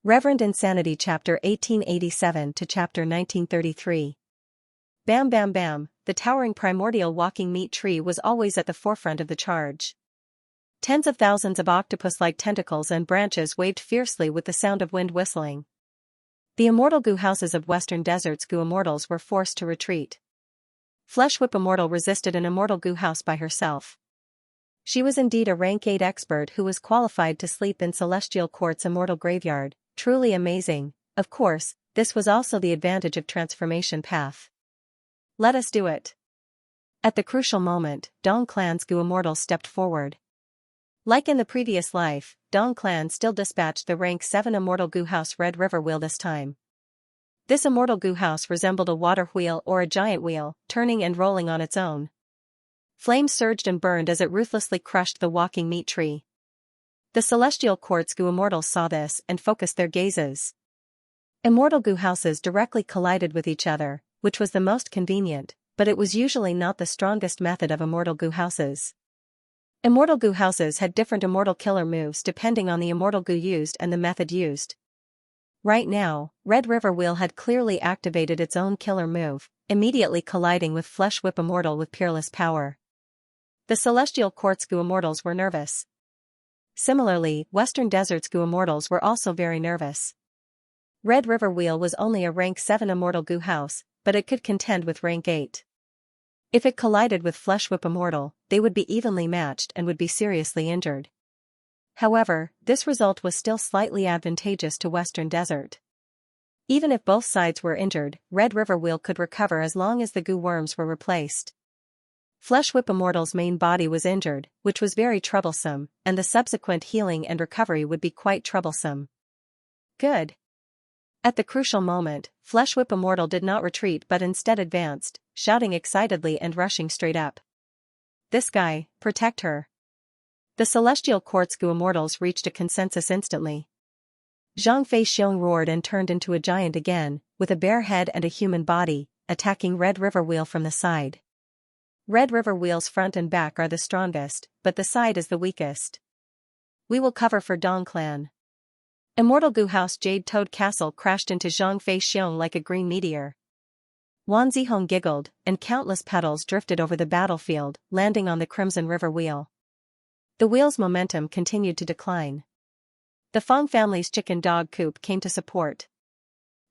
Reverend Insanity Chapter 1887 to Chapter 1933. Bam bam bam, the towering primordial walking meat tree was always at the forefront of the charge. Tens of thousands of octopus-like tentacles and branches waved fiercely with the sound of wind whistling. The immortal goo houses of western deserts goo immortals were forced to retreat. Flesh Whip Immortal resisted an immortal goo house by herself. She was indeed a rank 8 expert who was qualified to sleep in Celestial Court's immortal graveyard. Truly amazing. Of course, this was also the advantage of transformation path. Let us do it. At the crucial moment, Dong Clan's goo immortal stepped forward. Like in the previous life, Dong Clan still dispatched the rank 7 immortal goo house Red River Wheel this time. This immortal goo house resembled a water wheel or a giant wheel, turning and rolling on its own. Flames surged and burned as it ruthlessly crushed the walking meat tree. The Celestial Court's goo immortals saw this and focused their gazes. Immortal goo houses directly collided with each other, which was the most convenient, but it was usually not the strongest method of immortal goo houses. Immortal goo houses had different immortal killer moves depending on the immortal goo used and the method used. Right now, Red River Wheel had clearly activated its own killer move, immediately colliding with Flesh Whip Immortal with peerless power. The Celestial Court's goo immortals were nervous. Similarly, Western Desert's goo immortals were also very nervous. Red River Wheel was only a rank 7 immortal goo house, but it could contend with rank 8. If it collided with Flesh Whip Immortal, they would be evenly matched and would be seriously injured. However, this result was still slightly advantageous to Western Desert. Even if both sides were injured, Red River Wheel could recover as long as the goo worms were replaced. Flesh Whip Immortal's main body was injured, which was very troublesome, and the subsequent healing and recovery would be quite troublesome. Good. At the crucial moment, Flesh Whip Immortal did not retreat but instead advanced, shouting excitedly and rushing straight up. This guy, protect her. The Celestial Court's goo immortals reached a consensus instantly. Xianxia roared and turned into a giant again, with a bare head and a human body, attacking Red River Wheel from the side. Red River Wheel's front and back are the strongest, but the side is the weakest. We will cover for Dong Clan. Immortal Goo House Jade Toad Castle crashed into Xianxia like a green meteor. Wan Zihong giggled, and countless petals drifted over the battlefield, landing on the Crimson River Wheel. The wheel's momentum continued to decline. The Fong family's chicken dog coop came to support.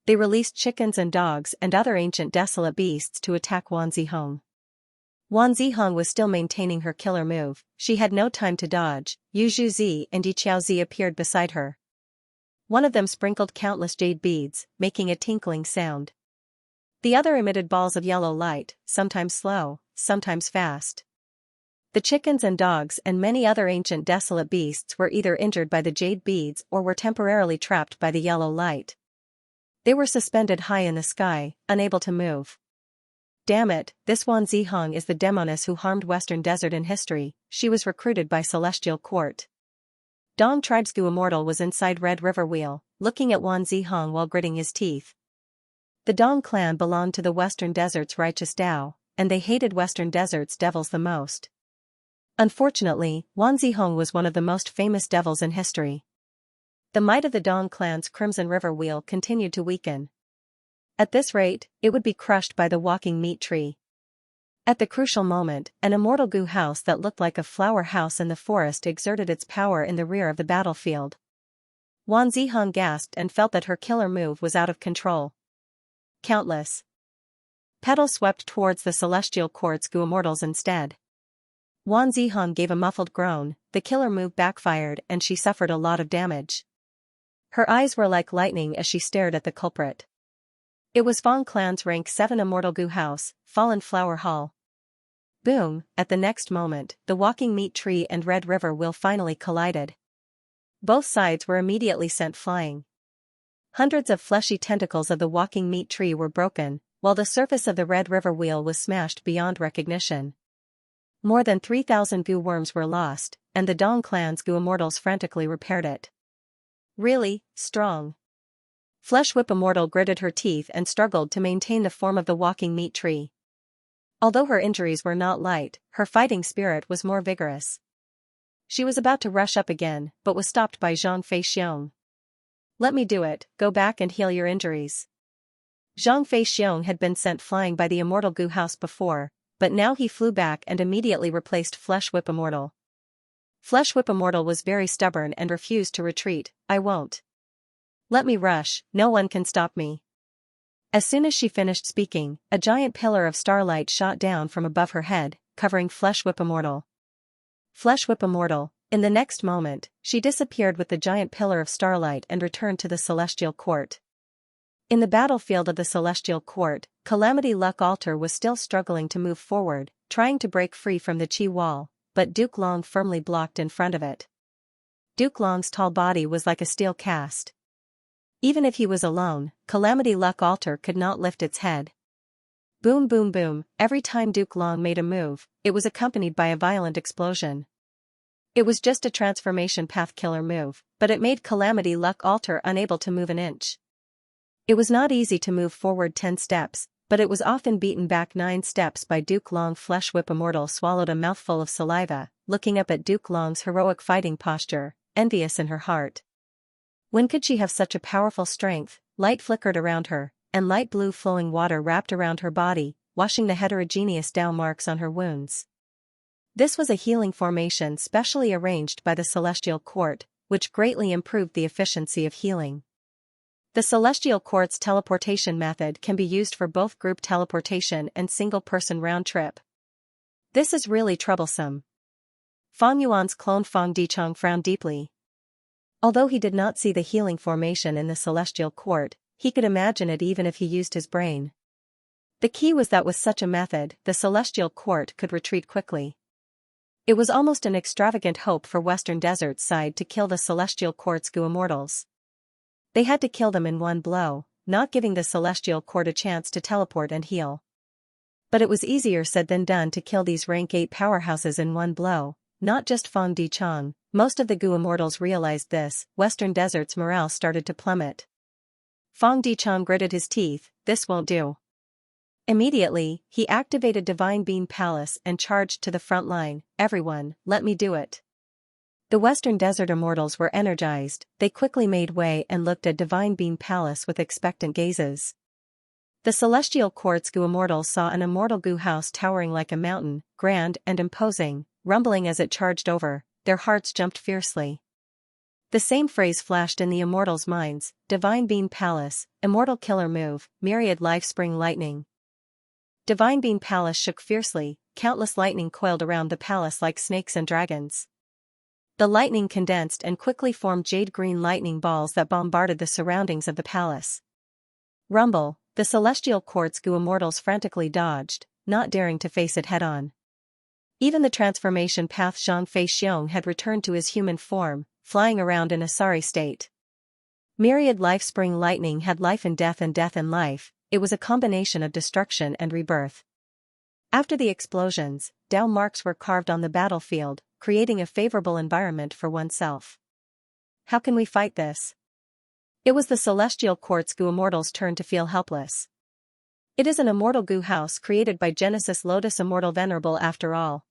They released chickens and dogs and other ancient desolate beasts to attack Wan Zihong. Wan Zihong was still maintaining her killer move. She had no time to dodge. Yu Zhuzi and Yi Xiaozi appeared beside her. One of them sprinkled countless jade beads, making a tinkling sound. The other emitted balls of yellow light, sometimes slow, sometimes fast. The chickens and dogs and many other ancient desolate beasts were either injured by the jade beads or were temporarily trapped by the yellow light. They were suspended high in the sky, unable to move. Damn it, this Wan Zihong is the demoness who harmed Western Desert in history. She was recruited by Celestial Court. Dong Tribe's goo immortal was inside Red River Wheel, looking at Wan Zihong while gritting his teeth. The Dong clan belonged to the Western Desert's righteous Dao, and they hated Western Desert's devils the most. Unfortunately, Wan Zihong was one of the most famous devils in history. The might of the Dong clan's Crimson River Wheel continued to weaken. At this rate, it would be crushed by the walking meat tree. At the crucial moment, an immortal goo house that looked like a flower house in the forest exerted its power in the rear of the battlefield. Wan Zihong gasped and felt that her killer move was out of control. Countless petals swept towards the Celestial Court's goo immortals instead. Wan Zihong gave a muffled groan, the killer move backfired and she suffered a lot of damage. Her eyes were like lightning as she stared at the culprit. It was Fong Clan's rank 7 immortal goo house, Fallen Flower Hall. Boom, at the next moment, the walking meat tree and Red River Wheel finally collided. Both sides were immediately sent flying. Hundreds of fleshy tentacles of the walking meat tree were broken, while the surface of the Red River Wheel was smashed beyond recognition. More than 3,000 goo worms were lost, and the Dong clan's goo immortals frantically repaired it. Really, strong. Flesh Whip Immortal gritted her teeth and struggled to maintain the form of the walking meat tree. Although her injuries were not light, her fighting spirit was more vigorous. She was about to rush up again, but was stopped by Xianxia. Let me do it, go back and heal your injuries. Xianxia had been sent flying by the immortal Goo House before, but now he flew back and immediately replaced Flesh Whip Immortal. Flesh Whip Immortal was very stubborn and refused to retreat. I won't. Let me rush, no one can stop me. As soon as she finished speaking, a giant pillar of starlight shot down from above her head, covering Flesh Whip Immortal. Flesh Whip Immortal. In the next moment, she disappeared with the giant pillar of starlight and returned to the Celestial Court. In the battlefield of the Celestial Court, Calamity Luck Altar was still struggling to move forward, trying to break free from the Qi wall, but Duke Long firmly blocked in front of it. Duke Long's tall body was like a steel cast. Even if he was alone, Calamity Luck Altar could not lift its head. Boom boom boom, every time Duke Long made a move, it was accompanied by a violent explosion. It was just a transformation path killer move, but it made Calamity Luck Altar unable to move an inch. It was not easy to move forward 10 steps, but it was often beaten back 9 steps by Duke Long. Flesh Whip Immortal swallowed a mouthful of saliva, looking up at Duke Long's heroic fighting posture, envious in her heart. When could she have such a powerful strength? Light flickered around her, and light blue flowing water wrapped around her body, washing the heterogeneous Dao marks on her wounds. This was a healing formation specially arranged by the Celestial Court, which greatly improved the efficiency of healing. The Celestial Court's teleportation method can be used for both group teleportation and single-person round trip. This is really troublesome. Fang Yuan's clone Fang Dichong frowned deeply. Although he did not see the healing formation in the Celestial Court, he could imagine it even if he used his brain. The key was that with such a method, the Celestial Court could retreat quickly. It was almost an extravagant hope for Western Desert's side to kill the Celestial Court's Goo Immortals. They had to kill them in one blow, not giving the Celestial Court a chance to teleport and heal. But it was easier said than done to kill these rank 8 powerhouses in one blow, not just Fang Dichong. Most of the Goo Immortals realized this. Western Desert's morale started to plummet. Fang Dichong gritted his teeth, this won't do. Immediately, he activated Divine Beam Palace and charged to the front line. Everyone, let me do it. The Western Desert Immortals were energized, they quickly made way and looked at Divine Beam Palace with expectant gazes. The Celestial Court's Goo Immortals saw an immortal Goo House towering like a mountain, grand and imposing, rumbling as it charged over, their hearts jumped fiercely. The same phrase flashed in the Immortals' minds, Divine Beam Palace, Immortal Killer Move, Myriad Life Spring Lightning. Divine Beam Palace shook fiercely, countless lightning coiled around the palace like snakes and dragons. The lightning condensed and quickly formed jade-green lightning balls that bombarded the surroundings of the palace. Rumble, the Celestial Court's Goo Immortals frantically dodged, not daring to face it head-on. Even the transformation path Xianxia had returned to his human form, flying around in a sorry state. Myriad Life Spring Lightning had life and death and life. It was a combination of destruction and rebirth. After the explosions, Dao marks were carved on the battlefield, creating a favorable environment for oneself. How can we fight this? It was the Celestial Court's Goo Immortals' turn to feel helpless. It is an immortal Goo House created by Genesis Lotus Immortal Venerable after all.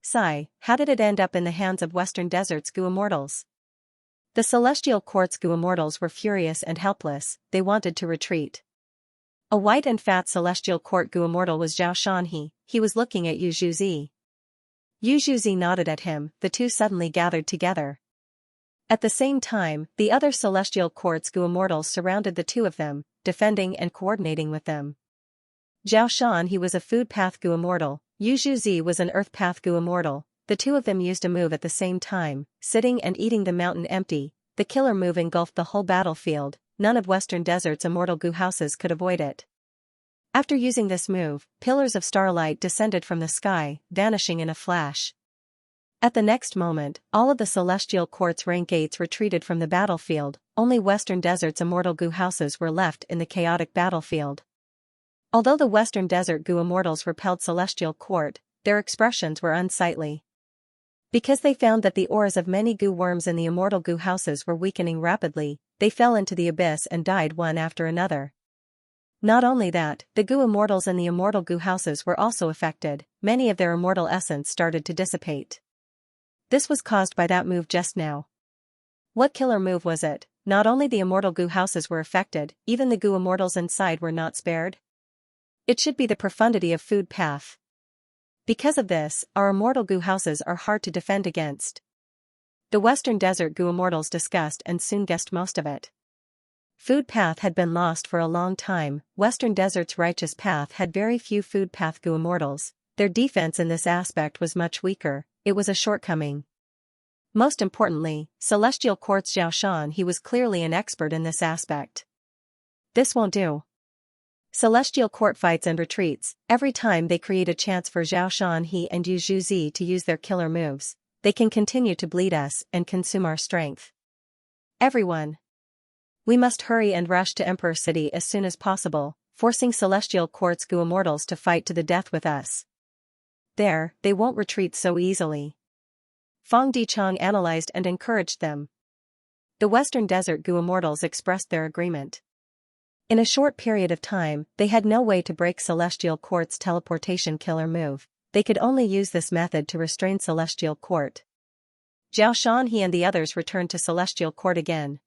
Sigh, how did it end up in the hands of Western Desert's Goo Immortals? The Celestial Court's Goo Immortals were furious and helpless, they wanted to retreat. A white and fat Celestial Court Goo Immortal was Zhao Shanhe. He was looking at Yu Zhuzi. Yu Zhuzi nodded at him, the two suddenly gathered together. At the same time, the other Celestial Court's Goo Immortals surrounded the two of them, defending and coordinating with them. Zhao Shanhe was a Food Path Goo Immortal, Yu Zhuzi was an Earth Path Goo Immortal. The two of them used a move at the same time, sitting and eating the mountain empty. The killer move engulfed the whole battlefield. None of Western Desert's immortal Goo Houses could avoid it. After using this move, pillars of starlight descended from the sky, vanishing in a flash. At the next moment, all of the Celestial Court's rank 8s retreated from the battlefield, only Western Desert's immortal Goo Houses were left in the chaotic battlefield. Although the Western Desert Goo Immortals repelled Celestial Court, their expressions were unsightly. Because they found that the auras of many Goo worms in the immortal Goo Houses were weakening rapidly, they fell into the abyss and died one after another. Not only that, the Goo Immortals in the immortal Goo Houses were also affected, many of their immortal essence started to dissipate. This was caused by that move just now. What killer move was it? not only the immortal goo houses were affected, even the goo immortals inside were not spared. It should be the profundity of food path. Because of this, our immortal goo houses are hard to defend against. The Western Desert goo immortals discussed and soon guessed most of it. Food path had been lost for a long time. Western Desert's righteous path had very few food path goo immortals. Their defense in this aspect was much weaker. It was a shortcoming. Most importantly, Celestial Quartz Xiaoshan, he was clearly an expert in this aspect. This won't do. Celestial Court fights and retreats. Every time they create a chance for Xiaoshan he and Yu Zhuzi to use their killer moves, they can continue to bleed us and consume our strength. Everyone. We must hurry and rush to Emperor City as soon as possible, forcing Celestial Quartz goo immortals to fight to the death with us. There, they won't retreat so easily. Fang Dichang analyzed and encouraged them. The Western Desert goo immortals expressed their agreement. In a short period of time, they had no way to break Celestial Court's teleportation killer move. They could only use this method to restrain Celestial Court. Zhao Shanhe and the others returned to Celestial Court again.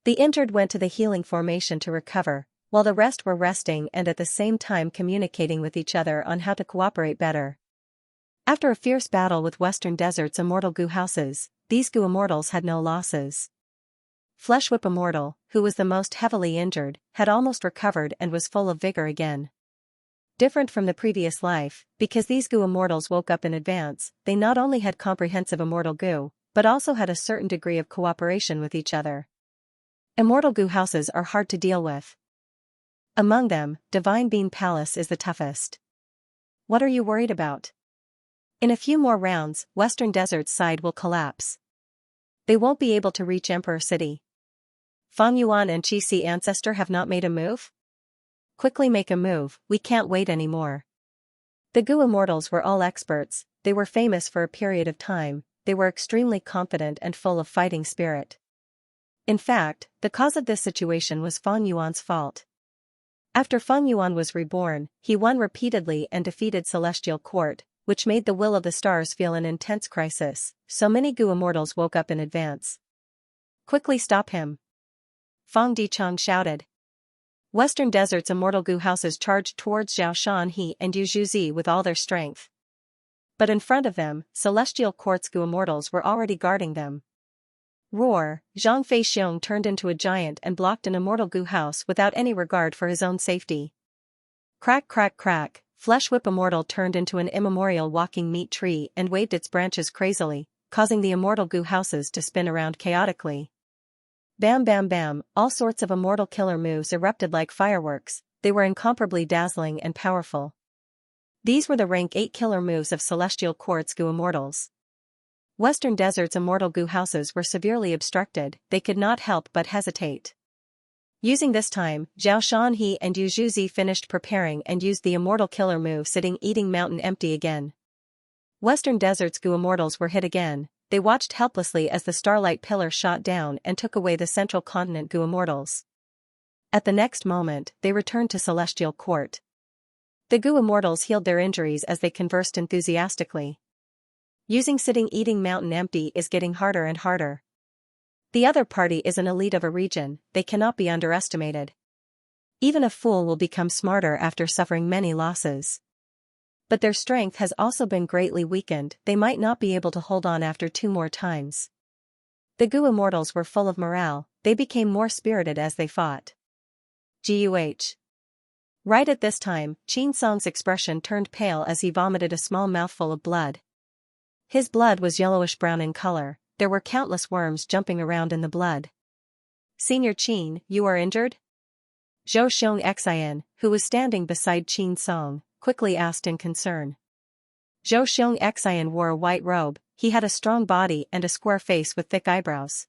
The injured went to the healing formation to recover, while the rest were resting and at the same time communicating with each other on how to cooperate better. After a fierce battle with Western Desert's immortal goo houses, these goo immortals had no losses. Fleshwhip Immortal, who was the most heavily injured, had almost recovered and was full of vigor again. Different from the previous life, because these goo immortals woke up in advance, they not only had comprehensive immortal goo, but also had a certain degree of cooperation with each other. Immortal goo houses are hard to deal with. Among them, Divine Bean Palace is the toughest. What are you worried about? In a few more rounds, Western Desert's side will collapse. They won't be able to reach Emperor City. Fan Yuan and Qi Si Ancestor have not made a move? Quickly make a move, we can't wait anymore. The goo immortals were all experts, they were famous for a period of time, they were extremely confident and full of fighting spirit. In fact, the cause of this situation was Fan Yuan's fault. After Fan Yuan was reborn, he won repeatedly and defeated Celestial Court, which made the will of the stars feel an intense crisis, so many goo immortals woke up in advance. Quickly stop him! Fang Dichang shouted. Western Desert's immortal goo houses charged towards Zhao Shanhe and Yu Zhuzi with all their strength. But in front of them, Celestial Court's goo immortals were already guarding them. Roar! Zhang Feixiong turned into a giant and blocked an immortal goo house without any regard for his own safety. Crack crack crack, Fleshwhip Immortal turned into an immemorial walking meat tree and waved its branches crazily, causing the immortal goo houses to spin around chaotically. Bam bam bam, all sorts of immortal killer moves erupted like fireworks, they were incomparably dazzling and powerful. These were the rank 8 killer moves of Celestial Court's goo immortals. Western Desert's immortal goo houses were severely obstructed, they could not help but hesitate. Using this time, Zhao Shanhe and Yu Zhuzi finished preparing and used the immortal killer move Sitting Eating Mountain Empty again. Western Desert's goo immortals were hit again, they watched helplessly as the starlight pillar shot down and took away the central continent goo immortals. At the next moment, they returned to Celestial Court. The goo immortals healed their injuries as they conversed enthusiastically. Using Sitting Eating Mountain Empty is getting harder and harder. The other party is an elite of a region, they cannot be underestimated. Even a fool will become smarter after suffering many losses. But their strength has also been greatly weakened, they might not be able to hold on after 2 more times. The goo immortals were full of morale, they became more spirited as they fought. Guh. Right at this time, Qin Song's expression turned pale as he vomited a small mouthful of blood. His blood was yellowish-brown in color, there were countless worms jumping around in the blood. Senior Qin, you are injured? Zhou Xiong, who was standing beside Qin Song, quickly asked in concern. Zhou Xiong wore a white robe, he had a strong body and a square face with thick eyebrows.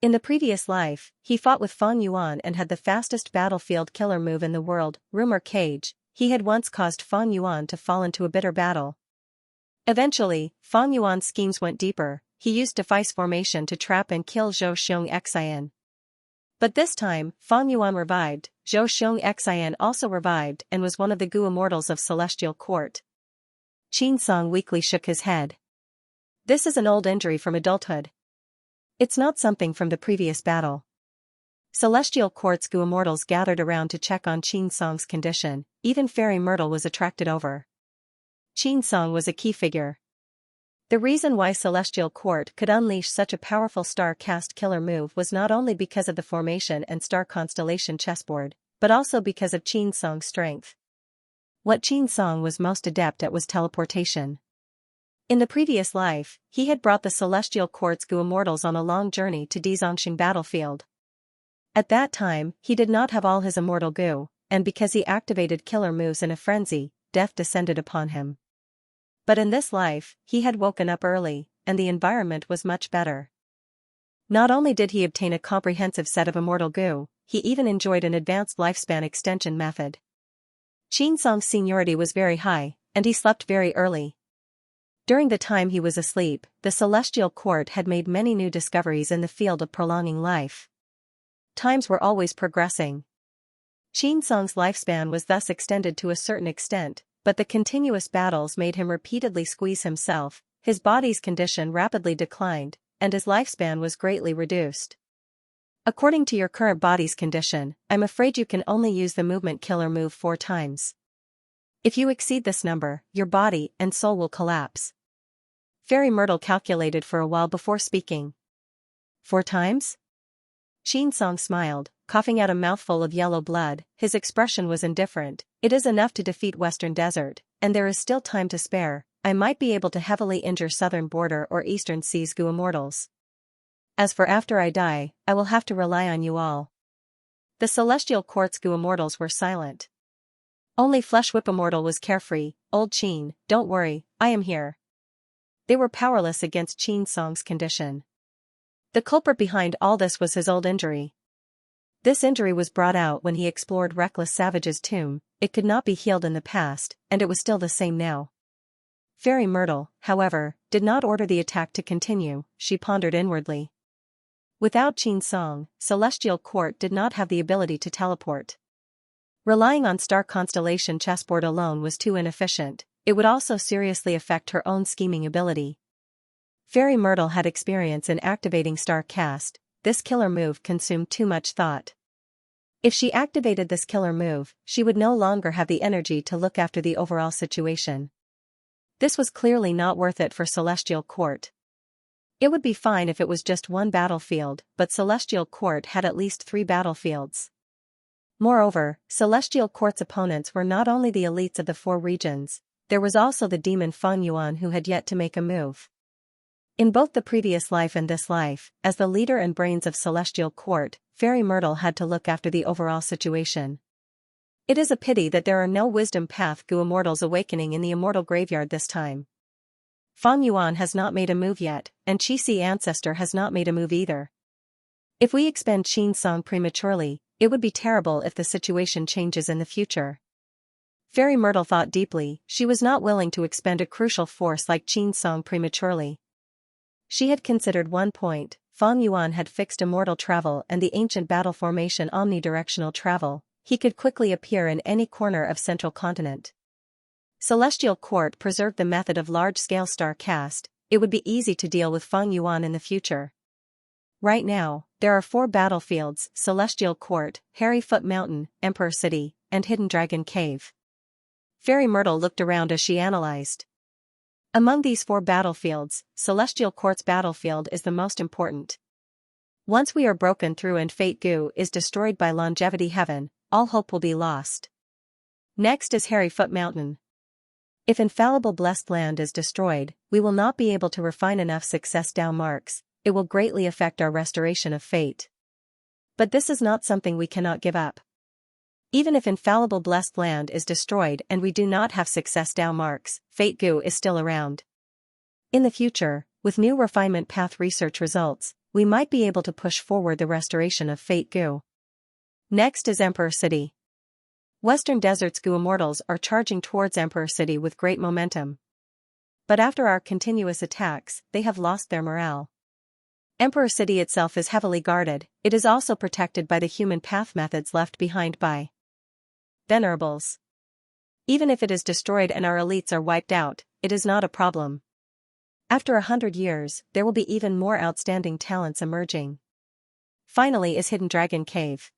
In the previous life, he fought with Fan Yuan and had the fastest battlefield killer move in the world, Rumor Cage. He had once caused Fan Yuan to fall into a bitter battle. Eventually, Fan Yuan's schemes went deeper, he used device formation to trap and kill Zhou Xiong. But this time, Fan Yuan revived, Zhou Xiong also revived and was one of the goo immortals of Celestial Court. Qin Song weakly shook his head. This is an old injury from adulthood. It's not something from the previous battle. Celestial Court's Gu immortals gathered around to check on Xianxia's condition. Even Fairy Myrtle was attracted over. Xianxia was a key figure. The reason why Celestial Court could unleash such a powerful star-cast killer move was not only because of the formation and star constellation chessboard, but also because of Xianxia's strength. What Xianxia was most adept at was teleportation. In the previous life, he had brought the Celestial Court's Gu immortals on a long journey to Dizongxing battlefield. At that time, he did not have all his immortal Gu, and because he activated killer moves in a frenzy, death descended upon him. But in this life, he had woken up early, and the environment was much better. Not only did he obtain a comprehensive set of immortal Gu, he even enjoyed an advanced lifespan extension method. Xianxia's seniority was very high, and he slept very early. During the time he was asleep, the Celestial Court had made many new discoveries in the field of prolonging life. Times were always progressing. Xianxia's lifespan was thus extended to a certain extent, but the continuous battles made him repeatedly squeeze himself, his body's condition rapidly declined, and his lifespan was greatly reduced. According to your current body's condition, I'm afraid you can only use the movement killer move 4 times. If you exceed this number, your body and soul will collapse. Fairy Myrtle calculated for a while before speaking. 4 times? Xianxia smiled, coughing out a mouthful of yellow blood. His expression was indifferent. It is enough to defeat Western Desert, and there is still time to spare. I might be able to heavily injure Southern Border or Eastern Seas Gu immortals. As for after I die, I will have to rely on you all. The Celestial Court's Gu immortals were silent. Only Flesh Whip Immortal was carefree. Old Qin, don't worry, I am here. They were powerless against Xianxia's condition. The culprit behind all this was his old injury. This injury was brought out when he explored Reckless Savage's tomb. It could not be healed in the past, and it was still the same now. Fairy Myrtle, however, did not order the attack to continue. She pondered inwardly. Without Xianxia, Celestial Court did not have the ability to teleport. Relying on star constellation chessboard alone was too inefficient. It would also seriously affect her own scheming ability. Fairy Myrtle had experience in activating star cast. This killer move consumed too much thought. If she activated this killer move, she would no longer have the energy to look after the overall situation. This was clearly not worth it for Celestial Court. It would be fine if it was just one battlefield, but Celestial Court had at least 3 battlefields. Moreover, Celestial Court's opponents were not only the elites of the 4 regions, there was also the demon Feng Yuan who had yet to make a move. In both the previous life and this life, as the leader and brains of Celestial Court, Fairy Myrtle had to look after the overall situation. It is a pity that there are no Wisdom Path Gu immortals awakening in the Immortal Graveyard this time. Feng Yuan has not made a move yet, and Qixi Ancestor has not made a move either. If we expend Xianxia prematurely, it would be terrible if the situation changes in the future. Fairy Myrtle thought deeply. She was not willing to expend a crucial force like Xianxia prematurely. She had considered one point. Feng Yuan had fixed immortal travel and the ancient battle formation omnidirectional travel. He could quickly appear in any corner of Central Continent. Celestial Court preserved the method of large-scale star cast. It would be easy to deal with Feng Yuan in the future. Right now, there are 4 battlefields: Celestial Court, Hairy Foot Mountain, Emperor City, and Hidden Dragon Cave. Fairy Myrtle looked around as she analyzed. Among these 4 battlefields, Celestial Court's battlefield is the most important. Once we are broken through and Fate Gu is destroyed by Longevity Heaven, all hope will be lost. Next is Hairy Foot Mountain. If Infallible Blessed Land is destroyed, we will not be able to refine enough success down marks. It will greatly affect our restoration of fate. But this is not something we cannot give up. Even if Infallible Blessed Land is destroyed and we do not have success down marks, Fate Gu is still around. In the future, with new refinement path research results, we might be able to push forward the restoration of Fate Gu. Next is Emperor City. Western Desert's Gu immortals are charging towards Emperor City with great momentum. But after our continuous attacks, they have lost their morale. Emperor City itself is heavily guarded. It is also protected by the human path methods left behind by Venerables. Even if it is destroyed and our elites are wiped out, it is not a problem. After 100 years, there will be even more outstanding talents emerging. Finally is Hidden Dragon Cave.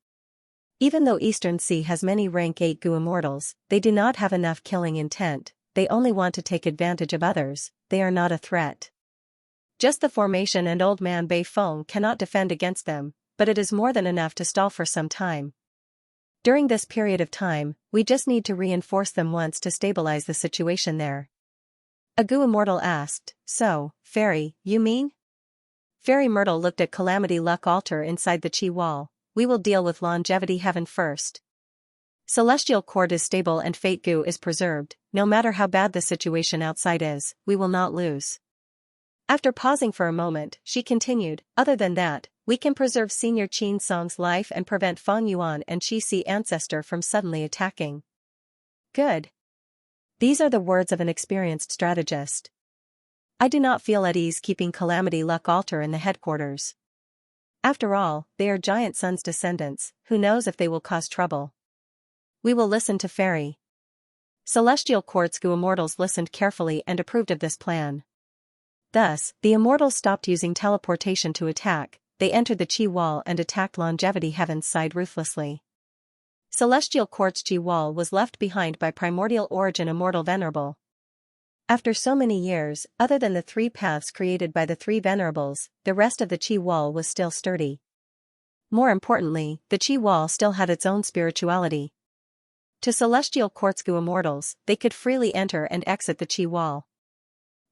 Even though Eastern Sea has many rank 8 Gu immortals, they do not have enough killing intent, they only want to take advantage of others, they are not a threat. Just the formation and Old Man Bei Feng cannot defend against them, but it is more than enough to stall for some time. During this period of time, we just need to reinforce them once to stabilize the situation there. A Gu immortal asked, "So, Fairy, you mean?" Fairy Myrtle looked at Calamity Luck Altar inside the Qi wall. "We will deal with Longevity Heaven first. Celestial Court is stable and Fate Gu is preserved, no matter how bad the situation outside is, we will not lose." After pausing for a moment, she continued, "Other than that, we can preserve Senior Qin Song's life and prevent Fang Yuan and Qi Si ancestor from suddenly attacking." Good. These are the words of an experienced strategist. I do not feel at ease keeping Calamity Luck Altar in the headquarters. After all, they are Giant Sun's descendants, who knows if they will cause trouble. We will listen to Fairy. Celestial Court's Gu immortals listened carefully and approved of this plan. Thus, the immortals stopped using teleportation to attack, they entered the Qi wall and attacked Longevity Heaven's side ruthlessly. Celestial Court's Qi wall was left behind by Primordial Origin Immortal Venerable. After so many years, other than the 3 paths created by the 3 venerables, the rest of the Qi wall was still sturdy. More importantly, the Qi wall still had its own spirituality. To Celestial Court's Gu immortals, they could freely enter and exit the Qi wall.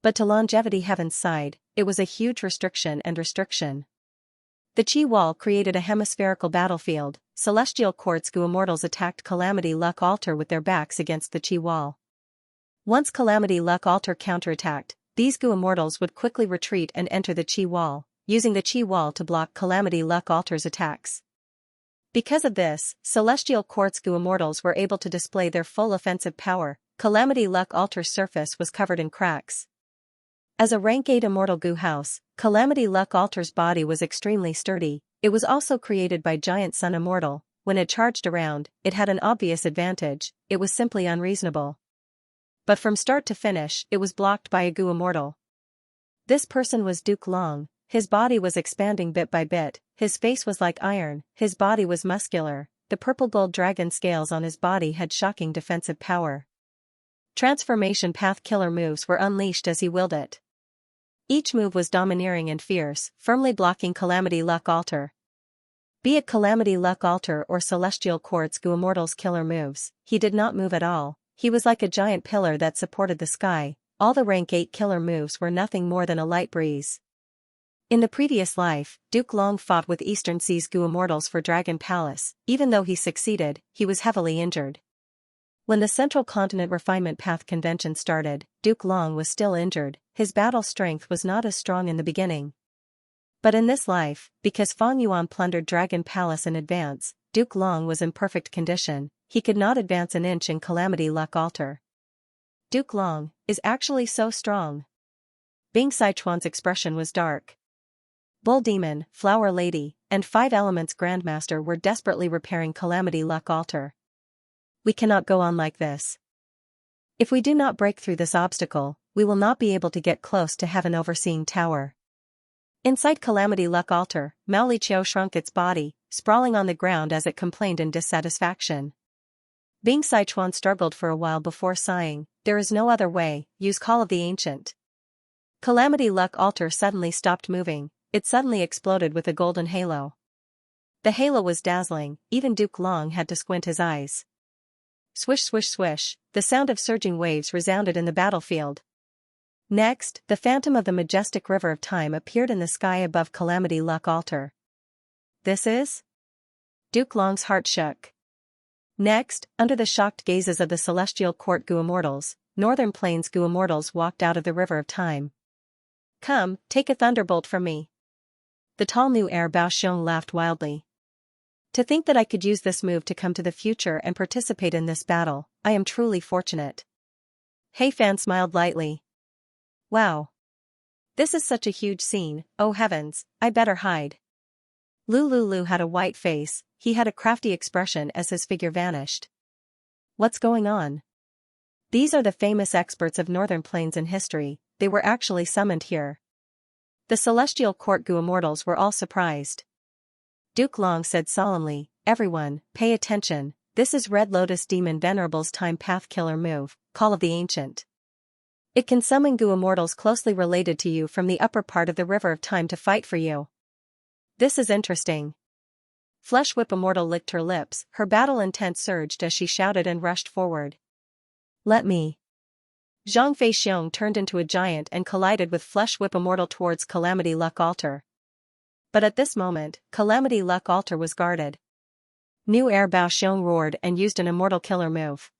But to Longevity Heaven's side, it was a huge restriction. The Qi wall created a hemispherical battlefield. Celestial Court's Gu immortals attacked Calamity Luck Altar with their backs against the Qi wall. Once Calamity Luck Altar counterattacked, these Gu immortals would quickly retreat and enter the Qi wall, using the Qi wall to block Calamity Luck Altar's attacks. Because of this, Celestial Court's Gu immortals were able to display their full offensive power. Calamity Luck Altar's surface was covered in cracks. As a rank 8 immortal Gu house, Calamity Luck Altar's body was extremely sturdy. It was also created by Giant Sun Immortal. When it charged around, it had an obvious advantage, it was simply unreasonable. But from start to finish, it was blocked by a Gu immortal. This person was Duke Long. His body was expanding bit by bit, his face was like iron, his body was muscular, the purple gold dragon scales on his body had shocking defensive power. Transformation path killer moves were unleashed as he willed it. Each move was domineering and fierce, firmly blocking Calamity Luck Altar. Be it Calamity Luck Altar or Celestial Court's Gu immortals' killer moves, he did not move at all, he was like a giant pillar that supported the sky. All the rank 8 killer moves were nothing more than a light breeze. In the previous life, Duke Long fought with Eastern Sea's Gu immortals for Dragon Palace. Even though he succeeded, he was heavily injured. When the Central Continent Refinement Path Convention started, Duke Long was still injured, his battle strength was not as strong in the beginning. But in this life, because Fang Yuan plundered Dragon Palace in advance, Duke Long was in perfect condition, he could not advance an inch in Calamity Luck Altar. Duke Long is actually so strong. Bing Sichuan's expression was dark. Bull Demon, Flower Lady, and 5 Elements Grandmaster were desperately repairing Calamity Luck Altar. We cannot go on like this. If we do not break through this obstacle, we will not be able to get close to Heaven Overseeing Tower. Inside Calamity Luck Altar, Mao Liqiu shrunk its body, sprawling on the ground as it complained in dissatisfaction. Bing Sichuan struggled for a while before sighing, "There is no other way, use Call of the Ancient." Calamity Luck Altar suddenly stopped moving, it suddenly exploded with a golden halo. The halo was dazzling, even Duke Long had to squint his eyes. Swish swish swish, the sound of surging waves resounded in the battlefield. Next, the phantom of the majestic river of time appeared in the sky above Calamity Luck Altar. This is? Duke Long's heart shook. Next, under the shocked gazes of the Celestial Court Gu immortals, Northern Plains Gu immortals walked out of the river of time. "Come, take a thunderbolt from me." The tall new heir Bao Xiong laughed wildly. "To think that I could use this move to come to the future and participate in this battle, I am truly fortunate." Hei Fan smiled lightly. "Wow. This is such a huge scene, oh heavens, I better hide." Lu had a white face, he had a crafty expression as his figure vanished. "What's going on?" "These are the famous experts of Northern Plains in history, they were actually summoned here. The celestial court Gu immortals were all surprised. Duke Long said solemnly, "Everyone, pay attention, this is Red Lotus Demon Venerable's time path killer move, Call of the Ancient. It can summon Gu immortals closely related to you from the upper part of the River of Time to fight for you. This is interesting." Flesh Whip Immortal licked her lips, her battle intent surged as she shouted and rushed forward. "Let me." Xianxia turned into a giant and collided with Flesh Whip Immortal towards Calamity Luck Altar. But at this moment, Calamity Luck Altar was guarded. New Air Bao Xiong roared and used an immortal killer move.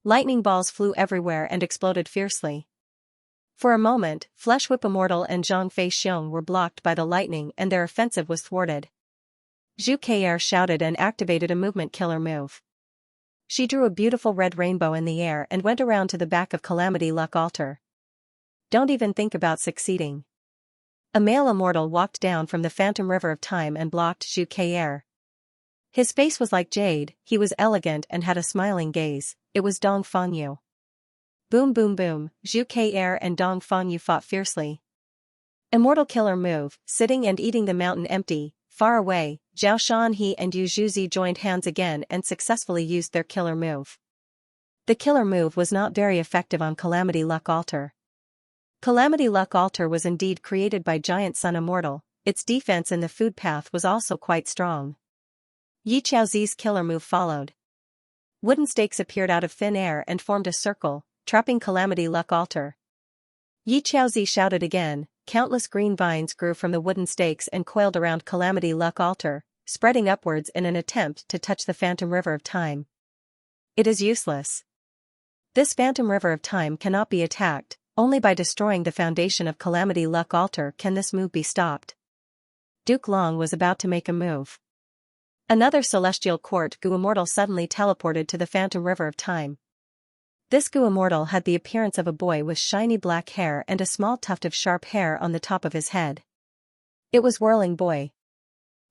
Lightning balls flew everywhere and exploded fiercely. For a moment, Flesh Whip Immortal and Xianxia were blocked by the lightning and their offensive was thwarted. Zhu Kr shouted and activated a movement killer move. She drew a beautiful red rainbow in the air and went around to the back of Calamity Luck Altar. "Don't even think about succeeding." A male immortal walked down from the Phantom River of Time and blocked Zhu Kr. His face was like jade, he was elegant and had a smiling gaze. It was Dong Fangyu. Boom boom boom, Zhu Kr and Dong Fangyu fought fiercely. Immortal killer move, sitting and eating the mountain empty. Far away, Zhao Shanhe and Yu Zhuzi joined hands again and successfully used their killer move. The killer move was not very effective on Calamity Luck Altar. Calamity Luck Altar was indeed created by Giant Sun Immortal, its defense in the food path was also quite strong. Yi Chaozi's killer move followed. Wooden stakes appeared out of thin air and formed a circle, trapping Calamity Luck Altar. Yi Chaozi shouted again. Countless green vines grew from the wooden stakes and coiled around Calamity Luck Altar, spreading upwards in an attempt to touch the Phantom River of Time. It is useless. This Phantom River of Time cannot be attacked, only by destroying the foundation of Calamity Luck Altar can this move be stopped. Duke Long was about to make a move. Another celestial court Gu immortal suddenly teleported to the Phantom River of Time. This Gu immortal had the appearance of a boy with shiny black hair and a small tuft of sharp hair on the top of his head. It was Whirling Boy.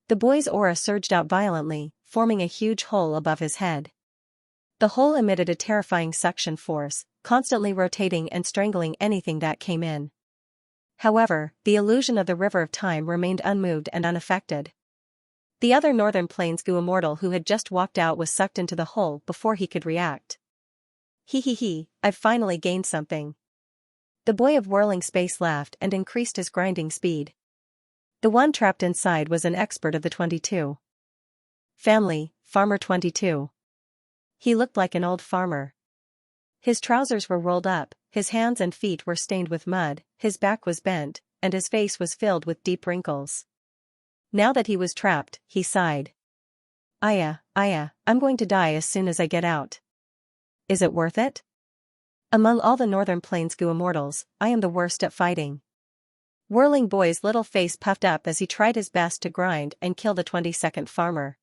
The boy's aura surged out violently, forming a huge hole above his head. The hole emitted a terrifying suction force, constantly rotating and strangling anything that came in. However, the illusion of the River of Time remained unmoved and unaffected. The other Northern Plains Gu immortal who had just walked out was sucked into the hole before he could react. He, I've finally gained something. The boy of whirling space laughed and increased his grinding speed. The one trapped inside was an expert of the 22. Family, Farmer 22. He looked like an old farmer. His trousers were rolled up, his hands and feet were stained with mud, his back was bent, and his face was filled with deep wrinkles. Now that he was trapped, he sighed. Aya, I'm going to die as soon as I get out. Is it worth it? Among all the Northern Plains Gu immortals, I am the worst at fighting. Whirling Boy's little face puffed up as he tried his best to grind and kill the 22nd farmer.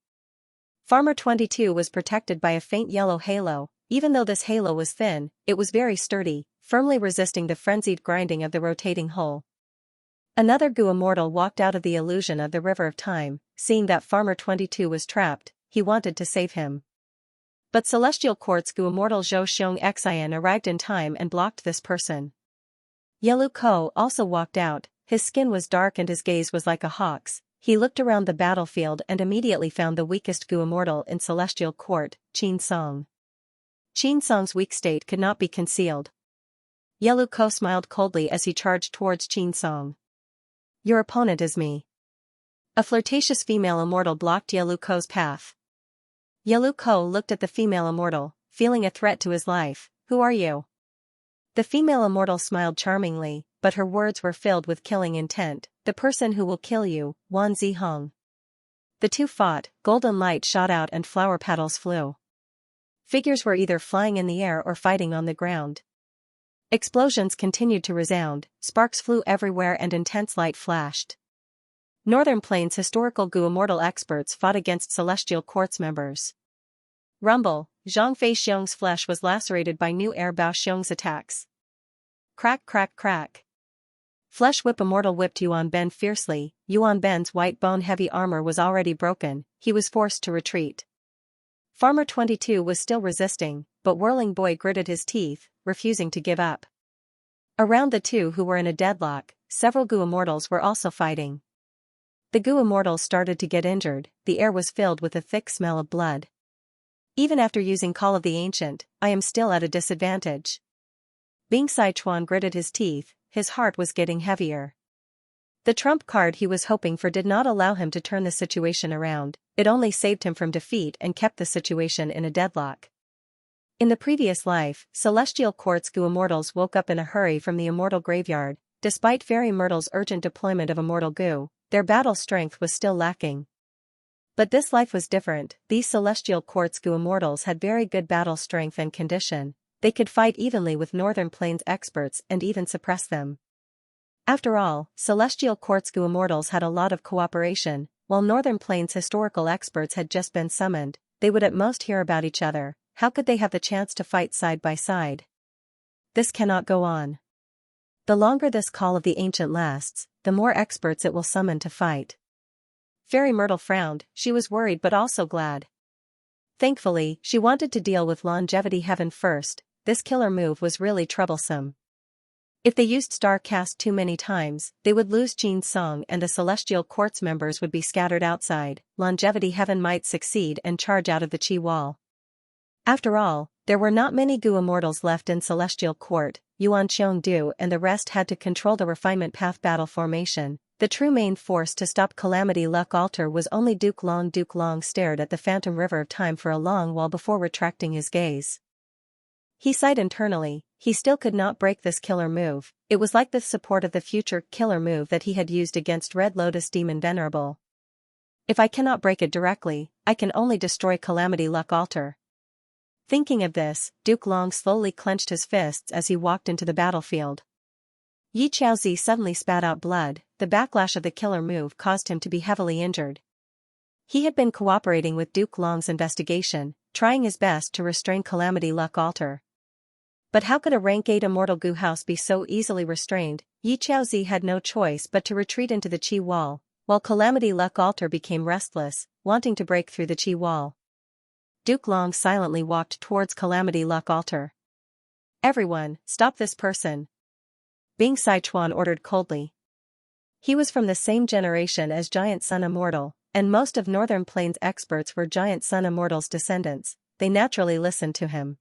Farmer 22 was protected by a faint yellow halo. Even though this halo was thin, it was very sturdy, firmly resisting the frenzied grinding of the rotating hole. Another Gu immortal walked out of the illusion of the River of Time. Seeing that Farmer 22 was trapped, he wanted to save him. But Celestial Court's Gu immortal Zhou Xianxia arrived in time and blocked this person. Yelu Ko also walked out, his skin was dark and his gaze was like a hawk's. He looked around the battlefield and immediately found the weakest Gu immortal in Celestial Court, Qin Song. Qin Song's weak state could not be concealed. Yelu Ko smiled coldly as he charged towards Qin Song. Your opponent is me. A flirtatious female immortal blocked Yelu Ko's path. Yelu Ko looked at the female immortal, feeling a threat to his life. Who are you? The female immortal smiled charmingly, but her words were filled with killing intent. The person who will kill you, Wan Zihong. The two fought, golden light shot out and flower petals flew. Figures were either flying in the air or fighting on the ground. Explosions continued to resound, sparks flew everywhere and intense light flashed. Northern Plains historical Gu immortal experts fought against Celestial Court's members. Rumble, Xiang's flesh was lacerated by New Air Bao Xiong's attacks. Crack crack crack. Flesh Whip immortal whipped Yuan Ben fiercely. Yuan Ben's white bone heavy armor was already broken, he was forced to retreat. Farmer 22 was still resisting, but Whirling Boy gritted his teeth, refusing to give up. Around the two who were in a deadlock, several Gu immortals were also fighting. The Gu immortals started to get injured, the air was filled with a thick smell of blood. Even after using Call of the Ancient, I am still at a disadvantage. Bing Sichuan gritted his teeth, his heart was getting heavier. The trump card he was hoping for did not allow him to turn the situation around, it only saved him from defeat and kept the situation in a deadlock. In the previous life, Celestial Quartz Gu immortals woke up in a hurry from the immortal graveyard. Despite Fairy Myrtle's urgent deployment of immortal Gu, their battle strength was still lacking. But this life was different, these Celestial Quartz Gu immortals had very good battle strength and condition, they could fight evenly with Northern Plains experts and even suppress them. After all, Celestial Quartz Gu immortals had a lot of cooperation, while Northern Plains historical experts had just been summoned, they would at most hear about each other, how could they have the chance to fight side by side? This cannot go on. The longer this Call of the Ancient lasts, the more experts it will summon to fight. Fairy Myrtle frowned, she was worried but also glad. Thankfully, she wanted to deal with Longevity Heaven first, this killer move was really troublesome. If they used Star Cast too many times, they would lose Jin Song and the Celestial Quartz members would be scattered outside, Longevity Heaven might succeed and charge out of the Qi Wall. After all, there were not many Gu immortals left in Celestial Court, Yuan Qiongdu and the rest had to control the Refinement Path battle formation. The true main force to stop Calamity Luck Altar was only Duke Long. Duke Long stared at the phantom river of time for a long while before retracting his gaze. He sighed internally, he still could not break this killer move, it was like the support of the future killer move that he had used against Red Lotus Demon Venerable. If I cannot break it directly, I can only destroy Calamity Luck Altar. Thinking of this, Duke Long slowly clenched his fists as he walked into the battlefield. Yi Chaozi suddenly spat out blood, the backlash of the killer move caused him to be heavily injured. He had been cooperating with Duke Long's investigation, trying his best to restrain Calamity Luck Altar. But how could a rank 8 immortal Gu house be so easily restrained? Yi Chaozi had no choice but to retreat into the Qi Wall, while Calamity Luck Altar became restless, wanting to break through the Qi Wall. Duke Long silently walked towards Calamity Luck Altar. Everyone, stop this person. Bing Sichuan ordered coldly. He was from the same generation as Giant Sun Immortal, and most of Northern Plains experts were Giant Sun Immortal's descendants, they naturally listened to him.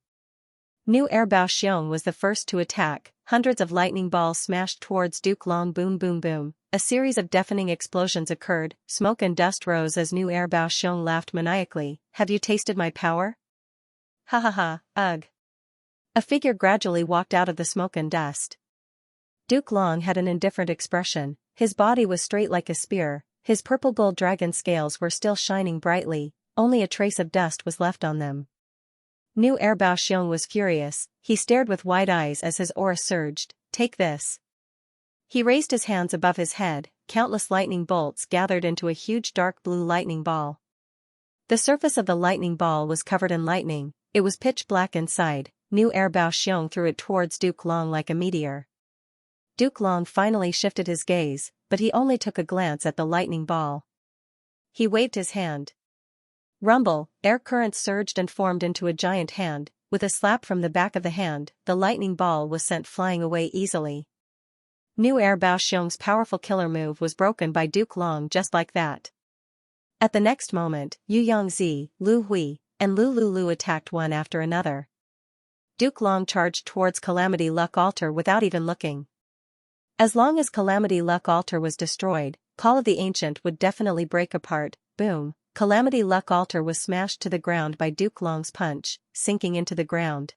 New Air Bao Xiong was the first to attack, hundreds of lightning balls smashed towards Duke Long. Boom boom boom, a series of deafening explosions occurred, smoke and dust rose as New Air Bao Xiong laughed maniacally, have you tasted my power? Ha ha ha, ugh. A figure gradually walked out of the smoke and dust. Duke Long had an indifferent expression, his body was straight like a spear, his purple gold dragon scales were still shining brightly, only a trace of dust was left on them. New Air Bao Xiong was furious, he stared with wide eyes as his aura surged, take this. He raised his hands above his head, countless lightning bolts gathered into a huge dark blue lightning ball. The surface of the lightning ball was covered in lightning, it was pitch black inside, New Air Bao Xiong threw it towards Duke Long like a meteor. Duke Long finally shifted his gaze, but he only took a glance at the lightning ball. He waved his hand. Rumble, air currents surged and formed into a giant hand, with a slap from the back of the hand, the lightning ball was sent flying away easily. New Air Bao Xiong's powerful killer move was broken by Duke Long just like that. At the next moment, Yu Yangzi, Lu Hui, and Lu Lu attacked one after another. Duke Long charged towards Calamity Luck Altar without even looking. As long as Calamity Luck Altar was destroyed, Call of the Ancient would definitely break apart, boom, Calamity Luck Altar was smashed to the ground by Duke Long's punch, sinking into the ground.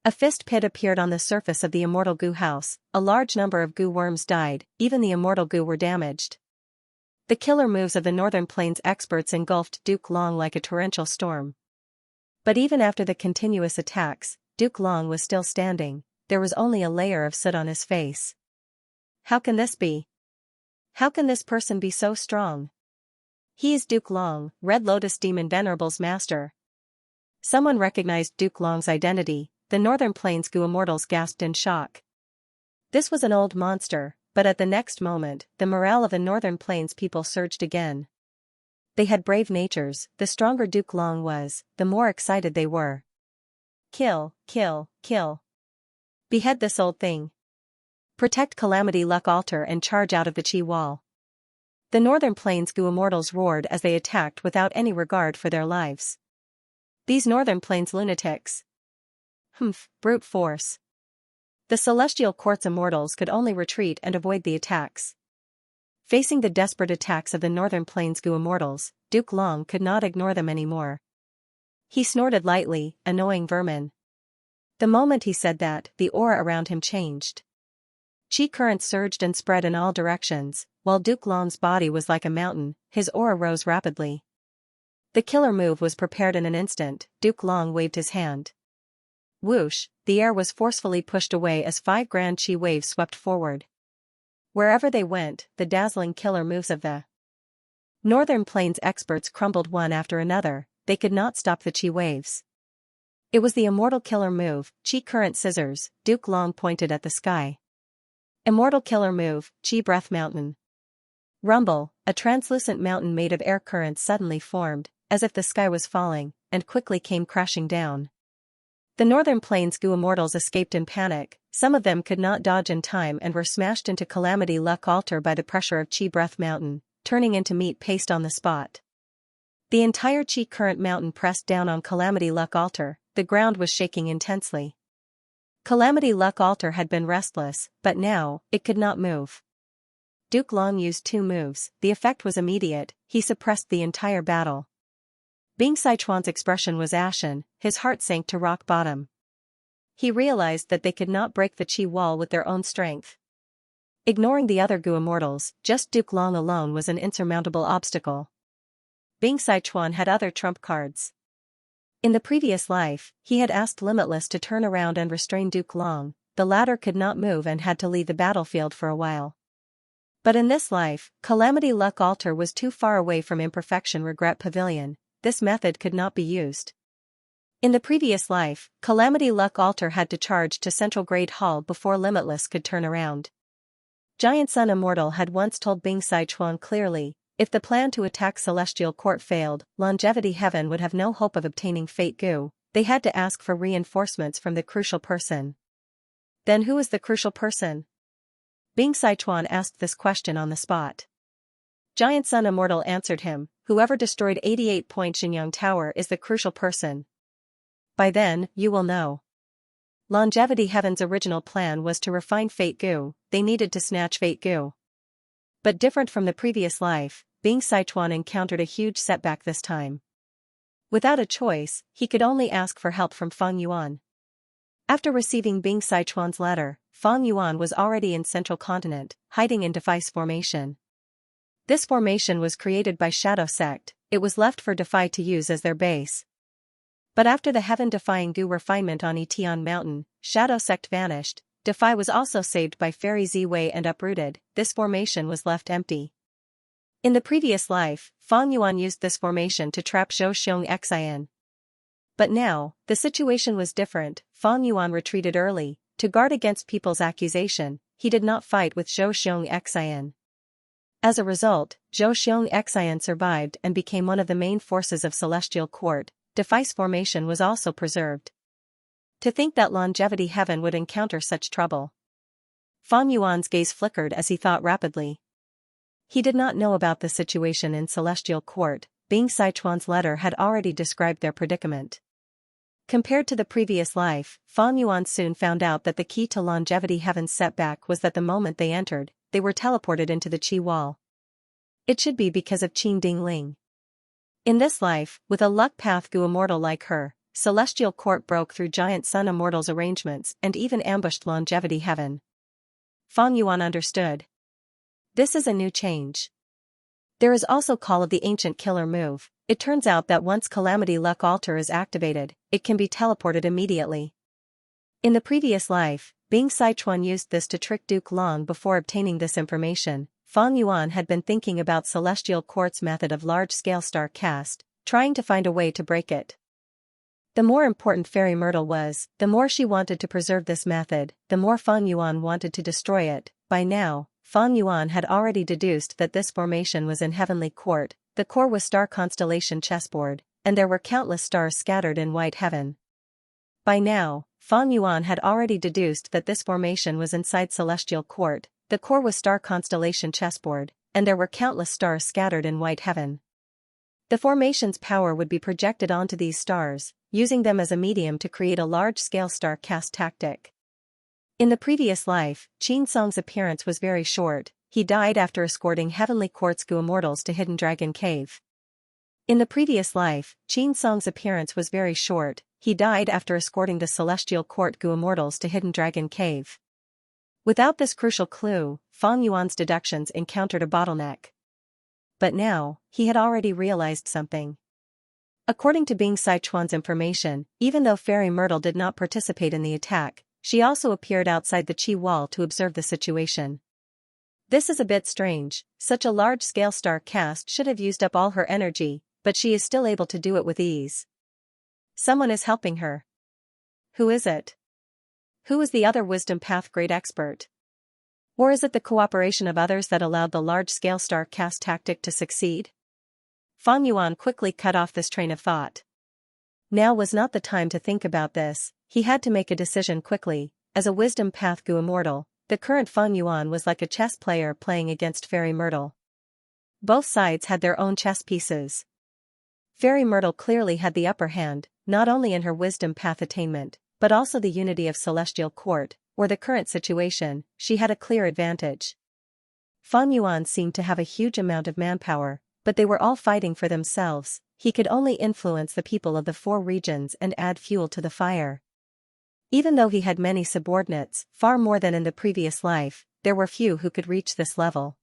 A fist pit appeared on the surface of the immortal Gu house, a large number of Gu worms died, even the immortal Gu were damaged. The killer moves of the Northern Plains experts engulfed Duke Long like a torrential storm. But even after the continuous attacks, Duke Long was still standing, there was only a layer of soot on his face. How can this be? How can this person be so strong? He is Duke Long, Red Lotus Demon Venerable's master. Someone recognized Duke Long's identity, the Northern Plains Gu immortals gasped in shock. This was an old monster, but at the next moment, the morale of the Northern Plains people surged again. They had brave natures, the stronger Duke Long was, the more excited they were. Kill, kill, kill. Behead this old thing. Protect Calamity Luck Altar and charge out of the Qi wall. The Northern Plains Gu immortals roared as they attacked without any regard for their lives. These Northern Plains lunatics. Brute force. The Celestial Court's immortals could only retreat and avoid the attacks. Facing the desperate attacks of the Northern Plains Gu immortals, Duke Long could not ignore them anymore. He snorted lightly, annoying vermin. The moment he said that, the aura around him changed. Qi currents surged and spread in all directions, while Duke Long's body was like a mountain, his aura rose rapidly. The killer move was prepared in an instant. Duke Long waved his hand. Whoosh, the air was forcefully pushed away as 5 grand Qi waves swept forward. Wherever they went, the dazzling killer moves of the Northern Plains experts crumbled one after another. They could not stop the Qi waves. It was the immortal killer move, Qi current scissors. Duke Long pointed at the sky. Immortal killer move, Qi breath mountain. Rumble, a translucent mountain made of air currents suddenly formed, as if the sky was falling, and quickly came crashing down. The Northern Plains Gu immortals escaped in panic. Some of them could not dodge in time and were smashed into Calamity Luck Altar by the pressure of Qi breath mountain, turning into meat paste on the spot. The entire Qi current mountain pressed down on Calamity Luck Altar. The ground was shaking intensely. Calamity Luck Altar had been restless, but now, it could not move. Duke Long used 2 moves. The effect was immediate. He suppressed the entire battle. Bing Sichuan's expression was ashen, his heart sank to rock bottom. He realized that they could not break the Qi wall with their own strength. Ignoring the other Gu immortals, just Duke Long alone was an insurmountable obstacle. Bing Sichuan had other trump cards. In the previous life, he had asked Limitless to turn around and restrain Duke Long. The latter could not move and had to leave the battlefield for a while. But in this life, Calamity Luck Altar was too far away from Imperfection Regret Pavilion. This method could not be used. In the previous life, Calamity Luck Altar had to charge to Central Great Hall before Limitless could turn around. Giant Sun Immortal had once told Bing Sichuan clearly, if the plan to attack Celestial Court failed, Longevity Heaven would have no hope of obtaining Fate Gu. They had to ask for reinforcements from the crucial person. Then who is the crucial person? Bing Sichuan asked this question on the spot. Giant Sun Immortal answered him, whoever destroyed 88-point Xianxia Tower is the crucial person. By then, you will know. Longevity Heaven's original plan was to refine Fate Gu. They needed to snatch Fate Gu. But different from the previous life, Bing Sichuan encountered a huge setback this time. Without a choice, he could only ask for help from Feng Yuan. After receiving Bing Sichuan's letter, Feng Yuan was already in Central Continent, hiding in Defy's formation. This formation was created by Shadow Sect. It was left for Defy to use as their base. But after the heaven-defying Gu refinement on Etian Mountain, Shadow Sect vanished. Defy was also saved by Fairy Z-Wei and uprooted. This formation was left empty. In the previous life, Feng Yuan used this formation to trap Zhou Xianxia. But now, the situation was different. Feng Yuan retreated early. To guard against people's accusation, he did not fight with Zhou Xianxia. As a result, Zhou Xianxia survived and became one of the main forces of Celestial Court. Defy's formation was also preserved. To think that Longevity Heaven would encounter such trouble. Feng Yuan's gaze flickered as he thought rapidly. He did not know about the situation in Celestial Court. Bing Sichuan's letter had already described their predicament. Compared to the previous life, Feng Yuan soon found out that the key to Longevity Heaven's setback was that the moment they entered, they were teleported into the Qi wall. It should be because of Qin Ding Ling. In this life, with a luck path Gu immortal like her, Celestial Court broke through Giant Sun Immortal's arrangements and even ambushed Longevity Heaven. Feng Yuan understood. This is a new change. There is also call of the ancient killer move. It turns out that once Calamity Luck Altar is activated, it can be teleported immediately. In the previous life, Bing Sichuan used this to trick Duke Long before obtaining this information. Feng Yuan had been thinking about Celestial Court's method of large-scale star cast, trying to find a way to break it. The more important Fairy Myrtle was, the more she wanted to preserve this method, the more Feng Yuan wanted to destroy it. By now, Feng Yuan had already deduced that this formation was in Heavenly Court. The core was star constellation chessboard, and there were countless stars scattered in white heaven. By now, Fang Yuan had already deduced that this formation was inside Celestial Court. The core was star constellation chessboard, and there were countless stars scattered in white heaven. The formation's power would be projected onto these stars, using them as a medium to create a large-scale star cast tactic. In the previous life, Qin Song's appearance was very short. He died after escorting Heavenly Quartz Gu immortals to Hidden Dragon Cave. In the previous life, Qin Song's appearance was very short. He died after escorting the Celestial Court Gu immortals to Hidden Dragon Cave. Without this crucial clue, Fang Yuan's deductions encountered a bottleneck. But now, he had already realized something. According to Bing Sichuan's information, even though Fairy Myrtle did not participate in the attack, she also appeared outside the Qi wall to observe the situation. This is a bit strange. Such a large-scale star cast should have used up all her energy, but she is still able to do it with ease. Someone is helping her. Who is it? Who is the other Wisdom Path Great Expert? Or is it the cooperation of others that allowed the large-scale star cast tactic to succeed? Fang Yuan quickly cut off this train of thought. Now was not the time to think about this. He had to make a decision quickly. As a Wisdom Path Gu immortal, the current Fang Yuan was like a chess player playing against Fairy Myrtle. Both sides had their own chess pieces. Fairy Myrtle clearly had the upper hand, not only in her Wisdom Path attainment, but also the unity of Celestial Court, or the current situation. She had a clear advantage. Fang Yuan seemed to have a huge amount of manpower, but they were all fighting for themselves. He could only influence the people of the 4 regions and add fuel to the fire. Even though he had many subordinates, far more than in the previous life, there were few who could reach this level.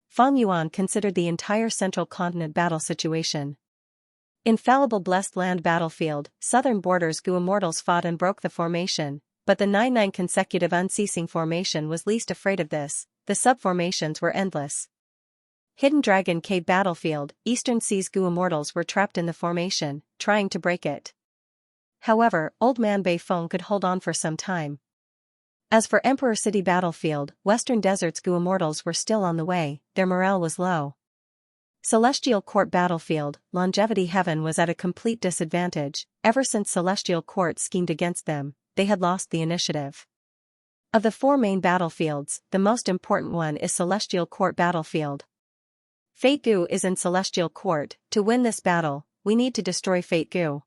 Fang Yuan considered the entire central continent battle situation. Infallible Blessed Land battlefield, southern borders Gu immortals fought and broke the formation, but the 9-9 consecutive unceasing formation was least afraid of this. The sub-formations were endless. Hidden Dragon Cave battlefield, Eastern Seas Gu immortals were trapped in the formation, trying to break it. However, Old Man Beifeng could hold on for some time. As for Emperor City battlefield, Western Deserts Gu immortals were still on the way. Their morale was low. Celestial Court battlefield, Longevity Heaven was at a complete disadvantage. Ever since Celestial Court schemed against them, they had lost the initiative. Of the 4 main battlefields, the most important one is Celestial Court battlefield. Fate Gu is in Celestial Court. To win this battle, we need to destroy Fate Gu.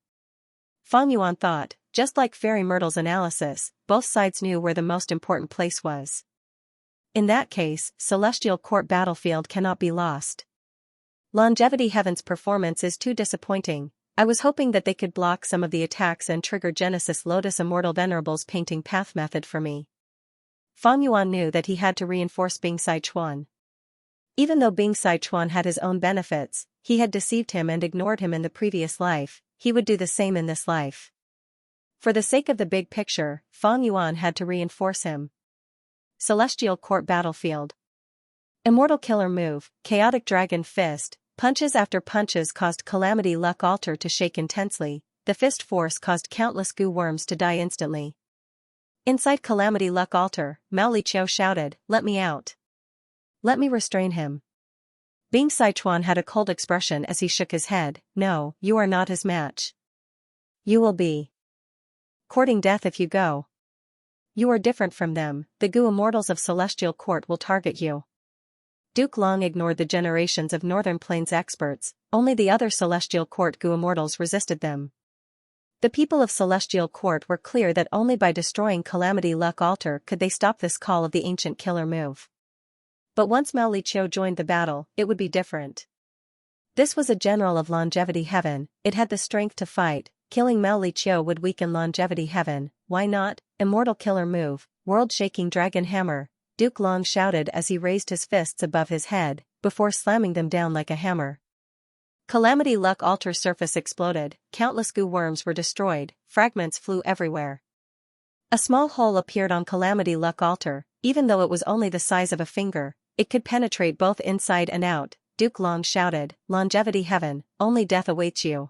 Fang Yuan thought. Just like Fairy Myrtle's analysis, both sides knew where the most important place was. In that case, Celestial Court battlefield cannot be lost. Longevity Heaven's performance is too disappointing. I was hoping that they could block some of the attacks and trigger Genesis Lotus Immortal Venerable's painting path method for me. Fang Yuan knew that he had to reinforce Bing Sichuan. Even though Bing Sichuan had his own benefits, he had deceived him and ignored him in the previous life. He would do the same in this life. For the sake of the big picture, Fang Yuan had to reinforce him. Celestial Court battlefield. Immortal Killer move, Chaotic Dragon Fist. Punches after punches caused Calamity Luck Altar to shake intensely. The fist force caused countless Gu worms to die instantly. Inside Calamity Luck Altar, Mao Liqiu shouted, "Let me out. Let me restrain him." Bing Sichuan had a cold expression as he shook his head. "No, you are not his match. You will be courting death if you go. You are different from them. The Gu immortals of Celestial Court will target you." Duke Long ignored the generations of Northern Plains experts. Only the other Celestial Court Gu immortals resisted them. The people of Celestial Court were clear that only by destroying Calamity Luck Altar could they stop this call of the ancient killer move. But once Mao Liqiu joined the battle, it would be different. This was a general of Longevity Heaven. It had the strength to fight. Killing Mao Liqiu would weaken Longevity Heaven. Why not? Immortal Killer move, World-Shaking Dragon Hammer. Duke Long shouted as he raised his fists above his head, before slamming them down like a hammer. Calamity Luck Altar surface exploded. Countless Gu worms were destroyed. Fragments flew everywhere. A small hole appeared on Calamity Luck Altar. Even though it was only the size of a finger, it could penetrate both inside and out. Duke Long shouted, "Longevity Heaven, only death awaits you."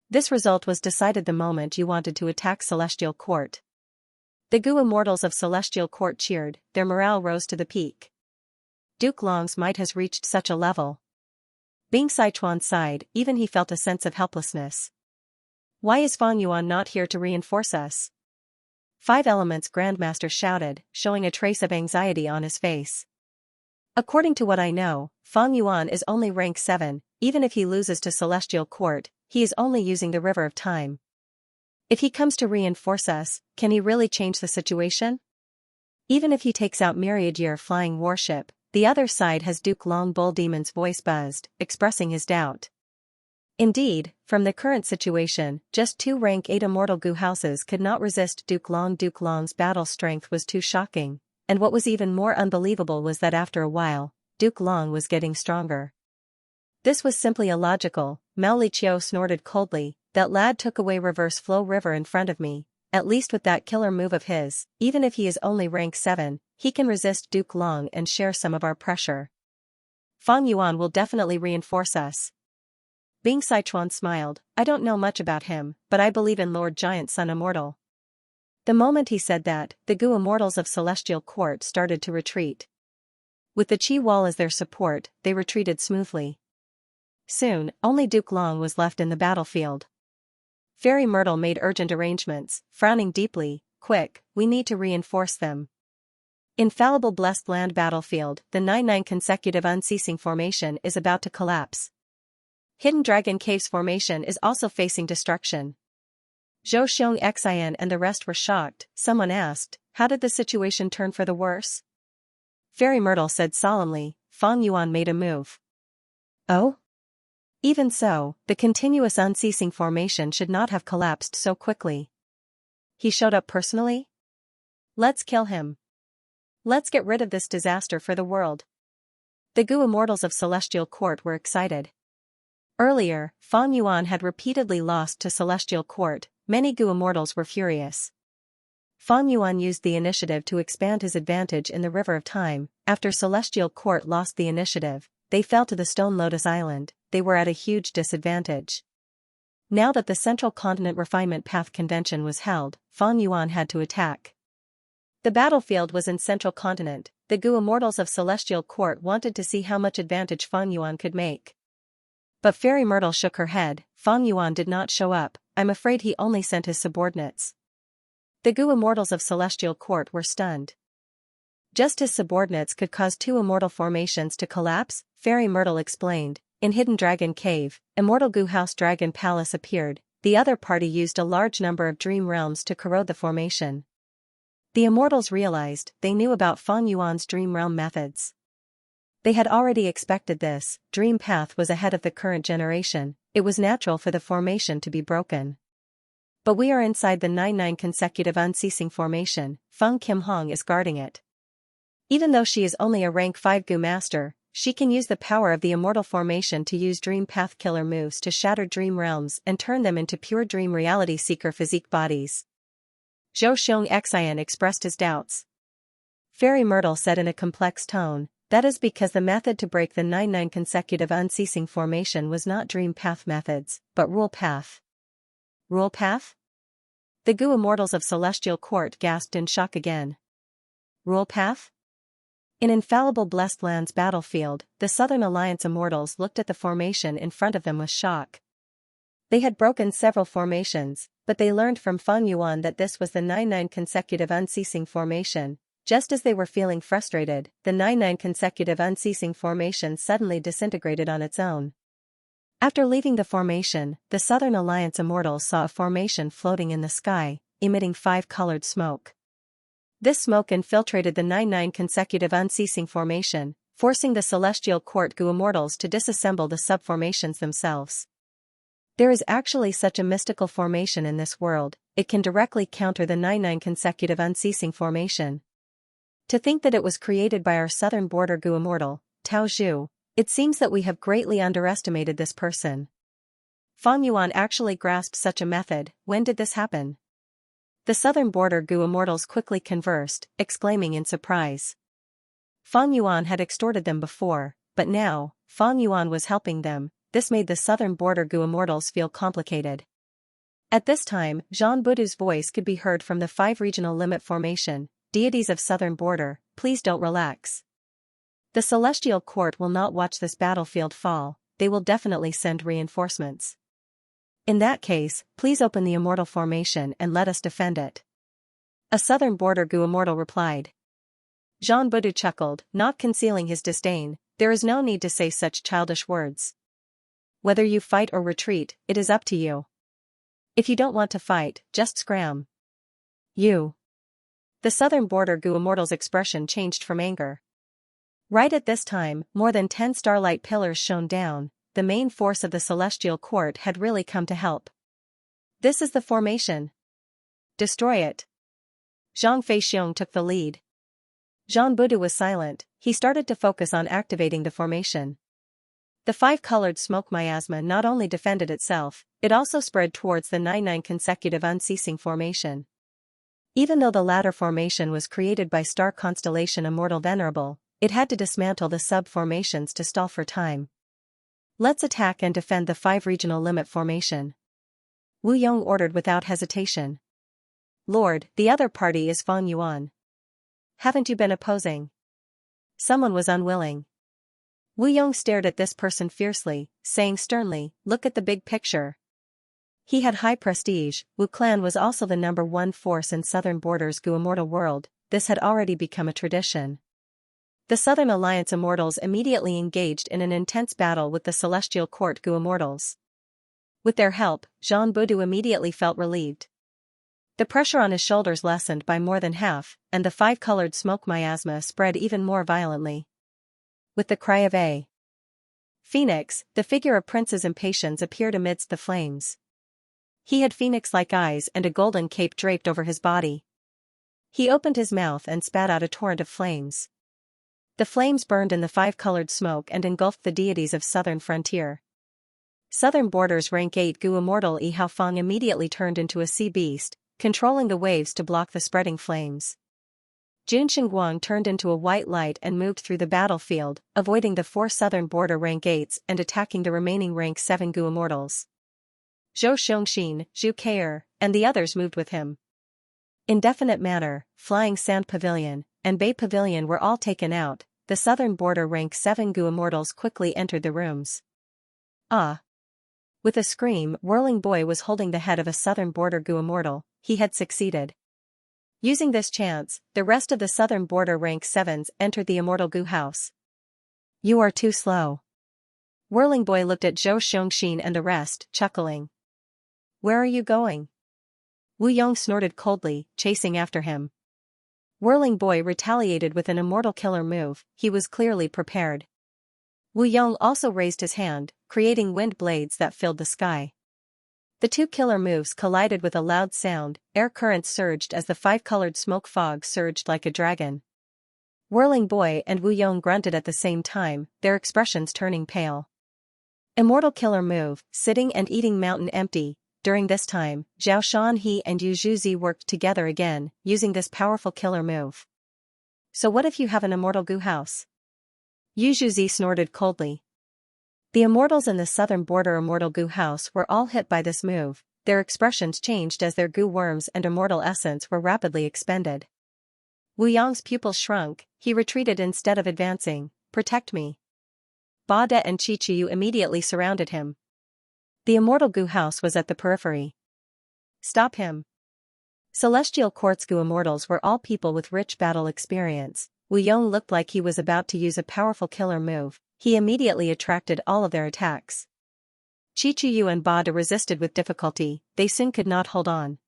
This result was decided the moment you wanted to attack Celestial Court. The Gu immortals of Celestial Court cheered. Their morale rose to the peak. Duke Long's might has reached such a level. Bing Sichuan sighed. Even he felt a sense of helplessness. Why is Fang Yuan not here to reinforce us? 5 elements Grandmaster shouted, showing a trace of anxiety on his face. According to what I know, Fang Yuan is only rank 7, even if he loses to Celestial Court, he is only using the River of Time. If he comes to reinforce us, can he really change the situation? Even if he takes out Myriad Year flying warship, the other side has Duke Long. Bull Demon's voice buzzed, expressing his doubt. Indeed, from the current situation, just 2 rank 8 immortal Gu houses could not resist Duke Long. Duke Long's battle strength was too shocking, and what was even more unbelievable was that after a while, Duke Long was getting stronger. This was simply illogical, Mao Liqiu snorted coldly. That lad took away Reverse Flow River in front of me, at least with that killer move of his, even if he is only rank 7, he can resist Duke Long and share some of our pressure. Fang Yuan will definitely reinforce us. Bing Sichuan smiled. I don't know much about him, but I believe in Lord Giant Sun Immortal. The moment he said that, the Gu Immortals of Celestial Court started to retreat. With the Qi Wall as their support, they retreated smoothly. Soon, only Duke Long was left in the battlefield. Fairy Myrtle made urgent arrangements, frowning deeply. Quick, we need to reinforce them. Infallible Blessed Land Battlefield, the 9-9 consecutive unceasing formation is about to collapse. Hidden Dragon Caves formation is also facing destruction. Zhou Xianxia and the rest were shocked. Someone asked, how did the situation turn for the worse? Fairy Myrtle said solemnly, Fang Yuan made a move. Oh? Even so, the continuous unceasing formation should not have collapsed so quickly. He showed up personally? Let's kill him. Let's get rid of this disaster for the world. The Gu Immortals of Celestial Court were excited. Earlier, Fang Yuan had repeatedly lost to Celestial Court. Many Gu Immortals were furious. Fang Yuan used the initiative to expand his advantage in the River of Time. After Celestial Court lost the initiative, they fell to the Stone Lotus Island. They were at a huge disadvantage. Now that the Central Continent Refinement Path Convention was held, Fang Yuan had to attack. The battlefield was in Central Continent. The Gu Immortals of Celestial Court wanted to see how much advantage Fang Yuan could make. But Fairy Myrtle shook her head. Fang Yuan did not show up. I'm afraid he only sent his subordinates. The Gu Immortals of Celestial Court were stunned. Just his subordinates could cause 2 immortal formations to collapse, Fairy Myrtle explained. In Hidden Dragon Cave, Immortal Gu House Dragon Palace appeared. The other party used a large number of dream realms to corrode the formation. The Immortals realized they knew about Fang Yuan's dream realm methods. They had already expected this. Dream Path was ahead of the current generation. It was natural for the formation to be broken. But we are inside the 9-9 consecutive unceasing formation. Feng Kim Hong is guarding it. Even though she is only a rank 5 Gu Master, she can use the power of the Immortal Formation to use Dream Path killer moves to shatter dream realms and turn them into pure dream reality seeker physique bodies. Zhou Xianxia expressed his doubts. Fairy Myrtle said in a complex tone, that is because the method to break the 9-9 consecutive unceasing formation was not Dream Path methods, but Rule Path. Rule Path? The Gu Immortals of Celestial Court gasped in shock again. Rule Path? In Infallible Blessed Lands Battlefield, the Southern Alliance Immortals looked at the formation in front of them with shock. They had broken several formations, but they learned from Fang Yuan that this was the 9-9 consecutive unceasing formation. Just as they were feeling frustrated, the 9-9 consecutive unceasing formation suddenly disintegrated on its own. After leaving the formation, the Southern Alliance Immortals saw a formation floating in the sky, emitting 5-colored smoke. This smoke infiltrated the 9-9 consecutive unceasing formation, forcing the Celestial Court Gu Immortals to disassemble the subformations themselves. There is actually such a mystical formation in this world, it can directly counter the 9-9 consecutive unceasing formation. To think that it was created by our southern border Gu Immortal, Tao Zhu, it seems that we have greatly underestimated this person. Fang Yuan actually grasped such a method. When did this happen? The southern border Gu Immortals quickly conversed, exclaiming in surprise. Fang Yuan had extorted them before, but now, Fang Yuan was helping them. This made the southern border Gu Immortals feel complicated. At this time, Zhang Budu's voice could be heard from the 5 regional limit formation. Deities of southern border, please don't relax. The Celestial Court will not watch this battlefield fall, they will definitely send reinforcements. In that case, please open the Immortal Formation and let us defend it. A southern border Gu immortal replied. Jean Budu chuckled, not concealing his disdain. There is no need to say such childish words. Whether you fight or retreat, it is up to you. If you don't want to fight, just scram. You. The southern border Gu immortal's expression changed from anger. Right at this time, more than 10 starlight pillars shone down. The main force of the celestial court had really come to help. This is the formation. Destroy it. Zhang Feixiong took the lead. Jean Budu was silent. He started to focus on activating the formation. The 5-colored smoke miasma not only defended itself, it also spread towards the 9 consecutive unceasing formation. Even though the latter formation was created by star constellation Immortal Venerable, it had to dismantle the sub-formations to stall for time. Let's attack and defend the 5 regional limit formation. Wu Yong ordered without hesitation. Lord, the other party is Fang Yuan. Haven't you been opposing? Someone was unwilling. Wu Yong stared at this person fiercely, saying sternly, look at the big picture. He had high prestige. Wu clan was also the #1 force in southern borders Gu immortal world. This had already become a tradition. The Southern Alliance Immortals immediately engaged in an intense battle with the Celestial Court Gu Immortals. With their help, Jean Budu immediately felt relieved. The pressure on his shoulders lessened by more than half, and the 5-colored smoke miasma spread even more violently. With the cry of a phoenix, the figure of Prince's Impatience appeared amidst the flames. He had phoenix-like eyes and a golden cape draped over his body. He opened his mouth and spat out a torrent of flames. The flames burned in the 5-colored smoke and engulfed the deities of southern frontier. Southern borders rank 8 Gu immortal Yi Haofang immediately turned into a sea beast, controlling the waves to block the spreading flames. Jun Xingguang turned into a white light and moved through the battlefield, avoiding the 4 southern border rank 8s and attacking the remaining rank 7 Gu immortals. Zhou Xiongxin, Zhu Keier, and the others moved with him. In definite manner, Flying Sand Pavilion and Bay Pavilion were all taken out. The southern border rank 7 Gu immortals quickly entered the rooms. Ah! With a scream, Whirling Boy was holding the head of a southern border Gu immortal. He had succeeded. Using this chance, the rest of the southern border rank 7s entered the immortal Gu house. You are too slow. Whirling Boy looked at Zhou Xiongxin and the rest, chuckling. Where are you going? Wu Yong snorted coldly, chasing after him. Whirling Boy retaliated with an immortal killer move. He was clearly prepared. Wu Yong also raised his hand, creating wind blades that filled the sky. The 2 killer moves collided with a loud sound. Air currents surged as the 5-colored smoke fog surged like a dragon. Whirling Boy and Wu Yong grunted at the same time, their expressions turning pale. Immortal killer move, sitting and eating mountain empty. During this time, Zhao Shanhe and Yu Zhuzi worked together again, using this powerful killer move. So what if you have an immortal Gu house? Yu Zhuzi snorted coldly. The immortals in the southern border immortal Gu house were all hit by this move. Their expressions changed as their Gu worms and immortal essence were rapidly expended. Wu Yong's pupils shrunk. He retreated instead of advancing. Protect me. Ba De and Chi Chiyu immediately surrounded him. The immortal Gu house was at the periphery. Stop him. Celestial Court's Gu immortals were all people with rich battle experience. Wu Yong looked like he was about to use a powerful killer move. He immediately attracted all of their attacks. Chi Chiyu and Ba De resisted with difficulty. They soon could not hold on.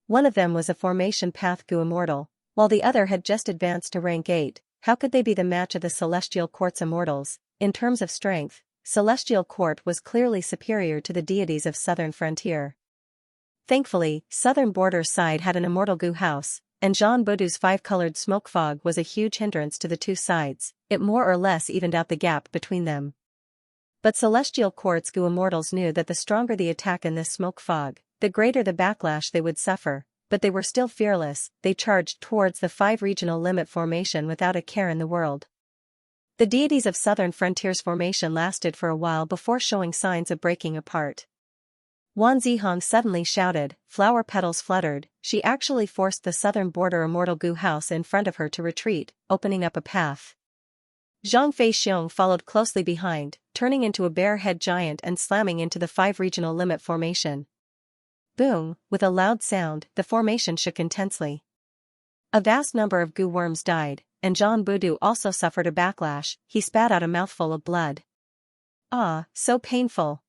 One of them was a formation path Gu immortal, while the other had just advanced to rank 8. How could they be the match of the Celestial Court's immortals? In terms of strength, Celestial Court was clearly superior to the deities of southern frontier. Thankfully, southern border's side had an immortal Gu house, and Jean Budu's 5-colored smoke fog was a huge hindrance to the 2 sides. It more or less evened out the gap between them. But Celestial Court's Gu immortals knew that the stronger the attack in this smoke fog, the greater the backlash they would suffer, but they were still fearless. They charged towards the 5 regional limit formation without a care in the world. The deities of southern frontier's formation lasted for a while before showing signs of breaking apart. Wan Zihong suddenly shouted, flower petals fluttered. She actually forced the southern border immortal Gu house in front of her to retreat, opening up a path. Zhang Feixiong followed closely behind, turning into a bear-head giant and slamming into the 5 regional limit formation. Boom! With a loud sound, the formation shook intensely. A vast number of goo worms died, and Jean Boudou also suffered a backlash. He spat out a mouthful of blood. Ah, so painful.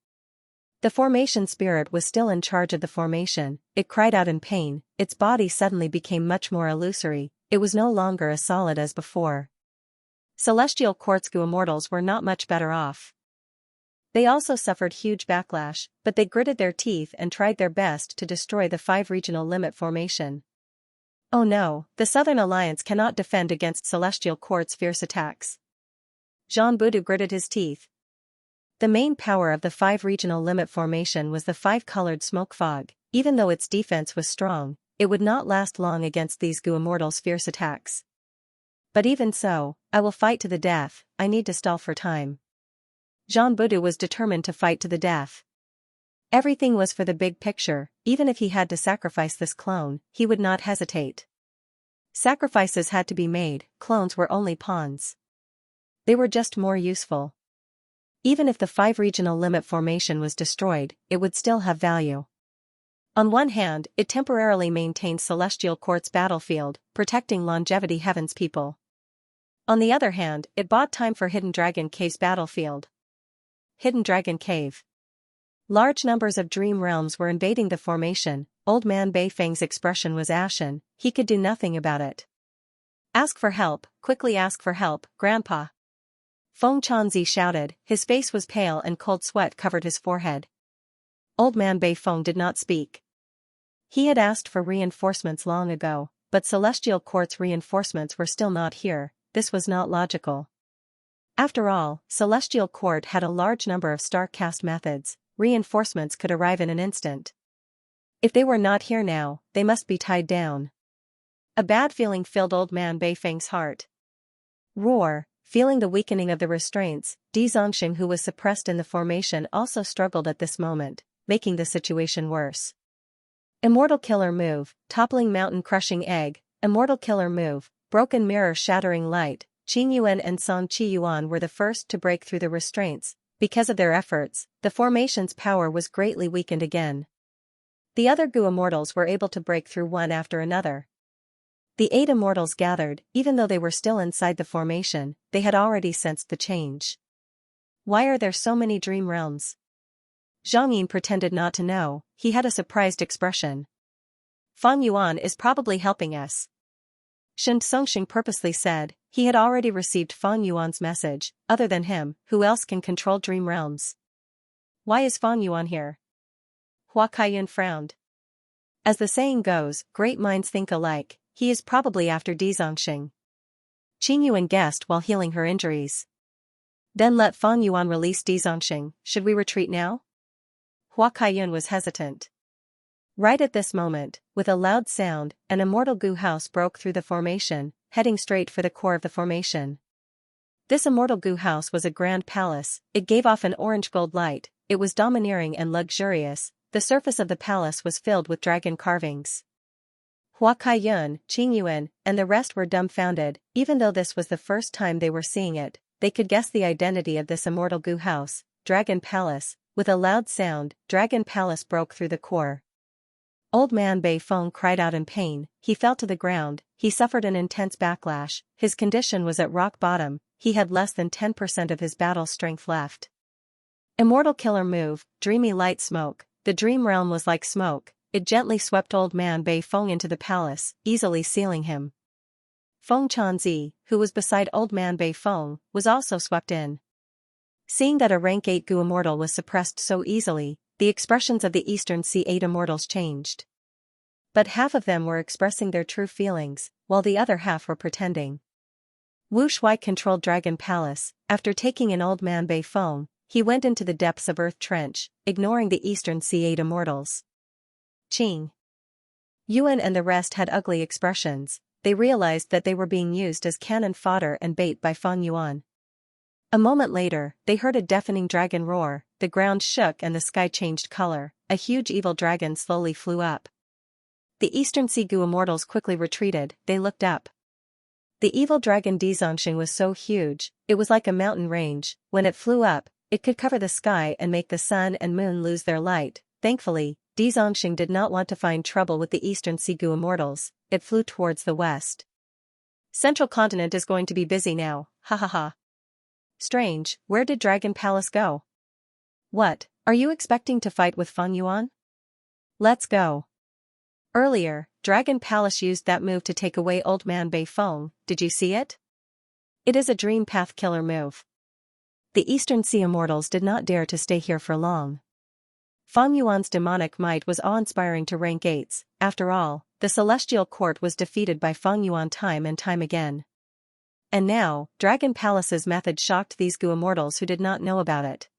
The formation spirit was still in charge of the formation. It cried out in pain. Its body suddenly became much more illusory. It was no longer as solid as before. Celestial quartz goo immortals were not much better off. They also suffered huge backlash, but they gritted their teeth and tried their best to destroy the 5 regional limit formation. Oh no, the Southern Alliance cannot defend against celestial quartz fierce attacks. Jean Boudou gritted his teeth. The main power of the 5 regional limit formation was the 5-colored smoke fog. Even though its defense was strong, it would not last long against these goo immortals' fierce attacks. But even so, I will fight to the death. I need to stall for time. Jean Boudou was determined to fight to the death. Everything was for the big picture. Even if he had to sacrifice this clone, he would not hesitate. Sacrifices had to be made. Clones were only pawns. They were just more useful. Even if the 5 regional limit formation was destroyed, it would still have value. On one hand, it temporarily maintained Celestial Quartz battlefield, protecting Longevity Heaven's people. On the other hand, it bought time for Hidden Dragon Cave's battlefield. Hidden Dragon Cave. Large numbers of dream realms were invading the formation. Old Man Beifeng's expression was ashen. He could do nothing about it. Ask for help, quickly ask for help, Grandpa. Feng Chanzi shouted. His face was pale and cold sweat covered his forehead. Old Man Beifeng did not speak. He had asked for reinforcements long ago, but Celestial Quartz reinforcements were still not here. This was not logical. After all, Celestial Court had a large number of star-cast methods. Reinforcements could arrive in an instant. If they were not here now, they must be tied down. A bad feeling filled Old Man Beifeng's heart. Roar. Feeling the weakening of the restraints, Di Zongxing, who was suppressed in the formation, also struggled at this moment, making the situation worse. Immortal Killer Move, Toppling Mountain Crushing Egg, Immortal Killer Move, Broken Mirror Shattering Light. Qing Yuan and Song Qiyuan were the first to break through the restraints. Because of their efforts, the formation's power was greatly weakened again. The other goo immortals were able to break through one after another. The 8 immortals gathered. Even though they were still inside the formation, they had already sensed the change. Why are there so many dream realms? Zhang Yin pretended not to know. He had a surprised expression. Fan Yuan is probably helping us. Shen Songxing purposely said. He had already received Fan Yuan's message. Other than him, who else can control dream realms? Why is Fan Yuan here? Hua Kaiyun frowned. As the saying goes, great minds think alike. He is probably after Di Zongxing. Qing Yuan guessed while healing her injuries. Then let Fan Yuan release Di Zongxing. Should we retreat now? Hua Kaiyun was hesitant. Right at this moment, with a loud sound, an immortal goo house broke through the formation, heading straight for the core of the formation. This immortal goo house was a grand palace. It gave off an orange-gold light. It was domineering and luxurious. The surface of the palace was filled with dragon carvings. Hua Kaiyun, Qing Yuan, and the rest were dumbfounded. Even though this was the first time they were seeing it, they could guess the identity of this immortal goo house, Dragon Palace. With a loud sound, Dragon Palace broke through the core. Old Man Beifeng cried out in pain. He fell to the ground. He suffered an intense backlash. His condition was at rock bottom. He had less than 10% of his battle strength left. Immortal Killer Move, Dreamy Light Smoke. The dream realm was like smoke. It gently swept Old Man Beifeng into the palace, easily sealing him. Feng Chanzi, who was beside Old Man Beifeng, was also swept in. Seeing that a rank 8 goo immortal was suppressed so easily, the expressions of the Eastern Sea 8 immortals changed. But half of them were expressing their true feelings, while the other half were pretending. Wu Shui controlled Dragon Palace. After taking in Old Man Beifeng, he went into the depths of Earth Trench, ignoring the Eastern Sea 8 immortals. Qing Yuan and the rest had ugly expressions. They realized that they were being used as cannon fodder and bait by Fan Yuan. A moment later, they heard a deafening dragon roar. The ground shook and the sky changed color. A huge evil dragon slowly flew up. The Eastern Sea goo immortals quickly retreated. They looked up. The evil dragon Di Zongxing was so huge, it was like a mountain range. When it flew up, it could cover the sky and make the sun and moon lose their light. Thankfully, Xianxia did not want to find trouble with the Eastern Sea Goo immortals. It flew towards the west. Central Continent is going to be busy now, ha ha ha. Strange, where did Dragon Palace go? What, are you expecting to fight with Feng Yuan? Let's go. Earlier, Dragon Palace used that move to take away Old Man Bei Feng, did you see it? It is a dream path killer move. The Eastern Sea Immortals did not dare to stay here for long. Feng Yuan's demonic might was awe-inspiring to rank 8s, after all, the Celestial Court was defeated by Feng Yuan time and time again. And now, Dragon Palace's method shocked these Goo immortals who did not know about it.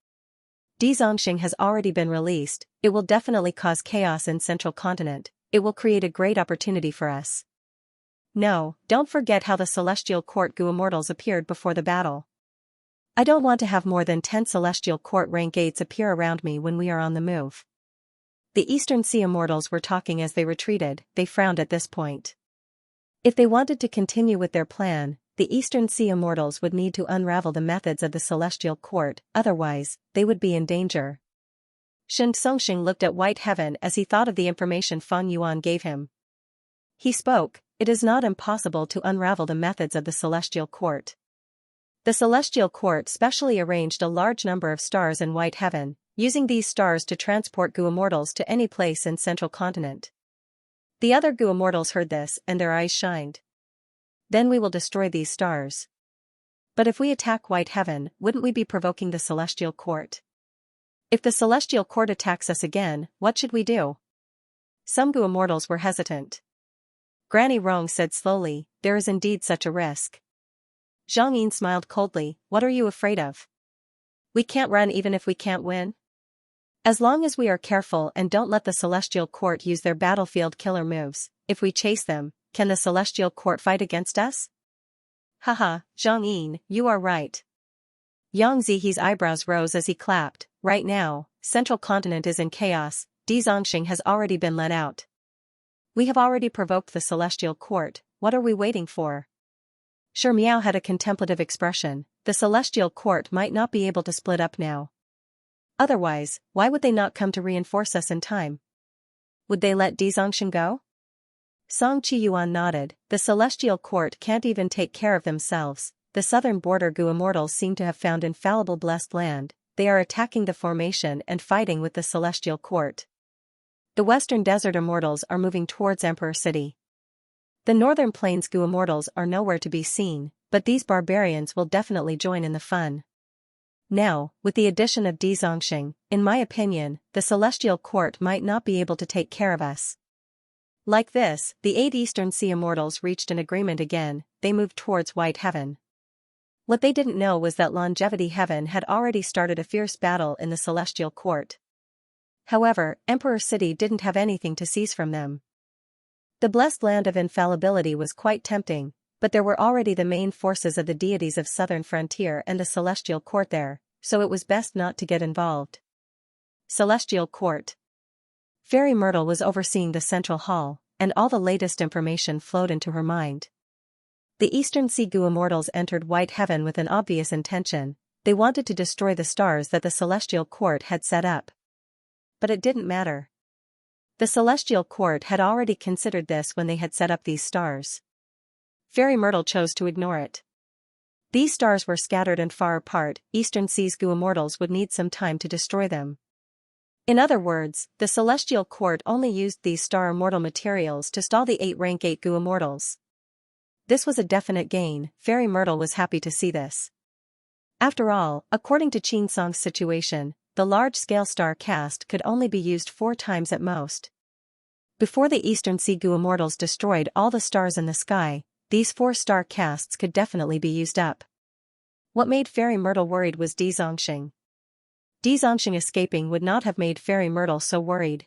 Xianxia has already been released, it will definitely cause chaos in Central Continent, it will create a great opportunity for us. No, don't forget how the Celestial Court Goo immortals appeared before the battle. I don't want to have more than 10 Celestial Court rank 8s appear around me when we are on the move. The Eastern Sea Immortals were talking as they retreated, they frowned at this point. If they wanted to continue with their plan, the Eastern Sea Immortals would need to unravel the methods of the Celestial Court, otherwise, they would be in danger. Xianxia looked at White Heaven as he thought of the information Feng Yuan gave him. He spoke, it is not impossible to unravel the methods of the Celestial Court. The Celestial Court specially arranged a large number of stars in White Heaven, using these stars to transport Goo immortals to any place in Central Continent. The other Goo immortals heard this and their eyes shined. Then we will destroy these stars. But if we attack White Heaven, wouldn't we be provoking the Celestial Court? If the Celestial Court attacks us again, what should we do? Some Goo immortals were hesitant. Granny Rong said slowly, there is indeed such a risk. Zhang Yin smiled coldly, what are you afraid of? We can't run even if we can't win? As long as we are careful and don't let the Celestial Court use their battlefield killer moves, if we chase them, can the Celestial Court fight against us? Haha, Zhang Yin, you are right. Yang Zihe's eyebrows rose as he clapped, right now, Central Continent is in chaos, Xianxia has already been let out. We have already provoked the Celestial Court, what are we waiting for? Shi Miao had a contemplative expression, the Celestial Court might not be able to split up now. Otherwise, why would they not come to reinforce us in time? Would they let Xianxia go? Song Qiyuan nodded, the Celestial Court can't even take care of themselves, the southern border Goo immortals seem to have found infallible blessed land, they are attacking the formation and fighting with the Celestial Court. The western desert immortals are moving towards Emperor City. The northern plains Goo immortals are nowhere to be seen, but these barbarians will definitely join in the fun. Now, with the addition of Xianxia, in my opinion, the Celestial Court might not be able to take care of us. Like this, the 8 Eastern Sea Immortals reached an agreement again, they moved towards White Heaven. What they didn't know was that Longevity Heaven had already started a fierce battle in the Celestial Court. However, Emperor City didn't have anything to seize from them. The blessed land of infallibility was quite tempting, but there were already the main forces of the deities of Southern Frontier and the Celestial Court there, so it was best not to get involved. Celestial Court. Fairy Myrtle was overseeing the central hall, and all the latest information flowed into her mind. The Eastern Sea Goo immortals entered White Heaven with an obvious intention, they wanted to destroy the stars that the Celestial Court had set up. But it didn't matter. The Celestial Court had already considered this when they had set up these stars. Fairy Myrtle chose to ignore it. These stars were scattered and far apart, Eastern Sea's Goo immortals would need some time to destroy them. In other words, the Celestial Court only used these star immortal materials to stall the 8 rank 8 Goo immortals. This was a definite gain, Fairy Myrtle was happy to see this. After all, according to Qin Song's situation, the large-scale star cast could only be used 4 times at most. Before the Eastern Sea Goo immortals destroyed all the stars in the sky, these 4 star casts could definitely be used up. What made Fairy Myrtle worried was Xianxia. Xianxia escaping would not have made Fairy Myrtle so worried.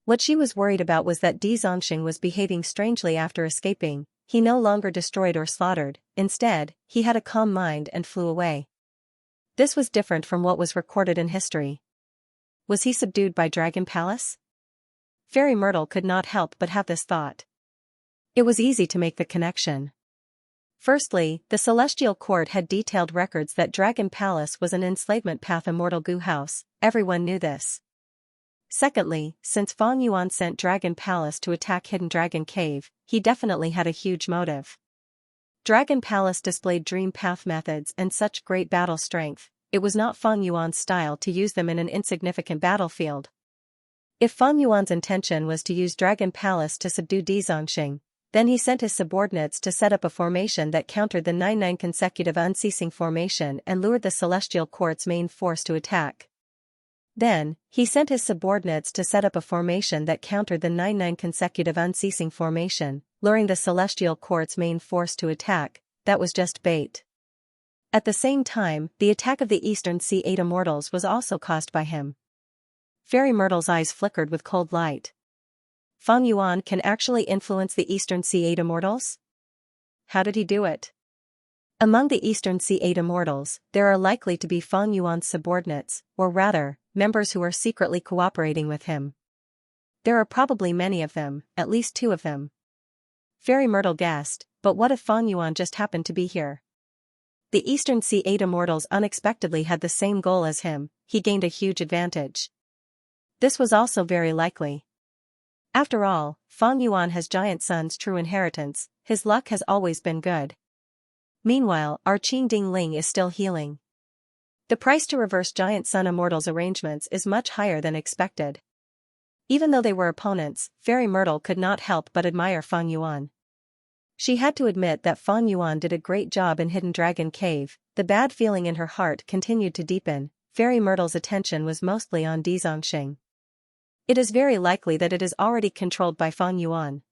What she was worried about was that Xianxia was behaving strangely after escaping, he no longer destroyed or slaughtered, instead, he had a calm mind and flew away. This was different from what was recorded in history. Was he subdued by Dragon Palace? Fairy Myrtle could not help but have this thought. It was easy to make the connection. Firstly, the Celestial Court had detailed records that Dragon Palace was an enslavement path immortal Goo house, everyone knew this. Secondly, since Fang Yuan sent Dragon Palace to attack Hidden Dragon Cave, he definitely had a huge motive. Dragon Palace displayed dream path methods and such great battle strength, it was not Fang Yuan's style to use them in an insignificant battlefield. If Fang Yuan's intention was to use Dragon Palace to subdue Xianxia, then he sent his subordinates to set up a formation that countered the 9-9 consecutive unceasing formation and lured the Celestial Court's main force to attack. Then, he sent his subordinates to set up a formation that countered the 9-9 consecutive unceasing formation, luring the Celestial Court's main force to attack. That was just bait. At the same time, the attack of the Eastern C8 Immortals was also caused by him. Fairy Myrtle's eyes flickered with cold light. Fang Yuan can actually influence the Eastern C8 Immortals? How did he do it? Among the Eastern C8 Immortals, there are likely to be Fang Yuan's subordinates, or rather, members who are secretly cooperating with him. There are probably many of them, at least 2 of them. Fairy Myrtle guessed, but what if Fang Yuan just happened to be here? The Eastern C8 Immortals unexpectedly had the same goal as him, he gained a huge advantage. This was also very likely. After all, Fang Yuan has Giant Sun's true inheritance, his luck has always been good. Meanwhile, our Qing Ding Ling is still healing. The price to reverse Giant Sun Immortals arrangements is much higher than expected. Even though they were opponents, Fairy Myrtle could not help but admire Fang Yuan. She had to admit that Fang Yuan did a great job in Hidden Dragon Cave. The bad feeling in her heart continued to deepen. Fairy Myrtle's attention was mostly on Xianxia. It is very likely that it is already controlled by Fang Yuan.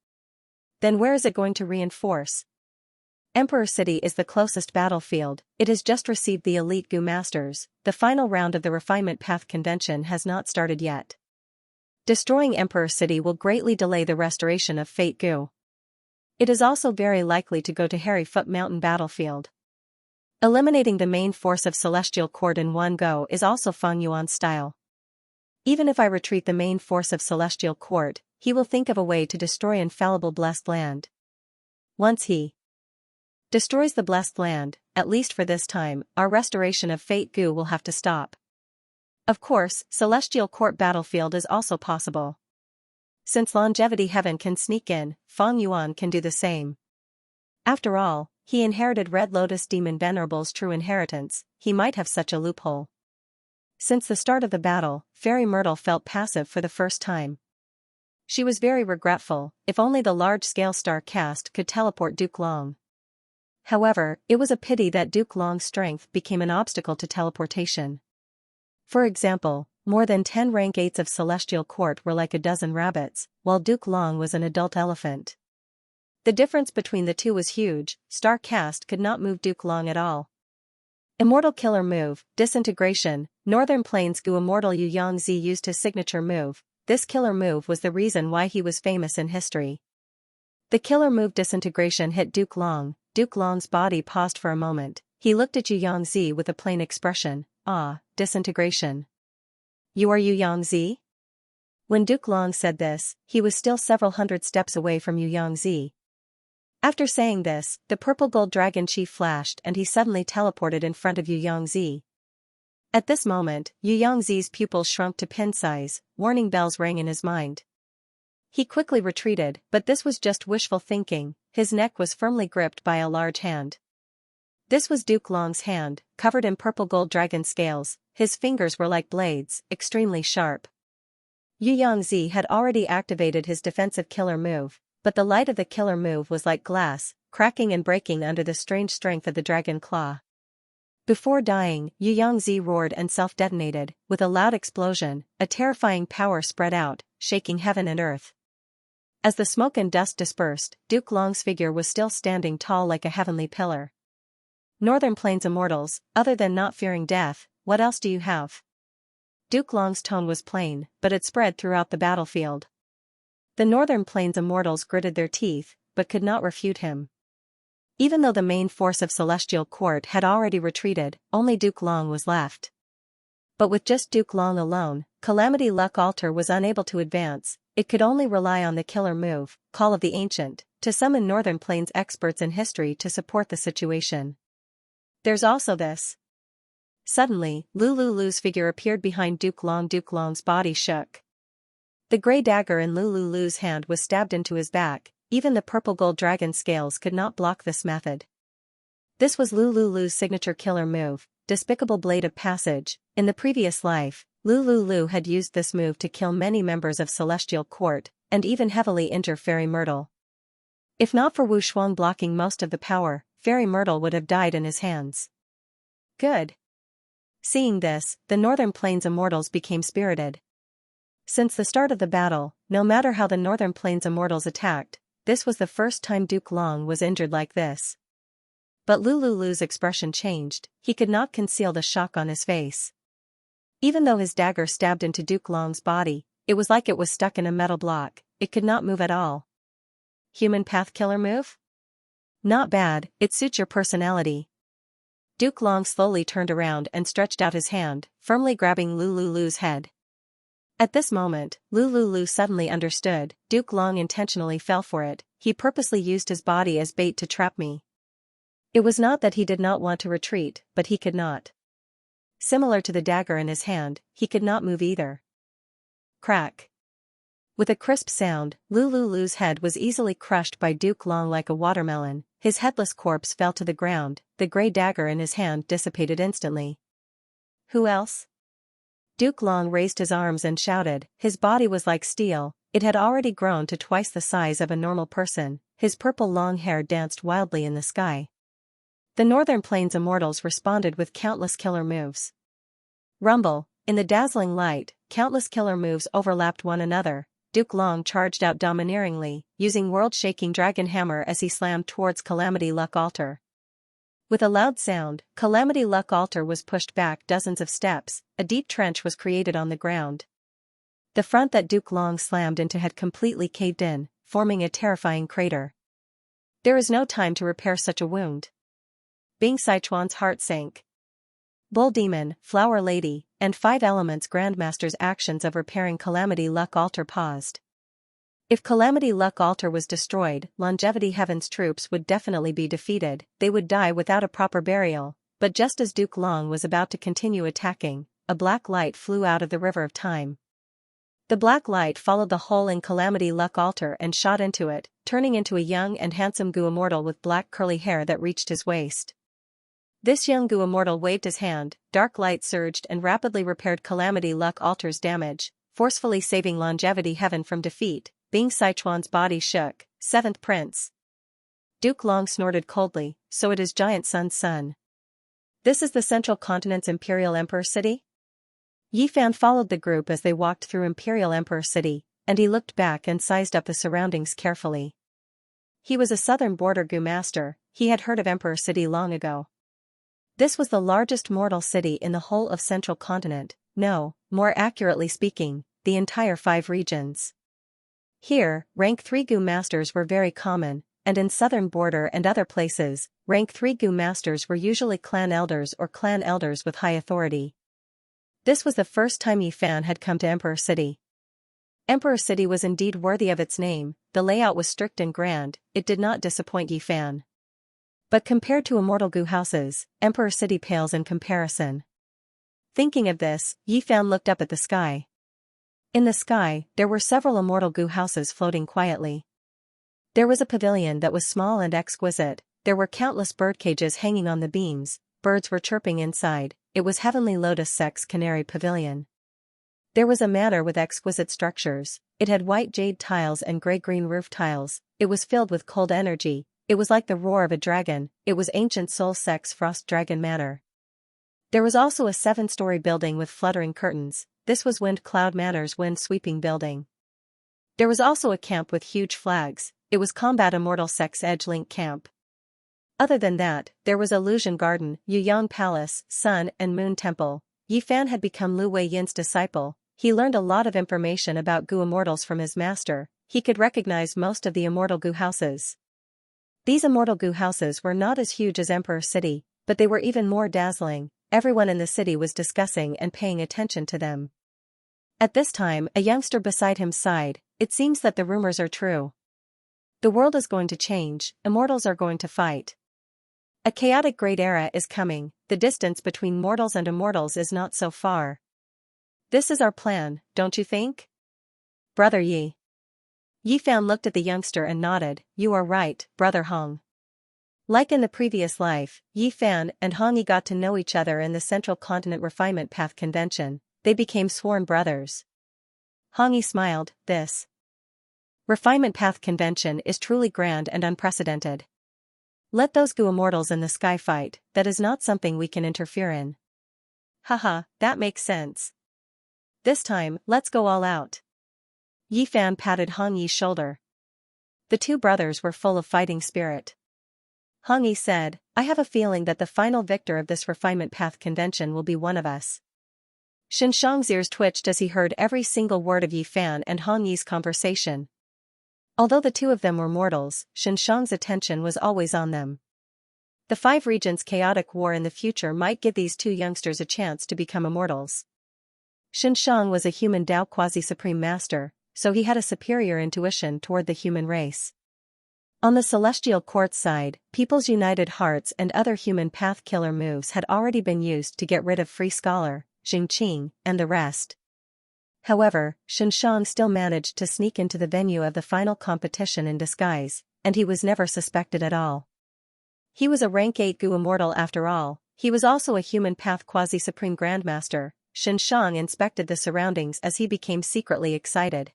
Then where is it going to reinforce? Emperor City is the closest battlefield, it has just received the elite Gu Masters, the final round of the Refinement Path Convention has not started yet. Destroying Emperor City will greatly delay the restoration of Fate Gu. It is also very likely to go to Hairy Foot Mountain battlefield. Eliminating the main force of Celestial Court in one go is also Fang Yuan's style. Even if I retreat the main force of Celestial Court, he will think of a way to destroy infallible Blessed Land. Once he destroys the Blessed Land, at least for this time, our restoration of Fate Gu will have to stop. Of course, Celestial Court battlefield is also possible. Since Longevity Heaven can sneak in, Fang Yuan can do the same. After all, he inherited Red Lotus Demon Venerable's true inheritance, he might have such a loophole. Since the start of the battle, Fairy Myrtle felt passive for the first time. She was very regretful, if only the large-scale star cast could teleport Duke Long. However, it was a pity that Duke Long's strength became an obstacle to teleportation. For example, more than 10 rank 8s of Celestial Court were like a dozen rabbits, while Duke Long was an adult elephant. The difference between the two was huge, Star Cast could not move Duke Long at all. Immortal Killer Move, Disintegration, Northern Plains Gu Immortal Yu Yangzi used his signature move. This killer move was the reason why he was famous in history. The killer move Disintegration hit Duke Long. Duke Long's body paused for a moment, he looked at Yu Yangzi with a plain expression, "Ah, disintegration. You are Yu Yangzi?" When Duke Long said this, he was still several hundred steps away from Yu Yangzi. After saying this, the purple gold dragon chi flashed and he suddenly teleported in front of Yu Yangzi. At this moment, Yu Yangzi's pupils shrunk to pin size, warning bells rang in his mind. He quickly retreated, but this was just wishful thinking, his neck was firmly gripped by a large hand. This was Duke Long's hand, covered in purple gold dragon scales, his fingers were like blades, extremely sharp. Yu Yangzi had already activated his defensive killer move, but the light of the killer move was like glass, cracking and breaking under the strange strength of the dragon claw. Before dying, Yu Yangzi roared and self-detonated, with a loud explosion, a terrifying power spread out, shaking heaven and earth. As the smoke and dust dispersed, Duke Long's figure was still standing tall like a heavenly pillar. Northern Plains Immortals, other than not fearing death, what else do you have? Duke Long's tone was plain, but it spread throughout the battlefield. The Northern Plains Immortals gritted their teeth, but could not refute him. Even though the main force of Celestial Court had already retreated, only Duke Long was left. But with just Duke Long alone, Calamity Luck Altar was unable to advance, it could only rely on the killer move, Call of the Ancient, to summon Northern Plains experts in history to support the situation. There's also this. Suddenly, Lulu's figure appeared behind Duke Long. Duke Long's body shook. The gray dagger in Lulu's hand was stabbed into his back, even the purple gold dragon scales could not block this method. This was Lulu's signature killer move, Despicable Blade of Passage. In the previous life, Lulu had used this move to kill many members of Celestial Court, and even heavily injure Fairy Myrtle. If not for Wu Shuang blocking most of the power, Fairy Myrtle would have died in his hands. Good. Seeing this, the Northern Plains Immortals became spirited. Since the start of the battle, no matter how the Northern Plains Immortals attacked, this was the first time Duke Long was injured like this. But Lulu's expression changed, he could not conceal the shock on his face. Even though his dagger stabbed into Duke Long's body, it was like it was stuck in a metal block, it could not move at all. Human path killer move? Not bad, it suits your personality. Duke Long slowly turned around and stretched out his hand, firmly grabbing Lulu's head. At this moment, Lulu suddenly understood, Duke Long intentionally fell for it, he purposely used his body as bait to trap me. It was not that he did not want to retreat, but he could not. Similar to the dagger in his hand, he could not move either. Crack. With a crisp sound, Lulu's head was easily crushed by Duke Long like a watermelon, his headless corpse fell to the ground, the gray dagger in his hand dissipated instantly. Who else? Duke Long raised his arms and shouted, his body was like steel, it had already grown to twice the size of a normal person, his purple long hair danced wildly in the sky. The Northern Plains Immortals responded with countless killer moves. Rumble, in the dazzling light, countless killer moves overlapped one another. Duke Long charged out domineeringly, using world-shaking dragon hammer as he slammed towards Calamity Luck Altar. With a loud sound, Calamity Luck Altar was pushed back dozens of steps, a deep trench was created on the ground. The front that Duke Long slammed into had completely caved in, forming a terrifying crater. There is no time to repair such a wound. Bing Sichuan's heart sank. Bull Demon, Flower Lady, and 5 Elements Grandmaster's actions of repairing Calamity Luck Altar paused. If Calamity Luck Altar was destroyed, Longevity Heaven's troops would definitely be defeated, they would die without a proper burial, but just as Duke Long was about to continue attacking, a black light flew out of the River of Time. The black light followed the hole in Calamity Luck Altar and shot into it, turning into a young and handsome Gu Immortal with black curly hair that reached his waist. This young Gu Immortal waved his hand, dark light surged and rapidly repaired Calamity Luck Altar's damage, forcefully saving Longevity Heaven from defeat. Bing Sichuan's body shook. 7th Prince. Duke Long snorted coldly, so it is Giant Sun's son. This is the Central Continent's Imperial Emperor City? Yi Fan followed the group as they walked through Imperial Emperor City, and he looked back and sized up the surroundings carefully. He was a southern border Gu master, he had heard of Emperor City long ago. This was the largest mortal city in the whole of Central Continent, no, more accurately speaking, the entire 5 regions. Here, rank 3 Gu masters were very common, and in southern border and other places, rank 3 Gu masters were usually clan elders or clan elders with high authority. This was the first time Yi Fan had come to Emperor City. Emperor City was indeed worthy of its name, the layout was strict and grand, it did not disappoint Yi Fan. But compared to immortal Gu houses, Emperor City pales in comparison. Thinking of this, Yi Fan looked up at the sky. In the sky, there were several immortal Gu houses floating quietly. There was a pavilion that was small and exquisite, there were countless bird cages hanging on the beams, birds were chirping inside, it was Heavenly Lotus Sex Canary Pavilion. There was a manor with exquisite structures, it had white jade tiles and gray-green roof tiles, it was filled with cold energy. It was like the roar of a dragon, it was ancient Soul Sex Frost Dragon Manor. There was also a 7-story building with fluttering curtains, this was Wind Cloud Manor's wind-sweeping building. There was also a camp with huge flags, it was Combat Immortal Sex Edge Link Camp. Other than that, there was Illusion Garden, Yuyang Palace, Sun and Moon Temple. Yi Fan had become Lu Wei Yin's disciple, he learned a lot of information about Gu Immortals from his master, he could recognize most of the immortal Gu houses. These immortal Gu houses were not as huge as Emperor City, but they were even more dazzling, everyone in the city was discussing and paying attention to them. At this time, a youngster beside him sighed, it seems that the rumors are true. The world is going to change, immortals are going to fight. A chaotic great era is coming, the distance between mortals and immortals is not so far. This is our plan, don't you think? Brother Yi. Yi Fan looked at the youngster and nodded, "You are right, Brother Hong." Like in the previous life, Yi Fan and Hong Yi got to know each other in the Central Continent Refinement Path Convention. They became sworn brothers. Hong Yi smiled, "This Refinement Path Convention is truly grand and unprecedented. Let those Gu immortals in the sky fight, that is not something we can interfere in." "Haha, that makes sense. This time, let's go all out." Yi Fan patted Hong Yi's shoulder. The two brothers were full of fighting spirit. Hong Yi said, "I have a feeling that the final victor of this Refinement Path Convention will be one of us." Xianxia's ears twitched as he heard every single word of Yi Fan and Hong Yi's conversation. Although the two of them were mortals, Xianxia's attention was always on them. The 5 regions' chaotic war in the future might give these two youngsters a chance to become immortals. Xianxia was a human Dao quasi-supreme master, so he had a superior intuition toward the human race. On the Celestial Court's side, People's United Hearts and other human path killer moves had already been used to get rid of Free Scholar, Jingqing, and the rest. However, Xianxia still managed to sneak into the venue of the final competition in disguise, and he was never suspected at all. He was a rank 8 Gu immortal after all. He was also a human path quasi-supreme grandmaster. Xianxia inspected the surroundings as he became secretly excited.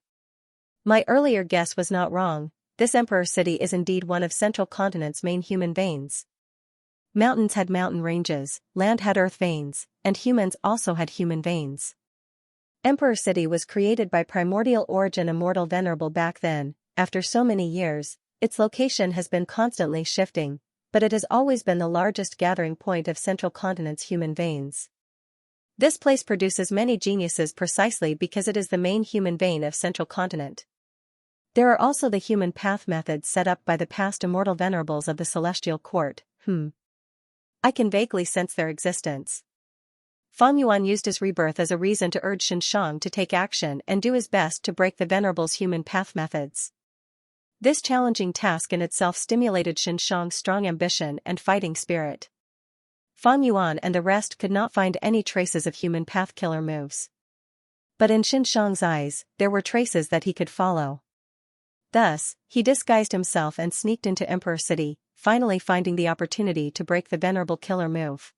My earlier guess was not wrong. This Emperor City is indeed one of Central Continent's main human veins. Mountains had mountain ranges, land had earth veins, and humans also had human veins. Emperor City was created by primordial origin immortal venerable back then. After so many years, its location has been constantly shifting, but it has always been the largest gathering point of Central Continent's human veins. This place produces many geniuses precisely because it is the main human vein of Central Continent. There are also the human path methods set up by the past immortal venerables of the Celestial Court. I can vaguely sense their existence. Fang Yuan used his rebirth as a reason to urge Xianxia to take action and do his best to break the venerable's human path methods. This challenging task in itself stimulated Xianxia's strong ambition and fighting spirit. Fang Yuan and the rest could not find any traces of human path killer moves. But in Xianxia's eyes, there were traces that he could follow. Thus, he disguised himself and sneaked into Emperor City, finally finding the opportunity to break the venerable killer move.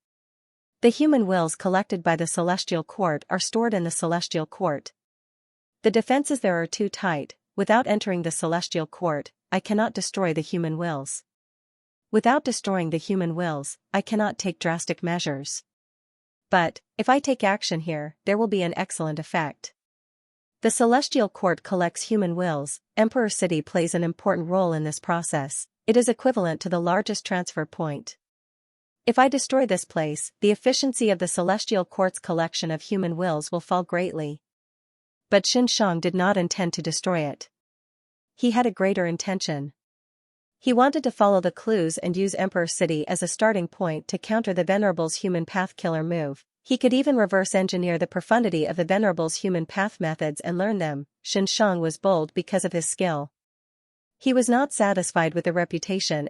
The human wills collected by the Celestial Court are stored in the Celestial Court. The defenses there are too tight. Without entering the Celestial Court, I cannot destroy the human wills. Without destroying the human wills, I cannot take drastic measures. But, if I take action here, there will be an excellent effect. The Celestial Court collects human wills. Emperor City plays an important role in this process. It is equivalent to the largest transfer point. If I destroy this place, the efficiency of the Celestial Court's collection of human wills will fall greatly. But Xianxia did not intend to destroy it. He had a greater intention. He wanted to follow the clues and use Emperor City as a starting point to counter the Venerable's human path killer move. He could even reverse engineer the profundity of the Venerable's human path methods and learn them. Xianxia was bold because of his skill. He was not satisfied with the reputation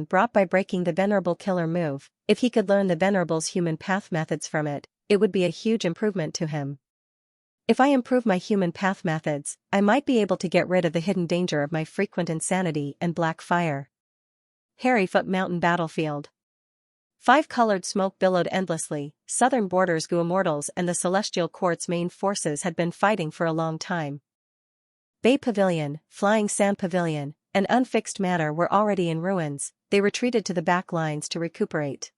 brought by breaking the Venerable killer move. If he could learn the Venerable's human path methods from it, it would be a huge improvement to him. If I improve my human path methods, I might be able to get rid of the hidden danger of my frequent insanity and black fire. Harryfoot Mountain Battlefield. 5-colored smoke billowed endlessly. Southern Borders Gu Immortals and the Celestial Court's main forces had been fighting for a long time. Bay Pavilion, Flying Sand Pavilion, and Unfixed Manor were already in ruins. They retreated to the back lines to recuperate.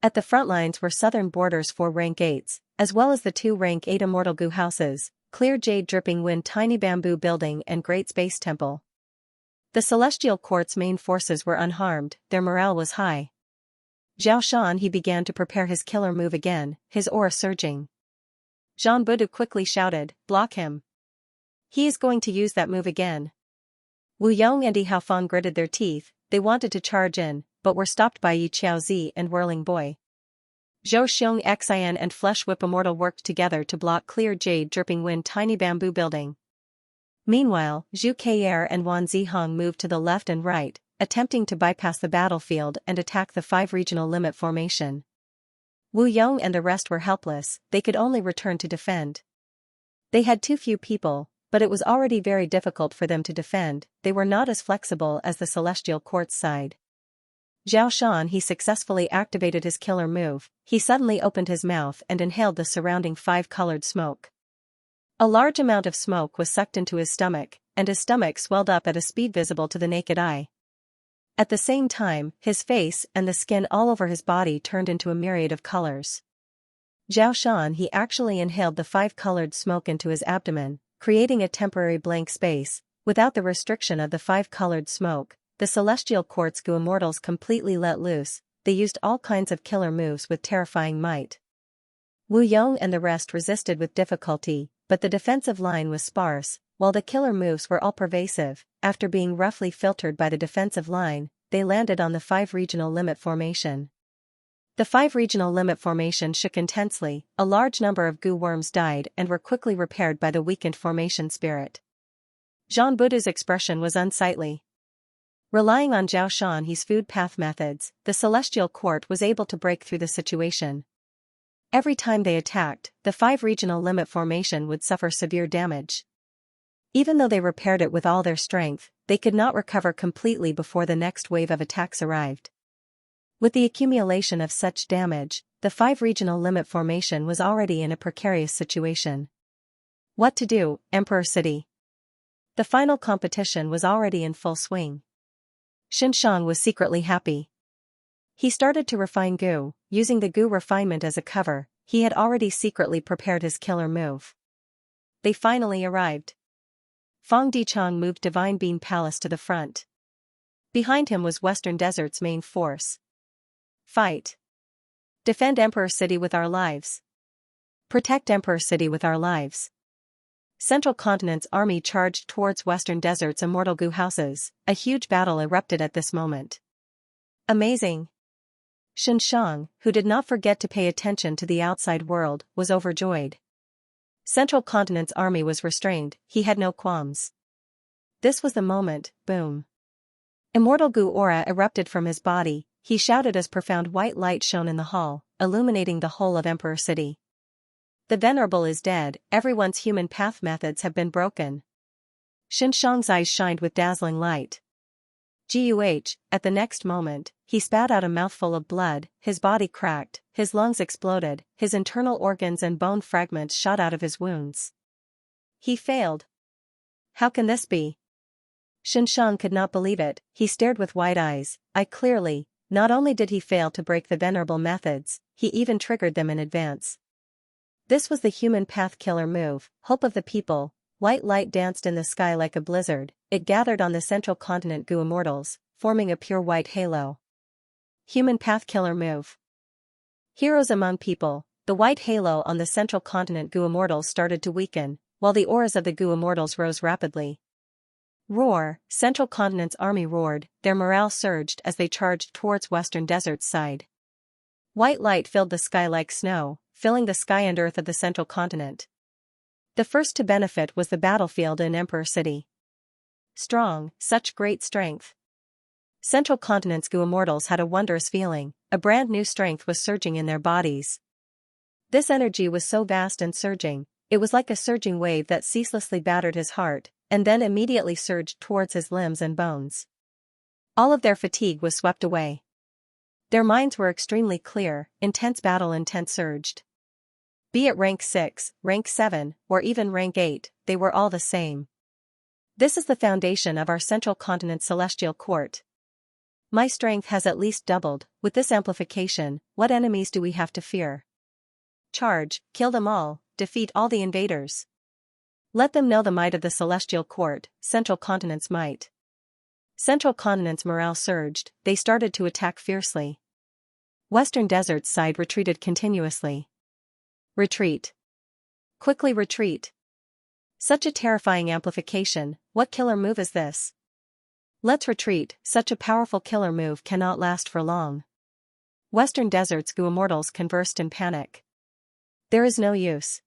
At the front lines were Southern Borders 4 rank 8s, as well as the 2 rank 8 Immortal Gu houses, Clear Jade Dripping Wind Tiny Bamboo Building and Great Space Temple. The Celestial Court's main forces were unharmed, their morale was high. Zhao Shan he began to prepare his killer move again, his aura surging. Zhang Budu quickly shouted, "Block him. He is going to use that move again." Wu Yong and Yi Haofeng gritted their teeth. They wanted to charge in, but were stopped by Yi Qiaozi and Whirling Boy. Zhou Xiong Xian and Flesh Whip Immortal worked together to block Clear Jade Dripping Wind Tiny Bamboo Building. Meanwhile, Zhu Keier and Wan Zihong moved to the left and right, attempting to bypass the battlefield and attack the 5 regional limit formation. Wu Yong and the rest were helpless, they could only return to defend. They had too few people, but it was already very difficult for them to defend. They were not as flexible as the Celestial Court's side. Zhao Shan he successfully activated his killer move. He suddenly opened his mouth and inhaled the surrounding 5-colored smoke. A large amount of smoke was sucked into his stomach, and his stomach swelled up at a speed visible to the naked eye. At the same time, his face and the skin all over his body turned into a myriad of colors. Zhao Shan he actually inhaled the 5-colored smoke into his abdomen, creating a temporary blank space. Without the restriction of the 5-colored smoke, the Celestial Court's Gu Immortals completely let loose. They used all kinds of killer moves with terrifying might. Wu Yong and the rest resisted with difficulty, but the defensive line was sparse, while the killer moves were all pervasive. After being roughly filtered by the defensive line, they landed on the 5 regional limit formation. The 5 regional limit formation shook intensely. A large number of Gu worms died and were quickly repaired by the weakened formation spirit. Zhang Budu's expression was unsightly. Relying on Zhao Shan he's food path methods, the Celestial Court was able to break through the situation. Every time they attacked, the 5 regional limit formation would suffer severe damage. Even though they repaired it with all their strength, they could not recover completely before the next wave of attacks arrived. With the accumulation of such damage, the 5 regional limit formation was already in a precarious situation. What to do, Emperor City? The final competition was already in full swing. Xianxia was secretly happy. He started to refine Gu, using the Gu refinement as a cover. He had already secretly prepared his killer move. They finally arrived. Fang Dichang moved Divine Bean Palace to the front. Behind him was Western Desert's main force. Fight. Defend Emperor City with our lives. Protect Emperor City with our lives. Central Continent's army charged towards Western Desert's immortal Gu houses. A huge battle erupted at this moment. Amazing. Xianxia, who did not forget to pay attention to the outside world, was overjoyed. Central Continent's army was restrained. He had no qualms. This was the moment. Boom. Immortal Gu aura erupted from his body. He shouted as profound white light shone in the hall, illuminating the whole of Emperor City. The Venerable is dead. Everyone's human path methods have been broken. Xianxia's eyes shined with dazzling light. Guh, at the next moment, he spat out a mouthful of blood. His body cracked, his lungs exploded, his internal organs and bone fragments shot out of his wounds. He failed. How can this be? Xianxia could not believe it. He stared with wide eyes. Clearly, not only did he fail to break the Venerable methods, he even triggered them in advance. This was the human path killer move, Hope of the People. White light danced in the sky like a blizzard. It gathered on the Central Continent Gu Immortals, forming a pure white halo. Human path killer move. Heroes among people. The white halo on the Central Continent Gu Immortals started to weaken, while the auras of the Gu Immortals rose rapidly. Roar. Central Continent's army roared. Their morale surged as they charged towards Western Desert's side. White light filled the sky like snow, filling the sky and earth of the Central Continent. The first to benefit was the battlefield in Emperor City. Strong, such great strength. Central Continent's Gu Immortals had a wondrous feeling. A brand new strength was surging in their bodies. This energy was so vast and surging, it was like a surging wave that ceaselessly battered his heart, and then immediately surged towards his limbs and bones. All of their fatigue was swept away. Their minds were extremely clear. Intense battle intent surged. Be it rank 6, rank 7, or even rank 8, they were all the same. This is the foundation of our Central Continent Celestial Court. My strength has at least doubled. With this amplification, what enemies do we have to fear? Charge, kill them all, defeat all the invaders. Let them know the might of the Celestial Court, Central Continent's might. Central Continent's morale surged. They started to attack fiercely. Western Desert's side retreated continuously. Retreat. Quickly retreat. Such a terrifying amplification. What killer move is this? Let's retreat. Such a powerful killer move cannot last for long. Western Desert's Gu Immortals conversed in panic. There is no use.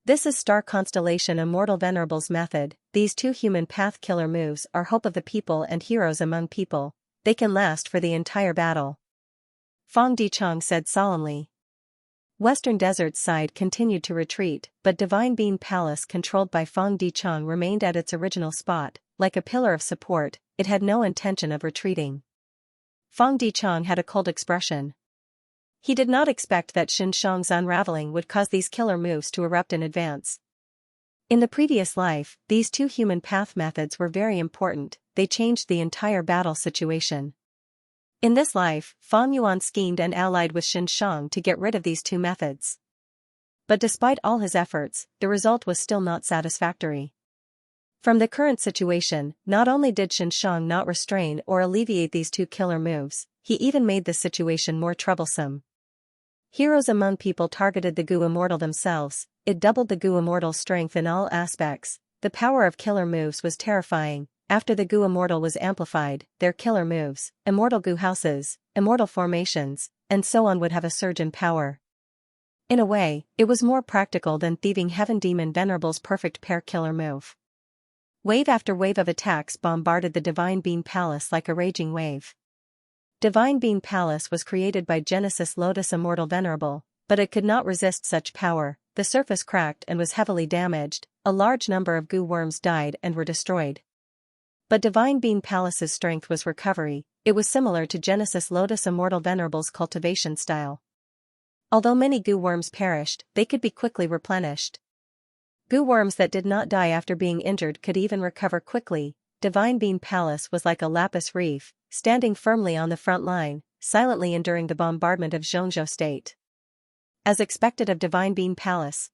This is Star Constellation Immortal Venerable's method. These two human path killer moves are Hope of the People and Heroes among People. They can last for the entire battle. Fang Dichang said solemnly. Western Desert's side continued to retreat, but Divine Bean Palace controlled by Fang Dichang remained at its original spot, like a pillar of support. It had no intention of retreating. Fang Dichang had a cold expression. He did not expect that Xianxia's unraveling would cause these killer moves to erupt in advance. In the previous life, these two human path methods were very important. They changed the entire battle situation. In this life, Fang Yuan schemed and allied with Xianxia to get rid of these two methods. But despite all his efforts, the result was still not satisfactory. From the current situation, not only did Xianxia not restrain or alleviate these two killer moves, he even made the situation more troublesome. Heroes among people targeted the Gu Immortal themselves. It doubled the Gu Immortal's strength in all aspects. The power of killer moves was terrifying. After the Gu Immortal was amplified, their killer moves, immortal Gu houses, immortal formations, and so on would have a surge in power. In a way, it was more practical than Thieving Heaven Demon Venerable's perfect pair killer move. Wave after wave of attacks bombarded the Divine Bean Palace like a raging wave. Divine Bean Palace was created by Genesis Lotus Immortal Venerable, but it could not resist such power. The surface cracked and was heavily damaged. A large number of Gu worms died and were destroyed. But Divine Bean Palace's strength was recovery. It was similar to Genesis Lotus Immortal Venerable's cultivation style. Although many Gu worms perished, they could be quickly replenished. Gu worms that did not die after being injured could even recover quickly. Divine Bean Palace was like a lapis reef, standing firmly on the front line, silently enduring the bombardment of Xianxia state. As expected of Divine Bean Palace,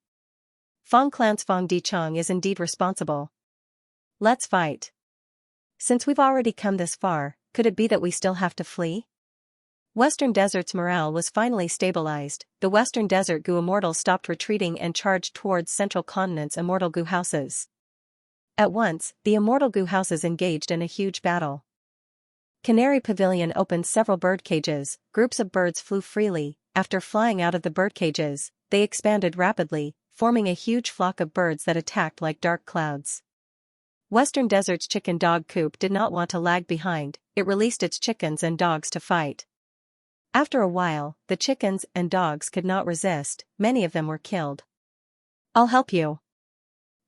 Fang Clan's Fang Dichang is indeed responsible. Let's fight. Since we've already come this far, could it be that we still have to flee? Western Desert's morale was finally stabilized. The Western Desert Gu Immortals stopped retreating and charged towards Central Continent's immortal Gu houses. At once, the immortal Gu houses engaged in a huge battle. Canary Pavilion opened several bird cages. Groups of birds flew freely. After flying out of the bird cages, they expanded rapidly, forming a huge flock of birds that attacked like dark clouds. Western Desert's chicken dog coop did not want to lag behind. It released its chickens and dogs to fight. After a while, the chickens and dogs could not resist. Many of them were killed. I'll help you.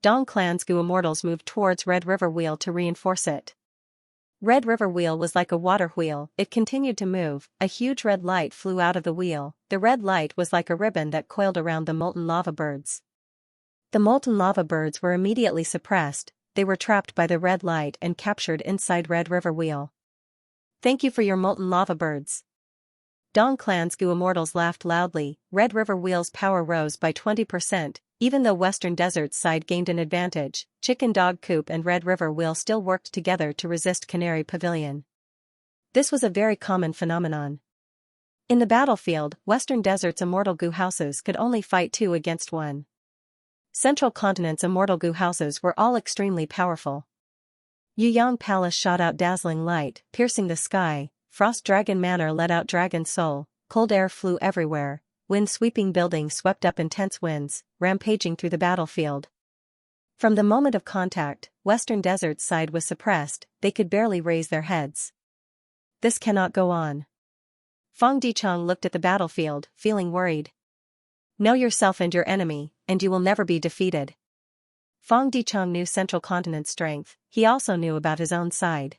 Dong Clan's Gu Immortals moved towards Red River Wheel to reinforce it. Red River Wheel was like a water wheel. It continued to move. A huge red light flew out of the wheel. The red light was like a ribbon that coiled around the molten lava birds. The molten lava birds were immediately suppressed. They were trapped by the red light and captured inside Red River Wheel. Thank you for your molten lava birds. Dong Clan's Gu Immortals laughed loudly. Red River Wheel's power rose by 20%, even though Western Desert's side gained an advantage. Chicken Dog Coop and Red River Wheel still worked together to resist Canary Pavilion. This was a very common phenomenon. In the battlefield, Western Desert's immortal Gu houses could only fight 2 against 1. Central Continent's immortal Gu houses were all extremely powerful. Yuyang Palace shot out dazzling light, piercing the sky. Frost Dragon Manor let out Dragon Soul. Cold air flew everywhere. Wind-sweeping buildings swept up intense winds, rampaging through the battlefield. From the moment of contact, Western Desert's side was suppressed. They could barely raise their heads. This cannot go on. Fang Dichang looked at the battlefield, feeling worried. Know yourself and your enemy, and you will never be defeated. Fang Dichang knew Central Continent's strength. He also knew about his own side.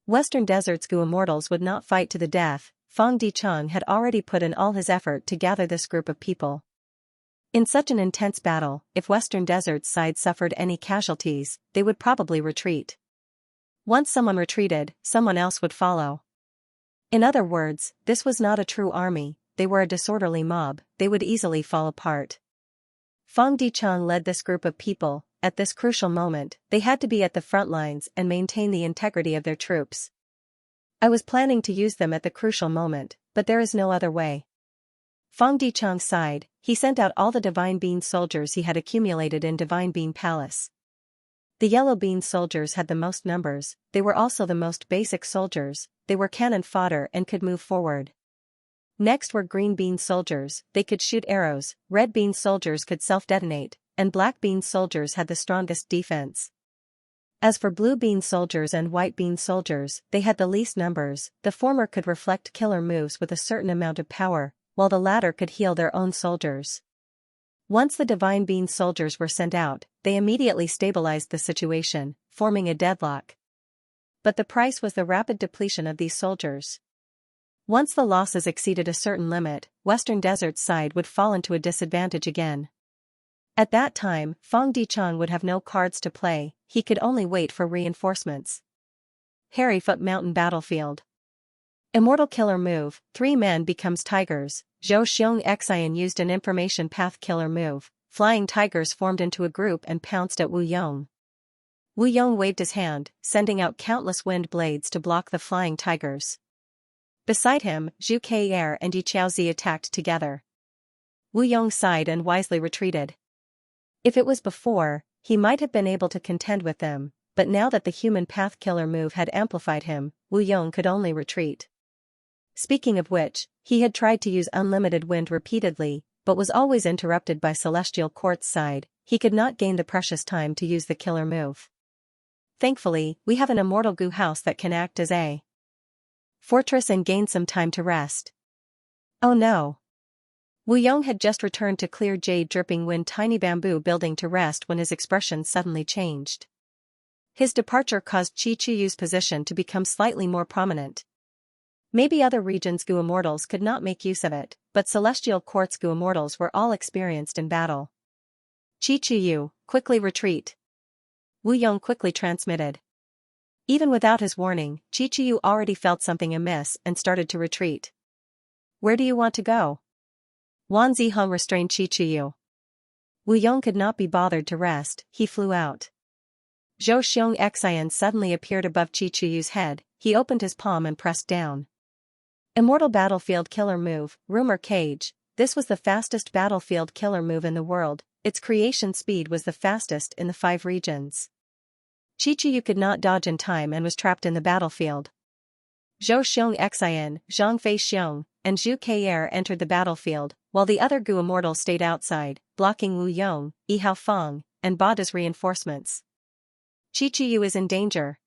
Western Desert's Gu Immortals would not fight to the death. Fang Dichang had already put in all his effort to gather this group of people. In such an intense battle, if Western Desert's side suffered any casualties, they would probably retreat. Once someone retreated, someone else would follow. In other words, this was not a true army. They were a disorderly mob. They would easily fall apart. Fang Dichang led this group of people. At this crucial moment, they had to be at the front lines and maintain the integrity of their troops. I was planning to use them at the crucial moment, but there is no other way. Fang Dichang sighed. He sent out all the Divine Bean soldiers he had accumulated in Divine Bean Palace. The Yellow Bean soldiers had the most numbers. They were also the most basic soldiers. They were cannon fodder and could move forward. Next were Green Bean soldiers. They could shoot arrows. Red Bean soldiers could self-detonate, and Black Bean soldiers had the strongest defense. As for Blue Bean soldiers and White Bean soldiers, they had the least numbers. The former could reflect killer moves with a certain amount of power, while the latter could heal their own soldiers. Once the Divine Being soldiers were sent out, they immediately stabilized the situation, forming a deadlock. But the price was the rapid depletion of these soldiers. Once the losses exceeded a certain limit, Western Desert's side would fall into a disadvantage again. At that time, Fang Dichang would have no cards to play, he could only wait for reinforcements. Harryfoot Mountain Battlefield. Immortal Killer Move, 3 men becomes tigers. Zhou Xianxia used an information path killer move. Flying tigers formed into a group and pounced at Wu Yong. Wu Yong waved his hand, sending out countless wind blades to block the flying tigers. Beside him, Zhu Kei'er and Yi Chaozi attacked together. Wu Yong sighed and wisely retreated. If it was before, he might have been able to contend with them, but now that the human path killer move had amplified him, Wu Yong could only retreat. Speaking of which, he had tried to use unlimited wind repeatedly, but was always interrupted by Celestial Court's side. He could not gain the precious time to use the killer move. Thankfully, we have an immortal goo house that can act as a fortress and gain some time to rest. Oh no! Wu Yong had just returned to clear jade dripping wind tiny bamboo building to rest when his expression suddenly changed. His departure caused Qi Chuyu's position to become slightly more prominent. Maybe other regions' Goo Immortals could not make use of it, but Celestial Court's Goo Immortals were all experienced in battle. Qi Chuyu, quickly retreat. Wu Yong quickly transmitted. Even without his warning, Qi Chuyu already felt something amiss and started to retreat. Where do you want to go? Wan Ziheng restrained Qi Chuyu. Wu Yong could not be bothered to rest, he flew out. Zhou Xianxia suddenly appeared above Qi Chuyu's head, he opened his palm and pressed down. Immortal Battlefield Killer Move, Rumor Cage. This was the fastest battlefield killer move in the world, its creation speed was the fastest in the 5 regions. Qi Chuyu could not dodge in time and was trapped in the battlefield. Zhou Xianxia, Zhang Fei Xiong, and Zhu Kei'er entered the battlefield, while the other Goo Immortals stayed outside, blocking Wu Yong, Yi Haofeng, and Bada's reinforcements. Qi Chuyu is in danger.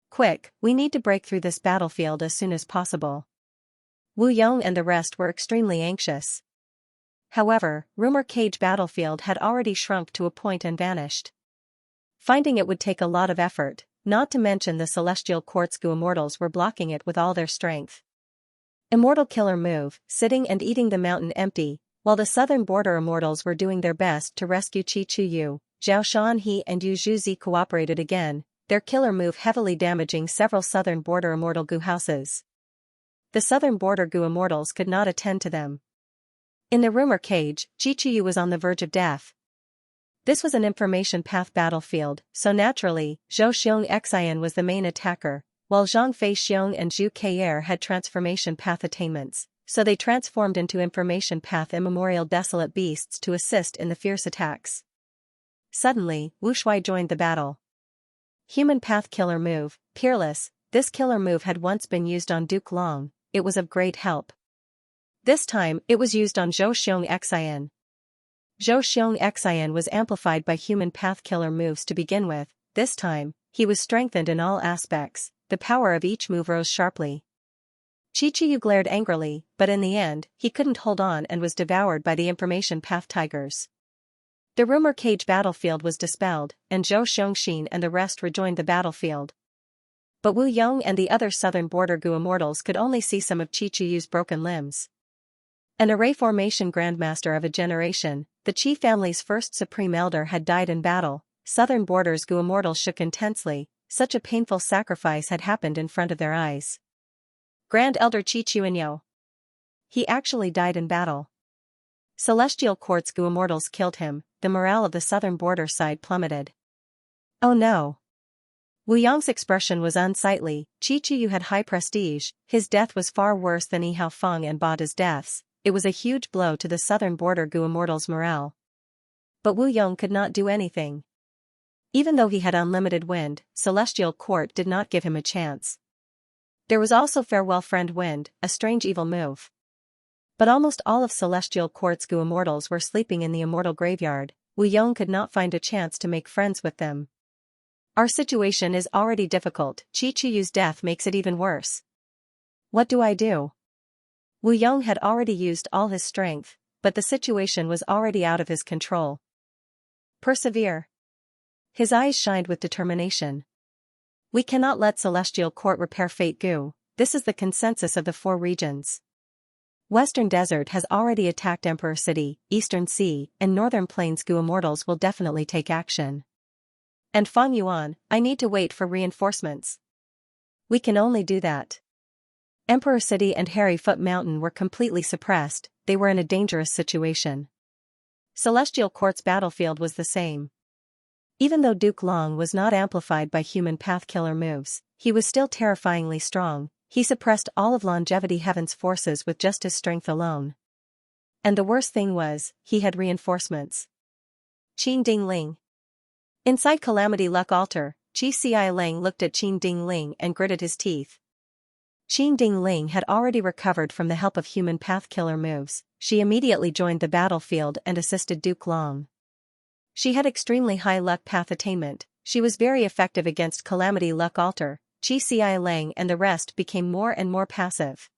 Quick, we need to break through this battlefield as soon as possible. Wu Yong and the rest were extremely anxious. However, Rumor Cage Battlefield had already shrunk to a point and vanished. Finding it would take a lot of effort, not to mention the Celestial Court's Goo Immortals were blocking it with all their strength. Immortal Killer Move, sitting and eating the mountain empty, while the southern border Immortals were doing their best to rescue Qi Chuyu, Zhao Shanhe and Yu Zhuzi cooperated again, their killer move heavily damaging several southern border Immortal Goo houses. The southern border Goo Immortals could not attend to them. In the Rumor Cage, Qi Chuyu was on the verge of death. This was an information path battlefield, so naturally, Zhou Xianxia was the main attacker, while Zhang Fei Xiong and Zhu Kei'er had transformation path attainments, so they transformed into information path immemorial desolate beasts to assist in the fierce attacks. Suddenly, Wu Shui joined the battle. Human path killer move, Peerless. This killer move had once been used on Duke Long, it was of great help. This time, it was used on Zhou Xianxia. Zhou Xianxia was amplified by human path killer moves to begin with, this time, he was strengthened in all aspects, the power of each move rose sharply. Qi Chuyu glared angrily, but in the end, he couldn't hold on and was devoured by the information path tigers. The Rumor Cage battlefield was dispelled, and Zhou Xiongxin and the rest rejoined the battlefield. But Wu Yong and the other southern border Goo Immortals could only see some of Qi Chuyu's broken limbs. An array formation grandmaster of a generation, the Qi family's first supreme elder had died in battle, southern borders Goo Immortals shook intensely, such a painful sacrifice had happened in front of their eyes. Grand Elder Qi Chuanyo. He actually died in battle. Celestial Court's Goo Immortals killed him, the morale of the southern border side plummeted. Oh no! Wu Yong's expression was unsightly. Qi Chuyu had high prestige, his death was far worse than Yi Haofeng and Bada's deaths, it was a huge blow to the southern border Goo Immortals' morale. But Wu Yong could not do anything. Even though he had unlimited wind, Celestial Court did not give him a chance. There was also Farewell Friend Wind, a strange evil move. But almost all of Celestial Court's Goo Immortals were sleeping in the immortal graveyard, Wu Yong could not find a chance to make friends with them. Our situation is already difficult, Qi Chuyu's death makes it even worse. What do I do? Wu Yong had already used all his strength, but the situation was already out of his control. Persevere. His eyes shined with determination. We cannot let Celestial Court repair Fate Gu. This is the consensus of the 4 regions. Western Desert has already attacked Emperor City, Eastern Sea, and Northern Plains Gu Immortals will definitely take action. And Fang Yuan, I need to wait for reinforcements. We can only do that. Emperor City and Hairy Foot Mountain were completely suppressed, they were in a dangerous situation. Celestial Court's battlefield was the same. Even though Duke Long was not amplified by human path killer moves, he was still terrifyingly strong. He suppressed all of Longevity Heaven's forces with just his strength alone. And the worst thing was, he had reinforcements. Qin Ding Ling. Inside Calamity Luck Altar, Qi Ci Lang looked at Qin Ding Ling and gritted his teeth. Qin Ding Ling had already recovered from the help of human path killer moves. She immediately joined the battlefield and assisted Duke Long. She had extremely high luck path attainment. She was very effective against Calamity Luck Altar. Qi Ci Lang and the rest became more and more passive.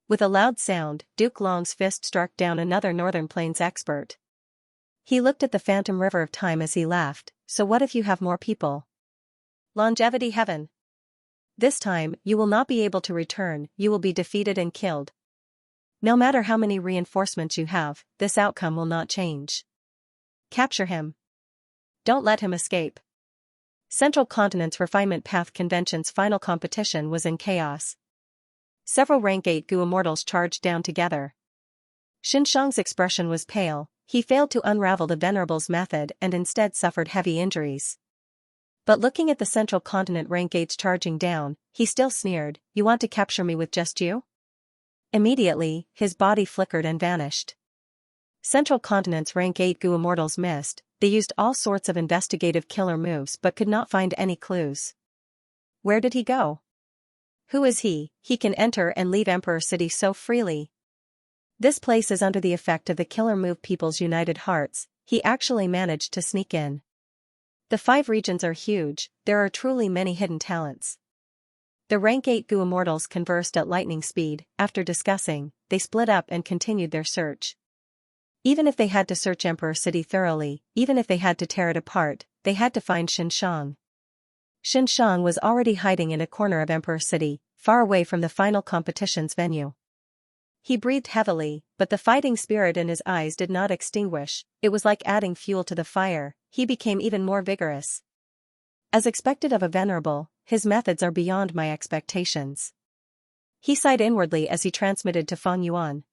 With a loud sound, Duke Long's fist struck down another Northern Plains expert. He looked at the phantom river of time as he laughed. So what if you have more people? Longevity Heaven. This time, you will not be able to return, you will be defeated and killed. No matter how many reinforcements you have, this outcome will not change. Capture him. Don't let him escape. Central Continent's Refinement Path Convention's final competition was in chaos. Several rank 8 Gu Immortals charged down together. Xianxia's expression was pale. He failed to unravel the Venerable's method and instead suffered heavy injuries. But looking at the Central Continent rank 8s charging down, he still sneered, "You want to capture me with just you?" Immediately, his body flickered and vanished. Central Continent's rank 8 Gu Immortals missed. They used all sorts of investigative killer moves but could not find any clues. Where did he go? Who is he? He can enter and leave Emperor City so freely. This place is under the effect of the killer move People's United Hearts. He actually managed to sneak in. The 5 regions are huge, there are truly many hidden talents. The rank 8 Gu Immortals conversed at lightning speed. After discussing, they split up and continued their search. Even if they had to search Emperor City thoroughly, even if they had to tear it apart, they had to find Xianxia. Xianxia was already hiding in a corner of Emperor City, far away from the final competition's venue. He breathed heavily, but the fighting spirit in his eyes did not extinguish. It was like adding fuel to the fire. He became even more vigorous. As expected of a venerable, his methods are beyond my expectations. He sighed inwardly as he transmitted to Fang Yuan.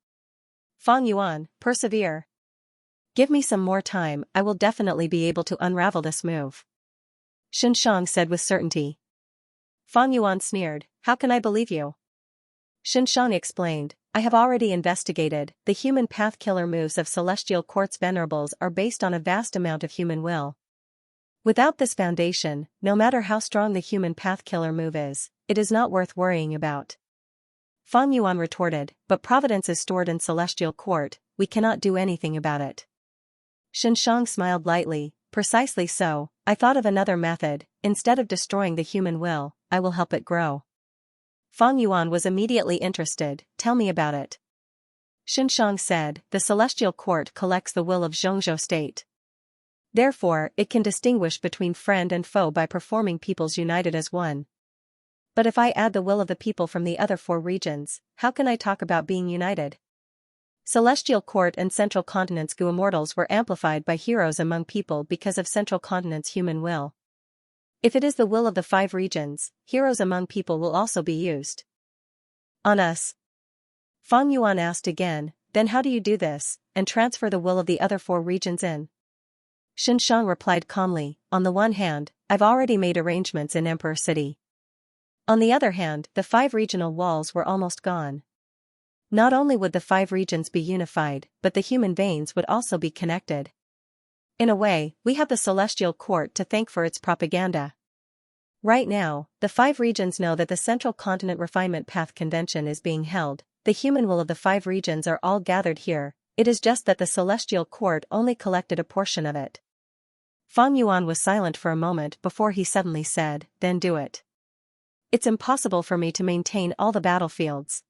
Fang Yuan, persevere. Give me some more time, I will definitely be able to unravel this move. Xianxia said with certainty. Fang Yuan sneered, how can I believe you? Xianxia explained, I have already investigated. The human path killer moves of Celestial Court's Venerables are based on a vast amount of human will. Without this foundation, no matter how strong the human path killer move is, it is not worth worrying about. Fang Yuan retorted, but providence is stored in Celestial Court, we cannot do anything about it. Xianxia smiled lightly, precisely so, I thought of another method. Instead of destroying the human will, I will help it grow. Fang Yuan was immediately interested, tell me about it. Xianxia said, the Celestial Court collects the will of Xianxia State. Therefore, it can distinguish between friend and foe by performing peoples united as one. But if I add the will of the people from the other 4 regions, how can I talk about being united? Celestial Court and Central Continent's Gu Immortals were amplified by heroes among people because of Central Continent's human will. If it is the will of the 5 regions, heroes among people will also be used. On us. Fang Yuan asked again, then how do you do this, and transfer the will of the other 4 regions in? Xianxia replied calmly, on the one hand, I've already made arrangements in Emperor City. On the other hand, the 5 regional walls were almost gone. Not only would the 5 regions be unified, but the human veins would also be connected. In a way, we have the Celestial Court to thank for its propaganda. Right now, the 5 regions know that the Central Continent Refinement Path Convention is being held. The human will of the 5 regions are all gathered here, it is just that the Celestial Court only collected a portion of it. Fang Yuan was silent for a moment before he suddenly said, then do it. It's impossible for me to maintain all the battlefields.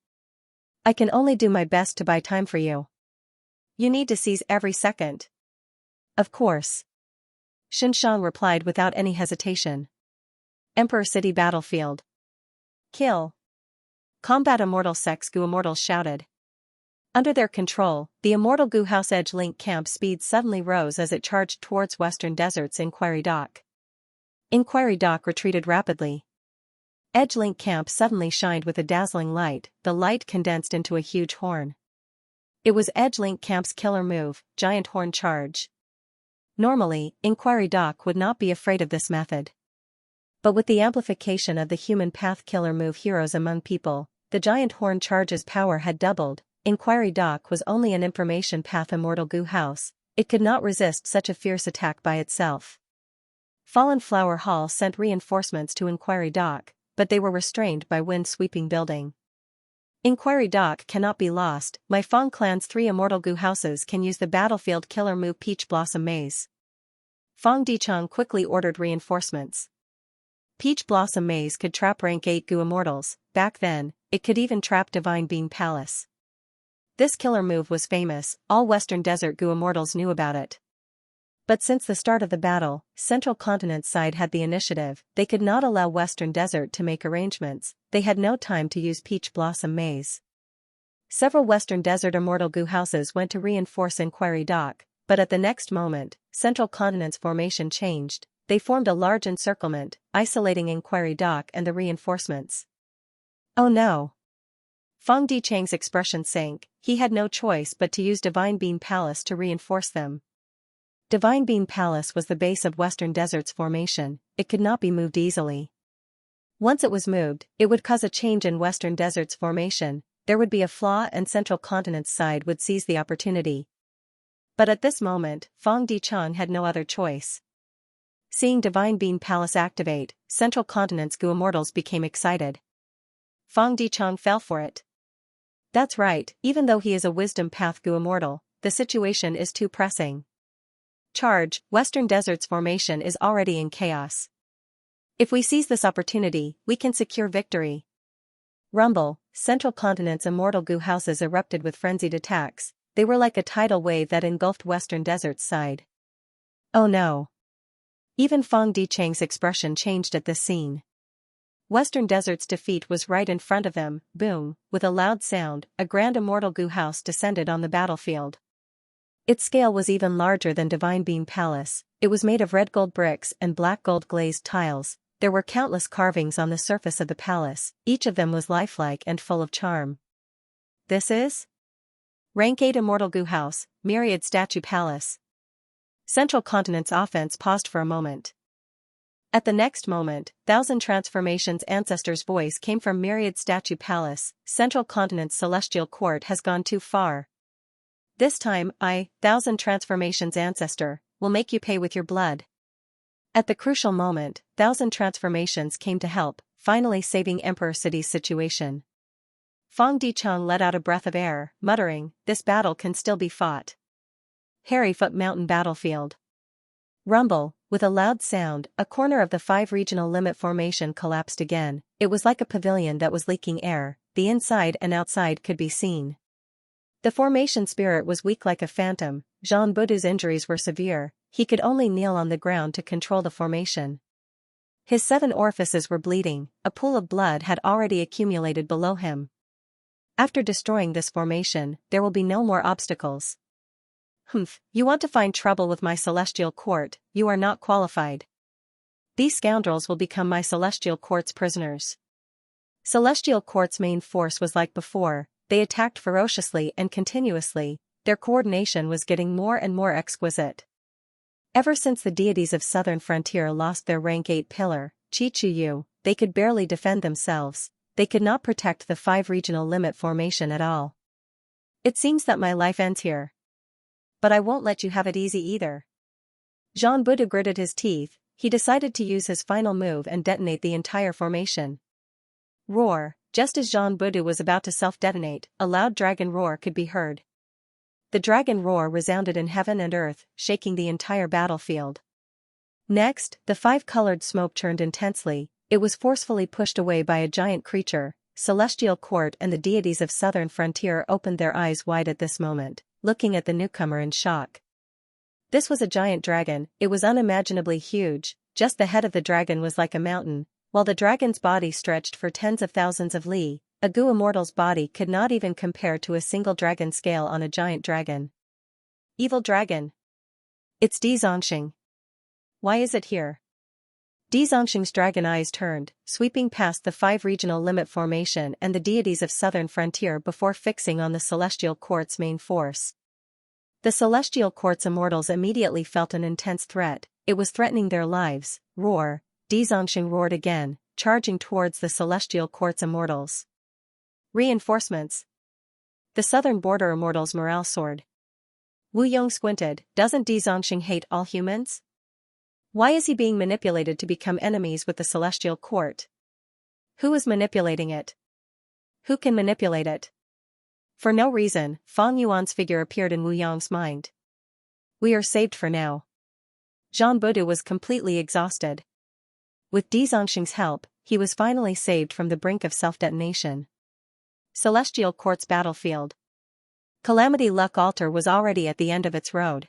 I can only do my best to buy time for you. You need to seize every second. Of course. Xianxia replied without any hesitation. Emperor City Battlefield. Kill. Combat Immortal Sex Gu Immortals shouted. Under their control, the Immortal Gu House Edge Link camp speed suddenly rose as it charged towards Western Desert's Inquiry Dock. Inquiry Dock retreated rapidly. Edge Link camp suddenly shined with a dazzling light, the light condensed into a huge horn. It was Edge Link camp's killer move, Giant Horn Charge. Normally, Inquiry Dock would not be afraid of this method. But with the amplification of the human path killer move heroes among people, the Giant Horn Charge's power had doubled. Inquiry Dock was only an information path Immortal Gu House, it could not resist such a fierce attack by itself. Fallen Flower Hall sent reinforcements to Inquiry Dock, but they were restrained by wind-sweeping building. Inquiry Dock cannot be lost. My Fong clan's 3 Immortal Gu houses can use the battlefield killer move Peach Blossom Maze. Fong Dichang quickly ordered reinforcements. Peach Blossom Maze could trap rank 8 Gu Immortals. Back then, it could even trap Divine Beam Palace. This killer move was famous, all Western Desert Gu Immortals knew about it. But since the start of the battle, Central Continent's side had the initiative, they could not allow Western Desert to make arrangements, they had no time to use Peach Blossom Maze. Several Western Desert Immortal Gu houses went to reinforce Inquiry Dock, but at the next moment, Central Continent's formation changed, they formed a large encirclement, isolating Inquiry Dock and the reinforcements. Oh no! Fong Dichang's expression sank, he had no choice but to use Divine Beam Palace to reinforce them. Divine Beam Palace was the base of Western Desert's formation, it could not be moved easily. Once it was moved, it would cause a change in Western Desert's formation, there would be a flaw and Central Continent's side would seize the opportunity. But at this moment, Fong Dichang had no other choice. Seeing Divine Beam Palace activate, Central Continent's Gu Immortals became excited. Fong Dichang fell for it. That's right, even though he is a Wisdom Path Gu Immortal, the situation is too pressing. Charge, Western Desert's formation is already in chaos. If we seize this opportunity, we can secure victory. Rumble, Central Continent's Immortal Gu houses erupted with frenzied attacks, they were like a tidal wave that engulfed Western Desert's side. Oh no! Even Fong Dichang's expression changed at this scene. Western Desert's defeat was right in front of them, boom, with a loud sound, a grand Immortal Gu house descended on the battlefield. Its scale was even larger than Divine Beam Palace, it was made of red gold bricks and black gold glazed tiles, there were countless carvings on the surface of the palace, each of them was lifelike and full of charm. This is? Rank 8 Immortal Gu House, Myriad Statue Palace. Central Continent's offense paused for a moment. At the next moment, Thousand Transformations' ancestor's voice came from Myriad Statue Palace, Central Continent's celestial court has gone too far. This time, I, Thousand Transformations' ancestor, will make you pay with your blood. At the crucial moment, Thousand Transformations came to help, finally saving Emperor City's situation. Fong Dichang let out a breath of air, muttering, this battle can still be fought. Harryfoot Mountain Battlefield. Rumble, with a loud sound, a corner of the 5 regional limit formation collapsed again, it was like a pavilion that was leaking air, the inside and outside could be seen. The formation spirit was weak like a phantom, Jean Boudou's injuries were severe, he could only kneel on the ground to control the formation. His 7 orifices were bleeding, a pool of blood had already accumulated below him. After destroying this formation, there will be no more obstacles. Humph, you want to find trouble with my celestial court, you are not qualified. These scoundrels will become my celestial court's prisoners. Celestial court's main force was like before, they attacked ferociously and continuously, their coordination was getting more and more exquisite. Ever since the deities of Southern Frontier lost their rank 8 pillar, Chi-Chu-Yu, they could barely defend themselves, they could not protect the 5 regional limit formation at all. It seems that my life ends here. But I won't let you have it easy either. Jean Boudou gritted his teeth, he decided to use his final move and detonate the entire formation. Roar, just as Jean Boudou was about to self-detonate, a loud dragon roar could be heard. The dragon roar resounded in heaven and earth, shaking the entire battlefield. Next, the 5-colored smoke churned intensely, it was forcefully pushed away by a giant creature, Celestial Court and the deities of Southern Frontier opened their eyes wide at this moment, looking at the newcomer in shock. This was a giant dragon. It was unimaginably huge. Just the head of the dragon was like a mountain, while the dragon's body stretched for tens of thousands of li. A Gu immortal's body could not even compare to a single dragon scale on a giant dragon. Evil dragon. It's Di Zongxing. Why is it here? Di Zongxing's dragon eyes turned, sweeping past the 5 regional limit formation and the deities of Southern Frontier before fixing on the Celestial Court's main force. The Celestial Court's immortals immediately felt an intense threat. It was threatening their lives. Roar! Di Zongxing roared again, charging towards the Celestial Court's immortals. Reinforcements. The Southern Border immortals' morale soared. Wu Yong squinted. Doesn't Di Zongxing hate all humans? Why is he being manipulated to become enemies with the Celestial Court? Who is manipulating it? Who can manipulate it? For no reason, Fang Yuan's figure appeared in Wu Yong's mind. We are saved for now. Zhang Budu was completely exhausted. With Di Zongxing's help, he was finally saved from the brink of self-detonation. Celestial Court's battlefield. Calamity Luck Altar was already at the end of its road.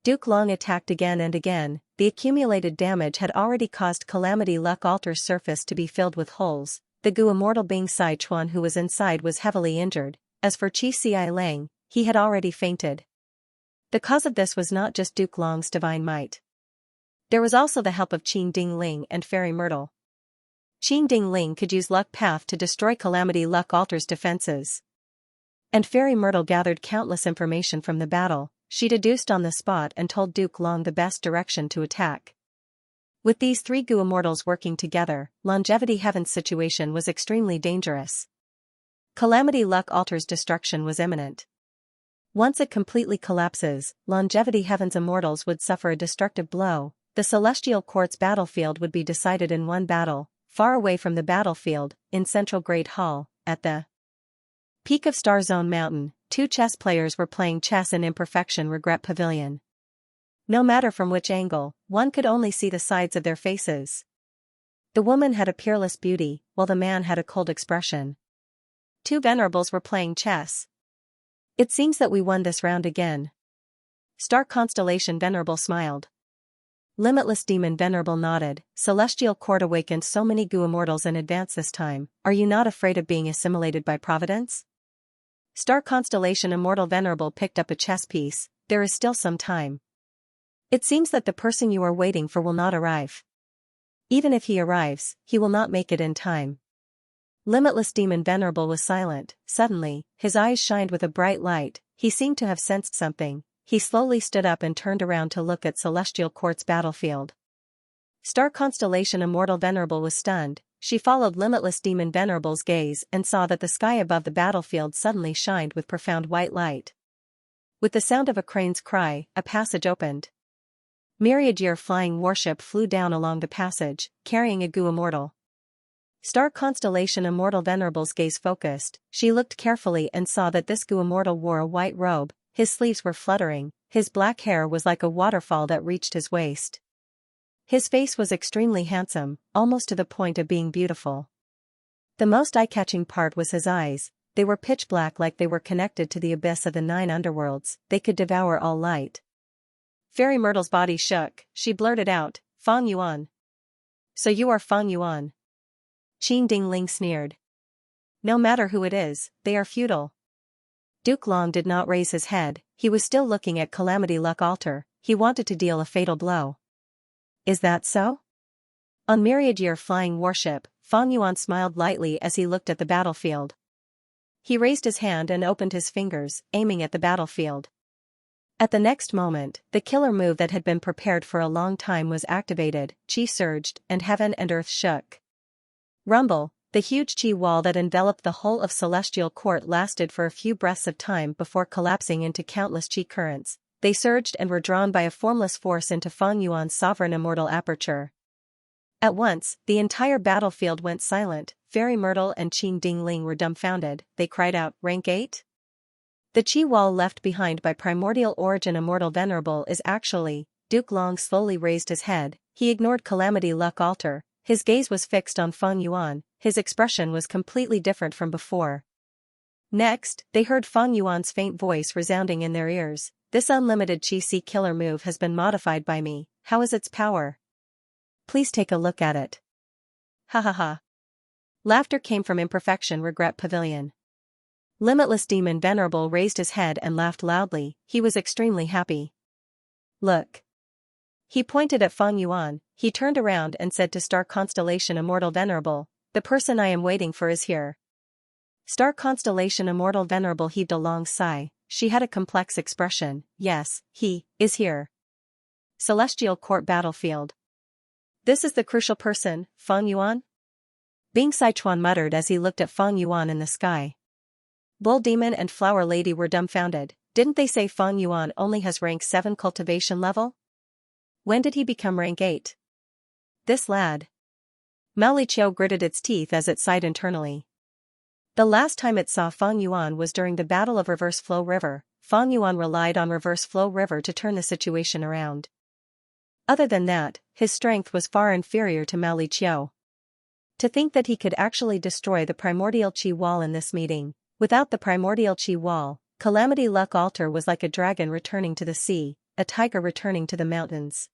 Duke Long attacked again and again. The accumulated damage had already caused Calamity Luck Altar's surface to be filled with holes. The Gu immortal Bing Sai Chuan who was inside was heavily injured. As for Qi Ci Lang, he had already fainted. The cause of this was not just Duke Long's divine might. There was also the help of Qing Ding Ling and Fairy Myrtle. Qing Ding Ling could use Luck Path to destroy Calamity Luck Altar's defenses. And Fairy Myrtle gathered countless information from the battle. She deduced on the spot and told Duke Long the best direction to attack. With these 3 Gu immortals working together, Longevity Heaven's situation was extremely dangerous. Calamity Luck Altar's destruction was imminent. Once it completely collapses, Longevity Heaven's immortals would suffer a destructive blow. The Celestial Court's battlefield would be decided in one battle, far away from the battlefield, in Central Great Hall, at the peak of Star Zone Mountain. 2 chess players were playing chess in Imperfection Regret Pavilion. No matter from which angle, one could only see the sides of their faces. The woman had a peerless beauty, while the man had a cold expression. 2 venerables were playing chess. It seems that we won this round again. Star Constellation Venerable smiled. Limitless Demon Venerable nodded. Celestial Court awakened so many Gu immortals in advance this time. Are you not afraid of being assimilated by Providence? Star Constellation Immortal Venerable picked up a chess piece. There is still some time. It seems that the person you are waiting for will not arrive. Even if he arrives, he will not make it in time. Limitless Demon Venerable was silent. Suddenly, his eyes shined with a bright light. He seemed to have sensed something. He slowly stood up and turned around to look at Celestial Court's battlefield. Star Constellation Immortal Venerable was stunned. She followed Limitless Demon Venerable's gaze and saw that the sky above the battlefield suddenly shined with profound white light. With the sound of a crane's cry, a passage opened. Myriad Year flying warship flew down along the passage, carrying a Gu immortal. Star Constellation Immortal Venerable's gaze focused. She looked carefully and saw that this Gu immortal wore a white robe. His sleeves were fluttering. His black hair was like a waterfall that reached his waist. His face was extremely handsome, almost to the point of being beautiful. The most eye-catching part was his eyes. They were pitch black like they were connected to the abyss of the 9 underworlds. They could devour all light. Fairy Myrtle's body shook. She blurted out, Fang Yuan. So you are Fang Yuan. Qing Ding Ling sneered. No matter who it is, they are futile. Duke Long did not raise his head. He was still looking at Calamity Luck Altar. He wanted to deal a fatal blow. Is that so? On Myriad Year flying warship, Fang Yuan smiled lightly as he looked at the battlefield. He raised his hand and opened his fingers, aiming at the battlefield. At the next moment, the killer move that had been prepared for a long time was activated. Qi surged, and heaven and earth shook. Rumble, the huge Qi wall that enveloped the whole of Celestial Court lasted for a few breaths of time before collapsing into countless Qi currents. They surged and were drawn by a formless force into Fang Yuan's sovereign immortal aperture. At once, the entire battlefield went silent. Fairy Myrtle and Qing Ding Ling were dumbfounded. They cried out, Rank 8? The Qi wall left behind by Primordial Origin Immortal Venerable is actually... Duke Long slowly raised his head. He ignored Calamity Luck Altar. His gaze was fixed on Fang Yuan. his expression was completely different from before. Next, they heard Fang Yuan's faint voice resounding in their ears. This unlimited Qi killer move has been modified by me. How is its power? Please take a look at it. Ha ha ha. Laughter came from Imperfection Regret Pavilion. Limitless Demon Venerable raised his head and laughed loudly. He was extremely happy. Look. He pointed at Fang Yuan. He turned around and said to Star Constellation Immortal Venerable, the person I am waiting for is here. Star Constellation Immortal Venerable heaved a long sigh. She had a complex expression. Yes, he is here. Celestial Court Battlefield. This is the crucial person, Fang Yuan? Bing Sichuan muttered as he looked at Fang Yuan in the sky. Bull Demon and Flower Lady were dumbfounded. Didn't they say Fang Yuan only has rank 7 cultivation level? When did he become rank 8? This lad. Mao Liqiao gritted its teeth as it sighed internally. The last time it saw Fang Yuan was during the Battle of Reverse Flow River. Fang Yuan relied on Reverse Flow River to turn the situation around. Other than that, his strength was far inferior to Mao Liqiao. To think that he could actually destroy the primordial Qi wall in this meeting. Without the primordial Qi wall, Calamity Luck Altar was like a dragon returning to the sea, a tiger returning to the mountains.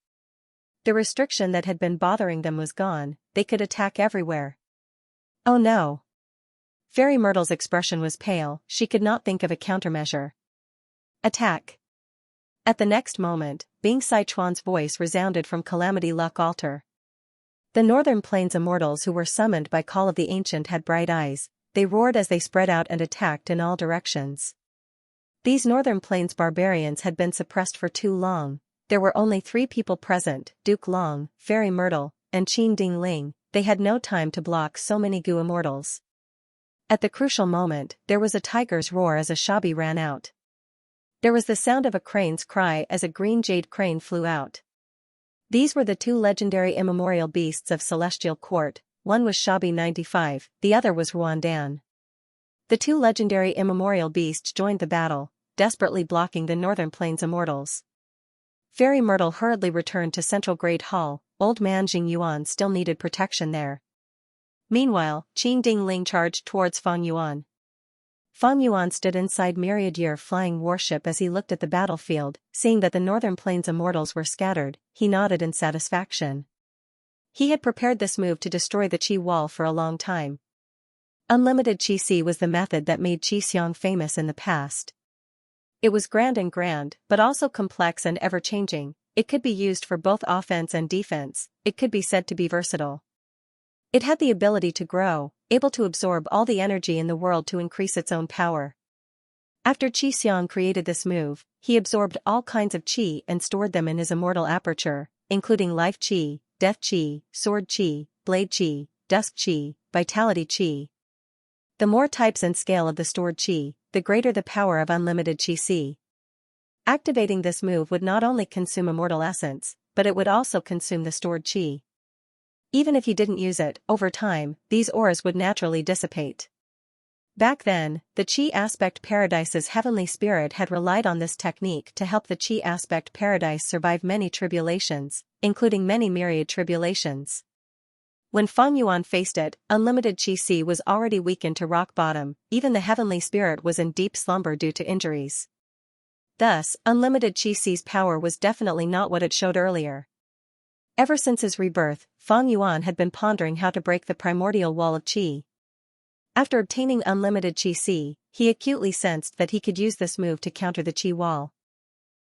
The restriction that had been bothering them was gone, they could attack everywhere. Oh no. Fairy Myrtle's expression was pale, she could not think of a countermeasure. Attack. At the next moment, Bing Sichuan's voice resounded from Calamity Luck Altar. The Northern Plains Immortals who were summoned by Call of the Ancient had bright eyes, they roared as they spread out and attacked in all directions. These Northern Plains barbarians had been suppressed for too long. There were only 3 people present, Duke Long, Fairy Myrtle, and Qin Ding Ling. They had no time to block so many Gu immortals. At the crucial moment, there was a tiger's roar as a shabi ran out. There was the sound of a crane's cry as a green jade crane flew out. These were the 2 legendary immemorial beasts of Celestial Court, one was Shabi 95, the other was Ruandan. The 2 legendary immemorial beasts joined the battle, desperately blocking the Northern Plains Immortals. Fairy Myrtle hurriedly returned to Central Great Hall, Old Man Jing Yuan still needed protection there. Meanwhile, Qin Ding Ling charged towards Fang Yuan. Fang Yuan stood inside Myriad Year Flying Warship as he looked at the battlefield, seeing that the Northern Plains Immortals were scattered, he nodded in satisfaction. He had prepared this move to destroy the Qi wall for a long time. Unlimited Qi was the method that made Xiang famous in the past. It was grand, but also complex and ever-changing. It could be used for both offense and defense. It could be said to be versatile. It had the ability to grow, able to absorb all the energy in the world to increase its own power. After Xiang created this move, he absorbed all kinds of Qi and stored them in his immortal aperture, including Life Qi, Death Qi, Sword Qi, Blade Qi, Dusk Qi, Vitality Qi. The more types and scale of the stored Qi, the greater the power of unlimited Qi. Activating this move would not only consume immortal essence, but it would also consume the stored Qi. Even if he didn't use it, over time, these auras would naturally dissipate. Back then, the Qi Aspect Paradise's heavenly spirit had relied on this technique to help the Qi Aspect Paradise survive many tribulations, including many myriad tribulations. When Fang Yuan faced it, unlimited Qi was already weakened to rock bottom, even the heavenly spirit was in deep slumber due to injuries. Thus, unlimited Qi power was definitely not what it showed earlier. Ever since his rebirth, Fang Yuan had been pondering how to break the primordial wall of Qi. After obtaining unlimited Qi, he acutely sensed that he could use this move to counter the Qi wall.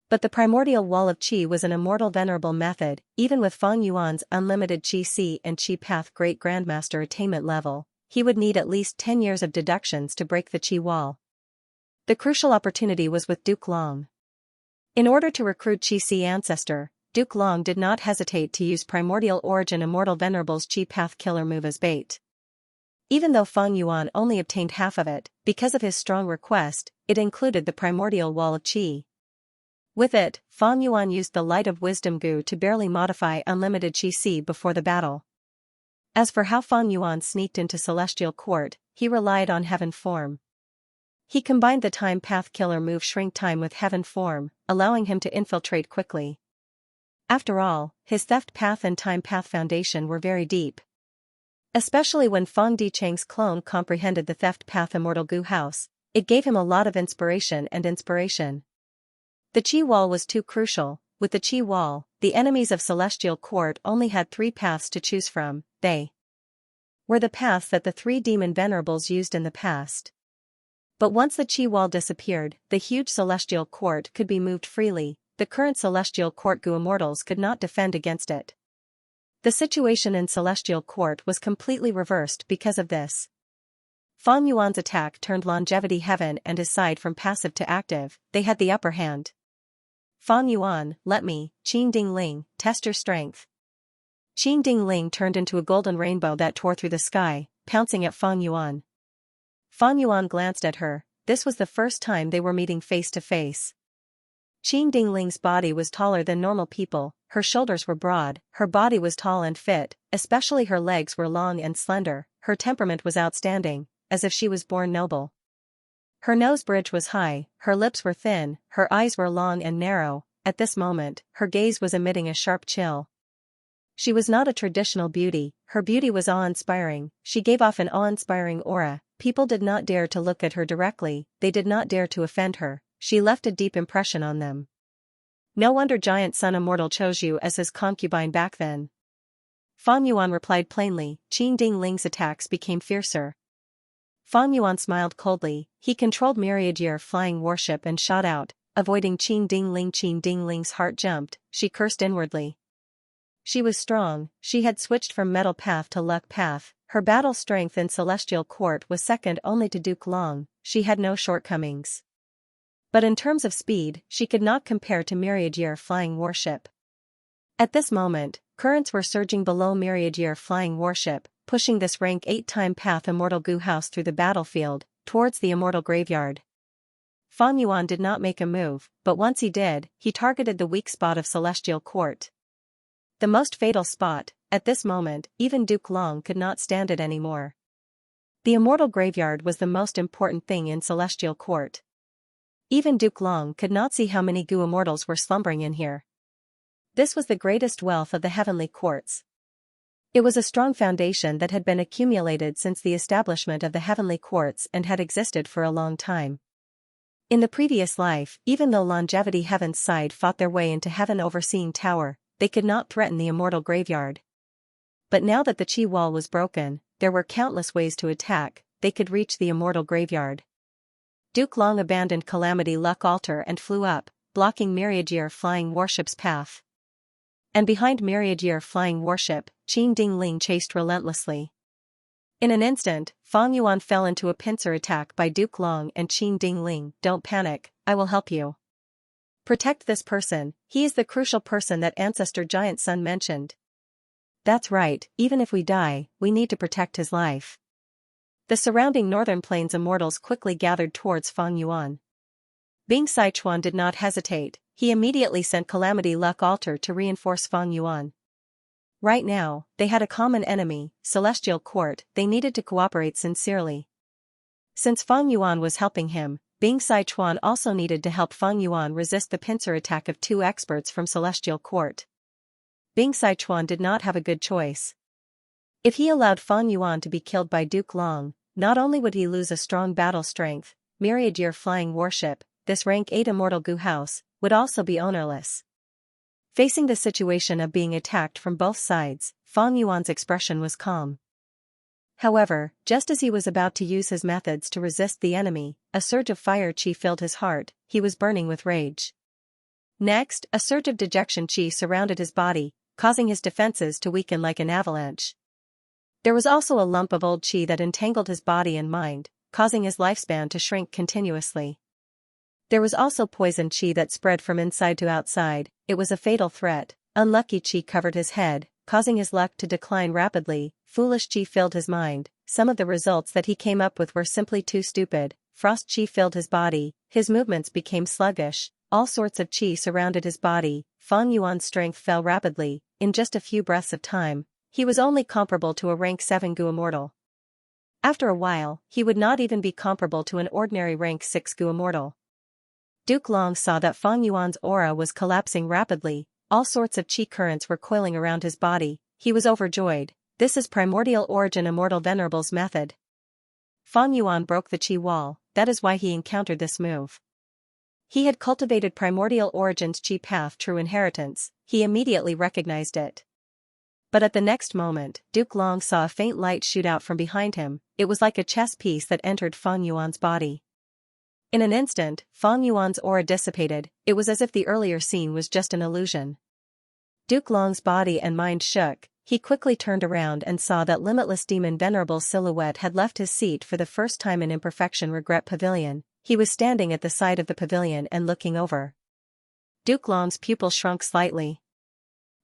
But the primordial wall of Qi was an immortal venerable method, even with Fang Yuan's unlimited Qi and Qi Path Great Grandmaster attainment level, he would need at least 10 years of deductions to break the Qi wall. The crucial opportunity was with Duke Long. In order to recruit Qi ancestor, Duke Long did not hesitate to use Primordial Origin Immortal Venerable's Qi Path Killer move as bait. Even though Fang Yuan only obtained half of it, because of his strong request, it included the primordial wall of Qi. With it, Fang Yuan used the Light of Wisdom Gu to barely modify unlimited Qi before the battle. As for how Fang Yuan sneaked into Celestial Court, he relied on Heaven Form. He combined the Time Path Killer move Shrink Time with Heaven Form, allowing him to infiltrate quickly. After all, his Theft Path and Time Path foundation were very deep. Especially when Fang Dicheng's clone comprehended the theft path Immortal Gu House, it gave him a lot of inspiration. The Qi Wall was too crucial. With the Qi Wall, the enemies of Celestial Court only had 3 paths to choose from. They were the paths that the 3 demon venerables used in the past. But once the Qi Wall disappeared, the huge Celestial Court could be moved freely. The current Celestial Court Gu Immortals could not defend against it. The situation in Celestial Court was completely reversed because of this. Fang Yuan's attack turned Longevity Heaven and his side from passive to active. They had the upper hand. Fang Yuan, let me, Qing Ding Ling, test your strength. Qing Ding Ling turned into a golden rainbow that tore through the sky, pouncing at Fang Yuan. Fang Yuan glanced at her. This was the first time they were meeting face to face. Qing Ding Ling's body was taller than normal people, her shoulders were broad, her body was tall and fit, especially her legs were long and slender, her temperament was outstanding, as if she was born noble. Her nose bridge was high, her lips were thin, her eyes were long and narrow. At this moment, her gaze was emitting a sharp chill. She was not a traditional beauty, her beauty was awe-inspiring, she gave off an awe-inspiring aura. People did not dare to look at her directly, they did not dare to offend her. She left a deep impression on them. No wonder Giant Sun Immortal chose you as his concubine back then. Fang Yuan replied plainly. Qing Ding Ling's attacks became fiercer. Fang Yuan smiled coldly, he controlled Myriad Year flying warship and shot out, avoiding Qing Ding Ling. Qing Ding Ling's heart jumped, she cursed inwardly. She was strong, she had switched from metal path to luck path, her battle strength in Celestial Court was second only to Duke Long, she had no shortcomings. But in terms of speed, she could not compare to Myriad Year flying warship. At this moment, currents were surging below Myriad Year flying warship, pushing this rank 8-time path Immortal Gu House through the battlefield, towards the Immortal Graveyard. Fang Yuan did not make a move, but once he did, he targeted the weak spot of Celestial Court. The most fatal spot. At this moment, even Duke Long could not stand it anymore. The Immortal Graveyard was the most important thing in Celestial Court. Even Duke Long could not see how many Gu Immortals were slumbering in here. This was the greatest wealth of the heavenly courts. It was a strong foundation that had been accumulated since the establishment of the heavenly courts and had existed for a long time. In the previous life, even though Longevity Heaven's side fought their way into Heaven Overseeing Tower, they could not threaten the Immortal Graveyard. But now that the Qi Wall was broken, there were countless ways to attack, they could reach the Immortal Graveyard. Duke Long abandoned Calamity Luck Altar and flew up, blocking Myriad Year flying warship's path. And behind Myriad Year flying warship, Qing Ding Ling chased relentlessly. In an instant, Fang Yuan fell into a pincer attack by Duke Long and Qing Ding Ling. Don't panic, I will help you. Protect this person, he is the crucial person that Ancestor Giant Sun mentioned. That's right, even if we die, we need to protect his life. The surrounding Northern Plains immortals quickly gathered towards Fang Yuan. Bing Sichuan did not hesitate, he immediately sent Calamity Luck Altar to reinforce Fang Yuan. Right now, they had a common enemy, Celestial Court, they needed to cooperate sincerely. Since Fang Yuan was helping him, Bing Sichuan also needed to help Fang Yuan resist the pincer attack of 2 experts from Celestial Court. Bing Sichuan did not have a good choice. If he allowed Fang Yuan to be killed by Duke Long, not only would he lose a strong battle strength, Myriad Year flying warship, this rank 8 Immortal Gu House, would also be ownerless. Facing the situation of being attacked from both sides, Fang Yuan's expression was calm. However, just as he was about to use his methods to resist the enemy, a surge of fire chi filled his heart, he was burning with rage. Next, a surge of dejection chi surrounded his body, causing his defenses to weaken like an avalanche. There was also a lump of old chi that entangled his body and mind, causing his lifespan to shrink continuously. There was also poison chi that spread from inside to outside, it was a fatal threat. Unlucky chi covered his head, causing his luck to decline rapidly. Foolish chi filled his mind, some of the results that he came up with were simply too stupid. Frost chi filled his body, his movements became sluggish, all sorts of chi surrounded his body. Fang Yuan's strength fell rapidly, in just a few breaths of time. He was only comparable to a rank 7 Gu Immortal. After a while, he would not even be comparable to an ordinary rank 6 Gu Immortal. Duke Long saw that Fang Yuan's aura was collapsing rapidly, all sorts of chi currents were coiling around his body, he was overjoyed. This is Primordial Origin Immortal Venerable's method. Fang Yuan broke the qi wall, that is why he encountered this move. He had cultivated Primordial Origin's qi path true inheritance, he immediately recognized it. But at the next moment, Duke Long saw a faint light shoot out from behind him, it was like a chess piece that entered Fang Yuan's body. In an instant, Fang Yuan's aura dissipated, it was as if the earlier scene was just an illusion. Duke Long's body and mind shook, he quickly turned around and saw that Limitless Demon Venerable's silhouette had left his seat for the first time in Imperfection Regret Pavilion, he was standing at the side of the pavilion and looking over. Duke Long's pupil shrunk slightly.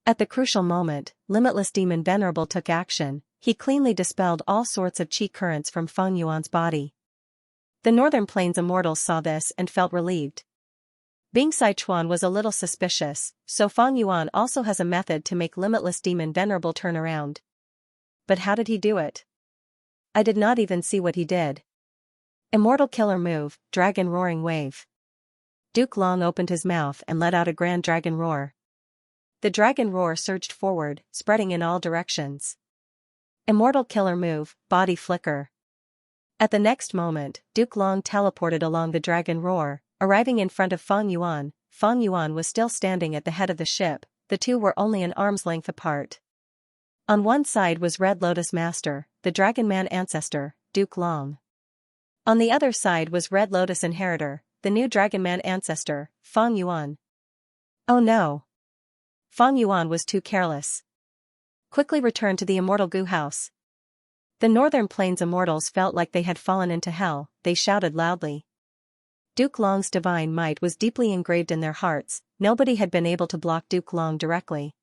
At the crucial moment, Limitless Demon Venerable took action, he cleanly dispelled all sorts of qi currents from Fang Yuan's body. The Northern Plains immortals saw this and felt relieved. Bing Sichuan was a little suspicious, so Fang Yuan also has a method to make Limitless Demon Venerable turn around. But how did he do it? I did not even see what he did. Immortal Killer Move, Dragon Roaring Wave. Duke Long opened his mouth and let out a grand dragon roar. The dragon roar surged forward, spreading in all directions. Immortal Killer Move, Body Flicker. At the next moment, Duke Long teleported along the dragon roar, arriving in front of Fang Yuan. Fang Yuan was still standing at the head of the ship, the two were only an arm's length apart. On one side was Red Lotus Master, the Dragon Man ancestor, Duke Long. On the other side was Red Lotus Inheritor, the new Dragon Man ancestor, Fang Yuan. Oh no! Fang Yuan was too careless. Quickly returned to the Immortal Gu House. The Northern Plains immortals felt like they had fallen into hell, they shouted loudly. Duke Long's divine might was deeply engraved in their hearts, nobody had been able to block Duke Long directly.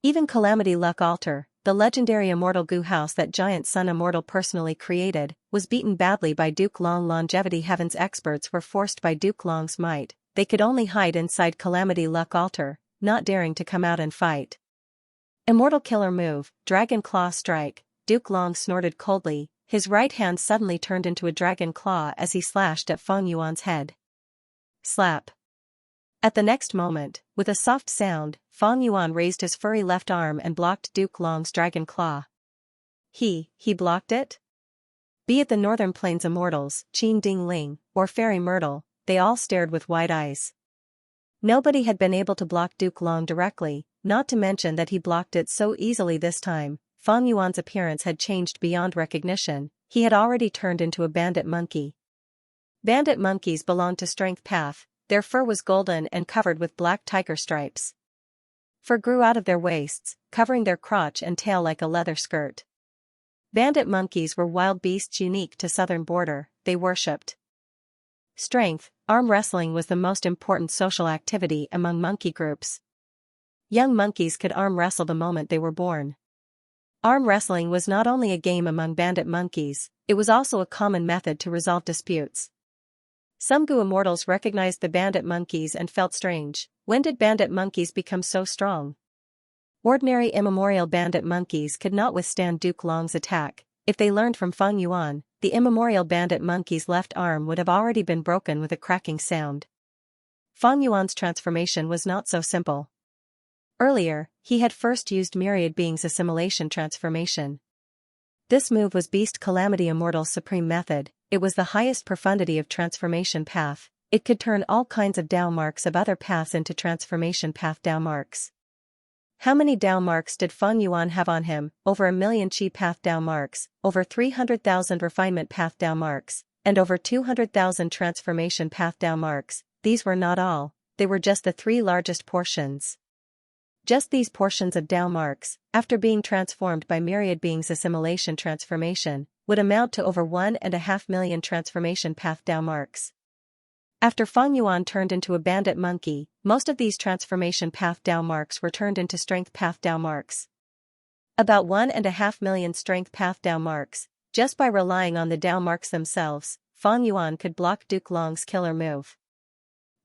Even Calamity Luck Altar, the legendary Immortal Gu House that Giant Sun Immortal personally created, was beaten badly by Duke Long. Longevity Heaven's experts were forced by Duke Long's might, they could only hide inside Calamity Luck Altar, not daring to come out and fight. Immortal Killer Move, Dragon Claw Strike, Duke Long snorted coldly, his right hand suddenly turned into a dragon claw as he slashed at Fang Yuan's head. Slap. At the next moment, with a soft sound, Fang Yuan raised his furry left arm and blocked Duke Long's dragon claw. He blocked it? Be it the Northern Plains immortals, Qin Ding Ling, or Fairy Myrtle, they all stared with wide eyes. Nobody had been able to block Duke Long directly, not to mention that he blocked it so easily this time. Fang Yuan's appearance had changed beyond recognition, he had already turned into a bandit monkey. Bandit monkeys belonged to Strength Path, their fur was golden and covered with black tiger stripes. Fur grew out of their waists, covering their crotch and tail like a leather skirt. Bandit monkeys were wild beasts unique to southern border, they worshipped strength. Arm wrestling was the most important social activity among monkey groups. Young monkeys could arm wrestle the moment they were born. Arm wrestling was not only a game among bandit monkeys, it was also a common method to resolve disputes. Some Gu immortals recognized the bandit monkeys and felt strange. When did bandit monkeys become so strong? Ordinary immemorial bandit monkeys could not withstand Duke Long's attack. If they learned from Fang Yuan, the immemorial bandit monkey's left arm would have already been broken with a cracking sound. Fang Yuan's transformation was not so simple. Earlier, he had first used Myriad Being's assimilation transformation. This move was Beast Calamity Immortal's supreme method, it was the highest profundity of transformation path, it could turn all kinds of Dao marks of other paths into transformation path Dao marks. How many Dao marks did Fang Yuan have on him? Over 1 million Qi path Dao marks, over 300,000 refinement path Dao marks, and over 200,000 transformation path Dao marks. These were not all, they were just the 3 largest portions. Just these portions of Dao marks, after being transformed by Myriad Being's assimilation transformation, would amount to over 1.5 million transformation path Dao marks. After Fang Yuan turned into a bandit monkey, most of these transformation path Dao marks were turned into strength path Dao marks. About 1.5 million strength path Dao marks, just by relying on the Dao marks themselves, Fang Yuan could block Duke Long's killer move.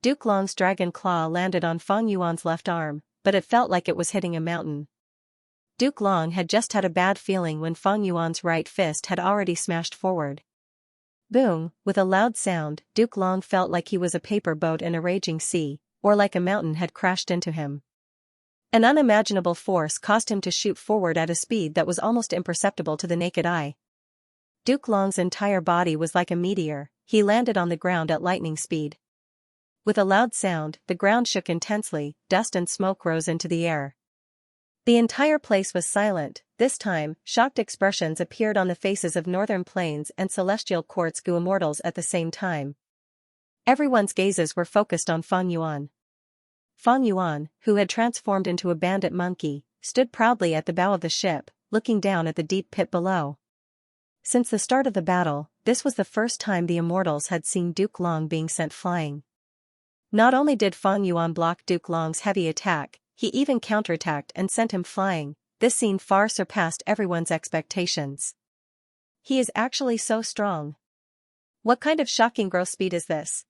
Duke Long's dragon claw landed on Fang Yuan's left arm, but it felt like it was hitting a mountain. Duke Long had just had a bad feeling when Fang Yuan's right fist had already smashed forward. Boom, with a loud sound, Duke Long felt like he was a paper boat in a raging sea, or like a mountain had crashed into him. An unimaginable force caused him to shoot forward at a speed that was almost imperceptible to the naked eye. Duke Long's entire body was like a meteor. He landed on the ground at lightning speed. With a loud sound, the ground shook intensely, dust and smoke rose into the air. The entire place was silent. This time, shocked expressions appeared on the faces of Northern Plains and Celestial Court's Gu immortals at the same time. Everyone's gazes were focused on Fang Yuan. Fang Yuan, who had transformed into a bandit monkey, stood proudly at the bow of the ship, looking down at the deep pit below. Since the start of the battle, this was the first time the immortals had seen Duke Long being sent flying. Not only did Fang Yuan block Duke Long's heavy attack, he even counterattacked and sent him flying. This scene far surpassed everyone's expectations. He is actually so strong. What kind of shocking growth speed is this?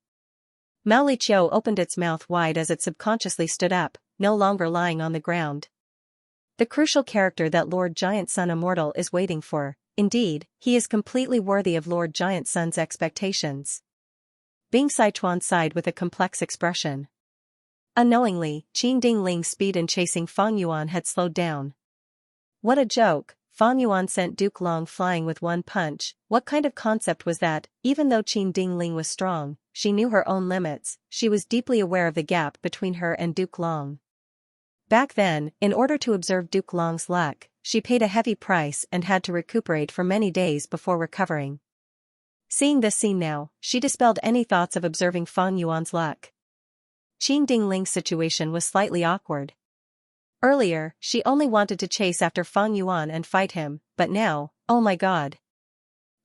Mao Liqiu opened its mouth wide as it subconsciously stood up, no longer lying on the ground. The crucial character that Lord Giant Sun Immortal is waiting for, indeed, he is completely worthy of Lord Giant Sun's expectations. Bing Sichuan sighed with a complex expression. Unknowingly, Qin Dingling's speed in chasing Fang Yuan had slowed down. What a joke! Fang Yuan sent Duke Long flying with one punch. What kind of concept was that? Even though Qin Dingling was strong, she knew her own limits. She was deeply aware of the gap between her and Duke Long. Back then, in order to observe Duke Long's luck, she paid a heavy price and had to recuperate for many days before recovering. Seeing this scene now, she dispelled any thoughts of observing Fang Yuan's luck. Qin Dingling's situation was slightly awkward. Earlier, she only wanted to chase after Fang Yuan and fight him, but now, oh my god.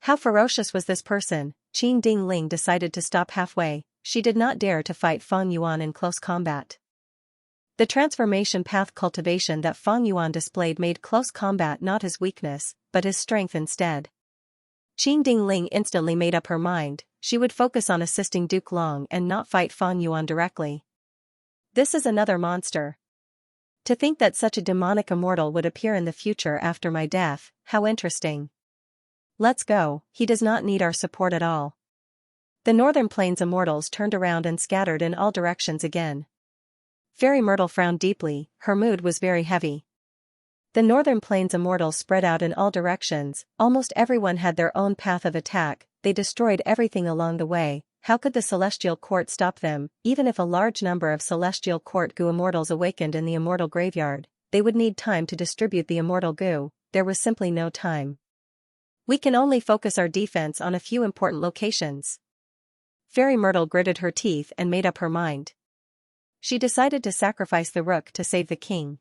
How ferocious was this person? Qin Dingling decided to stop halfway. She did not dare to fight Fang Yuan in close combat. The transformation path cultivation that Fang Yuan displayed made close combat not his weakness, but his strength instead. Qin Dingling instantly made up her mind. She would focus on assisting Duke Long and not fight Fang Yuan directly. This is another monster. To think that such a demonic immortal would appear in the future after my death, how interesting. Let's go, he does not need our support at all. The Northern Plains immortals turned around and scattered in all directions again. Fairy Myrtle frowned deeply, her mood was very heavy. The Northern Plains immortals spread out in all directions, almost everyone had their own path of attack, they destroyed everything along the way. How could the Celestial Court stop them? Even if a large number of Celestial Court Gu immortals awakened in the immortal graveyard, they would need time to distribute the immortal Gu. There was simply no time. We can only focus our defense on a few important locations. Fairy Myrtle gritted her teeth and made up her mind. She decided to sacrifice the rook to save the king.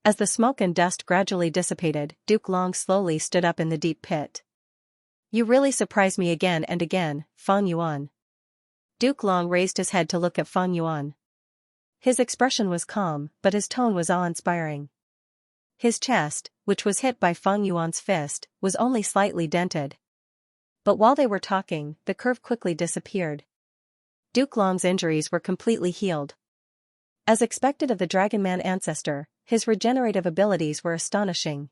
As the smoke and dust gradually dissipated, Duke Long slowly stood up in the deep pit. You really surprise me again and again, Fang Yuan. Duke Long raised his head to look at Fang Yuan. His expression was calm, but his tone was awe-inspiring. His chest, which was hit by Fang Yuan's fist, was only slightly dented. But while they were talking, the curve quickly disappeared. Duke Long's injuries were completely healed. As expected of the Dragon Man ancestor, his regenerative abilities were astonishing.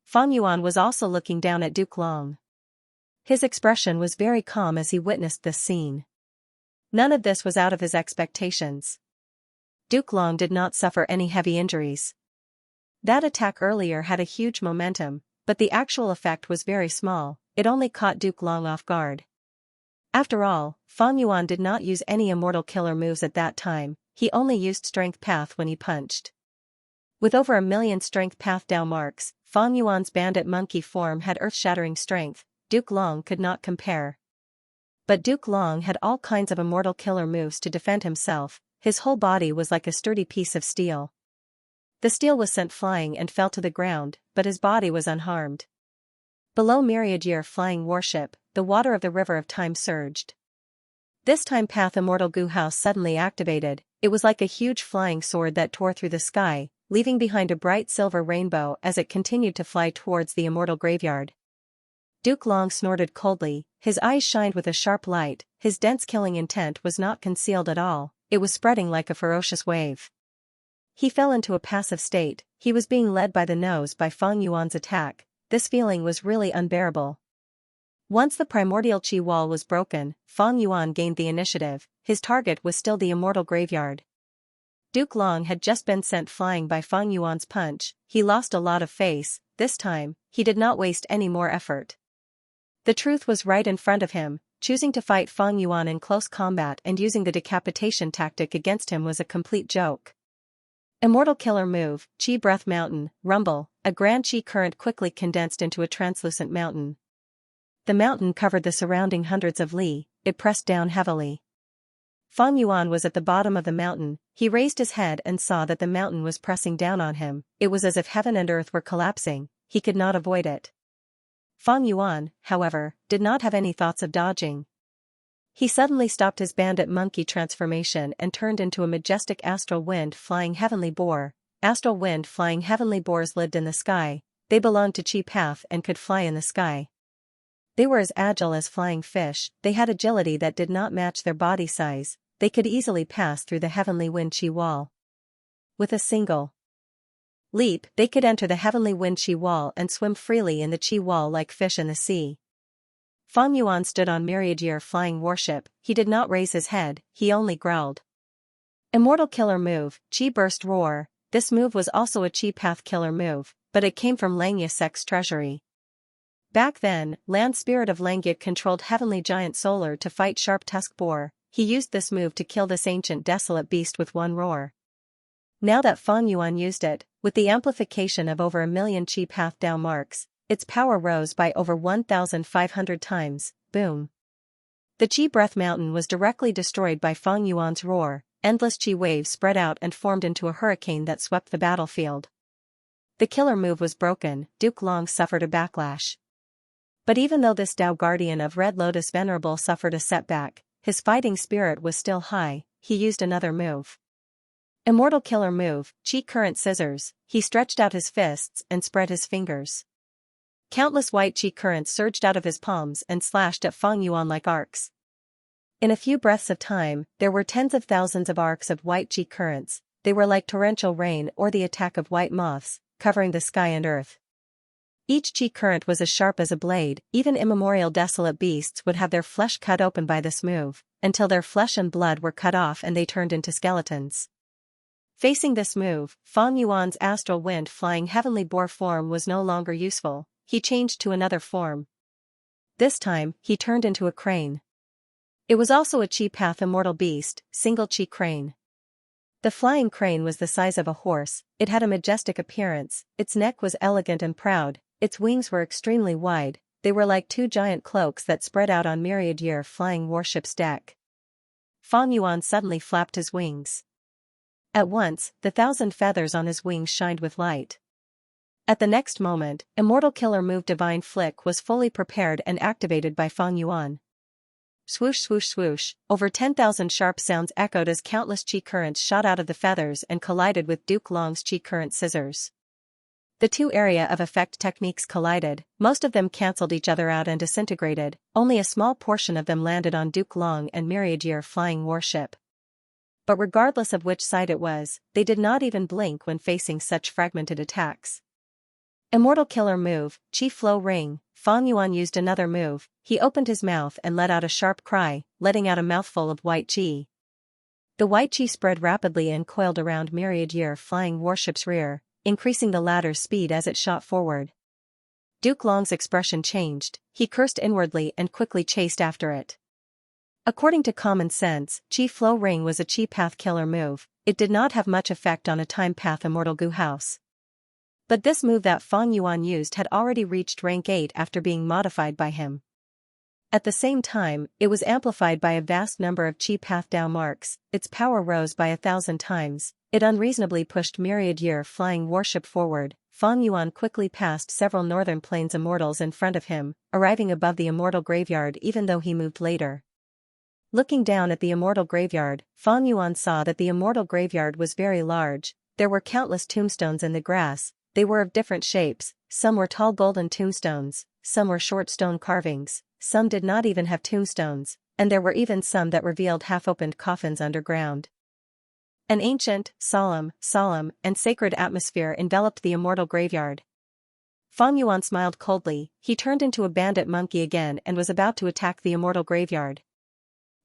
Fang Yuan was also looking down at Duke Long. His expression was very calm as he witnessed this scene. None of this was out of his expectations. Duke Long did not suffer any heavy injuries. That attack earlier had a huge momentum, but the actual effect was very small, it only caught Duke Long off guard. After all, Fang Yuan did not use any immortal killer moves at that time, he only used Strength Path when he punched. With over 1,000,000 Strength Path Dao marks, Fang Yuan's bandit monkey form had earth-shattering strength. Duke Long could not compare. But Duke Long had all kinds of immortal killer moves to defend himself, his whole body was like a sturdy piece of steel. The steel was sent flying and fell to the ground, but his body was unharmed. Below Myriad Year Flying Warship, the water of the River of Time surged. This time Path Immortal Gu House suddenly activated, it was like a huge flying sword that tore through the sky, leaving behind a bright silver rainbow as it continued to fly towards the immortal graveyard. Duke Long snorted coldly, his eyes shined with a sharp light, his dense killing intent was not concealed at all, it was spreading like a ferocious wave. He fell into a passive state, he was being led by the nose by Fang Yuan's attack, this feeling was really unbearable. Once the primordial Qi wall was broken, Fang Yuan gained the initiative, his target was still the immortal graveyard. Duke Long had just been sent flying by Fang Yuan's punch. He lost a lot of face. This time, he did not waste any more effort. The truth was right in front of him. Choosing to fight Fang Yuan in close combat and using the decapitation tactic against him was a complete joke. Immortal Killer Move, Qi Breath Mountain, Rumble. A grand qi current quickly condensed into a translucent mountain. The mountain covered the surrounding hundreds of li. It pressed down heavily. Fang Yuan was at the bottom of the mountain. He raised his head and saw that the mountain was pressing down on him. It was as if heaven and earth were collapsing. He could not avoid it. Fang Yuan, however, did not have any thoughts of dodging. He suddenly stopped his bandit monkey transformation and turned into a majestic astral wind flying heavenly boar. Astral wind flying heavenly boars lived in the sky. They belonged to Qi Path and could fly in the sky. They were as agile as flying fish. They had agility that did not match their body size. They could easily pass through the heavenly wind qi wall. With a single leap, they could enter the heavenly wind qi wall and swim freely in the qi wall like fish in the sea. Fang Yuan stood on myriad year flying warship. He did not raise his head, he only growled. Immortal Killer Move, Qi Burst Roar. This move was also a Qi Path killer move, but it came from Xianxia's treasury. Back then, Land Spirit of Langyut controlled Heavenly Giant Solar to fight Sharp Tusk Boar. He used this move to kill this ancient desolate beast with one roar. Now that Fang Yuan used it, with the amplification of over 1,000,000 Qi Path Dao marks, its power rose by over 1,500 times. Boom. The Qi Breath Mountain was directly destroyed by Fang Yuan's roar. Endless Qi waves spread out and formed into a hurricane that swept the battlefield. The killer move was broken. Duke Long suffered a backlash. But even though this Dao Guardian of Red Lotus Venerable suffered a setback, his fighting spirit was still high. He used another move. Immortal Killer Move, Qi Current Scissors. He stretched out his fists and spread his fingers. Countless white Qi currents surged out of his palms and slashed at Fang Yuan like arcs. In a few breaths of time, there were tens of thousands of arcs of white Qi currents. They were like torrential rain or the attack of white moths, covering the sky and earth. Each Qi current was as sharp as a blade. Even immemorial desolate beasts would have their flesh cut open by this move, until their flesh and blood were cut off and they turned into skeletons. Facing this move, Fang Yuan's astral wind flying heavenly boar form was no longer useful. He changed to another form. This time, he turned into a crane. It was also a Qi Path immortal beast, single Qi crane. The flying crane was the size of a horse. It had a majestic appearance. Its neck was elegant and proud. Its wings were extremely wide. They were like two giant cloaks that spread out on myriad year flying warship's deck. Fang Yuan suddenly flapped his wings. At once, the 1,000 feathers on his wings shined with light. At the next moment, Immortal Killer Move Divine Flick was fully prepared and activated by Fang Yuan. Swoosh swoosh swoosh, over 10,000 sharp sounds echoed as countless Qi currents shot out of the feathers and collided with Duke Long's Qi current scissors. The two area of effect techniques collided. Most of them cancelled each other out and disintegrated. Only a small portion of them landed on Duke Long and myriad year flying warship. But regardless of which side it was, they did not even blink when facing such fragmented attacks. Immortal Killer Move, Qi Flow Ring. Fang Yuan used another move. He opened his mouth and let out a sharp cry, letting out a mouthful of white qi. The white qi spread rapidly and coiled around myriad year flying warship's rear, increasing the latter's speed as it shot forward. Duke Long's expression changed. He cursed inwardly and quickly chased after it. According to common sense, Qi Flow Ring was a Qi Path killer move. It did not have much effect on a Time Path Immortal Gu House. But this move that Fang Yuan used had already reached rank 8 after being modified by him. At the same time, it was amplified by a vast number of Qi Path Dao marks. Its power rose by 1,000 times. It unreasonably pushed myriad year flying warship forward. Fang Yuan quickly passed several Northern Plains immortals in front of him, arriving above the immortal graveyard even though he moved later. Looking down at the immortal graveyard, Fang Yuan saw that the immortal graveyard was very large. There were countless tombstones in the grass. They were of different shapes. Some were tall golden tombstones, some were short stone carvings, some did not even have tombstones, and there were even some that revealed half-opened coffins underground. An ancient, solemn, and sacred atmosphere enveloped the immortal graveyard. Fang Yuan smiled coldly. He turned into a bandit monkey again and was about to attack the immortal graveyard.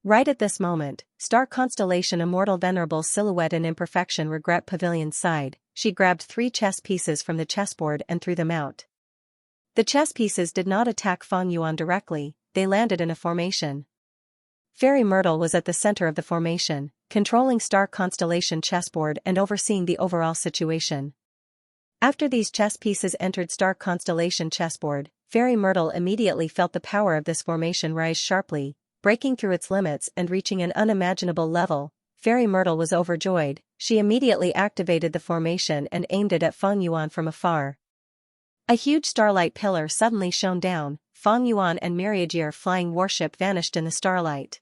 Right at this moment, star constellation Immortal Venerable Silhouette and Imperfection Regret Pavilion sighed. She grabbed 3 chess pieces from the chessboard and threw them out. The chess pieces did not attack Fang Yuan directly, they landed in a formation. Fairy Myrtle was at the center of the formation, controlling star constellation chessboard and overseeing the overall situation. After these chess pieces entered star constellation chessboard, Fairy Myrtle immediately felt the power of this formation rise sharply, breaking through its limits and reaching an unimaginable level. Fairy Myrtle was overjoyed. She immediately activated the formation and aimed it at Fang Yuan from afar. A huge starlight pillar suddenly shone down. Fang Yuan and Myriad flying warship vanished in the starlight.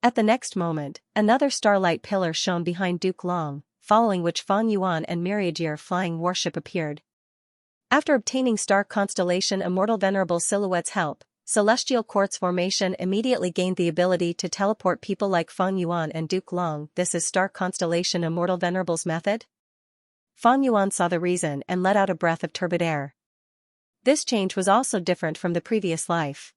At the next moment, another starlight pillar shone behind Duke Long, following which Fang Yuan and Myriad flying warship appeared. After obtaining star constellation Immortal Venerable Silhouette's help, Celestial Quartz formation immediately gained the ability to teleport people like Fang Yuan and Duke Long. This is star constellation Immortal Venerable's method? Fang Yuan saw the reason and let out a breath of turbid air. This change was also different from the previous life.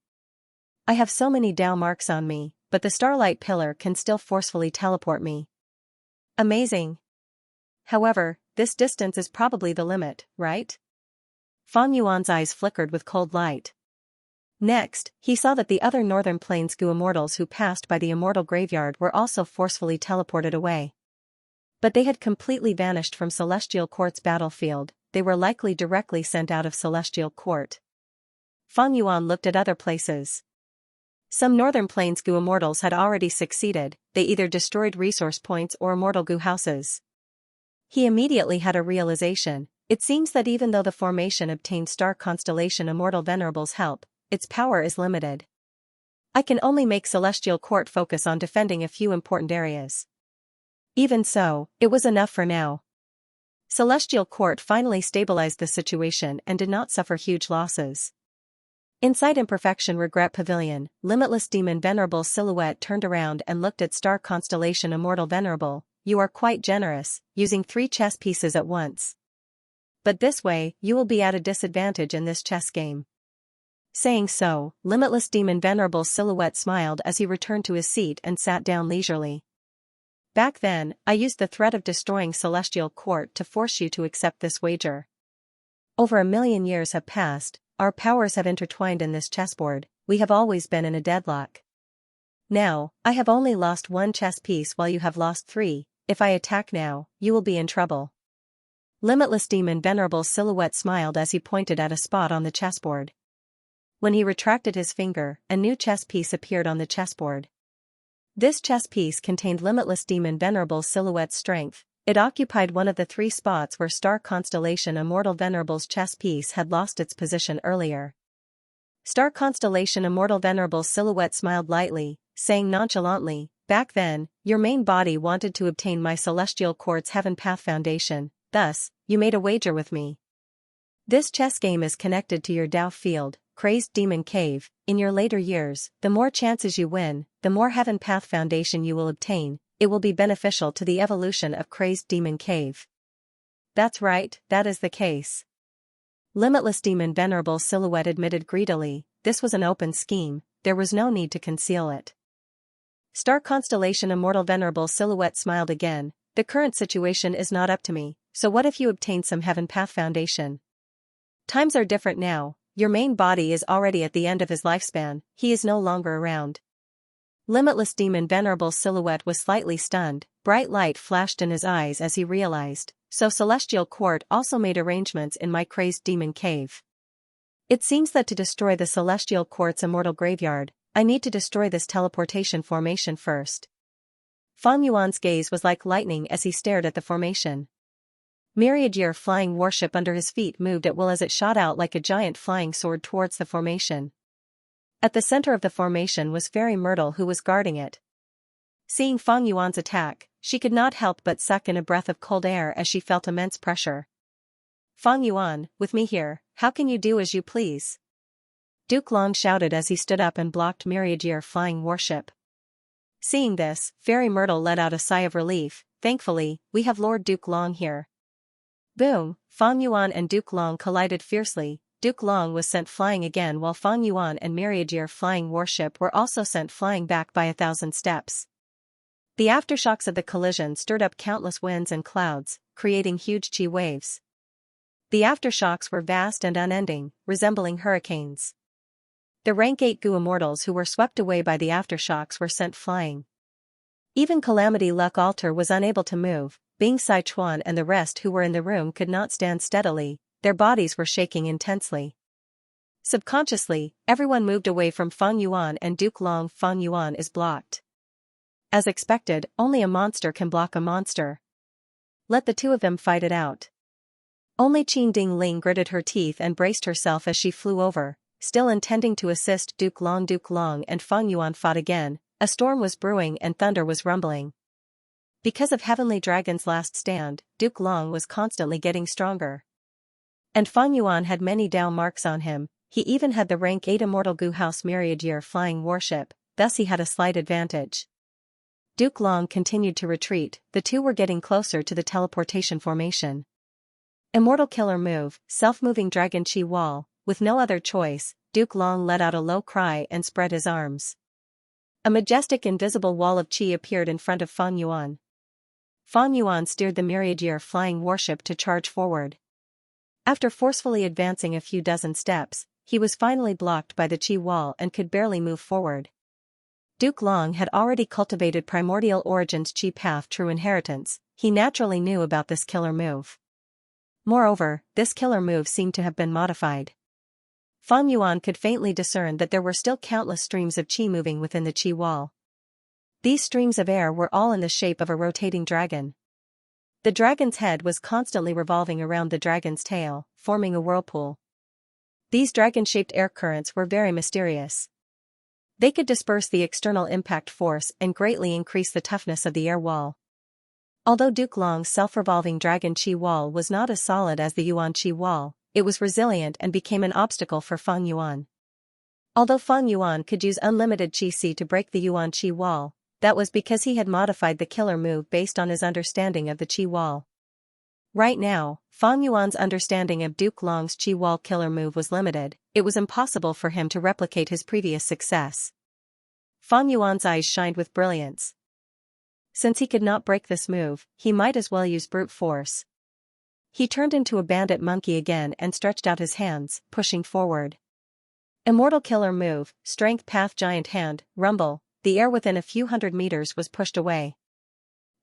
I have so many Dao marks on me, but the starlight pillar can still forcefully teleport me. Amazing. However, this distance is probably the limit, right? Fang Yuan's eyes flickered with cold light. Next, he saw that the other Northern Plains Gu immortals who passed by the immortal graveyard were also forcefully teleported away. But they had completely vanished from Celestial Court's battlefield. They were likely directly sent out of Celestial Court. Fang Yuan looked at other places. Some Northern Plains Gu immortals had already succeeded. They either destroyed resource points or immortal Gu houses. He immediately had a realization. It seems that even though the formation obtained star constellation Immortal Venerable's help, its power is limited. I can only make Celestial Court focus on defending a few important areas. Even so, it was enough for now. Celestial Court finally stabilized the situation and did not suffer huge losses. Inside Imperfection Regret Pavilion, Limitless Demon Venerable Silhouette turned around and looked at star constellation Immortal Venerable. You are quite generous, using 3 chess pieces at once. But this way, you will be at a disadvantage in this chess game. Saying so, Limitless Demon Venerable Silhouette smiled as he returned to his seat and sat down leisurely. Back then, I used the threat of destroying Celestial Court to force you to accept this wager. Over 1,000,000 years have passed, our powers have intertwined in this chessboard, we have always been in a deadlock. Now, I have only lost 1 chess piece while you have lost 3, if I attack now, you will be in trouble. Limitless Demon Venerable Silhouette smiled as he pointed at a spot on the chessboard. When he retracted his finger, a new chess piece appeared on the chessboard. This chess piece contained Limitless Demon Venerable Silhouette's strength. It occupied one of the 3 spots where star constellation Immortal Venerable's chess piece had lost its position earlier. Star constellation Immortal Venerable Silhouette smiled lightly, saying nonchalantly, back then, your main body wanted to obtain my Celestial Court's Heaven Path Foundation, thus, you made a wager with me. This chess game is connected to your Dao field, Crazed Demon Cave. In your later years, the more chances you win, the more Heaven Path Foundation you will obtain. It will be beneficial to the evolution of Crazed Demon Cave. That's right, that is the case. Limitless Demon Venerable Silhouette admitted greedily, this was an open scheme, there was no need to conceal it. Star constellation Immortal Venerable Silhouette smiled again, the current situation is not up to me, so what if you obtain some Heaven Path Foundation? Times are different now. Your main body is already at the end of his lifespan, he is no longer around. Limitless Demon Venerable Silhouette was slightly stunned, bright light flashed in his eyes as he realized, so Celestial Court also made arrangements in my Crazed Demon Cave. It seems that to destroy the Celestial Court's immortal graveyard, I need to destroy this teleportation formation first. Fang Yuan's gaze was like lightning as he stared at the formation. Myriad flying warship under his feet moved at will as it shot out like a giant flying sword towards the formation. At the center of the formation was Fairy Myrtle who was guarding it. Seeing Fang Yuan's attack, she could not help but suck in a breath of cold air as she felt immense pressure. Fang Yuan, with me here, how can you do as you please? Duke Long shouted as he stood up and blocked Myriad flying warship. Seeing this, Fairy Myrtle let out a sigh of relief. Thankfully, we have Lord Duke Long here. Boom, Fang Yuan and Duke Long collided fiercely, Duke Long was sent flying again, while Fang Yuan and Myriad flying warship were also sent flying back by 1,000 steps. The aftershocks of the collision stirred up countless winds and clouds, creating huge chi waves. The aftershocks were vast and unending, resembling hurricanes. The rank 8 Gu immortals who were swept away by the aftershocks were sent flying. Even Calamity Luck Alter was unable to move. Bing Sichuan and the rest who were in the room could not stand steadily, their bodies were shaking intensely. Subconsciously, everyone moved away from Fang Yuan and Duke Long. Fang Yuan is blocked. As expected, only a monster can block a monster. Let the two of them fight it out. Only Qin Dingling gritted her teeth and braced herself as she flew over, still intending to assist Duke Long. Duke Long and Fang Yuan fought again. A storm was brewing and thunder was rumbling. Because of Heavenly Dragon's last stand, Duke Long was constantly getting stronger. And Fang Yuan had many Dao marks on him. He even had the rank 8 Immortal Gu House Myriad flying warship, thus he had a slight advantage. Duke Long continued to retreat. The two were getting closer to the teleportation formation. Immortal Killer Move, Self-Moving Dragon Chi Wall. With no other choice, Duke Long let out a low cry and spread his arms. A majestic invisible wall of chi appeared in front of Fang Yuan. Fang Yuan steered the Myriad flying warship to charge forward. After forcefully advancing a few dozen steps, he was finally blocked by the chi wall and could barely move forward. Duke Long had already cultivated Primordial Origins Chi Path True Inheritance. He naturally knew about this killer move. Moreover, this killer move seemed to have been modified. Fang Yuan could faintly discern that there were still countless streams of chi moving within the chi wall. These streams of air were all in the shape of a rotating dragon. The dragon's head was constantly revolving around the dragon's tail, forming a whirlpool. These dragon-shaped air currents were very mysterious. They could disperse the external impact force and greatly increase the toughness of the air wall. Although Duke Long's self-revolving dragon chi wall was not as solid as the Yuan chi wall, it was resilient and became an obstacle for Fang Yuan. Although Fang Yuan could use unlimited chi si to break the Yuan chi wall, that was because he had modified the killer move based on his understanding of the chi wall. Right now, Fang Yuan's understanding of Duke Long's chi wall killer move was limited. It was impossible for him to replicate his previous success. Fang Yuan's eyes shined with brilliance. Since he could not break this move, he might as well use brute force. He turned into a bandit monkey again and stretched out his hands, pushing forward. Immortal Killer Move, Strength Path Giant Hand, Rumble. The air within a few hundred meters was pushed away.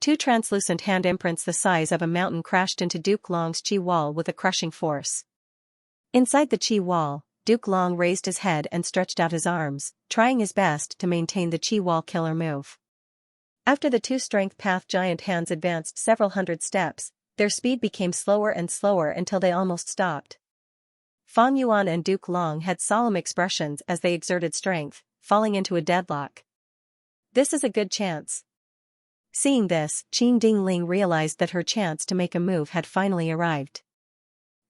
Two translucent hand imprints the size of a mountain crashed into Duke Long's chi wall with a crushing force. Inside the chi wall, Duke Long raised his head and stretched out his arms, trying his best to maintain the chi wall killer move. After the two Strength Path Giant Hands advanced several hundred steps, their speed became slower and slower until they almost stopped. Fang Yuan and Duke Long had solemn expressions as they exerted strength, falling into a deadlock. This is a good chance. Seeing this, Qin Dingling realized that her chance to make a move had finally arrived.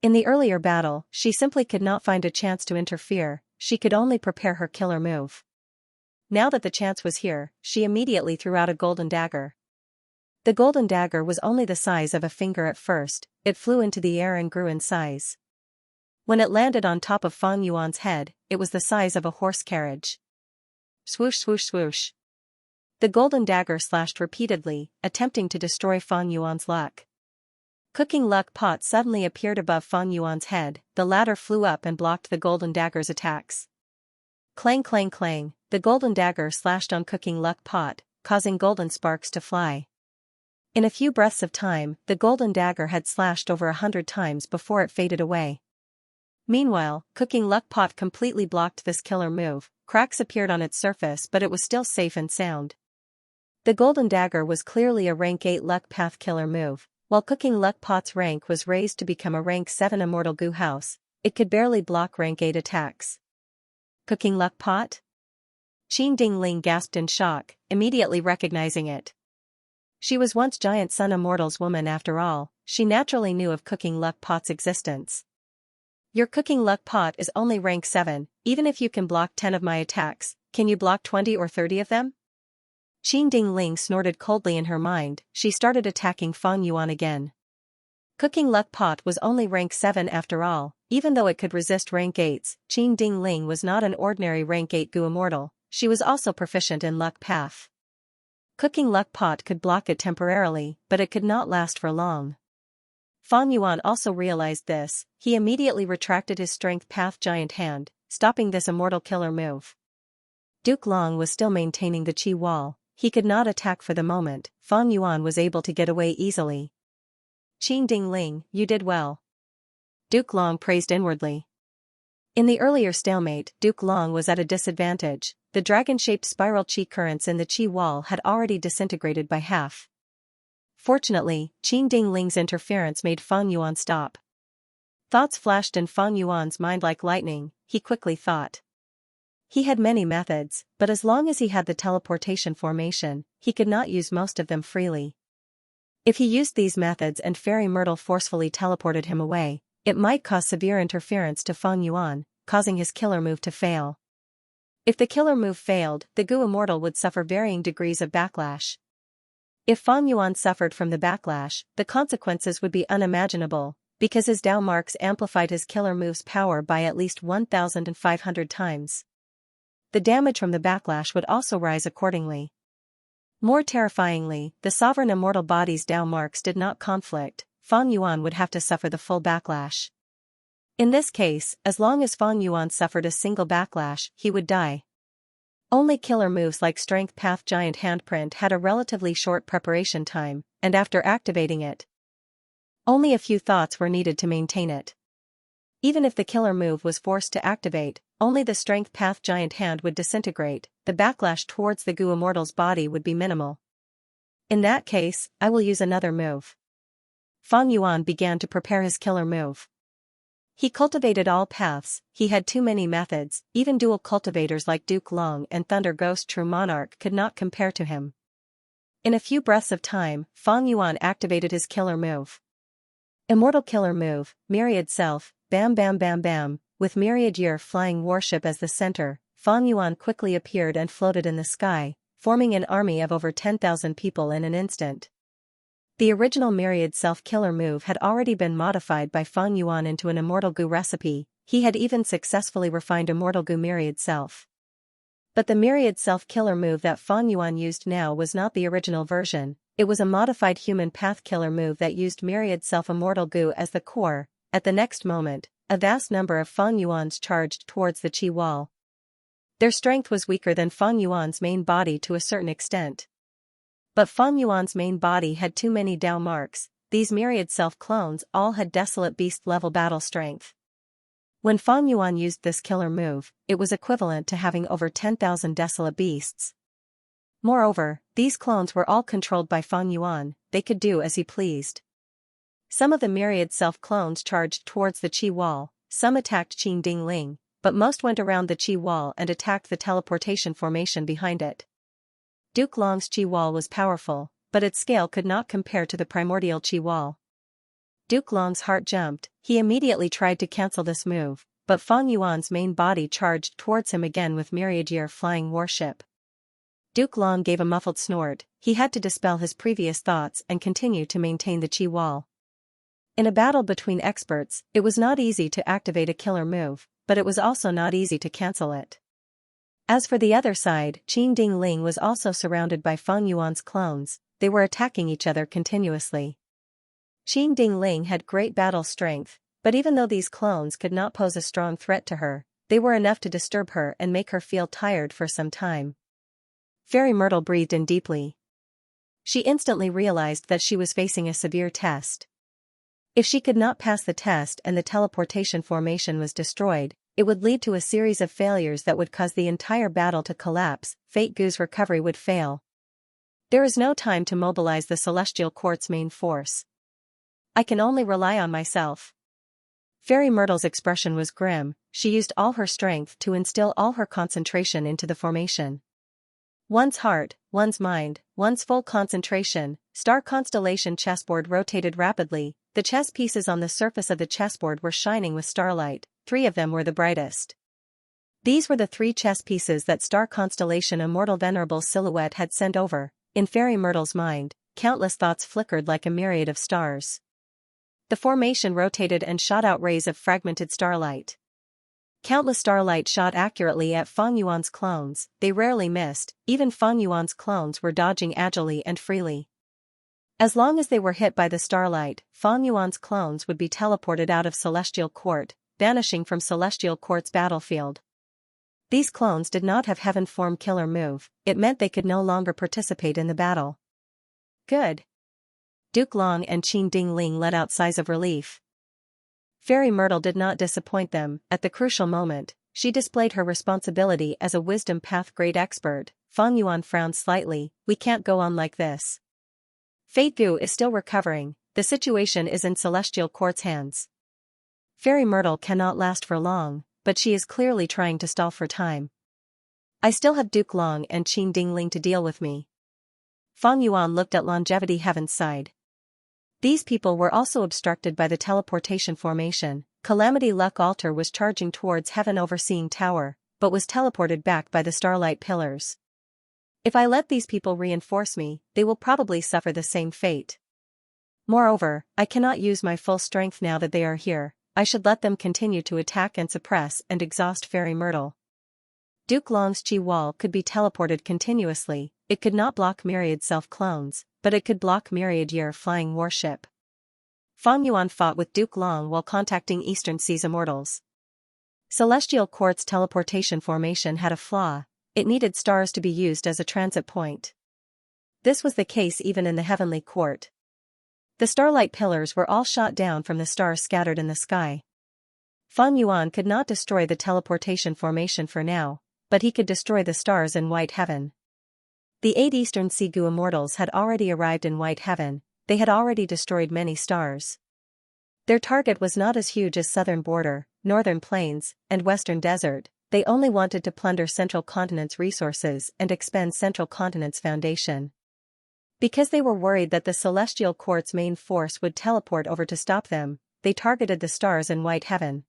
In the earlier battle, she simply could not find a chance to interfere, she could only prepare her killer move. Now that the chance was here, she immediately threw out a golden dagger. The golden dagger was only the size of a finger at first, it flew into the air and grew in size. When it landed on top of Fang Yuan's head, it was the size of a horse carriage. Swoosh swoosh swoosh. The golden dagger slashed repeatedly, attempting to destroy Fang Yuan's luck. Cooking luck pot suddenly appeared above Fang Yuan's head, the latter flew up and blocked the golden dagger's attacks. Clang clang clang, the golden dagger slashed on cooking luck pot, causing golden sparks to fly. In a few breaths of time, the golden dagger had slashed over 100 times before it faded away. Meanwhile, cooking luck pot completely blocked this killer move, cracks appeared on its surface but it was still safe and sound. The golden dagger was clearly a rank 8 luck path killer move, while cooking luck pot's rank was raised to become a rank 7 immortal Gu house, it could barely block rank 8 attacks. Cooking luck pot? Qin Dingling gasped in shock, immediately recognizing it. She was once Giant Sun Immortal's woman after all, she naturally knew of cooking luck pot's existence. Your cooking luck pot is only rank 7, even if you can block 10 of my attacks, can you block 20 or 30 of them? Qin Dingling snorted coldly in her mind, she started attacking Fang Yuan again. Cooking luck pot was only rank 7 after all, even though it could resist rank 8s. Qing Ding Ling was not an ordinary rank 8 Gu immortal, she was also proficient in luck path. Cooking luck pot could block it temporarily, but it could not last for long. Fang Yuan also realized this, he immediately retracted his strength path giant hand, stopping this immortal killer move. Duke Long was still maintaining the qi wall, he could not attack for the moment, Fang Yuan was able to get away easily. Qing Ding Ling, you did well. Duke Long praised inwardly. In the earlier stalemate, Duke Long was at a disadvantage, the dragon-shaped spiral qi currents in the qi wall had already disintegrated by half. Fortunately, Qing Ding Ling's interference made Fang Yuan stop. Thoughts flashed in Fang Yuan's mind like lightning, he quickly thought. He had many methods, but as long as he had the teleportation formation, he could not use most of them freely. If he used these methods and Fairy Myrtle forcefully teleported him away, it might cause severe interference to Fang Yuan, causing his killer move to fail. If the killer move failed, the Gu Immortal would suffer varying degrees of backlash. If Fang Yuan suffered from the backlash, the consequences would be unimaginable, because his Dao marks amplified his killer move's power by at least 1,500 times. The damage from the backlash would also rise accordingly. More terrifyingly, the sovereign immortal body's Dao marks did not conflict, Fang Yuan would have to suffer the full backlash. In this case, as long as Fang Yuan suffered a single backlash, he would die. Only killer moves like Strength Path Giant Handprint had a relatively short preparation time, and after activating it, only a few thoughts were needed to maintain it. Even if the killer move was forced to activate, only the Strength Path Giant Hand would disintegrate, the backlash towards the Gu Immortal's body would be minimal. In that case, I will use another move. Fang Yuan began to prepare his killer move. He cultivated all paths, he had too many methods, even dual cultivators like Duke Long and Thunder Ghost True Monarch could not compare to him. In a few breaths of time, Fang Yuan activated his killer move. Immortal killer move, Myriad Self, bam bam bam bam, with Myriad Year Flying Warship as the center, Fang Yuan quickly appeared and floated in the sky, forming an army of over 10,000 people in an instant. The original Myriad Self killer move had already been modified by Fang Yuan into an Immortal Gu recipe, he had even successfully refined Immortal Gu Myriad Self. But the Myriad Self killer move that Fang Yuan used now was not the original version, it was a modified human path killer move that used Myriad Self Immortal Gu as the core. At the next moment, a vast number of Fang Yuans charged towards the qi wall. Their strength was weaker than Fang Yuan's main body to a certain extent. But Fang Yuan's main body had too many Dao marks, these myriad self-clones all had desolate beast-level battle strength. When Fang Yuan used this killer move, it was equivalent to having over 10,000 desolate beasts. Moreover, these clones were all controlled by Fang Yuan, they could do as he pleased. Some of the myriad self-clones charged towards the qi wall, some attacked Qing Ding Ling, but most went around the qi wall and attacked the teleportation formation behind it. Duke Long's qi wall was powerful, but its scale could not compare to the primordial qi wall. Duke Long's heart jumped, he immediately tried to cancel this move, but Fang Yuan's main body charged towards him again with Myriad Year Flying Warship. Duke Long gave a muffled snort, he had to dispel his previous thoughts and continue to maintain the qi wall. In a battle between experts, it was not easy to activate a killer move, but it was also not easy to cancel it. As for the other side, Qing Ding Ling was also surrounded by Fang Yuan's clones, they were attacking each other continuously. Qing Ding Ling had great battle strength, but even though these clones could not pose a strong threat to her, they were enough to disturb her and make her feel tired for some time. Fairy Myrtle breathed in deeply. She instantly realized that she was facing a severe test. If she could not pass the test and the teleportation formation was destroyed, it would lead to a series of failures that would cause the entire battle to collapse, Fate Gu's recovery would fail. There is no time to mobilize the Celestial Court's main force. I can only rely on myself. Fairy Myrtle's expression was grim, she used all her strength to instill all her concentration into the formation. One's heart, one's mind, one's full concentration, star constellation chessboard rotated rapidly, the chess pieces on the surface of the chessboard were shining with starlight. 3 of them were the brightest. These were the 3 chess pieces that star constellation Immortal Venerable Silhouette had sent over. In Fairy Myrtle's mind, countless thoughts flickered like a myriad of stars. The formation rotated and shot out rays of fragmented starlight. Countless starlight shot accurately at Feng Yuan's clones. They rarely missed, even Feng Yuan's clones were dodging agilely and freely. As long as they were hit by the starlight, Feng Yuan's clones would be teleported out of Celestial Court, vanishing from Celestial Court's battlefield. These clones did not have Heaven Form Killer move, it meant they could no longer participate in the battle. Good. Duke Long and Qin Dingling let out sighs of relief. Fairy Myrtle did not disappoint them. At the crucial moment, she displayed her responsibility as a Wisdom Path grade expert. Feng Yuan frowned slightly. We can't go on like this. Fate Gu is still recovering, the situation is in Celestial Court's hands. Fairy Myrtle cannot last for long, but she is clearly trying to stall for time. I still have Duke Long and Qin Dingling to deal with me. Feng Yuan looked at Longevity Heaven's side. These people were also obstructed by the teleportation formation. Calamity Luck Altar was charging towards Heaven Overseeing Tower, but was teleported back by the starlight pillars. If I let these people reinforce me, they will probably suffer the same fate. Moreover, I cannot use my full strength now that they are here. I should let them continue to attack and suppress and exhaust Fairy Myrtle. Duke Long's Chi Wall could be teleported continuously. It could not block myriad self-clones, but it could block myriad year flying warship. Feng Yuan fought with Duke Long while contacting Eastern Seas Immortals. Celestial Court's teleportation formation had a flaw. It needed stars to be used as a transit point. This was the case even in the Heavenly Court. The starlight pillars were all shot down from the stars scattered in the sky. Feng Yuan could not destroy the teleportation formation for now, but he could destroy the stars in White Heaven. The 8 Eastern Sea Gu Immortals had already arrived in White Heaven. They had already destroyed many stars. Their target was not as huge as Southern Border, Northern Plains, and Western Desert. They only wanted to plunder Central Continent's resources and expend Central Continent's foundation. Because they were worried that the Celestial Court's main force would teleport over to stop them, they targeted the stars in White Heaven.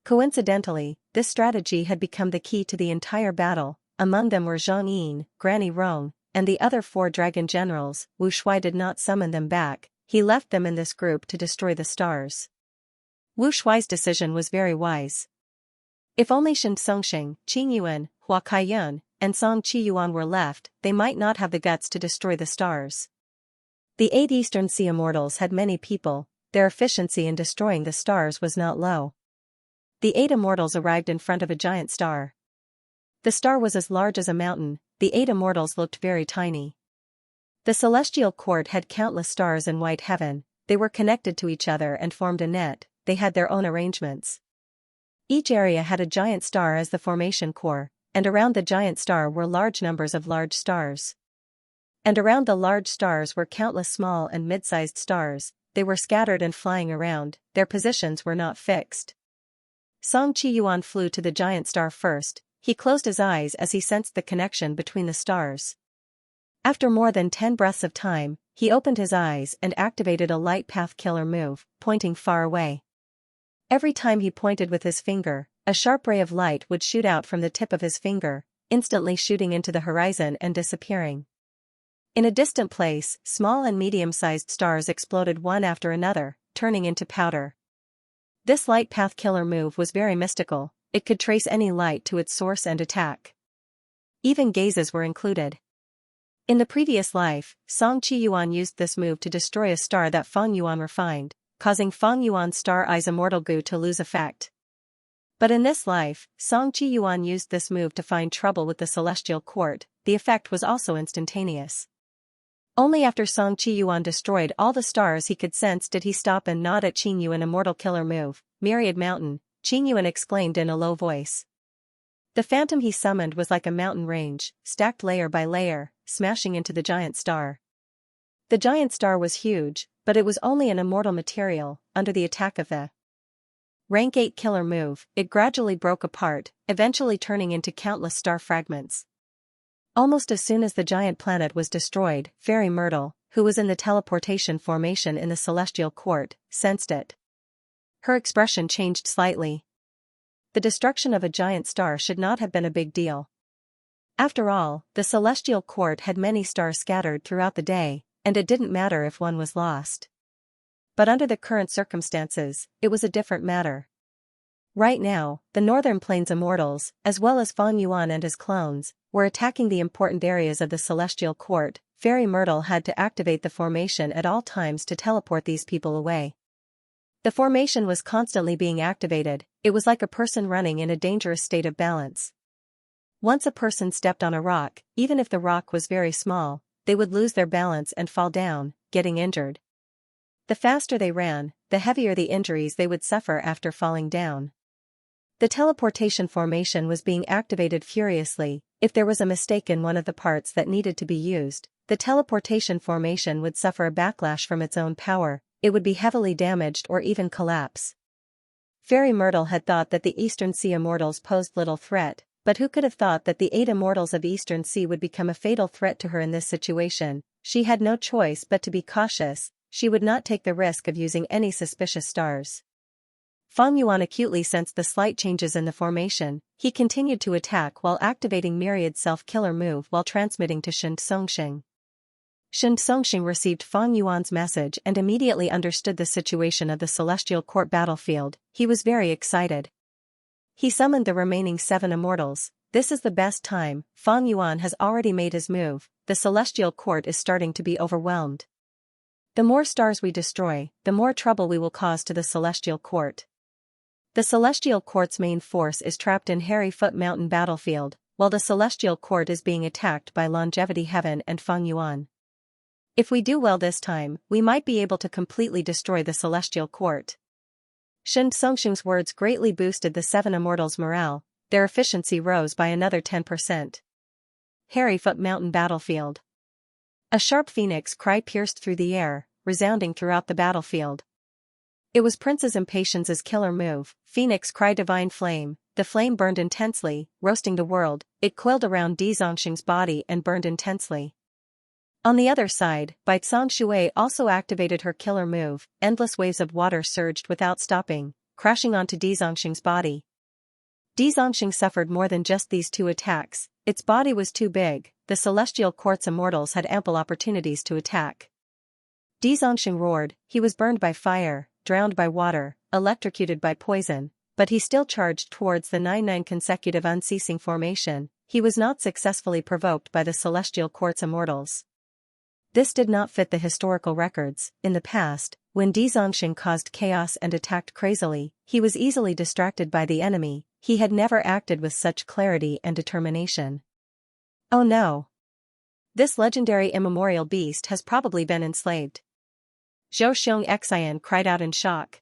Coincidentally, this strategy had become the key to the entire battle. Among them were Zhang Yin, Granny Rong, and the other 4 dragon generals. Wu Shuai did not summon them back, he left them in this group to destroy the stars. Wu Shuai's decision was very wise. If only Shen Songxing, Qing Yuan, Hua Kaiyun, and Song Qiyuan were left, they might not have the guts to destroy the stars. The 8 Eastern Sea Immortals had many people, their efficiency in destroying the stars was not low. The 8 Immortals arrived in front of a giant star. The star was as large as a mountain. The 8 Immortals looked very tiny. The Celestial Court had countless stars in White Heaven. They were connected to each other and formed a net. They had their own arrangements. Each area had a giant star as the formation core, and around the giant star were large numbers of large stars. And around the large stars were countless small and mid-sized stars. They were scattered and flying around. Their positions were not fixed. Song Qiyuan flew to the giant star first. He closed his eyes as he sensed the connection between the stars. After more than 10 breaths of time, he opened his eyes and activated a light path killer move, pointing far away. Every time he pointed with his finger, a sharp ray of light would shoot out from the tip of his finger, instantly shooting into the horizon and disappearing. In a distant place, small and medium-sized stars exploded one after another, turning into powder. This light path killer move was very mystical. It could trace any light to its source and attack. Even gazes were included. In the previous life, Song Qiyuan used this move to destroy a star that Feng Yuan refined, causing Feng Yuan's Star Eyes Immortal Gu to lose effect. But in this life, Song Qiyuan used this move to find trouble with the Celestial Court. The effect was also instantaneous. Only after Song Qiyuan destroyed all the stars he could sense did he stop and nod at Qing Yuan Immortal Killer move. Myriad Mountain, Qing Yuan exclaimed in a low voice. The phantom he summoned was like a mountain range, stacked layer by layer, smashing into the giant star. The giant star was huge, but it was only an immortal material. Under the attack of the Rank 8 killer move, it gradually broke apart, eventually turning into countless star fragments. Almost as soon as the giant planet was destroyed, Fairy Myrtle, who was in the teleportation formation in the Celestial Court, sensed it. Her expression changed slightly. The destruction of a giant star should not have been a big deal. After all, the Celestial Court had many stars scattered throughout the day, and it didn't matter if one was lost. But under the current circumstances, it was a different matter. Right now, the Northern Plains Immortals, as well as Fang Yuan and his clones, were attacking the important areas of the Celestial Court. Fairy Myrtle had to activate the formation at all times to teleport these people away. The formation was constantly being activated. It was like a person running in a dangerous state of balance. Once a person stepped on a rock, even if the rock was very small, they would lose their balance and fall down, getting injured. The faster they ran, the heavier the injuries they would suffer after falling down. The teleportation formation was being activated furiously. If there was a mistake in one of the parts that needed to be used, the teleportation formation would suffer a backlash from its own power. It would be heavily damaged or even collapse. Fairy Myrtle had thought that the Eastern Sea Immortals posed little threat, but who could have thought that the 8 Immortals of Eastern Sea would become a fatal threat to her in this situation? She had no choice but to be cautious. She would not take the risk of using any suspicious stars. Fang Yuan acutely sensed the slight changes in the formation. He continued to attack while activating Myriad's self-killer move while transmitting to Xianxia. Xianxia received Fang Yuan's message and immediately understood the situation of the Celestial Court battlefield. He was very excited. He summoned the remaining 7 Immortals. This is the best time. Fang Yuan has already made his move. The Celestial Court is starting to be overwhelmed. The more stars we destroy, the more trouble we will cause to the Celestial Court. The Celestial Court's main force is trapped in Harryfoot Mountain battlefield, while the Celestial Court is being attacked by Longevity Heaven and Fang Yuan. If we do well this time, we might be able to completely destroy the Celestial Court. Xianxia's words greatly boosted the 7 Immortals' morale. Their efficiency rose by another 10%. Harryfoot Mountain battlefield. A sharp phoenix cry pierced through the air, resounding throughout the battlefield. It was Princess Impatience's killer move, Phoenix Cry Divine Flame. The flame burned intensely, roasting the world. It coiled around Xianxia's body and burned intensely. On the other side, Bai Shui also activated her killer move. Endless waves of water surged without stopping, crashing onto Xianxia's body. Xianxia suffered more than just these 2 attacks. Its body was too big. The Celestial Court's Immortals had ample opportunities to attack. Xianxia roared. He was burned by fire, drowned by water, electrocuted by poison, but he still charged towards the 9 consecutive unceasing formation. He was not successfully provoked by the Celestial Court's Immortals. This did not fit the historical records. In the past, when Xianxia caused chaos and attacked crazily, he was easily distracted by the enemy. He had never acted with such clarity and determination. Oh no! This legendary immemorial beast has probably been enslaved. Xianxia cried out in shock.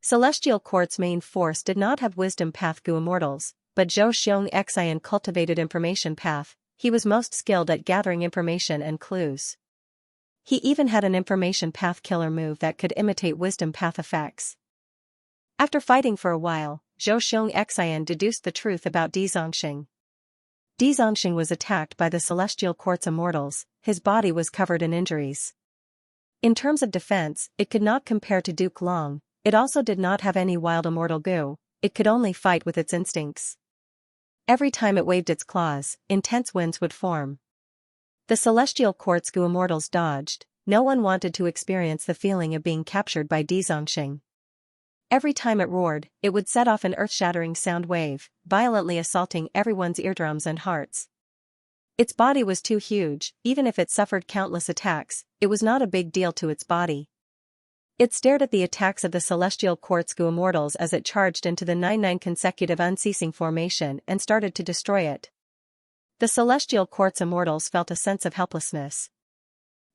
Celestial Court's main force did not have Wisdom Path Gu Immortals, but Xianxia cultivated Information Path. He was most skilled at gathering information and clues. He even had an Information Path killer move that could imitate Wisdom Path effects. After fighting for a while, Xianxia deduced the truth about Xianxia. Xianxia was attacked by the Celestial Court's Immortals. His body was covered in injuries. In terms of defense, it could not compare to Duke Long. It also did not have any wild immortal goo. It could only fight with its instincts. Every time it waved its claws, intense winds would form. The Celestial Court's Gu Immortals dodged. No one wanted to experience the feeling of being captured by Xianxia. Every time it roared, it would set off an earth-shattering sound wave, violently assaulting everyone's eardrums and hearts. Its body was too huge. Even if it suffered countless attacks, it was not a big deal to its body. It stared at the attacks of the Celestial Court's Gu Immortals as it charged into the 9 consecutive unceasing formation and started to destroy it. The Celestial Court's Immortals felt a sense of helplessness.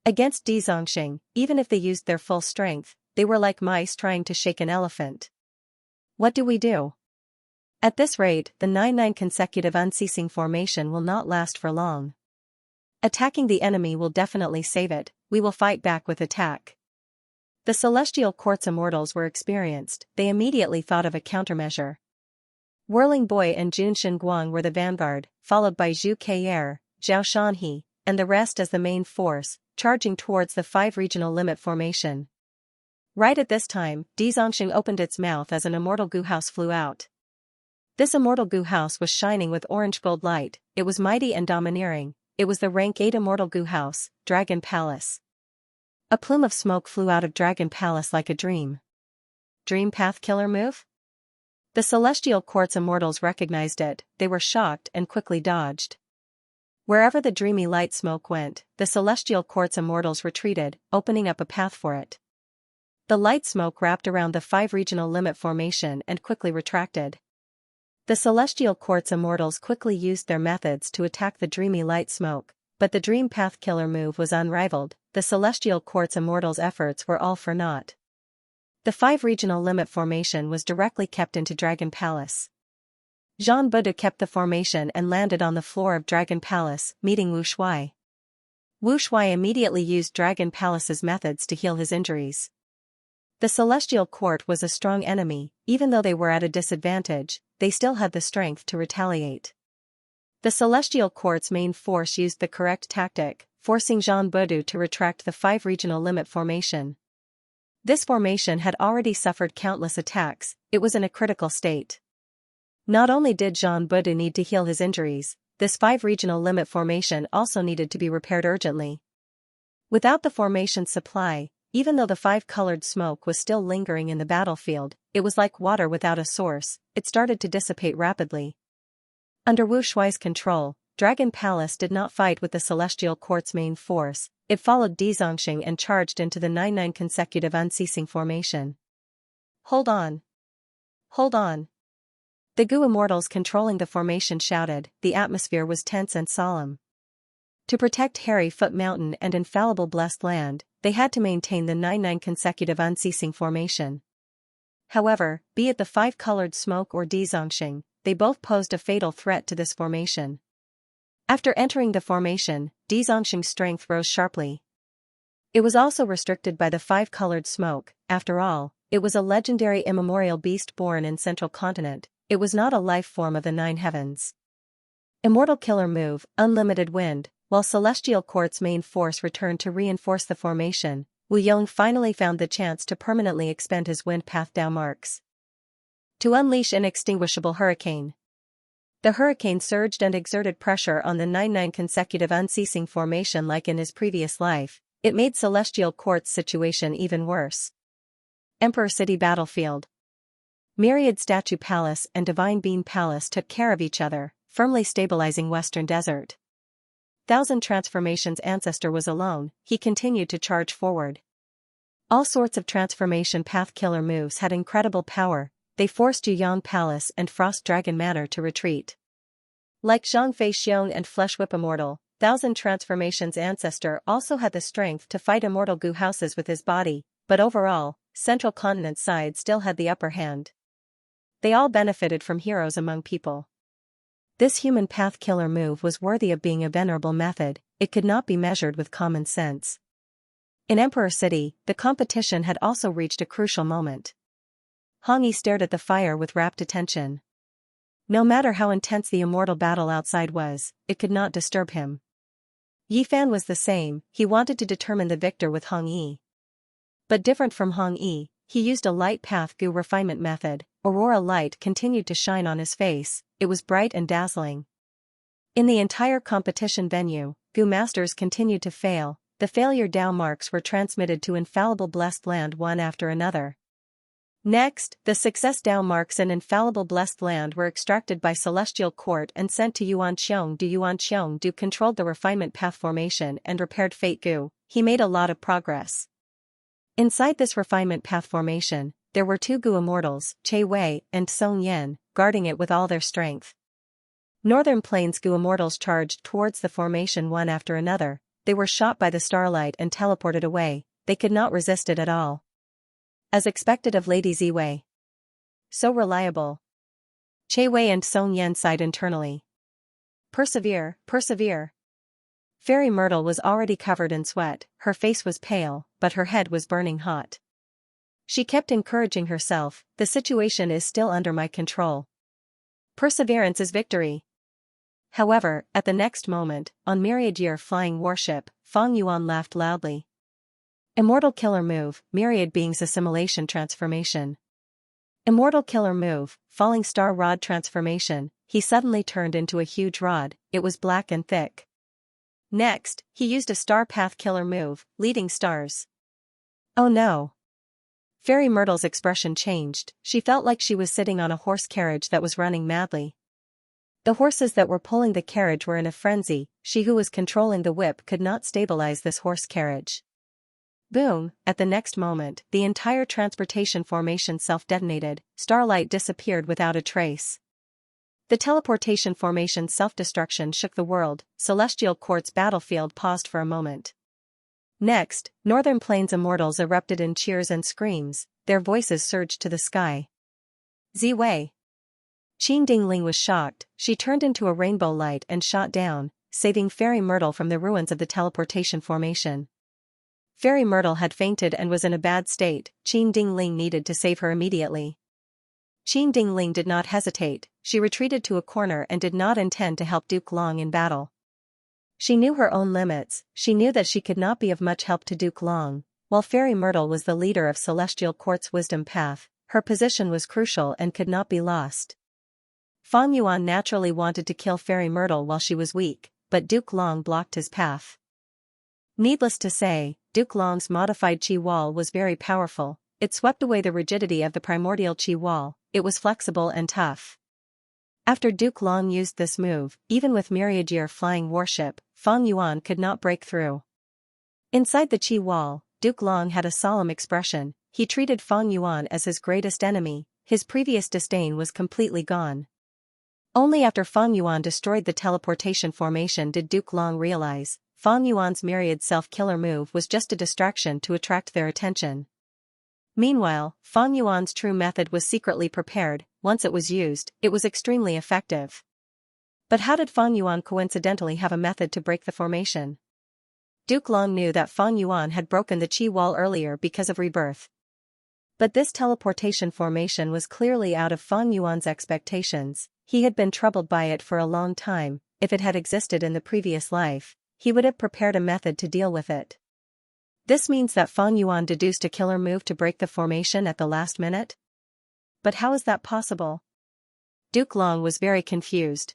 Against Xianxia, even if they used their full strength, they were like mice trying to shake an elephant. What do we do? At this rate, the 9 consecutive unceasing formation will not last for long. Attacking the enemy will definitely save it. We will fight back with attack. The Celestial Court's Immortals were experienced. They immediately thought of a countermeasure. Whirling Boy and Jun Shenguang were the vanguard, followed by Zhu Kei'er, Zhao Shanhe, and the rest as the main force, charging towards the 5 regional limit formation. Right at this time, Xianxia opened its mouth as an immortal goo house flew out. This immortal goo house was shining with orange gold light. It was mighty and domineering. It was the rank 8 immortal goo house, Dragon Palace. A plume of smoke flew out of Dragon Palace like a dream. Dream Path Killer move? The Celestial Court's immortals recognized it, they were shocked and quickly dodged. Wherever the dreamy light smoke went, the Celestial Court's immortals retreated, opening up a path for it. The light smoke wrapped around the 5 regional limit formation and quickly retracted. The Celestial Court's immortals quickly used their methods to attack the dreamy light smoke, but the Dream Path Killer move was unrivaled. The Celestial Court's immortals' efforts were all for naught. The 5 regional limit formation was directly kept into Dragon Palace. Jean Budu kept the formation and landed on the floor of Dragon Palace, meeting Wu Shuai. Wu Shuai immediately used Dragon Palace's methods to heal his injuries. The Celestial Court was a strong enemy, even though they were at a disadvantage, they still had the strength to retaliate. The Celestial Court's main force used the correct tactic, forcing Jean Budu to retract the 5 regional limit formation. This formation had already suffered countless attacks, it was in a critical state. Not only did Jean Budu need to heal his injuries, this 5 regional limit formation also needed to be repaired urgently. Without the formation's supply, even though the 5-colored smoke was still lingering in the battlefield, it was like water without a source, it started to dissipate rapidly. Under Wu Shuai's control, Dragon Palace did not fight with the Celestial Court's main force, it followed Dizongxing and charged into the 9 consecutive unceasing formation. Hold on! Hold on! The Gu immortals controlling the formation shouted, the atmosphere was tense and solemn. To protect Hairy Foot Mountain and infallible Blessed Land, they had to maintain the 9 consecutive unceasing formation. However, be it the 5-colored smoke or Dizongxing, they both posed a fatal threat to this formation. After entering the formation, Dizongxing's strength rose sharply. It was also restricted by the 5-colored smoke, after all, it was a legendary immemorial beast born in Central Continent. It was not a life form of the 9 heavens. Immortal Killer move, Unlimited Wind. While Celestial Court's main force returned to reinforce the formation, Wu Yong finally found the chance to permanently expend his Wind Path Dao marks. To unleash inextinguishable hurricane. The hurricane surged and exerted pressure on the 9 consecutive unceasing formation like in his previous life, it made Celestial Court's situation even worse. Emperor City Battlefield. Myriad Statue Palace and Divine Bean Palace took care of each other, firmly stabilizing Western Desert. Thousand Transformations' ancestor was alone, he continued to charge forward. All sorts of transformation path killer moves had incredible power, they forced Yuyang Palace and Frost Dragon Manor to retreat. Like Zhangfei Xiong and Flesh Whip Immortal, Thousand Transformations' ancestor also had the strength to fight Immortal Gu houses with his body, but overall, Central Continent's side still had the upper hand. They all benefited from heroes among people. This human path killer move was worthy of being a venerable method, it could not be measured with common sense. In Emperor City, the competition had also reached a crucial moment. Hong Yi stared at the fire with rapt attention. No matter how intense the immortal battle outside was, it could not disturb him. Yi Fan was the same, he wanted to determine the victor with Hong Yi. But different from Hong Yi, he used a light path Gu refinement method. Aurora light continued to shine on his face, it was bright and dazzling. In the entire competition venue, Gu masters continued to fail, the failure Dao marks were transmitted to infallible Blessed Land one after another. Next, the success Dao marks in infallible Blessed Land were extracted by Celestial Court and sent to Yuan Qiong Du. Yuan Qiong Du controlled the refinement path formation and repaired Fate Gu, he made a lot of progress. Inside this refinement path formation, there were 2 Gu immortals, Che Wei and Song Yan, guarding it with all their strength. Northern Plains Gu immortals charged towards the formation one after another, they were shot by the starlight and teleported away, they could not resist it at all. As expected of Lady Ziwei. So reliable. Che Wei and Song Yan sighed internally. Persevere, persevere. Fairy Myrtle was already covered in sweat, her face was pale, but her head was burning hot. She kept encouraging herself, the situation is still under my control. Perseverance is victory. However, at the next moment, on Myriad Year flying warship, Fang Yuan laughed loudly. Immortal Killer Move, Myriad Beings Assimilation Transformation. Immortal Killer Move, Falling Star Rod Transformation, he suddenly turned into a huge rod, it was black and thick. Next, he used a Star Path Killer Move, Leading Stars. Oh no. Fairy Myrtle's expression changed. She felt like she was sitting on a horse carriage that was running madly. The horses that were pulling the carriage were in a frenzy. She who was controlling the whip could not stabilize this horse carriage. Boom! At the next moment, the entire transportation formation self-detonated. Starlight disappeared without a trace. The teleportation formation's self-destruction shook the world. Celestial Court's battlefield paused for a moment. Next, Northern Plains immortals erupted in cheers and screams. Their voices surged to the sky. Ziwei. Qin Dingling was shocked. She turned into a rainbow light and shot down, saving Fairy Myrtle from the ruins of the teleportation formation. Fairy Myrtle had fainted and was in a bad state. Qin Dingling needed to save her immediately. Qin Dingling did not hesitate. She retreated to a corner and did not intend to help Duke Long in battle. She knew her own limits. She knew that she could not be of much help to Duke Long. While Fairy Myrtle was the leader of Celestial Court's wisdom path, her position was crucial and could not be lost. Fang Yuan naturally wanted to kill Fairy Myrtle while she was weak, but Duke Long blocked his path. Needless to say, Duke Long's modified Qi Wall was very powerful. It swept away the rigidity of the primordial Qi Wall. It was flexible and tough. After Duke Long used this move, even with Myriad Year flying warship, Fang Yuan could not break through. Inside the Qi Wall, Duke Long had a solemn expression. He treated Fang Yuan as his greatest enemy. His previous disdain was completely gone. Only after Fang Yuan destroyed the teleportation formation did Duke Long realize Fang Yuan's myriad self-killer move was just a distraction to attract their attention. Meanwhile, Fang Yuan's true method was secretly prepared. Once it was used, it was extremely effective. But how did Fang Yuan coincidentally have a method to break the formation? Duke Long knew that Fang Yuan had broken the Qi Wall earlier because of rebirth. But this teleportation formation was clearly out of Fang Yuan's expectations. He had been troubled by it for a long time. If it had existed in the previous life, he would have prepared a method to deal with it. This means that Fang Yuan deduced a killer move to break the formation at the last minute? But how is that possible? Duke Long was very confused.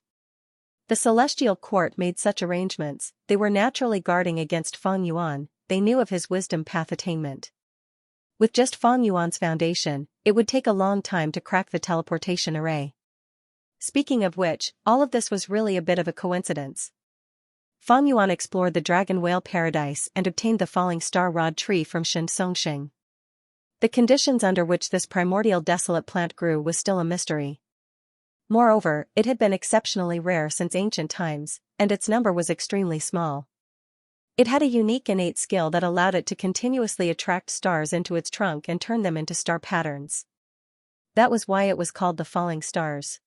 The Celestial Court made such arrangements. They were naturally guarding against Fang Yuan. They knew of his wisdom path attainment. With just Fang Yuan's foundation, it would take a long time to crack the teleportation array. Speaking of which, all of this was really a bit of a coincidence. Fang Yuan explored the Dragon Whale Paradise and obtained the falling star rod tree from Xianxia. The conditions under which this primordial desolate plant grew was still a mystery. Moreover, it had been exceptionally rare since ancient times, and its number was extremely small. It had a unique innate skill that allowed it to continuously attract stars into its trunk and turn them into star patterns. That was why it was called the falling stars.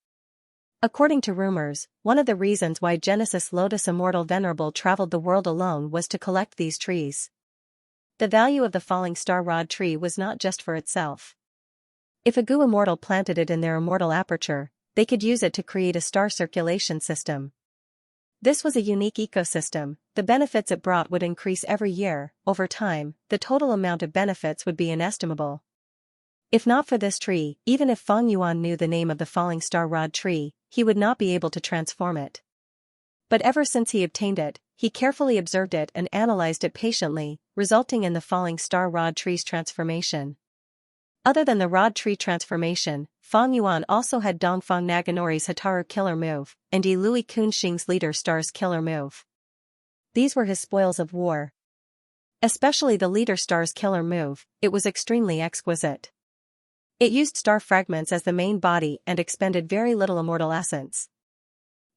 According to rumors, one of the reasons why Genesis Lotus Immortal Venerable traveled the world alone was to collect these trees. The value of the falling star rod tree was not just for itself. If a Gu Immortal planted it in their immortal aperture, they could use it to create a star circulation system. This was a unique ecosystem. The benefits it brought would increase every year. Over time, the total amount of benefits would be inestimable. If not for this tree, even if Fang Yuan knew the name of the falling star rod tree, he would not be able to transform it. But ever since he obtained it, he carefully observed it and analyzed it patiently, resulting in the falling star rod tree's transformation. Other than the rod tree transformation, Fang Yuan also had Dongfang Naganori's Hataru killer move, and Yi Lui Kunxing's Leader Star's killer move. These were his spoils of war. Especially the Leader Star's killer move, it was extremely exquisite. It used star fragments as the main body and expended very little immortal essence.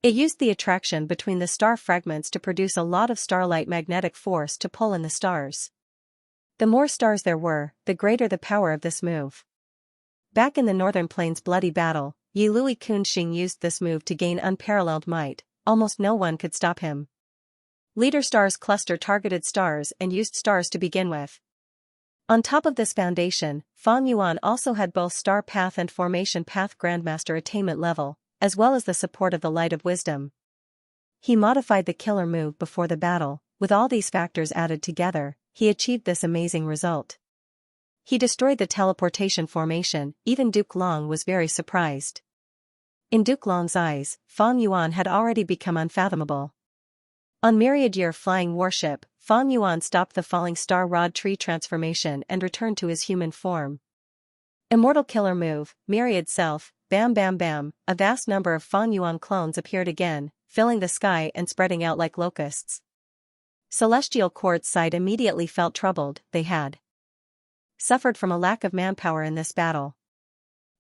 It used the attraction between the star fragments to produce a lot of starlight magnetic force to pull in the stars. The more stars there were, the greater the power of this move. Back in the Northern Plains bloody battle, Yi Lui Kunxing used this move to gain unparalleled might. Almost no one could stop him. Leader Star's cluster targeted stars and used stars to begin with. On top of this foundation, Fang Yuan also had both Star Path and Formation Path Grandmaster attainment level, as well as the support of the Light of Wisdom. He modified the killer move before the battle. With all these factors added together, he achieved this amazing result. He destroyed the teleportation formation. Even Duke Long was very surprised. In Duke Long's eyes, Fang Yuan had already become unfathomable. On Myriad Year flying warship, Fang Yuan stopped the falling star rod tree transformation and returned to his human form. Immortal killer move, myriad self, bam bam bam, a vast number of Fang Yuan clones appeared again, filling the sky and spreading out like locusts. Celestial Court's side immediately felt troubled. They had suffered from a lack of manpower in this battle.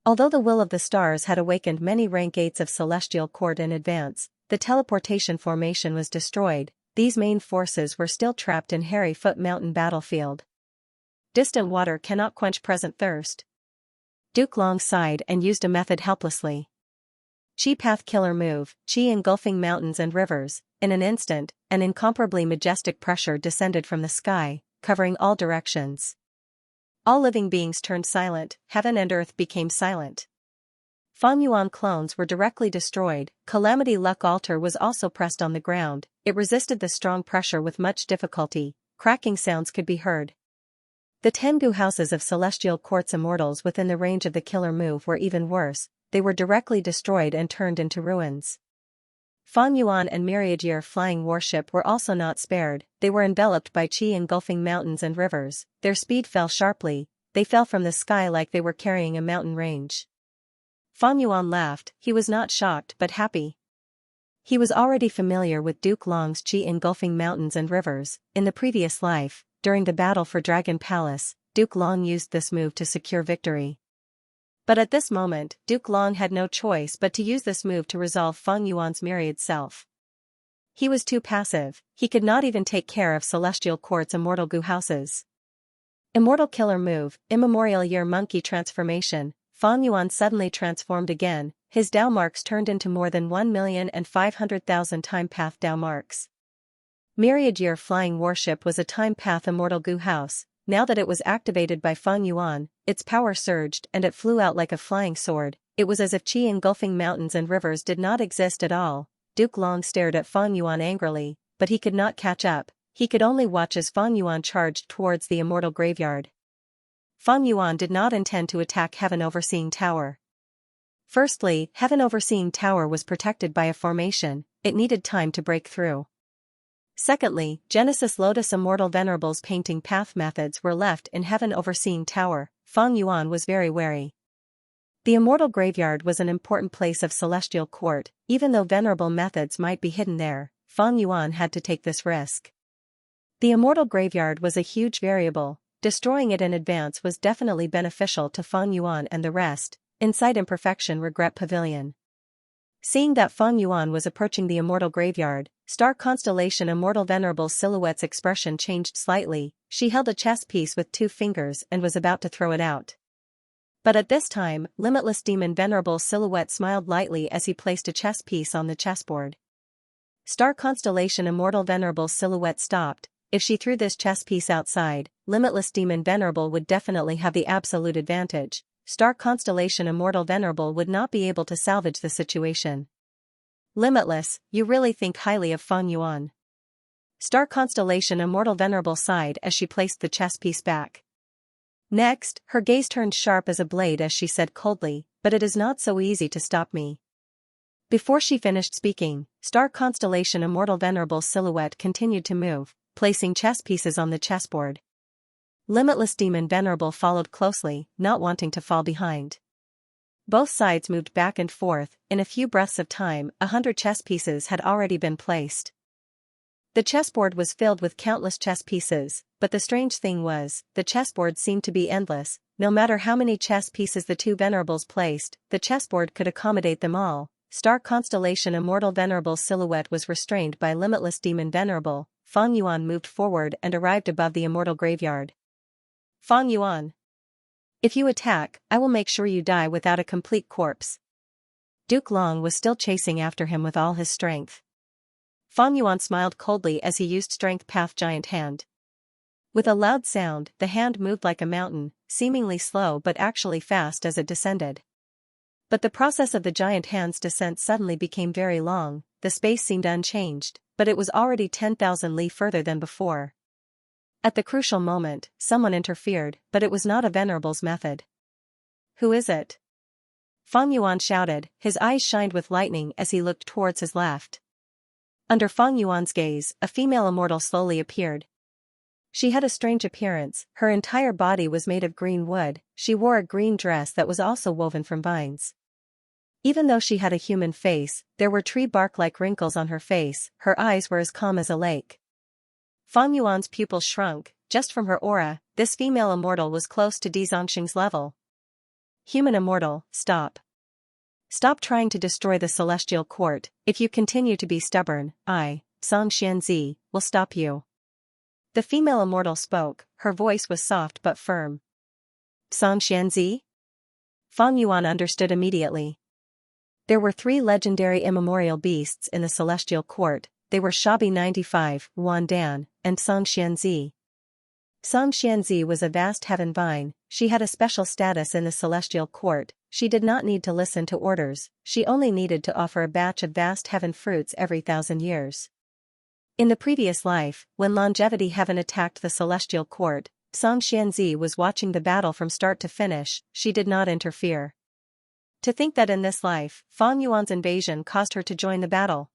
Although the will of the stars had awakened many rank gates of Celestial Court in advance, the teleportation formation was destroyed. These main forces were still trapped in Harry Foot Mountain battlefield. Distant water cannot quench present thirst. Duke Long sighed and used a method helplessly. Chi Path Killer Move, Chi engulfing mountains and rivers. In an instant, an incomparably majestic pressure descended from the sky, covering all directions. All living beings turned silent, heaven and earth became silent. Fang Yuan clones were directly destroyed. Calamity Luck Altar was also pressed on the ground. It resisted the strong pressure with much difficulty. Cracking sounds could be heard. The Tengu houses of Celestial Court's immortals within the range of the killer move were even worse. They were directly destroyed and turned into ruins. Fang Yuan and Myriad Year flying warship were also not spared. They were enveloped by Chi engulfing mountains and rivers. Their speed fell sharply. They fell from the sky like they were carrying a mountain range. Fang Yuan laughed. He was not shocked but happy. He was already familiar with Duke Long's Chi engulfing mountains and rivers. In the previous life, during the battle for Dragon Palace, Duke Long used this move to secure victory. But at this moment, Duke Long had no choice but to use this move to resolve Fang Yuan's myriad self. He was too passive. He could not even take care of Celestial Court's immortal goo houses. Immortal killer move, Immemorial Year monkey transformation. Fang Yuan suddenly transformed again. His Dao marks turned into more than 1,500,000 time path Dao marks. Myriad Year flying warship was a time path immortal goo house. Now that it was activated by Fang Yuan, its power surged and it flew out like a flying sword. It was as if Chi engulfing mountains and rivers did not exist at all. Duke Long stared at Fang Yuan angrily, but he could not catch up. He could only watch as Fang Yuan charged towards the immortal graveyard. Fang Yuan did not intend to attack Heaven Overseeing Tower. Firstly, Heaven Overseeing Tower was protected by a formation. It needed time to break through. Secondly, Genesis Lotus Immortal Venerable's painting path methods were left in Heaven Overseeing Tower. Fang Yuan was very wary. The Immortal Graveyard was an important place of Celestial Court. Even though venerable methods might be hidden there, Fang Yuan had to take this risk. The Immortal Graveyard was a huge variable. Destroying it in advance was definitely beneficial to Fang Yuan and the rest. Inside Imperfection Regret Pavilion. Seeing that Fang Yuan was approaching the Immortal Graveyard, Star Constellation Immortal Venerable's silhouette's expression changed slightly. She held a chess piece with 2 fingers and was about to throw it out. But at this time, Limitless Demon Venerable's silhouette smiled lightly as he placed a chess piece on the chessboard. Star Constellation Immortal Venerable's silhouette stopped. If she threw this chess piece outside, Limitless Demon Venerable would definitely have the absolute advantage. Star Constellation Immortal Venerable would not be able to salvage the situation. Limitless, you really think highly of Fang Yuan. Star Constellation Immortal Venerable sighed as she placed the chess piece back. Next, her gaze turned sharp as a blade as she said coldly, "But it is not so easy to stop me." Before she finished speaking, Star Constellation Immortal Venerable's silhouette continued to move, placing chess pieces on the chessboard. Limitless Demon Venerable followed closely, not wanting to fall behind. Both sides moved back and forth. In a few breaths of time, 100 chess pieces had already been placed. The chessboard was filled with countless chess pieces, but the strange thing was, the chessboard seemed to be endless. No matter how many chess pieces the 2 venerables placed, the chessboard could accommodate them all. Star Constellation Immortal Venerable's silhouette was restrained by Limitless Demon Venerable. Fang Yuan moved forward and arrived above the Immortal Graveyard. Fang Yuan. If you attack, I will make sure you die without a complete corpse. Duke Long was still chasing after him with all his strength. Fang Yuan smiled coldly as he used Strength Path Giant Hand. With a loud sound, the hand moved like a mountain, seemingly slow but actually fast as it descended. But the process of the giant hand's descent suddenly became very long. The space seemed unchanged, but it was already 10,000 li further than before. At the crucial moment, someone interfered, but it was not a venerable's method. Who is it? Fang Yuan shouted. His eyes shined with lightning as he looked towards his left. Under Fang Yuan's gaze, a female immortal slowly appeared. She had a strange appearance, her entire body was made of green wood, she wore a green dress that was also woven from vines. Even though she had a human face, there were tree bark-like wrinkles on her face, her eyes were as calm as a lake. Fang Yuan's pupils shrunk, just from her aura, this female immortal was close to Di Zongxing's level. Human immortal, stop. Stop trying to destroy the celestial court, if you continue to be stubborn, I, Xianxia, will stop you. The female immortal spoke, her voice was soft but firm. Xianxia? Fang Yuan understood immediately. There were 3 legendary immemorial beasts in the celestial court, they were Shabi 95, Wan Dan, and Xianxia. Xianxia was a vast heaven vine, she had a special status in the celestial court, she did not need to listen to orders, she only needed to offer a batch of vast heaven fruits every 1,000 years. In the previous life, when longevity heaven attacked the celestial court, Xianxia was watching the battle from start to finish, she did not interfere. To think that in this life, Fang Yuan's invasion caused her to join the battle.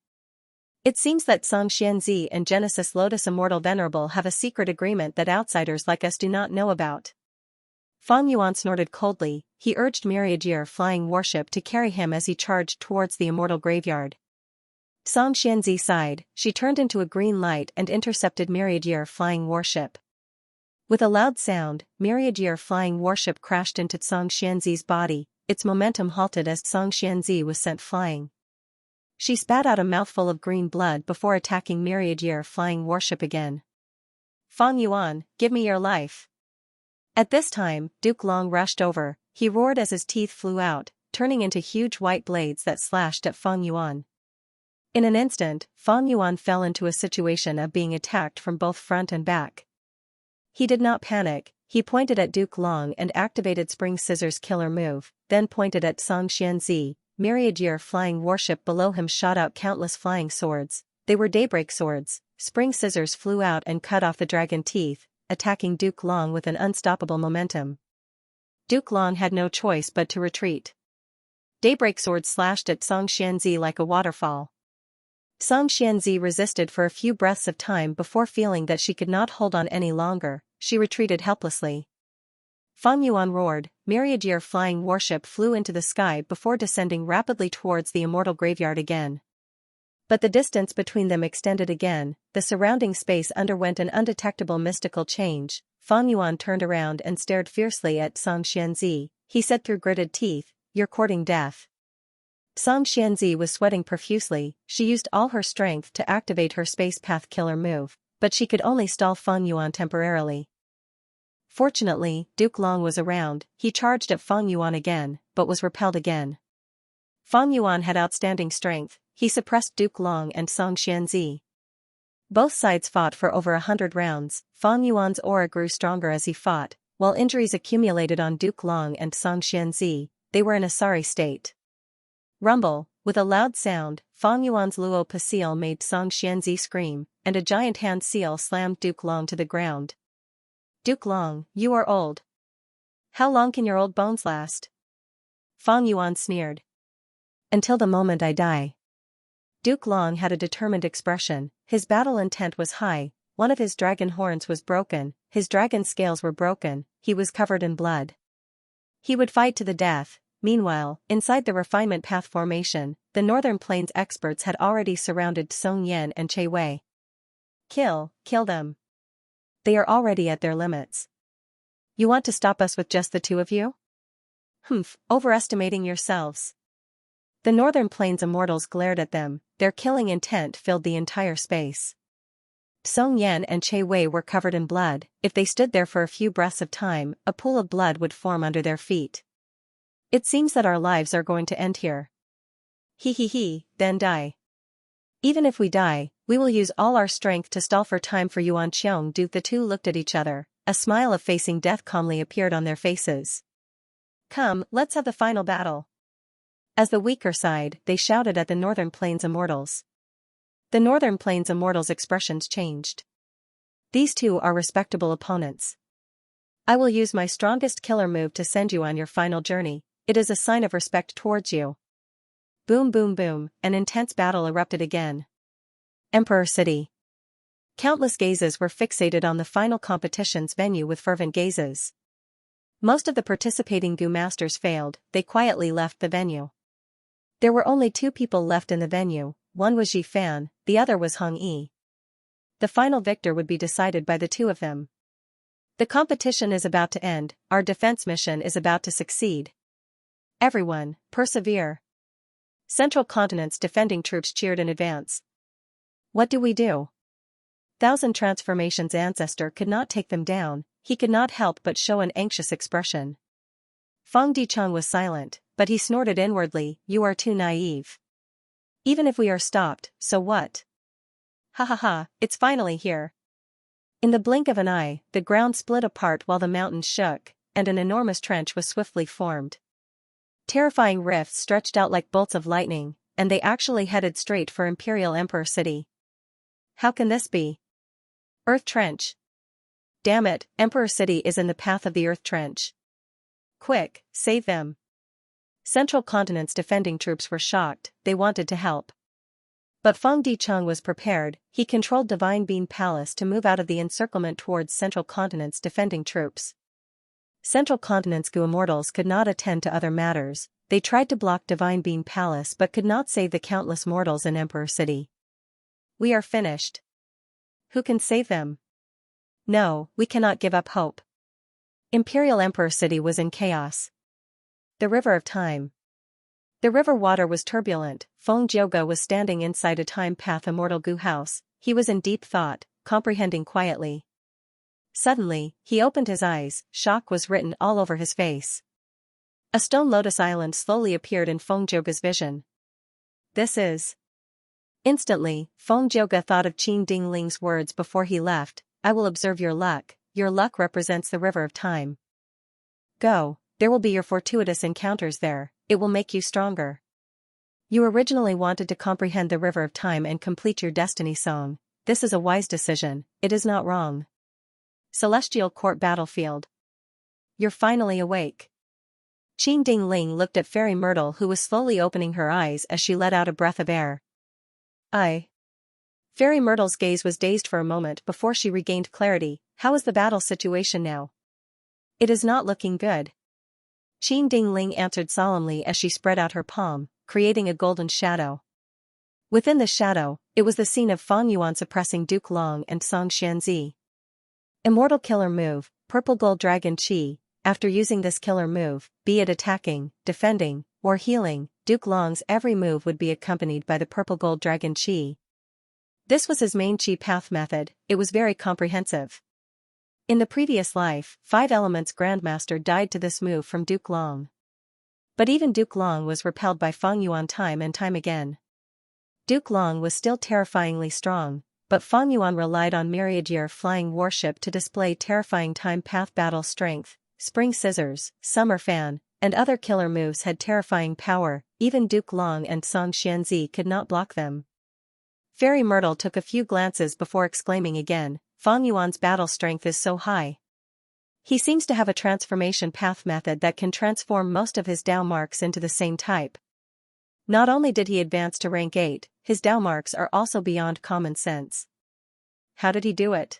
It seems that Xianxia and Genesis Lotus Immortal Venerable have a secret agreement that outsiders like us do not know about. Fang Yuan snorted coldly, he urged Myriad Year Flying Warship to carry him as he charged towards the immortal graveyard. Xianxia sighed, she turned into a green light and intercepted Myriad Year Flying Warship. With a loud sound, Myriad Year Flying Warship crashed into Xianxia's body, its momentum halted as Xianxia was sent flying. She spat out a mouthful of green blood before attacking Myriad Year Flying Warship again. Fang Yuan, give me your life. At this time, Duke Long rushed over, he roared as his teeth flew out, turning into huge white blades that slashed at Fang Yuan. In an instant, Fang Yuan fell into a situation of being attacked from both front and back. He did not panic, he pointed at Duke Long and activated Spring Scissors' killer move, then pointed at Xianxia. Myriad Year Flying Warship below him shot out countless flying swords, they were daybreak swords, Spring Scissors flew out and cut off the dragon teeth, attacking Duke Long with an unstoppable momentum. Duke Long had no choice but to retreat. Daybreak swords slashed at Xianxia like a waterfall. Xianxia resisted for a few breaths of time before feeling that she could not hold on any longer, she retreated helplessly. Fang Yuan roared, Myriad Year Flying Warship flew into the sky before descending rapidly towards the immortal graveyard again. But the distance between them extended again, the surrounding space underwent an undetectable mystical change. Fang Yuan turned around and stared fiercely at Xianxia, he said through gritted teeth, you're courting death. Xianxia was sweating profusely, she used all her strength to activate her space path killer move, but she could only stall Fang Yuan temporarily. Fortunately, Duke Long was around, he charged at Fang Yuan again, but was repelled again. Fang Yuan had outstanding strength, he suppressed Duke Long and Xianxia. Both sides fought for over 100 rounds, Fang Yuan's aura grew stronger as he fought, while injuries accumulated on Duke Long and Xianxia, they were in a sorry state. Rumble, with a loud sound, Fang Yuan's Luo Pa seal made Xianxia scream, and a giant hand seal slammed Duke Long to the ground. Duke Long, you are old. How long can your old bones last? Fang Yuan sneered. Until the moment I die. Duke Long had a determined expression, his battle intent was high, one of his dragon horns was broken, his dragon scales were broken, he was covered in blood. He would fight to the death. Meanwhile, inside the refinement path formation, the Northern Plains experts had already surrounded Song Yan and Che Wei. Kill them. They are already at their limits. You want to stop us with just the 2 of you? Humph, overestimating yourselves. The Northern Plains immortals glared at them, their killing intent filled the entire space. Song Yan and Che Wei were covered in blood, if they stood there for a few breaths of time, a pool of blood would form under their feet. It seems that our lives are going to end here. Then die. Even if we die, we will use all our strength to stall for time for Yuan Qiong. The 2 looked at each other, a smile of facing death calmly appeared on their faces. Come, let's have the final battle. As the weaker side, they shouted at the Northern Plains immortals. The Northern Plains immortals' expressions changed. These 2 are respectable opponents. I will use my strongest killer move to send you on your final journey, it is a sign of respect towards you. Boom boom boom, an intense battle erupted again. Emperor City. Countless gazes were fixated on the final competition's venue with fervent gazes. Most of the participating Gu masters failed, they quietly left the venue. There were only 2 people left in the venue, one was Ji Fan, the other was Hong Yi. The final victor would be decided by the 2 of them. The competition is about to end, our defense mission is about to succeed. Everyone, persevere. Central Continent's defending troops cheered in advance. What do we do? Thousand Transformations' ancestor could not take them down, he could not help but show an anxious expression. Feng Dicheng was silent, but he snorted inwardly, "You are too naive. Even if we are stopped, so what? Ha ha ha, it's finally here." In the blink of an eye, the ground split apart while the mountains shook, and an enormous trench was swiftly formed. Terrifying rifts stretched out like bolts of lightning, and they actually headed straight for Imperial Emperor City. How can this be? Earth Trench. Damn it, Emperor City is in the path of the Earth Trench. Quick, save them. Central Continent's defending troops were shocked, they wanted to help. But Feng Dicheng was prepared, he controlled Divine Bean Palace to move out of the encirclement towards Central Continent's defending troops. Central Continent's Gu immortals could not attend to other matters, they tried to block Divine Bean Palace but could not save the countless mortals in Emperor City. We are finished. Who can save them? No, we cannot give up hope. Imperial Emperor City was in chaos. The River of Time. The river water was turbulent, Feng Jioge was standing inside a time path immortal Gu house, he was in deep thought, comprehending quietly. Suddenly, he opened his eyes, shock was written all over his face. A stone lotus island slowly appeared in Feng Jioge's vision. This is... Instantly, Feng Jioge thought of Qin Dingling's words before he left, "I will observe your luck represents the river of time. Go, there will be your fortuitous encounters there, it will make you stronger. You originally wanted to comprehend the river of time and complete your destiny song, this is a wise decision, it is not wrong. Celestial Court Battlefield. You're finally awake." Qin Dingling looked at Fairy Myrtle who was slowly opening her eyes as she let out a breath of air. Fairy Myrtle's gaze was dazed for a moment before she regained clarity. How is the battle situation now? It is not looking good. Qin Dingling answered solemnly as she spread out her palm, creating a golden shadow. Within the shadow, it was the scene of Fang Yuan suppressing Duke Long and Song Xianxia. Immortal Killer Move, Purple Gold Dragon Chi. After using this killer move, be it attacking, defending, or healing, Duke Long's every move would be accompanied by the Purple Gold Dragon Chi. This was his main Chi path method, it was very comprehensive. In the previous life, 5 Elements Grandmaster died to this move from Duke Long. But even Duke Long was repelled by Fang Yuan time and time again. Duke Long was still terrifyingly strong, but Fang Yuan relied on Myriad Year Flying Warship to display terrifying time path battle strength. Spring Scissors, Summer Fan, and other killer moves had terrifying power, even Duke Long and Song Xianxia could not block them. Fairy Myrtle took a few glances before exclaiming again, Fang Yuan's battle strength is so high. He seems to have a transformation path method that can transform most of his Dao marks into the same type. Not only did he advance to rank 8, his Dao marks are also beyond common sense. How did he do it?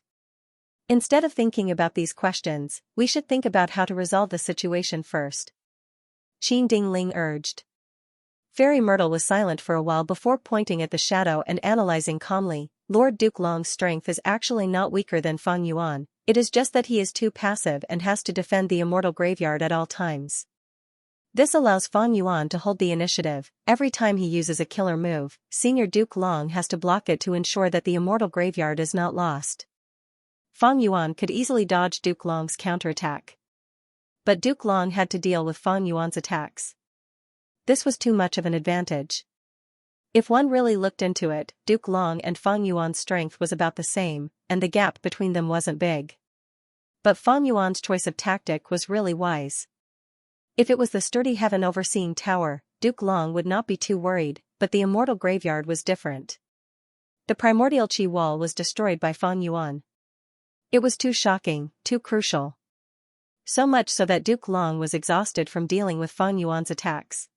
Instead of thinking about these questions, we should think about how to resolve the situation first. Qin Dingling urged. Fairy Myrtle was silent for a while before pointing at the shadow and analyzing calmly, Lord Duke Long's strength is actually not weaker than Fang Yuan, it is just that he is too passive and has to defend the immortal graveyard at all times. This allows Fang Yuan to hold the initiative, every time he uses a killer move, Senior Duke Long has to block it to ensure that the immortal graveyard is not lost. Fang Yuan could easily dodge Duke Long's counterattack. But Duke Long had to deal with Fang Yuan's attacks. This was too much of an advantage. If one really looked into it, Duke Long and Fang Yuan's strength was about the same, and the gap between them wasn't big. But Fang Yuan's choice of tactic was really wise. If it was the sturdy heaven overseeing tower, Duke Long would not be too worried, but the immortal graveyard was different. The primordial Qi wall was destroyed by Fang Yuan. It was too shocking, too crucial. So much so that Duke Long was exhausted from dealing with Fang Yuan's attacks.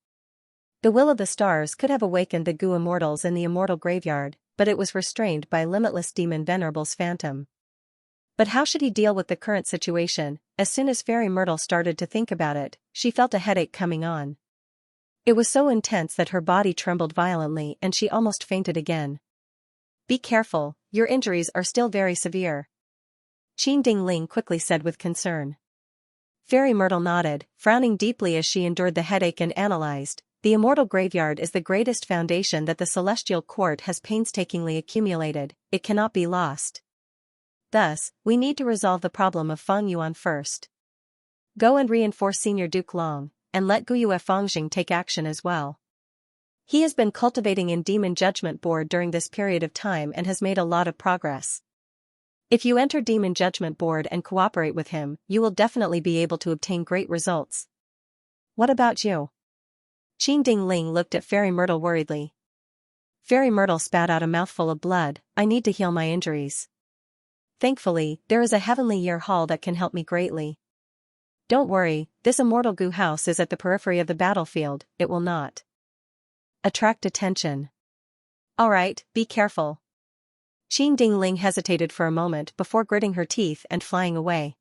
The will of the stars could have awakened the Gu immortals in the immortal graveyard, but it was restrained by limitless demon Venerable's phantom. But how should he deal with the current situation? As soon as Fairy Myrtle started to think about it, she felt a headache coming on. It was so intense that her body trembled violently and she almost fainted again. Be careful, your injuries are still very severe. Qin Dingling quickly said with concern. Fairy Myrtle nodded, frowning deeply as she endured the headache and analyzed. The immortal graveyard is the greatest foundation that the celestial court has painstakingly accumulated, it cannot be lost. Thus, we need to resolve the problem of Feng Yuan first. Go and reinforce Senior Duke Long, and let Guyue Fengjing take action as well. He has been cultivating in Demon Judgment Board during this period of time and has made a lot of progress. If you enter Demon Judgment Board and cooperate with him, you will definitely be able to obtain great results. What about you? Qin Dingling looked at Fairy Myrtle worriedly. Fairy Myrtle spat out a mouthful of blood. I need to heal my injuries. Thankfully, there is a Heavenly Year Hall that can help me greatly. Don't worry, this immortal goo house is at the periphery of the battlefield, it will not attract attention. Alright, be careful. Qin Dingling hesitated for a moment before gritting her teeth and flying away.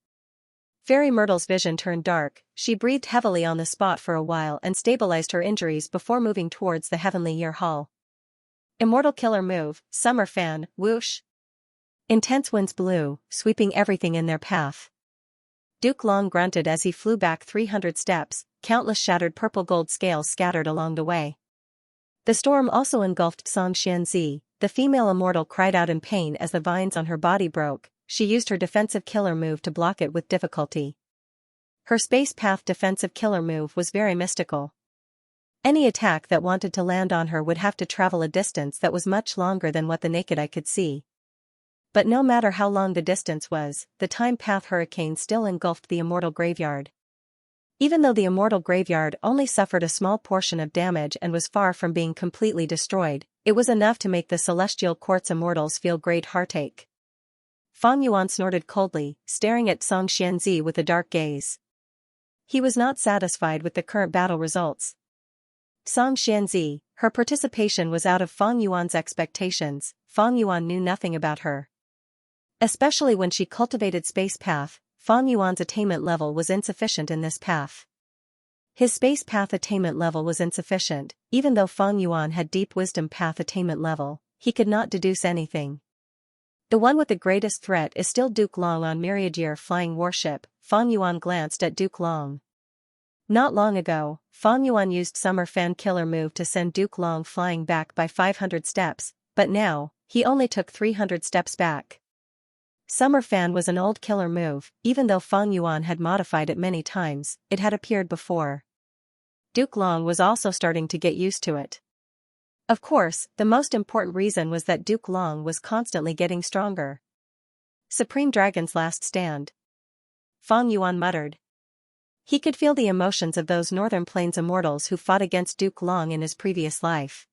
Fairy Myrtle's vision turned dark, she breathed heavily on the spot for a while and stabilized her injuries before moving towards the Heavenly Year Hall. Immortal Killer Move, Summer Fan, whoosh. Intense winds blew, sweeping everything in their path. Duke Long grunted as he flew back 300 steps, countless shattered purple gold scales scattered along the way. The storm also engulfed Xianxia. The female immortal cried out in pain as the vines on her body broke. She used her defensive killer move to block it with difficulty. Her space path defensive killer move was very mystical. Any attack that wanted to land on her would have to travel a distance that was much longer than what the naked eye could see. But no matter how long the distance was, the time path hurricane still engulfed the immortal graveyard. Even though the immortal graveyard only suffered a small portion of damage and was far from being completely destroyed, it was enough to make the celestial quartz immortals feel great heartache. Feng Yuan snorted coldly, staring at Song Xianzi with a dark gaze. He was not satisfied with the current battle results. Song Xianzi, her participation was out of Feng Yuan's expectations. Feng Yuan knew nothing about her. Especially when she cultivated space path, Feng Yuan's attainment level was insufficient in this path. His space path attainment level was insufficient, even though Feng Yuan had deep wisdom path attainment level, he could not deduce anything. The one with the greatest threat is still Duke Long on Myriad Year flying warship. Feng Yuan glanced at Duke Long. Not long ago, Feng Yuan used Summer Fan Killer move to send Duke Long flying back by 500 steps, but now, he only took 300 steps back. Summer Fan was an old killer move, even though Feng Yuan had modified it many times, it had appeared before. Duke Long was also starting to get used to it. Of course, the most important reason was that Duke Long was constantly getting stronger. Supreme Dragon's last stand. Feng Yuan muttered. He could feel the emotions of those Northern Plains immortals who fought against Duke Long in his previous life.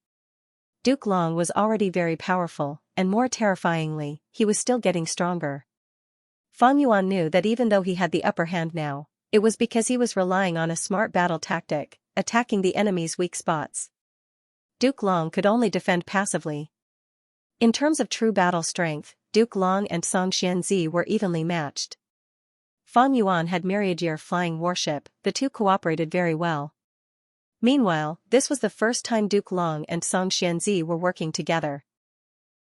Duke Long was already very powerful, and more terrifyingly, he was still getting stronger. Feng Yuan knew that even though he had the upper hand now, it was because he was relying on a smart battle tactic, attacking the enemy's weak spots. Duke Long could only defend passively. In terms of true battle strength, Duke Long and Song Xianzi were evenly matched. Feng Yuan had Myriad Year flying warship, the two cooperated very well. Meanwhile, this was the first time Duke Long and Song Xianzi were working together.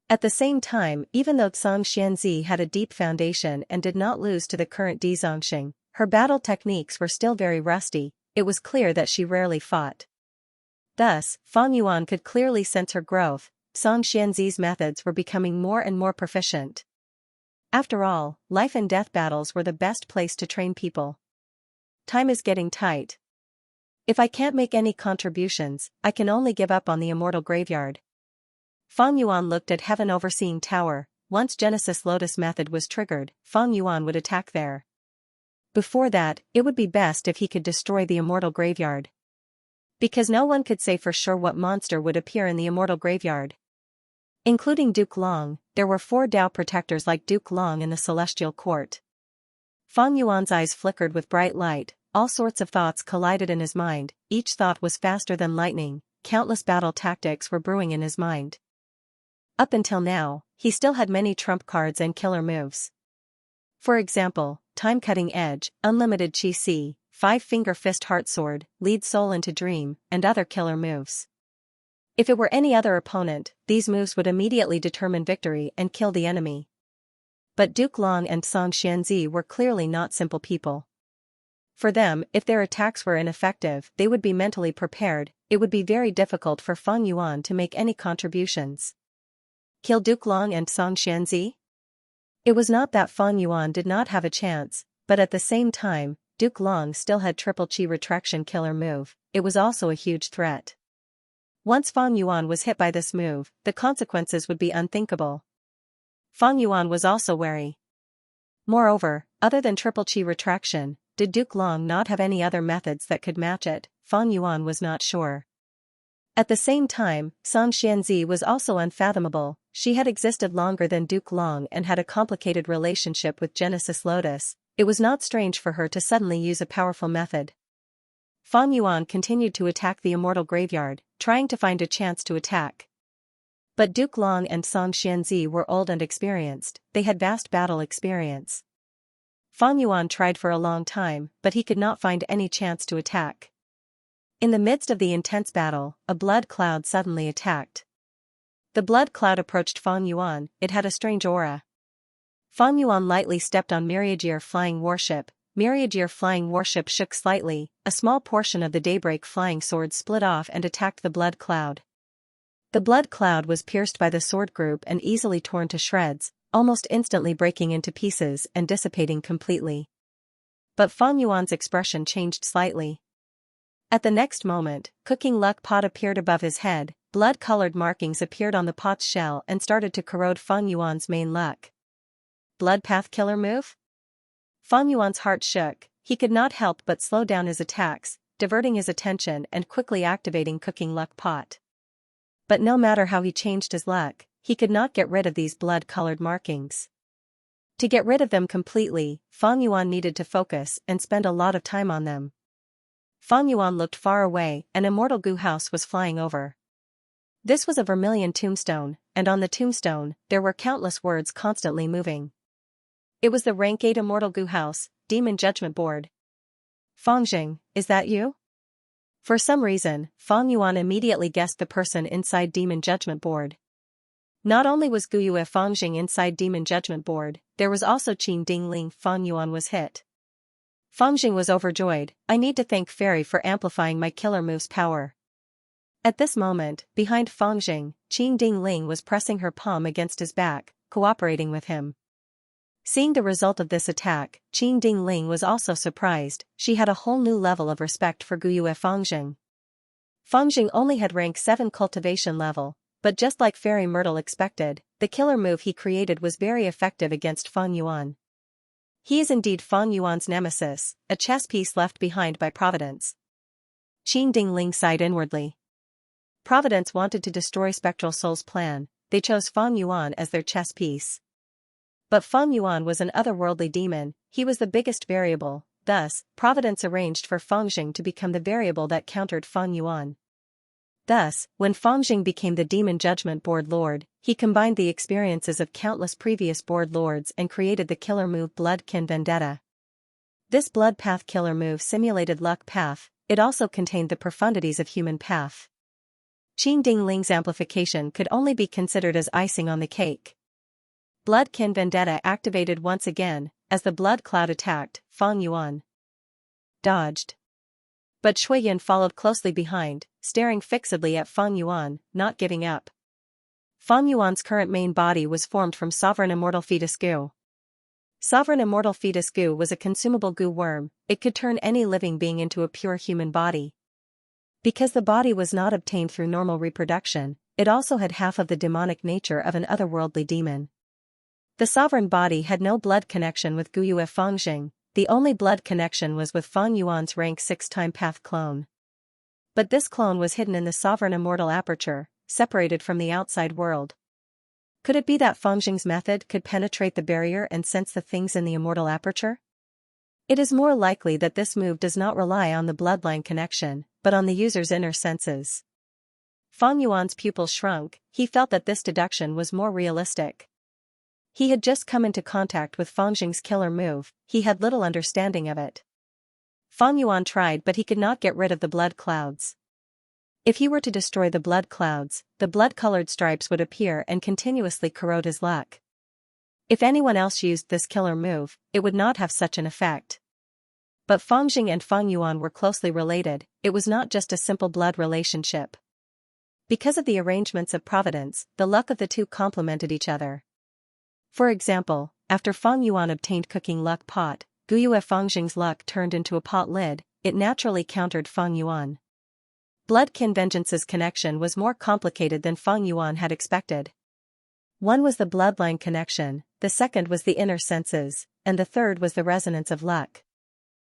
At the same time, even though Song Xianzi had a deep foundation and did not lose to the current Di Zongxing, her battle techniques were still very rusty, it was clear that she rarely fought. Thus, Feng Yuan could clearly sense her growth. Song Xianzi's methods were becoming more and more proficient. After all, life and death battles were the best place to train people. Time is getting tight. If I can't make any contributions, I can only give up on the immortal graveyard. Feng Yuan looked at Heaven Overseeing Tower. Once Genesis Lotus method was triggered, Feng Yuan would attack there. Before that, it would be best if he could destroy the immortal graveyard. Because no one could say for sure what monster would appear in the immortal graveyard. Including Duke Long, there were 4 Dao protectors like Duke Long in the celestial court. Feng Yuan's eyes flickered with bright light, all sorts of thoughts collided in his mind, each thought was faster than lightning, countless battle tactics were brewing in his mind. Up until now, he still had many trump cards and killer moves. For example, Time Cutting Edge, Unlimited Chi Si, 5-Finger Fist Heart Sword, Lead Soul into Dream, and other killer moves. If it were any other opponent, these moves would immediately determine victory and kill the enemy. But Duke Long and Song Xianxia were clearly not simple people. For them, if their attacks were ineffective, they would be mentally prepared. It would be very difficult for Fang Yuan to make any contributions. Kill Duke Long and Song Xianxia? It was not that Fang Yuan did not have a chance, but at the same time, Duke Long still had Triple Chi Retraction killer move. It was also a huge threat. Once Fang Yuan was hit by this move, the consequences would be unthinkable. Fang Yuan was also wary. Moreover, other than Triple Chi Retraction, did Duke Long not have any other methods that could match it? Fang Yuan was not sure. At the same time, Song Xianxia was also unfathomable. She had existed longer than Duke Long and had a complicated relationship with Genesis Lotus. It was not strange for her to suddenly use a powerful method. Fang Yuan continued to attack the Immortal Graveyard, trying to find a chance to attack. But Duke Long and Song Xianxia were old and experienced. They had vast battle experience. Fang Yuan tried for a long time, but he could not find any chance to attack. In the midst of the intense battle, a blood cloud suddenly attacked. The blood cloud approached Fang Yuan. It had a strange aura. Fang Yuan lightly stepped on Myriagear Flying Warship. Myriagear Flying Warship shook slightly. A small portion of the Daybreak Flying Sword split off and attacked the blood cloud. The blood cloud was pierced by the sword group and easily torn to shreds, almost instantly breaking into pieces and dissipating completely. But Fang Yuan's expression changed slightly. At the next moment, Cooking Luck Pot appeared above his head. Blood-colored markings appeared on the pot's shell and started to corrode Fang Yuan's main luck. Blood Path Killer Move? Fang Yuan's heart shook. He could not help but slow down his attacks, diverting his attention and quickly activating Cooking Luck Pot. But no matter how he changed his luck, he could not get rid of these blood-colored markings. To get rid of them completely, Fang Yuan needed to focus and spend a lot of time on them. Fang Yuan looked far away. An immortal goo house was flying over. This was a vermilion tombstone, and on the tombstone, there were countless words constantly moving. It was the Rank 8 Immortal Goo House, Demon Judgment Board. Fangjing, is that you? For some reason, Fang Yuan immediately guessed the person inside Demon Judgment Board. Not only was Guyue Fangjing inside Demon Judgment Board, there was also Qin Dingling. Fang Yuan was hit. Fangjing was overjoyed. I need to thank Fairy for amplifying my killer move's power. At this moment, behind Fangjing, Qin Dingling was pressing her palm against his back, cooperating with him. Seeing the result of this attack, Qin Dingling was also surprised. She had a whole new level of respect for Guyue Fangjing. Fangjing only had rank 7 cultivation level, but just like Fairy Myrtle expected, the killer move he created was very effective against Fang Yuan. He is indeed Fang Yuan's nemesis, a chess piece left behind by Providence. Qin Dingling sighed inwardly. Providence wanted to destroy Spectral Soul's plan. They chose Fang Yuan as their chess piece. But Fang Yuan was an otherworldly demon. He was the biggest variable. Thus, Providence arranged for Fangjing to become the variable that countered Fang Yuan. Thus, when Fangjing became the Demon Judgment Board Lord, he combined the experiences of countless previous Board Lords and created the killer move Bloodkin Vendetta. This Blood Path killer move simulated Luck Path. It also contained the profundities of Human Path. Qin Dingling's amplification could only be considered as icing on the cake. Bloodkin Vendetta activated once again. As the blood cloud attacked, Fang Yuan dodged. But Shuiyan followed closely behind, staring fixedly at Fang Yuan, not giving up. Fang Yuan's current main body was formed from Sovereign Immortal Fetus Goo. Sovereign Immortal Fetus Goo was a consumable goo worm. It could turn any living being into a pure human body. Because the body was not obtained through normal reproduction, it also had half of the demonic nature of an otherworldly demon. The sovereign body had no blood connection with Guyue Fangjing. The only blood connection was with Fang Yuan's rank 6 Time Path clone. But this clone was hidden in the Sovereign Immortal Aperture, separated from the outside world. Could it be that Fangjing's method could penetrate the barrier and sense the things in the Immortal Aperture? It is more likely that this move does not rely on the bloodline connection, but on the user's inner senses. Fang Yuan's pupils shrunk. He felt that this deduction was more realistic. He had just come into contact with Fang Jing's killer move, he had little understanding of it. Fang Yuan tried, but he could not get rid of the blood clouds. If he were to destroy the blood clouds, the blood-colored stripes would appear and continuously corrode his luck. If anyone else used this killer move, it would not have such an effect. But Fang Jing and Fang Yuan were closely related, it was not just a simple blood relationship. Because of the arrangements of providence, the luck of the two complemented each other. For example, after Fang Yuan obtained cooking luck pot, Guyue Fang Jing's luck turned into a pot lid, it naturally countered Fang Yuan. Blood-kin vengeance's connection was more complicated than Fang Yuan had expected. One was the bloodline connection, the second was the inner senses, and the third was the resonance of luck.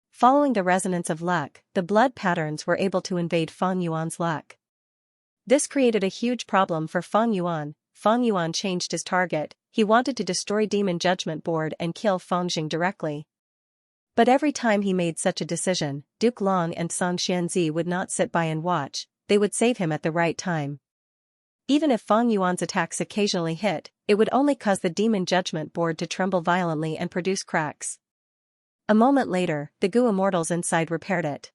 Following the resonance of luck, the blood patterns were able to invade Fang Yuan's luck. This created a huge problem for Fang Yuan. Fang Yuan changed his target, he wanted to destroy Demon Judgment Board and kill Fang Jing directly. But every time he made such a decision, Duke Long and Song Xianxia would not sit by and watch, they would save him at the right time. Even if Fang Yuan's attacks occasionally hit, it would only cause the Demon Judgment Board to tremble violently and produce cracks. A moment later, the Gu immortals inside repaired it.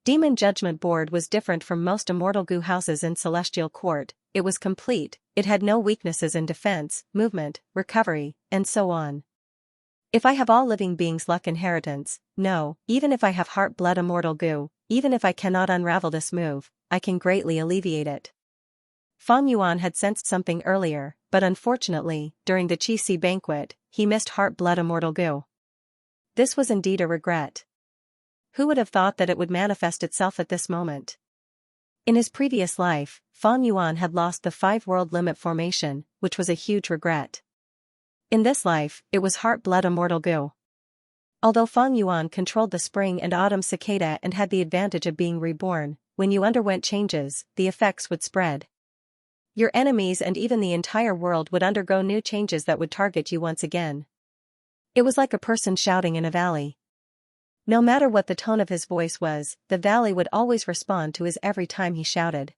Demon Judgment Board was different from most immortal Gu houses in Celestial Court, it was complete, it had no weaknesses in defense, movement, recovery, and so on. If I have all living beings' luck inheritance, no, even if I have heart blood immortal Gu, even if I cannot unravel this move, I can greatly alleviate it. Fang Yuan had sensed something earlier, but unfortunately, during the Qi banquet, he missed heart blood immortal Gu. This was indeed a regret. Who would have thought that it would manifest itself at this moment? In his previous life, Fang Yuan had lost the 5-world limit formation, which was a huge regret. In this life, it was heart blood immortal Gu. Although Fang Yuan controlled the spring and autumn cicada and had the advantage of being reborn, when you underwent changes, the effects would spread. Your enemies and even the entire world would undergo new changes that would target you once again. It was like a person shouting in a valley. No matter what the tone of his voice was, the valley would always respond to his every time he shouted.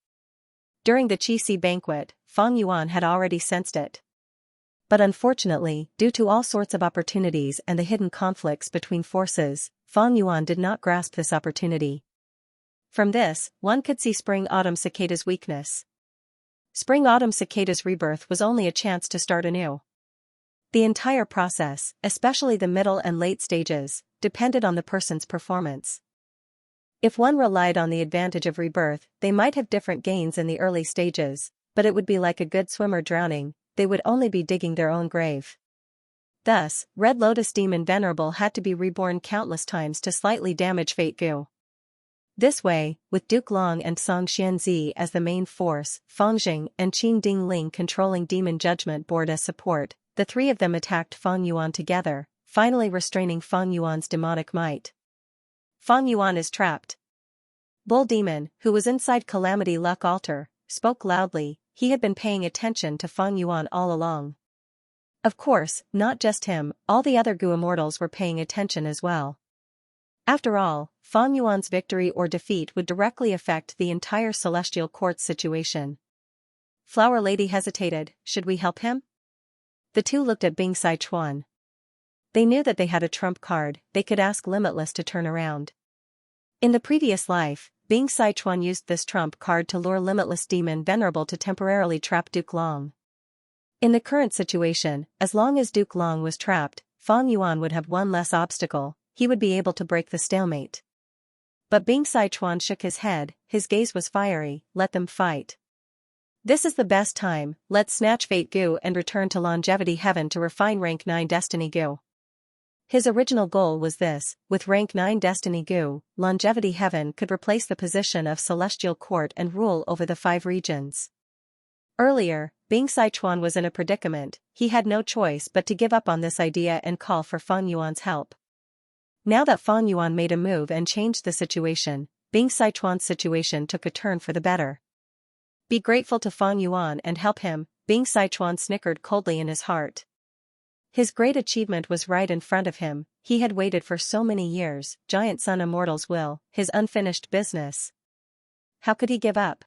During the Qi banquet, Fang Yuan had already sensed it. But unfortunately, due to all sorts of opportunities and the hidden conflicts between forces, Fang Yuan did not grasp this opportunity. From this, one could see Spring-Autumn Cicada's weakness. Spring-Autumn Cicada's rebirth was only a chance to start anew. The entire process, especially the middle and late stages, depended on the person's performance. If one relied on the advantage of rebirth, they might have different gains in the early stages, but it would be like a good swimmer drowning, they would only be digging their own grave. Thus, Red Lotus Demon Venerable had to be reborn countless times to slightly damage Fate Gu. This way, with Duke Long and Song Xianxia as the main force, Fang Jing and Qin Dingling controlling Demon Judgment Board as support, the three of them attacked Fang Yuan together, finally restraining Fang Yuan's demonic might. Fang Yuan is trapped. Bull Demon, who was inside Calamity Luck Altar, spoke loudly, he had been paying attention to Fang Yuan all along. Of course, not just him, all the other Gu immortals were paying attention as well. After all, Fang Yuan's victory or defeat would directly affect the entire Celestial Court's situation. Flower Lady hesitated, should we help him? The two looked at Bing Sichuan. They knew that they had a trump card, they could ask Limitless to turn around. In the previous life, Bing Sichuan used this trump card to lure Limitless Demon Venerable to temporarily trap Duke Long. In the current situation, as long as Duke Long was trapped, Fang Yuan would have one less obstacle, he would be able to break the stalemate. But Bing Sichuan shook his head, his gaze was fiery, let them fight. This is the best time, let's snatch Fate Gu and return to Longevity Heaven to refine Rank 9 Destiny Gu. His original goal was this, with Rank 9 Destiny Gu, Longevity Heaven could replace the position of Celestial Court and rule over the 5 regions. Earlier, Bing Sichuan was in a predicament, he had no choice but to give up on this idea and call for Fang Yuan's help. Now that Fang Yuan made a move and changed the situation, Bing Sichuan's situation took a turn for the better. Be grateful to Fang Yuan and help him, Bing Sichuan snickered coldly in his heart. His great achievement was right in front of him, he had waited for so many years, Giant Sun Immortal's will, his unfinished business. How could he give up?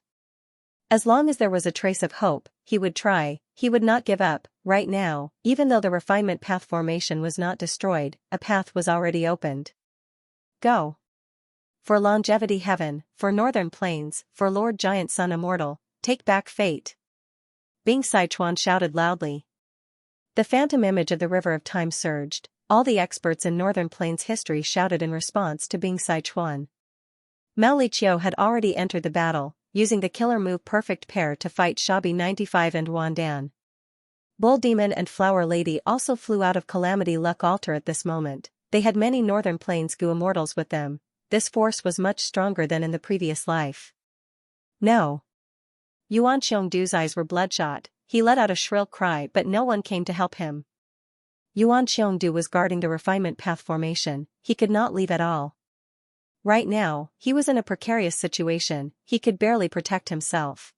As long as there was a trace of hope, he would try, he would not give up. Right now, even though the refinement path formation was not destroyed, a path was already opened. Go. For longevity heaven, for northern plains, for Lord Giant Sun Immortal, take back fate. Bing Sichuan shouted loudly. The phantom image of the river of time surged. All the experts in northern plains history shouted in response to Bing Sichuan. Mao Liqiu had already entered the battle, using the killer move perfect pair to fight Shabi 95 and Wandan. Bull Demon and Flower Lady also flew out of Calamity Luck Altar at this moment. They had many northern plains Gu immortals with them. This force was much stronger than in the previous life. No. Yuan Xiongdu's eyes were bloodshot. He let out a shrill cry, but no one came to help him. Yuan Xiongdu was guarding the refinement path formation. He could not leave at all. Right now, he was in a precarious situation. He could barely protect himself.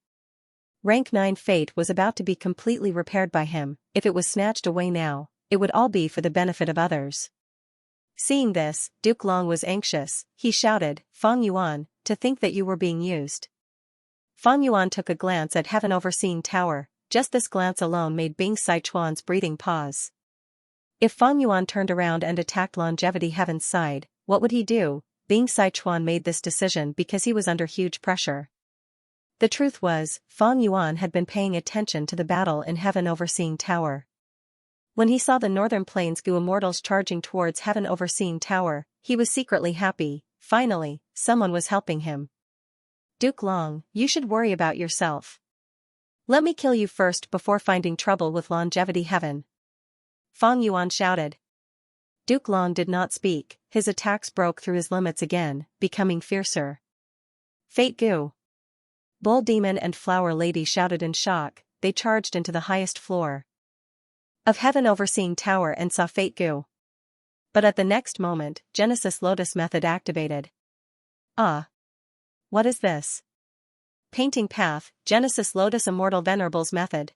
Rank 9 fate was about to be completely repaired by him. If it was snatched away now, it would all be for the benefit of others. Seeing this, Duke Long was anxious. He shouted, "Fang Yuan, to think that you were being used." Fang Yuan took a glance at Heaven Overseeing Tower. Just this glance alone made Bing Sichuan's breathing pause. If Fang Yuan turned around and attacked Longevity Heaven's side, what would he do? Bing Sichuan made this decision because he was under huge pressure. The truth was, Fang Yuan had been paying attention to the battle in Heaven Overseeing Tower. When he saw the Northern Plains Gu immortals charging towards Heaven Overseeing Tower, he was secretly happy. Finally, someone was helping him. Duke Long, you should worry about yourself. Let me kill you first before finding trouble with Longevity Heaven. Fang Yuan shouted. Duke Long did not speak. His attacks broke through his limits again, becoming fiercer. Fate Gu. Bull Demon and Flower Lady shouted in shock. They charged into the highest floor of Heaven Overseeing Tower and saw Fate Gu. But at the next moment, Genesis Lotus method activated. Ah. What is this? Painting path, Genesis Lotus Immortal Venerables method.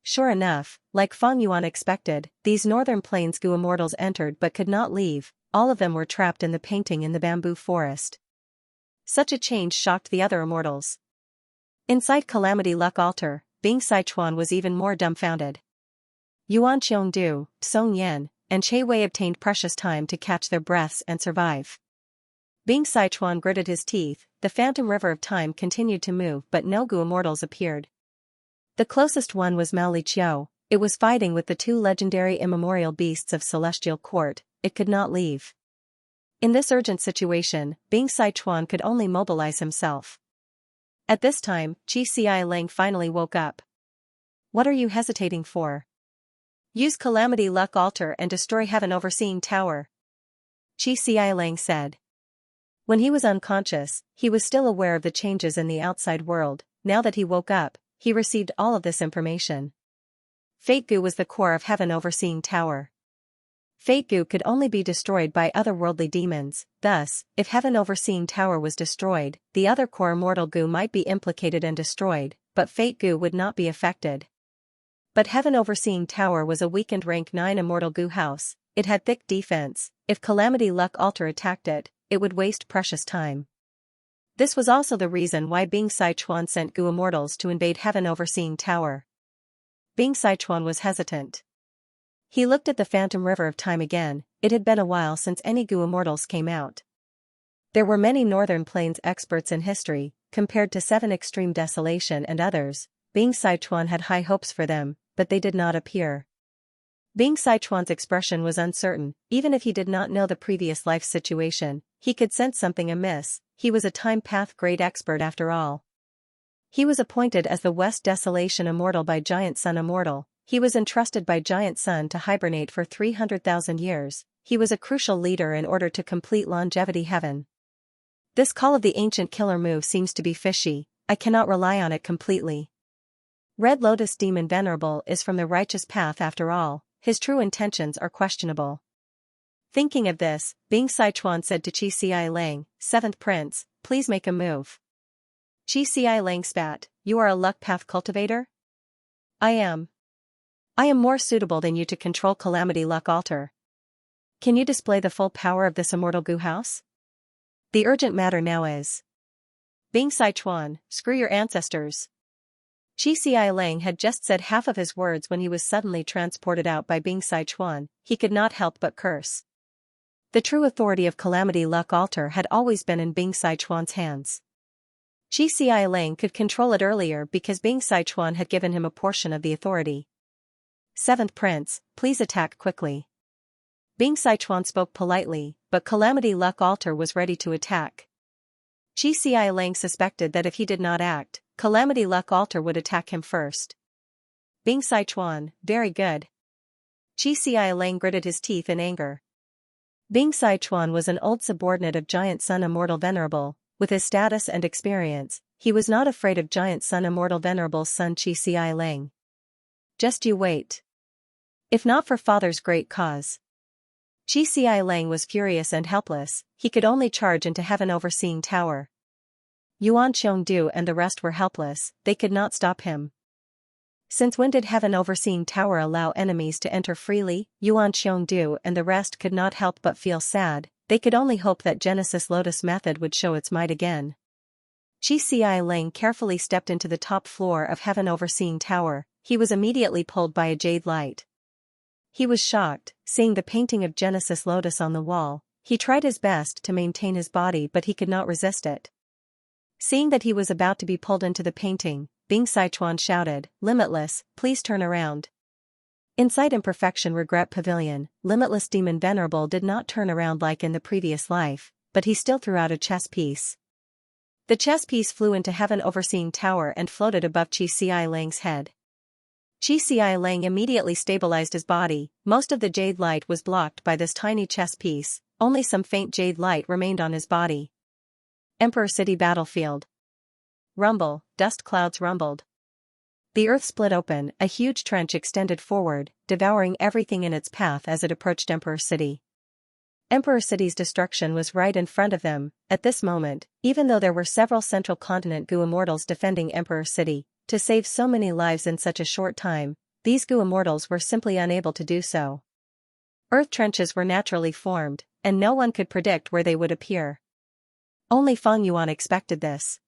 Sure enough, like Fang Yuan expected, these northern plains Gu immortals entered but could not leave. All of them were trapped in the painting in the bamboo forest. Such a change shocked the other immortals. Inside Calamity Luck Altar, Bing Sichuan was even more dumbfounded. Yuan Xiongdu, Song Yan, and Che Wei obtained precious time to catch their breaths and survive. Bing Sichuan gritted his teeth. The phantom river of time continued to move, but no Gu immortals appeared. The closest one was Mao Liqiu. It was fighting with the two legendary immemorial beasts of Celestial Court. It could not leave. In this urgent situation, Bing Sichuan could only mobilize himself. At this time, Xianxia Lang finally woke up. What are you hesitating for? Use Calamity Luck Altar and destroy Heaven Overseeing Tower. Xianxia Lang said. When he was unconscious, he was still aware of the changes in the outside world. Now that he woke up, he received all of this information. Fate Gu was the core of Heaven Overseeing Tower. Fate Gu could only be destroyed by otherworldly demons. Thus, if Heaven Overseeing Tower was destroyed, the other core immortal Gu might be implicated and destroyed, but Fate Gu would not be affected. But Heaven Overseeing Tower was a weakened rank 9 immortal Gu house. It had thick defense. If Calamity Luck Altar attacked it, it would waste precious time. This was also the reason why Bing Sichuan sent Gu immortals to invade Heaven Overseeing Tower. Bing Sichuan was hesitant. He looked at the phantom river of time again. It had been a while since any Gu immortals came out. There were many northern plains experts in history, compared to 7 Extreme Desolation and others. Bing Sichuan had high hopes for them, but they did not appear. Bing Sichuan's expression was uncertain. Even if he did not know the previous life situation, he could sense something amiss. He was a time path grade expert after all. He was appointed as the West Desolation Immortal by Giant Sun Immortal. He was entrusted by Giant Sun to hibernate for 300,000 years. He was a crucial leader in order to complete Longevity Heaven. This call of the ancient killer move seems to be fishy. I cannot rely on it completely. Red Lotus Demon Venerable is from the righteous path after all. His true intentions are questionable. Thinking of this, Bing Sichuan said to Xianxia Lang, 7th Prince, please make a move. Xianxia Lang spat, you are a luck path cultivator? I am. I am more suitable than you to control Calamity Luck Altar. Can you display the full power of this immortal Gu house? The urgent matter now is. Bing Sichuan, screw your ancestors. Xianxia had just said half of his words when he was suddenly transported out by Bing Sichuan. He could not help but curse. The true authority of Calamity Luck Altar had always been in Bing Sichuan's hands. Xianxia could control it earlier because Bing Sichuan had given him a portion of the authority. Seventh Prince, please attack quickly. Bing Sichuan spoke politely, but Calamity Luck Altar was ready to attack. Xianxia suspected that if he did not act, Calamity Luck Altar would attack him first. Bing Sichuan, very good. Xianxia gritted his teeth in anger. Bing Sichuan was an old subordinate of Giant Sun Immortal Venerable. With his status and experience, he was not afraid of Giant Sun Immortal Venerable's son Xianxia. Just you wait. If not for father's great cause. Xianxia was furious and helpless. He could only charge into Heaven Overseeing Tower. Yuan Xiongdu and the rest were helpless, they could not stop him. Since when did Heaven Overseeing Tower allow enemies to enter freely? Yuan Xiongdu and the rest could not help but feel sad. They could only hope that Genesis Lotus method would show its might again. Xianxia carefully stepped into the top floor of Heaven Overseeing Tower. He was immediately pulled by a jade light. He was shocked, seeing the painting of Genesis Lotus on the wall. He tried his best to maintain his body but he could not resist it. Seeing that he was about to be pulled into the painting, Bing Sichuan shouted, "Limitless, please turn around." Inside Imperfection Regret Pavilion, Limitless Demon Venerable did not turn around like in the previous life, but he still threw out a chess piece. The chess piece flew into Heaven Overseeing Tower and floated above Xianxia's head. Xianxia immediately stabilized his body. Most of the jade light was blocked by this tiny chess piece, only some faint jade light remained on his body. Emperor City Battlefield. Rumble, dust clouds rumbled. The earth split open, a huge trench extended forward, devouring everything in its path as it approached Emperor City. Emperor City's destruction was right in front of them. At this moment, even though there were several Central Continent Gu Immortals defending Emperor City, to save so many lives in such a short time, these Gu Immortals were simply unable to do so. Earth trenches were naturally formed, and no one could predict where they would appear. Only Feng Yuan expected this.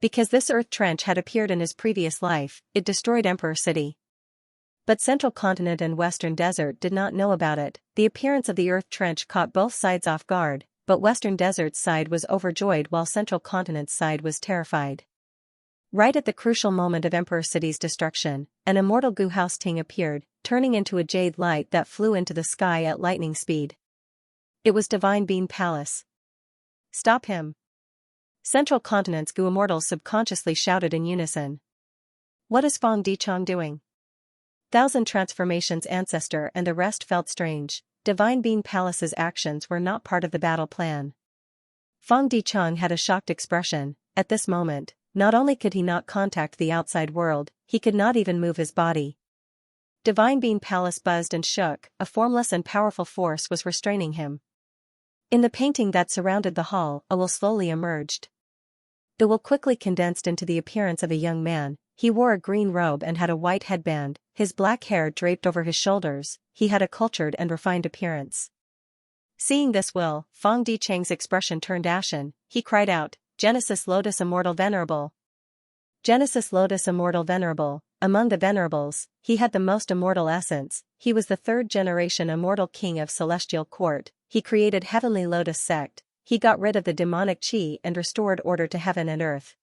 Because this earth trench had appeared in his previous life, it destroyed Emperor City. But Central Continent and Western Desert did not know about it. The appearance of the earth trench caught both sides off guard, but Western Desert's side was overjoyed while Central Continent's side was terrified. Right at the crucial moment of Emperor City's destruction, an immortal Gu House Ting appeared, turning into a jade light that flew into the sky at lightning speed. It was Divine Bean Palace. Stop him! Central Continent's Gu Immortals subconsciously shouted in unison. What is Fang Dichang doing? Thousand Transformations Ancestor and the rest felt strange. Divine Bean Palace's actions were not part of the battle plan. Fang Dichang had a shocked expression. At this moment, not only could he not contact the outside world, he could not even move his body. Divine Bean Palace buzzed and shook, a formless and powerful force was restraining him. In the painting that surrounded the hall, a will slowly emerged. The will quickly condensed into the appearance of a young man. He wore a green robe and had a white headband, his black hair draped over his shoulders. He had a cultured and refined appearance. Seeing this will, Fang Dichang's expression turned ashen. He cried out, "Genesis Lotus Immortal Venerable! Genesis Lotus Immortal Venerable!" Among the Venerables, he had the most immortal essence. He was the third-generation immortal king of Celestial Court. He created Heavenly Lotus Sect. He got rid of the demonic chi and restored order to heaven and earth.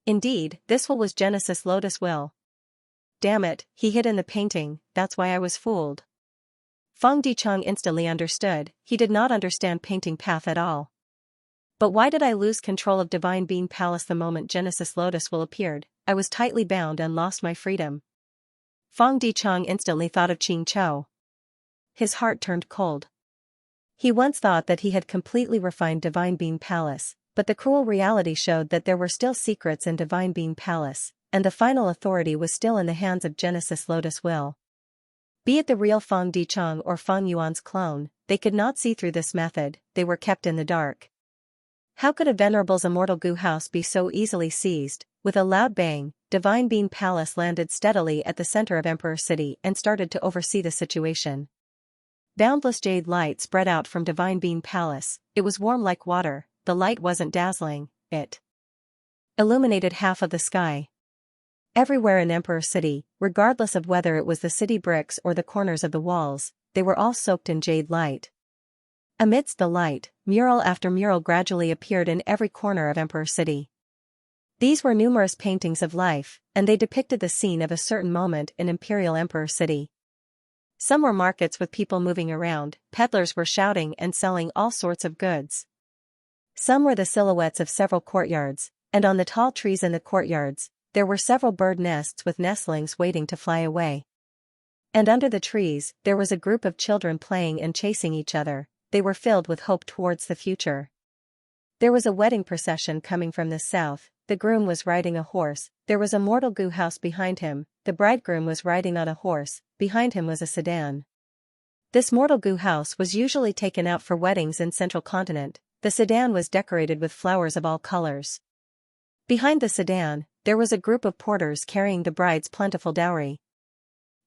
Indeed, this will was Genesis Lotus will. Damn it, he hid in the painting, that's why I was fooled. Fang Dichang instantly understood. He did not understand painting path at all. But why did I lose control of Divine Bean Palace the moment Genesis Lotus will appeared? I was tightly bound and lost my freedom. Fang Dichang instantly thought of Qing Chou. His heart turned cold. He once thought that he had completely refined Divine Bean Palace, but the cruel reality showed that there were still secrets in Divine Bean Palace, and the final authority was still in the hands of Genesis Lotus Will. Be it the real Fang Dichang or Fang Yuan's clone, they could not see through this method, they were kept in the dark. How could a Venerable's immortal Gu house be so easily seized? With a loud bang, Divine Bean Palace landed steadily at the center of Emperor City and started to oversee the situation. Boundless jade light spread out from Divine Bean Palace. It was warm like water. The light wasn't dazzling, it illuminated half of the sky. Everywhere in Emperor City, regardless of whether it was the city bricks or the corners of the walls, they were all soaked in jade light. Amidst the light, mural after mural gradually appeared in every corner of Emperor City. These were numerous paintings of life, and they depicted the scene of a certain moment in Imperial Emperor City. Some were markets with people moving around, peddlers were shouting and selling all sorts of goods. Some were the silhouettes of several courtyards, and on the tall trees in the courtyards, there were several bird nests with nestlings waiting to fly away. And under the trees, there was a group of children playing and chasing each other. They were filled with hope towards the future. There was a wedding procession coming from the south. The groom was riding a horse, there was a mortal goo house behind him, the bridegroom was riding on a horse, behind him was a sedan. This mortal goo house was usually taken out for weddings in Central Continent. The sedan was decorated with flowers of all colors. Behind the sedan, there was a group of porters carrying the bride's plentiful dowry.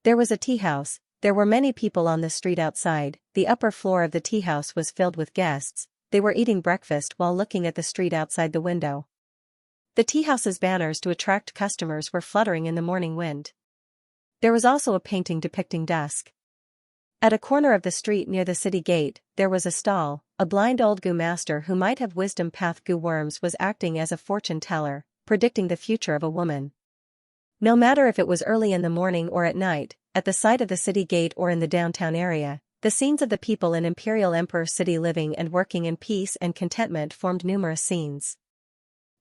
There was a tea house, there were many people on the street outside. The upper floor of the tea house was filled with guests. They were eating breakfast while looking at the street outside the window. The tea house's banners to attract customers were fluttering in the morning wind. There was also a painting depicting dusk. At a corner of the street near the city gate, there was a stall. A blind old goo master who might have wisdom path goo worms was acting as a fortune teller, predicting the future of a woman. No matter if it was early in the morning or at night, at the side of the city gate or in the downtown area, the scenes of the people in Imperial Emperor City living and working in peace and contentment formed numerous scenes.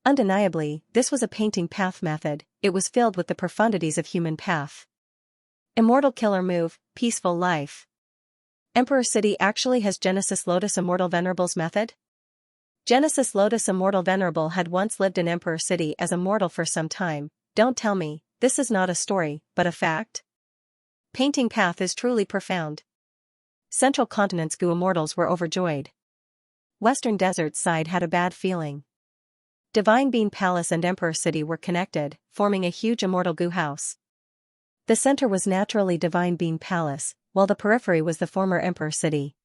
Undeniably, this was a painting path method. It was filled with the profundities of human path. Immortal killer move, peaceful life. Emperor City actually has Genesis Lotus Immortal Venerables method? Genesis Lotus Immortal Venerable had once lived in Emperor City as a mortal for some time. Don't tell me, this is not a story, but a fact? Painting path is truly profound. Central Continent's goo immortals were overjoyed. Western Desert's side had a bad feeling. Divine Bean Palace and Emperor City were connected, forming a huge immortal goo house. The center was naturally Divine Bean Palace, while the periphery was the former Emperor City.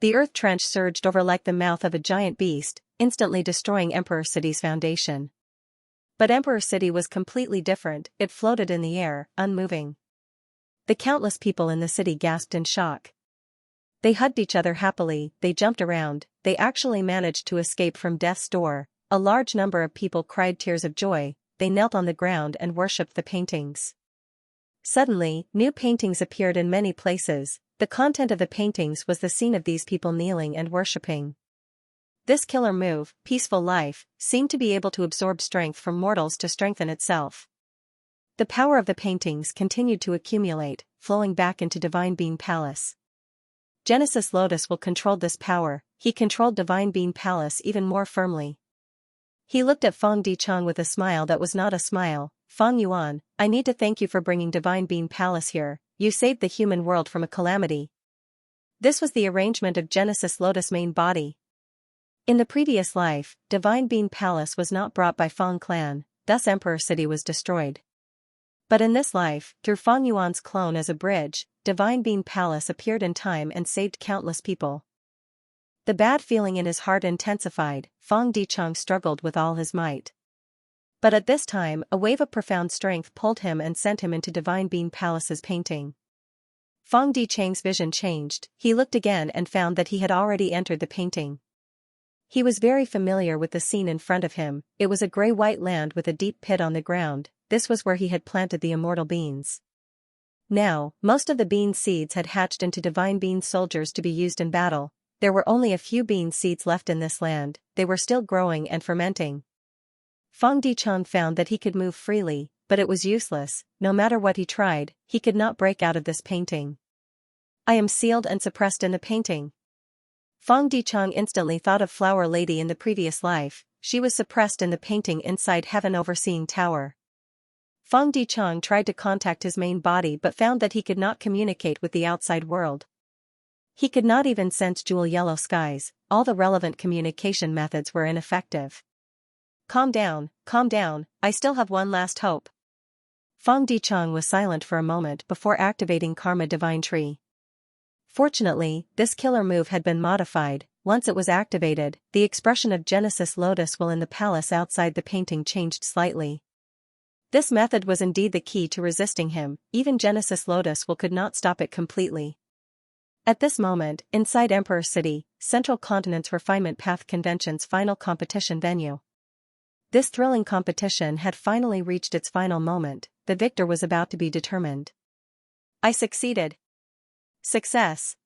The earth trench surged over like the mouth of a giant beast, instantly destroying Emperor City's foundation. But Emperor City was completely different. It floated in the air, unmoving. The countless people in the city gasped in shock. They hugged each other happily, they jumped around, they actually managed to escape from death's door. A large number of people cried tears of joy. They knelt on the ground and worshipped the paintings. Suddenly, new paintings appeared in many places. The content of the paintings was the scene of these people kneeling and worshipping. This killer move, peaceful life, seemed to be able to absorb strength from mortals to strengthen itself. The power of the paintings continued to accumulate, flowing back into Divine Bean Palace. Genesis Lotus will control this power. He controlled Divine Bean Palace even more firmly. He looked at Feng Dicheng with a smile that was not a smile. Feng Yuan, I need to thank you for bringing Divine Bean Palace here. You saved the human world from a calamity. This was the arrangement of Genesis Lotus' main body. In the previous life, Divine Bean Palace was not brought by Feng clan, thus Emperor City was destroyed. But in this life, through Feng Yuan's clone as a bridge, Divine Bean Palace appeared in time and saved countless people. The bad feeling in his heart intensified. Feng Dicheng struggled with all his might. But at this time, a wave of profound strength pulled him and sent him into Divine Bean Palace's painting. Feng Dicheng's vision changed. He looked again and found that he had already entered the painting. He was very familiar with the scene in front of him. It was a gray-white land with a deep pit on the ground. This was where he had planted the immortal beans. Now, most of the bean seeds had hatched into Divine Bean soldiers to be used in battle. There were only a few bean seeds left in this land. They were still growing and fermenting. Feng Dicheng found that he could move freely, but it was useless. No matter what he tried, he could not break out of this painting. I am sealed and suppressed in the painting. Feng Dicheng instantly thought of Flower Lady in the previous life. She was suppressed in the painting inside Heaven Overseeing Tower. Feng Dicheng tried to contact his main body but found that he could not communicate with the outside world. He could not even sense jewel yellow skies. All the relevant communication methods were ineffective. Calm down, I still have one last hope. Feng Dicheng was silent for a moment before activating Karma Divine Tree. Fortunately, this killer move had been modified. once it was activated, the expression of Genesis Lotus will in the palace outside the painting changed slightly. This method was indeed the key to resisting him, even Genesis Lotus will could not stop it completely. At this moment, inside Emperor City, Central Continent's Refinement Path Convention's final competition venue. This thrilling competition had finally reached its final moment, the victor was about to be determined. I succeeded. Success!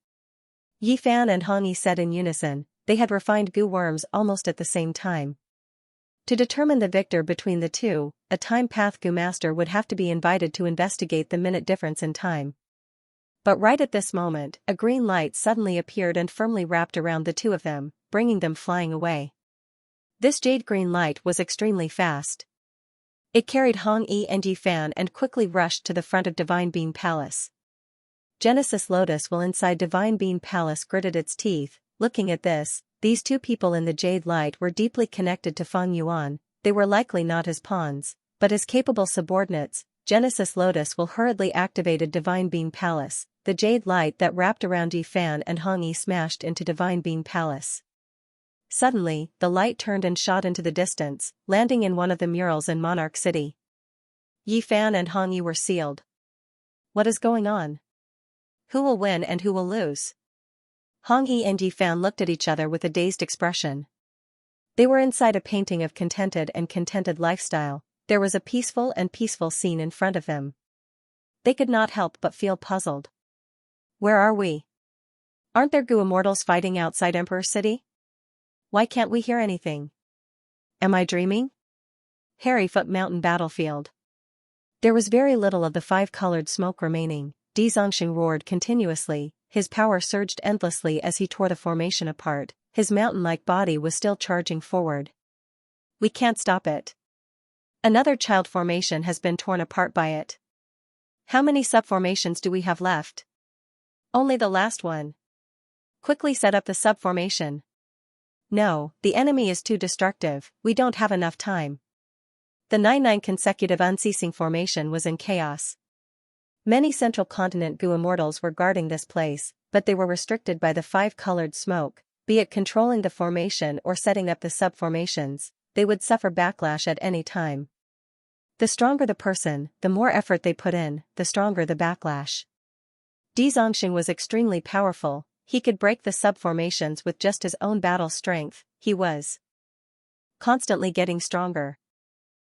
Yi Fan and Hong Yi said in unison, they had refined goo worms almost at the same time. To determine the victor between the two, a time path goo master would have to be invited to investigate the minute difference in time. But right at this moment, a green light suddenly appeared and firmly wrapped around the two of them, bringing them flying away. This jade green light was extremely fast. It carried Hong Yi and Yi Fan and quickly rushed to the front of Divine Bean Palace. Genesis Lotus will inside Divine Bean Palace gritted its teeth. Looking at this, these two people in the jade light were deeply connected to Feng Yuan. They were likely not his pawns, but his capable subordinates. Genesis Lotus will hurriedly activated Divine Bean Palace. The jade light that wrapped around Yi Fan and Hong Yi smashed into Divine Bean Palace. Suddenly, the light turned and shot into the distance, landing in one of the murals in Monarch City. Yi Fan and Hong Yi were sealed. What is going on? Who will win and who will lose? Hong Yi and Yi Fan looked at each other with a dazed expression. They were inside a painting of contented lifestyle. There was a peaceful scene in front of them. They could not help but feel puzzled. Where are we? Aren't there goo immortals fighting outside Emperor City? Why can't we hear anything? Am I dreaming? Harryfoot Mountain Battlefield. There was very little of the five-colored smoke remaining. Di Zongxing roared continuously, his power surged endlessly as he tore the formation apart, his mountain-like body was still charging forward. We can't stop it. Another child formation has been torn apart by it. How many subformations do we have left? Only the last one. Quickly set up the subformation. No, the enemy is too destructive, we don't have enough time. The 99 consecutive unceasing formation was in chaos. Many Central Continent goo immortals were guarding this place, but they were restricted by the five-colored smoke, be it controlling the formation or setting up the subformations, they would suffer backlash at any time. The stronger the person, the more effort they put in, the stronger the backlash. Di Zongxing was extremely powerful, he could break the subformations with just his own battle strength, he was constantly getting stronger.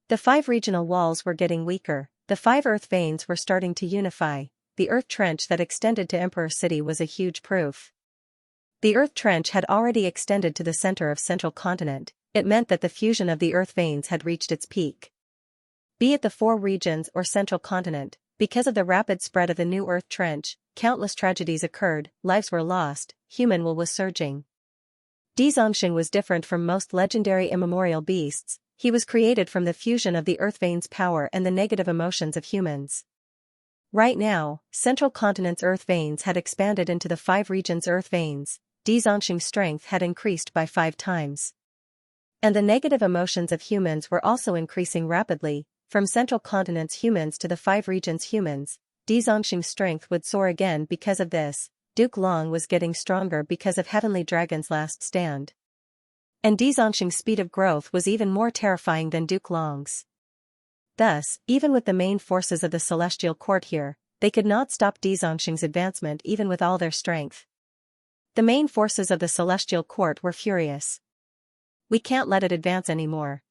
The 5 regional walls were getting weaker, the 5 earth veins were starting to unify, the earth trench that extended to Emperor City was a huge proof. The earth trench had already extended to the center of Central Continent, it meant that the fusion of the earth veins had reached its peak. Be it the 4 regions or Central Continent, because of the rapid spread of the new earth trench, countless tragedies occurred, lives were lost, human will was surging. Di Zongxing was different from most legendary immemorial beasts, he was created from the fusion of the earth veins' power and the negative emotions of humans. Right now, Central Continent's earth veins had expanded into the 5 regions' earth veins, Di Zongxing's strength had increased by 5 times. And the negative emotions of humans were also increasing rapidly, from Central Continent's humans to the 5 regions' humans. Di Zongxing's strength would soar again because of this, Duke Long was getting stronger because of Heavenly Dragon's last stand. And Di Zongxing's speed of growth was even more terrifying than Duke Long's. Thus, even with the main forces of the Celestial Court here, they could not stop Di Zongxing's advancement even with all their strength. The main forces of the Celestial Court were furious. We can't let it advance anymore.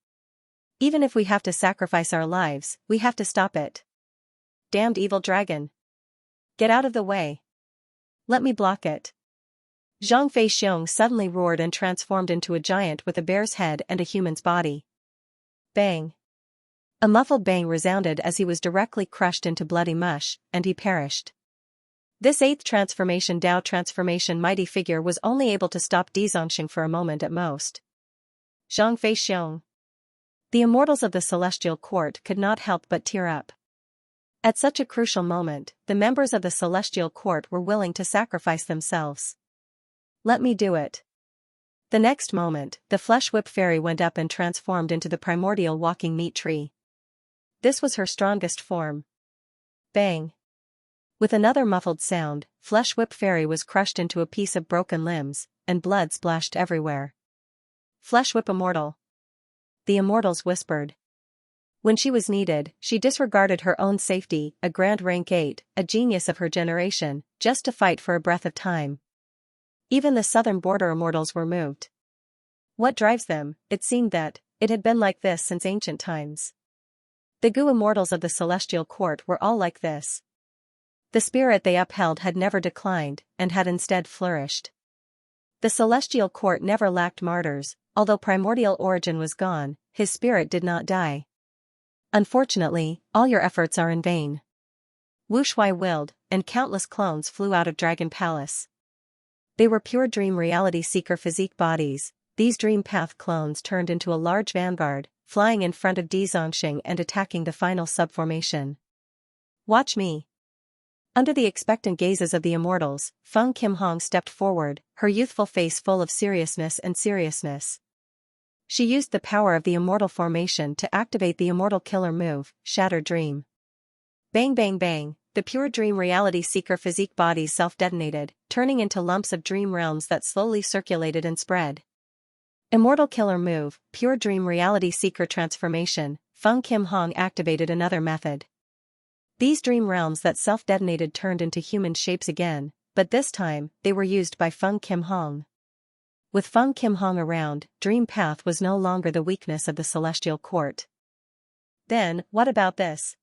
Even if we have to sacrifice our lives, we have to stop it. Damned evil dragon. Get out of the way. Let me block it. Zhang Fei Xiong suddenly roared and transformed into a giant with a bear's head and a human's body. Bang. A muffled bang resounded as he was directly crushed into bloody mush, and he perished. This 8th transformation Dao transformation mighty figure was only able to stop Di Zongxing for a moment at most. Zhang Fei Xiong. The immortals of the Celestial Court could not help but tear up. At such a crucial moment, the members of the Celestial Court were willing to sacrifice themselves. Let me do it. The next moment, the flesh whip fairy went up and transformed into the primordial walking meat tree. This was her strongest form. Bang. With another muffled sound, Flesh Whip Fairy was crushed into a piece of broken limbs, and blood splashed everywhere. Flesh Whip Immortal. The immortals whispered. When she was needed, she disregarded her own safety, a grand rank 8, a genius of her generation, just to fight for a breath of time. Even the southern border immortals were moved. What drives them? It seemed that it had been like this since ancient times. The Gu immortals of the celestial court were all like this. The spirit they upheld had never declined, and had instead flourished. The celestial court never lacked martyrs, although primordial origin was gone, his spirit did not die. Unfortunately, all your efforts are in vain. Wu Shui willed, and countless clones flew out of Dragon Palace. They were pure dream reality seeker physique bodies. These dream path clones turned into a large vanguard, flying in front of Xianxia and attacking the final subformation. Watch me. Under the expectant gazes of the immortals, Feng Kim Hong stepped forward, her youthful face full of seriousness. She used the power of the immortal formation to activate the immortal killer move, Shattered Dream. Bang bang bang, the pure dream reality seeker physique bodies self-detonated, turning into lumps of dream realms that slowly circulated and spread. Immortal killer move, pure dream reality seeker transformation. Feng Kim Hong activated another method. These dream realms that self-detonated turned into human shapes again, but this time, they were used by Feng Kim Hong. With Feng Kim Hong around, Dream Path was no longer the weakness of the Celestial Court. Then, what about this?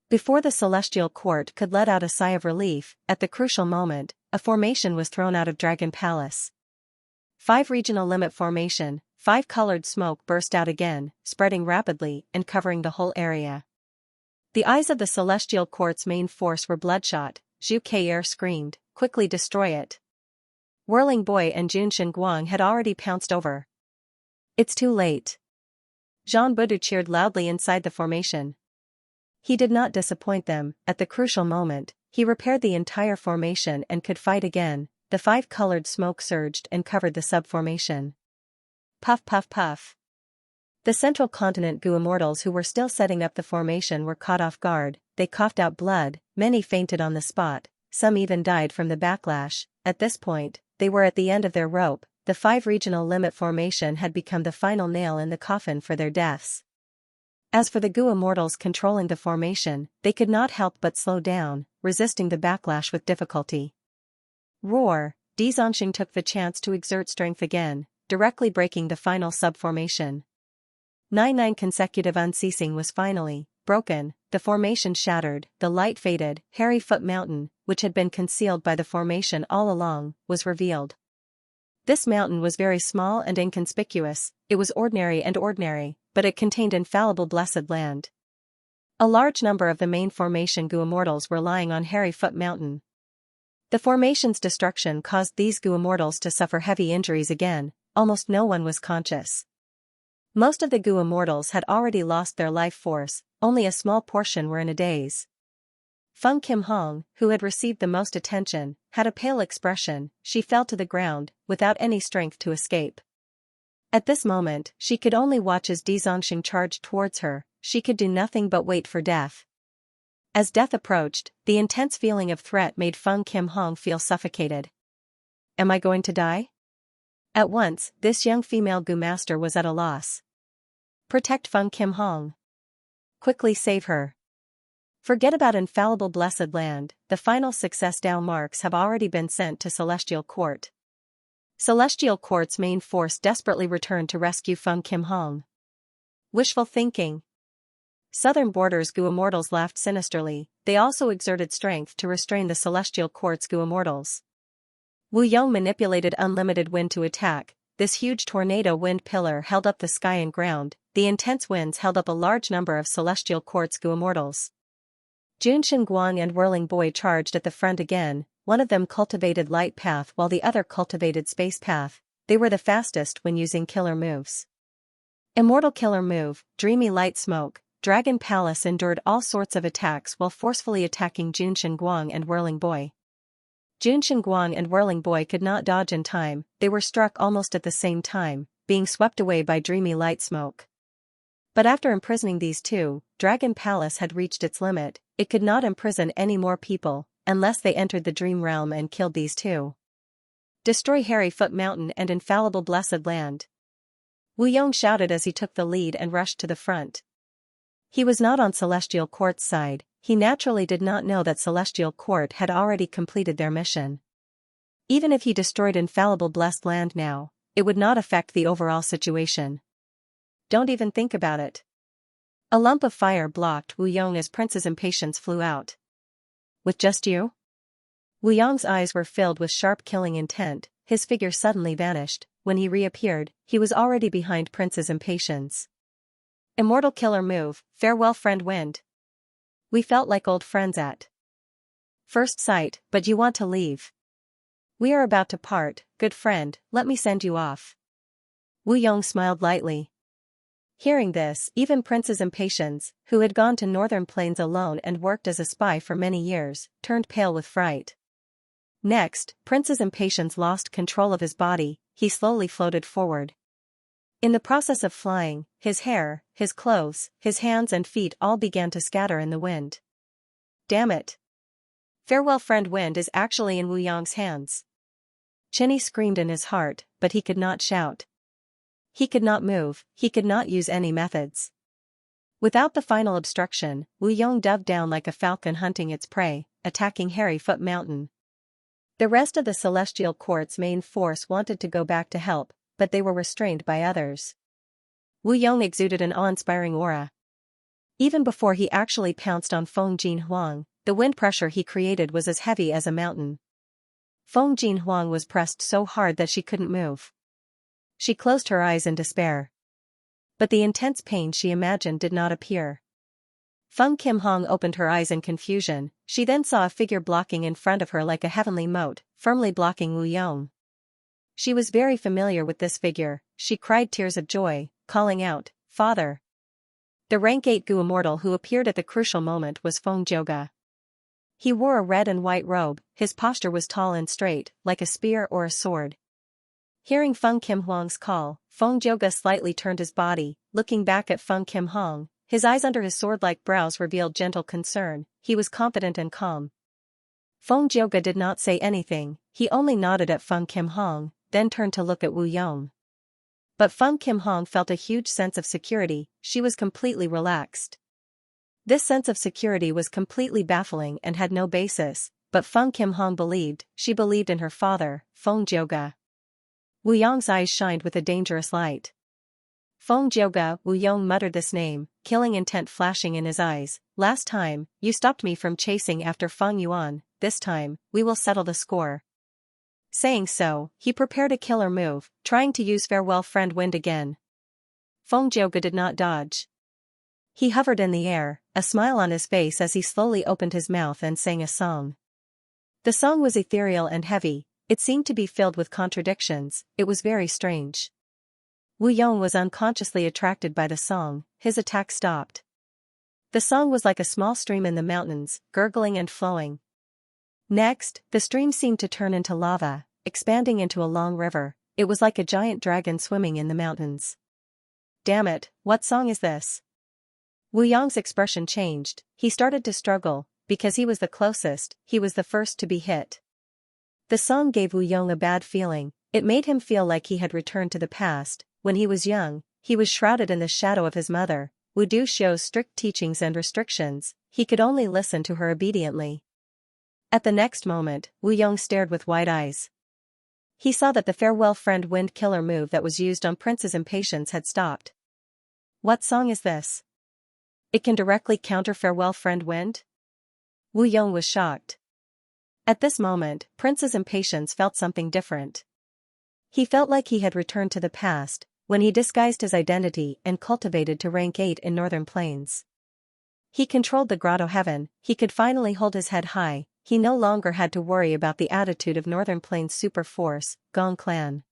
Before the Celestial Court could let out a sigh of relief, at the crucial moment, a formation was thrown out of Dragon Palace. 5 regional limit formation, 5-colored smoke burst out again, spreading rapidly and covering the whole area. The eyes of the Celestial Court's main force were bloodshot. Zhu Kei'er screamed, "Quickly destroy it." Whirling Boy and Jun Guang had already pounced over. It's too late. Zhang Budu cheered loudly inside the formation. He did not disappoint them. At the crucial moment, he repaired the entire formation and could fight again. The 5-colored smoke surged and covered the subformation. Puff puff puff. The Central Continent Gu immortals who were still setting up the formation were caught off guard. They coughed out blood, many fainted on the spot, some even died from the backlash. At this point, they were at the end of their rope. The 5 regional limit formation had become the final nail in the coffin for their deaths. As for the Gu immortals controlling the formation, they could not help but slow down, resisting the backlash with difficulty. Roar! Xianxia took the chance to exert strength again, directly breaking the final subformation. 9 consecutive unceasing was finally broken, the formation shattered, the light faded, Hairy Foot Mountain, which had been concealed by the formation all along, was revealed. This mountain was very small and inconspicuous, it was ordinary, but it contained infallible blessed land. A large number of the main formation Gu immortals were lying on Hairy Foot Mountain. The formation's destruction caused these Gu immortals to suffer heavy injuries again, almost no one was conscious. Most of the Gu immortals had already lost their life force, only a small portion were in a daze. Feng Kim Hong, who had received the most attention, had a pale expression. She fell to the ground, without any strength to escape. At this moment, she could only watch as Xianxia charged towards her. She could do nothing but wait for death. As death approached, the intense feeling of threat made Feng Kim Hong feel suffocated. Am I going to die? At once, this young female Gu master was at a loss. Protect Feng Kim Hong. Quickly save her. Forget about infallible blessed land, the final success Dao marks have already been sent to Celestial Court. Celestial Court's main force desperately returned to rescue Feng Kim Hong. Wishful thinking. Southern Border's Gu immortals laughed sinisterly, they also exerted strength to restrain the Celestial Court's Gu immortals. Wu Yong manipulated unlimited wind to attack. This huge tornado wind pillar held up the sky and ground. The intense winds held up a large number of Celestial Court's Gu immortals. Jun Guang and Whirling Boy charged at the front again. One of them cultivated light path while the other cultivated space path. They were the fastest when using killer moves. Immortal killer move, dreamy light smoke. Dragon Palace endured all sorts of attacks while forcefully attacking Jun Guang and Whirling Boy. Jun Guang and Whirling Boy could not dodge in time, they were struck almost at the same time, being swept away by dreamy light smoke. But after imprisoning these two, Dragon Palace had reached its limit, it could not imprison any more people. unless they entered the dream realm and killed these two. Destroy Hairy Foot Mountain and infallible blessed land. Wu Yong shouted as he took the lead and rushed to the front. He was not on Celestial Court's side. He naturally did not know that Celestial Court had already completed their mission. Even if he destroyed infallible blessed land now, it would not affect the overall situation. Don't even think about it. A lump of fire blocked Wu Yong as Prince's impatience flew out. With just you? Wu Yong's eyes were filled with sharp killing intent. His figure suddenly vanished. When he reappeared, he was already behind Prince's impatience. Immortal killer move, farewell friend Wind. We felt like old friends at first sight, but you want to leave. We are about to part, good friend, let me send you off. Wu Yong smiled lightly. Hearing this, even Prince's impatience, who had gone to Northern Plains alone and worked as a spy for many years, turned pale with fright. Next, Prince's impatience lost control of his body. He slowly floated forward. In the process of flying, his hair, his clothes, his hands and feet all began to scatter in the wind. Damn it! Farewell friend Wind is actually in Wu Yong's hands. Chinny screamed in his heart, but he could not shout. He could not move, he could not use any methods. Without the final obstruction, Wu Yong dove down like a falcon hunting its prey, attacking Hairy Foot Mountain. The rest of the Celestial Court's main force wanted to go back to help, but they were restrained by others. Wu Yong exuded an awe-inspiring aura. Even before he actually pounced on Feng Jin Huang, the wind pressure he created was as heavy as a mountain. Feng Jin Huang was pressed so hard that she couldn't move. She closed her eyes in despair. But the intense pain she imagined did not appear. Feng Kim Hong opened her eyes in confusion. She then saw a figure blocking in front of her like a heavenly moat, firmly blocking Wu Yong. She was very familiar with this figure. She cried tears of joy, calling out, "Father!" The rank 8 Gu immortal who appeared at the crucial moment was Feng Joga. He wore a red and white robe, his posture was tall and straight, like a spear or a sword. Hearing Feng Kim Huang's call, Feng Joga slightly turned his body, looking back at Feng Kim Hong. His eyes under his sword-like brows revealed gentle concern. He was confident and calm. Feng Joga did not say anything, he only nodded at Feng Kim Hong, then turned to look at Wu Yong. But Feng Kim Hong felt a huge sense of security. She was completely relaxed. This sense of security was completely baffling and had no basis, but Feng Kim Hong believed, she believed in her father, Feng Joga. Wu Yong's eyes shined with a dangerous light. Feng Joga, Wu Yong muttered this name, killing intent flashing in his eyes. Last time, you stopped me from chasing after Feng Yuan, this time, we will settle the score. Saying so, he prepared a killer move, trying to use Farewell Friend Wind again. Feng Joga did not dodge. He hovered in the air, a smile on his face as he slowly opened his mouth and sang a song. The song was ethereal and heavy, it seemed to be filled with contradictions, it was very strange. Wu Yong was unconsciously attracted by the song, his attack stopped. The song was like a small stream in the mountains, gurgling and flowing. Next, the stream seemed to turn into lava, expanding into a long river. It was like a giant dragon swimming in the mountains. Damn it, what song is this? Wu Yong's expression changed, he started to struggle, because he was the closest, he was the first to be hit. The song gave Wu Yong a bad feeling, it made him feel like he had returned to the past. When he was young, he was shrouded in the shadow of his mother. Wu Du Xiu's strict teachings and restrictions, he could only listen to her obediently. At the next moment, Wu Yong stared with wide eyes. He saw that the Farewell Friend Wind killer move that was used on Prince's impatience had stopped. What song is this? It can directly counter Farewell Friend Wind? Wu Yong was shocked. At this moment, Prince's impatience felt something different. He felt like he had returned to the past, when he disguised his identity and cultivated to rank 8 in Northern Plains. He controlled the grotto heaven, he could finally hold his head high, he no longer had to worry about the attitude of Northern Plains super force, Gong Clan.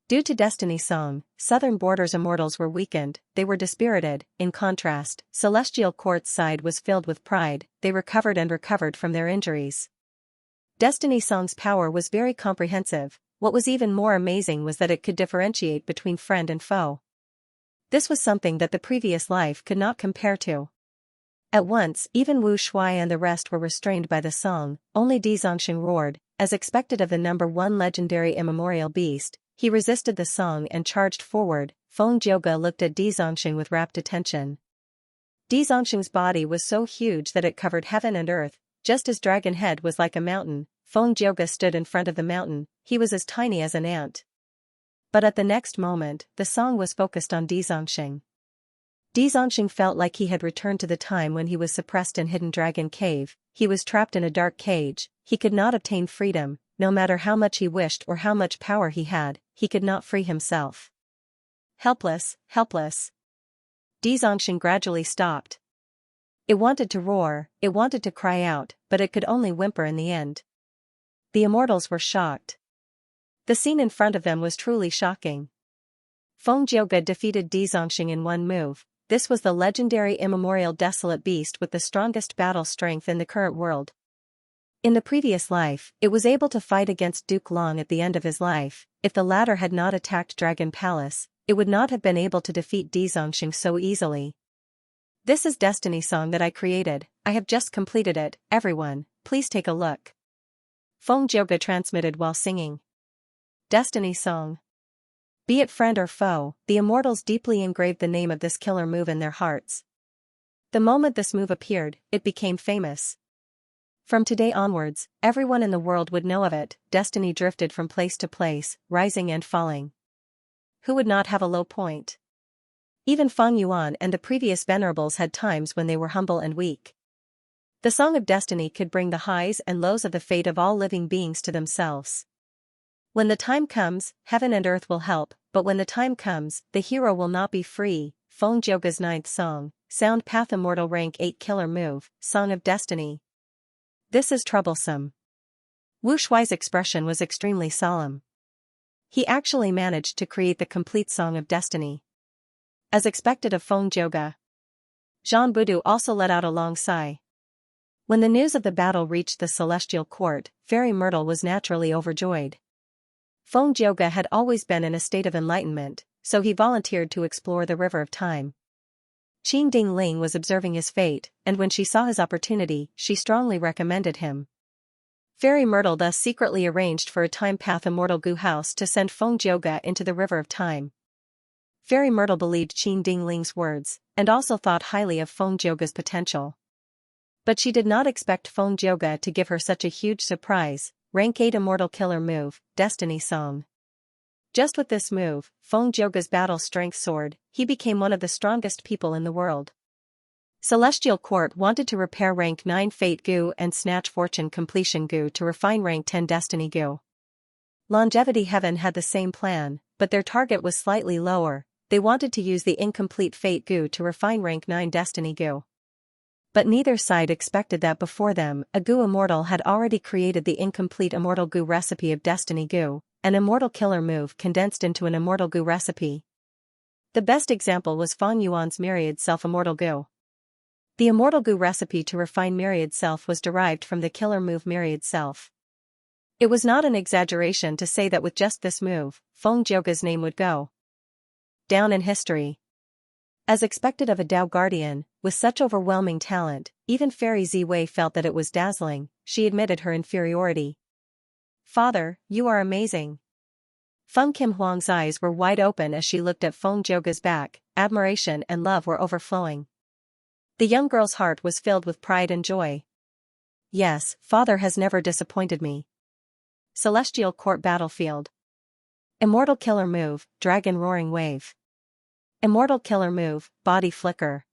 Due to Destiny Song, Southern Borders immortals were weakened, they were dispirited. In contrast, Celestial Court's side was filled with pride, they recovered and recovered from their injuries. Destiny Song's power was very comprehensive. What was even more amazing was that it could differentiate between friend and foe. This was something that the previous life could not compare to. At once, even Wu Shuai and the rest were restrained by the song. Only Di Zongxing roared, as expected of the number one legendary immemorial beast. He resisted the song and charged forward. Feng Jioge looked at Di Zongxing with rapt attention. Di Zongxing's body was so huge that it covered heaven and earth, just as Dragon Head was like a mountain. Feng Jioge stood in front of the mountain. He was as tiny as an ant. But at the next moment, the song was focused on Di Zongxing. Di Zongxing felt like he had returned to the time when he was suppressed in Hidden Dragon Cave. He was trapped in a dark cage. He could not obtain freedom, no matter how much he wished or how much power he had, he could not free himself. Helpless, helpless. Di Zongxing gradually stopped. It wanted to roar, it wanted to cry out, but it could only whimper in the end. The immortals were shocked. The scene in front of them was truly shocking. Feng Jioge defeated Di Zongxing in one move. This was the legendary immemorial desolate beast with the strongest battle strength in the current world. In the previous life, it was able to fight against Duke Long at the end of his life. If the latter had not attacked Dragon Palace, it would not have been able to defeat Di Zongxing so easily. This is Destiny song that I created. I have just completed it. Everyone, please take a look. Feng Jioge transmitted while singing. Destiny song. Be it friend or foe, the immortals deeply engraved the name of this killer move in their hearts. The moment this move appeared, it became famous. From today onwards, everyone in the world would know of it. Destiny drifted from place to place, rising and falling. Who would not have a low point? Even Feng Yuan and the previous venerables had times when they were humble and weak. The Song of Destiny could bring the highs and lows of the fate of all living beings to themselves. When the time comes, heaven and earth will help, but when the time comes, the hero will not be free. Feng Jioge's 9th song, Sound Path Immortal Rank 8 Killer Move, Song of Destiny. This is troublesome. Wu Shuai's expression was extremely solemn. He actually managed to create the complete Song of Destiny. As expected of Feng Jioge, Zhang Budu also let out a long sigh. When the news of the battle reached the celestial court, Fairy Myrtle was naturally overjoyed. Feng Jioge had always been in a state of enlightenment, so he volunteered to explore the river of time. Qin Dingling was observing his fate, and when she saw his opportunity, she strongly recommended him. Fairy Myrtle thus secretly arranged for a time path immortal Gu House to send Feng Jioge into the river of time. Fairy Myrtle believed Qin Dingling's words, and also thought highly of Feng Jioge's potential. But she did not expect Feng Jioge to give her such a huge surprise. Rank 8 Immortal Killer Move, Destiny Song. Just with this move, Feng Jioge's battle strength soared. He became one of the strongest people in the world. Celestial Court wanted to repair Rank 9 Fate Gu and snatch Fortune Completion Gu to refine Rank 10 Destiny Gu. Longevity Heaven had the same plan, but their target was slightly lower. They wanted to use the incomplete Fate Gu to refine Rank 9 Destiny Gu. But neither side expected that before them, a Gu Immortal had already created the incomplete Immortal Gu recipe of Destiny Gu, an immortal killer move condensed into an Immortal Gu recipe. The best example was Feng Yuan's Myriad Self Immortal Gu. The Immortal Gu recipe to refine Myriad Self was derived from the killer move Myriad Self. It was not an exaggeration to say that with just this move, Feng Jioge's name would go down in history. As expected of a Dao Guardian, with such overwhelming talent, even Fairy Ziwei felt that it was dazzling. She admitted her inferiority. Father, you are amazing. Feng Kim Huang's eyes were wide open as she looked at Feng Jioge's back. Admiration and love were overflowing. The young girl's heart was filled with pride and joy. Yes, father has never disappointed me. Celestial Court Battlefield. Immortal Killer Move, Dragon Roaring Wave. Immortal Killer Move, Body Flicker.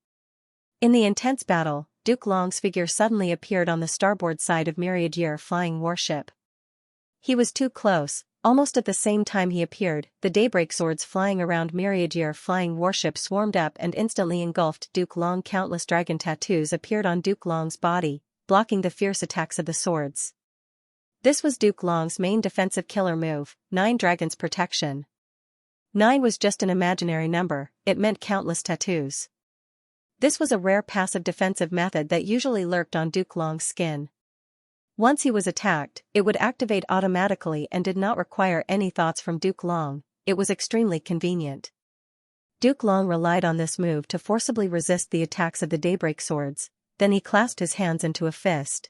In the intense battle, Duke Long's figure suddenly appeared on the starboard side of Myriad Year flying warship. He was too close. Almost at the same time he appeared, the daybreak swords flying around Myriad Year flying warship swarmed up and instantly engulfed Duke Long. Countless dragon tattoos appeared on Duke Long's body, blocking the fierce attacks of the swords. This was Duke Long's main defensive killer move, 9 Dragons Protection. 9 was just an imaginary number, it meant countless tattoos. This was a rare passive defensive method that usually lurked on Duke Long's skin. Once he was attacked, it would activate automatically and did not require any thoughts from Duke Long. It was extremely convenient. Duke Long relied on this move to forcibly resist the attacks of the daybreak swords. then he clasped his hands into a fist.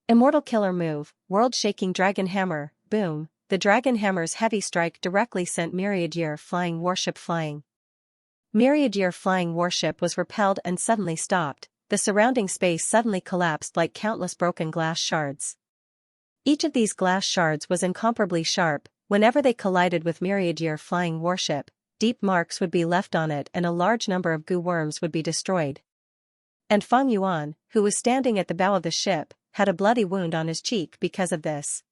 Immortal killer move, world-shaking dragon hammer, boom. The dragon hammer's heavy strike directly sent Myriad Year flying warship flying. Myriad Year flying warship was repelled and suddenly stopped. The surrounding space suddenly collapsed like countless broken glass shards. Each of these glass shards was incomparably sharp. Whenever they collided with Myriad Year flying warship, deep marks would be left on it and a large number of goo worms would be destroyed. And Fang Yuan, who was standing at the bow of the ship, had a bloody wound on his cheek because of this.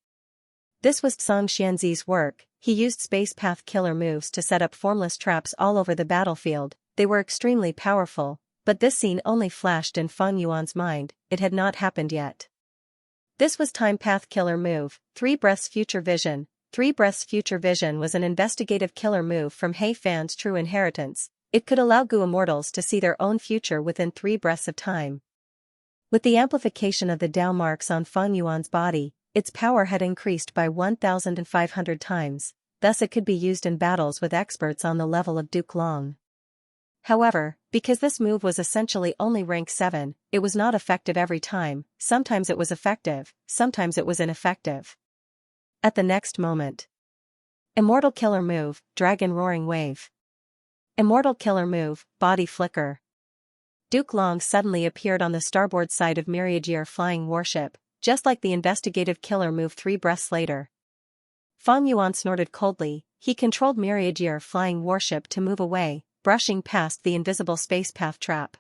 This was Xianxia's work. He used space path killer moves to set up formless traps all over the battlefield. They were extremely powerful, but this scene only flashed in Fang Yuan's mind. It had not happened yet. This was time path killer move, 3 breaths future vision. 3 breaths future vision was an investigative killer move from He Fan's true inheritance. It could allow Gu immortals to see their own future within 3 breaths of time. With the amplification of the Dao marks on Fang Yuan's body, its power had increased by 1,500 times, thus it could be used in battles with experts on the level of Duke Long. However, because this move was essentially only rank 7, it was not effective every time. Sometimes it was effective, sometimes it was ineffective. At the next moment. Immortal killer move, dragon roaring wave. Immortal killer move, body flicker. Duke Long suddenly appeared on the starboard side of Myriad Year flying warship, just like the investigative killer move 3 breaths later. Fang Yuan snorted coldly. He controlled Myriad Year flying warship to move away, brushing past the invisible space path trap.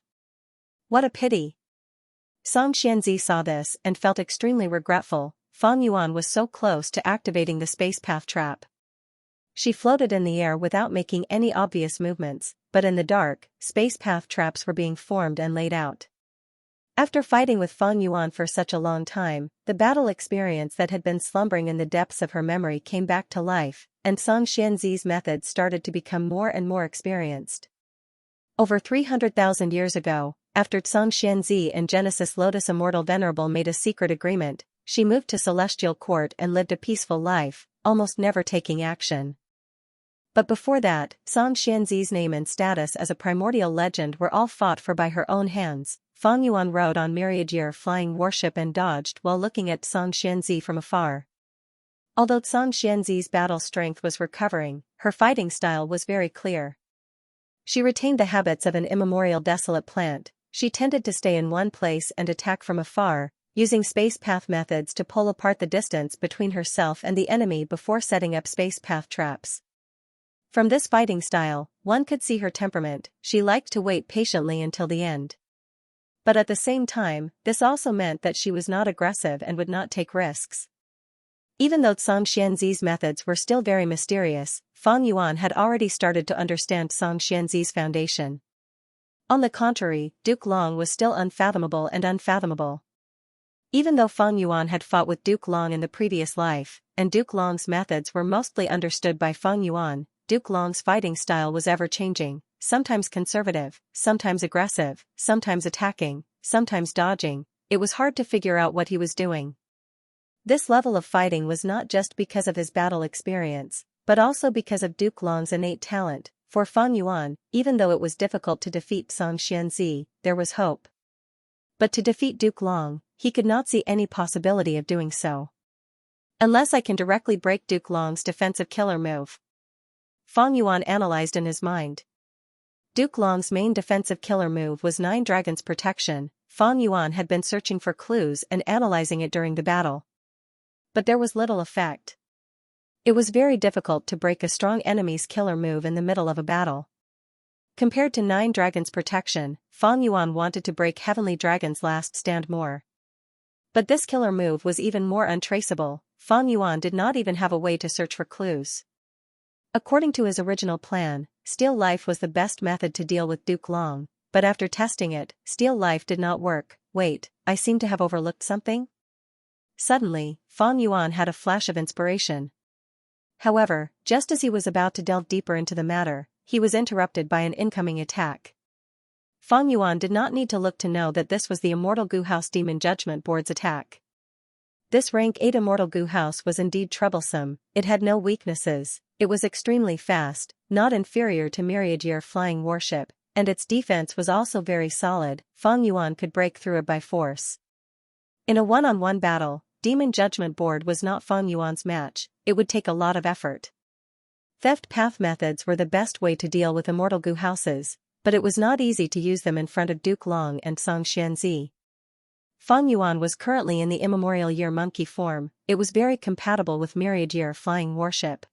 What a pity! Xianxia saw this and felt extremely regretful. Fang Yuan was so close to activating the space path trap. She floated in the air without making any obvious movements, but in the dark, space path traps were being formed and laid out. After fighting with Fang Yuan for such a long time, the battle experience that had been slumbering in the depths of her memory came back to life, and Xianxia's methods started to become more and more experienced. Over 300,000 years ago, after Xianxia and Genesis Lotus Immortal Venerable made a secret agreement, she moved to Celestial Court and lived a peaceful life, almost never taking action. But before that, Xianxia's name and status as a primordial legend were all fought for by her own hands. Fang Yuan rode on Myriad Year flying warship and dodged while looking at Xianxia from afar. Although Xianxia's battle strength was recovering, her fighting style was very clear. She retained the habits of an immemorial desolate plant. She tended to stay in one place and attack from afar, using space path methods to pull apart the distance between herself and the enemy before setting up space path traps. From this fighting style, one could see her temperament. She liked to wait patiently until the end. But at the same time, this also meant that she was not aggressive and would not take risks. Even though Xianxia's methods were still very mysterious, Fang Yuan had already started to understand Xianxia's foundation. On the contrary, Duke Long was still unfathomable and unfathomable. Even though Fang Yuan had fought with Duke Long in the previous life, and Duke Long's methods were mostly understood by Fang Yuan, Duke Long's fighting style was ever-changing. Sometimes conservative, sometimes aggressive, sometimes attacking, sometimes dodging. It was hard to figure out what he was doing. This level of fighting was not just because of his battle experience, but also because of Duke Long's innate talent. For Fang Yuan, even though it was difficult to defeat Xianxia, there was hope. But to defeat Duke Long, he could not see any possibility of doing so. Unless I can directly break Duke Long's defensive killer move. Fang Yuan analyzed in his mind. Duke Long's main defensive killer move was 9 Dragons Protection. Fang Yuan had been searching for clues and analyzing it during the battle. But there was little effect. It was very difficult to break a strong enemy's killer move in the middle of a battle. Compared to 9 Dragons Protection, Fang Yuan wanted to break Heavenly Dragon's Last Stand more. But this killer move was even more untraceable. Fang Yuan did not even have a way to search for clues. According to his original plan, Steal Life was the best method to deal with Duke Long, but after testing it, Steal Life did not work. Wait, I seem to have overlooked something? Suddenly, Fang Yuan had a flash of inspiration. However, just as he was about to delve deeper into the matter, he was interrupted by an incoming attack. Fang Yuan did not need to look to know that this was the Immortal Gu House Demon Judgment Board's attack. This rank 8 Immortal Gu House was indeed troublesome. It had no weaknesses. It was extremely fast, not inferior to Myriad Year flying warship. and its defense was also very solid. Feng Yuan could break through it by force. In a one-on-one battle, Demon Judgment Board was not Feng Yuan's match. It would take a lot of effort. Theft path methods were the best way to deal with immortal Gu houses, but it was not easy to use them in front of Duke Long and Song Xianxia. Feng Yuan was currently in the immemorial year monkey form. It was very compatible with myriad year flying warship.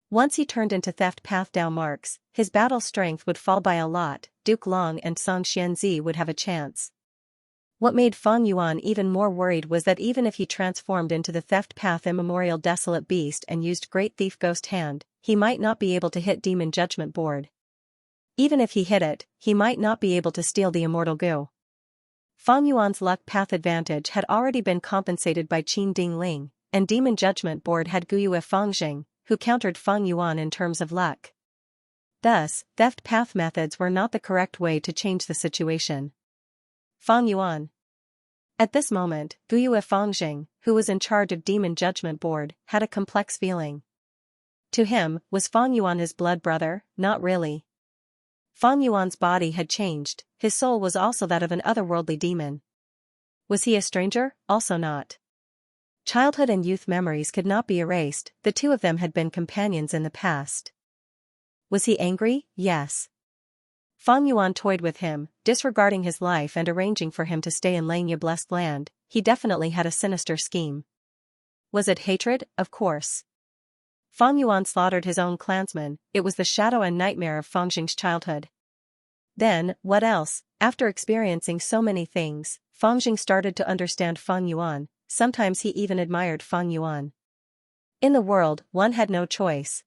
Once he turned into theft path Dao marks, his battle strength would fall by a lot. Duke Long and Song Xianxia would have a chance. What made Feng Yuan even more worried was that even if he transformed into the theft path immemorial desolate beast and used Great Thief Ghost Hand, he might not be able to hit Demon Judgment Board. Even if he hit it, he might not be able to steal the immortal Gu. Feng Yuan's luck path advantage had already been compensated by Qin Ding Ling, and Demon Judgment Board had Guyue Fengjing, who countered Feng Yuan in terms of luck. Thus, theft path methods were not the correct way to change the situation. Feng Yuan. At this moment, Guyue Fengjing, who was in charge of Demon Judgment Board, had a complex feeling. To him, was Feng Yuan his blood brother? Not really. Feng Yuan's body had changed, his soul was also that of an otherworldly demon. Was he a stranger? Also not. Childhood and youth memories could not be erased, the two of them had been companions in the past. Was he angry? Yes. Feng Yuan toyed with him, disregarding his life and arranging for him to stay in Xianxia blessed land. He definitely had a sinister scheme. Was it hatred? Of course. Feng Yuan slaughtered his own clansmen. It was the shadow and nightmare of Fengjing's childhood. Then, what else? After experiencing so many things, Fengjing started to understand Feng Yuan. Sometimes he even admired Feng Yuan. In the world, one had no choice.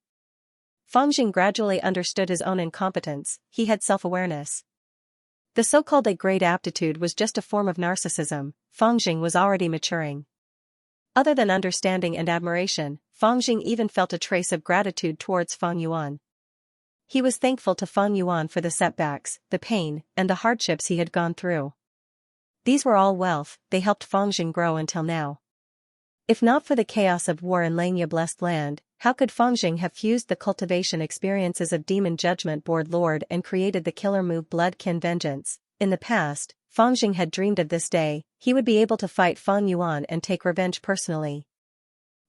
Fengjing gradually understood his own incompetence. He had self-awareness. The so-called a great aptitude was just a form of narcissism. Fengjing was already maturing. Other than understanding and admiration, Fengjing even felt a trace of gratitude towards Feng Yuan. He was thankful to Feng Yuan for the setbacks, the pain, and the hardships he had gone through. These were all wealth, they helped Fengjing grow until now. If not for the chaos of war in Xianxia blessed land, how could Fengjing have fused the cultivation experiences of Demon Judgment Board Lord and created the killer move Blood Kin Vengeance? In the past, Fengjing had dreamed of this day. He would be able to fight Feng Yuan and take revenge personally.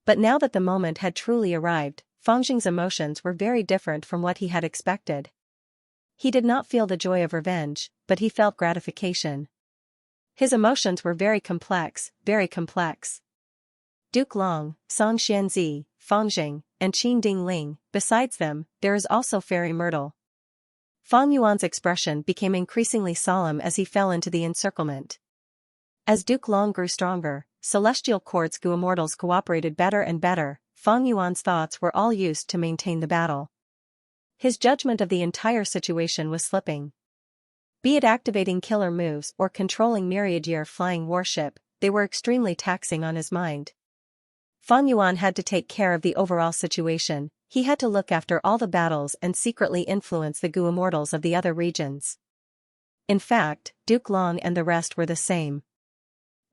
But now that the moment had truly arrived, Fengjing's emotions were very different from what he had expected. He did not feel the joy of revenge, but he felt gratification. His emotions were very complex, very complex. Duke Long, Song Xianxia, Fengjing, and Qin Ding Ling. Besides them, there is also Fairy Myrtle. Feng Yuan's expression became increasingly solemn as he fell into the encirclement. As Duke Long grew stronger, celestial courts Gu immortals cooperated better and better. Feng Yuan's thoughts were all used to maintain the battle. His judgment of the entire situation was slipping. Be it activating killer moves or controlling myriad year flying warship, they were extremely taxing on his mind. Feng Yuan had to take care of the overall situation. He had to look after all the battles and secretly influence the Gu immortals of the other regions. In fact, Duke Long and the rest were the same.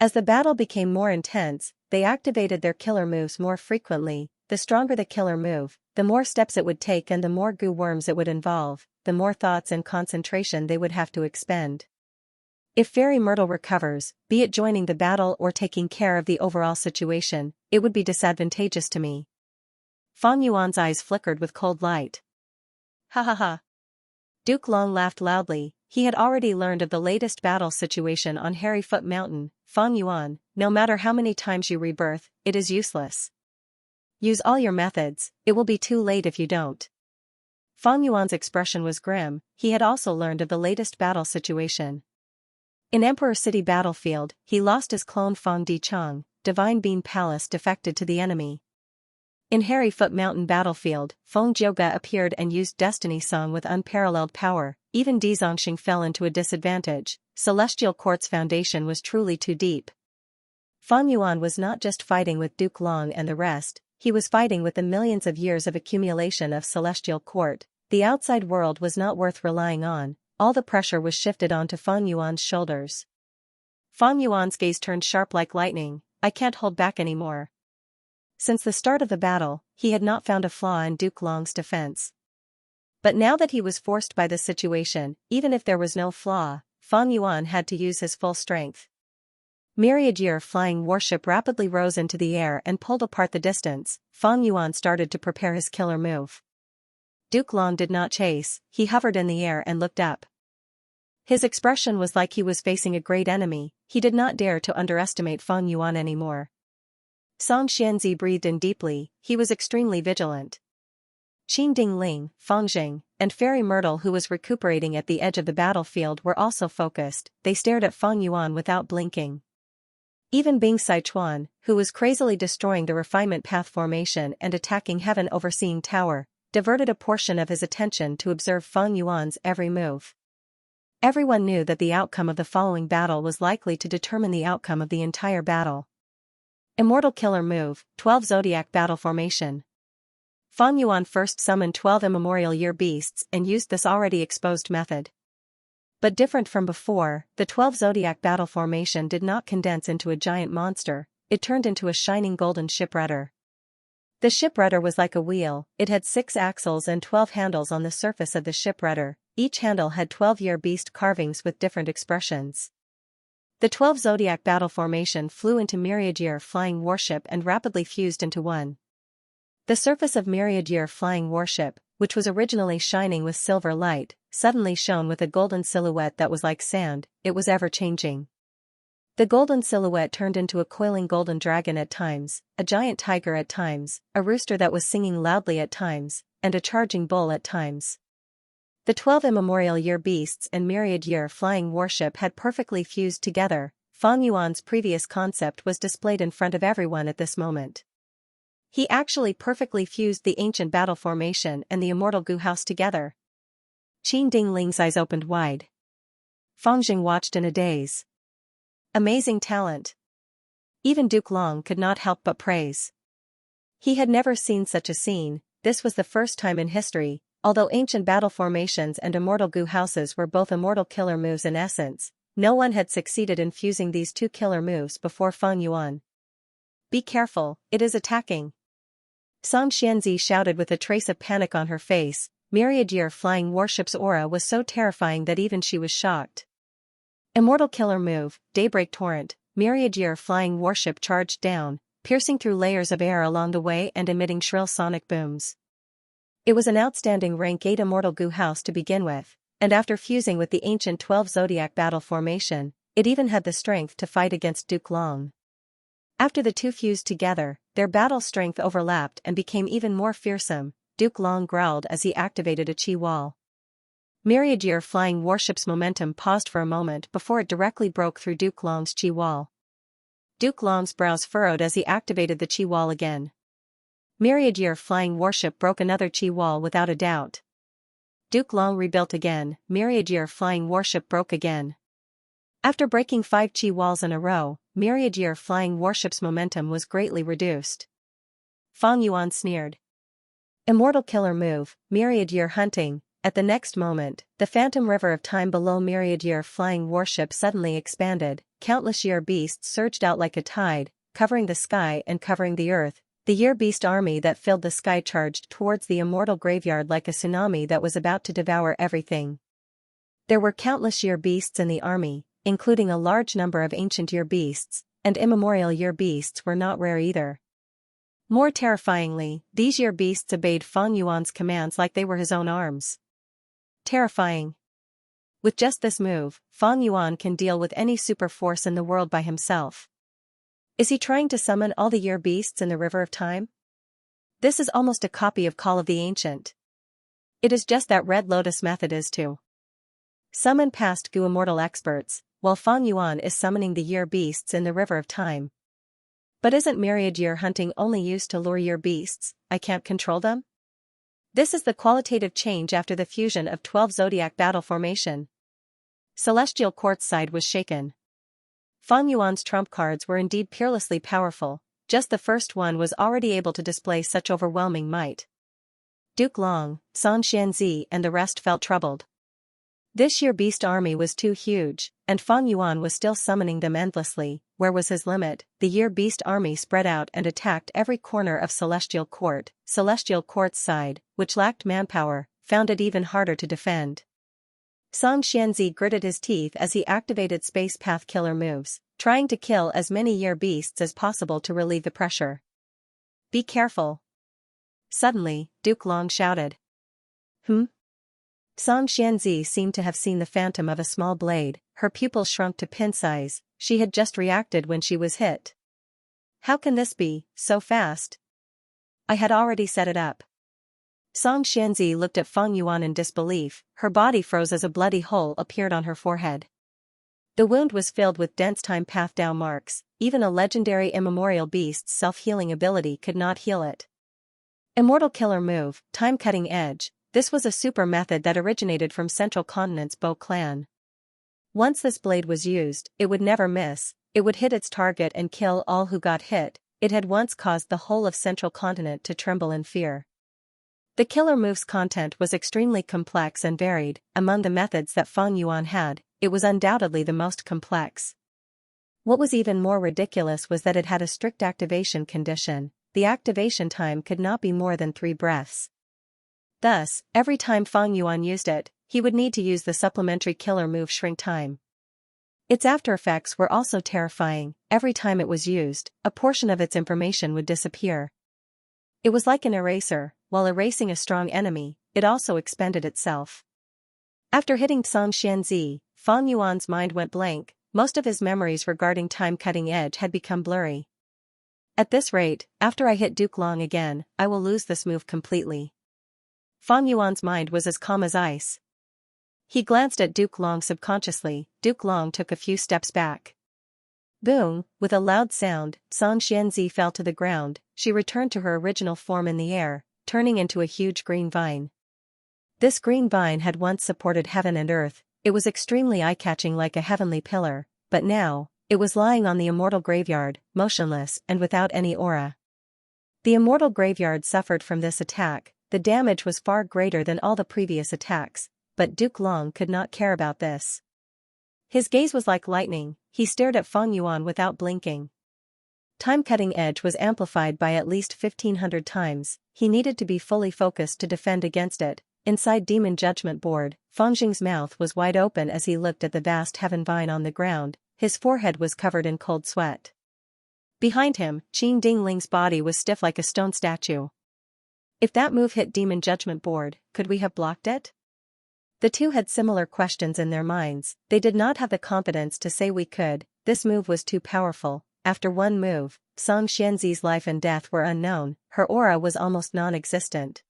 As the battle became more intense, they activated their killer moves more frequently. The stronger the killer move, the more steps it would take and the more Gu worms it would involve, the more thoughts and concentration they would have to expend. If Fairy Myrtle recovers, be it joining the battle or taking care of the overall situation, it would be disadvantageous to me. Feng Yuan's eyes flickered with cold light. Ha ha ha. Duke Long laughed loudly. He had already learned of the latest battle situation on Harryfoot Mountain. Feng Yuan, no matter how many times you rebirth, it is useless. Use all your methods, it will be too late if you don't. Feng Yuan's expression was grim. He had also learned of the latest battle situation. In Emperor City battlefield, he lost his clone Feng Dichang. Divine Bean Palace defected to the enemy. In Harryfoot Mountain battlefield, Feng Jioga appeared and used Destiny Song with unparalleled power. Even Dizongxing fell into a disadvantage. Celestial Court's foundation was truly too deep. Feng Yuan was not just fighting with Duke Long and the rest, he was fighting with the millions of years of accumulation of Celestial Court. The outside world was not worth relying on. All the pressure was shifted onto Feng Yuan's shoulders. Feng Yuan's gaze turned sharp like lightning. I can't hold back anymore. Since the start of the battle, he had not found a flaw in Duke Long's defense. But now that he was forced by the situation, even if there was no flaw, Fang Yuan had to use his full strength. Myriad-year flying warship rapidly rose into the air and pulled apart the distance. Fang Yuan started to prepare his killer move. Duke Long did not chase, he hovered in the air and looked up. His expression was like he was facing a great enemy. He did not dare to underestimate Fang Yuan anymore. Song Xianxia breathed in deeply, he was extremely vigilant. Qin Dingling, Fang Jing, and Fairy Myrtle, who was recuperating at the edge of the battlefield, were also focused. They stared at Fang Yuan without blinking. Even Bing Sichuan, who was crazily destroying the refinement path formation and attacking Heaven Overseeing Tower, diverted a portion of his attention to observe Fang Yuan's every move. Everyone knew that the outcome of the following battle was likely to determine the outcome of the entire battle. Immortal Killer Move, 12 Zodiac Battle Formation. Fang Yuan first summoned 12 immemorial year beasts and used this already exposed method. But different from before, the 12 Zodiac Battle Formation did not condense into a giant monster, it turned into a shining golden ship rudder. The ship rudder was like a wheel, it had 6 axles and 12 handles on the surface of the ship rudder. Each handle had 12-year beast carvings with different expressions. The 12 Zodiac Battle Formation flew into Myriad-year flying warship and rapidly fused into one. The surface of Myriad-year flying warship, which was originally shining with silver light, suddenly shone with a golden silhouette that was like sand. It was ever-changing. The golden silhouette turned into a coiling golden dragon at times, a giant tiger at times, a rooster that was singing loudly at times, and a charging bull at times. The 12 immemorial year beasts and Myriad-year flying warship had perfectly fused together. Fang Yuan's previous concept was displayed in front of everyone at this moment. He actually perfectly fused the ancient battle formation and the immortal Gu house together. Qin Dingling's eyes opened wide. Fang Jing watched in a daze. Amazing talent. Even Duke Long could not help but praise. He had never seen such a scene. This was the first time in history. Although ancient battle formations and immortal Gu houses were both immortal killer moves in essence, no one had succeeded in fusing these two killer moves before Fang Yuan. Be careful, it is attacking. Song Xianxia shouted with a trace of panic on her face. Myriad-year flying warship's aura was so terrifying that even she was shocked. Immortal killer move, Daybreak Torrent. Myriad-year flying warship charged down, piercing through layers of air along the way and emitting shrill sonic booms. It was an outstanding rank 8 immortal Gu house to begin with, and after fusing with the ancient 12 Zodiac battle formation, it even had the strength to fight against Duke Long. After the two fused together, their battle strength overlapped and became even more fearsome. Duke Long growled as he activated a chi wall. Myriad-year flying warship's momentum paused for a moment before it directly broke through Duke Long's chi wall. Duke Long's brows furrowed as he activated the chi wall again. Myriad-year flying warship broke another chi wall without a doubt. Duke Long rebuilt again. Myriad-year flying warship broke again. After breaking 5 chi walls in a row, Myriad-year flying warship's momentum was greatly reduced. Fang Yuan sneered. Immortal killer move, Myriad-year hunting. At the next moment, the phantom river of time below Myriad-year flying warship suddenly expanded. Countless year beasts surged out like a tide, covering the sky and covering the earth. The year beast army that filled the sky charged towards the immortal graveyard like a tsunami that was about to devour everything. There were countless year beasts in the army, including a large number of ancient year beasts, and immemorial year beasts were not rare either. More terrifyingly, these year beasts obeyed Fang Yuan's commands like they were his own arms. Terrifying. With just this move, Fang Yuan can deal with any super force in the world by himself. Is he trying to summon all the year beasts in the River of Time? This is almost a copy of Call of the Ancient. It is just that Red Lotus method is to summon past Gu immortal experts, while Fang Yuan is summoning the year beasts in the River of Time. But isn't Myriad-year hunting only used to lure year beasts? I can't control them? This is the qualitative change after the fusion of 12 Zodiac battle formation. Celestial Court's side was shaken. Fang Yuan's trump cards were indeed peerlessly powerful, just the first one was already able to display such overwhelming might. Duke Long, Song Xianxia and the rest felt troubled. This year beast army was too huge, and Fang Yuan was still summoning them endlessly. Where was his limit? The year beast army spread out and attacked every corner of Celestial Court. Celestial Court's side, which lacked manpower, found it even harder to defend. Xianxia gritted his teeth as he activated Space Path killer moves, trying to kill as many year beasts as possible to relieve the pressure. Be careful. Suddenly, Duke Long shouted. Xianxia seemed to have seen the phantom of a small blade, her pupils shrunk to pin size. She had just reacted when she was hit. How can this be, so fast? I had already set it up. Xianxia looked at Feng Yuan in disbelief, her body froze as a bloody hole appeared on her forehead. The wound was filled with dense time path down marks, even a legendary immemorial beast's self-healing ability could not heal it. Immortal killer move, time cutting edge. This was a super method that originated from Central Continent's Bo clan. Once this blade was used, it would never miss, it would hit its target and kill all who got hit. It had once caused the whole of Central Continent to tremble in fear. The killer move's content was extremely complex and varied. Among the methods that Feng Yuan had, it was undoubtedly the most complex. What was even more ridiculous was that it had a strict activation condition. The activation time could not be more than 3 breaths. Thus, every time Feng Yuan used it, he would need to use the supplementary killer move shrink time. Its after effects were also terrifying. Every time it was used, a portion of its information would disappear. It was like an eraser. While erasing a strong enemy, it also expended itself. After hitting Xianxia, Feng Yuan's mind went blank. Most of his memories regarding time cutting edge had become blurry. At this rate, after I hit Duke Long again, I will lose this move completely. Feng Yuan's mind was as calm as ice. He glanced at Duke Long subconsciously. Duke Long took a few steps back. Boom! With a loud sound, Xianxia fell to the ground. She returned to her original form in the air, turning into a huge green vine. This green vine had once supported heaven and earth. It was extremely eye-catching, like a heavenly pillar, but now, it was lying on the immortal graveyard, motionless and without any aura. The immortal graveyard suffered from this attack. The damage was far greater than all the previous attacks, but Duke Long could not care about this. His gaze was like lightning. He stared at Feng Yuan without blinking. Time-cutting edge was amplified by at least 1,500 times. He needed to be fully focused to defend against it. Inside Demon Judgment Board, Feng Jing's mouth was wide open as he looked at the vast heaven vine on the ground. His forehead was covered in cold sweat. Behind him, Qin Dingling's body was stiff like a stone statue. If that move hit Demon Judgment Board, could we have blocked it? The two had similar questions in their minds. They did not have the confidence to say we could. This move was too powerful. After one move, Xianxia's life and death were unknown. Her aura was almost non-existent.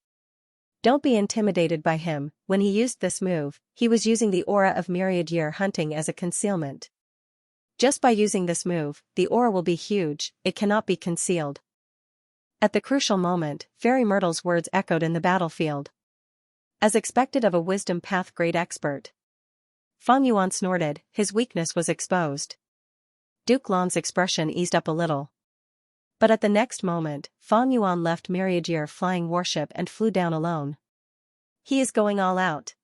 Don't be intimidated by him. When he used this move, he was using the aura of myriad year hunting as a concealment. Just by using this move, the aura will be huge. It cannot be concealed. At the crucial moment, Fairy Myrtle's words echoed in the battlefield. As expected of a wisdom path grade expert. Feng Yuan snorted. His weakness was exposed. Duke Long's expression eased up a little. But at the next moment, Feng Yuan left Myriad Year flying warship and flew down alone. He is going all out.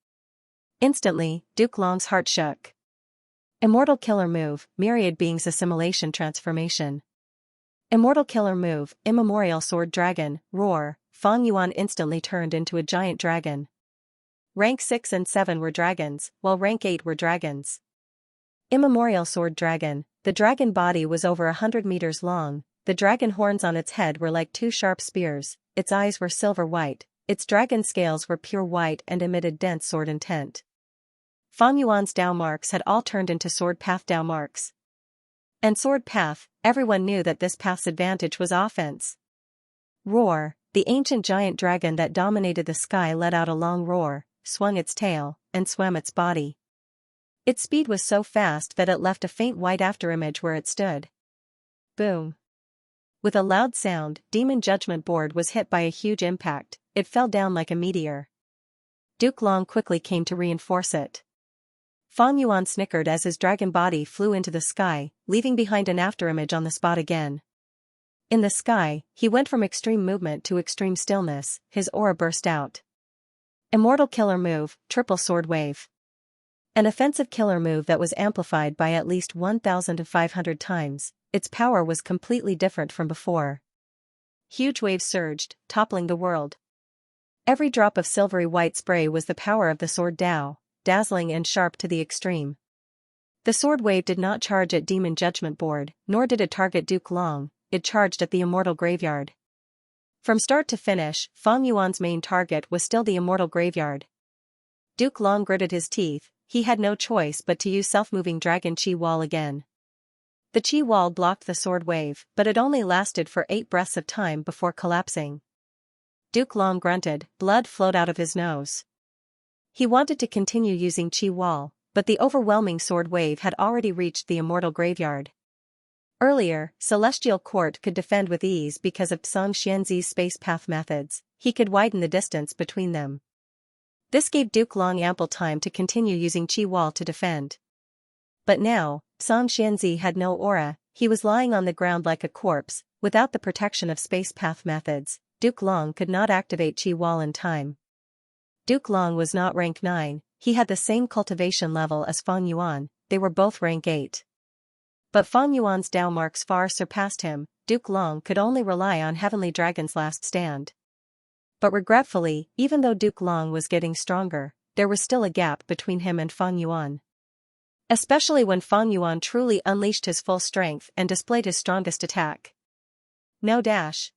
Instantly, Duke Long's heart shook. Immortal killer move, Myriad Beings Assimilation Transformation. Immortal killer move, Immemorial Sword Dragon, Roar. Feng Yuan instantly turned into a giant dragon. Rank 6 and 7 were dragons, while rank 8 were dragons. Immemorial Sword Dragon. The dragon body was over 100 meters long. The dragon horns on its head were like 2 sharp spears. Its eyes were silver white. Its dragon scales were pure white and emitted dense sword intent. Feng Yuan's Dao marks had all turned into Sword Path Dao marks. And Sword Path, everyone knew that this path's advantage was offense. Roar. The ancient giant dragon that dominated the sky let out a long roar, swung its tail, and swam its body. Its speed was so fast that it left a faint white afterimage where it stood. Boom. With a loud sound, Demon Judgment Board was hit by a huge impact. It fell down like a meteor. Duke Long quickly came to reinforce it. Feng Yuan snickered as his dragon body flew into the sky, leaving behind an afterimage on the spot again. In the sky, he went from extreme movement to extreme stillness. His aura burst out. Immortal killer move, Triple Sword Wave. An offensive killer move that was amplified by at least 1,500 times. Its power was completely different from before. Huge waves surged, toppling the world. Every drop of silvery white spray was the power of the sword Dao, dazzling and sharp to the extreme. The sword wave did not charge at Demon Judgment Board, nor did it target Duke Long, it charged at the Immortal Graveyard. From start to finish, Fang Yuan's main target was still the Immortal Graveyard. Duke Long gritted his teeth, he had no choice but to use self-moving Dragon Chi Wall again. The Chi Wall blocked the sword wave, but it only lasted for 8 breaths of time before collapsing. Duke Long grunted, blood flowed out of his nose. He wanted to continue using Chi Wall, but the overwhelming sword wave had already reached the Immortal Graveyard. Earlier, Celestial Court could defend with ease because of Song Xianxi's space path methods, he could widen the distance between them. This gave Duke Long ample time to continue using Chi Wall to defend. But now, Song Xianxi had no aura, he was lying on the ground like a corpse, without the protection of space path methods, Duke Long could not activate Chi Wall in time. Duke Long was not rank 9, he had the same cultivation level as Fang Yuan, they were both rank 8. But Fang Yuan's Dao marks far surpassed him, Duke Long could only rely on Heavenly Dragon's last stand. But regretfully, even though Duke Long was getting stronger, there was still a gap between him and Fang Yuan. Especially when Fang Yuan truly unleashed his full strength and displayed his strongest attack. No dash.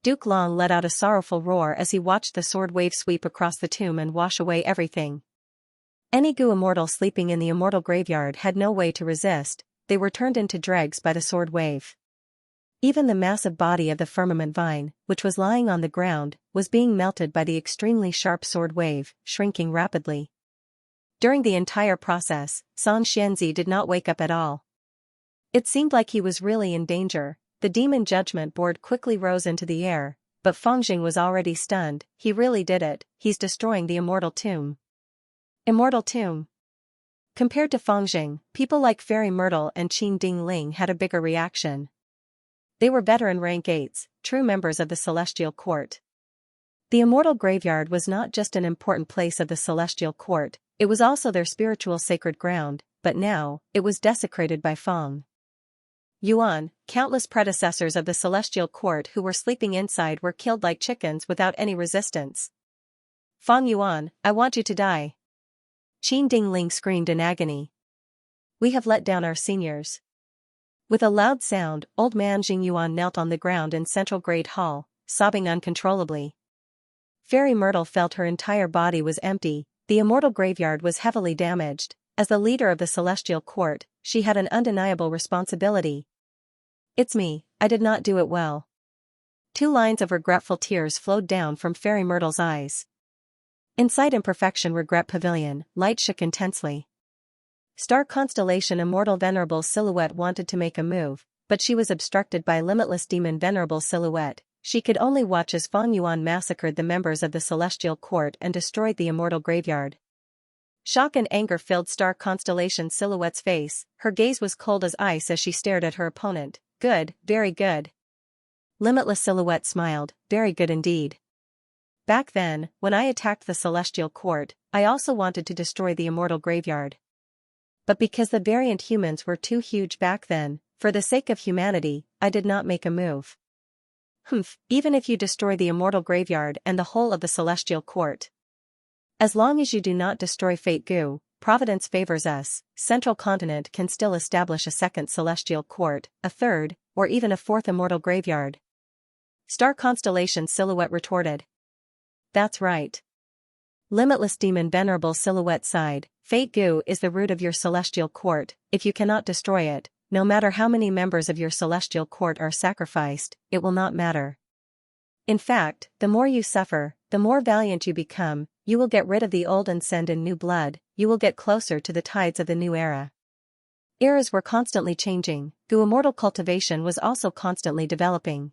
Duke Long let out a sorrowful roar as he watched the sword wave sweep across the tomb and wash away everything. Any Gu immortal sleeping in the Immortal Graveyard had no way to resist, they were turned into dregs by the sword wave. Even the massive body of the firmament vine, which was lying on the ground, was being melted by the extremely sharp sword wave, shrinking rapidly. During the entire process, Song Xianxi did not wake up at all. It seemed like he was really in danger. The Demon Judgment Board quickly rose into the air, but Fangjing was already stunned, he really did it, he's destroying the Immortal Tomb. Immortal Tomb. Compared to Fangjing, people like Fairy Myrtle and Qin Ding Ling had a bigger reaction. They were veteran rank 8s, true members of the Celestial Court. The Immortal Graveyard was not just an important place of the Celestial Court, it was also their spiritual sacred ground, but now, it was desecrated by Fang Yuan. Countless predecessors of the Celestial Court who were sleeping inside were killed like chickens without any resistance. Fang Yuan, I want you to die. Qin Dingling screamed in agony. We have let down our seniors. With a loud sound, old man Jing Yuan knelt on the ground in Central Great Hall, sobbing uncontrollably. Fairy Myrtle felt her entire body was empty, the Immortal Graveyard was heavily damaged. As the leader of the Celestial Court, she had an undeniable responsibility. It's me, I did not do it well. 2 lines of regretful tears flowed down from Fairy Myrtle's eyes. Inside Imperfection Regret Pavilion, light shook intensely. Star Constellation Immortal Venerable Silhouette wanted to make a move, but she was obstructed by Limitless Demon Venerable Silhouette. She could only watch as Fang Yuan massacred the members of the Celestial Court and destroyed the Immortal Graveyard. Shock and anger filled Star Constellation Silhouette's face, her gaze was cold as ice as she stared at her opponent. Good, very good. Limitless Silhouette smiled, very good indeed. Back then, when I attacked the Celestial Court, I also wanted to destroy the Immortal Graveyard. But because the variant humans were too huge back then, for the sake of humanity, I did not make a move. Even if you destroy the Immortal Graveyard and the whole of the Celestial Court. As long as you do not destroy Fate Gu, Providence favors us, Central Continent can still establish a second Celestial Court, a third, or even a fourth Immortal Graveyard. Star Constellation Silhouette retorted. That's right. Limitless Demon Venerable Silhouette sighed, Fate Gu is the root of your Celestial Court, if you cannot destroy it, no matter how many members of your Celestial Court are sacrificed, it will not matter. In fact, the more you suffer, the more valiant you become, you will get rid of the old and send in new blood, you will get closer to the tides of the new era. Eras were constantly changing, Gu Immortal Cultivation was also constantly developing.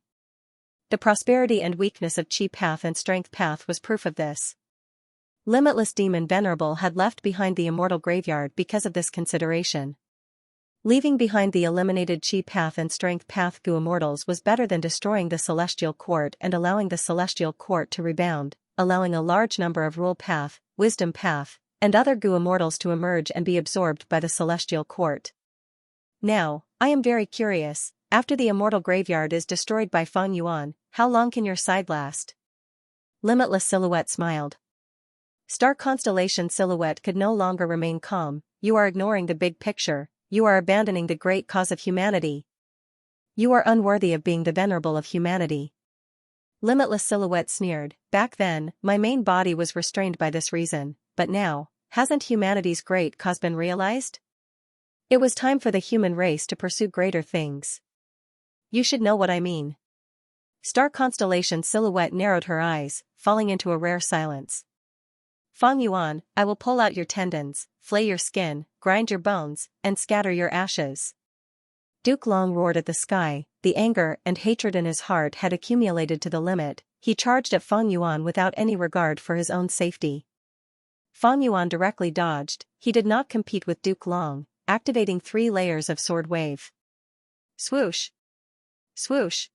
The prosperity and weakness of Chi Path and Strength Path was proof of this. Limitless Demon Venerable had left behind the Immortal Graveyard because of this consideration. Leaving behind the eliminated Chi Path and Strength Path Gu Immortals was better than destroying the Celestial Court and allowing the Celestial Court to rebound, allowing a large number of Rule Path, Wisdom Path, and other Gu Immortals to emerge and be absorbed by the Celestial Court. Now, I am very curious, after the Immortal Graveyard is destroyed by Fang Yuan, how long can your side last? Limitless Silhouette smiled. Star Constellation Silhouette could no longer remain calm. You are ignoring the big picture, you are abandoning the great cause of humanity. You are unworthy of being the venerable of humanity. Limitless Silhouette sneered, back then, my main body was restrained by this reason, but now, hasn't humanity's great cause been realized? It was time for the human race to pursue greater things. You should know what I mean. Star Constellation Silhouette narrowed her eyes, falling into a rare silence. Fang Yuan, I will pull out your tendons, flay your skin, grind your bones, and scatter your ashes. Duke Long roared at the sky. The anger and hatred in his heart had accumulated to the limit. He charged at Fang Yuan without any regard for his own safety. Fang Yuan directly dodged. He did not compete with Duke Long, activating 3 layers of sword wave. Swoosh! Swoosh!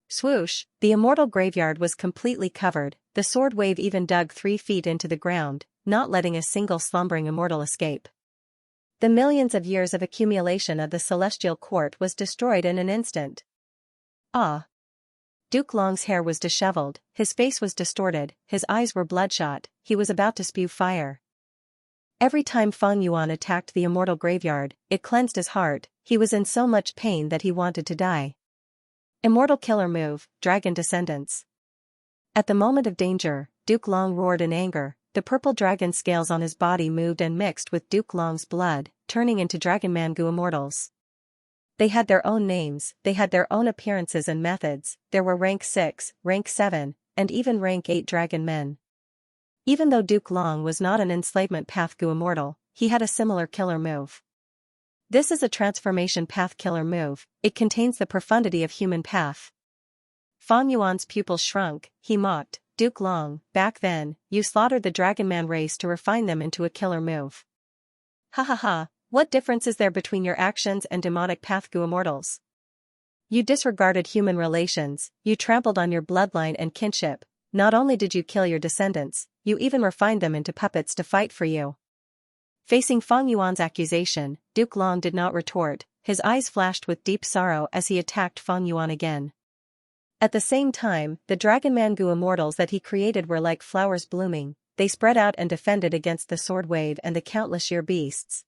Swoosh! The immortal graveyard was completely covered. The sword wave even dug 3 feet into the ground, not letting a single slumbering immortal escape. The millions of years of accumulation of the celestial court was destroyed in an instant. Ah! Duke Long's hair was disheveled, his face was distorted, his eyes were bloodshot, he was about to spew fire. Every time Fang Yuan attacked the immortal graveyard, it cleansed his heart. He was in so much pain that he wanted to die. Immortal killer move, Dragon Descendants. At the moment of danger, Duke Long roared in anger. The purple dragon scales on his body moved and mixed with Duke Long's blood, turning into Dragon Mangu immortals. They had their own names, they had their own appearances and methods. There were rank 6, rank 7, and even rank 8 dragon men. Even though Duke Long was not an enslavement path Gu immortal, he had a similar killer move. This is a transformation path killer move. It contains the profundity of human path. Fang Yuan's pupils shrunk. He mocked, Duke Long, back then, you slaughtered the Dragon Man race to refine them into a killer move. Ha ha ha, what difference is there between your actions and demonic path Gu immortals? You disregarded human relations, you trampled on your bloodline and kinship. Not only did you kill your descendants, you even refined them into puppets to fight for you. Facing Fang Yuan's accusation, Duke Long did not retort. His eyes flashed with deep sorrow as he attacked Fang Yuan again. At the same time, the Dragon Mangu immortals that he created were like flowers blooming. They spread out and defended against the sword wave and the countless year beasts.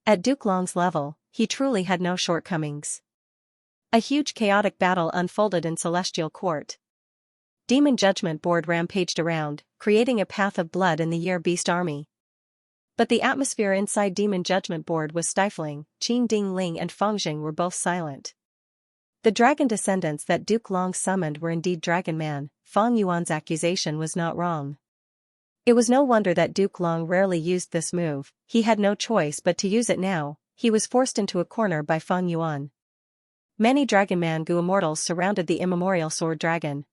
At Duke Long's level, he truly had no shortcomings. A huge chaotic battle unfolded in Celestial Court. Demon Judgment Board rampaged around, creating a path of blood in the year beast army. But the atmosphere inside Demon Judgment Board was stifling. Qing Ding Ling and Fang Jing were both silent. The dragon descendants that Duke Long summoned were indeed Dragon Man. Fang Yuan's accusation was not wrong. It was no wonder that Duke Long rarely used this move. He had no choice but to use it now. He was forced into a corner by Fang Yuan. Many Dragon Mangu immortals surrounded the immemorial sword dragon.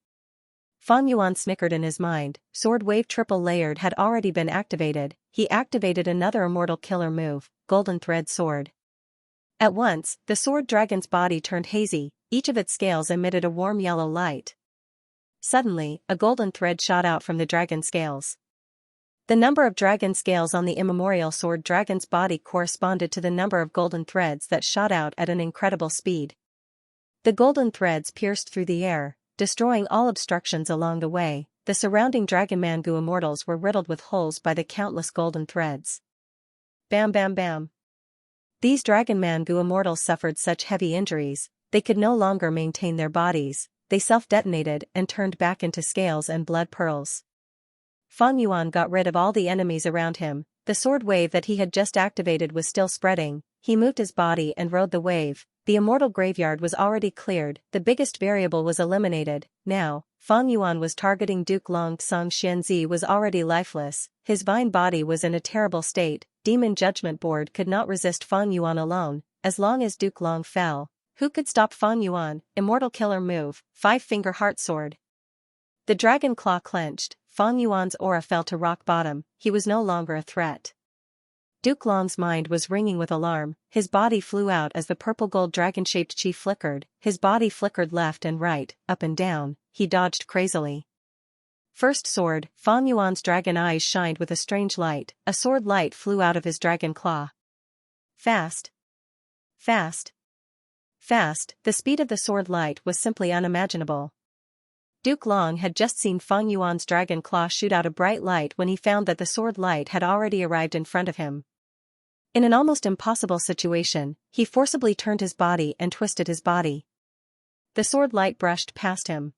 Fang Yuan snickered in his mind. Sword wave triple layered had already been activated. He activated another immortal killer move, Golden Thread Sword. At once, the sword dragon's body turned hazy. Each of its scales emitted a warm yellow light. Suddenly, a golden thread shot out from the dragon scales. The number of dragon scales on the immemorial sword dragon's body corresponded to the number of golden threads that shot out at an incredible speed. The golden threads pierced through the air, destroying all obstructions along the way. The surrounding Dragon Mangu immortals were riddled with holes by the countless golden threads. Bam bam bam. These Dragon Mangu immortals suffered such heavy injuries, they could no longer maintain their bodies. They self-detonated and turned back into scales and blood pearls. Fang Yuan got rid of all the enemies around him. The sword wave that he had just activated was still spreading. He moved his body and rode the wave. The immortal graveyard was already cleared. The biggest variable was eliminated. Now, Fang Yuan was targeting Duke Long. Xianxia was already lifeless. His vine body was in a terrible state. Demon Judgment Board could not resist Fang Yuan alone. As long as Duke Long fell, who could stop Fang Yuan? Immortal killer move, 5-finger heart sword. The dragon claw clenched. Fang Yuan's aura fell to rock bottom. He was no longer a threat. Duke Long's mind was ringing with alarm. His body flew out as the purple-gold dragon-shaped chi flickered. His body flickered left and right, up and down. He dodged crazily. First sword, Fang Yuan's dragon eyes shined with a strange light. A sword light flew out of his dragon claw. Fast. Fast. Fast. The speed of the sword light was simply unimaginable. Duke Long had just seen Fang Yuan's dragon claw shoot out a bright light when he found that the sword light had already arrived in front of him. In an almost impossible situation, he forcibly turned his body and twisted his body. The sword light brushed past him.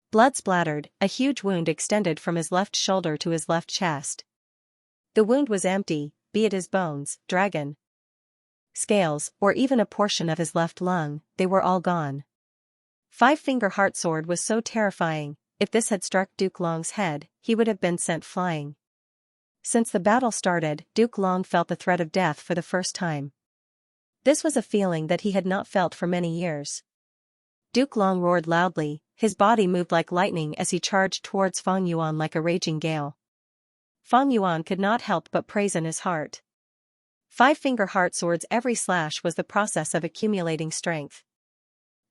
Blood splattered, a huge wound extended from his left shoulder to his left chest. The wound was empty, be it his bones, dragon scales, or even a portion of his left lung, they were all gone. Five-finger heart sword was so terrifying, if this had struck Duke Long's head, he would have been sent flying. Since the battle started, Duke Long felt the threat of death for the first time. This was a feeling that he had not felt for many years. Duke Long roared loudly, his body moved like lightning as he charged towards Fang Yuan like a raging gale. Fang Yuan could not help but praise in his heart. Five-finger heart sword's every slash was the process of accumulating strength.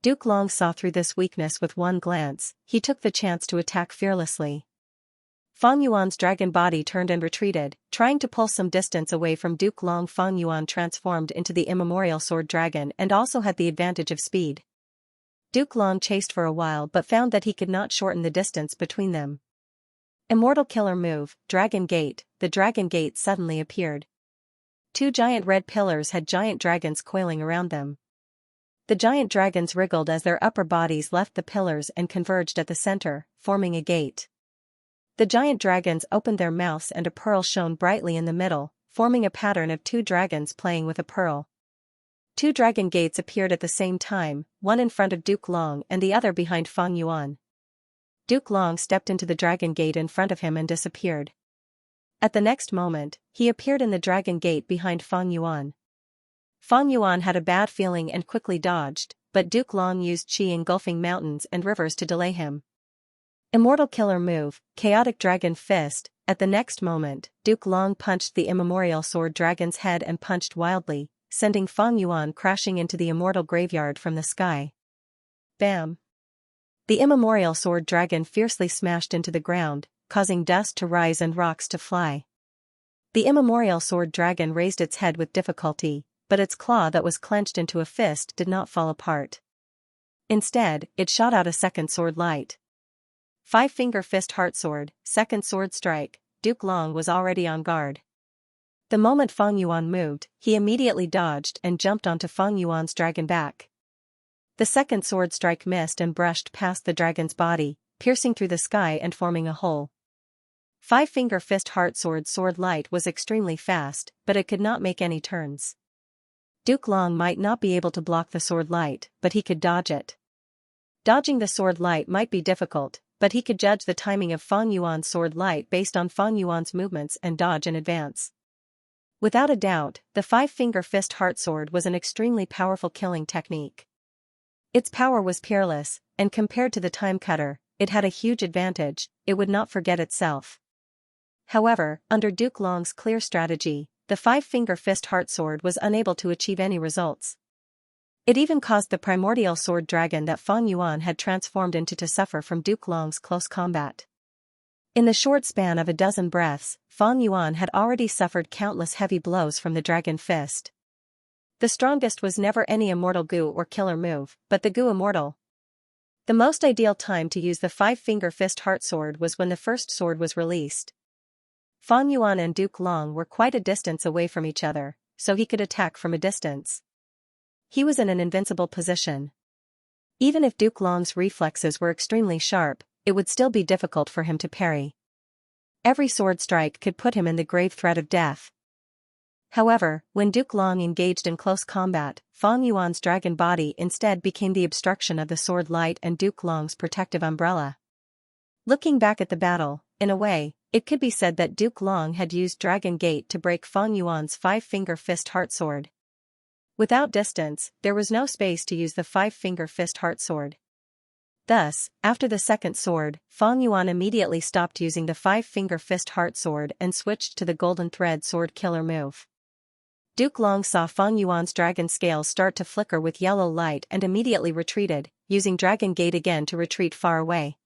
Duke Long saw through this weakness with one glance, he took the chance to attack fearlessly. Fang Yuan's dragon body turned and retreated, trying to pull some distance away from Duke Long. Fang Yuan transformed into the immemorial sword dragon and also had the advantage of speed. Duke Long chased for a while but found that he could not shorten the distance between them. Immortal killer move, Dragon Gate. The Dragon Gate suddenly appeared. Two giant red pillars had giant dragons coiling around them. The giant dragons wriggled as their upper bodies left the pillars and converged at the center, forming a gate. The giant dragons opened their mouths and a pearl shone brightly in the middle, forming a pattern of two dragons playing with a pearl. Two dragon gates appeared at the same time, one in front of Duke Long and the other behind Fang Yuan. Duke Long stepped into the dragon gate in front of him and disappeared. At the next moment, he appeared in the dragon gate behind Fang Yuan. Fang Yuan had a bad feeling and quickly dodged, but Duke Long used Qi engulfing mountains and rivers to delay him. Immortal killer move, Chaotic Dragon Fist. At the next moment, Duke Long punched the immemorial sword dragon's head and punched wildly, sending Fang Yuan crashing into the immortal graveyard from the sky. Bam! The immemorial sword dragon fiercely smashed into the ground, causing dust to rise and rocks to fly. The immemorial sword dragon raised its head with difficulty, but its claw that was clenched into a fist did not fall apart. Instead, it shot out a second sword light. Five-finger fist heart sword, second sword strike. Duke Long was already on guard. The moment Fang Yuan moved, he immediately dodged and jumped onto Fang Yuan's dragon back. The second sword strike missed and brushed past the dragon's body, piercing through the sky and forming a hole. Five-finger fist heart sword light was extremely fast, but it could not make any turns. Duke Long might not be able to block the sword light, but he could dodge it. Dodging the sword light might be difficult, but he could judge the timing of Fang Yuan's sword light based on Fang Yuan's movements and dodge in advance. Without a doubt, the five-finger fist heart sword was an extremely powerful killing technique. Its power was peerless, and compared to the time cutter, it had a huge advantage, it would not forget itself. However, under Duke Long's clear strategy, the five-finger fist heart sword was unable to achieve any results. It even caused the primordial sword dragon that Fang Yuan had transformed into to suffer from Duke Long's close combat. In the short span of a dozen breaths, Fang Yuan had already suffered countless heavy blows from the dragon fist. The strongest was never any immortal Gu or killer move, but the Gu immortal. The most ideal time to use the five-finger fist heart sword was when the first sword was released. Fang Yuan and Duke Long were quite a distance away from each other, so he could attack from a distance. He was in an invincible position. Even if Duke Long's reflexes were extremely sharp, it would still be difficult for him to parry. Every sword strike could put him in the grave threat of death. However, when Duke Long engaged in close combat, Fang Yuan's dragon body instead became the obstruction of the sword light and Duke Long's protective umbrella. Looking back at the battle, in a way, it could be said that Duke Long had used Dragon Gate to break Fang Yuan's five-finger fist heart sword. Without distance, there was no space to use the five-finger fist heart sword. Thus, after the second sword, Fang Yuan immediately stopped using the five-finger fist heart sword and switched to the golden thread sword killer move. Duke Long saw Fang Yuan's dragon scales start to flicker with yellow light and immediately retreated, using Dragon Gate again to retreat far away.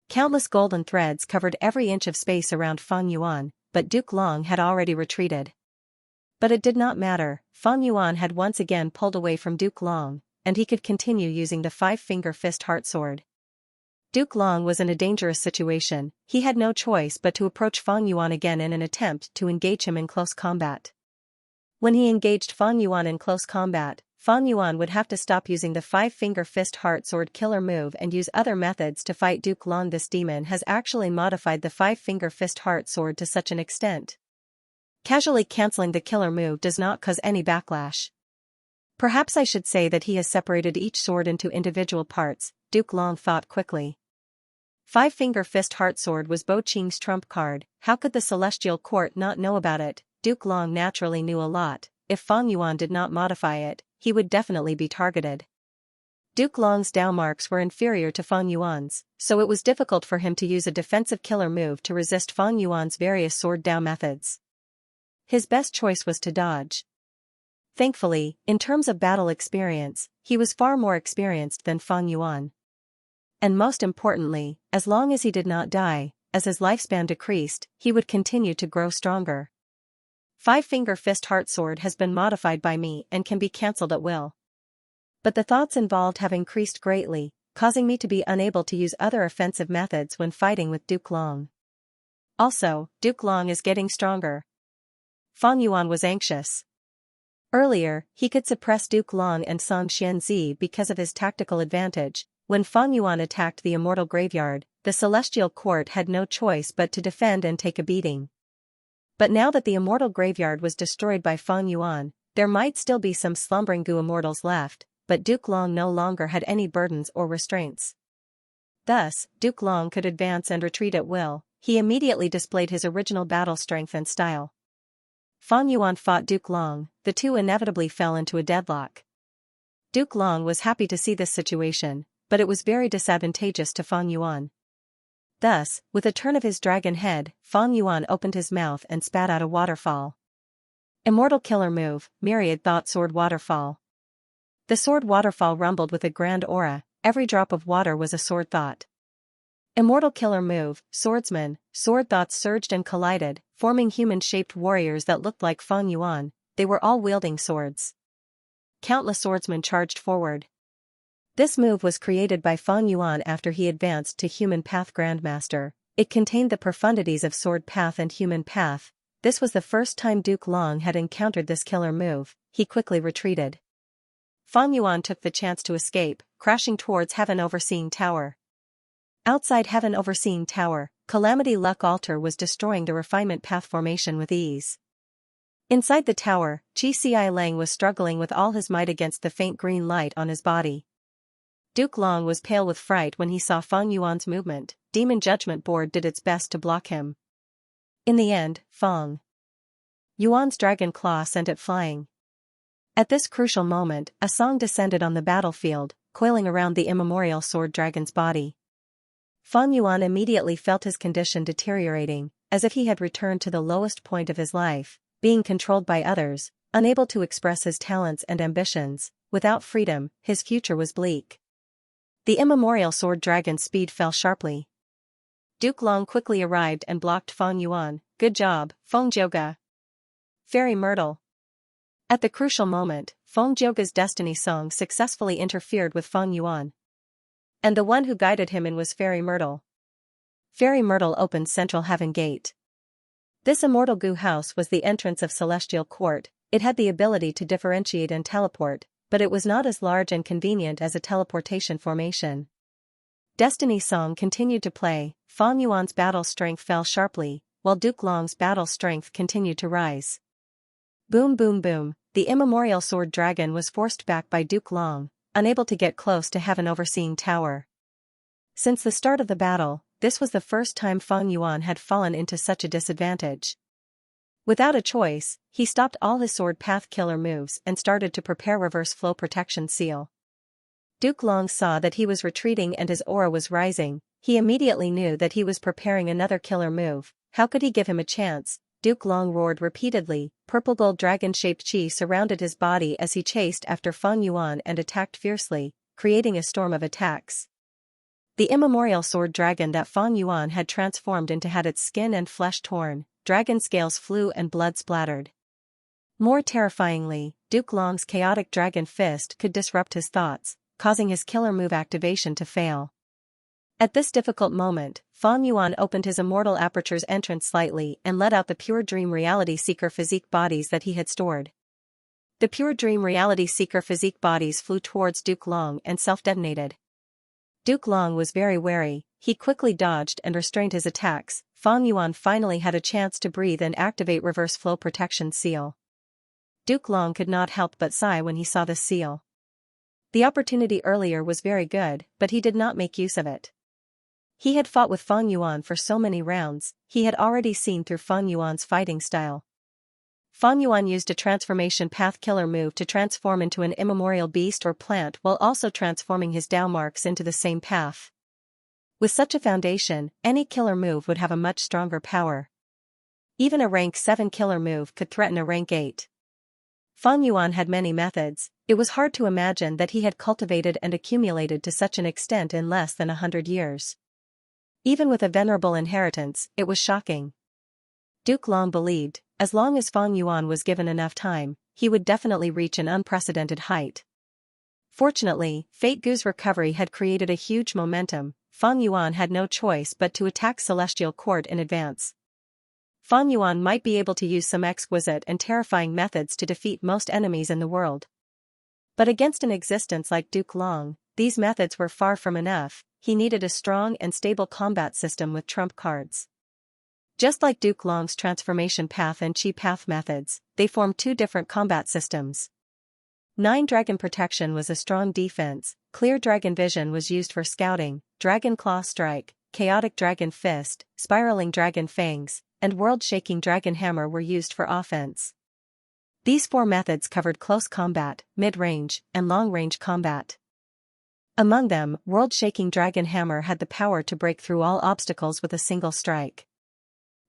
Countless golden threads covered every inch of space around Fang Yuan, but Duke Long had already retreated. But it did not matter, Fang Yuan had once again pulled away from Duke Long, and he could continue using the five-finger fist heart sword. Duke Long was in a dangerous situation. He had no choice but to approach Fang Yuan again in an attempt to engage him in close combat. When he engaged Fang Yuan in close combat, Fang Yuan would have to stop using the five-finger fist heart sword killer move and use other methods to fight Duke Long. This demon has actually modified the five-finger fist heart sword to such an extent. Casually canceling the killer move does not cause any backlash. Perhaps I should say that he has separated each sword into individual parts, Duke Long thought quickly. Five-finger fist heart sword was Bo Qing's trump card. How could the Celestial Court not know about it? Duke Long naturally knew a lot. If Fang Yuan did not modify it, he would definitely be targeted. Duke Long's Dao marks were inferior to Fang Yuan's, so it was difficult for him to use a defensive killer move to resist Fang Yuan's various sword Dao methods. His best choice was to dodge. Thankfully, in terms of battle experience, he was far more experienced than Fang Yuan. And most importantly, as long as he did not die, as his lifespan decreased, he would continue to grow stronger. Five-finger fist heart sword has been modified by me and can be cancelled at will. But the thoughts involved have increased greatly, causing me to be unable to use other offensive methods when fighting with Duke Long. Also, Duke Long is getting stronger. Fang Yuan was anxious. Earlier, he could suppress Duke Long and Xianxia because of his tactical advantage. When Fang Yuan attacked the Immortal Graveyard, the Celestial Court had no choice but to defend and take a beating. But now that the Immortal Graveyard was destroyed by Fang Yuan, there might still be some slumbering Gu Immortals left, but Duke Long no longer had any burdens or restraints. Thus, Duke Long could advance and retreat at will. He immediately displayed his original battle strength and style. Fang Yuan fought Duke Long. The two inevitably fell into a deadlock. Duke Long was happy to see this situation, but it was very disadvantageous to Fang Yuan. Thus, with a turn of his dragon head, Fang Yuan opened his mouth and spat out a waterfall. Immortal killer move, Myriad Thought Sword Waterfall. The sword waterfall rumbled with a grand aura. Every drop of water was a sword thought. Immortal killer move, Swordsman. Sword thoughts surged and collided, forming human-shaped warriors that looked like Fang Yuan. They were all wielding swords. Countless swordsmen charged forward. This move was created by Fang Yuan after he advanced to Human Path Grandmaster. It contained the profundities of Sword Path and Human Path. This was the first time Duke Long had encountered this killer move. He quickly retreated. Fang Yuan took the chance to escape, crashing towards Heaven Overseeing Tower. Outside Heaven Overseeing Tower, Calamity Luck Altar was destroying the Refinement Path formation with ease. Inside the tower, Qi Ci Lang was struggling with all his might against the faint green light on his body. Duke Long was pale with fright when he saw Fang Yuan's movement. Demon Judgment Board did its best to block him. In the end, Fang Yuan's dragon claw sent it flying. At this crucial moment, a song descended on the battlefield, coiling around the immemorial sword dragon's body. Fang Yuan immediately felt his condition deteriorating, as if he had returned to the lowest point of his life, being controlled by others, unable to express his talents and ambitions. Without freedom, his future was bleak. The immemorial sword dragon's speed fell sharply. Duke Long quickly arrived and blocked Fang Yuan. Good job, Feng Jioge. Fairy Myrtle. At the crucial moment, Feng Jioge's destiny song successfully interfered with Fang Yuan. And the one who guided him in was Fairy Myrtle. Fairy Myrtle opened Central Heaven Gate. This immortal Gu house was the entrance of Celestial Court. It had the ability to differentiate and teleport, but it was not as large and convenient as a teleportation formation. Destiny Song continued to play. Fang Yuan's battle strength fell sharply, while Duke Long's battle strength continued to rise. Boom boom boom, the immemorial sword dragon was forced back by Duke Long, unable to get close to Heaven Overseeing Tower. Since the start of the battle, this was the first time Fang Yuan had fallen into such a disadvantage. Without a choice, he stopped all his sword path killer moves and started to prepare reverse flow protection seal. Duke Long saw that he was retreating and his aura was rising. He immediately knew that he was preparing another killer move. How could he give him a chance? Duke Long roared repeatedly. Purple gold dragon-shaped chi surrounded his body as he chased after Fang Yuan and attacked fiercely, creating a storm of attacks. The immemorial sword dragon that Fang Yuan had transformed into had its skin and flesh torn. Dragon scales flew and blood splattered. More terrifyingly, Duke Long's chaotic dragon fist could disrupt his thoughts, causing his killer move activation to fail. At this difficult moment, Fang Yuan opened his immortal aperture's entrance slightly and let out the pure dream reality seeker physique bodies that he had stored. The pure dream reality seeker physique bodies flew towards Duke Long and self-detonated. Duke Long was very wary, he quickly dodged and restrained his attacks. Fang Yuan finally had a chance to breathe and activate reverse flow protection seal. Duke Long could not help but sigh when he saw this seal. The opportunity earlier was very good, but he did not make use of it. He had fought with Fang Yuan for so many rounds, he had already seen through Fang Yuan's fighting style. Fang Yuan used a transformation path killer move to transform into an immemorial beast or plant while also transforming his Dao marks into the same path. With such a foundation, any killer move would have a much stronger power. Even a rank 7 killer move could threaten a rank 8. Fang Yuan had many methods, it was hard to imagine that he had cultivated and accumulated to such an extent in less than 100 years. Even with a venerable inheritance, it was shocking. Duke Long believed, as long as Fang Yuan was given enough time, he would definitely reach an unprecedented height. Fortunately, Fate Gu's recovery had created a huge momentum. Fang Yuan had no choice but to attack Celestial Court in advance. Fang Yuan might be able to use some exquisite and terrifying methods to defeat most enemies in the world. But against an existence like Duke Long, these methods were far from enough. He needed a strong and stable combat system with trump cards. Just like Duke Long's transformation path and chi path methods, they formed two different combat systems. 9 Dragon Protection was a strong defense, Clear Dragon Vision was used for scouting, Dragon Claw Strike, Chaotic Dragon Fist, Spiraling Dragon Fangs, and World-Shaking Dragon Hammer were used for offense. These 4 methods covered close combat, mid-range, and long-range combat. Among them, World-Shaking Dragon Hammer had the power to break through all obstacles with a single strike.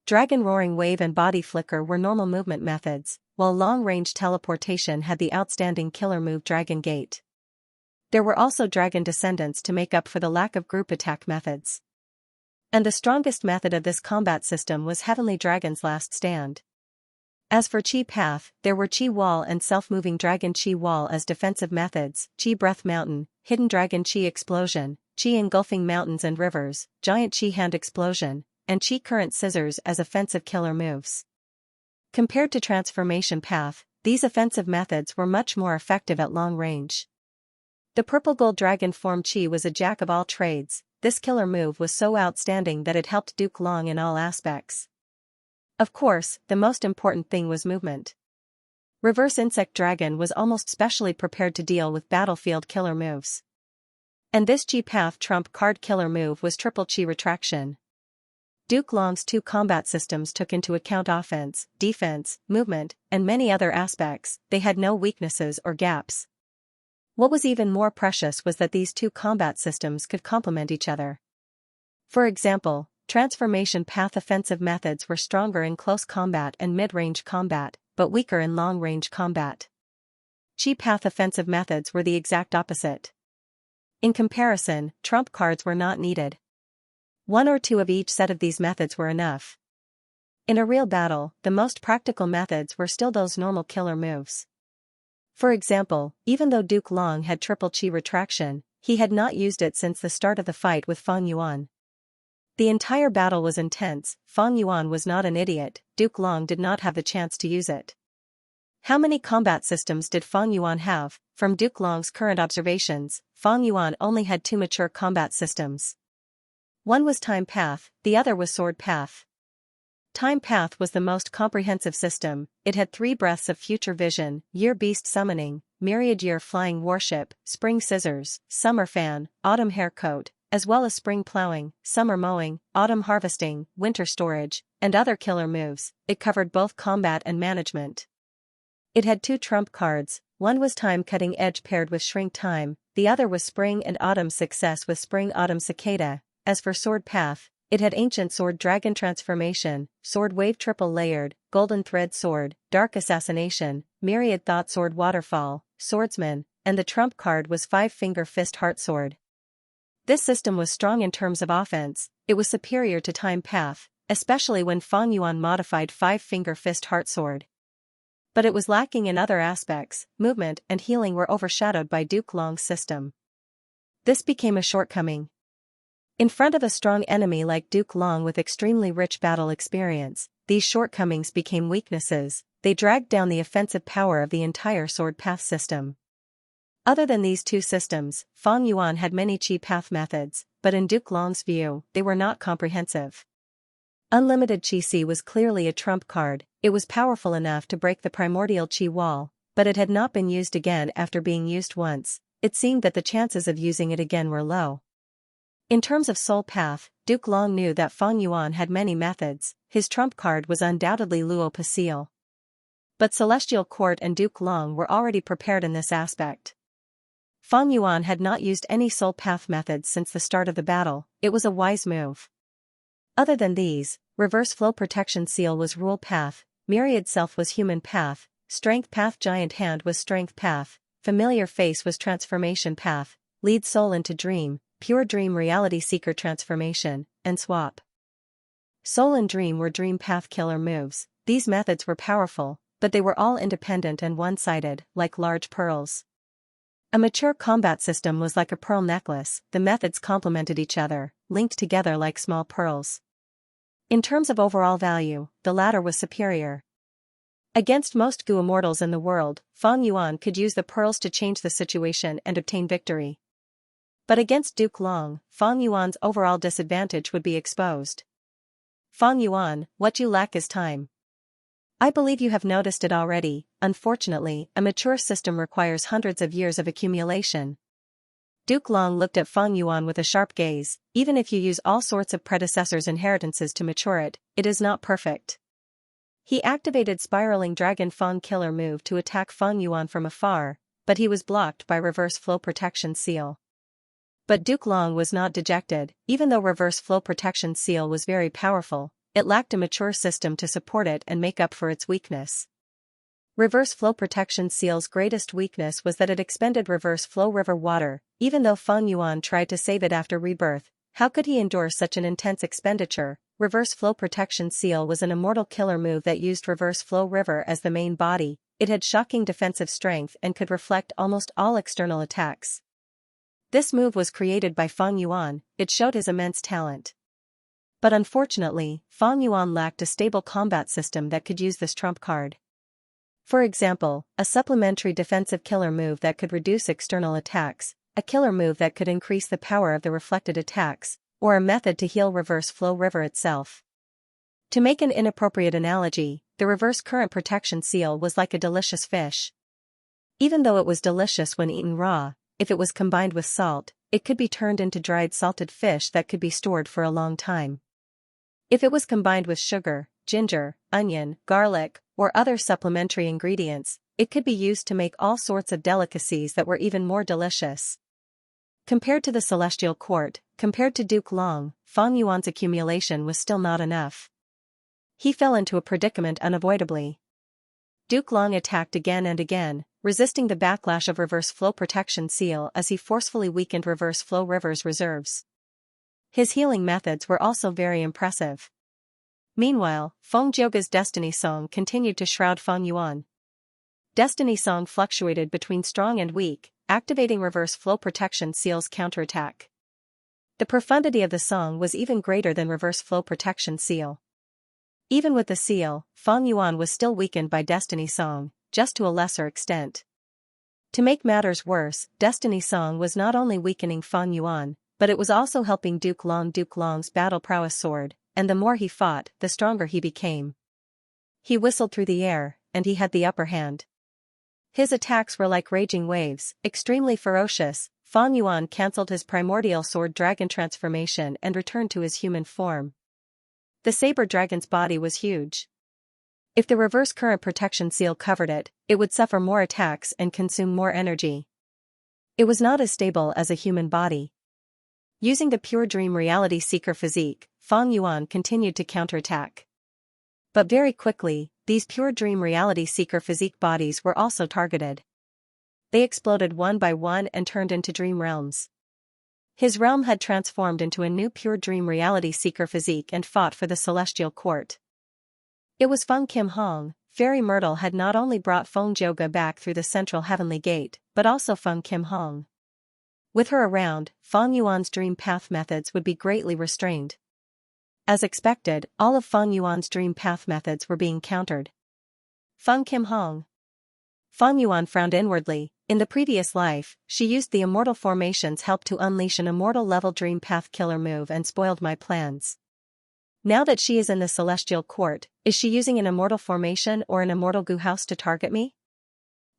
Dragon Roaring Wave and Body Flicker were normal movement methods, while long-range teleportation had the outstanding killer move Dragon Gate. There were also Dragon Descendants to make up for the lack of group attack methods. And the strongest method of this combat system was Heavenly Dragon's Last Stand. As for Chi Path, there were Chi Wall and Self-Moving Dragon Chi Wall as defensive methods, Chi Breath Mountain, Hidden Dragon Chi Explosion, Chi Engulfing Mountains and Rivers, Giant Chi Hand Explosion, and Chi Current Scissors as offensive killer moves. Compared to Transformation Path, these offensive methods were much more effective at long range. The Purple Gold Dragon Form Chi was a jack of all trades. This killer move was so outstanding that it helped Duke Long in all aspects. Of course, the most important thing was movement. Reverse Insect Dragon was almost specially prepared to deal with battlefield killer moves. And this Chi Path trump card killer move was Triple Chi Retraction. Duke Long's 2 combat systems took into account offense, defense, movement, and many other aspects. They had no weaknesses or gaps. What was even more precious was that these 2 combat systems could complement each other. For example, Transformation Path offensive methods were stronger in close combat and mid-range combat, but weaker in long-range combat. Chi Path offensive methods were the exact opposite. In comparison, trump cards were not needed. 1 or 2 of each set of these methods were enough. In a real battle, the most practical methods were still those normal killer moves. For example, even though Duke Long had Triple Chi Retraction, he had not used it since the start of the fight with Fang Yuan. The entire battle was intense. Fang Yuan was not an idiot, Duke Long did not have the chance to use it. How many combat systems did Fang Yuan have? From Duke Long's current observations, Fang Yuan only had 2 mature combat systems. One was Time Path, the other was Sword Path. Time Path was the most comprehensive system. It had 3 breaths of future vision, Year Beast Summoning, Myriad Year Flying Warship, Spring Scissors, Summer Fan, Autumn Hair Coat, as well as Spring Plowing, Summer Mowing, Autumn Harvesting, Winter Storage, and other killer moves. It covered both combat and management. It had 2 trump cards, one was Time Cutting Edge paired with Shrink Time, the other was Spring and Autumn Success with Spring Autumn Cicada. As for Sword Path, it had Ancient Sword Dragon Transformation, Sword Wave Triple Layered, Golden Thread Sword, Dark Assassination, Myriad Thought Sword Waterfall, Swordsman, and the trump card was 5-Finger Fist Heart Sword. This system was strong in terms of offense, it was superior to Time Path, especially when Fang Yuan modified 5-Finger Fist Heart Sword. But it was lacking in other aspects, movement and healing were overshadowed by Duke Long's system. This became a shortcoming. In front of a strong enemy like Duke Long with extremely rich battle experience, these shortcomings became weaknesses. They dragged down the offensive power of the entire sword path system. Other than these two systems, Feng Yuan had many chi path methods, but in Duke Long's view, they were not comprehensive. Unlimited Chi Si was clearly a trump card. It was powerful enough to break the primordial Chi wall, but it had not been used again after being used once. It seemed that the chances of using it again were low. In terms of soul path, Duke Long knew that Feng Yuan had many methods. His trump card was undoubtedly Luo Pasil. But Celestial Court and Duke Long were already prepared in this aspect. Feng Yuan had not used any soul path methods since the start of the battle. It was a wise move. Other than these, Reverse Flow Protection Seal was Rule Path, Myriad Self was Human Path, Strength Path Giant Hand was Strength Path, Familiar Face was Transformation Path, Lead Soul into Dream, Pure Dream Reality Seeker Transformation, and Swap. Soul and Dream were Dream Path killer moves. These methods were powerful, but they were all independent and one-sided, like large pearls. A mature combat system was like a pearl necklace. The methods complemented each other, linked together like small pearls. In terms of overall value, the latter was superior. Against most Gu immortals in the world, Feng Yuan could use the pearls to change the situation and obtain victory. But against Duke Long, Feng Yuan's overall disadvantage would be exposed. Feng Yuan, what you lack is time. I believe you have noticed it already. Unfortunately, a mature system requires hundreds of years of accumulation. Duke Long looked at Feng Yuan with a sharp gaze. Even if you use all sorts of predecessors' inheritances to mature it, it is not perfect. He activated Spiraling Dragon Feng Killer move to attack Feng Yuan from afar, but he was blocked by Reverse Flow Protection Seal. But Duke Long was not dejected. Even though Reverse Flow Protection Seal was very powerful, it lacked a mature system to support it and make up for its weakness. Reverse Flow Protection Seal's greatest weakness was that it expended reverse flow river water. Even though Feng Yuan tried to save it after rebirth, how could he endure such an intense expenditure? Reverse Flow Protection Seal was an immortal killer move that used Reverse Flow River as the main body. It had shocking defensive strength and could reflect almost all external attacks. This move was created by Feng Yuan. It showed his immense talent. But unfortunately, Feng Yuan lacked a stable combat system that could use this trump card. For example, a supplementary defensive killer move that could reduce external attacks, a killer move that could increase the power of the reflected attacks, or a method to heal Reverse Flow River itself. To make an inappropriate analogy, the Reverse Current Protection Seal was like a delicious fish. Even though it was delicious when eaten raw, if it was combined with salt, it could be turned into dried salted fish that could be stored for a long time. If it was combined with sugar, ginger, onion, garlic, or other supplementary ingredients, it could be used to make all sorts of delicacies that were even more delicious. Compared to the Celestial Court, compared to Duke Long, Feng Yuan's accumulation was still not enough. He fell into a predicament unavoidably. Duke Long attacked again and again, resisting the backlash of Reverse Flow Protection Seal as he forcefully weakened Reverse Flow River's reserves. His healing methods were also very impressive. Meanwhile, Feng Jioge's Destiny Song continued to shroud Feng Yuan. Destiny Song fluctuated between strong and weak, activating Reverse Flow Protection Seal's counterattack. The profundity of the song was even greater than Reverse Flow Protection Seal. Even with the seal, Feng Yuan was still weakened by Destiny Song, just to a lesser extent. To make matters worse, Destiny Song was not only weakening Feng Yuan, but it was also helping Duke Long. Duke Long's battle prowess soared, and the more he fought, the stronger he became. He whistled through the air, and he had the upper hand. His attacks were like raging waves, extremely ferocious. Feng Yuan cancelled his primordial sword dragon transformation and returned to his human form. The saber dragon's body was huge. If the Reverse Current Protection Seal covered it, it would suffer more attacks and consume more energy. It was not as stable as a human body. Using the Pure Dream Reality Seeker physique, Feng Yuan continued to counterattack. But very quickly, these Pure Dream Reality Seeker physique bodies were also targeted. They exploded one by one and turned into dream realms. His realm had transformed into a new Pure Dream Reality Seeker physique and fought for the Celestial Court. It was Feng Kim Hong. Fairy Myrtle had not only brought Feng Jioge back through the central heavenly gate, but also Feng Kim Hong. With her around, Fang Yuan's dream path methods would be greatly restrained. As expected, all of Fang Yuan's dream path methods were being countered. Feng Kim Hong. Fang Yuan frowned inwardly. In the previous life, she used the immortal formation's help to unleash an immortal-level dream path killer move and spoiled my plans. Now that she is in the celestial court, is she using an immortal formation or an immortal goo house to target me?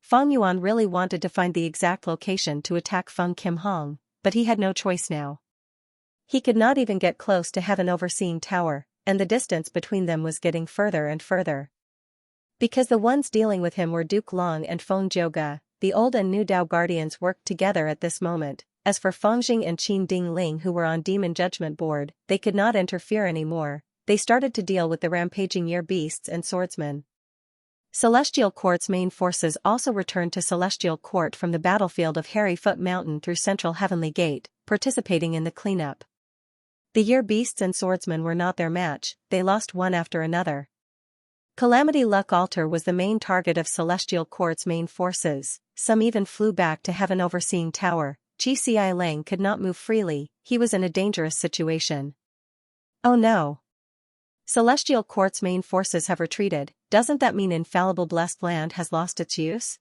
Fang Yuan really wanted to find the exact location to attack Feng Kim Hong, but he had no choice now. He could not even get close to Heaven Overseeing Tower, and the distance between them was getting further and further. Because the ones dealing with him were Duke Long and Feng Zhouge, the old and new Dao Guardians worked together at this moment. As for Feng Jing and Qin Dingling who were on Demon Judgment Board, they could not interfere anymore. They started to deal with the rampaging year beasts and swordsmen. Celestial Court's main forces also returned to Celestial Court from the battlefield of Harryfoot Mountain through Central Heavenly Gate, participating in the cleanup. The year beasts and swordsmen were not their match, they lost one after another. Calamity Luck Altar was the main target of Celestial Court's main forces, some even flew back to Heaven Overseeing Tower. Qi Ci Lang could not move freely, he was in a dangerous situation. Oh no! Celestial Court's main forces have retreated, doesn't that mean Infallible Blessed Land has lost its use?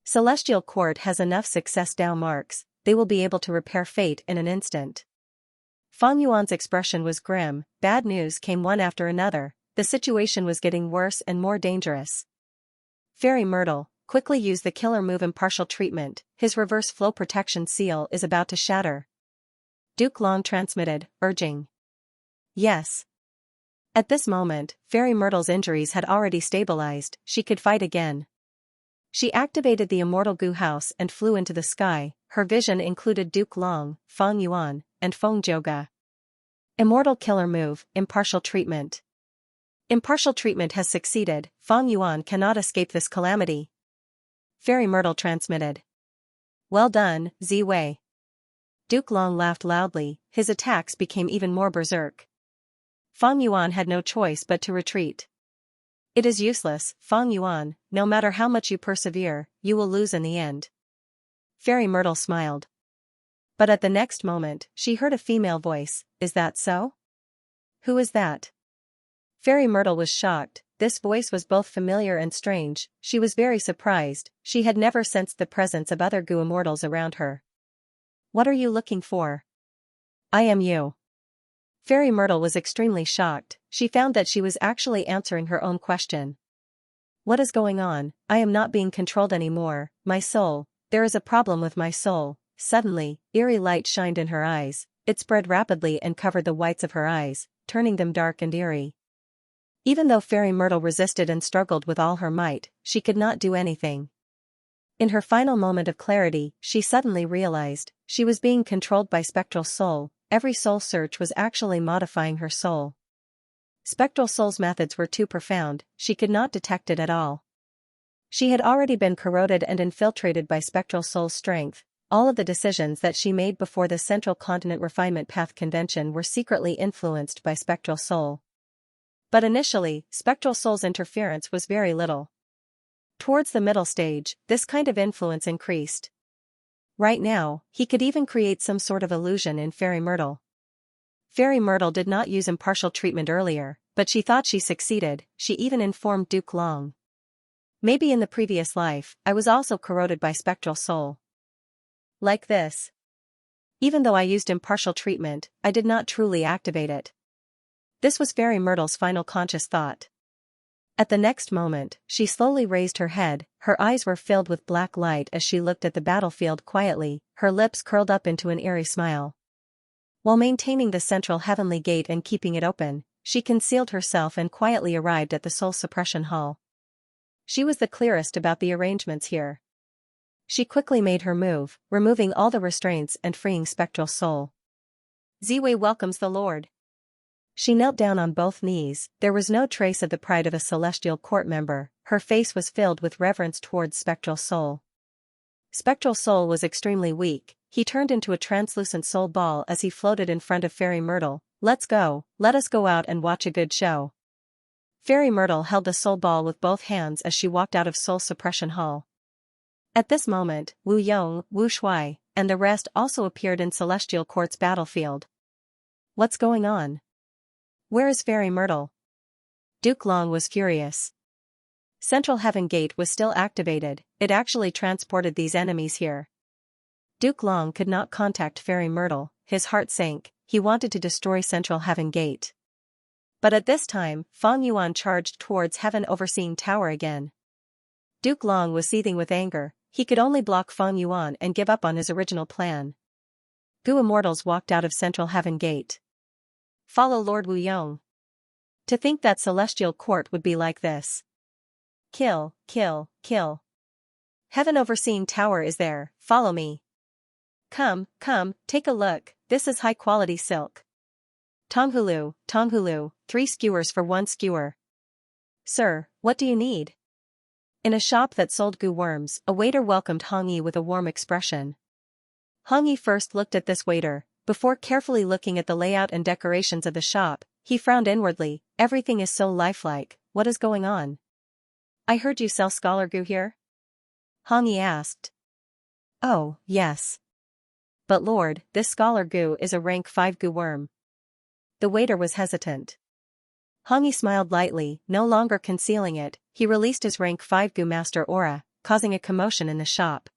Celestial Court has enough success Dao marks, they will be able to repair fate in an instant. Fang Yuan's expression was grim, bad news came one after another, the situation was getting worse and more dangerous. Fairy Myrtle, quickly use the killer move Impartial Treatment, his reverse flow protection seal is about to shatter. Duke Long transmitted, urging. Yes. At this moment, Fairy Myrtle's injuries had already stabilized, she could fight again. She activated the Immortal Goo House and flew into the sky, her vision included Duke Long, Fang Yuan, and Feng Zhouge. Immortal Killer Move, Impartial Treatment. Impartial treatment has succeeded, Fang Yuan cannot escape this calamity. Fairy Myrtle transmitted. Well done, Ziwei. Duke Long laughed loudly, his attacks became even more berserk. Fang Yuan had no choice but to retreat. It is useless, Fang Yuan, no matter how much you persevere, you will lose in the end. Fairy Myrtle smiled. But at the next moment, she heard a female voice, is that so? Who is that? Fairy Myrtle was shocked, this voice was both familiar and strange, she was very surprised, she had never sensed the presence of other Goo Immortals around her. What are you looking for? I am you. Fairy Myrtle was extremely shocked, she found that she was actually answering her own question. What is going on? I am not being controlled anymore, my soul, there is a problem with my soul. Suddenly, eerie light shined in her eyes, it spread rapidly and covered the whites of her eyes, turning them dark and eerie. Even though Fairy Myrtle resisted and struggled with all her might, she could not do anything. In her final moment of clarity, she suddenly realized, she was being controlled by Spectral Soul, every soul search was actually modifying her soul. Spectral Soul's methods were too profound, she could not detect it at all. She had already been corroded and infiltrated by Spectral Soul's strength, all of the decisions that she made before the Central Continent Refinement Path Convention were secretly influenced by Spectral Soul. But initially, Spectral Soul's interference was very little. Towards the middle stage, this kind of influence increased. Right now, he could even create some sort of illusion in Fairy Myrtle. Fairy Myrtle did not use impartial treatment earlier, but she thought she succeeded, she even informed Duke Long. Maybe in the previous life, I was also corroded by Spectral Soul. Like this. Even though I used impartial treatment, I did not truly activate it. This was Fairy Myrtle's final conscious thought. At the next moment, she slowly raised her head, her eyes were filled with black light as she looked at the battlefield quietly, her lips curled up into an eerie smile. While maintaining the central heavenly gate and keeping it open, she concealed herself and quietly arrived at the soul suppression hall. She was the clearest about the arrangements here. She quickly made her move, removing all the restraints and freeing Spectral Soul. Ziwei welcomes the Lord. She knelt down on both knees, there was no trace of the pride of a celestial court member, her face was filled with reverence towards Spectral Soul. Spectral Soul was extremely weak, he turned into a translucent soul ball as he floated in front of Fairy Myrtle. Let's go, let us go out and watch a good show. Fairy Myrtle held the soul ball with both hands as she walked out of Soul Suppression Hall. At this moment, Wu Yong, Wu Shuai, and the rest also appeared in Celestial Court's battlefield. What's going on? Where is Fairy Myrtle? Duke Long was furious. Central Heaven Gate was still activated, it actually transported these enemies here. Duke Long could not contact Fairy Myrtle, his heart sank, he wanted to destroy Central Heaven Gate. But at this time, Feng Yuan charged towards Heaven Overseeing Tower again. Duke Long was seething with anger, he could only block Feng Yuan and give up on his original plan. Gu Immortals walked out of Central Heaven Gate. Follow Lord Wu Yong. To think that Celestial Court would be like this. Kill, kill, kill. Heaven Overseeing Tower is there, follow me. Come, come, take a look, this is high-quality silk. Tonghulu, 3 skewers for 1 skewer. Sir, what do you need? In a shop that sold gu worms, a waiter welcomed Hong Yi with a warm expression. Hong Yi first looked at this waiter, before carefully looking at the layout and decorations of the shop, he frowned inwardly, everything is so lifelike, what is going on? I heard you sell scholar gu here? Hong Yi asked. Oh, yes. But Lord, this scholar gu is a rank 5 gu worm. The waiter was hesitant. Hong Yi smiled lightly, no longer concealing it, he released his rank 5 gu master aura, causing a commotion in the shop.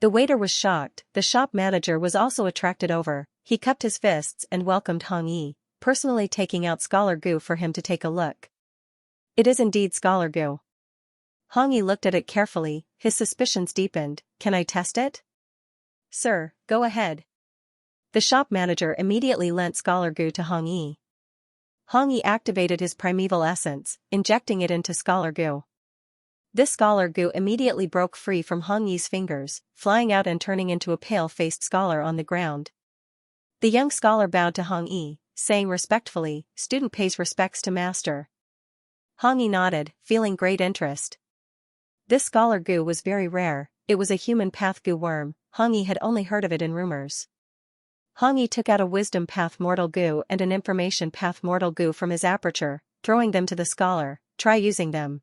The waiter was shocked, the shop manager was also attracted over, he cupped his fists and welcomed Hong Yi, personally taking out scholar gu for him to take a look. It is indeed scholar gu. Hong Yi looked at it carefully, his suspicions deepened, can I test it? Sir, go ahead. The shop manager immediately lent scholar gu to Hong Yi. Hong Yi activated his primeval essence, injecting it into scholar gu. This scholar gu immediately broke free from Hong Yi's fingers, flying out and turning into a pale-faced scholar on the ground. The young scholar bowed to Hong Yi, saying respectfully, student pays respects to master. Hong Yi nodded, feeling great interest. This scholar gu was very rare, it was a human path gu worm, Hong Yi had only heard of it in rumors. Hong Yi took out a wisdom path mortal gu and an information path mortal gu from his aperture, throwing them to the scholar, try using them.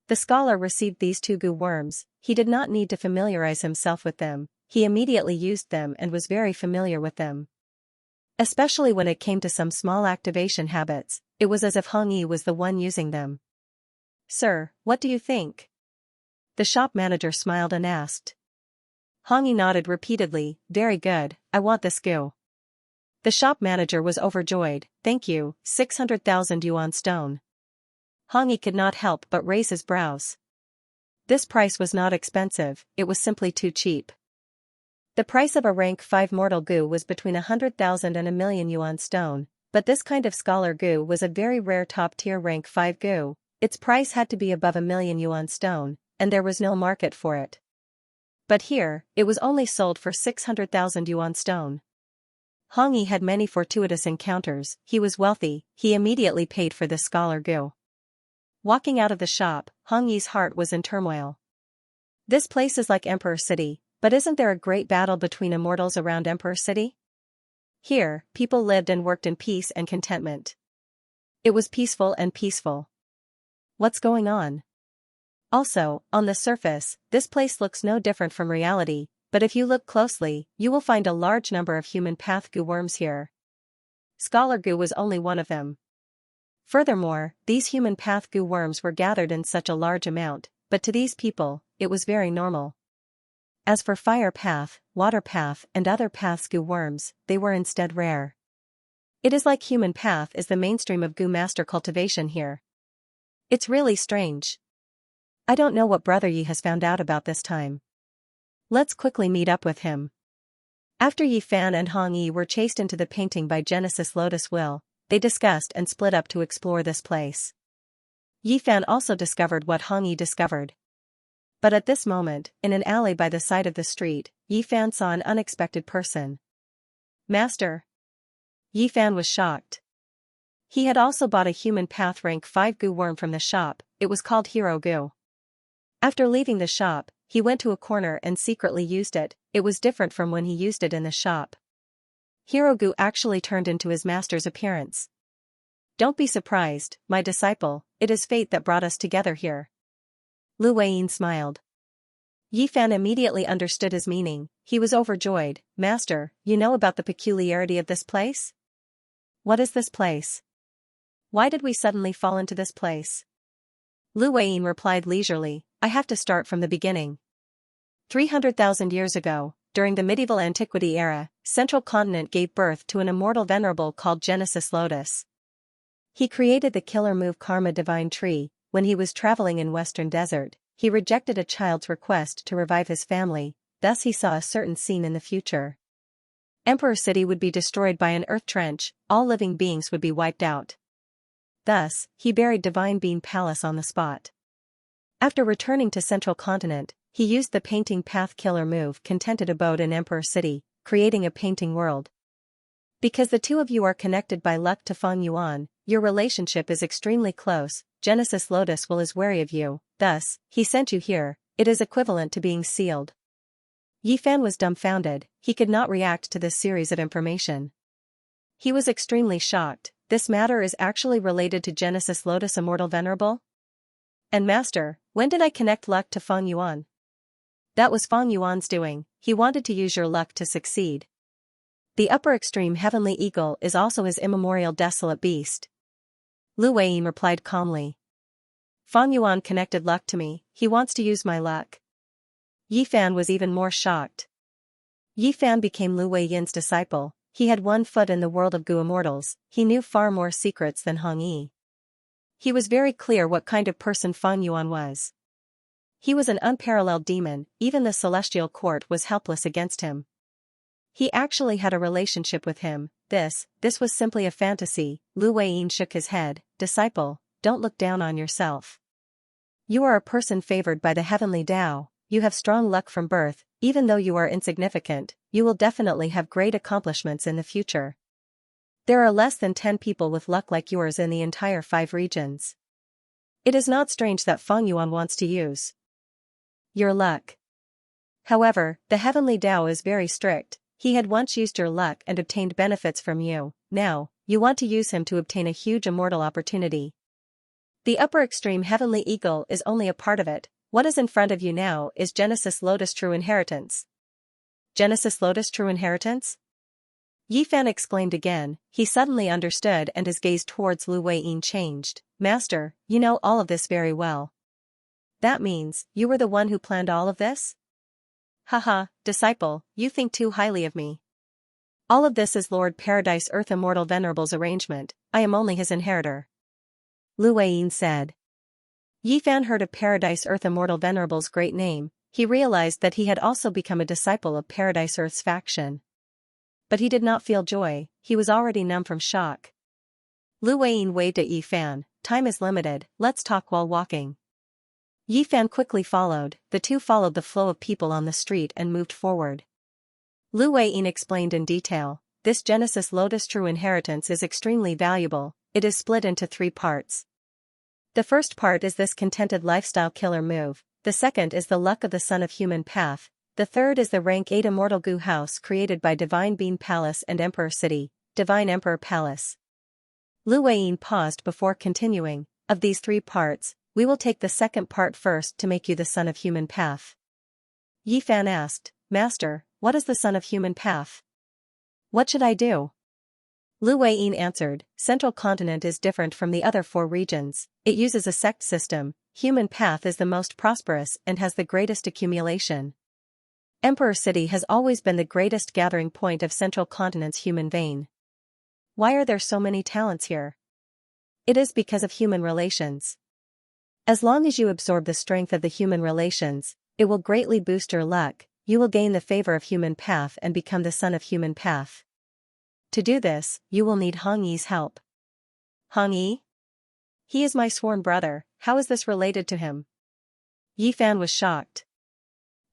The scholar received these 2 gu worms, he did not need to familiarize himself with them, he immediately used them and was very familiar with them. Especially when it came to some small activation habits, it was as if Hong Yi was the one using them. Sir, what do you think? The shop manager smiled and asked. Hong Yi nodded repeatedly, very good, I want this gu. The shop manager was overjoyed, thank you, 600,000 yuan stone. Hong Yi could not help but raise his brows. This price was not expensive, it was simply too cheap. The price of a rank 5 mortal gu was between 100,000 and 1,000,000 yuan stone, but this kind of scholar gu was a very rare top-tier rank 5 gu, its price had to be above 1,000,000 yuan stone, and there was no market for it. But here, it was only sold for 600,000 yuan stone. Hong Yi had many fortuitous encounters, he was wealthy, he immediately paid for this scholar gu. Walking out of the shop, Hong Yi's heart was in turmoil. This place is like Emperor City, but isn't there a great battle between immortals around Emperor City? Here, people lived and worked in peace and contentment. It was peaceful and peaceful. What's going on? Also, on the surface, this place looks no different from reality, but if you look closely, you will find a large number of human path gu worms here. Scholar gu was only one of them. Furthermore, these human path gu worms were gathered in such a large amount, but to these people, it was very normal. As for fire path, water path and other paths gu worms, they were instead rare. It is like human path is the mainstream of gu master cultivation here. It's really strange. I don't know what Brother Yi has found out about this time. Let's quickly meet up with him. After Yi Fan and Hong Yi were chased into the painting by Genesis Lotus Will, they discussed and split up to explore this place. Yi Fan also discovered what Hong Yi discovered. But at this moment, in an alley by the side of the street, Yi Fan saw an unexpected person. Master! Yi Fan was shocked. He had also bought a human path rank 5 gu worm from the shop, it was called Hero Gu. After leaving the shop, he went to a corner and secretly used it, it was different from when he used it in the shop. Hero Gu actually turned into his master's appearance. Don't be surprised, my disciple, it is fate that brought us together here. Lu Weiyin smiled. Yi Fan immediately understood his meaning. He was overjoyed. Master, you know about the peculiarity of this place? What is this place? Why did we suddenly fall into this place? Lu Weiyin replied leisurely, I have to start from the beginning. 300,000 years ago, during the medieval antiquity era, Central Continent gave birth to an immortal venerable called Genesis Lotus. He created the killer move Karma Divine Tree. When he was traveling in Western Desert, he rejected a child's request to revive his family, thus he saw a certain scene in the future. Emperor City would be destroyed by an earth trench, all living beings would be wiped out. Thus, he buried Divine Being Palace on the spot. After returning to Central Continent, he used the painting path killer move Contented Abode in Emperor City, creating a painting world. Because the two of you are connected by luck to Feng Yuan, your relationship is extremely close, Genesis Lotus is wary of you, thus, he sent you here, it is equivalent to being sealed. Yi Fan was dumbfounded, he could not react to this series of information. He was extremely shocked, this matter is actually related to Genesis Lotus Immortal Venerable? And Master, when did I connect luck to Feng Yuan? That was Feng Yuan's doing, he wanted to use your luck to succeed. The upper extreme heavenly eagle is also his immemorial desolate beast. Lu Weiyin replied calmly. Feng Yuan connected luck to me, he wants to use my luck. Yi Fan was even more shocked. Yi Fan became Lu Weiyin's disciple, he had 1 foot in the world of Gu immortals, he knew far more secrets than Hong Yi. He was very clear what kind of person Feng Yuan was. He was an unparalleled demon, even the celestial court was helpless against him. He actually had a relationship with him, this was simply a fantasy. Lu Weiyin shook his head, disciple, don't look down on yourself. You are a person favored by the heavenly Tao, you have strong luck from birth, even though you are insignificant, you will definitely have great accomplishments in the future. There are less than 10 people with luck like yours in the entire 5 regions. It is not strange that Feng Yuan wants to use your luck. However, the heavenly Tao is very strict, he had once used your luck and obtained benefits from you, now, you want to use him to obtain a huge immortal opportunity. The upper extreme heavenly eagle is only a part of it, what is in front of you now is Genesis Lotus True Inheritance. Genesis Lotus True Inheritance? Yi Fan exclaimed again, he suddenly understood and his gaze towards Lu Weiyin changed. Master, you know all of this very well. That means, you were the one who planned all of this? Haha, disciple, you think too highly of me. All of this is Lord Paradise Earth Immortal Venerable's arrangement, I am only his inheritor. Lu Weiyin said. Yi Fan heard of Paradise Earth Immortal Venerable's great name, he realized that he had also become a disciple of Paradise Earth's faction. But he did not feel joy, he was already numb from shock. Lu Weiyin waved at Yi Fan, time is limited, let's talk while walking. Yi Fan quickly followed, the two followed the flow of people on the street and moved forward. Lu Weiyin explained in detail, this Genesis Lotus True Inheritance is extremely valuable, it is split into 3 parts. The first part is this contented lifestyle killer move, the second is the luck of the Son of Human Path, the third is the rank 8 immortal Gu house created by Divine Being Palace and Emperor City, Divine Emperor Palace. Lu Weiyin paused before continuing, of these 3 parts, we will take the second part first to make you the Son of Human Path. Yi Fan asked, Master, what is the Son of Human Path? What should I do? Lu Weiyin answered, Central Continent is different from the other 4 regions, it uses a sect system, Human Path is the most prosperous and has the greatest accumulation. Emperor City has always been the greatest gathering point of Central Continent's human vein. Why are there so many talents here? It is because of human relations. As long as you absorb the strength of the human relations, it will greatly boost your luck, you will gain the favor of Human Path and become the Son of Human Path. To do this, you will need Hong Yi's help. Hong Yi? He is my sworn brother, how is this related to him? Yi Fan was shocked.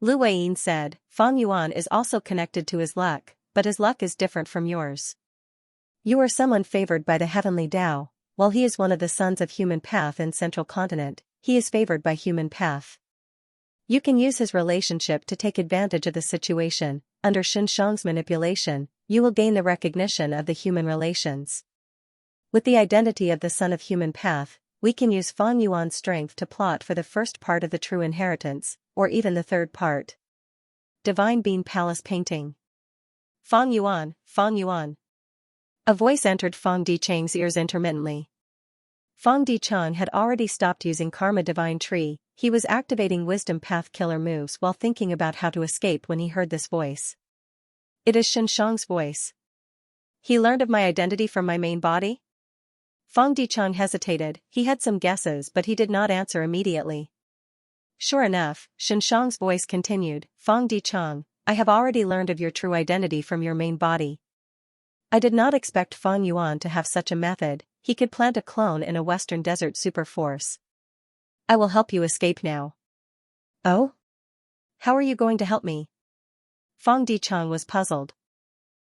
Lu Weiyin said, Feng Yuan is also connected to his luck, but his luck is different from yours. You are someone favored by the heavenly Tao, while he is one of the sons of Human Path in Central Continent, he is favored by Human Path. You can use his relationship to take advantage of the situation, under Xianxia's manipulation, you will gain the recognition of the human relations. With the identity of the Son of Human Path, we can use Feng Yuan's strength to plot for the first part of the True Inheritance, or even the third part. Divine Bean Palace Painting. Fang Yuan, Fang Yuan. A voice entered Fang Dichang's ears intermittently. Fang Dichang had already stopped using Karma Divine Tree. He was activating Wisdom Path Killer moves while thinking about how to escape when he heard this voice. It is Xianxia's voice. He learned of my identity from my main body? Fang Dichang hesitated. He had some guesses but he did not answer immediately. Sure enough, Xianxia's voice continued, Fang Dichang, I have already learned of your true identity from your main body. I did not expect Fang Yuan to have such a method. He could plant a clone in a western desert super force. I will help you escape now. Oh? How are you going to help me? Fang Dichang was puzzled.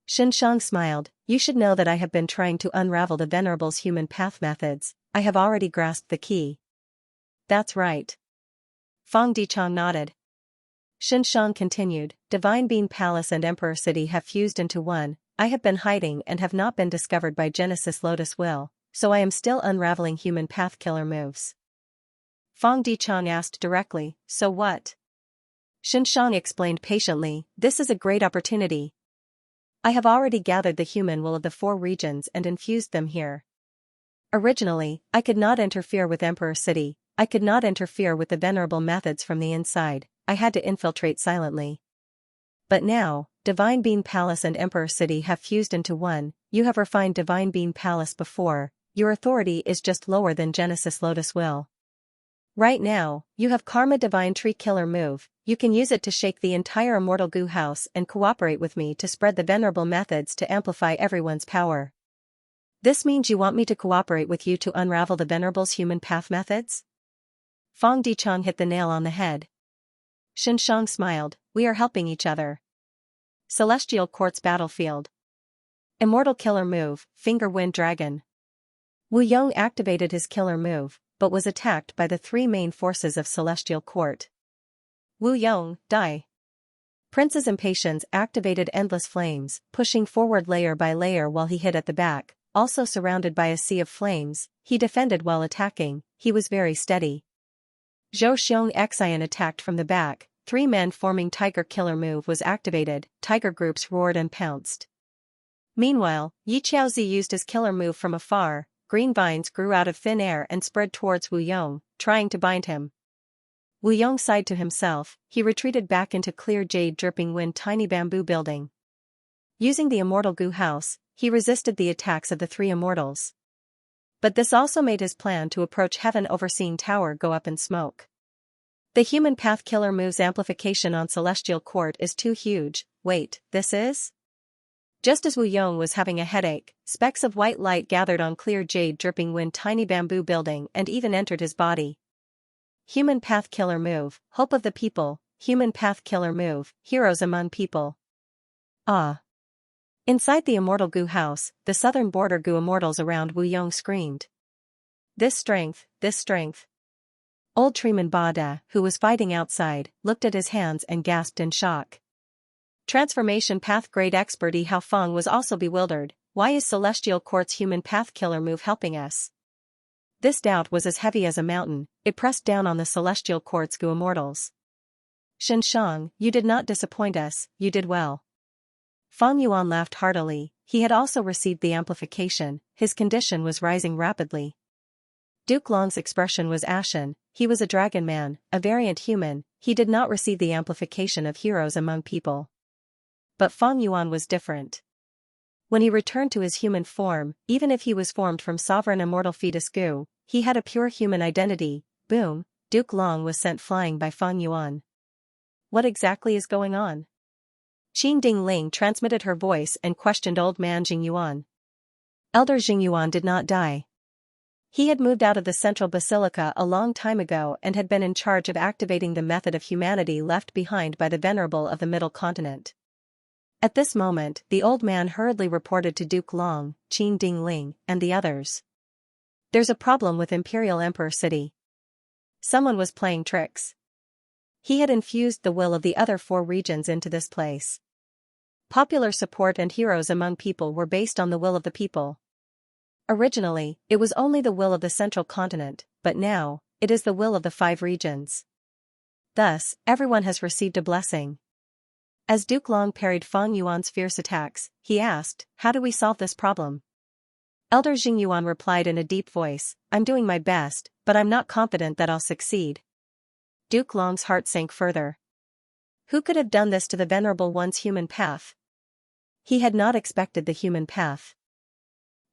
Xianxiang smiled, you should know that I have been trying to unravel the Venerable's human path methods. I have already grasped the key. That's right. Fang Dichang nodded. Xianxiang continued, Divine Bean Palace and Emperor City have fused into one. I have been hiding and have not been discovered by Genesis Lotus Will, so I am still unraveling human path killer moves. Fang Dichang asked directly, so what? Xianxiang explained patiently, this is a great opportunity. I have already gathered the human will of the 4 regions and infused them here. Originally, I could not interfere with Emperor City. I could not interfere with the venerable methods from the inside. I had to infiltrate silently. But now, Divine Bean Palace and Emperor City have fused into one. You have refined Divine Bean Palace before. Your authority is just lower than Genesis Lotus Will. Right now, you have Karma Divine Tree Killer move. You can use it to shake the entire Immortal Goo House and cooperate with me to spread the venerable methods to amplify everyone's power. This means you want me to cooperate with you to unravel the Venerable's human path methods? Fang Dichang hit the nail on the head. Xianxiang smiled, we are helping each other. Celestial Quartz Battlefield. Immortal Killer Move, Finger Wind Dragon. Wu Yong activated his killer move, but was attacked by the 3 main forces of Celestial Court. Wu Yong, die. Prince's Impatience activated Endless Flames, pushing forward layer by layer while he hit at the back, also surrounded by a sea of flames. He defended while attacking, he was very steady. Zhou Xiong Xian attacked from the back. 3 men forming Tiger Killer move was activated, tiger groups roared and pounced. Meanwhile, Yi Qiaozi used his killer move from afar. Green vines grew out of thin air and spread towards Wu Yong, trying to bind him. Wu Yong sighed to himself, he retreated back into clear jade dripping wind tiny bamboo building. Using the Immortal Goo House, he resisted the attacks of the 3 immortals. But this also made his plan to approach Heaven Overseeing Tower go up in smoke. The human path killer move's amplification on Celestial Court is too huge. Wait, this is? Just as Wu Yong was having a headache, specks of white light gathered on clear jade dripping wind tiny bamboo building and even entered his body. Human path killer move, hope of the people. Human path killer move, heroes among people. Ah. Inside the Immortal Goo House, the southern border Goo immortals around Wu Yong screamed. This strength, this strength. Old Treeman Bada, who was fighting outside, looked at his hands and gasped in shock. Transformation Path Grade Expert Yi Haofeng was also bewildered. Why is Celestial Court's human path killer move helping us? This doubt was as heavy as a mountain, it pressed down on the Celestial Court's Goo immortals. Xianxiang, you did not disappoint us, you did well. Fang Yuan laughed heartily, he had also received the amplification, his condition was rising rapidly. Duke Long's expression was ashen, he was a dragon man, a variant human, he did not receive the amplification of heroes among people. But Fang Yuan was different. When he returned to his human form, even if he was formed from sovereign immortal fetus Goo, he had a pure human identity. Boom, Duke Long was sent flying by Fang Yuan. What exactly is going on? Qin Ding Ling transmitted her voice and questioned old man Jing Yuan. Elder Jing Yuan did not die. He had moved out of the central basilica a long time ago and had been in charge of activating the method of humanity left behind by the Venerable of the Middle Continent. At this moment, the old man hurriedly reported to Duke Long, Qin Ding Ling, and the others. There's a problem with Imperial Emperor City. Someone was playing tricks. He had infused the will of the other 4 regions into this place. Popular support and heroes among people were based on the will of the people. Originally, it was only the will of the central continent, but now, it is the will of the 5 regions. Thus, everyone has received a blessing. As Duke Long parried Fang Yuan's fierce attacks, he asked, "How do we solve this problem?" Elder Jing Yuan replied in a deep voice, "I'm doing my best, but I'm not confident that I'll succeed." Duke Long's heart sank further. Who could have done this to the Venerable One's human path? He had not expected the human path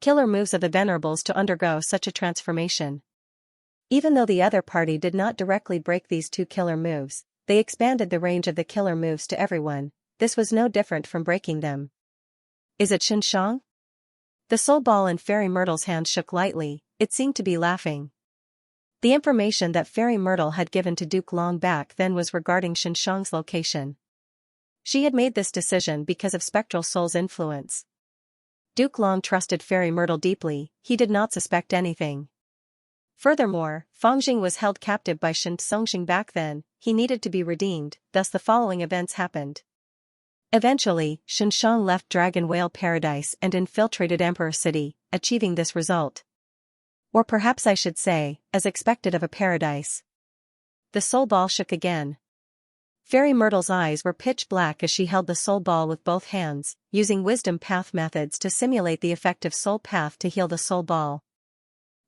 killer moves of the Venerables to undergo such a transformation. Even though the other party did not directly break these two killer moves, they expanded the range of the killer moves to everyone. This was no different from breaking them. Is it Xianxia? The soul ball in Fairy Myrtle's hand shook lightly, it seemed to be laughing. The information that Fairy Myrtle had given to Duke Long back then was regarding Xianxia's location. She had made this decision because of Spectral Soul's influence. Duke Long trusted Fairy Myrtle deeply, he did not suspect anything. Furthermore, Fangjing was held captive by Shen Songxing back then, he needed to be redeemed, thus the following events happened. Eventually, Xianxia left Dragon Whale Paradise and infiltrated Emperor City, achieving this result. Or perhaps I should say, as expected of a paradise. The soul ball shook again. Fairy Myrtle's eyes were pitch black as she held the soul ball with both hands, using wisdom path methods to simulate the effective soul path to heal the soul ball.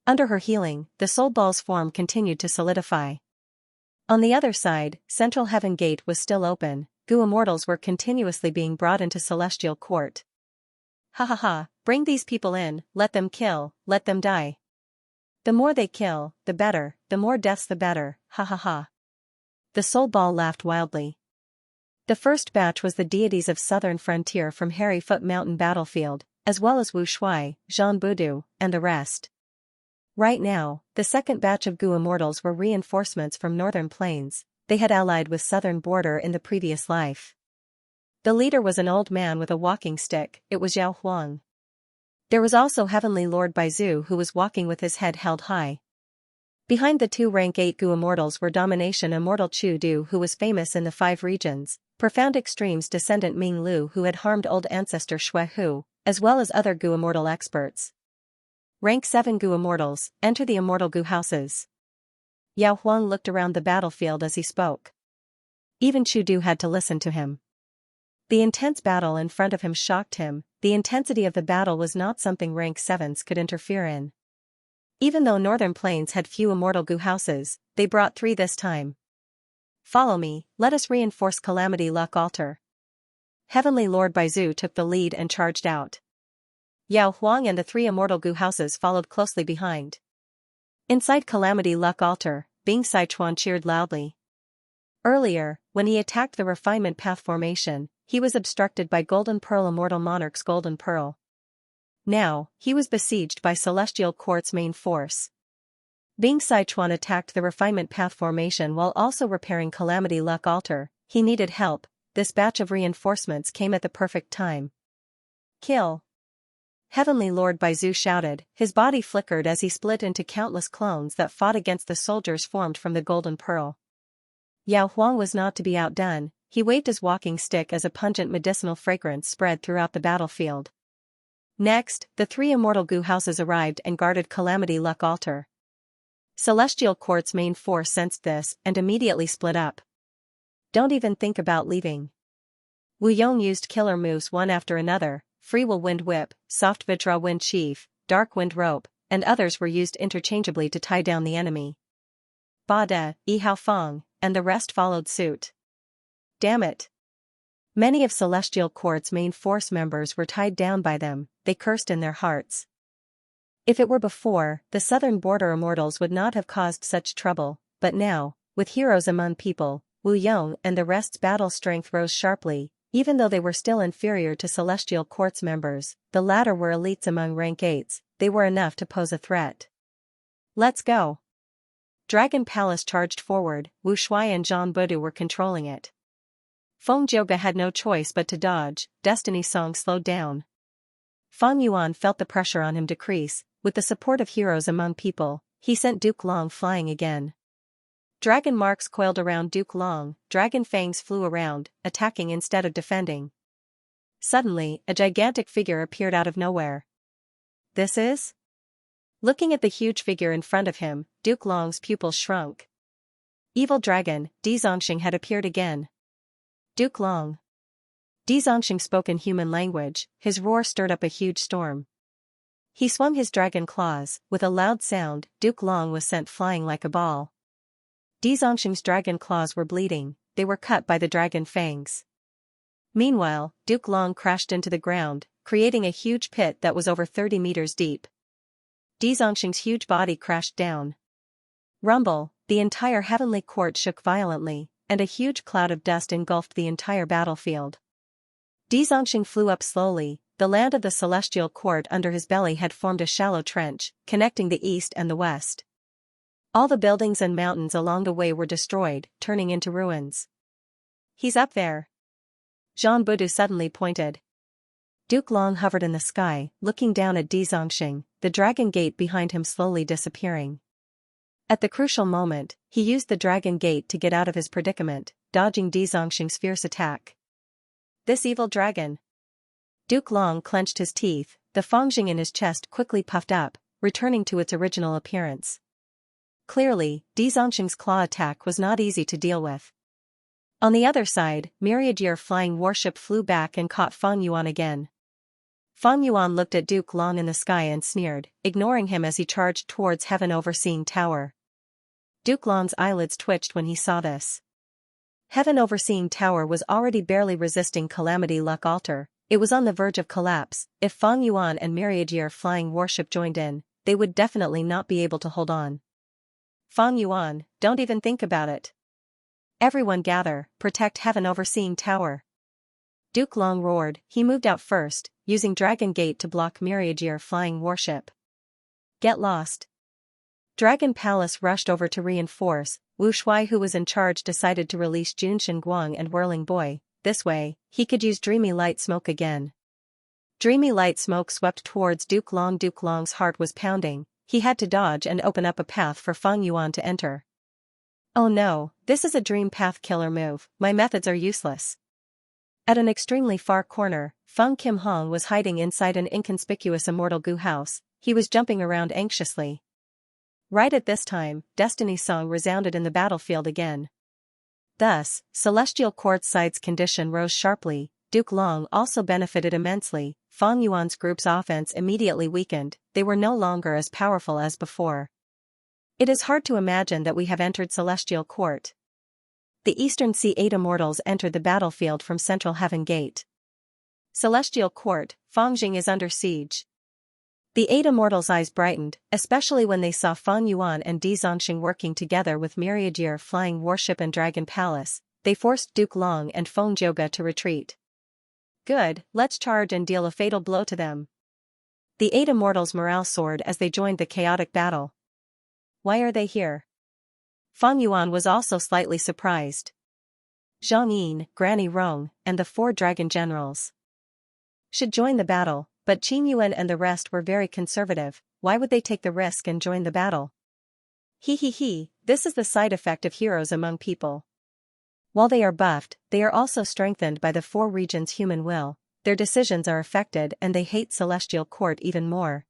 Under her healing, the soul ball's form continued to solidify. On the other side, Central Heaven Gate was still open, Gu immortals were continuously being brought into Celestial Court. Ha ha ha, bring these people in, let them kill, let them die. The more they kill, the better, the more deaths the better, ha ha ha. The soul ball laughed wildly. The first batch was the deities of Southern Frontier from Harryfoot Mountain Battlefield, as well as Wu Shui, Zhan Budu, and the rest. Right now, the second batch of Gu immortals were reinforcements from Northern Plains, they had allied with Southern Border in the previous life. The leader was an old man with a walking stick, it was Yao Huang. There was also Heavenly Lord Baizu who was walking with his head held high. Behind the two rank 8 Gu immortals were Domination Immortal Chu Du who was famous in the 5 regions, Profound Extremes descendant Ming Lu who had harmed old ancestor Shui Hu, as well as other Gu immortal experts. Rank 7 Gu immortals, enter the immortal Gu houses. Yao Huang looked around the battlefield as he spoke. Even Chu Du had to listen to him. The intense battle in front of him shocked him, the intensity of the battle was not something rank 7s could interfere in. Even though Northern Plains had few immortal Gu houses, they brought 3 this time. Follow me, let us reinforce Calamity Luck Altar. Heavenly Lord Baizu took the lead and charged out. Yao Huang and the 3 immortal Gu houses followed closely behind. Inside Calamity Luck Altar, Bing Sichuan cheered loudly. Earlier, when he attacked the Refinement Path formation, he was obstructed by Golden Pearl Immortal Monarch's Golden Pearl. Now, he was besieged by Celestial Court's main force. Bing Sichuan attacked the Refinement Path formation while also repairing Calamity Luck Altar, he needed help, this batch of reinforcements came at the perfect time. Kill! Heavenly Lord Baizu shouted, his body flickered as he split into countless clones that fought against the soldiers formed from the Golden Pearl. Yao Huang was not to be outdone, he waved his walking stick as a pungent medicinal fragrance spread throughout the battlefield. Next, the 3 immortal Gu houses arrived and guarded Calamity Luck Altar. Celestial Court's main force sensed this and immediately split up. Don't even think about leaving. Wu Yong used killer moves one after another, Free Will Wind Whip, Soft Vitra Wind Sheaf, Dark Wind Rope, and others were used interchangeably to tie down the enemy. Ba De, Yi Hao Feng, and the rest followed suit. Damn it! Many of Celestial Court's main force members were tied down by them, they cursed in their hearts. If it were before, the Southern Border Immortals would not have caused such trouble, but now, with heroes among people, Wu Yong and the rest's battle strength rose sharply, even though they were still inferior to Celestial Court's members, the latter were elites among rank 8s, they were enough to pose a threat. Let's go! Dragon Palace charged forward, Wu Shui and Zhan Budu were controlling it. Feng Jiuge had no choice but to dodge, Destiny Song slowed down. Fang Yuan felt the pressure on him decrease, with the support of heroes among people, he sent Duke Long flying again. Dragon marks coiled around Duke Long, dragon fangs flew around, attacking instead of defending. Suddenly, a gigantic figure appeared out of nowhere. This is? Looking at the huge figure in front of him, Duke Long's pupils shrunk. Evil dragon, Di Zongxing had appeared again. Duke Long. Di Zongxing spoke in human language, his roar stirred up a huge storm. He swung his dragon claws, with a loud sound, Duke Long was sent flying like a ball. Di Zongxing's dragon claws were bleeding, they were cut by the dragon fangs. Meanwhile, Duke Long crashed into the ground, creating a huge pit that was over 30 meters deep. Di Zongxing's huge body crashed down. Rumble, the entire heavenly court shook violently, and a huge cloud of dust engulfed the entire battlefield. Di Zongxing flew up slowly, the land of the celestial court under his belly had formed a shallow trench, connecting the east and the west. All the buildings and mountains along the way were destroyed, turning into ruins. He's up there. Jean Budu suddenly pointed. Duke Long hovered in the sky, looking down at Di Zongxing, the dragon gate behind him slowly disappearing. At the crucial moment, he used the dragon gate to get out of his predicament, dodging Di Zongxing's fierce attack. This evil dragon. Duke Long clenched his teeth, the Fangjing in his chest quickly puffed up, returning to its original appearance. Clearly, Di Zongxing's claw attack was not easy to deal with. On the other side, Myriad-Year flying warship flew back and caught Fang Yuan again. Fang Yuan looked at Duke Long in the sky and sneered, ignoring him as he charged towards Heaven Overseeing Tower. Duke Long's eyelids twitched when he saw this. Heaven Overseeing Tower was already barely resisting Calamity Luck Altar, it was on the verge of collapse. If Fang Yuan and Myriad-Year flying warship joined in, they would definitely not be able to hold on. Fang Yuan, don't even think about it. Everyone gather, protect Heaven Overseeing Tower. Duke Long roared, he moved out first, using Dragon Gate to block Myriad-Year flying warship. Get lost. Dragon Palace rushed over to reinforce. Wu Shuai, who was in charge, decided to release Jun Shenguang and Whirling Boy. This way, he could use Dreamy Light Smoke again. Dreamy Light Smoke swept towards Duke Long. Duke Long's heart was pounding, he had to dodge and open up a path for Fang Yuan to enter. Oh no, this is a dream path killer move, my methods are useless. At an extremely far corner, Feng Kim Hong was hiding inside an inconspicuous immortal goo house, he was jumping around anxiously. Right at this time, Destiny's song resounded in the battlefield again. Thus, Celestial Court's side's condition rose sharply, Duke Long also benefited immensely, Fang Yuan's group's offense immediately weakened, they were no longer as powerful as before. It is hard to imagine that we have entered Celestial Court. The Eastern Sea 8 Immortals entered the battlefield from Central Heaven Gate. Celestial Court, Fangjing is under siege. The 8 Immortals' eyes brightened, especially when they saw Fang Yuan and Di Zongxing working together with Myriad-Year flying warship and Dragon Palace. They forced Duke Long and Feng Jioge to retreat. Good, let's charge and deal a fatal blow to them. The 8 Immortals' morale soared as they joined the chaotic battle. Why are they here? Fang Yuan was also slightly surprised. Zhang Yin, Granny Rong, and the 4 dragon generals should join the battle, but Qin Yuan and the rest were very conservative. Why would they take the risk and join the battle? This is the side effect of heroes among people. While they are buffed, they are also strengthened by the 4 regions' human will, their decisions are affected and they hate Celestial Court even more.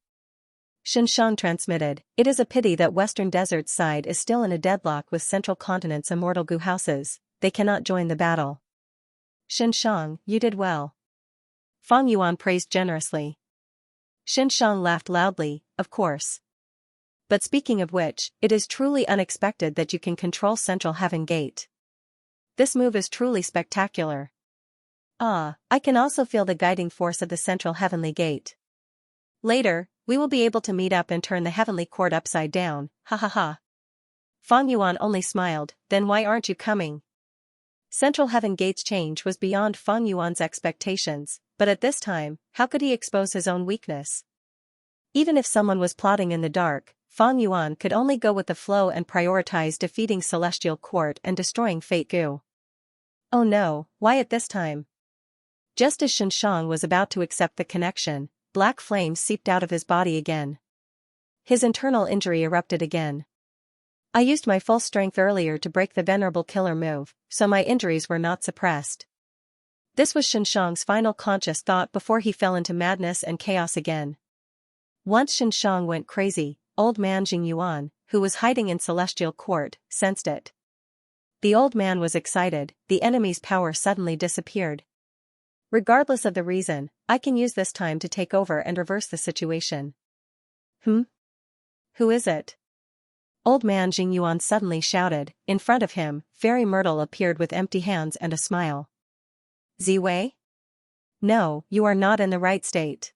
Xianxia transmitted, it is a pity that Western Desert's side is still in a deadlock with Central Continent's immortal goo houses, they cannot join the battle. Xianxia, you did well. Fang Yuan praised generously. Xianxia laughed loudly, of course. But speaking of which, it is truly unexpected that you can control Central Heaven Gate. This move is truly spectacular. Ah, I can also feel the guiding force of the Central Heavenly Gate. Later, we will be able to meet up and turn the Heavenly Court upside down, ha ha ha. Fang Yuan only smiled, then why aren't you coming? Central Heaven Gate's change was beyond Fang Yuan's expectations, but at this time, how could he expose his own weakness? Even if someone was plotting in the dark, Fang Yuan could only go with the flow and prioritize defeating Celestial Court and destroying Fate Goo. Oh no, why at this time? Just as Xianxia was about to accept the connection, black flames seeped out of his body again. His internal injury erupted again. I used my full strength earlier to break the venerable killer move, so my injuries were not suppressed. This was Xianxia's final conscious thought before he fell into madness and chaos again. Once Xianxia went crazy, old man Jing Yuan, who was hiding in Celestial Court, sensed it. The old man was excited, the enemy's power suddenly disappeared. Regardless of the reason, I can use this time to take over and reverse the situation. Who is it? Old man Xingyuan suddenly shouted. In front of him, Fairy Myrtle appeared with empty hands and a smile. Ziwei? No, you are not in the right state.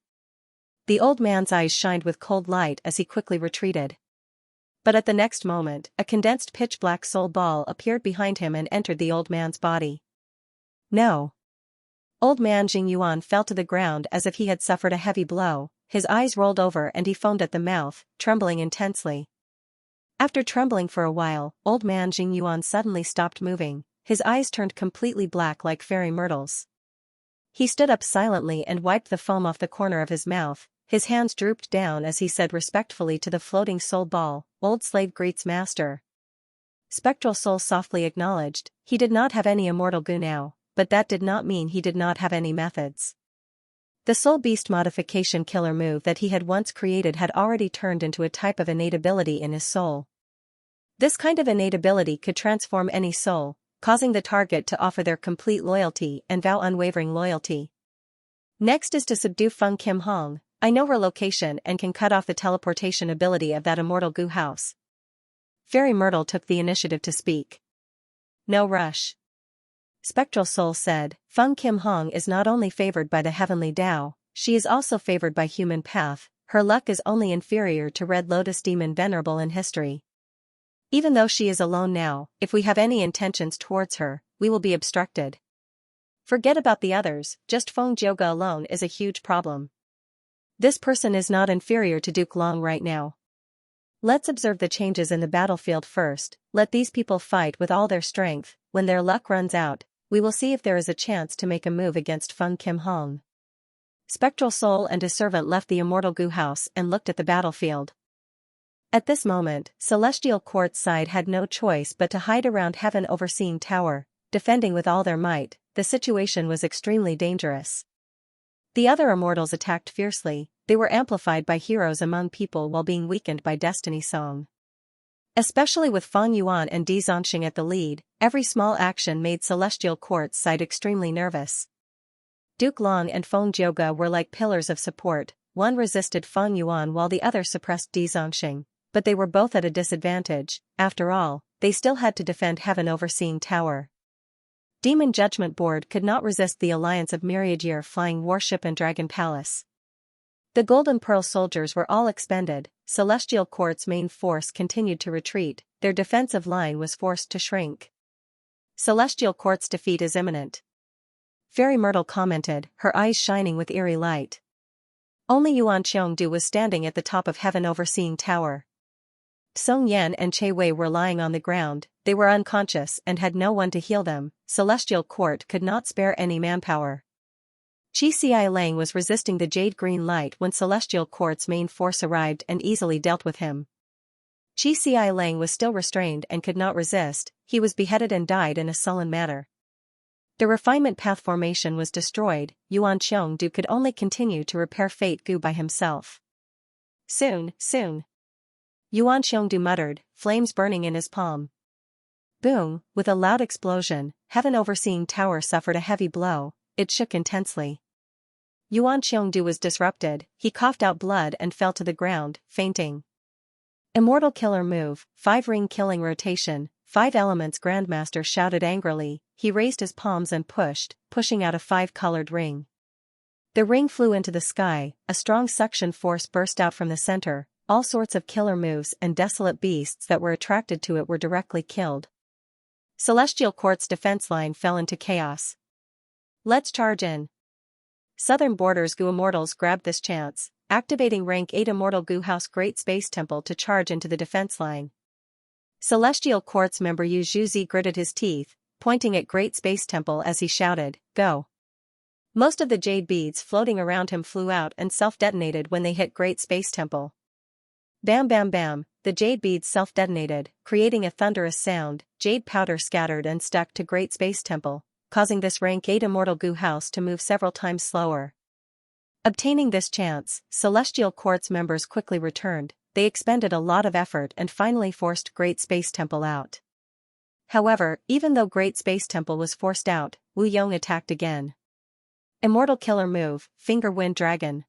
The old man's eyes shined with cold light as he quickly retreated. But at the next moment, a condensed pitch-black soul ball appeared behind him and entered the old man's body. No. Old man Xingyuan fell to the ground as if he had suffered a heavy blow, his eyes rolled over and he foamed at the mouth, trembling intensely. After trembling for a while, old man Xingyuan suddenly stopped moving, his eyes turned completely black like Fairy Myrtle's. He stood up silently and wiped the foam off the corner of his mouth, his hands drooped down as he said respectfully to the floating soul ball, "Old slave greets master." Spectral soul softly acknowledged, he did not have any immortal goo now, but that did not mean he did not have any methods. The soul beast modification killer move that he had once created had already turned into a type of innate ability in his soul. This kind of innate ability could transform any soul, causing the target to offer their complete loyalty and vow unwavering loyalty. Next is to subdue Feng Kim Hong. I know her location and can cut off the teleportation ability of that immortal goo house. Fairy Myrtle took the initiative to speak. No rush. Spectral Soul said, Feng Kim Hong is not only favored by the heavenly Tao, she is also favored by human path, her luck is only inferior to Red Lotus Demon Venerable in history. Even though she is alone now, if we have any intentions towards her, we will be obstructed. Forget about the others, just Feng Jioga alone is a huge problem. This person is not inferior to Duke Long right now. Let's observe the changes in the battlefield first, let these people fight with all their strength, when their luck runs out, we will see if there is a chance to make a move against Feng Kim Hong. Spectral Soul and his servant left the immortal goo house and looked at the battlefield. At this moment, Celestial Court's side had no choice but to hide around Heaven Overseeing Tower, defending with all their might. The situation was extremely dangerous. The other immortals attacked fiercely, they were amplified by heroes among people while being weakened by Destiny Song. Especially with Fang Yuan and Di Zongxing at the lead, every small action made Celestial Court's side extremely nervous. Duke Long and Feng Jioga were like pillars of support, one resisted Fang Yuan while the other suppressed Di Zongxing, but they were both at a disadvantage. After all, they still had to defend Heaven Overseeing Tower. Demon Judgment Board could not resist the alliance of Myriad Year Flying Warship and Dragon Palace. The Golden Pearl soldiers were all expended, Celestial Court's main force continued to retreat, their defensive line was forced to shrink. Celestial Court's defeat is imminent. Fairy Myrtle commented, her eyes shining with eerie light. Only Yuan Qiongdu was standing at the top of Heaven Overseeing Tower. Song Yan and Che Wei were lying on the ground, they were unconscious and had no one to heal them, Celestial Court could not spare any manpower. Qi Ci Lang was resisting the jade green light when Celestial Court's main force arrived and easily dealt with him. Qi Ci Lang was still restrained and could not resist, he was beheaded and died in a sullen manner. The refinement path formation was destroyed, Yuan Qiongdu could only continue to repair Fate Gu by himself. Soon. Yuan Qiongdu muttered, flames burning in his palm. Boom, with a loud explosion, Heaven Overseeing Tower suffered a heavy blow, it shook intensely. Yuan Qiongdu was disrupted, he coughed out blood and fell to the ground, fainting. Immortal Killer Move, 5-ring killing rotation, 5 elements Grandmaster shouted angrily, he raised his palms and pushing out a 5-colored ring. The ring flew into the sky, a strong suction force burst out from the center, all sorts of killer moves and desolate beasts that were attracted to it were directly killed. Celestial Court's defense line fell into chaos. Let's charge in. Southern Borders Goo Immortals grabbed this chance, activating rank 8 Immortal Goo House Great Space Temple to charge into the defense line. Celestial Court's member Yu Zhuzi gritted his teeth, pointing at Great Space Temple as he shouted, go. Most of the jade beads floating around him flew out and self-detonated when they hit Great Space Temple. Bam bam bam, the jade beads self-detonated, creating a thunderous sound, jade powder scattered and stuck to Great Space Temple, causing this rank 8 Immortal Goo House to move several times slower. Obtaining this chance, Celestial Court's members quickly returned, they expended a lot of effort and finally forced Great Space Temple out. However, even though Great Space Temple was forced out, Wu Yong attacked again. Immortal Killer Move, Finger Wind Dragon.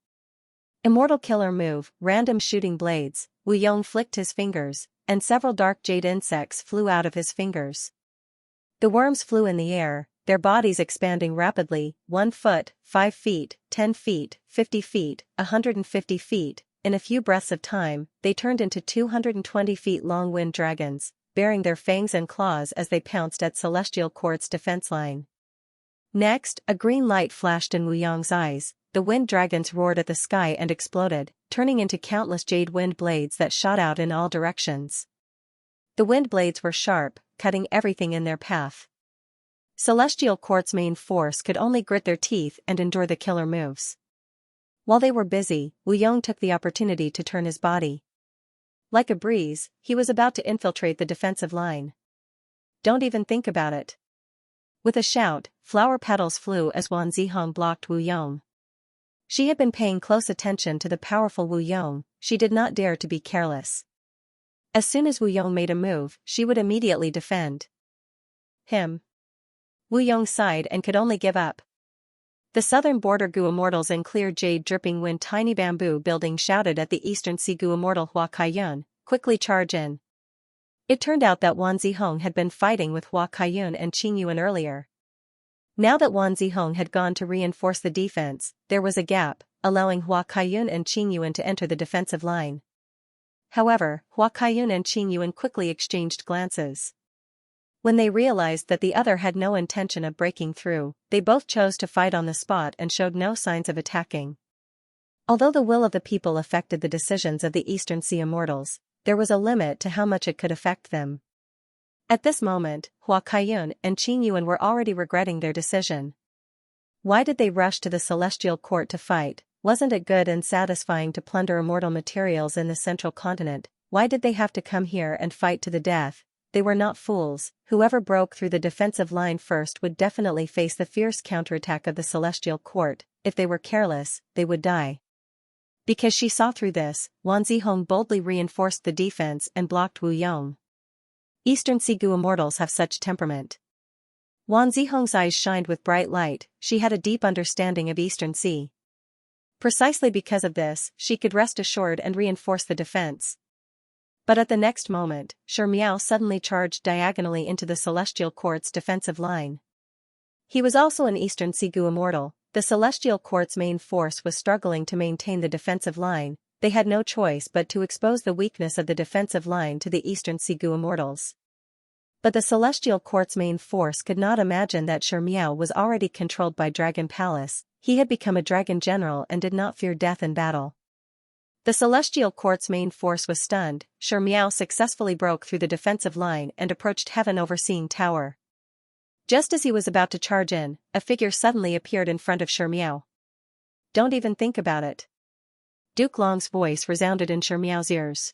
Immortal Killer Move, Random Shooting Blades. Wu Yong flicked his fingers, and several dark jade insects flew out of his fingers. The worms flew in the air, their bodies expanding rapidly, 1 foot, 5 feet, 10 feet, 50 feet, 150 feet. In a few breaths of time, they turned into 220 feet long wind dragons, baring their fangs and claws as they pounced at Celestial Court's defense line. Next, a green light flashed in Wu Yong's eyes. The wind dragons roared at the sky and exploded, turning into countless jade wind blades that shot out in all directions. The wind blades were sharp, cutting everything in their path. Celestial Court's main force could only grit their teeth and endure the killer moves. While they were busy, Wu Yong took the opportunity to turn his body. Like a breeze, he was about to infiltrate the defensive line. Don't even think about it. With a shout, flower petals flew as Wan Zihong blocked Wu Yong. She had been paying close attention to the powerful Wu Yong. She did not dare to be careless. As soon as Wu Yong made a move, she would immediately defend him. Wu Yong sighed and could only give up. The southern border Gu Immortals in clear jade dripping wind tiny bamboo building shouted at the eastern sea Gu Immortal Hua Kaiyun, quickly charge in. It turned out that Wan Zihong had been fighting with Hua Kaiyun and Qing Yuan earlier. Now that Wan Zihong had gone to reinforce the defense, there was a gap, allowing Hua Kaiyun and Qing Yuan to enter the defensive line. However, Hua Kaiyun and Qing Yuan quickly exchanged glances. When they realized that the other had no intention of breaking through, they both chose to fight on the spot and showed no signs of attacking. Although the will of the people affected the decisions of the Eastern Sea Immortals, there was a limit to how much it could affect them. At this moment, Hua Kaiyun and Qing Yuan were already regretting their decision. Why did they rush to the Celestial Court to fight? Wasn't it good and satisfying to plunder immortal materials in the central continent? Why did they have to come here and fight to the death? They were not fools. Whoever broke through the defensive line first would definitely face the fierce counterattack of the Celestial Court. If they were careless, they would die. Because she saw through this, Wan Zihong boldly reinforced the defense and blocked Wu Yong. Eastern Sea Gu Immortals have such temperament. Wan Zihong's eyes shined with bright light. She had a deep understanding of Eastern Sea. Precisely because of this, she could rest assured and reinforce the defense. But at the next moment, Xianxia suddenly charged diagonally into the Celestial Court's defensive line. He was also an Eastern Sea Gu Immortal. The Celestial Court's main force was struggling to maintain the defensive line. They had no choice but to expose the weakness of the defensive line to the Eastern Sea Gu Immortals. But the Celestial Court's main force could not imagine that Xianxia was already controlled by Dragon Palace. He had become a dragon general and did not fear death in battle. The Celestial Court's main force was stunned. Xianxia successfully broke through the defensive line and approached Heaven Overseeing Tower. Just as he was about to charge in, a figure suddenly appeared in front of Xianxia. Don't even think about it. Duke Long's voice resounded in Xianxia's ears.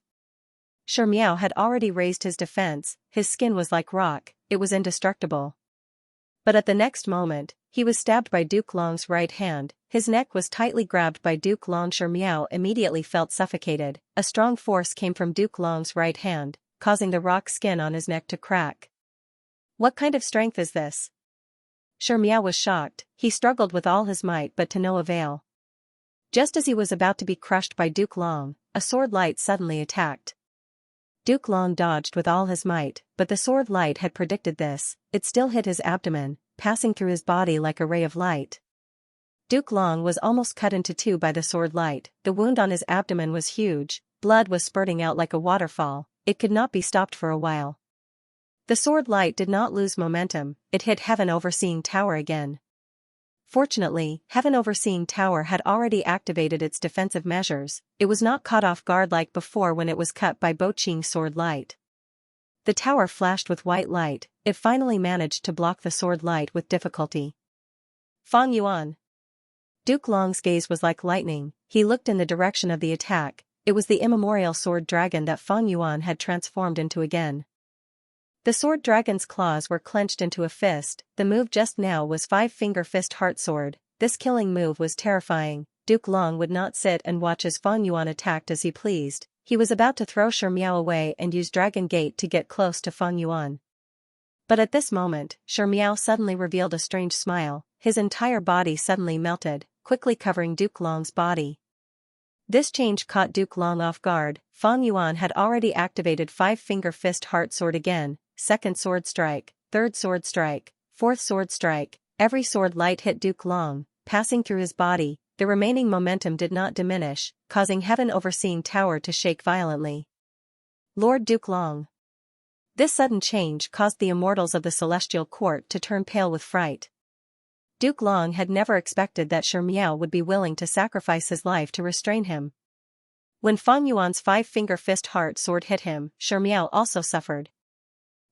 Xianxia had already raised his defense. His skin was like rock, it was indestructible. But at the next moment, he was stabbed by Duke Long's right hand. His neck was tightly grabbed by Duke Long. Xianxia immediately felt suffocated. A strong force came from Duke Long's right hand, causing the rock skin on his neck to crack. What kind of strength is this? Xianxia was shocked. He struggled with all his might but to no avail. Just as he was about to be crushed by Duke Long, a sword light suddenly attacked. Duke Long dodged with all his might, but the sword light had predicted this. It still hit his abdomen, passing through his body like a ray of light. Duke Long was almost cut into two by the sword light. The wound on his abdomen was huge, blood was spurting out like a waterfall. It could not be stopped for a while. The sword light did not lose momentum. It hit Heaven Overseeing Tower again. Fortunately, Heaven Overseeing Tower had already activated its defensive measures. It was not caught off guard like before when it was cut by Bo Qing's sword light. The tower flashed with white light. It finally managed to block the sword light with difficulty. Fang Yuan. Duke Long's gaze was like lightning. He looked in the direction of the attack. It was the immemorial sword dragon that Fang Yuan had transformed into again. The sword dragon's claws were clenched into a fist. The move just now was five-finger fist heart sword. This killing move was terrifying. Duke Long would not sit and watch as Fang Yuan attacked as he pleased. He was about to throw Xianxia away and use Dragon Gate to get close to Fang Yuan. But at this moment, Xianxia suddenly revealed a strange smile, his entire body suddenly melted, quickly covering Duke Long's body. This change caught Duke Long off guard. Fang Yuan had already activated five-finger fist heart sword again, second sword strike, third sword strike, fourth sword strike. Every sword light hit Duke Long, passing through his body. The remaining momentum did not diminish, causing heaven overseeing tower to shake violently. Lord Duke Long. This sudden change caused the immortals of the celestial court to turn pale with fright. Duke Long had never expected that Xianxia would be willing to sacrifice his life to restrain him. When Fang Yuan's five-finger fist heart sword hit him, Xianxia also suffered.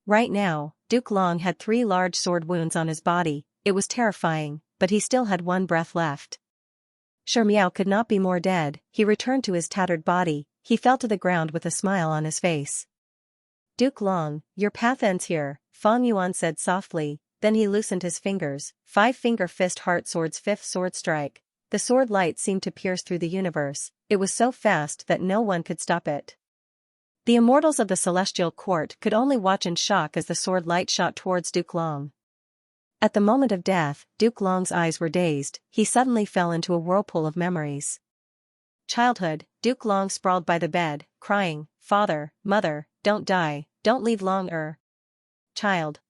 Right now, Duke Long had 3 large sword wounds on his body. It was terrifying, but he still had one breath left. Xianxia could not be more dead. He returned to his tattered body. He fell to the ground with a smile on his face. Duke Long, your path ends here, Fang Yuan said softly. Then he loosened his fingers. Five-finger fist heart sword's fifth sword strike. The sword light seemed to pierce through the universe. It was so fast that no one could stop it. The immortals of the celestial court could only watch in shock as the sword light shot towards Duke Long. At the moment of death, Duke Long's eyes were dazed. He suddenly fell into a whirlpool of memories. Childhood, Duke Long sprawled by the bed, crying, "Father, mother, don't die, don't leave Long Child."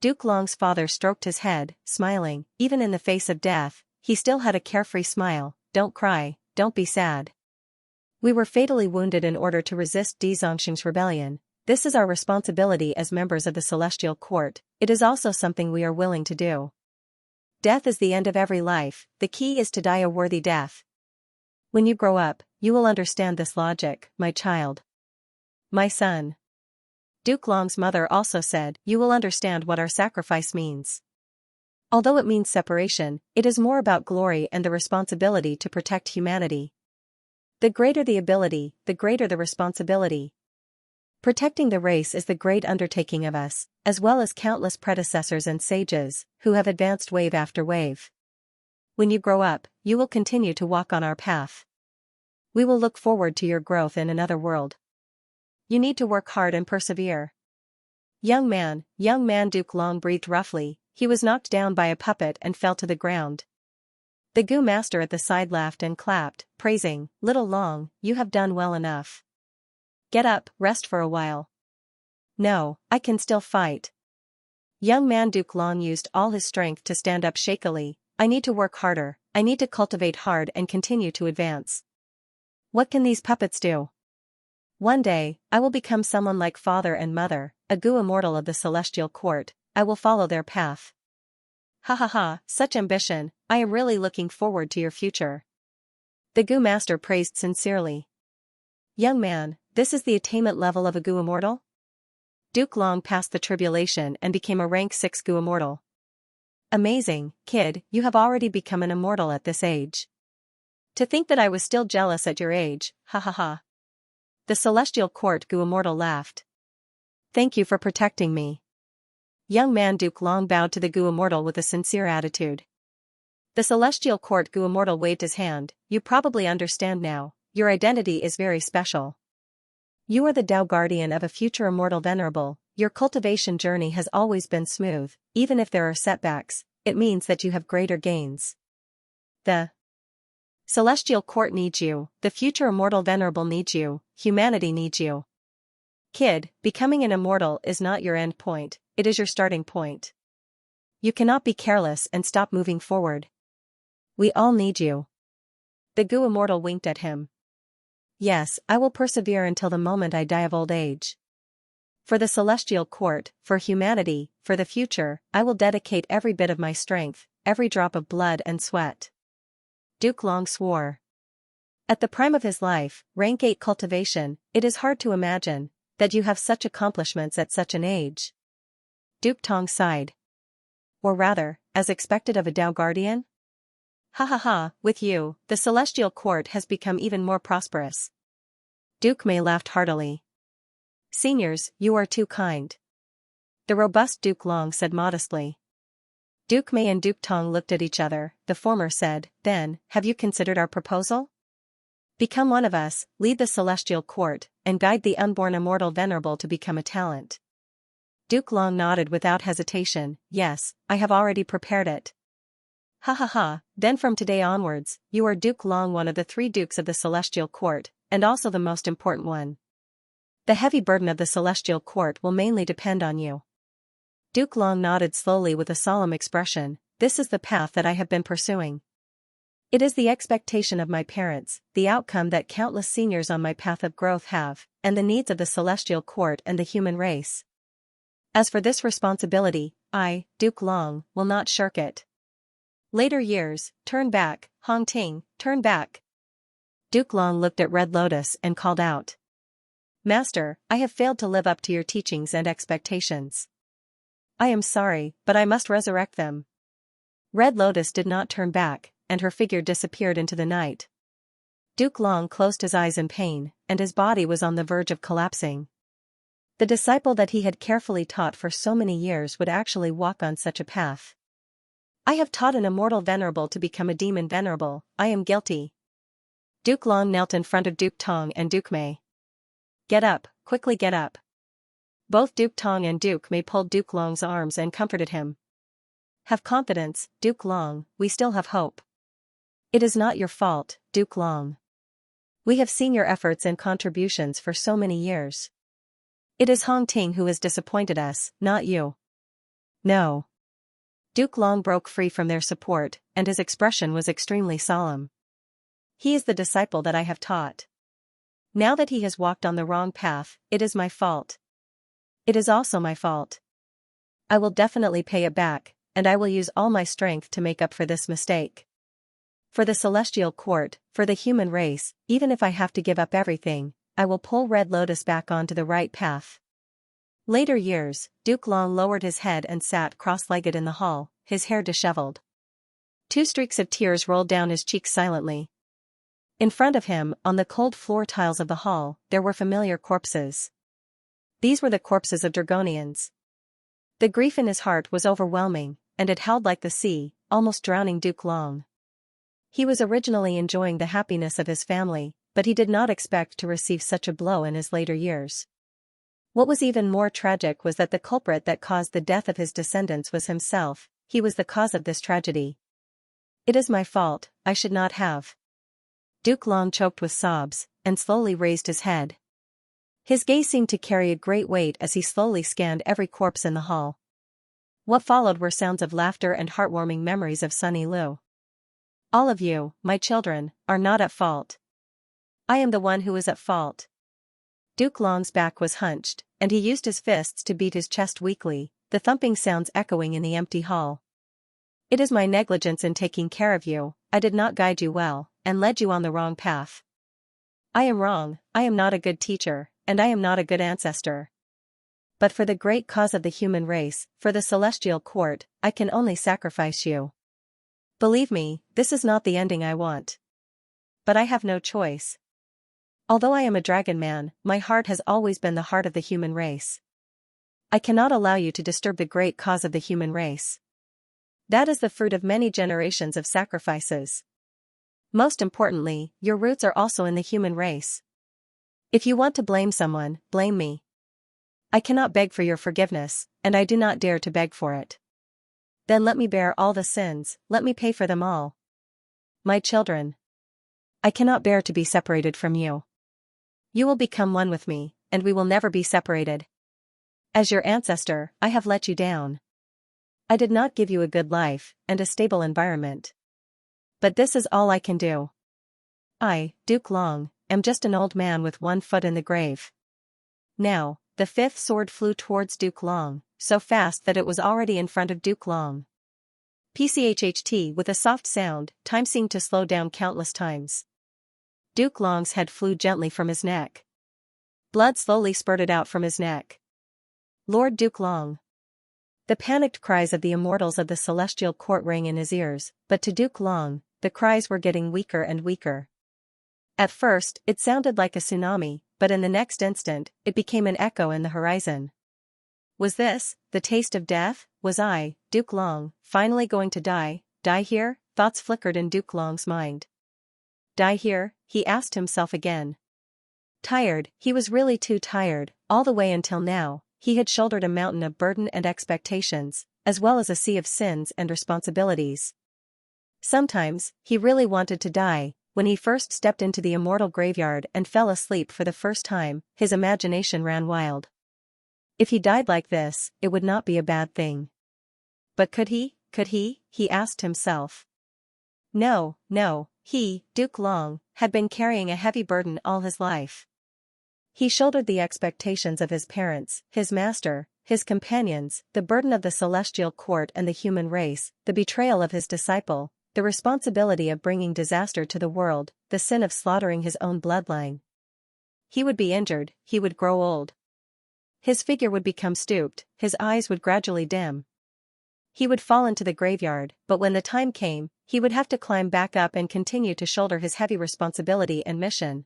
Duke Long's father stroked his head, smiling. Even in the face of death, he still had a carefree smile. "Don't cry, don't be sad. We were fatally wounded in order to resist Di Zongxing's rebellion. This is our responsibility as members of the celestial court. It is also something we are willing to do. Death is the end of every life. The key is to die a worthy death. When you grow up, you will understand this logic, my child. My son." Duke Long's mother also said, "You will understand what our sacrifice means. Although it means separation, it is more about glory and the responsibility to protect humanity. The greater the ability, the greater the responsibility. Protecting the race is the great undertaking of us, as well as countless predecessors and sages, who have advanced wave after wave. When you grow up, you will continue to walk on our path. We will look forward to your growth in another world. You need to work hard and persevere." Young man, Duke Long breathed roughly. He was knocked down by a puppet and fell to the ground. The Gu master at the side laughed and clapped, praising, "Little Long, you have done well enough. Get up, rest for a while." "No, I can still fight." Young man Duke Long used all his strength to stand up shakily. "I need to work harder, I need to cultivate hard and continue to advance. What can these puppets do? One day, I will become someone like father and mother, a Gu immortal of the celestial court. I will follow their path." "Ha ha ha, such ambition, I am really looking forward to your future." The Gu master praised sincerely. "Young man, this is the attainment level of a Gu immortal?" Duke Long passed the tribulation and became a rank 6 Gu immortal. "Amazing, kid, you have already become an immortal at this age. To think that I was still jealous at your age, ha ha ha." The celestial court Gu immortal laughed. "Thank you for protecting me." Young man Duke Long bowed to the Gu immortal with a sincere attitude. The celestial court Gu immortal waved his hand. "You probably understand now, your identity is very special. You are the Tao guardian of a future immortal venerable. Your cultivation journey has always been smooth. Even if there are setbacks, it means that you have greater gains. The celestial court needs you, the future immortal venerable needs you, humanity needs you. Kid, becoming an immortal is not your end point, it is your starting point. You cannot be careless and stop moving forward. We all need you." The Gu immortal winked at him. "Yes, I will persevere until the moment I die of old age. For the celestial court, for humanity, for the future, I will dedicate every bit of my strength, every drop of blood and sweat." Duke Long swore. At the prime of his life, rank 8 cultivation, it is hard to imagine that you have such accomplishments at such an age. Duke Tong sighed. "Or rather, as expected of a Tao guardian? Ha ha ha, with you, the celestial court has become even more prosperous." Duke Mei laughed heartily. "Seniors, you are too kind." The robust Duke Long said modestly. Duke Mei and Duke Tong looked at each other. The former said, "Then, have you considered our proposal? Become one of us, lead the celestial court, and guide the unborn immortal venerable to become a talent." Duke Long nodded without hesitation. Yes, I have already prepared it. Ha ha ha, then from today onwards, you are Duke Long, one of the 3 dukes of the Celestial Court, and also the most important one. The heavy burden of the Celestial Court will mainly depend on you. Duke Long nodded slowly with a solemn expression. This is the path that I have been pursuing. It is the expectation of my parents, the outcome that countless seniors on my path of growth have, and the needs of the Celestial Court and the human race. As for this responsibility, I, Duke Long, will not shirk it. Later years, turn back, Hong Ting, turn back. Duke Long looked at Red Lotus and called out. Master, I have failed to live up to your teachings and expectations. I am sorry, but I must resurrect them. Red Lotus did not turn back, and her figure disappeared into the night. Duke Long closed his eyes in pain, and his body was on the verge of collapsing. The disciple that he had carefully taught for so many years would actually walk on such a path. I have taught an immortal venerable to become a demon venerable. I am guilty. Duke Long knelt in front of Duke Tong and Duke Mei. Get up, quickly get up. Both Duke Tong and Duke Mei pulled Duke Long's arms and comforted him. Have confidence, Duke Long, we still have hope. It is not your fault, Duke Long. We have seen your efforts and contributions for so many years. It is Hong Ting who has disappointed us, not you. No. Duke Long broke free from their support, and his expression was extremely solemn. He is the disciple that I have taught. Now that he has walked on the wrong path, it is my fault. It is also my fault. I will definitely pay it back, and I will use all my strength to make up for this mistake. For the Celestial Court, for the human race, even if I have to give up everything, I will pull Red Lotus back onto the right path. Later years, Duke Long lowered his head and sat cross-legged in the hall, his hair disheveled. 2 streaks of tears rolled down his cheeks silently. In front of him, on the cold floor tiles of the hall, there were familiar corpses. These were the corpses of Dragonians. The grief in his heart was overwhelming, and it howled like the sea, almost drowning Duke Long. He was originally enjoying the happiness of his family, but he did not expect to receive such a blow in his later years. What was even more tragic was that the culprit that caused the death of his descendants was himself. He was the cause of this tragedy. It is my fault, I should not have. Duke Long choked with sobs, and slowly raised his head. His gaze seemed to carry a great weight as he slowly scanned every corpse in the hall. What followed were sounds of laughter and heartwarming memories of Sunny Lu. All of you, my children, are not at fault. I am the one who is at fault. Duke Long's back was hunched, and he used his fists to beat his chest weakly, the thumping sounds echoing in the empty hall. It is my negligence in taking care of you. I did not guide you well, and led you on the wrong path. I am wrong, I am not a good teacher, and I am not a good ancestor. But for the great cause of the human race, for the Celestial Court, I can only sacrifice you. Believe me, this is not the ending I want. But I have no choice. Although I am a dragon man, my heart has always been the heart of the human race. I cannot allow you to disturb the great cause of the human race. That is the fruit of many generations of sacrifices. Most importantly, your roots are also in the human race. If you want to blame someone, blame me. I cannot beg for your forgiveness, and I do not dare to beg for it. Then let me bear all the sins, let me pay for them all. My children. I cannot bear to be separated from you. You will become one with me, and we will never be separated. As your ancestor, I have let you down. I did not give you a good life, and a stable environment. But this is all I can do. I, Duke Long, am just an old man with one foot in the grave. Now, the 5th sword flew towards Duke Long, so fast that it was already in front of Duke Long. PCHHT with a soft sound, time seemed to slow down countless times. Duke Long's head flew gently from his neck. Blood slowly spurted out from his neck. Lord Duke Long. The panicked cries of the immortals of the Celestial Court rang in his ears, but to Duke Long, the cries were getting weaker and weaker. At first, it sounded like a tsunami, but in the next instant, it became an echo in the horizon. Was this, the taste of death? Was I, Duke Long, finally going to die here? Thoughts flickered in Duke Long's mind. Die here, he asked himself again. Tired, he was really too tired, all the way until now, he had shouldered a mountain of burden and expectations, as well as a sea of sins and responsibilities. Sometimes, he really wanted to die. When he first stepped into the immortal graveyard and fell asleep for the first time, his imagination ran wild. If he died like this, it would not be a bad thing. But could he? He asked himself. No, he, Duke Long, had been carrying a heavy burden all his life. He shouldered the expectations of his parents, his master, his companions, the burden of the celestial court and the human race, the betrayal of his disciple, the responsibility of bringing disaster to the world, the sin of slaughtering his own bloodline. He would be injured, he would grow old. His figure would become stooped, his eyes would gradually dim. He would fall into the graveyard, but when the time came, he would have to climb back up and continue to shoulder his heavy responsibility and mission.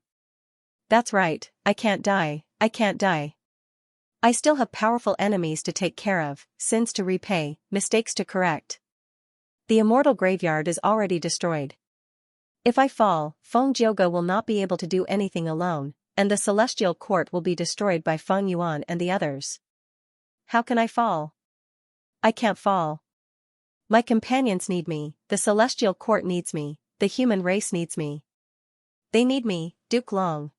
That's right, I can't die. I still have powerful enemies to take care of, sins to repay, mistakes to correct. The immortal graveyard is already destroyed. If I fall, Feng Jiuge will not be able to do anything alone, and the celestial court will be destroyed by Feng Yuan and the others. How can I fall? I can't fall. My companions need me, the celestial court needs me, the human race needs me. They need me, Duke Long.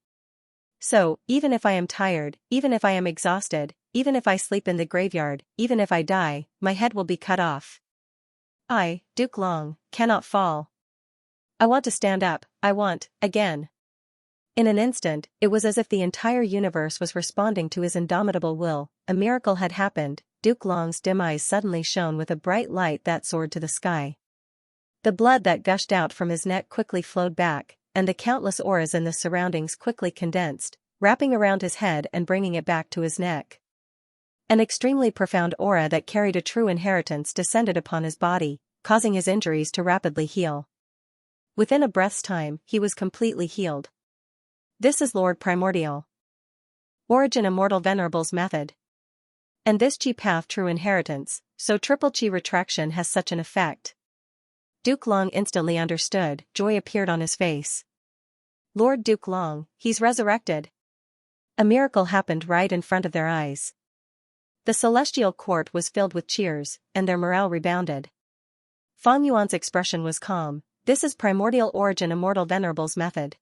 So, even if I am tired, even if I am exhausted, even if I sleep in the graveyard, even if I die, my head will be cut off. I, Duke Long, cannot fall. I want to stand up, I want, again. In an instant, it was as if the entire universe was responding to his indomitable will. A miracle had happened. Duke Long's dim eyes suddenly shone with a bright light that soared to the sky. The blood that gushed out from his neck quickly flowed back, and the countless auras in the surroundings quickly condensed, wrapping around his head and bringing it back to his neck. An extremely profound aura that carried a true inheritance descended upon his body, causing his injuries to rapidly heal. Within a breath's time, he was completely healed. This is Lord Primordial. Origin Immortal Venerable's method. And this Qi path true inheritance, so triple Qi retraction has such an effect. Duke Long instantly understood, joy appeared on his face. Lord Duke Long, he's resurrected. A miracle happened right in front of their eyes. The celestial court was filled with cheers, and their morale rebounded. Feng Yuan's expression was calm. This is Primordial Origin Immortal Venerable's method.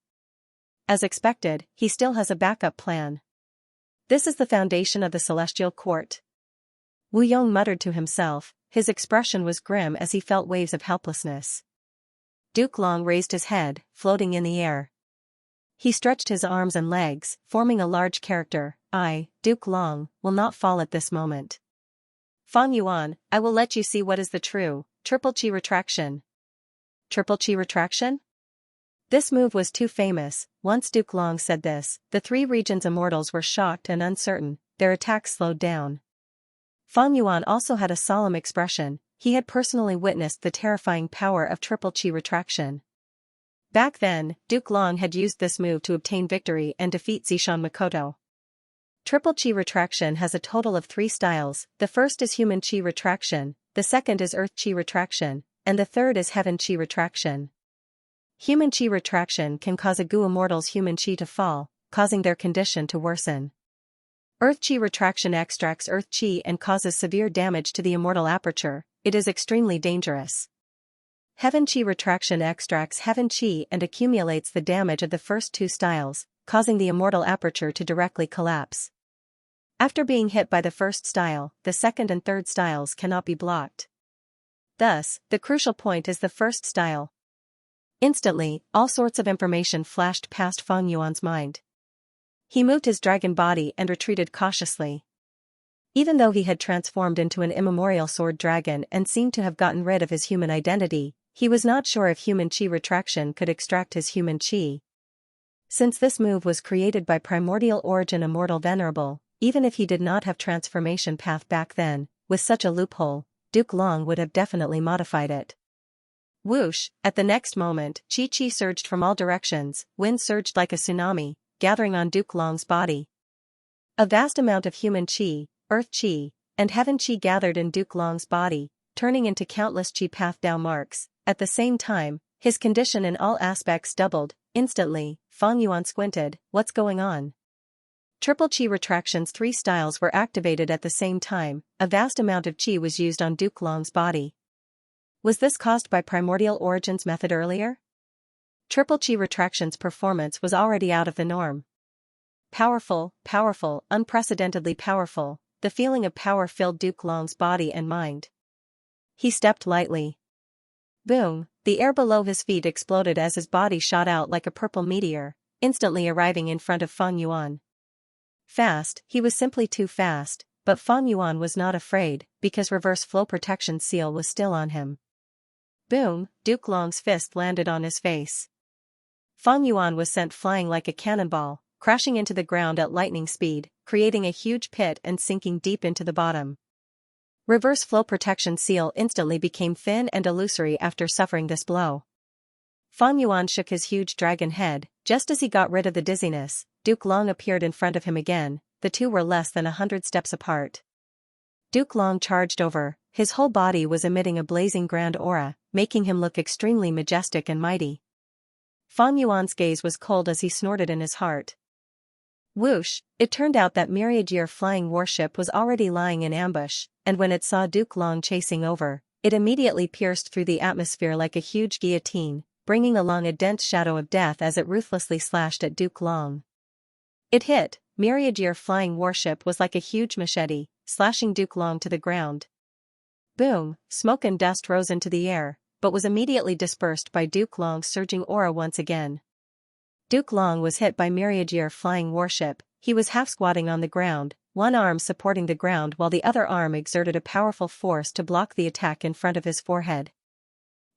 As expected, he still has a backup plan. This is the foundation of the celestial court. Wu Yong muttered to himself, his expression was grim as he felt waves of helplessness. Duke Long raised his head, floating in the air. He stretched his arms and legs, forming a large character. I, Duke Long, will not fall at this moment. Feng Yuan, I will let you see what is the true, triple Qi retraction. Triple Qi retraction? This move was too famous. Once Duke Long said this, the three regions immortals were shocked and uncertain, their attacks slowed down. Feng Yuan also had a solemn expression. He had personally witnessed the terrifying power of triple Qi retraction. Back then, Duke Long had used this move to obtain victory and defeat Zishan Makoto. Triple Qi retraction has a total of 3 styles. The first is human Qi retraction, the second is earth Qi retraction, and the third is heaven Qi retraction. Human Qi retraction can cause a Gu immortal's human Qi to fall, causing their condition to worsen. Earth Qi retraction extracts earth Qi and causes severe damage to the immortal aperture. It is extremely dangerous. Heaven Qi retraction extracts heaven Qi and accumulates the damage of the first 2 styles, causing the immortal aperture to directly collapse. After being hit by the first style, the second and third styles cannot be blocked. Thus, the crucial point is the first style. Instantly, all sorts of information flashed past Feng Yuan's mind. He moved his dragon body and retreated cautiously. Even though he had transformed into an immemorial sword dragon and seemed to have gotten rid of his human identity, he was not sure if human Qi retraction could extract his human Qi. Since this move was created by Primordial Origin Immortal Venerable, even if he did not have transformation path back then, with such a loophole, Duke Long would have definitely modified it. Whoosh, at the next moment, Qi surged from all directions, wind surged like a tsunami, gathering on Duke Long's body. A vast amount of human Qi, earth Qi, and heaven Qi gathered in Duke Long's body, turning into countless Qi path Dao marks. At the same time, his condition in all aspects doubled. Instantly, Feng Yuan squinted. What's going on? Triple Qi retraction's 3 styles were activated at the same time. A vast amount of Qi was used on Duke Long's body. Was this caused by Primordial Origin's method earlier? Triple Qi retraction's performance was already out of the norm. Powerful, powerful, unprecedentedly powerful, the feeling of power filled Duke Long's body and mind. He stepped lightly. Boom, the air below his feet exploded as his body shot out like a purple meteor, instantly arriving in front of Fang Yuan. Fast, he was simply too fast, but Fang Yuan was not afraid, because reverse flow protection seal was still on him. Boom, Duke Long's fist landed on his face. Fang Yuan was sent flying like a cannonball, crashing into the ground at lightning speed, creating a huge pit and sinking deep into the bottom. Reverse flow protection seal instantly became thin and illusory after suffering this blow. Fang Yuan shook his huge dragon head. Just as he got rid of the dizziness, Duke Long appeared in front of him again. The two were less than 100 steps apart. Duke Long charged over. His whole body was emitting a blazing grand aura, making him look extremely majestic and mighty. Fang Yuan's gaze was cold as he snorted in his heart. Whoosh! It turned out that Myriad Year flying warship was already lying in ambush, and when it saw Duke Long chasing over, it immediately pierced through the atmosphere like a huge guillotine, bringing along a dense shadow of death as it ruthlessly slashed at Duke Long. It hit. Myriad Year flying warship was like a huge machete, slashing Duke Long to the ground. Boom, smoke and dust rose into the air, but was immediately dispersed by Duke Long's surging aura once again. Duke Long was hit by Myriad Year flying warship. He was half squatting on the ground, one arm supporting the ground while the other arm exerted a powerful force to block the attack in front of his forehead.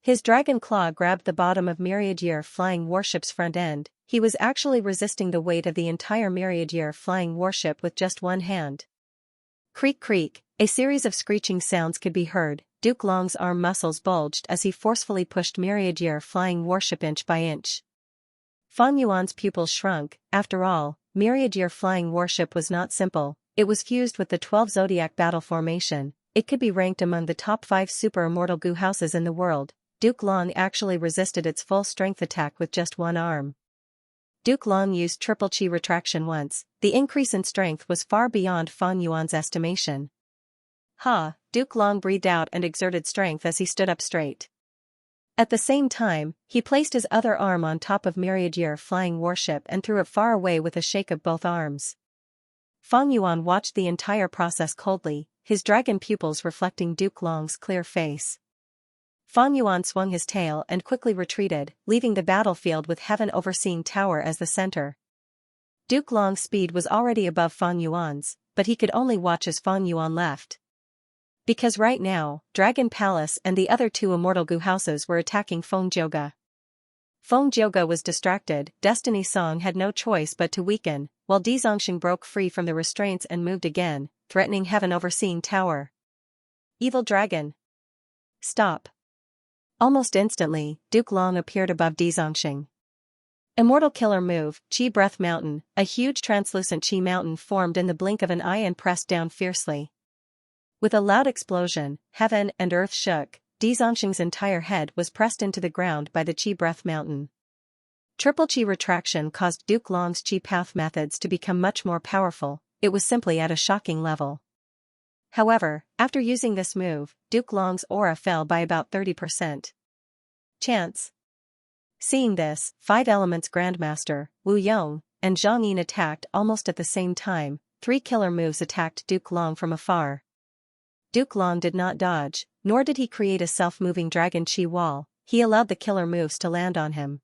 His dragon claw grabbed the bottom of Myriad Year flying warship's front end. He was actually resisting the weight of the entire Myriad Year flying warship with just one hand. Creak creak, a series of screeching sounds could be heard. Duke Long's arm muscles bulged as he forcefully pushed Myriad Year flying warship inch by inch. Fang Yuan's pupils shrunk. After all, Myriad Year flying warship was not simple. It was fused with the 12 Zodiac battle formation. It could be ranked among the top 5 super immortal goo houses in the world. Duke Long actually resisted its full strength attack with just one arm. Duke Long used Triple Qi retraction once. The increase in strength was far beyond Fang Yuan's estimation. Ha! Duke Long breathed out and exerted strength as he stood up straight. At the same time, he placed his other arm on top of Myriad Year flying warship and threw it far away with a shake of both arms. Fang Yuan watched the entire process coldly, his dragon pupils reflecting Duke Long's clear face. Fang Yuan swung his tail and quickly retreated, leaving the battlefield with Heaven Overseeing Tower as the center. Duke Long's speed was already above Fang Yuan's, but he could only watch as Fang Yuan left. Because right now, Dragon Palace and the other 2 immortal goo houses were attacking Feng Jioge. Feng Jioge was distracted. Destiny Song had no choice but to weaken, while Dizongxing broke free from the restraints and moved again, threatening Heaven Overseeing Tower. Evil Dragon! Stop! Almost instantly, Duke Long appeared above Dizongxing. Immortal Killer Move, Qi Breath Mountain. A huge translucent Qi mountain formed in the blink of an eye and pressed down fiercely. With a loud explosion, heaven and earth shook. Dizongxing's entire head was pressed into the ground by the Qi Breath Mountain. Triple Qi retraction caused Duke Long's Qi path methods to become much more powerful. It was simply at a shocking level. However, after using this move, Duke Long's aura fell by about 30%. Chance. Seeing this, 5 Elements Grandmaster, Wu Yong, and Zhang Yin attacked almost at the same time. 3 killer moves attacked Duke Long from afar. Duke Long did not dodge, nor did he create a self-moving dragon Qi wall. He allowed the killer moves to land on him.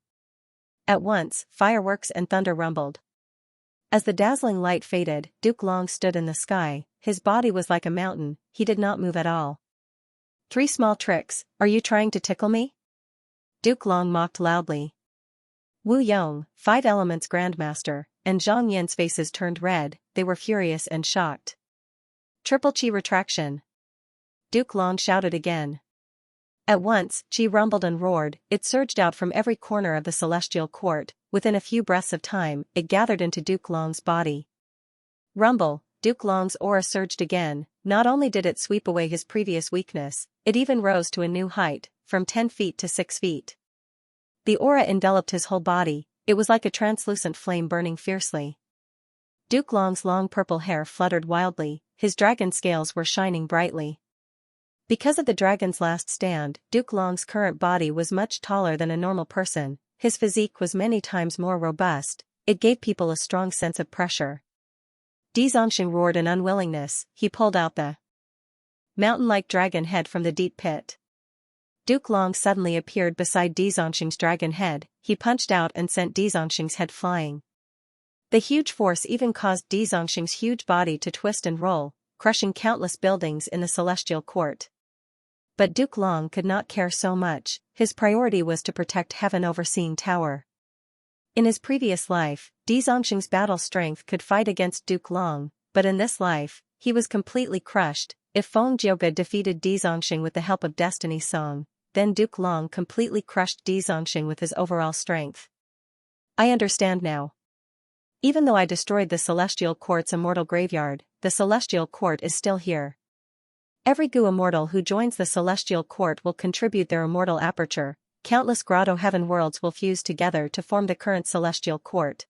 At once, fireworks and thunder rumbled. As the dazzling light faded, Duke Long stood in the sky. His body was like a mountain. He did not move at all. 3 small tricks. Are you trying to tickle me? Duke Long mocked loudly. Wu Yong, 5 Elements Grandmaster, and Zhang Yin's faces turned red. They were furious and shocked. Triple Qi retraction. Duke Long shouted again. At once, Qi rumbled and roared. It surged out from every corner of the celestial court. Within a few breaths of time, it gathered into Duke Long's body. Rumble. Duke Long's aura surged again. Not only did it sweep away his previous weakness, it even rose to a new height, from 10 feet to 6 feet. The aura enveloped his whole body. It was like a translucent flame burning fiercely. Duke Long's long purple hair fluttered wildly, his dragon scales were shining brightly. Because of the dragon's last stand, Duke Long's current body was much taller than a normal person, his physique was many times more robust, it gave people a strong sense of pressure. Xianxia roared in unwillingness, he pulled out the mountain-like dragon head from the deep pit. Duke Long suddenly appeared beside Xianxia's dragon head, he punched out and sent Xianxia's head flying. The huge force even caused Xianxia's huge body to twist and roll, crushing countless buildings in the celestial court. But Duke Long could not care so much, his priority was to protect Heaven Overseeing Tower. In his previous life, Xianxia's battle strength could fight against Duke Long, but in this life, he was completely crushed. If Feng Jiuge defeated Xianxia with the help of Destiny Song, then Duke Long completely crushed Xianxia with his overall strength. I understand now. Even though I destroyed the Celestial Court's immortal graveyard, the Celestial Court is still here. Every Gu immortal who joins the Celestial Court will contribute their immortal aperture, countless grotto heaven worlds will fuse together to form the current Celestial Court.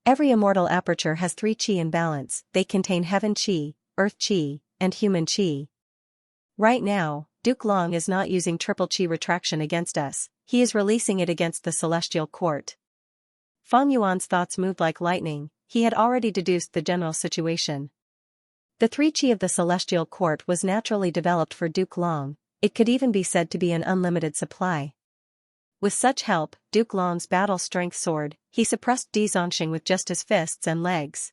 Every immortal aperture has 3 chi in balance, they contain heaven chi, earth chi, and human chi. Right now, Duke Long is not using triple chi retraction against us, he is releasing it against the Celestial Court. Feng Yuan's thoughts moved like lightning, he had already deduced the general situation. The 3 chi of the Celestial Court was naturally developed for Duke Long, it could even be said to be an unlimited supply. With such help, Duke Long's battle strength soared, he suppressed Xianxia with just his fists and legs.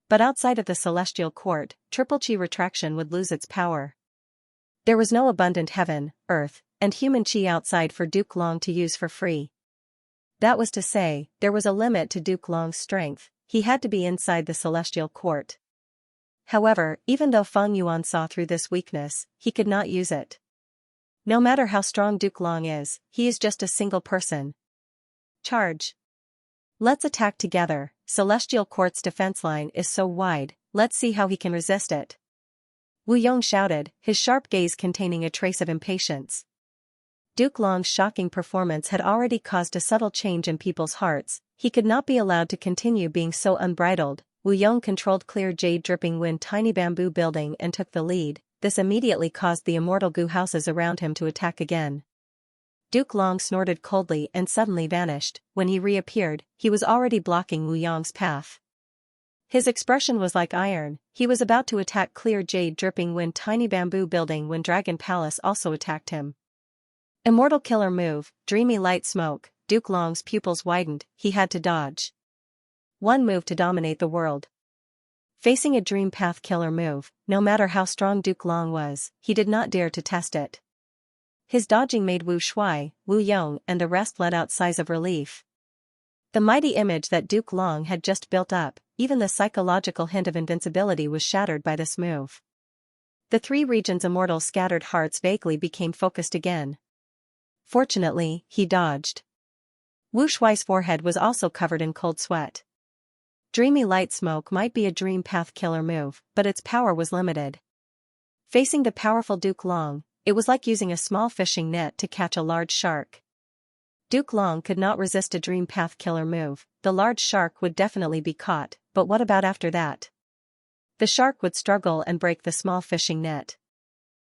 But outside of the Celestial Court, triple chi retraction would lose its power. There was no abundant heaven, earth, and human chi outside for Duke Long to use for free. That was to say, there was a limit to Duke Long's strength, he had to be inside the Celestial Court. However, even though Feng Yuan saw through this weakness, he could not use it. No matter how strong Duke Long is, he is just a single person. Charge! Let's attack together, Celestial Court's defense line is so wide, let's see how he can resist it. Wu Yong shouted, his sharp gaze containing a trace of impatience. Duke Long's shocking performance had already caused a subtle change in people's hearts, he could not be allowed to continue being so unbridled. Wu Yong controlled clear jade dripping wind tiny bamboo building and took the lead, this immediately caused the immortal Gu houses around him to attack again. Duke Long snorted coldly and suddenly vanished, when he reappeared, he was already blocking Wu Yong's path. His expression was like iron, he was about to attack clear jade dripping wind tiny bamboo building when Dragon Palace also attacked him. Immortal killer move, dreamy light smoke, Duke Long's pupils widened, he had to dodge. One move to dominate the world. Facing a dream path killer move, no matter how strong Duke Long was, he did not dare to test it. His dodging made Wu Shuai, Wu Yong and the rest let out sighs of relief. The mighty image that Duke Long had just built up, even the psychological hint of invincibility was shattered by this move. The 3 regions' immortal scattered hearts vaguely became focused again. Fortunately, he dodged. Wu Shuai's forehead was also covered in cold sweat. Dreamy light smoke might be a dream path killer move, but its power was limited. Facing the powerful Duke Long, it was like using a small fishing net to catch a large shark. Duke Long could not resist a dream path killer move, the large shark would definitely be caught, but what about after that? The shark would struggle and break the small fishing net.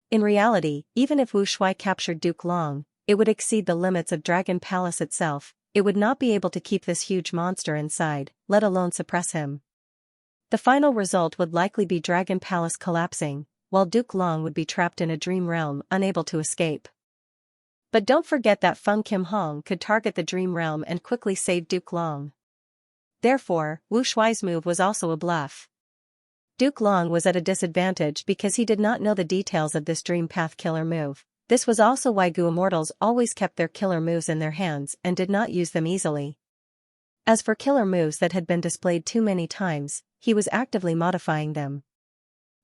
In reality, even if Wu Shuai captured Duke Long, it would exceed the limits of Dragon Palace itself, it would not be able to keep this huge monster inside, let alone suppress him. The final result would likely be Dragon Palace collapsing, while Duke Long would be trapped in a dream realm unable to escape. But don't forget that Feng Kim Hong could target the dream realm and quickly save Duke Long. Therefore, Wu Shuai's move was also a bluff. Duke Long was at a disadvantage because he did not know the details of this dream path killer move. This was also why Gu immortals always kept their killer moves in their hands and did not use them easily. As for killer moves that had been displayed too many times, he was actively modifying them.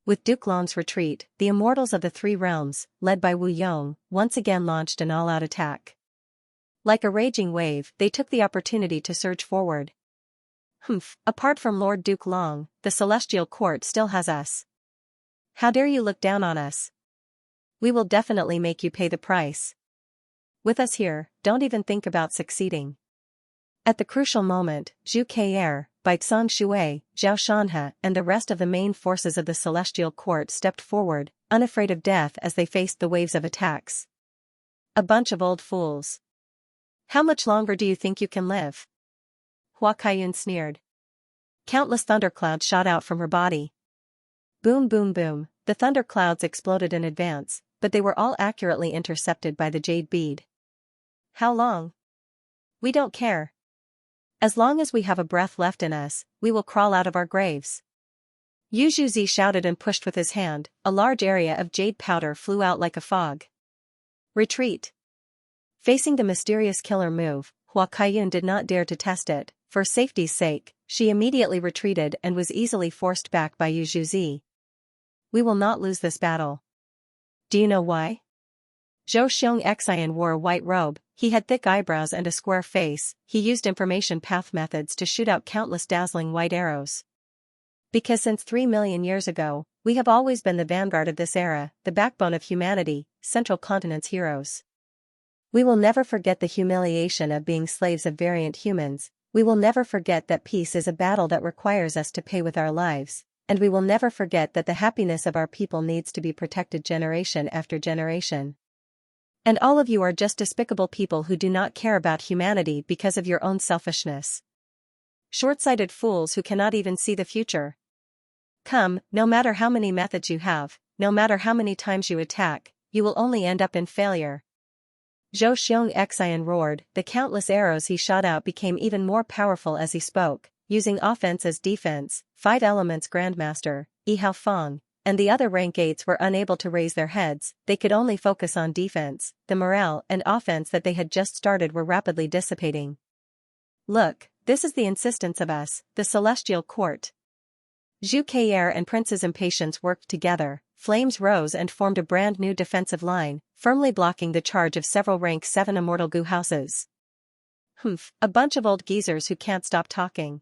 With Duke Long's retreat, the immortals of the 3 realms, led by Wu Yong, once again launched an all-out attack. Like a raging wave, they took the opportunity to surge forward. Apart from Lord Duke Long, the Celestial Court still has us. How dare you look down on us? We will definitely make you pay the price. With us here, don't even think about succeeding. At the crucial moment, Zhu Kr, by Xan Shui, Zhao Shanhe and the rest of the main forces of the Celestial Court stepped forward, unafraid of death as they faced the waves of attacks. A bunch of old fools. How much longer do you think you can live? Hua Kaiyun sneered. Countless thunderclouds shot out from her body. Boom boom boom, the thunderclouds exploded in advance, but they were all accurately intercepted by the jade bead. How long? We don't care. As long as we have a breath left in us, we will crawl out of our graves. Yu Zhuzi shouted and pushed with his hand, a large area of jade powder flew out like a fog. Retreat. Facing the mysterious killer move, Hua Kaiyun did not dare to test it. For safety's sake, she immediately retreated and was easily forced back by Yu Zhuzi. We will not lose this battle. Do you know why? Zhou Xianxia wore a white robe, he had thick eyebrows and a square face, he used information path methods to shoot out countless dazzling white arrows. Because since 3 million years ago, we have always been the vanguard of this era, the backbone of humanity, Central Continent's heroes. We will never forget the humiliation of being slaves of variant humans, we will never forget that peace is a battle that requires us to pay with our lives, and we will never forget that the happiness of our people needs to be protected generation after generation. And all of you are just despicable people who do not care about humanity because of your own selfishness. Short-sighted fools who cannot even see the future. Come, no matter how many methods you have, no matter how many times you attack, you will only end up in failure. Zhou Xianxia roared, the countless arrows he shot out became even more powerful as he spoke, using offense as defense. 5 Elements Grandmaster, Yi Haofeng, and the other rank 8s were unable to raise their heads, they could only focus on defense, the morale and offense that they had just started were rapidly dissipating. Look, this is the insistence of us, the Celestial Court. Zhu Kei'er and Prince's impatience worked together, flames rose and formed a brand new defensive line, firmly blocking the charge of several rank 7 immortal Gu houses. Humph, a bunch of old geezers who can't stop talking.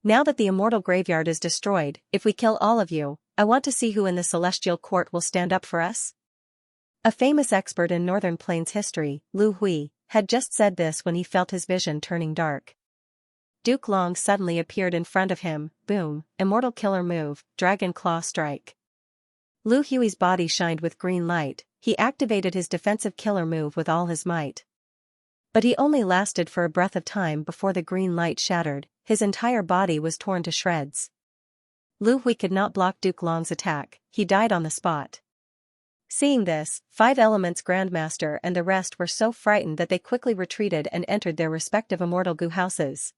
Now that the immortal graveyard is destroyed, if we kill all of you, I want to see who in the Celestial Court will stand up for us. A famous expert in Northern Plains history, Lu Hui, had just said this when he felt his vision turning dark. Duke Long suddenly appeared in front of him, boom, immortal killer move, dragon claw strike. Lu Hui's body shined with green light, he activated his defensive killer move with all his might. But he only lasted for a breath of time before the green light shattered, his entire body was torn to shreds. Lu Hui could not block Duke Long's attack, he died on the spot. Seeing this, 5 Elements Grandmaster and the rest were so frightened that they quickly retreated and entered their respective immortal Gu houses.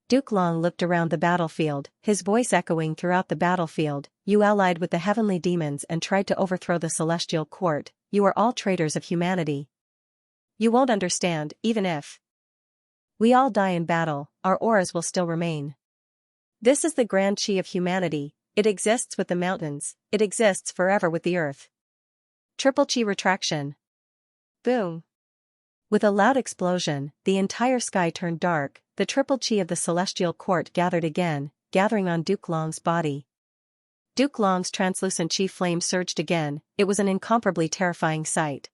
Duke Long looked around the battlefield, his voice echoing throughout the battlefield, you allied with the heavenly demons and tried to overthrow the Celestial Court, you are all traitors of humanity. You won't understand, even if we all die in battle, our auras will still remain. This is the grand chi of humanity, it exists with the mountains, it exists forever with the earth. Triple chi retraction. Boom. With a loud explosion, the entire sky turned dark, the triple chi of the Celestial Court gathered again, gathering on Duke Long's body. Duke Long's translucent chi flame surged again, it was an incomparably terrifying sight.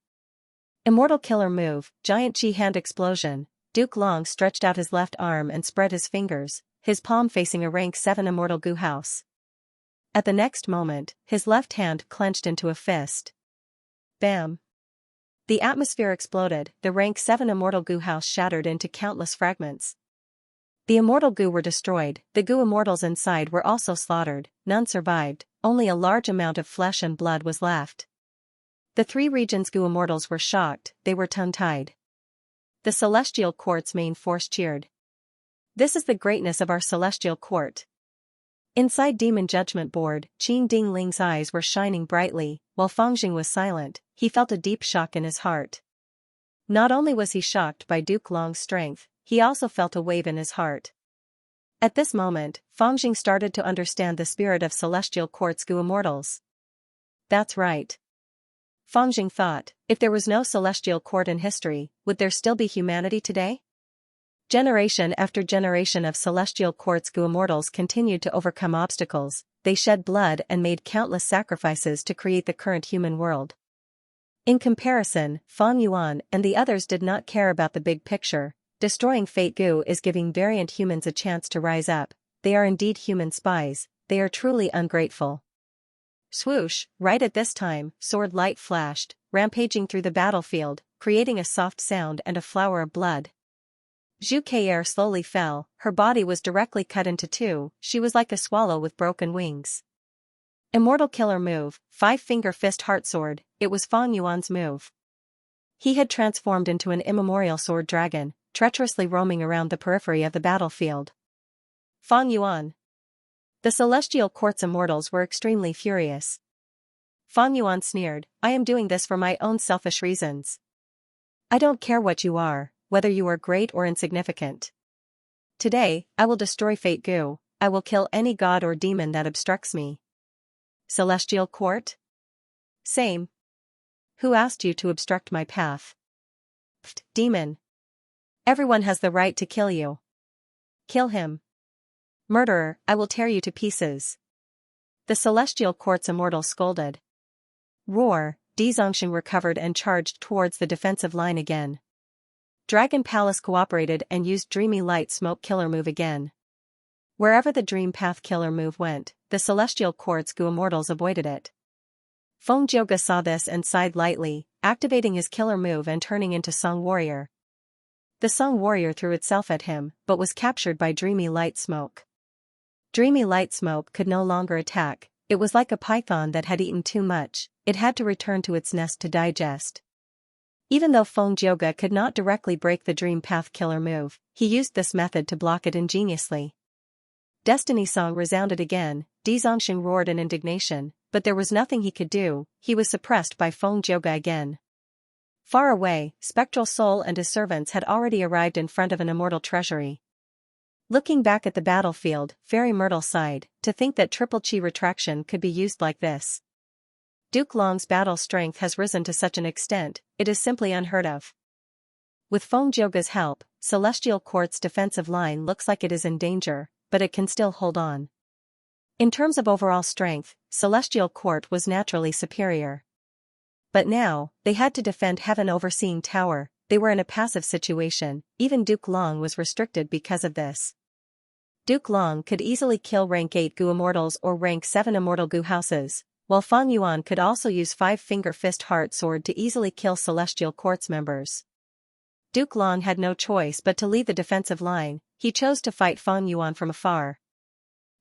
Immortal killer move, giant chi hand explosion, Duke Long stretched out his left arm and spread his fingers, his palm facing a rank 7 immortal Gu house. At the next moment, his left hand clenched into a fist. Bam! The atmosphere exploded, the rank 7 immortal Gu house shattered into countless fragments. The immortal Gu were destroyed, the Gu immortals inside were also slaughtered, none survived, only a large amount of flesh and blood was left. The 3 regions' Gu immortals were shocked, they were tongue-tied. The Celestial Court's main force cheered. This is the greatness of our Celestial Court. Inside Demon Judgment Board, Qing Ding Ling's eyes were shining brightly, while Fangjing was silent, he felt a deep shock in his heart. Not only was he shocked by Duke Long's strength, he also felt a wave in his heart. At this moment, Fangjing started to understand the spirit of Celestial Court's Gu immortals. That's right. Fangjing thought, if there was no Celestial Court in history, would there still be humanity today? Generation after generation of Celestial Court's Gu immortals continued to overcome obstacles, they shed blood and made countless sacrifices to create the current human world. In comparison, Fang Yuan and the others did not care about the big picture, Destroying Fate Goo is giving variant humans a chance to rise up. They are indeed human spies, they are truly ungrateful. Swoosh, right at this time, sword light flashed, rampaging through the battlefield, creating a soft sound and a flower of blood. Zhu Kei'er slowly fell, her body was directly cut into two, she was like a swallow with broken wings. Immortal killer move, 5-finger fist heart sword, it was Fang Yuan's move. He had transformed into an immemorial sword dragon, treacherously roaming around the periphery of the battlefield. Fang Yuan. The celestial quartz immortals were extremely furious. Fang Yuan sneered, I am doing this for my own selfish reasons. I don't care what you are, whether you are great or insignificant. Today, I will destroy Fate Goo, I will kill any god or demon that obstructs me. Celestial Court? Same. Who asked you to obstruct my path? Pfft, demon. Everyone has the right to kill you. Kill him. Murderer, I will tear you to pieces. The Celestial Court's immortal scolded. Roar, Xianxia recovered and charged towards the defensive line again. Dragon Palace cooperated and used Dreamy Light Smoke Killer move again. Wherever the Dream Path Killer move went, the Celestial Court's Goo immortals avoided it. Feng Jioge saw this and sighed lightly, activating his killer move and turning into Song Warrior. The Song Warrior threw itself at him, but was captured by Dreamy Light Smoke. Dreamy Light Smoke could no longer attack, it was like a python that had eaten too much, it had to return to its nest to digest. Even though Feng Jioge could not directly break the Dream Path Killer move, he used this method to block it ingeniously. Destiny Song resounded again, Xianxia roared in indignation, but there was nothing he could do, he was suppressed by Feng Jioge again. Far away, Spectral Soul and his servants had already arrived in front of an immortal treasury. Looking back at the battlefield, Fairy Myrtle sighed, to think that Triple Chi retraction could be used like this. Duke Long's battle strength has risen to such an extent, it is simply unheard of. With Feng Jioge's help, Celestial Court's defensive line looks like it is in danger, but it can still hold on. In terms of overall strength, Celestial Court was naturally superior. But now, they had to defend Heaven Overseeing Tower, they were in a passive situation, even Duke Long was restricted because of this. Duke Long could easily kill rank 8 Goo Immortals or rank 7 Immortal Goo Houses, while Fang Yuan could also use 5-finger fist heart sword to easily kill Celestial Court's members. Duke Long had no choice but to leave the defensive line, he chose to fight Fang Yuan from afar.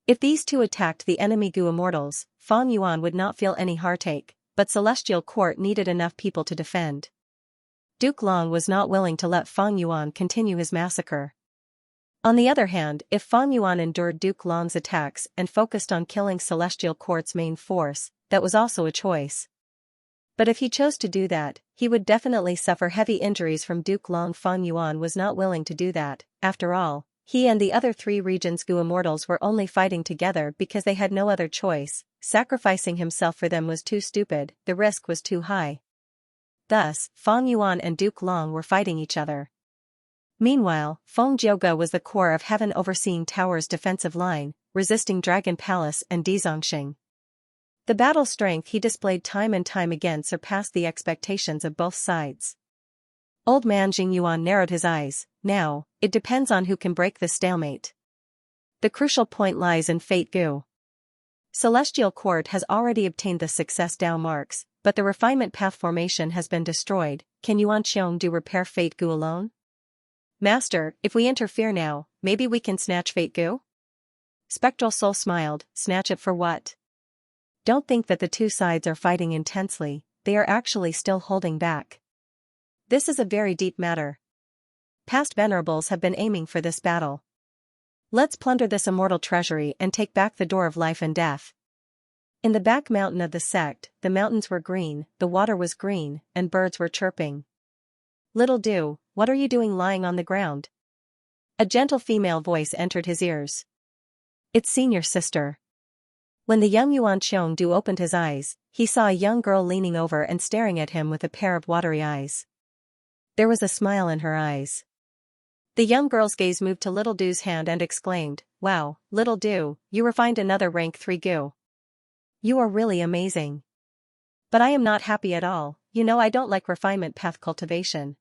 If these two attacked the enemy Goo Immortals, Fang Yuan would not feel any heartache, but Celestial Court needed enough people to defend. Duke Long was not willing to let Fang Yuan continue his massacre. On the other hand, if Fang Yuan endured Duke Long's attacks and focused on killing Celestial Court's main force, that was also a choice. But if he chose to do that, he would definitely suffer heavy injuries from Duke Long. Fang Yuan was not willing to do that, after all, he and the other 3 regions Goo Immortals were only fighting together because they had no other choice, sacrificing himself for them was too stupid, the risk was too high. Thus, Fang Yuan and Duke Long were fighting each other. Meanwhile, Feng Jioge was the core of Heaven Overseeing Tower's defensive line, resisting Dragon Palace and Xianxia. The battle strength he displayed time and time again surpassed the expectations of both sides. Old man Jing Yuan narrowed his eyes, now, it depends on who can break the stalemate. The crucial point lies in Fate Goo. Celestial Court has already obtained the success Dao marks, but the refinement path formation has been destroyed, can Yuan Qiong repair Fate Goo alone? Master, if we interfere now, maybe we can snatch Fate Goo? Spectral Soul smiled, snatch it for what? Don't think that the two sides are fighting intensely, they are actually still holding back. This is a very deep matter. Past venerables have been aiming for this battle. Let's plunder this immortal treasury and take back the door of life and death. In the back mountain of the sect, the mountains were green, the water was green, and birds were chirping. Little Do, what are you doing lying on the ground? A gentle female voice entered his ears. It's senior sister. When the young Yuan Qiong opened his eyes, he saw a young girl leaning over and staring at him with a pair of watery eyes. There was a smile in her eyes. The young girl's gaze moved to Little Do's hand and exclaimed, wow, Little Do, you refined another rank 3 Goo. You are really amazing. But I am not happy at all, you know I don't like refinement path cultivation.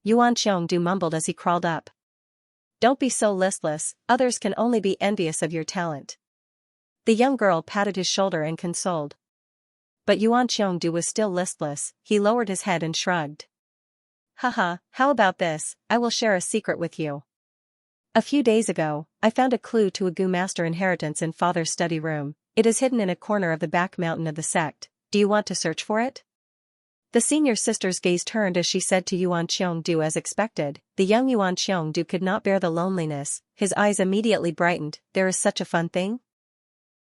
Yuan Xiongdu mumbled as he crawled up. Don't be so listless, others can only be envious of your talent. The young girl patted his shoulder and consoled. But Yuan Xiongdu was still listless, he lowered his head and shrugged. Haha, how about this, I will share a secret with you. A few days ago, I found a clue to a Gu master inheritance in father's study room. It is hidden in a corner of the back mountain of the sect. Do you want to search for it? The senior sister's gaze turned as she said to Yuan Xiongdu as expected. The young Yuan Xiongdu could not bear the loneliness, his eyes immediately brightened. There is such a fun thing?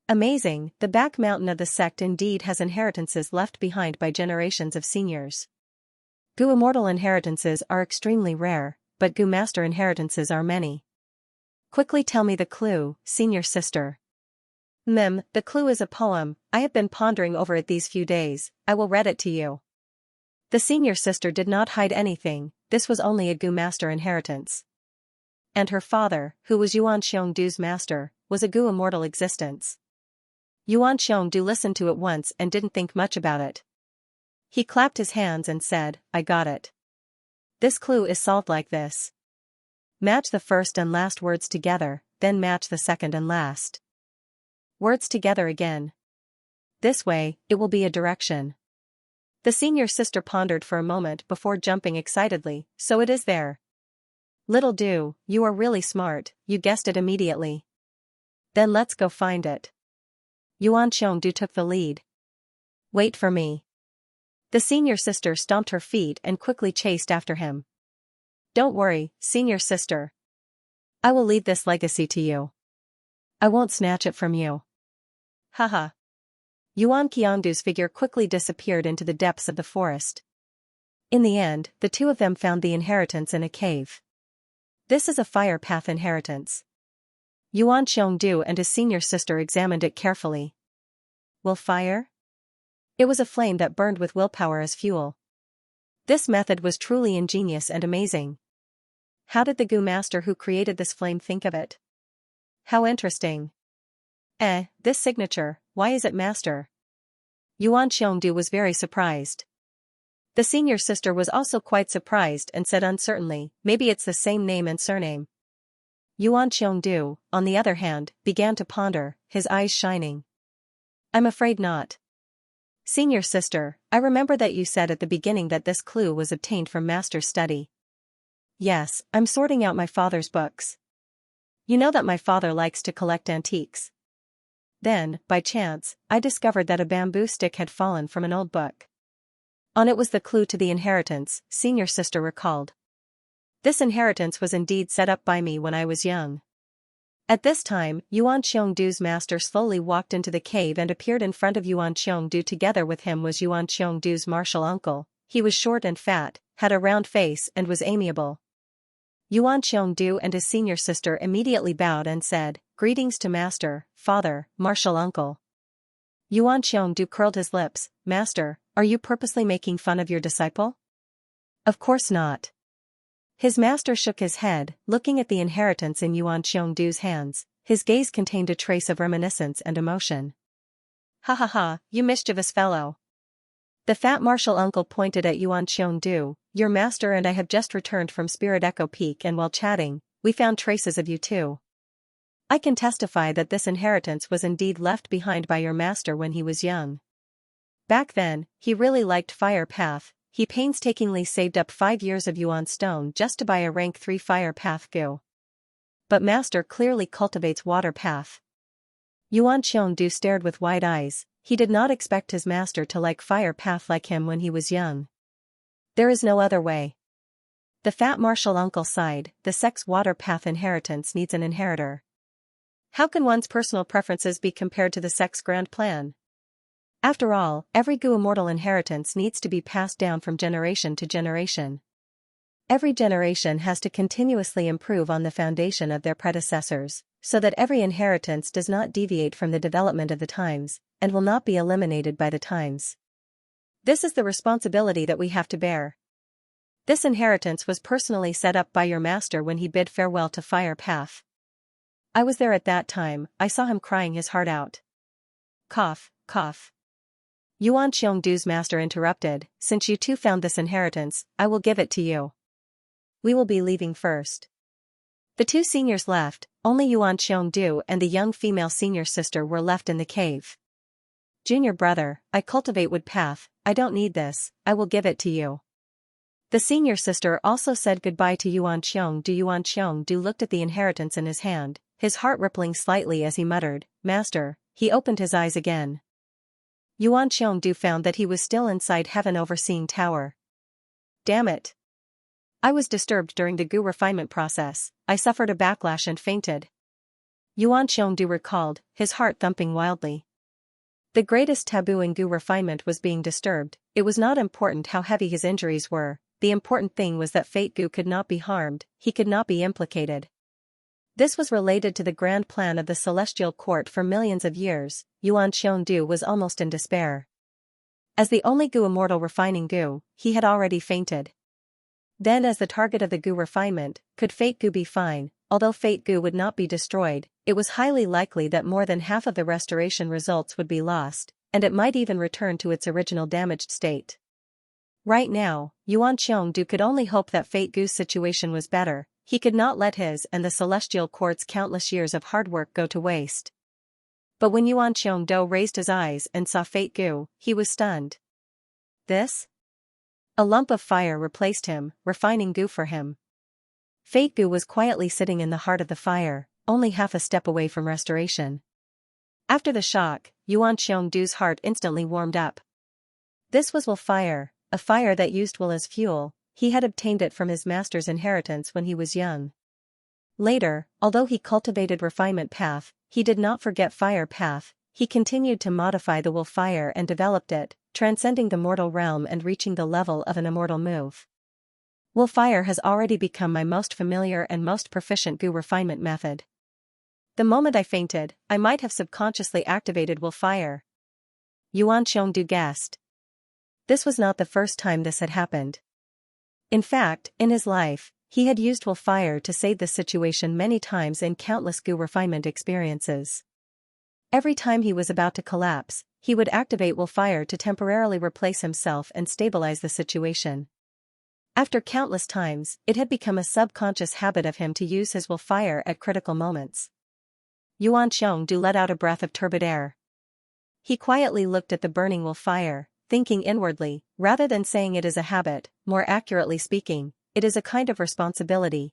Amazing, the back mountain of the sect indeed has inheritances left behind by generations of seniors. Gu immortal inheritances are extremely rare, but Gu master inheritances are many. Quickly tell me the clue, senior sister. The clue is a poem, I have been pondering over it these few days, I will read it to you. The senior sister did not hide anything, this was only a Gu master inheritance. And her father, who was Yuan Xiongdu's master, was a Gu immortal existence. Yuan Xiongdu listened to it once and didn't think much about it. He clapped his hands and said, I got it. This clue is solved like this. Match the first and last words together, then match the second and last words together again. This way, it will be a direction. The senior sister pondered for a moment before jumping excitedly, so it is there. Little Du, you are really smart, you guessed it immediately. Then let's go find it. Yuan Xiongdu took the lead. Wait for me. The senior sister stomped her feet and quickly chased after him. Don't worry, senior sister. I will leave this legacy to you. I won't snatch it from you. Haha. Yuan Qiangdu's figure quickly disappeared into the depths of the forest. In the end, the two of them found the inheritance in a cave. This is a fire path inheritance. Yuan Xiongdu and his senior sister examined it carefully. Will fire? It was a flame that burned with willpower as fuel. This method was truly ingenious and amazing. How did the Gu master who created this flame think of it? How interesting. This signature, why is it master? Yuan Xiongdu was very surprised. The senior sister was also quite surprised and said uncertainly, maybe it's the same name and surname. Yuan Xiongdu, on the other hand, began to ponder, his eyes shining. I'm afraid not. Senior sister, I remember that you said at the beginning that this clue was obtained from master's study. Yes, I'm sorting out my father's books. You know that my father likes to collect antiques. Then, by chance, I discovered that a bamboo stick had fallen from an old book. On it was the clue to the inheritance, senior sister recalled. This inheritance was indeed set up by me when I was young. At this time, Yuan Xiongdu's master slowly walked into the cave and appeared in front of Yuan Xiongdu. Together with him was Yuan Xiongdu's martial uncle. He was short and fat, had a round face and was amiable. Yuan Xiongdu and his senior sister immediately bowed and said, Greetings to master, father, martial uncle. Yuan Xiongdu curled his lips, Master, are you purposely making fun of your disciple? Of course not. His master shook his head, looking at the inheritance in Yuan Xiongdu's hands. His gaze contained a trace of reminiscence and emotion. Ha ha ha, you mischievous fellow. The fat martial uncle pointed at Yuan Xiongdu. Your master and I have just returned from Spirit Echo Peak, and while chatting, we found traces of you too. I can testify that this inheritance was indeed left behind by your master when he was young. Back then, he really liked Fire Path. He painstakingly saved up 5 years of Yuan Stone just to buy a rank 3 Fire Path Gu. But master clearly cultivates Water Path. Yuan Xiongdu stared with wide eyes. He did not expect his master to like Fire Path like him when he was young. There is no other way. The fat martial uncle sighed. The sect's Water Path inheritance needs an inheritor. How can one's personal preferences be compared to the sect's grand plan? After all, every Gu immortal inheritance needs to be passed down from generation to generation. Every generation has to continuously improve on the foundation of their predecessors, so that every inheritance does not deviate from the development of the times, and will not be eliminated by the times. This is the responsibility that we have to bear. This inheritance was personally set up by your master when he bid farewell to Fire Path. I was there at that time. I saw him crying his heart out. Cough, cough. Yuan Xiongdu's master interrupted, Since you two found this inheritance, I will give it to you. we will be leaving first. The two seniors left, only Yuan Xiongdu and the young female senior sister were left in the cave. Junior brother, I cultivate wood path, I don't need this, I will give it to you. The senior sister also said goodbye to Yuan Xiongdu. Yuan Xiongdu looked at the inheritance in his hand, his heart rippling slightly as he muttered, Master. He opened his eyes again. Yuan Xiongdu found that he was still inside Heaven Overseeing Tower. Damn it. I was disturbed during the Gu refinement process, I suffered a backlash and fainted. Yuan Xiongdu recalled, his heart thumping wildly. The greatest taboo in Gu refinement was being disturbed. It was not important how heavy his injuries were, the important thing was that Fate Gu could not be harmed, he could not be implicated. This was related to the grand plan of the Celestial Court for millions of years. Yuan Xiongdu was almost in despair. As the only Gu immortal refining Gu, he had already fainted. Then as the target of the Gu refinement, could Fate Gu be fine? Although Fate Gu would not be destroyed, it was highly likely that more than half of the restoration results would be lost, and it might even return to its original damaged state. Right now, Yuan Xiongdu could only hope that Fate Gu's situation was better. He could not let his and the Celestial Court's countless years of hard work go to waste. But when Yuan Xiongdu raised his eyes and saw Fate Gu, he was stunned. This? A lump of fire replaced him, refining Gu for him. Fate Gu was quietly sitting in the heart of the fire, only half a step away from restoration. After the shock, Yuan Xiongdu's heart instantly warmed up. This was will fire, a fire that used will as fuel. He had obtained it from his master's inheritance when he was young. Later, although he cultivated refinement path, he did not forget fire path, he continued to modify the will fire and developed it, transcending the mortal realm and reaching the level of an immortal move. Will fire has already become my most familiar and most proficient Gu refinement method. The moment I fainted, I might have subconsciously activated will fire. Yuan Xiongdu guessed. This was not the first time this had happened. In fact, in his life, he had used will fire to save the situation many times in countless Gu refinement experiences. Every time he was about to collapse, he would activate will fire to temporarily replace himself and stabilize the situation. After countless times, it had become a subconscious habit of him to use his will fire at critical moments. Yuan Xiongdu let out a breath of turbid air. He quietly looked at the burning will fire, thinking inwardly, rather than saying it is a habit, more accurately speaking, it is a kind of responsibility.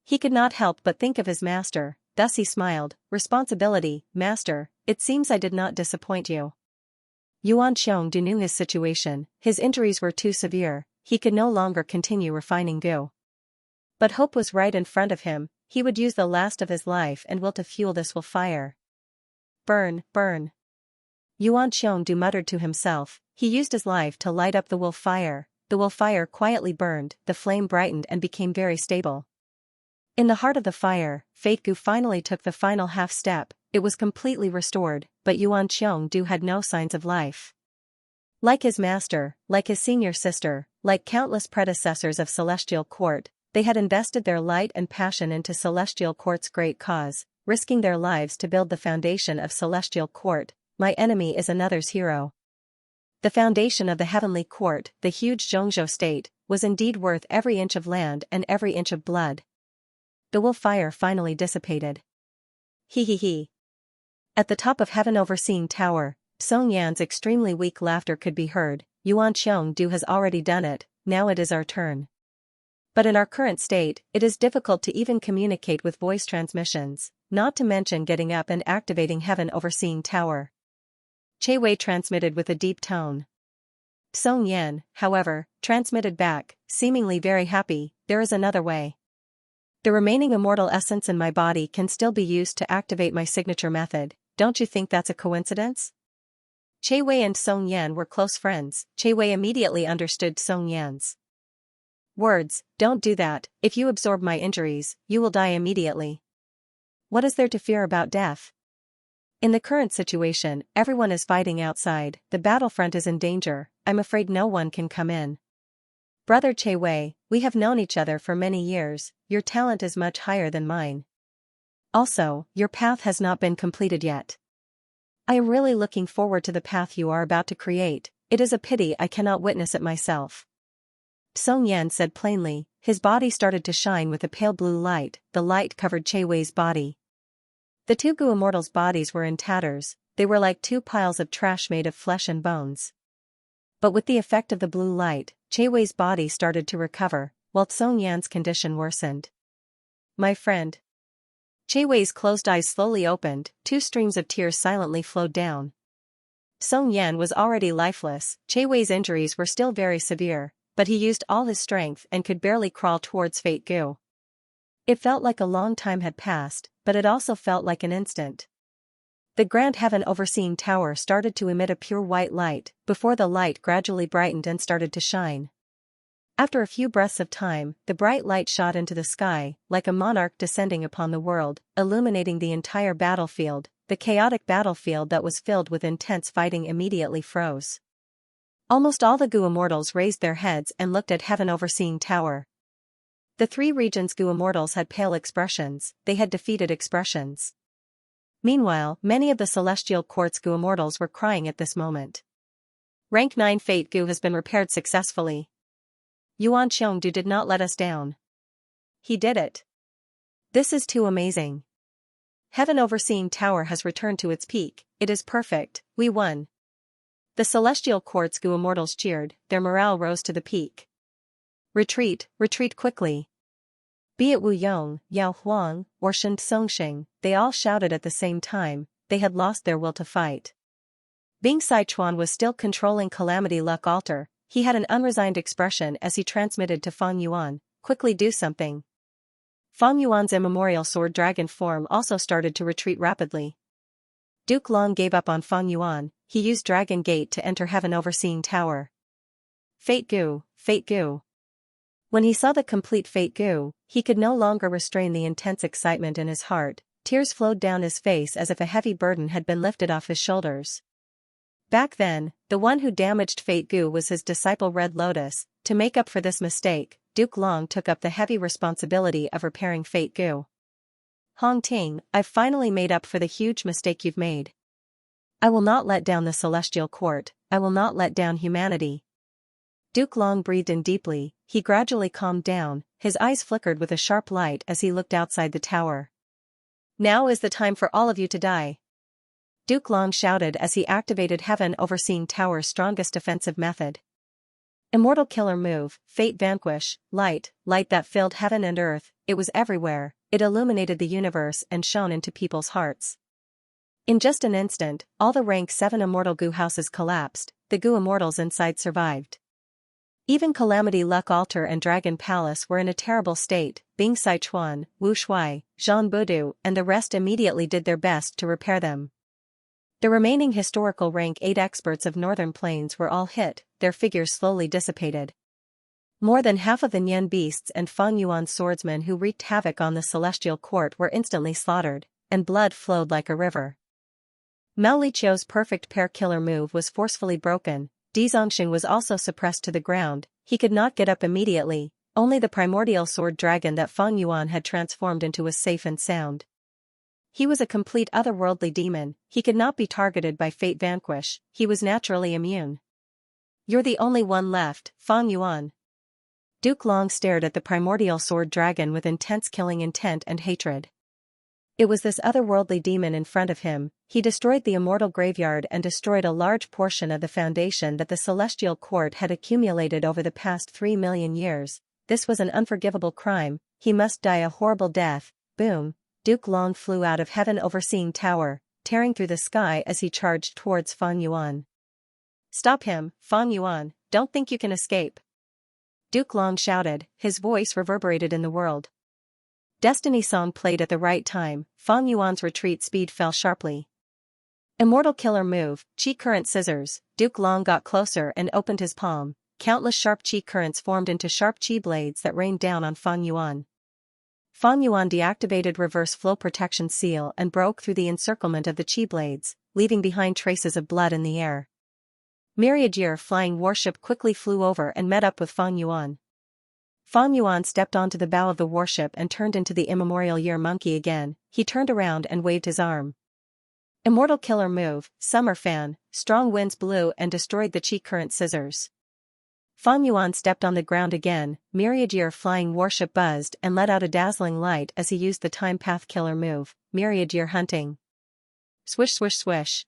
He could not help but think of his master, thus he smiled, responsibility, master, it seems I did not disappoint you. Yuan Xiongdu knew his situation, his injuries were too severe, he could no longer continue refining Gu. But hope was right in front of him, he would use the last of his life and will to fuel this will fire. Burn, burn. Yuan Xiongdu muttered to himself, he used his life to light up the will fire quietly burned, the flame brightened and became very stable. In the heart of the fire, Fate Gu finally took the final half step, it was completely restored, but Yuan Xiongdu had no signs of life. Like his master, like his senior sister, like countless predecessors of Celestial Court, they had invested their light and passion into Celestial Court's great cause, risking their lives to build the foundation of Celestial Court. My enemy is another's hero. The foundation of the Heavenly Court, the huge Zhongzhou state, was indeed worth every inch of land and every inch of blood. The will fire finally dissipated. He. At the top of Heaven Overseeing Tower, Song Yan's extremely weak laughter could be heard. Yuan Xiongdu has already done it, now it is our turn. But in our current state, it is difficult to even communicate with voice transmissions, not to mention getting up and activating Heaven Overseeing Tower. Che Wei transmitted with a deep tone. Song Yan, however, transmitted back, seemingly very happy, there is another way. The remaining immortal essence in my body can still be used to activate my signature method, don't you think that's a coincidence? Che Wei and Song Yan were close friends, Che Wei immediately understood Song Yan's words, don't do that, if you absorb my injuries, you will die immediately. What is there to fear about death? In the current situation, everyone is fighting outside, the battlefront is in danger, I'm afraid no one can come in. Brother Che Wei, we have known each other for many years, your talent is much higher than mine. Also, your path has not been completed yet. I am really looking forward to the path you are about to create, it is a pity I cannot witness it myself. Song Yan said plainly. His body started to shine with a pale blue light. The light covered Che Wei's body. The two Gu immortals' bodies were in tatters. They were like two piles of trash made of flesh and bones. But with the effect of the blue light, Che Wei's body started to recover, while Song Yan's condition worsened. My friend. Che Wei's closed eyes slowly opened, two streams of tears silently flowed down. Song Yan was already lifeless. Che Wei's injuries were still very severe, but he used all his strength and could barely crawl towards Fate Gu. It felt like a long time had passed, but it also felt like an instant. The grand heaven overseeing tower started to emit a pure white light, before the light gradually brightened and started to shine. After a few breaths of time, the bright light shot into the sky, like a monarch descending upon the world, illuminating the entire battlefield. The chaotic battlefield that was filled with intense fighting immediately froze. Almost all the Gu immortals raised their heads and looked at heaven overseeing tower. The three regions' Gu immortals had pale expressions. They had defeated expressions. Meanwhile, many of the celestial court's Gu immortals were crying at this moment. Rank 9 Fate Gu has been repaired successfully. Yuan Xiongdu did not let us down. He did it. This is too amazing. Heaven overseeing tower has returned to its peak. It is perfect. We won. The celestial court's Gu immortals cheered. Their morale rose to the peak. Retreat, retreat quickly. Be it Wu Yong, Yao Huang, or Shen Songxing, they all shouted at the same time. They had lost their will to fight. Bing Sichuan was still controlling Calamity Luck Altar. He had an unresigned expression as he transmitted to Fang Yuan, quickly do something. Fang Yuan's immemorial sword dragon form also started to retreat rapidly. Duke Long gave up on Fang Yuan. He used Dragon Gate to enter heaven overseeing tower. Fate Gu, Fate Gu. When he saw the complete Fate Gu, he could no longer restrain the intense excitement in his heart. Tears flowed down his face as if a heavy burden had been lifted off his shoulders. Back then, the one who damaged Fate Gu was his disciple Red Lotus. To make up for this mistake, Duke Long took up the heavy responsibility of repairing Fate Gu. Hong Ting, I've finally made up for the huge mistake you've made. I will not let down the celestial court. I will not let down humanity. Duke Long breathed in deeply. He gradually calmed down. His eyes flickered with a sharp light as he looked outside the tower. Now is the time for all of you to die. Duke Long shouted as he activated heaven overseeing tower's strongest defensive method. Immortal killer move, Fate Vanquish, light that filled heaven and earth. It was everywhere. It illuminated the universe and shone into people's hearts. In just an instant, all the rank 7 immortal Gu houses collapsed. The Gu immortals inside survived. Even Calamity Luck Altar and Dragon Palace were in a terrible state. Bing Sichuan, Wu Shuai, Zhang Budu, and the rest immediately did their best to repair them. The remaining historical rank 8 experts of Northern Plains were all hit. Their figures slowly dissipated. More than half of the Nian beasts and Fang Yuan's swordsmen who wreaked havoc on the celestial court were instantly slaughtered, and blood flowed like a river. Mao Liqiu's perfect pair killer move was forcefully broken. Di Zongxing was also suppressed to the ground. He could not get up immediately. Only the primordial sword dragon that Fang Yuan had transformed into was safe and sound. He was a complete otherworldly demon. He could not be targeted by Fate Vanquish. He was naturally immune. You're the only one left, Fang Yuan. Duke Long stared at the primordial sword dragon with intense killing intent and hatred. It was this otherworldly demon in front of him. He destroyed the immortal graveyard and destroyed a large portion of the foundation that the celestial court had accumulated over the past 3 million years. This was an unforgivable crime. He must die a horrible death. Boom. Duke Long flew out of heaven overseeing tower, tearing through the sky as he charged towards Fang Yuan. Stop him, Fang Yuan. Don't think you can escape. Duke Long shouted. His voice reverberated in the world. Destiny song played at the right time. Fang Yuan's retreat speed fell sharply. Immortal killer move, Qi current scissors. Duke Long got closer and opened his palm. Countless sharp Qi currents formed into sharp Qi blades that rained down on Fang Yuan. Fang Yuan deactivated reverse flow protection seal and broke through the encirclement of the Qi blades, leaving behind traces of blood in the air. Myriad Year flying warship quickly flew over and met up with Fang Yuan. Fang Yuan stepped onto the bow of the warship and turned into the immemorial year monkey again. He turned around and waved his arm. Immortal killer move, summer fan, strong winds blew and destroyed the Qi current scissors. Fang Yuan stepped on the ground again, Myriad-Year flying warship buzzed and let out a dazzling light as he used the time path killer move, Myriad-Year hunting. Swish swish swish.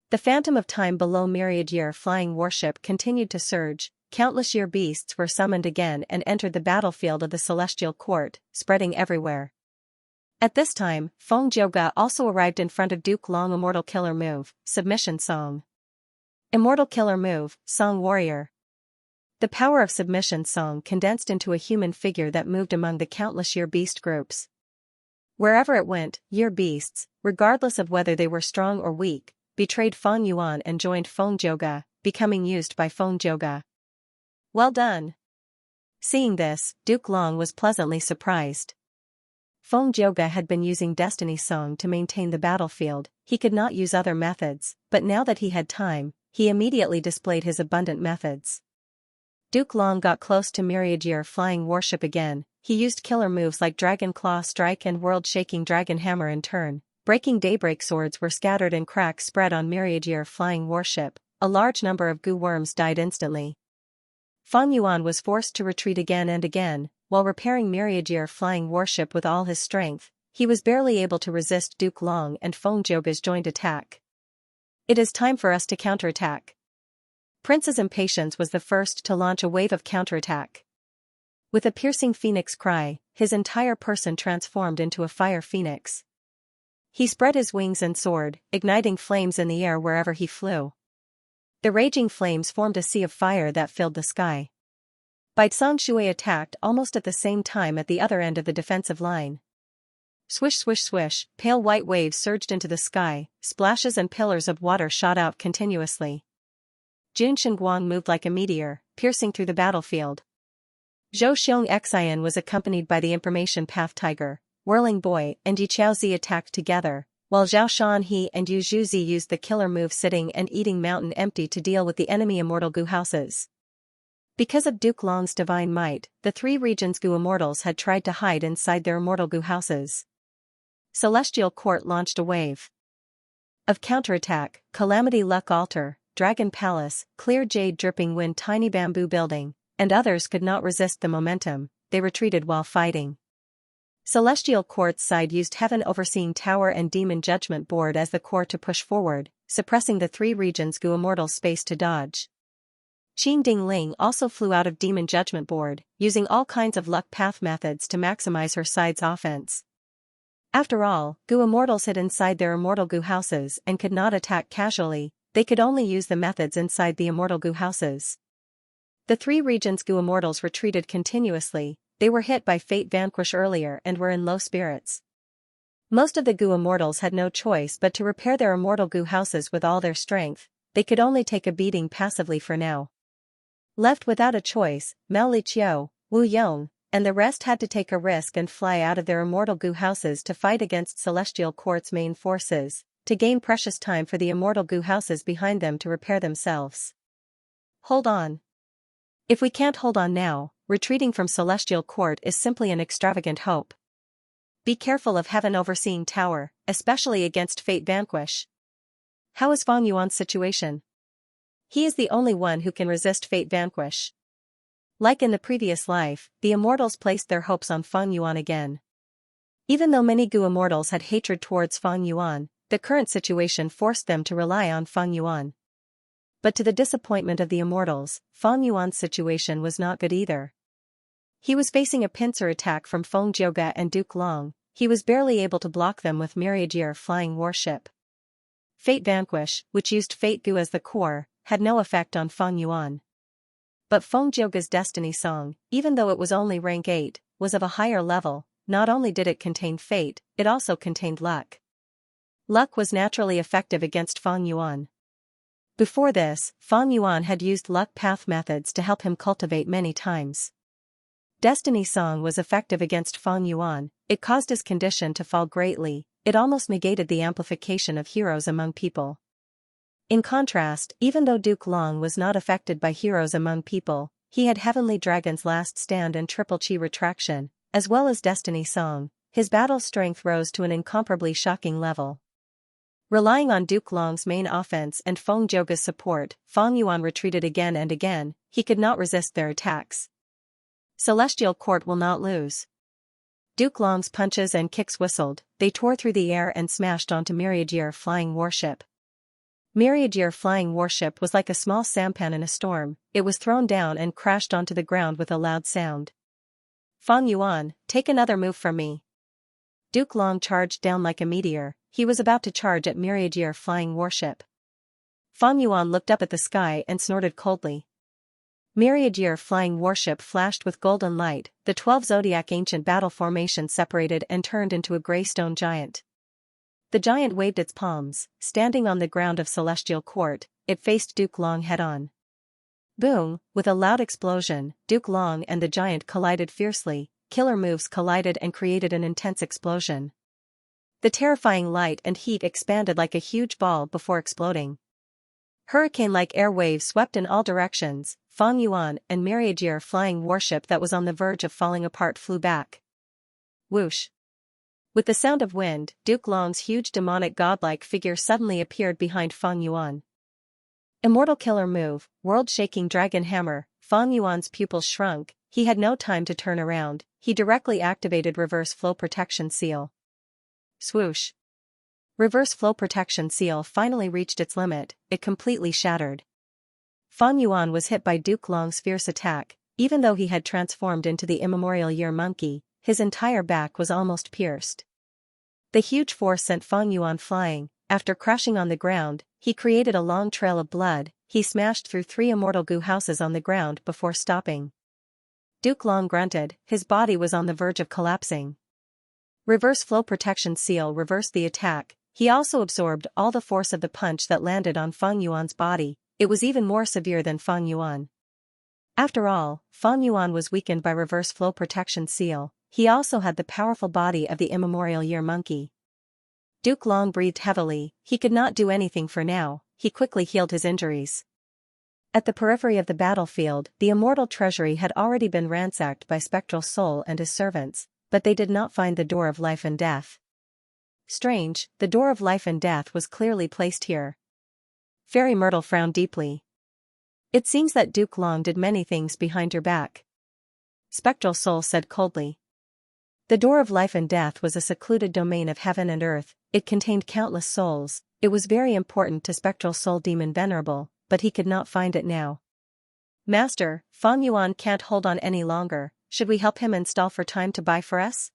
The phantom of time below Myriad-Year flying warship continued to surge, countless year beasts were summoned again and entered the battlefield of the celestial court, spreading everywhere. At this time, Feng Jiuge also arrived in front of Duke Long Immortal Killer Move, Submission Song. Immortal Killer Move, Song Warrior. The power of Submission Song condensed into a human figure that moved among the countless year beast groups. Wherever it went, year beasts, regardless of whether they were strong or weak, betrayed Feng Yuan and joined Feng Jiuge, becoming used by Feng Jiuge. Well done. Seeing this, Duke Long was pleasantly surprised. Feng Jiuge had been using Destiny Song to maintain the battlefield, he could not use other methods, but now that he had time, he immediately displayed his abundant methods. Duke Long got close to Myriad-Year flying warship again, he used killer moves like Dragon Claw Strike and World-Shaking Dragon Hammer in turn, breaking daybreak swords were scattered and cracks spread on Myriad-Year flying warship, a large number of goo worms died instantly. Feng Yuan was forced to retreat again and again, while repairing Myriad-Year flying warship with all his strength, he was barely able to resist Duke Long and Feng Jiuge's joint attack. It is time for us to counterattack. Prince's impatience was the first to launch a wave of counterattack. With a piercing phoenix cry, his entire person transformed into a fire phoenix. He spread his wings and soared, igniting flames in the air wherever he flew. The raging flames formed a sea of fire that filled the sky. Bai Zhang Shui attacked almost at the same time at the other end of the defensive line. Swish swish swish, pale white waves surged into the sky, splashes and pillars of water shot out continuously. Jun Xinguang moved like a meteor, piercing through the battlefield. Zhou Xianxia was accompanied by the Information Path Tiger, Whirling Boy and Yi Chaozi attacked together, while Zhao Shanhe and Yu Zhuzi used the killer move Sitting and Eating Mountain Empty to deal with the enemy immortal goo houses. Because of Duke Long's divine might, the three regions' goo immortals had tried to hide inside their immortal goo houses. Celestial Court launched a wave of counterattack, Calamity Luck Altar, Dragon Palace, Clear Jade Dripping Wind Tiny Bamboo Building, and others could not resist the momentum, they retreated while fighting. Celestial Court's side used Heaven Overseeing Tower and Demon Judgment Board as the core to push forward, suppressing the three regions' goo immortals' space to dodge. Qin Ding Ling also flew out of Demon Judgment Board, using all kinds of luck path methods to maximize her side's offense. After all, goo immortals hid inside their immortal goo houses and could not attack casually, they could only use the methods inside the immortal goo houses. The three regions' goo immortals retreated continuously, they were hit by Fate Vanquish earlier and were in low spirits. Most of the goo immortals had no choice but to repair their immortal goo houses with all their strength, they could only take a beating passively for now. Left without a choice, Mao Liqiu, Wu Yong, and the rest had to take a risk and fly out of their immortal goo houses to fight against Celestial Court's main forces, to gain precious time for the immortal goo houses behind them to repair themselves. Hold on. If we can't hold on now, retreating from Celestial Court is simply an extravagant hope. Be careful of Heaven Overseeing Tower, especially against Fate Vanquish. How is Feng Yuan's situation? He is the only one who can resist Fate Vanquish. Like in the previous life, the immortals placed their hopes on Feng Yuan again. Even though many goo immortals had hatred towards Feng Yuan, the current situation forced them to rely on Feng Yuan. But to the disappointment of the immortals, Feng Yuan's situation was not good either. He was facing a pincer attack from Feng Jiuge and Duke Long, he was barely able to block them with Myriad-Year flying warship. Fate Vanquish, which used Fate Goo as the core, had no effect on Feng Yuan. But Feng Jiuge's Destiny Song, even though it was only rank 8, was of a higher level, not only did it contain fate, it also contained luck. Luck was naturally effective against Feng Yuan. Before this, Feng Yuan had used luck path methods to help him cultivate many times. Destiny Song was effective against Feng Yuan, it caused his condition to fall greatly, it almost negated the amplification of heroes among people. In contrast, even though Duke Long was not affected by heroes among people, he had Heavenly Dragon's Last Stand and Triple Chi Retraction, as well as Destiny Song, his battle strength rose to an incomparably shocking level. Relying on Duke Long's main offense and Feng Zhouge's support, Fang Yuan retreated again and again. He could not resist their attacks. Celestial Court will not lose. Duke Long's punches and kicks whistled, they tore through the air and smashed onto Myriad-Year flying warship. Myriad-Year flying warship was like a small sampan in a storm. It was thrown down and crashed onto the ground with a loud sound. Fang Yuan, take another move from me. Duke Long charged down like a meteor. He was about to charge at Myriad-Year flying warship. Fang Yuan looked up at the sky and snorted coldly. Myriad-Year flying warship flashed with golden light. The 12 zodiac ancient battle formation separated and turned into a gray stone giant. The giant waved its palms, standing on the ground of Celestial Court. It faced Duke Long head-on. Boom! With a loud explosion, Duke Long and the giant collided fiercely. Killer moves collided and created an intense explosion. The terrifying light and heat expanded like a huge ball before exploding. Hurricane-like air waves swept in all directions. Fang Yuan and Myriad-Year flying warship that was on the verge of falling apart flew back. Whoosh! With the sound of wind, Duke Long's huge demonic godlike figure suddenly appeared behind Fang Yuan. Immortal killer move, world-shaking dragon hammer. Fang Yuan's pupils shrunk. He had no time to turn around. He directly activated reverse flow protection seal. Swoosh! Reverse flow protection seal finally reached its limit. It completely shattered. Fang Yuan was hit by Duke Long's fierce attack. Even though he had transformed into the immemorial year monkey, his entire back was almost pierced. The huge force sent Fang Yuan flying. After crashing on the ground, he created a long trail of blood. He smashed through 3 immortal goo houses on the ground before stopping. Duke Long grunted. His body was on the verge of collapsing. Reverse flow protection seal reversed the attack. He also absorbed all the force of the punch that landed on Fang Yuan's body. It was even more severe than Fang Yuan. After all, Fang Yuan was weakened by reverse flow protection seal. He also had the powerful body of the immemorial year monkey. Duke Long breathed heavily. He could not do anything for now. He quickly healed his injuries. At the periphery of the battlefield, the immortal treasury had already been ransacked by Spectral Soul and his servants, but they did not find the door of life and death. Strange, the door of life and death was clearly placed here. Fairy Myrtle frowned deeply. It seems that Duke Long did many things behind your back. Spectral Soul said coldly. The door of life and death was a secluded domain of heaven and earth. It contained countless souls. It was very important to Spectral Soul Demon Venerable, but he could not find it now. Master, Fang Yuan can't hold on any longer. Should we help him and stall for time to buy for us?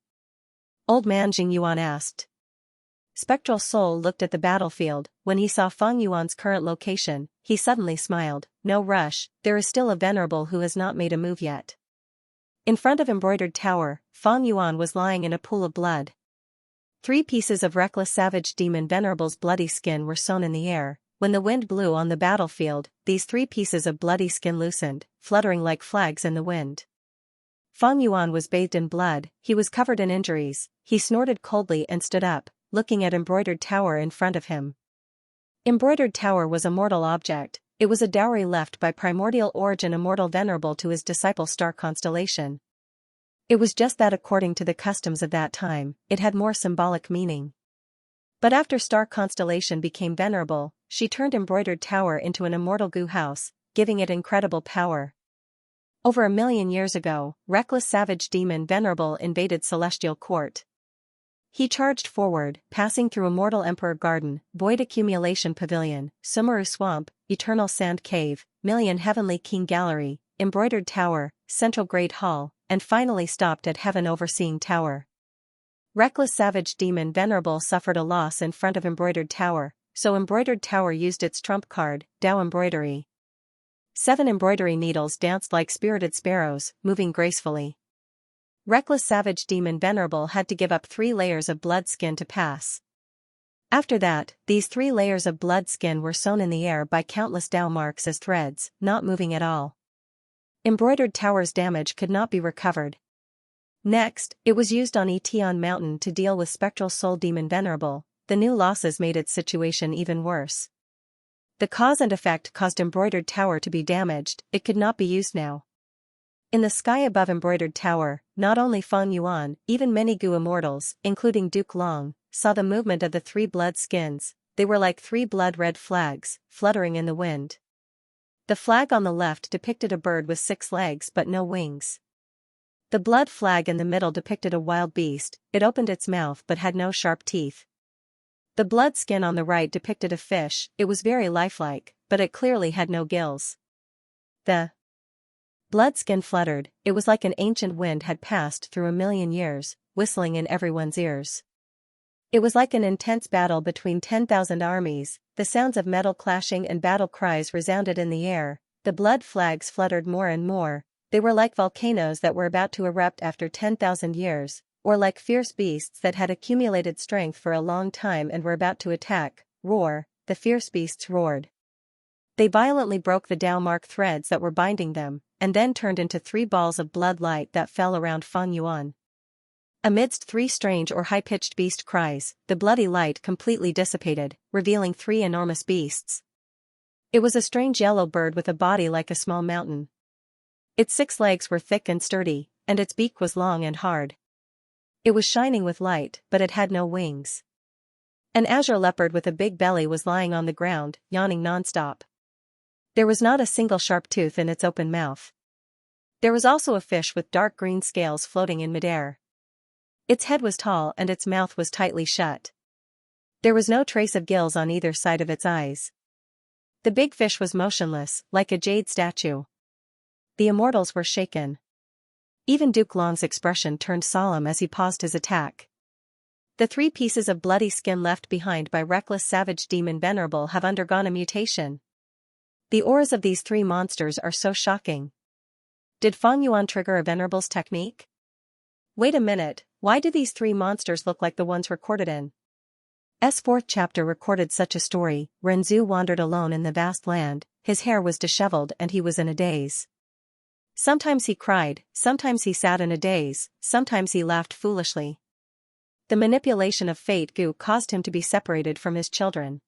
Old man Jing Yuan asked. Spectral Soul looked at the battlefield. When he saw Fang Yuan's current location, he suddenly smiled. No rush, there is still a venerable who has not made a move yet. In front of Embroidered Tower, Fang Yuan was lying in a pool of blood. 3 pieces of Reckless Savage Demon Venerable's bloody skin were sewn in the air. When the wind blew on the battlefield, these 3 pieces of bloody skin loosened, fluttering like flags in the wind. Fang Yuan was bathed in blood. He was covered in injuries. He snorted coldly and stood up, looking at Embroidered Tower in front of him. Embroidered Tower was a mortal object. It was a dowry left by Primordial Origin Immortal Venerable to his disciple Star Constellation. It was just that according to the customs of that time, it had more symbolic meaning. But after Star Constellation became venerable, she turned Embroidered Tower into an immortal goo house, giving it incredible power. Over 1,000,000 years ago, Reckless Savage Demon Venerable invaded Celestial Court. He charged forward, passing through Immortal Emperor Garden, Void Accumulation Pavilion, Sumeru Swamp, Eternal Sand Cave, Million Heavenly King Gallery, Embroidered Tower, Central Great Hall, and finally stopped at Heaven Overseeing Tower. Reckless Savage Demon Venerable suffered a loss in front of Embroidered Tower, so Embroidered Tower used its trump card, Dao Embroidery. 7 embroidery needles danced like spirited sparrows, moving gracefully. Reckless Savage Demon Venerable had to give up 3 layers of blood skin to pass. After that, these 3 layers of blood skin were sewn in the air by countless Dao marks as threads, not moving at all. Embroidered Tower's damage could not be recovered. Next, it was used on Etion Mountain to deal with Spectral Soul Demon Venerable. The new losses made its situation even worse. The cause and effect caused Embroidered Tower to be damaged. It could not be used now. In the sky above Embroidered Tower, not only Fang Yuan, even many Gu immortals, including Duke Long, saw the movement of the 3 blood skins. they were like three blood-red flags, fluttering in the wind. The flag on the left depicted a bird with 6 legs but no wings. The blood flag in the middle depicted a wild beast, it opened its mouth but had no sharp teeth. The blood skin on the right depicted a fish, it was very lifelike, but it clearly had no gills. The blood skin fluttered, it was like an ancient wind had passed through 1,000,000 years, whistling in everyone's ears. It was like an intense battle between 10,000 armies, the sounds of metal clashing and battle cries resounded in the air, the blood flags fluttered more and more, they were like volcanoes that were about to erupt after 10,000 years, or like fierce beasts that had accumulated strength for a long time and were about to attack. Roar, the fierce beasts roared. They violently broke the Dao-mark threads that were binding them, and then turned into 3 balls of blood light that fell around Feng Yuan. Amidst 3 strange or high-pitched beast cries, the bloody light completely dissipated, revealing 3 enormous beasts. It was a strange yellow bird with a body like a small mountain. Its 6 legs were thick and sturdy, and its beak was long and hard. It was shining with light, but it had no wings. An azure leopard with a big belly was lying on the ground, yawning nonstop. There was not a single sharp tooth in its open mouth. There was also a fish with dark green scales floating in midair. Its head was tall and its mouth was tightly shut. There was no trace of gills on either side of its eyes. The big fish was motionless, like a jade statue. The immortals were shaken. Even Duke Long's expression turned solemn as he paused his attack. The 3 pieces of bloody skin left behind by reckless savage demon Venerable have undergone a mutation. The auras of these 3 monsters are so shocking. Did Feng Yuan trigger a Venerable's technique? Wait a minute, why do these 3 monsters look like the ones recorded in S4th chapter recorded such a story? Renzu wandered alone in the vast land, his hair was disheveled and he was in a daze. Sometimes he cried, sometimes he sat in a daze, sometimes he laughed foolishly. The manipulation of fate Gu caused him to be separated from his children.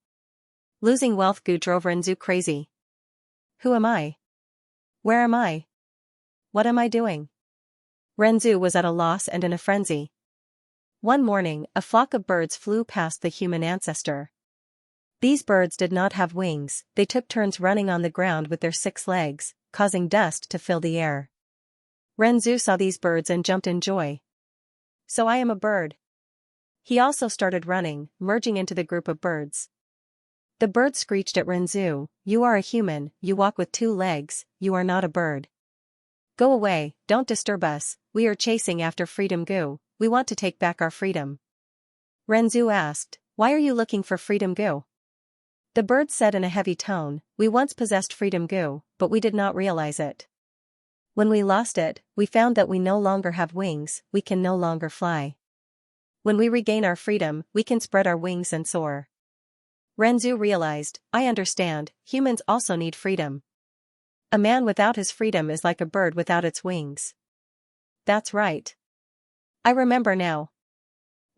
Losing wealth Gu drove Renzu crazy. Who am I? Where am I? What am I doing? Renzu was at a loss and in a frenzy. One morning, a flock of birds flew past the human ancestor. These birds did not have wings, they took turns running on the ground with their 6 legs, causing dust to fill the air. Renzu saw these birds and jumped in joy. So I am a bird. He also started running, merging into the group of birds. The bird screeched at Renzu, "You are a human, you walk with 2 legs, you are not a bird. Go away, don't disturb us, we are chasing after freedom Gu, we want to take back our freedom." Renzu asked, "Why are you looking for freedom Gu?" The bird said in a heavy tone, "We once possessed freedom Gu, but we did not realize it. When we lost it, we found that we no longer have wings, we can no longer fly. When we regain our freedom, we can spread our wings and soar." Renzu realized, "I understand, humans also need freedom. A man without his freedom is like a bird without its wings." That's right. I remember now.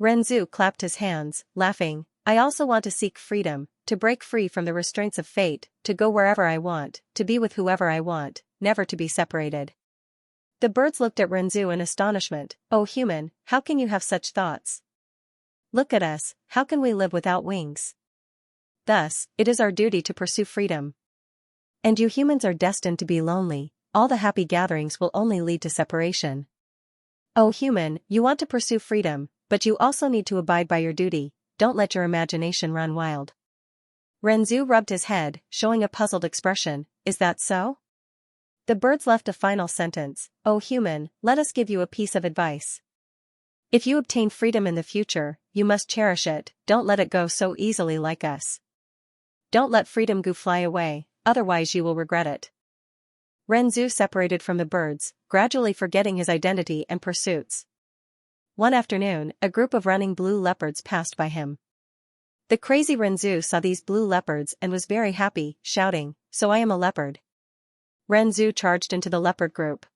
Renzu clapped his hands, laughing, "I also want to seek freedom, to break free from the restraints of fate, to go wherever I want, to be with whoever I want, never to be separated." The birds looked at Renzu in astonishment. "Oh human, how can you have such thoughts? Look at us, how can we live without wings? Thus, it is our duty to pursue freedom. And you humans are destined to be lonely, all the happy gatherings will only lead to separation. Oh human, you want to pursue freedom, but you also need to abide by your duty, don't let your imagination run wild." Renzu rubbed his head, showing a puzzled expression, "Is that so?" The birds left a final sentence, "Oh human, let us give you a piece of advice. If you obtain freedom in the future, you must cherish it, don't let it go so easily like us. Don't let freedom Gu fly away, otherwise you will regret it." Renzu separated from the birds, gradually forgetting his identity and pursuits. One afternoon, a group of running blue leopards passed by him. The crazy Renzu saw these blue leopards and was very happy, shouting, "So I am a leopard." Renzu charged into the leopard group.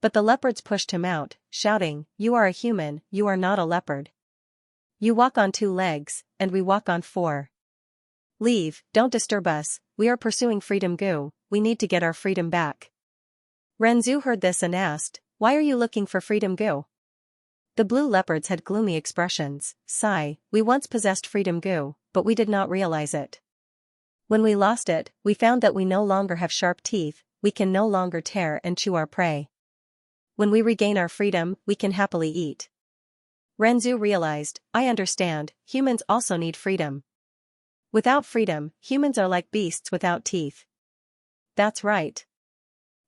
But the leopards pushed him out, shouting, "You are a human, you are not a leopard. You walk on 2 legs, and we walk on 4. Leave, don't disturb us, we are pursuing freedom Gu, we need to get our freedom back." Renzu heard this and asked, "Why are you looking for freedom Gu?" The blue leopards had gloomy expressions. "Sigh, we once possessed freedom Gu, but we did not realize it. When we lost it, we found that we no longer have sharp teeth, we can no longer tear and chew our prey. When we regain our freedom, we can happily eat. Renzu realized, I understand, humans also need freedom. Without freedom, humans are like beasts without teeth. That's right.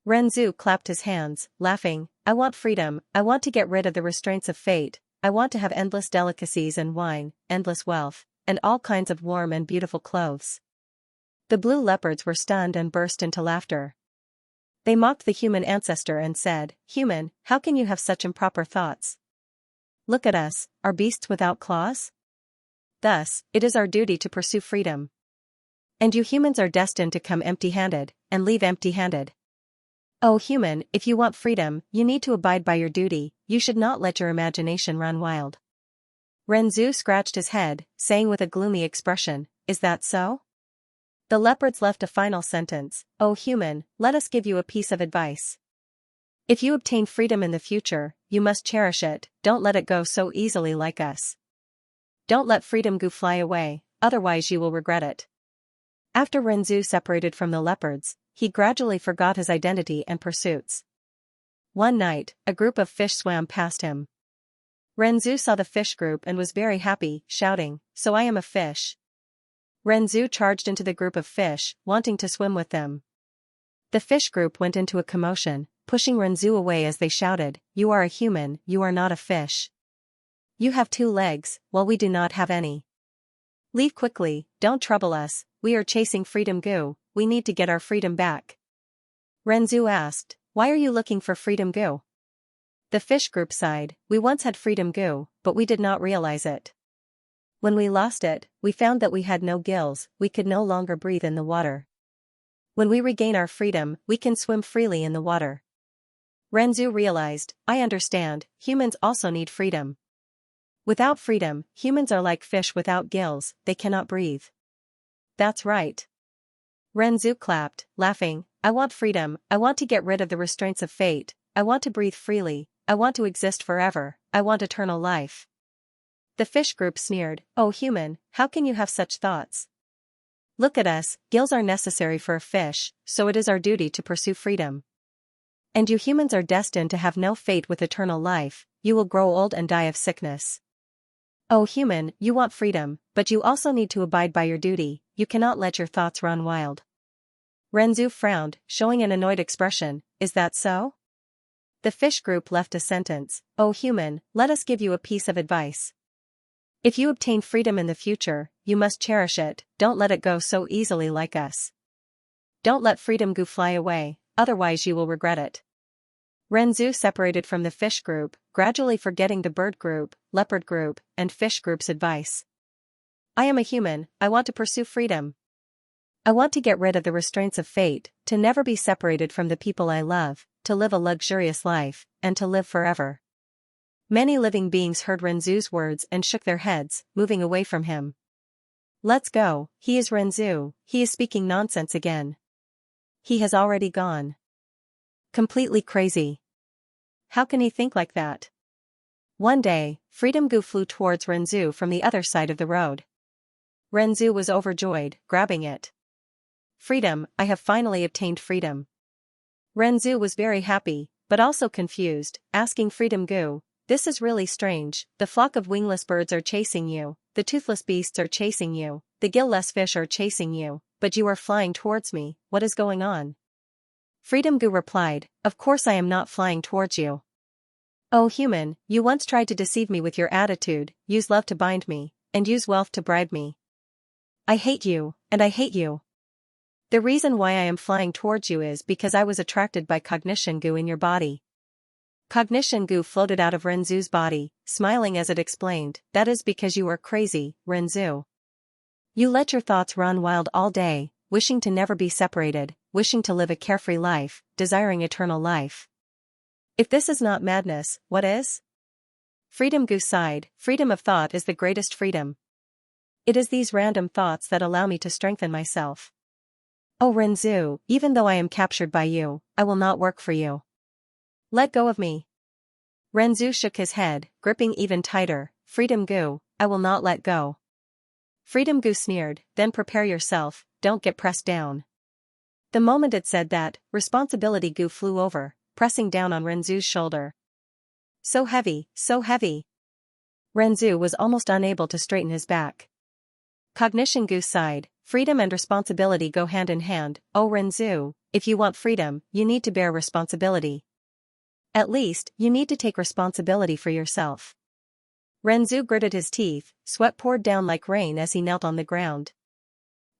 Renzu clapped his hands, laughing, I want freedom, I want to get rid of the restraints of fate, I want to have endless delicacies and wine, endless wealth, and all kinds of warm and beautiful clothes. The blue leopards were stunned and burst into laughter. They mocked the human ancestor and said, Human, how can you have such improper thoughts? Look at us, are beasts without claws? Thus, it is our duty to pursue freedom. And you humans are destined to come empty-handed, and leave empty-handed. Oh human, if you want freedom, you need to abide by your duty, you should not let your imagination run wild. Renzu scratched his head, saying with a gloomy expression, Is that so? The leopards left a final sentence, Oh human, let us give you a piece of advice. If you obtain freedom in the future, you must cherish it, don't let it go so easily like us. Don't let freedom go fly away, otherwise you will regret it. After Renzu separated from the leopards, he gradually forgot his identity and pursuits. One night, a group of fish swam past him. Renzu saw the fish group and was very happy, shouting, So I am a fish. Renzu charged into the group of fish, wanting to swim with them. The fish group went into a commotion, pushing Renzu away as they shouted, You are a human, you are not a fish. You have 2 legs, while we do not have any. Leave quickly, don't trouble us, we are chasing freedom goo, we need to get our freedom back. Renzu asked, Why are you looking for freedom goo? The fish group sighed, We once had freedom goo, but we did not realize it. When we lost it, we found that we had no gills, we could no longer breathe in the water. When we regain our freedom, we can swim freely in the water. Renzu realized, I understand, humans also need freedom. Without freedom, humans are like fish without gills, they cannot breathe. That's right. Renzu clapped, laughing, I want freedom, I want to get rid of the restraints of fate, I want to breathe freely, I want to exist forever, I want eternal life. The fish group sneered, Oh human, how can you have such thoughts? Look at us, gills are necessary for a fish, so it is our duty to pursue freedom. And you humans are destined to have no fate with eternal life, you will grow old and die of sickness. Oh human, you want freedom, but you also need to abide by your duty, you cannot let your thoughts run wild. Renzu frowned, showing an annoyed expression, Is that so? The fish group left a sentence, Oh human, let us give you a piece of advice. If you obtain freedom in the future, you must cherish it, don't let it go so easily like us. Don't let freedom go fly away, otherwise you will regret it. Renzu separated from the fish group, gradually forgetting the bird group, leopard group, and fish group's advice. I am a human, I want to pursue freedom. I want to get rid of the restraints of fate, to never be separated from the people I love, to live a luxurious life, and to live forever. Many living beings heard Renzu's words and shook their heads, moving away from him. Let's go, he is Renzu, he is speaking nonsense again. He has already gone. Completely crazy. How can he think like that? One day, Freedom Goo flew towards Renzu from the other side of the road. Renzu was overjoyed, grabbing it. Freedom, I have finally obtained freedom. Renzu was very happy, but also confused, asking Freedom Goo, This is really strange, the flock of wingless birds are chasing you, the toothless beasts are chasing you, the gill-less fish are chasing you, but you are flying towards me, what is going on? Freedom Goo replied, Of course I am not flying towards you. Oh human, you once tried to deceive me with your attitude, use love to bind me, and use wealth to bribe me. I hate you, and I hate you. The reason why I am flying towards you is because I was attracted by cognition goo in your body. Cognition goo floated out of Renzu's body, smiling as it explained, That is because you are crazy, Renzu. You let your thoughts run wild all day, wishing to never be separated, wishing to live a carefree life, desiring eternal life. If this is not madness, what is? Freedom Goo sighed, Freedom of thought is the greatest freedom. It is these random thoughts that allow me to strengthen myself. Oh Renzu, even though I am captured by you, I will not work for you. Let go of me. Renzu shook his head, gripping even tighter, Freedom Goo, I will not let go. Freedom Gu sneered, then prepare yourself, don't get pressed down. The moment it said that, Responsibility Gu flew over, pressing down on Renzu's shoulder. So heavy, so heavy. Renzu was almost unable to straighten his back. Cognition Gu sighed, freedom and responsibility go hand in hand. Oh Renzu, if you want freedom, you need to bear responsibility. At least, you need to take responsibility for yourself. Renzu gritted his teeth, sweat poured down like rain as he knelt on the ground.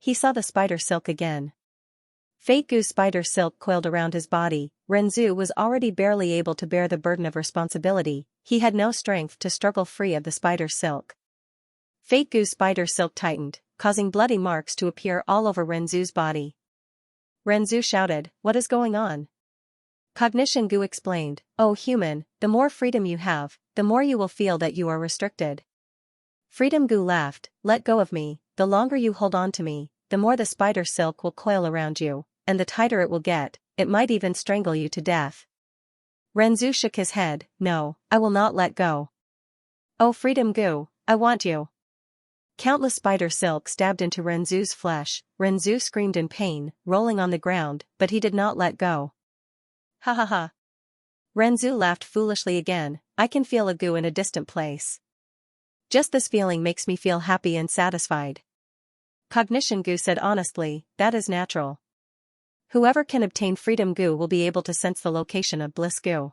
He saw the spider silk again. Fate Gu's spider silk coiled around his body. Renzu was already barely able to bear the burden of responsibility, he had no strength to struggle free of the spider silk. Fate Gu's spider silk tightened, causing bloody marks to appear all over Renzu's body. Renzu shouted, what is going on? Cognition Gu explained, oh human, the more freedom you have, the more you will feel that you are restricted. Freedom Gu laughed, let go of me, the longer you hold on to me, the more the spider silk will coil around you, and the tighter it will get, it might even strangle you to death. Renzu shook his head, no, I will not let go. Oh Freedom Gu, I want you. Countless spider silk stabbed into Renzu's flesh, Renzu screamed in pain, rolling on the ground, but he did not let go. Ha ha ha. Renzu laughed foolishly again, I can feel a Gu in a distant place. Just this feeling makes me feel happy and satisfied. Cognition Gu said honestly, that is natural. Whoever can obtain Freedom Gu will be able to sense the location of Bliss Gu.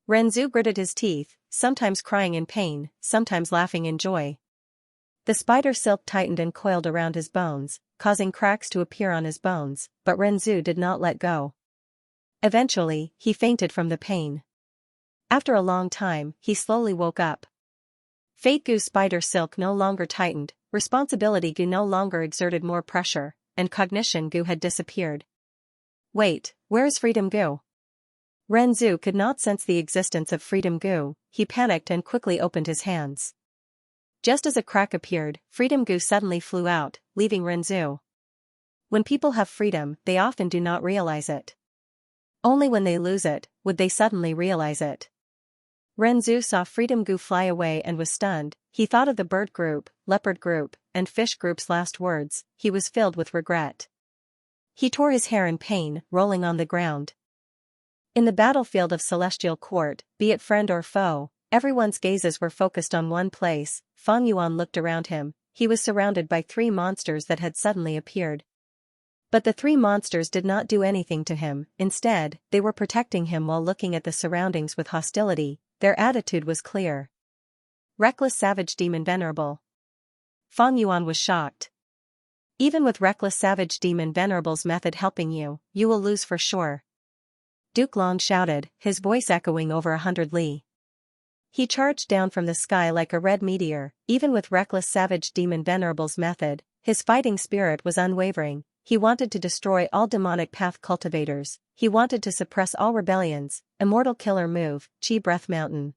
Renzu gritted his teeth, sometimes crying in pain, sometimes laughing in joy. The spider silk tightened and coiled around his bones, causing cracks to appear on his bones, but Renzu did not let go. Eventually, he fainted from the pain. After a long time, he slowly woke up. Fate Gu's spider silk no longer tightened, Responsibility Gu no longer exerted more pressure, and Cognition Gu had disappeared. Wait, where is Freedom Gu? Renzu could not sense the existence of Freedom Gu, he panicked and quickly opened his hands. Just as a crack appeared, Freedom Gu suddenly flew out, leaving Renzu. When people have freedom, they often do not realize it. Only when they lose it, would they suddenly realize it. Renzu saw Freedom Gu fly away and was stunned, he thought of the bird group, leopard group, and fish group's last words, he was filled with regret. He tore his hair in pain, rolling on the ground. In the battlefield of Celestial Court, be it friend or foe, everyone's gazes were focused on one place. Feng Yuan looked around him, he was surrounded by 3 monsters that had suddenly appeared. But the 3 monsters did not do anything to him, instead, they were protecting him while looking at the surroundings with hostility, their attitude was clear. Reckless Savage Demon Venerable. Feng Yuan was shocked. Even with Reckless Savage Demon Venerable's method helping you, you will lose for sure. Duke Long shouted, his voice echoing over 100 li. He charged down from the sky like a red meteor, even with Reckless Savage Demon Venerable's method, his fighting spirit was unwavering, he wanted to destroy all demonic path cultivators, he wanted to suppress all rebellions, immortal killer move, Qi Breath Mountain.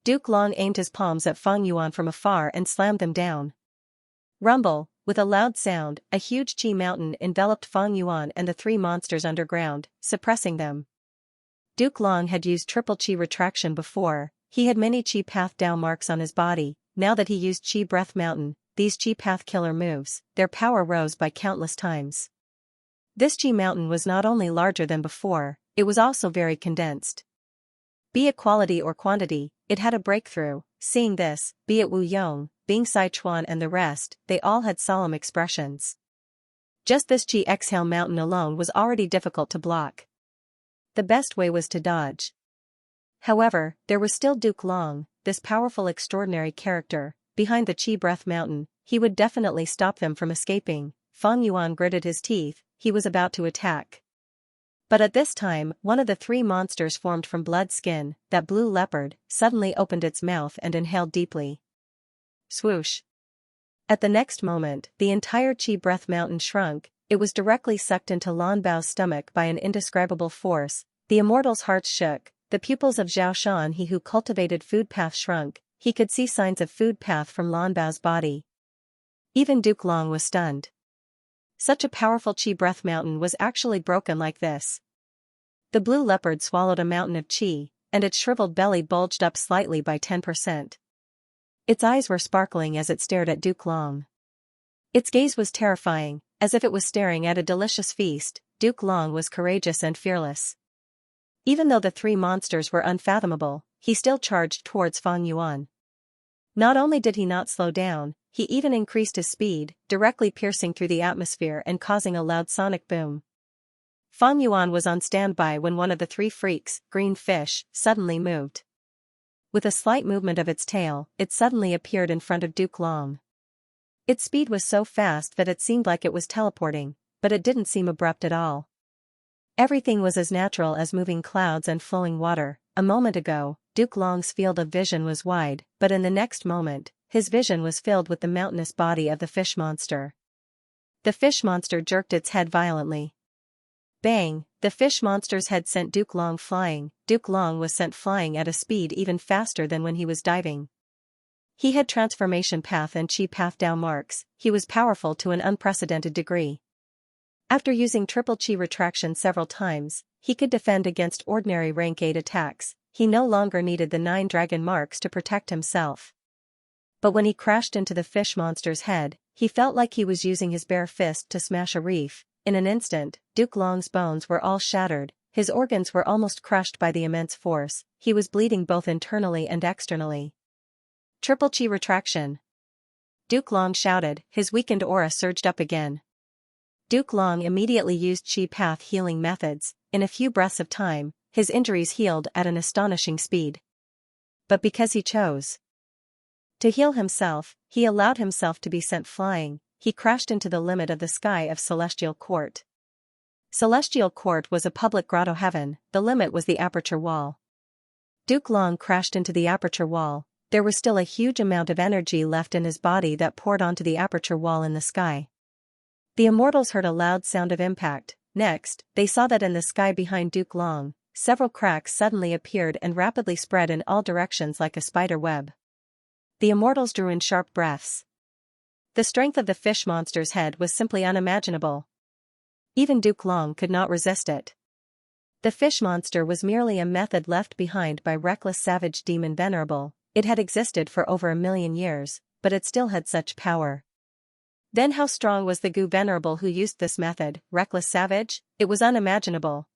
Duke Long aimed his palms at Feng Yuan from afar and slammed them down. Rumble, with a loud sound, a huge Qi mountain enveloped Feng Yuan and the 3 monsters underground, suppressing them. Duke Long had used triple Qi retraction before, he had many Qi path down marks on his body, now that he used Qi Breath Mountain, these Qi path killer moves, their power rose by countless times. This Qi mountain was not only larger than before, it was also very condensed. Be it quality or quantity, it had a breakthrough, seeing this, be it Wu Yong, Bing Sichuan and the rest, they all had solemn expressions. Just this Qi exhale mountain alone was already difficult to block. The best way was to dodge. However, there was still Duke Long, this powerful extraordinary character, behind the Qi Breath Mountain, he would definitely stop them from escaping. Feng Yuan gritted his teeth, he was about to attack. But at this time, one of the 3 monsters formed from blood skin, that blue leopard, suddenly opened its mouth and inhaled deeply. Swoosh. At the next moment, the entire Qi Breath Mountain shrunk, it was directly sucked into Lan Bao's stomach by an indescribable force, the immortal's hearts shook, the pupils of Zhao Shan, he who cultivated food path, shrunk, he could see signs of food path from Lan Bao's body. Even Duke Long was stunned. Such a powerful Qi Breath Mountain was actually broken like this. The blue leopard swallowed a mountain of Qi, and its shriveled belly bulged up slightly by 10%. Its eyes were sparkling as it stared at Duke Long. Its gaze was terrifying, as if it was staring at a delicious feast. Duke Long was courageous and fearless. Even though the three monsters were unfathomable, he still charged towards Fang Yuan. Not only did he not slow down, he even increased his speed, directly piercing through the atmosphere and causing a loud sonic boom. Fang Yuan was on standby when one of the three freaks, green fish, suddenly moved. With a slight movement of its tail, it suddenly appeared in front of Duke Long. Its speed was so fast that it seemed like it was teleporting, but it didn't seem abrupt at all. Everything was as natural as moving clouds and flowing water. A moment ago, Duke Long's field of vision was wide, but in the next moment, his vision was filled with the mountainous body of the fish monster. The fish monster jerked its head violently. Bang! The fish monster's head sent Duke Long flying. Duke Long was sent flying at a speed even faster than when he was diving. He had transformation path and chi path Dao marks. He was powerful to an unprecedented degree. After using triple chi retraction several times, he could defend against ordinary rank 8 attacks. He no longer needed the 9 dragon marks to protect himself. But when he crashed into the fish monster's head, he felt like he was using his bare fist to smash a reef. In an instant, Duke Long's bones were all shattered, his organs were almost crushed by the immense force, he was bleeding both internally and externally. Triple chi retraction! Duke Long shouted, his weakened aura surged up again. Duke Long immediately used chi path healing methods. In a few breaths of time, his injuries healed at an astonishing speed. But because he chose to heal himself, he allowed himself to be sent flying. He crashed into the limit of the sky of Celestial Court. Celestial Court was a public grotto heaven, the limit was the aperture wall. Duke Long crashed into the aperture wall. There was still a huge amount of energy left in his body that poured onto the aperture wall in the sky. The immortals heard a loud sound of impact. Next, they saw that in the sky behind Duke Long, several cracks suddenly appeared and rapidly spread in all directions like a spider web. The immortals drew in sharp breaths. The strength of the fish monster's head was simply unimaginable. Even Duke Long could not resist it. The fish monster was merely a method left behind by reckless savage demon Venerable. It had existed for over 1,000,000 years, but it still had such power. Then how strong was the Gu Venerable who used this method, reckless savage? It was unimaginable.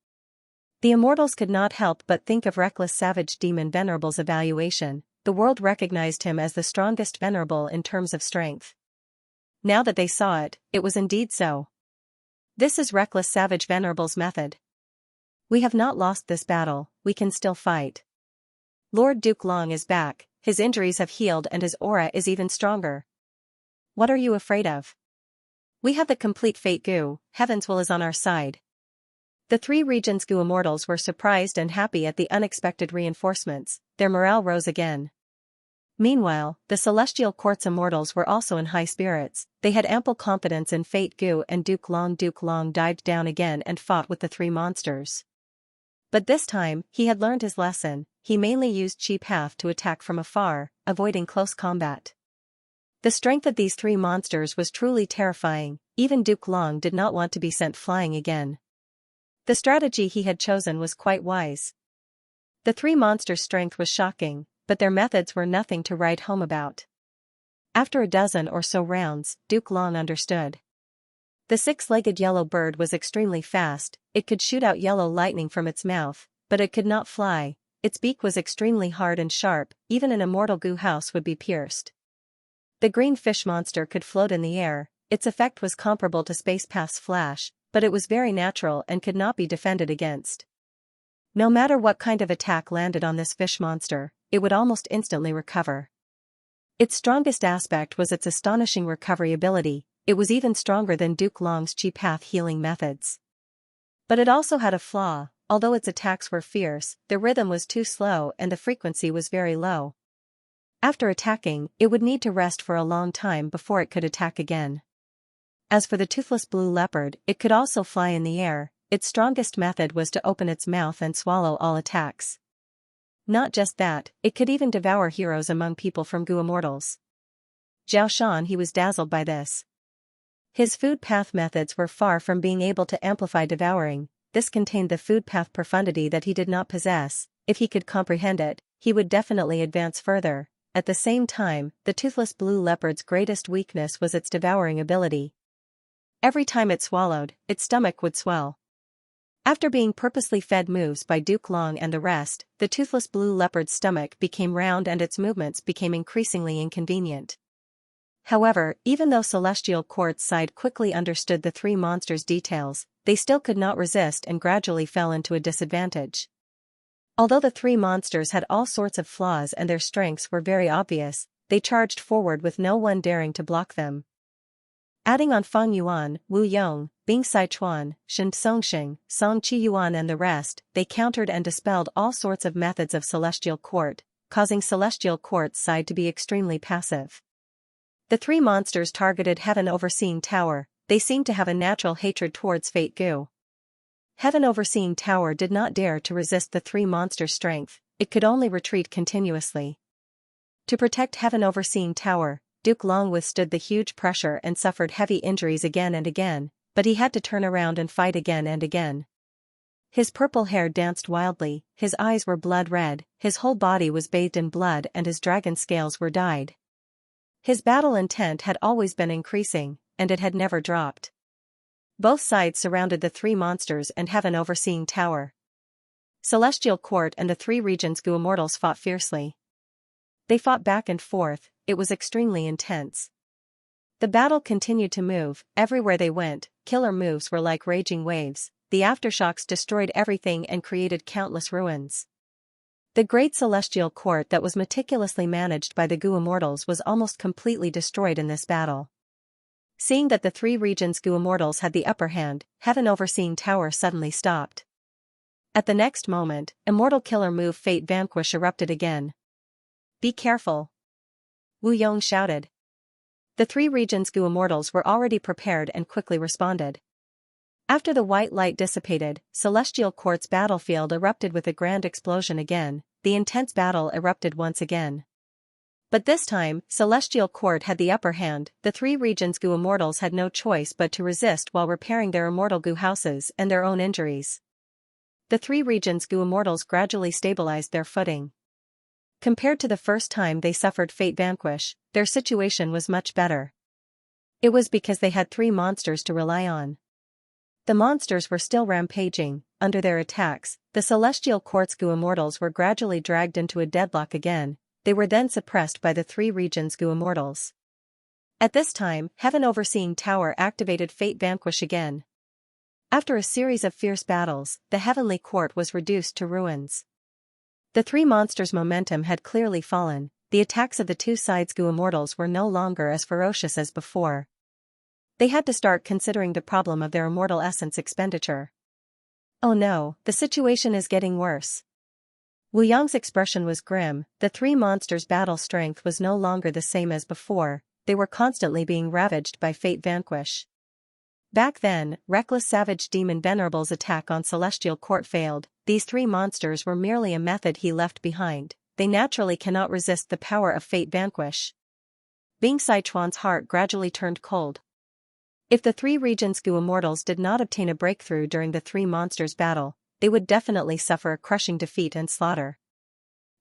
The immortals could not help but think of reckless savage demon Venerable's evaluation. The world recognized him as the strongest Venerable in terms of strength. Now that they saw it, it was indeed so. This is reckless savage Venerable's method. We have not lost this battle, we can still fight. Lord Duke Long is back, his injuries have healed and his aura is even stronger. What are you afraid of? We have the complete fate Gu, Heaven's will is on our side. The three regions Gu immortals were surprised and happy at the unexpected reinforcements, their morale rose again. Meanwhile, the Celestial Court's immortals were also in high spirits, they had ample confidence in Fate Gu and Duke Long. Duke Long dived down again and fought with the three monsters. But this time, he had learned his lesson, he mainly used Chi Path to attack from afar, avoiding close combat. The strength of these three monsters was truly terrifying, even Duke Long did not want to be sent flying again. The strategy he had chosen was quite wise. The three monsters' strength was shocking, but their methods were nothing to write home about. After a dozen or so rounds, Duke Long understood. The six-legged yellow bird was extremely fast, it could shoot out yellow lightning from its mouth, but it could not fly, its beak was extremely hard and sharp, even an immortal Gu house would be pierced. The green fish monster could float in the air, its effect was comparable to Space Path's flash, but it was very natural and could not be defended against. No matter what kind of attack landed on this fish monster, it would almost instantly recover. Its strongest aspect was its astonishing recovery ability, it was even stronger than Duke Long's Chi Path healing methods. But it also had a flaw, although its attacks were fierce, the rhythm was too slow and the frequency was very low. After attacking, it would need to rest for a long time before it could attack again. As for the toothless blue leopard, it could also fly in the air, its strongest method was to open its mouth and swallow all attacks. Not just that, it could even devour heroes among people from Gu immortals. Zhao Shan he was dazzled by this. His food path methods were far from being able to amplify devouring, this contained the food path profundity that he did not possess, if he could comprehend it, he would definitely advance further. At the same time, the toothless blue leopard's greatest weakness was its devouring ability. Every time it swallowed, its stomach would swell. After being purposely fed moves by Duke Long and the rest, the toothless blue leopard's stomach became round and its movements became increasingly inconvenient. However, even though Celestial Court's side quickly understood the three monsters' details, they still could not resist and gradually fell into a disadvantage. Although the three monsters had all sorts of flaws and their strengths were very obvious, they charged forward with no one daring to block them. Adding on Feng Yuan, Wu Yong, Bing Sichuan, Shen Songxing, Song Qi Yuan and the rest, they countered and dispelled all sorts of methods of Celestial Court, causing Celestial Court's side to be extremely passive. The three monsters targeted Heaven Overseeing Tower. They seemed to have a natural hatred towards Fate Gu. Heaven Overseeing Tower did not dare to resist the three monsters' strength, it could only retreat continuously. To protect Heaven Overseeing Tower, Duke Long withstood the huge pressure and suffered heavy injuries again and again, but he had to turn around and fight again and again. His purple hair danced wildly, his eyes were blood red, his whole body was bathed in blood and his dragon scales were dyed. His battle intent had always been increasing, and it had never dropped. Both sides surrounded the three monsters and Heaven Overseeing Tower. Celestial Court and the three regions' Gu immortals fought fiercely. They fought back and forth, it was extremely intense. The battle continued to move, everywhere they went, killer moves were like raging waves, the aftershocks destroyed everything and created countless ruins. The great Celestial Court that was meticulously managed by the Gu immortals was almost completely destroyed in this battle. Seeing that the three regions' Gu immortals had the upper hand, Heaven Overseeing Tower suddenly stopped. At the next moment, Immortal Killer move Fate Vanquish erupted again. "Be careful!" Wu Yong shouted. The three regions' Gu immortals were already prepared and quickly responded. After the white light dissipated, Celestial Court's battlefield erupted with a grand explosion again, the intense battle erupted once again. But this time, Celestial Court had the upper hand, the three regions' Gu immortals had no choice but to resist while repairing their immortal Gu houses and their own injuries. The three regions' Gu immortals gradually stabilized their footing. Compared to the first time they suffered Fate Vanquish, their situation was much better. It was because they had three monsters to rely on. The monsters were still rampaging, under their attacks, the Celestial Court's Gu immortals were gradually dragged into a deadlock again, they were then suppressed by the three regions' Gu immortals. At this time, Heaven Overseeing Tower activated Fate Vanquish again. After a series of fierce battles, the Heavenly Court was reduced to ruins. The three monsters' momentum had clearly fallen, the attacks of the two sides' Gu immortals were no longer as ferocious as before. They had to start considering the problem of their immortal essence expenditure. "Oh no, the situation is getting worse." Wu Yong's expression was grim, the three monsters' battle strength was no longer the same as before, they were constantly being ravaged by Fate Vanquish. Back then, Reckless Savage Demon Venerable's attack on Celestial Court failed, these three monsters were merely a method he left behind, they naturally cannot resist the power of Fate Vanquish. Bing Sichuan's heart gradually turned cold. If the three regions' Gu immortals did not obtain a breakthrough during the three monsters' battle, they would definitely suffer a crushing defeat and slaughter.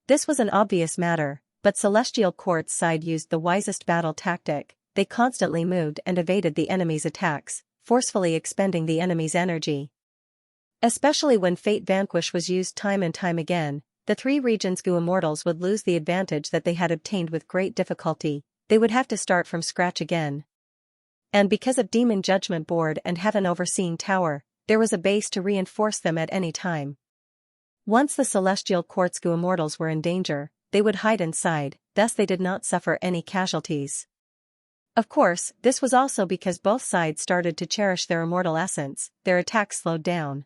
This was an obvious matter, but Celestial Court's side used the wisest battle tactic, they constantly moved and evaded the enemy's attacks, forcefully expending the enemy's energy. Especially when Fate Vanquish was used time and time again, the three regions' Gu immortals would lose the advantage that they had obtained with great difficulty, they would have to start from scratch again. And because of Demon Judgment Board and Heaven Overseeing Tower, there was a base to reinforce them at any time. Once the Celestial Court's Gu immortals were in danger, they would hide inside, thus they did not suffer any casualties. Of course, this was also because both sides started to cherish their immortal essence, their attacks slowed down.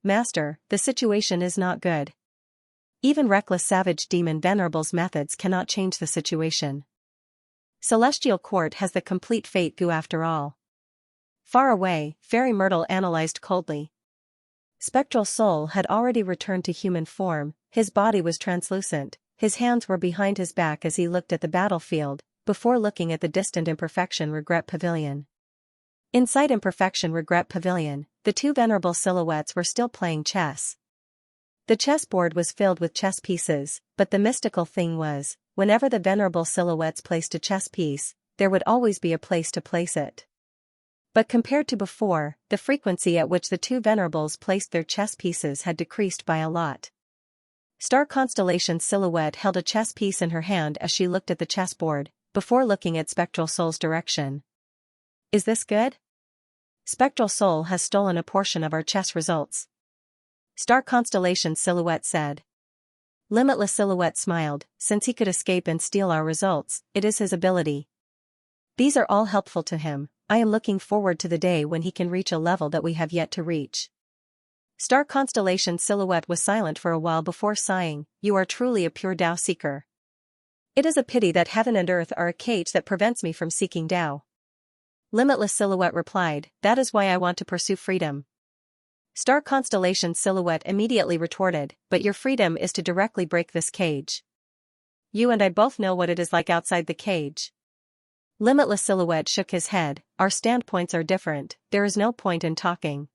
"Master, the situation is not good. Even Reckless Savage Demon Venerable's methods cannot change the situation. Celestial Court has the complete Fate Gu after all." Far away, Fairy Myrtle analyzed coldly. Spectral Soul had already returned to human form, his body was translucent, his hands were behind his back as he looked at the battlefield, before looking at the distant Imperfection Regret Pavilion. Inside Imperfection Regret Pavilion, the two venerable silhouettes were still playing chess. The chessboard was filled with chess pieces, but the mystical thing was, whenever the venerable silhouettes placed a chess piece, there would always be a place to place it. But compared to before, the frequency at which the two venerables placed their chess pieces had decreased by a lot. Star Constellation's silhouette held a chess piece in her hand as she looked at the chessboard, before looking at Spectral Soul's direction. Is this good? Spectral Soul has stolen a portion of our chess results. Star Constellation's silhouette said. Limitless Silhouette smiled, since he could escape and steal our results, it is his ability. These are all helpful to him. I am looking forward to the day when he can reach a level that we have yet to reach. Star Constellation's silhouette was silent for a while before sighing, you are truly a pure Tao seeker. It is a pity that heaven and earth are a cage that prevents me from seeking Tao. Limitless Silhouette replied, that is why I want to pursue freedom. Star Constellation's silhouette immediately retorted, but your freedom is to directly break this cage. You and I both know what it is like outside the cage. Limitless Silhouette shook his head, our standpoints are different, there is no point in talking.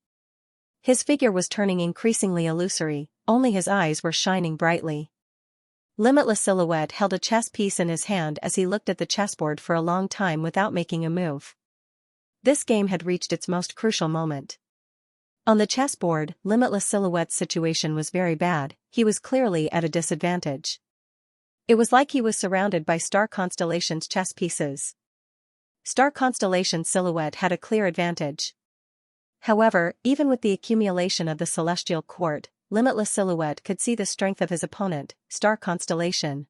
His figure was turning increasingly illusory, only his eyes were shining brightly. Limitless Silhouette held a chess piece in his hand as he looked at the chessboard for a long time without making a move. This game had reached its most crucial moment. On the chessboard, Limitless Silhouette's situation was very bad, he was clearly at a disadvantage. It was like he was surrounded by Star Constellation's chess pieces. Star Constellation's silhouette had a clear advantage. However, even with the accumulation of the celestial court, Limitless Silhouette could see the strength of his opponent, Star Constellation.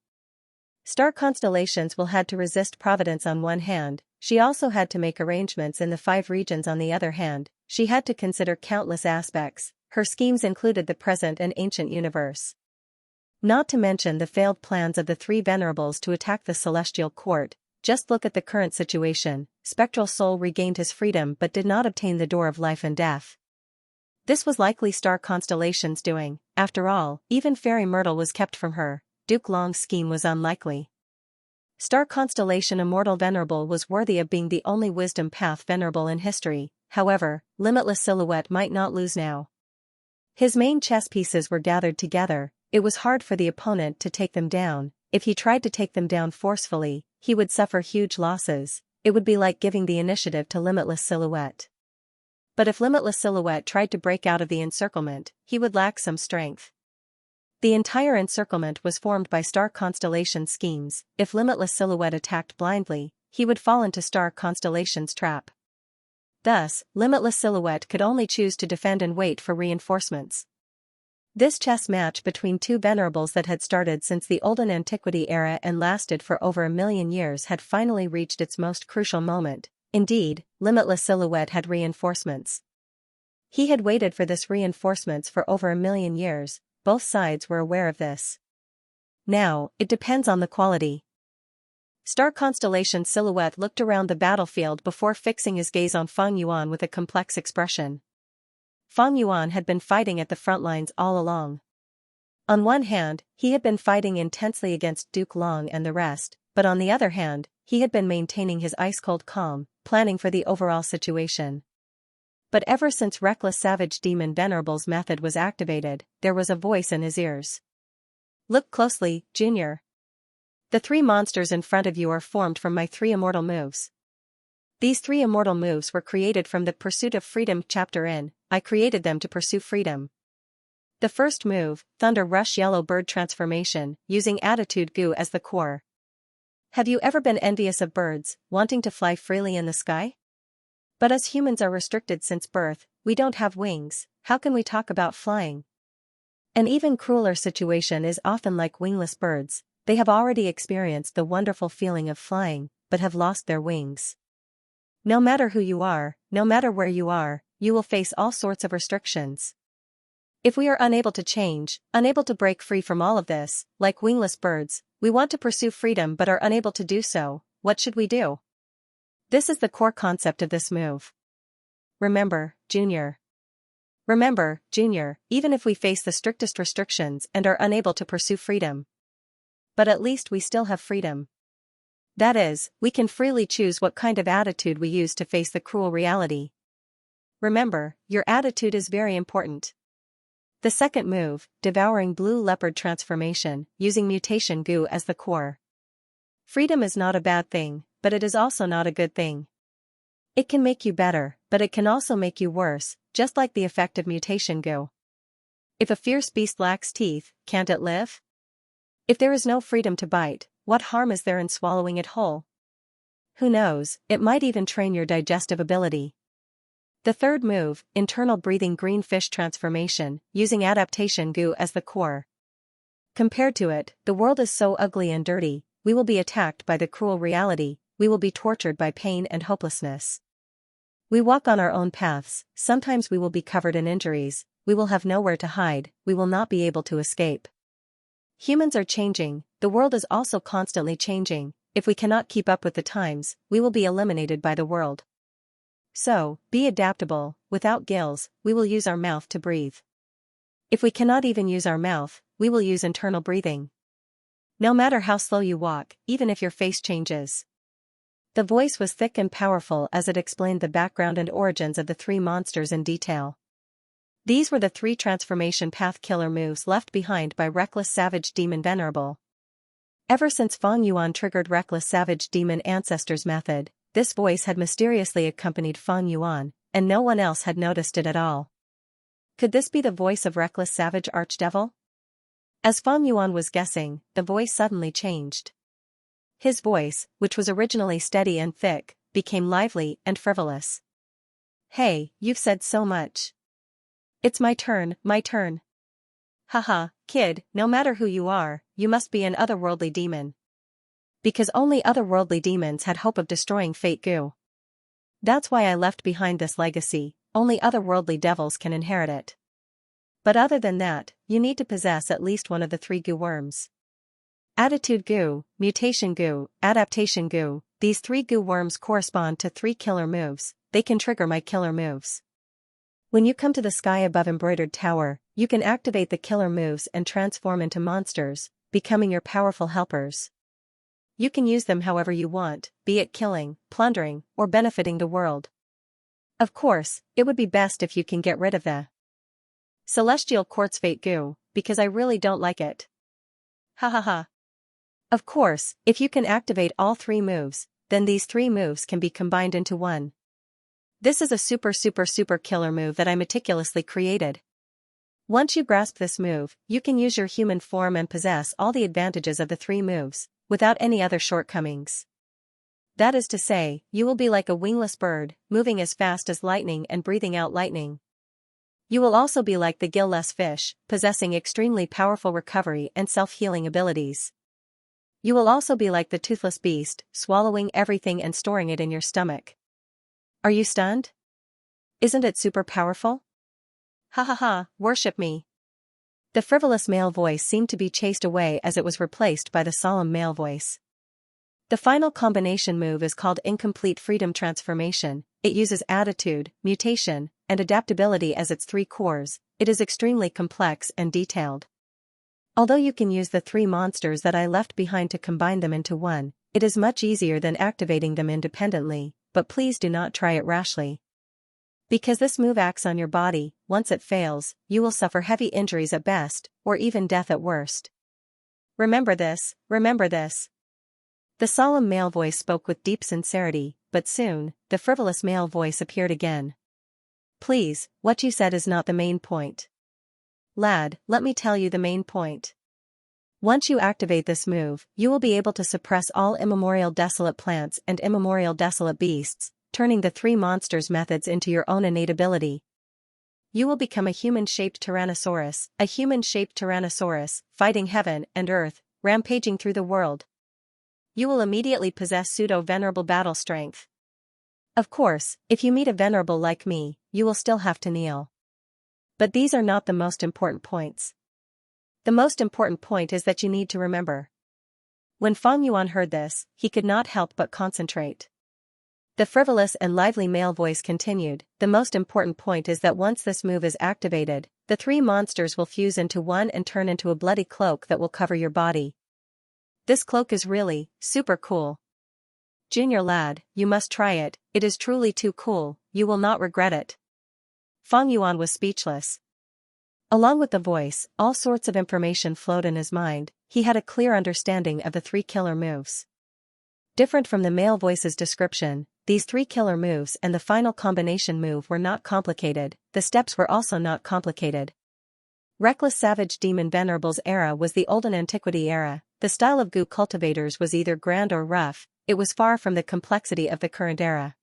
Star Constellations will had to resist Providence on one hand, she also had to make arrangements in the 5 regions on the other hand, she had to consider countless aspects, her schemes included the present and ancient universe. Not to mention the failed plans of the 3 venerables to attack the celestial court. Just look at the current situation, Spectral Soul regained his freedom but did not obtain the door of life and death. This was likely Star Constellation's doing, after all, even Fairy Myrtle was kept from her, Duke Long's scheme was unlikely. Star Constellation Immortal Venerable was worthy of being the only wisdom path venerable in history, however, Limitless Silhouette might not lose now. His main chess pieces were gathered together, it was hard for the opponent to take them down, if he tried to take them down forcefully, he would suffer huge losses, it would be like giving the initiative to Limitless Silhouette. But if Limitless Silhouette tried to break out of the encirclement, he would lack some strength. The entire encirclement was formed by Star Constellation schemes, if Limitless Silhouette attacked blindly, he would fall into Star Constellation's trap. Thus, Limitless Silhouette could only choose to defend and wait for reinforcements. This chess match between 2 venerables that had started since the olden antiquity era and lasted for over 1,000,000 years had finally reached its most crucial moment. Indeed, Limitless Silhouette had reinforcements. He had waited for this reinforcements for over 1,000,000 years, both sides were aware of this. Now, it depends on the quality. Star Constellation's silhouette looked around the battlefield before fixing his gaze on Feng Yuan with a complex expression. Feng Yuan had been fighting at the front lines all along. On one hand, he had been fighting intensely against Duke Long and the rest, but on the other hand, he had been maintaining his ice-cold calm, planning for the overall situation. But ever since Reckless Savage Demon Venerable's method was activated, there was a voice in his ears. Look closely, Junior. The 3 monsters in front of you are formed from my 3 immortal moves. These 3 immortal moves were created from the Pursuit of Freedom chapter in, I created them to pursue freedom. The first move, Thunder Rush Yellow Bird Transformation, using Attitude Goo as the core. Have you ever been envious of birds, wanting to fly freely in the sky? But as humans are restricted since birth, we don't have wings, how can we talk about flying? An even crueler situation is often like wingless birds, they have already experienced the wonderful feeling of flying, but have lost their wings. No matter who you are, no matter where you are, you will face all sorts of restrictions. If we are unable to change, unable to break free from all of this, like wingless birds, we want to pursue freedom but are unable to do so, what should we do? This is the core concept of this move. Remember, Junior. Remember, Junior, even if we face the strictest restrictions and are unable to pursue freedom. But at least we still have freedom. That is, we can freely choose what kind of attitude we use to face the cruel reality. Remember, your attitude is very important. The second move, Devouring Blue Leopard Transformation, using Mutation Goo as the core. Freedom is not a bad thing, but it is also not a good thing. It can make you better, but it can also make you worse, just like the effect of mutation goo. If a fierce beast lacks teeth, can't it live? If there is no freedom to bite, what harm is there in swallowing it whole? Who knows, it might even train your digestive ability. The third move, internal breathing green fish transformation, using adaptation goo as the core. Compared to it, the world is so ugly and dirty, we will be attacked by the cruel reality, we will be tortured by pain and hopelessness. We walk on our own paths, sometimes we will be covered in injuries, we will have nowhere to hide, we will not be able to escape. Humans are changing, the world is also constantly changing, if we cannot keep up with the times, we will be eliminated by the world. So, be adaptable, without gills, we will use our mouth to breathe. If we cannot even use our mouth, we will use internal breathing. No matter how slow you walk, even if your face changes. The voice was thick and powerful as it explained the background and origins of the three monsters in detail. These were the three transformation path killer moves left behind by Reckless Savage Demon Venerable. Ever since Feng Yuan triggered Reckless Savage Demon Ancestors method, this voice had mysteriously accompanied Feng Yuan, and no one else had noticed it at all. Could this be the voice of Reckless Savage Archdevil? As Feng Yuan was guessing, the voice suddenly changed. His voice, which was originally steady and thick, became lively and frivolous. Hey, you've said so much. It's my turn, my turn. Haha, kid, no matter who you are, you must be an otherworldly demon. Because only otherworldly demons had hope of destroying Fate Goo. That's why I left behind this legacy, only otherworldly devils can inherit it. But other than that, you need to possess at least one of the three goo worms. Attitude goo, mutation goo, adaptation goo, these three goo worms correspond to three killer moves, they can trigger my killer moves. When you come to the sky above Embroidered Tower, you can activate the killer moves and transform into monsters, becoming your powerful helpers. You can use them however you want, be it killing, plundering, or benefiting the world. Of course, it would be best if you can get rid of the Celestial Quartz Fate Goo, because I really don't like it. Ha ha ha. Of course, if you can activate all three moves, then these three moves can be combined into one. This is a super killer move that I meticulously created. Once you grasp this move, you can use your human form and possess all the advantages of the three moves, without any other shortcomings. That is to say, you will be like a wingless bird, moving as fast as lightning and breathing out lightning. You will also be like the gill-less fish, possessing extremely powerful recovery and self-healing abilities. You will also be like the toothless beast, swallowing everything and storing it in your stomach. Are you stunned? Isn't it super powerful? Ha ha ha, worship me. The frivolous male voice seemed to be chased away as it was replaced by the solemn male voice. The final combination move is called Incomplete Freedom Transformation. It uses attitude, mutation, and adaptability as its three cores. It is extremely complex and detailed. Although you can use the three monsters that I left behind to combine them into one, it is much easier than activating them independently, but please do not try it rashly. Because this move acts on your body, once it fails, you will suffer heavy injuries at best, or even death at worst. Remember this, remember this. The solemn male voice spoke with deep sincerity, but soon, the frivolous male voice appeared again. Please, what you said is not the main point. Lad, let me tell you the main point. Once you activate this move, you will be able to suppress all immemorial desolate plants and immemorial desolate beasts, turning the three monsters methods into your own innate ability. You will become a human-shaped Tyrannosaurus, fighting heaven and earth, rampaging through the world. You will immediately possess pseudo-venerable battle strength. Of course, if you meet a venerable like me, you will still have to kneel. But these are not the most important points. The most important point is that you need to remember. When Feng Yuan heard this, he could not help but concentrate. The frivolous and lively male voice continued, the most important point is that once this move is activated, the three monsters will fuse into one and turn into a bloody cloak that will cover your body. This cloak is really, super cool. Junior lad, you must try it, it is truly too cool, you will not regret it. Feng Yuan was speechless. Along with the voice, all sorts of information flowed in his mind, he had a clear understanding of the three killer moves. Different from the male voice's description, these 3 killer moves and the final combination move were not complicated, the steps were also not complicated. Reckless Savage Demon Venerable's era was the Olden Antiquity era. The style of Gu cultivators was either grand or rough, it was far from the complexity of the current era.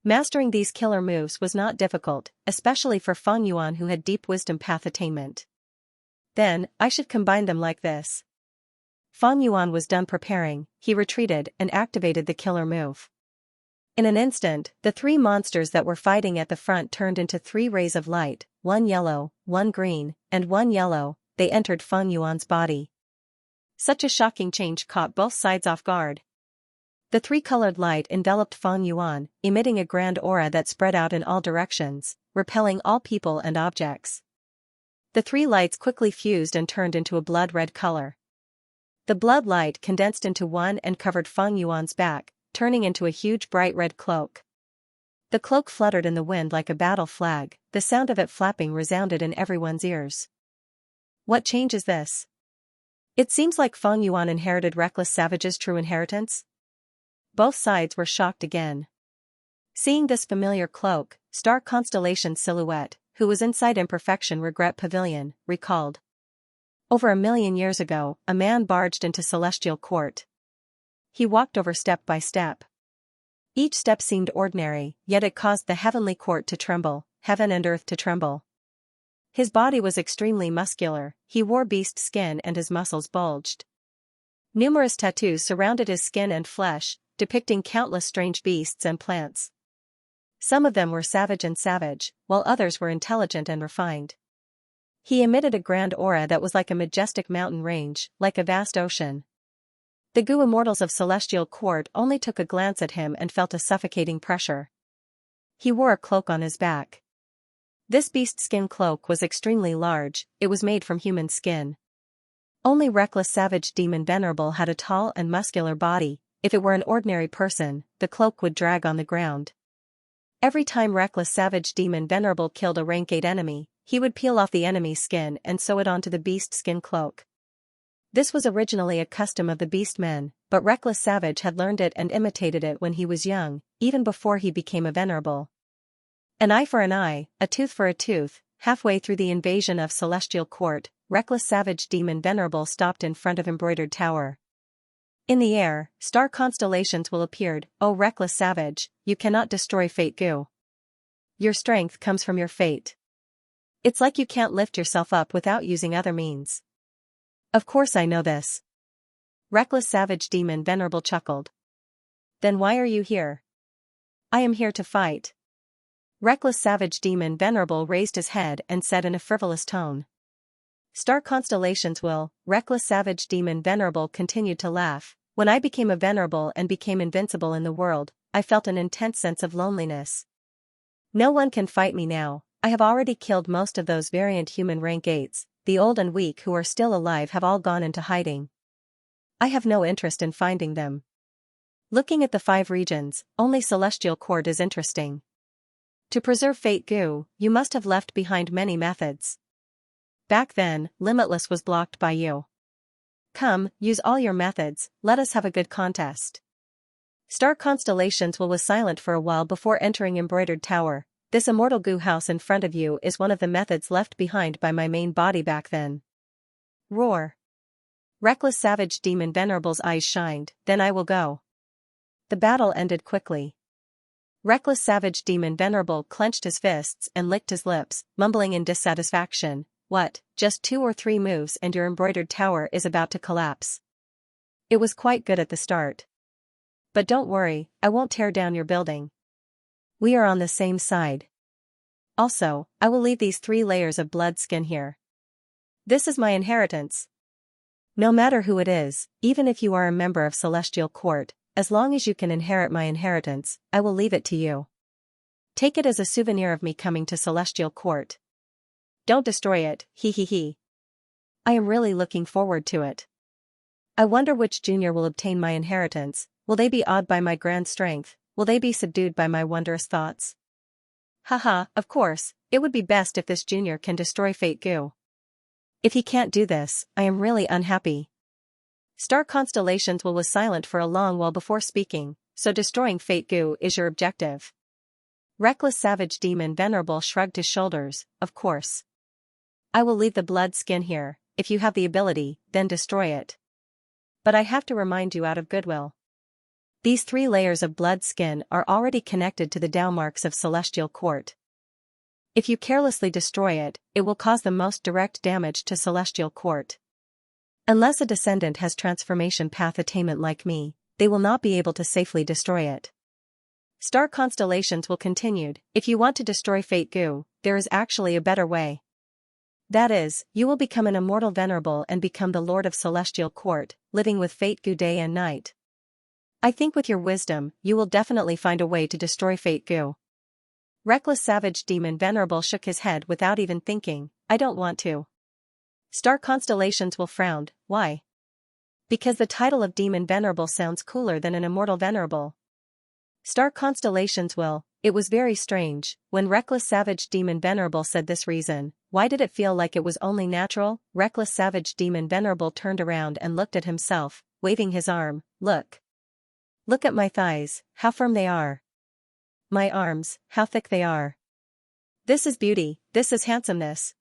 Mastering these killer moves was not difficult, especially for Feng Yuan who had deep wisdom path attainment. Then, I should combine them like this. Feng Yuan was done preparing, he retreated and activated the killer move. In an instant, the 3 monsters that were fighting at the front turned into 3 rays of light, 1 yellow, 1 green, and 1 yellow, they entered Feng Yuan's body. Such a shocking change caught both sides off guard. The 3-colored light enveloped Feng Yuan, emitting a grand aura that spread out in all directions, repelling all people and objects. The 3 lights quickly fused and turned into a blood-red color. The blood light condensed into one and covered Feng Yuan's back, turning into a huge bright red cloak. The cloak fluttered in the wind like a battle flag, the sound of it flapping resounded in everyone's ears. What change is this? It seems like Feng Yuan inherited Reckless Savage's true inheritance? Both sides were shocked again. Seeing this familiar cloak, Star Constellation's silhouette, who was inside Imperfection Regret Pavilion, recalled. Over 1,000,000 years ago, a man barged into Celestial Court. He walked over step by step. Each step seemed ordinary, yet it caused the heavenly court to tremble, heaven and earth to tremble. His body was extremely muscular, he wore beast skin and his muscles bulged. Numerous tattoos surrounded his skin and flesh, depicting countless strange beasts and plants. Some of them were savage, while others were intelligent and refined. He emitted a grand aura that was like a majestic mountain range, like a vast ocean. The Gu immortals of Celestial Court only took a glance at him and felt a suffocating pressure. He wore a cloak on his back. This beast skin cloak was extremely large, it was made from human skin. Only Reckless Savage Demon Venerable had a tall and muscular body. If it were an ordinary person, the cloak would drag on the ground. Every time Reckless Savage Demon Venerable killed a rank 8 enemy, he would peel off the enemy's skin and sew it onto the beast skin cloak. This was originally a custom of the beast men, but Reckless Savage had learned it and imitated it when he was young, even before he became a venerable. An eye for an eye, a tooth for a tooth. Halfway through the invasion of Celestial Court, Reckless Savage Demon Venerable stopped in front of Embroidered Tower. In the air, star constellations will appeared. O Reckless Savage, you cannot destroy Fate Gu. Your strength comes from your fate. It's like you can't lift yourself up without using other means. Of course I know this. Reckless Savage Demon Venerable chuckled. Then why are you here? I am here to fight. Reckless Savage Demon Venerable raised his head and said in a frivolous tone. Star constellations will. Reckless Savage Demon Venerable continued to laugh. When I became a venerable and became invincible in the world, I felt an intense sense of loneliness. No one can fight me now. I have already killed most of those variant human rank 8s, the old and weak who are still alive have all gone into hiding. I have no interest in finding them. Looking at the 5 regions, only Celestial Court is interesting. To preserve Fate Gu, you must have left behind many methods. Back then, Limitless was blocked by you. Come, use all your methods, let us have a good contest. Star Constellations was silent for a while before entering Embroidered Tower. This immortal Gu house in front of you is one of the methods left behind by my main body back then. Roar. Reckless Savage Demon Venerable's eyes shined, then I will go. The battle ended quickly. Reckless Savage Demon Venerable clenched his fists and licked his lips, mumbling in dissatisfaction. What, just 2 or 3 moves and your embroidered tower is about to collapse. It was quite good at the start. But don't worry, I won't tear down your building. We are on the same side. Also, I will leave these 3 layers of blood skin here. This is my inheritance. No matter who it is, even if you are a member of Celestial Court, as long as you can inherit my inheritance, I will leave it to you. Take it as a souvenir of me coming to Celestial Court. Don't destroy it, he he he. I am really looking forward to it. I wonder which junior will obtain my inheritance. Will they be awed by my grand strength? Will they be subdued by my wondrous thoughts? Haha, of course, it would be best if this junior can destroy Fate Gu. If he can't do this, I am really unhappy. Star constellations was silent for a long while before speaking, so destroying Fate Goo is your objective. Reckless Savage Demon Venerable shrugged his shoulders, of course. I will leave the blood skin here, if you have the ability, then destroy it. But I have to remind you out of goodwill. These 3 layers of blood skin are already connected to the Tao marks of Celestial Court. If you carelessly destroy it, it will cause the most direct damage to Celestial Court. Unless a descendant has transformation path attainment like me, they will not be able to safely destroy it. Star constellations will continued. If you want to destroy Fate Goo, there is actually a better way. That is, you will become an immortal venerable and become the Lord of Celestial Court, living with Fate Goo day and night. I think with your wisdom, you will definitely find a way to destroy Fate Goo. Reckless Savage Demon Venerable shook his head without even thinking. I don't want to. Star constellations will frowned. Why? Because the title of Demon Venerable sounds cooler than an immortal venerable. Star constellations will. It was very strange, when Reckless Savage Demon Venerable said this reason. Why did it feel like it was only natural? Reckless Savage Demon Venerable turned around and looked at himself, waving his arm. Look. Look at my thighs, how firm they are. My arms, how thick they are. This is beauty, this is handsomeness.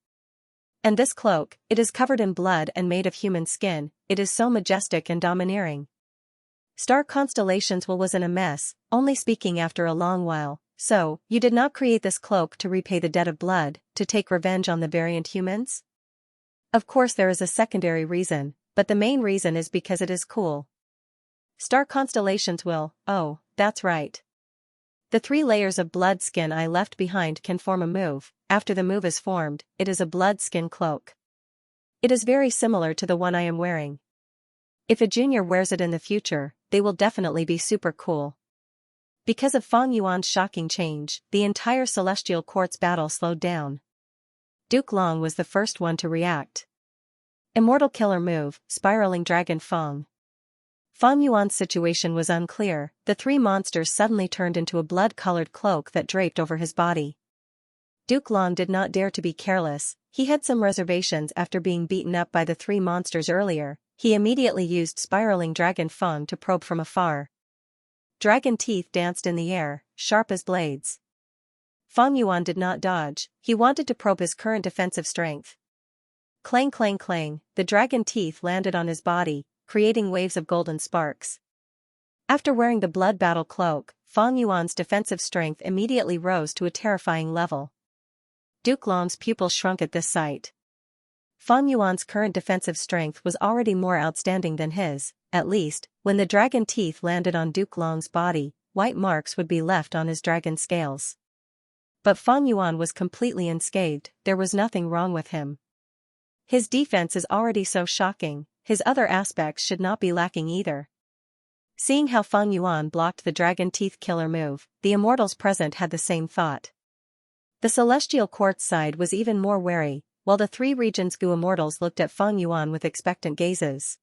And this cloak, it is covered in blood and made of human skin, it is so majestic and domineering. Star constellations was in a mess, only speaking after a long while. So, you did not create this cloak to repay the debt of blood, to take revenge on the variant humans? Of course there is a secondary reason, but the main reason is because it is cool. Star constellations will. Oh, that's right. The 3 layers of blood skin I left behind can form a move. After the move is formed, it is a blood skin cloak. It is very similar to the one I am wearing. If a junior wears it in the future, they will definitely be super cool. Because of Fang Yuan's shocking change, the entire Celestial Court's battle slowed down. Duke Long was the first one to react. Immortal Killer Move, Spiraling Dragon Fang. Fang Yuan's situation was unclear. The 3 monsters suddenly turned into a blood-colored cloak that draped over his body. Duke Long did not dare to be careless. He had some reservations after being beaten up by the 3 monsters earlier. He immediately used Spiraling Dragon Fang to probe from afar. Dragon teeth danced in the air, sharp as blades. Fang Yuan did not dodge. He wanted to probe his current defensive strength. Clang clang clang, the dragon teeth landed on his body, creating waves of golden sparks. After wearing the blood battle cloak, Fang Yuan's defensive strength immediately rose to a terrifying level. Duke Long's pupil shrunk at this sight. Fang Yuan's current defensive strength was already more outstanding than his. At least, when the dragon teeth landed on Duke Long's body, white marks would be left on his dragon scales. But Fang Yuan was completely unscathed. There was nothing wrong with him. His defense is already so shocking, his other aspects should not be lacking either. Seeing how Fang Yuan blocked the dragon teeth killer move, the immortals present had the same thought. The Celestial Court side was even more wary, while the 3 regions Gu immortals looked at Fang Yuan with expectant gazes.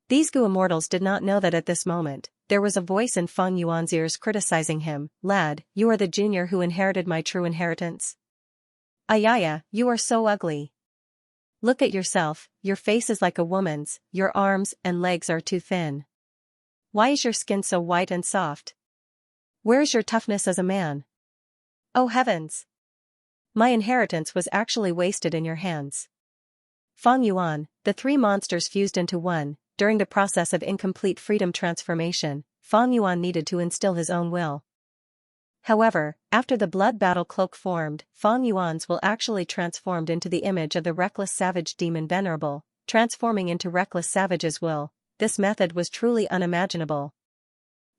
These Gu immortals did not know that at this moment, there was a voice in Fang Yuan's ears criticizing him. Lad, you are the junior who inherited my true inheritance. Ayaya, you are so ugly. Look at yourself, your face is like a woman's, your arms and legs are too thin. Why is your skin so white and soft? Where is your toughness as a man? Oh heavens! My inheritance was actually wasted in your hands. Fang Yuan, the 3 monsters fused into one. During the process of incomplete freedom transformation, Fang Yuan needed to instill his own will. However, after the blood battle cloak formed, Fang Yuan's will actually transformed into the image of the Reckless Savage Demon Venerable, transforming into Reckless Savage's will. This method was truly unimaginable.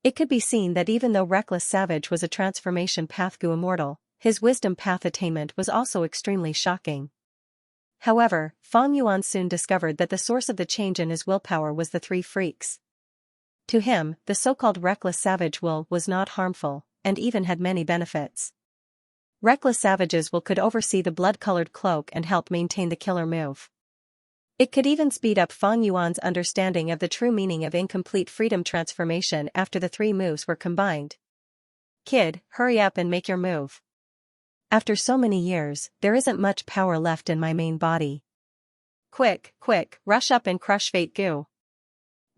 It could be seen that even though Reckless Savage was a transformation path Gu immortal, his wisdom path attainment was also extremely shocking. However, Fang Yuan soon discovered that the source of the change in his willpower was the 3 freaks. To him, the so-called Reckless Savage will was not harmful, and even had many benefits. Reckless Savage's will could oversee the blood-colored cloak and help maintain the killer move. It could even speed up Fang Yuan's understanding of the true meaning of incomplete freedom transformation after the 3 moves were combined. Kid, hurry up and make your move. After so many years, there isn't much power left in my main body. Quick, quick, rush up and crush Fate Goo.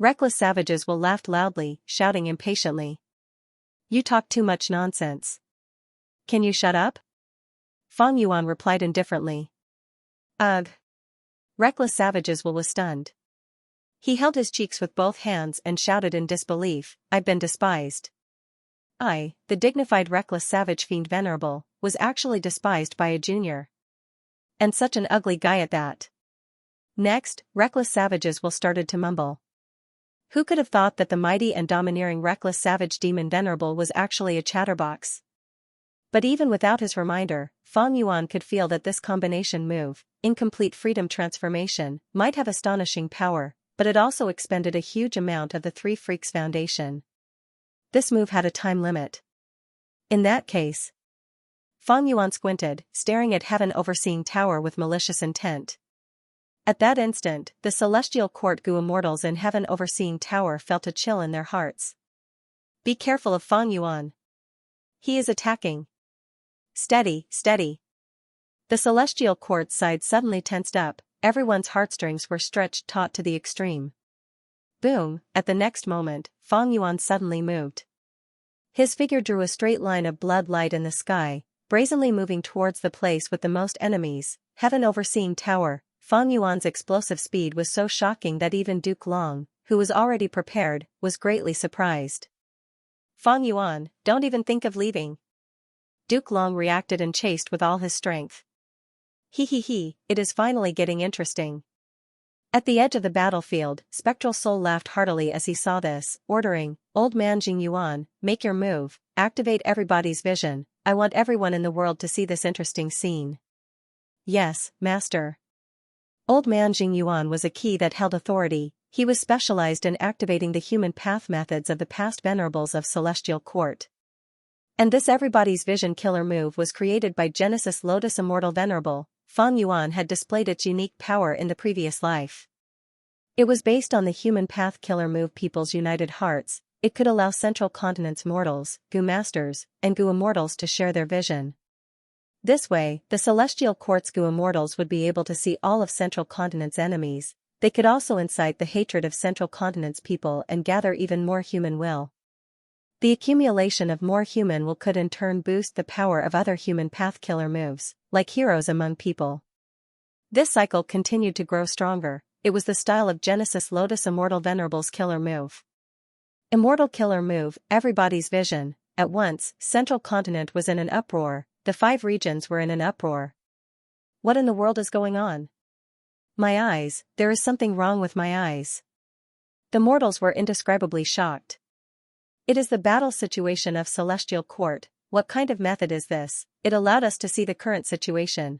Reckless savages will laughed loudly, shouting impatiently. You talk too much nonsense. Can you shut up? Fang Yuan replied indifferently. Ugh. Reckless savages was stunned. He held his cheeks with both hands and shouted in disbelief, I've been despised. I, the dignified reckless savage fiend Venerable, was actually despised by a junior. And such an ugly guy at that. Next, reckless savages will started to mumble. Who could have thought that the mighty and domineering reckless savage demon Venerable was actually a chatterbox? But even without his reminder, Fang Yuan could feel that this combination move, incomplete freedom transformation, might have astonishing power, but it also expended a huge amount of the Three Freaks Foundation. This move had a time limit. In that case, Fang Yuan squinted, staring at Heaven Overseeing Tower with malicious intent. At that instant, the Celestial Court Gu Immortals in Heaven Overseeing Tower felt a chill in their hearts. Be careful of Fang Yuan. He is attacking. Steady, steady. The Celestial Court's side suddenly tensed up, everyone's heartstrings were stretched taut to the extreme. Boom, at the next moment, Fang Yuan suddenly moved. His figure drew a straight line of blood light in the sky, brazenly moving towards the place with the most enemies, Heaven Overseeing Tower. Fang Yuan's explosive speed was so shocking that even Duke Long, who was already prepared, was greatly surprised. Fang Yuan, don't even think of leaving. Duke Long reacted and chased with all his strength. He, it is finally getting interesting. At the edge of the battlefield, Spectral Soul laughed heartily as he saw this, ordering, Old Man Jing Yuan, make your move, activate everybody's vision, I want everyone in the world to see this interesting scene. Yes, Master. Old Man Jing Yuan was a key that held authority, he was specialized in activating the human path methods of the past venerables of Celestial Court. And this everybody's vision killer move was created by Genesis Lotus Immortal Venerable. Fang Yuan had displayed its unique power in the previous life. It was based on the human path killer move People's United Hearts. It could allow Central Continent's mortals, Gu Masters, and Gu Immortals to share their vision. This way, the Celestial Court's Gu Immortals would be able to see all of Central Continent's enemies. They could also incite the hatred of Central Continent's people and gather even more human will. The accumulation of more human will could in turn boost the power of other human path killer moves, like heroes among people. This cycle continued to grow stronger. It was the style of Genesis Lotus Immortal Venerable's killer move. Immortal killer move, everybody's vision. At once, Central Continent was in an uproar, the 5 regions were in an uproar. What in the world is going on? My eyes, there is something wrong with my eyes. The mortals were indescribably shocked. It is the battle situation of Celestial Court. What kind of method is this? It allowed us to see the current situation.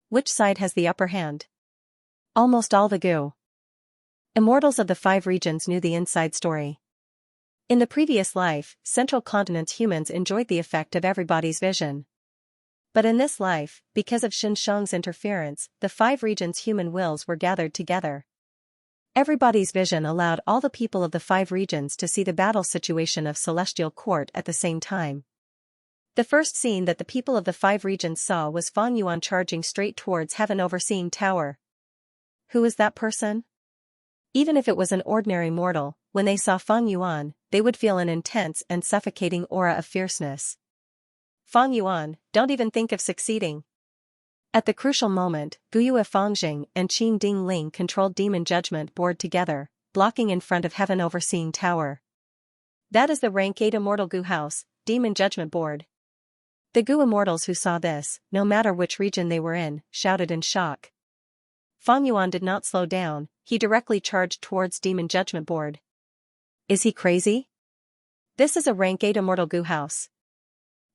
Which side has the upper hand? Almost all the Gu Immortals of the 5 regions knew the inside story. In the previous life, Central Continent's humans enjoyed the effect of everybody's vision. But in this life, because of Xianxia's interference, the 5 regions' human wills were gathered together. Everybody's vision allowed all the people of the 5 regions to see the battle situation of Celestial Court at the same time. The first scene that the people of the 5 regions saw was Fang Yuan charging straight towards Heaven Overseeing Tower. Who is that person? Even if it was an ordinary mortal, when they saw Fang Yuan, they would feel an intense and suffocating aura of fierceness. Fang Yuan, don't even think of succeeding. At the crucial moment, Guyue Fangjing and Qin Ding Ling controlled Demon Judgment Board together, blocking in front of Heaven Overseeing Tower. That is the rank 8 Immortal Gu House, Demon Judgment Board. The Gu Immortals who saw this, no matter which region they were in, shouted in shock. Fang Yuan did not slow down, he directly charged towards Demon Judgment Board. Is he crazy? This is a rank 8 Immortal Gu House.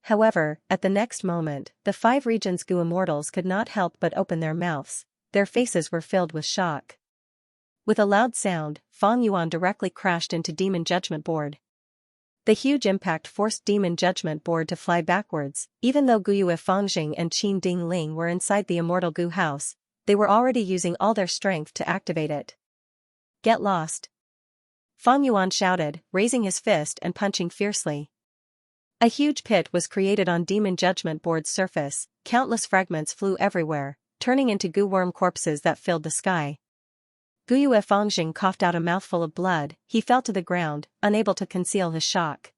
However, at the next moment, the 5 regions' Gu Immortals could not help but open their mouths, their faces were filled with shock. With a loud sound, Fang Yuan directly crashed into Demon Judgment Board. The huge impact forced Demon Judgment Board to fly backwards. Even though Guyue Fangjing and Qin Ding Ling were inside the Immortal Gu House, they were already using all their strength to activate it. Get lost! Fang Yuan shouted, raising his fist and punching fiercely. A huge pit was created on Demon Judgment Board's surface, countless fragments flew everywhere, turning into Gu worm corpses that filled the sky. Guyue Fengjing coughed out a mouthful of blood. He fell to the ground, unable to conceal his shock.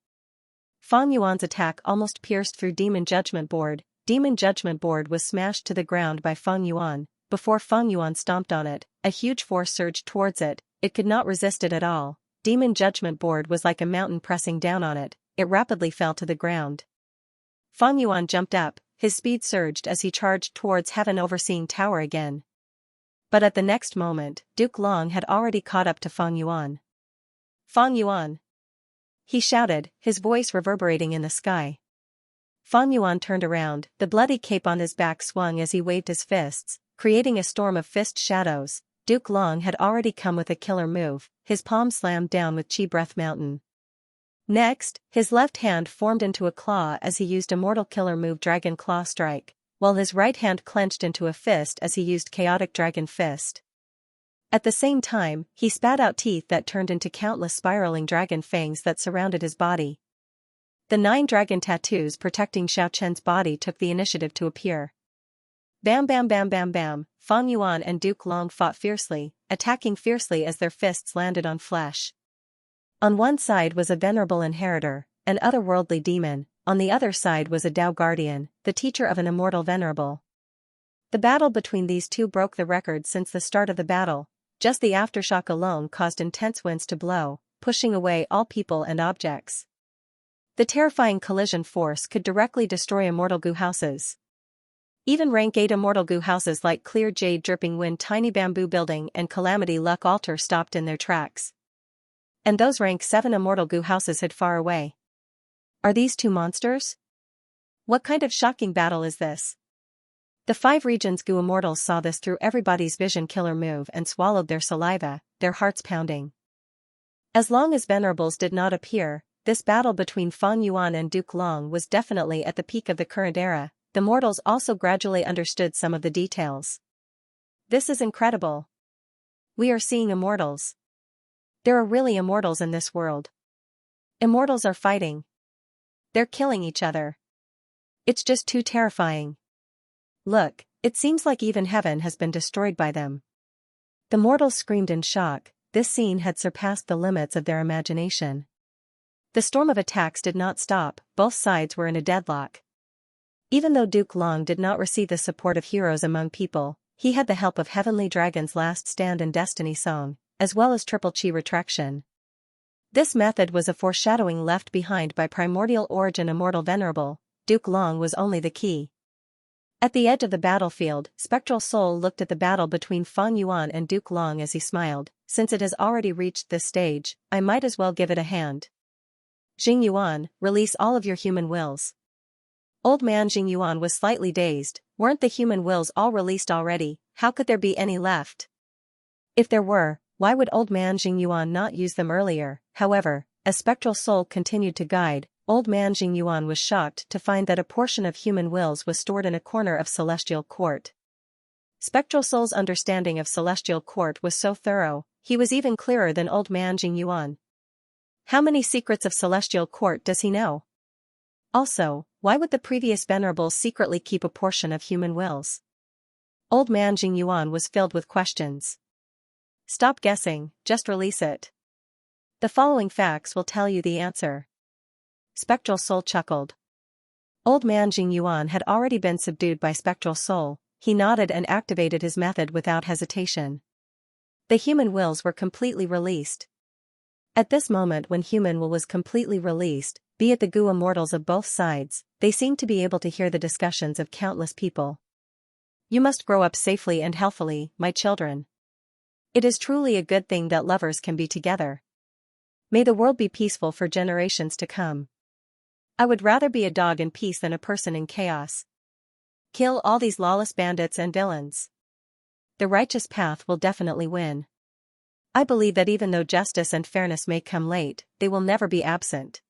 Fang Yuan's attack almost pierced through Demon Judgment Board. Demon Judgment Board was smashed to the ground by Fang Yuan. Before Fang Yuan stomped on it, a huge force surged towards it. It could not resist it at all. Demon Judgment Board was like a mountain pressing down on it. It rapidly fell to the ground. Fang Yuan jumped up. His speed surged as he charged towards Heaven Overseeing Tower again. But at the next moment, Duke Long had already caught up to Fang Yuan. Fang Yuan! He shouted, his voice reverberating in the sky. Fang Yuan turned around, the bloody cape on his back swung as he waved his fists, creating a storm of fist shadows. Duke Long had already come with a killer move, his palm slammed down with Chi Breath Mountain. Next, his left hand formed into a claw as he used a mortal killer move Dragon Claw Strike, while his right hand clenched into a fist as he used Chaotic Dragon Fist. At the same time, he spat out teeth that turned into countless spiraling dragon fangs that surrounded his body. The 9 dragon tattoos protecting Xiao Chen's body took the initiative to appear. Bam bam bam bam bam, Fang Yuan and Duke Long fought fiercely, attacking fiercely as their fists landed on flesh. On one side was a venerable inheritor, an otherworldly demon, on the other side was a Tao guardian, the teacher of an immortal venerable. The battle between these two broke the record since the start of the battle. Just the aftershock alone caused intense winds to blow, pushing away all people and objects. The terrifying collision force could directly destroy immortal goo houses. Even rank 8 immortal goo houses like Clear Jade Dripping Wind Tiny Bamboo Building and Calamity Luck Altar stopped in their tracks. And those rank 7 immortal goo houses hid far away. Are these two monsters? What kind of shocking battle is this? The 5 regions goo immortals saw this through everybody's vision killer move and swallowed their saliva, their hearts pounding. As long as venerables did not appear, this battle between Fang Yuan and Duke Long was definitely at the peak of the current era. The mortals also gradually understood some of the details. This is incredible. We are seeing immortals. There are really immortals in this world. Immortals are fighting. They're killing each other. It's just too terrifying. Look, it seems like even heaven has been destroyed by them. The mortals screamed in shock. This scene had surpassed the limits of their imagination. The storm of attacks did not stop, both sides were in a deadlock. Even though Duke Long did not receive the support of heroes among people, he had the help of Heavenly Dragon's Last Stand and Destiny Song, as well as Triple Chi Retraction. This method was a foreshadowing left behind by Primordial Origin Immortal Venerable. Duke Long was only the key. At the edge of the battlefield, Spectral Soul looked at the battle between Fang Yuan and Duke Long as he smiled. Since it has already reached this stage, I might as well give it a hand. Jing Yuan, release all of your human wills. Old man Jing Yuan was slightly dazed. Weren't the human wills all released already? How could there be any left? If there were, why would old man Jing Yuan not use them earlier? However, as Spectral Soul continued to guide, old man Jing Yuan was shocked to find that a portion of human wills was stored in a corner of Celestial Court. Spectral Soul's understanding of Celestial Court was so thorough, he was even clearer than old man Jing Yuan. How many secrets of Celestial Court does he know? Also, why would the previous venerables secretly keep a portion of human wills? Old man Jing Yuan was filled with questions. Stop guessing, just release it. The following facts will tell you the answer. Spectral Soul chuckled. Old man Jing Yuan had already been subdued by Spectral Soul. He nodded and activated his method without hesitation. The human wills were completely released. At this moment when human will was completely released, be it the goo immortals of both sides, they seemed to be able to hear the discussions of countless people. You must grow up safely and healthily, my children. It is truly a good thing that lovers can be together. May the world be peaceful for generations to come. I would rather be a dog in peace than a person in chaos. Kill all these lawless bandits and villains. The righteous path will definitely win. I believe that even though justice and fairness may come late, they will never be absent.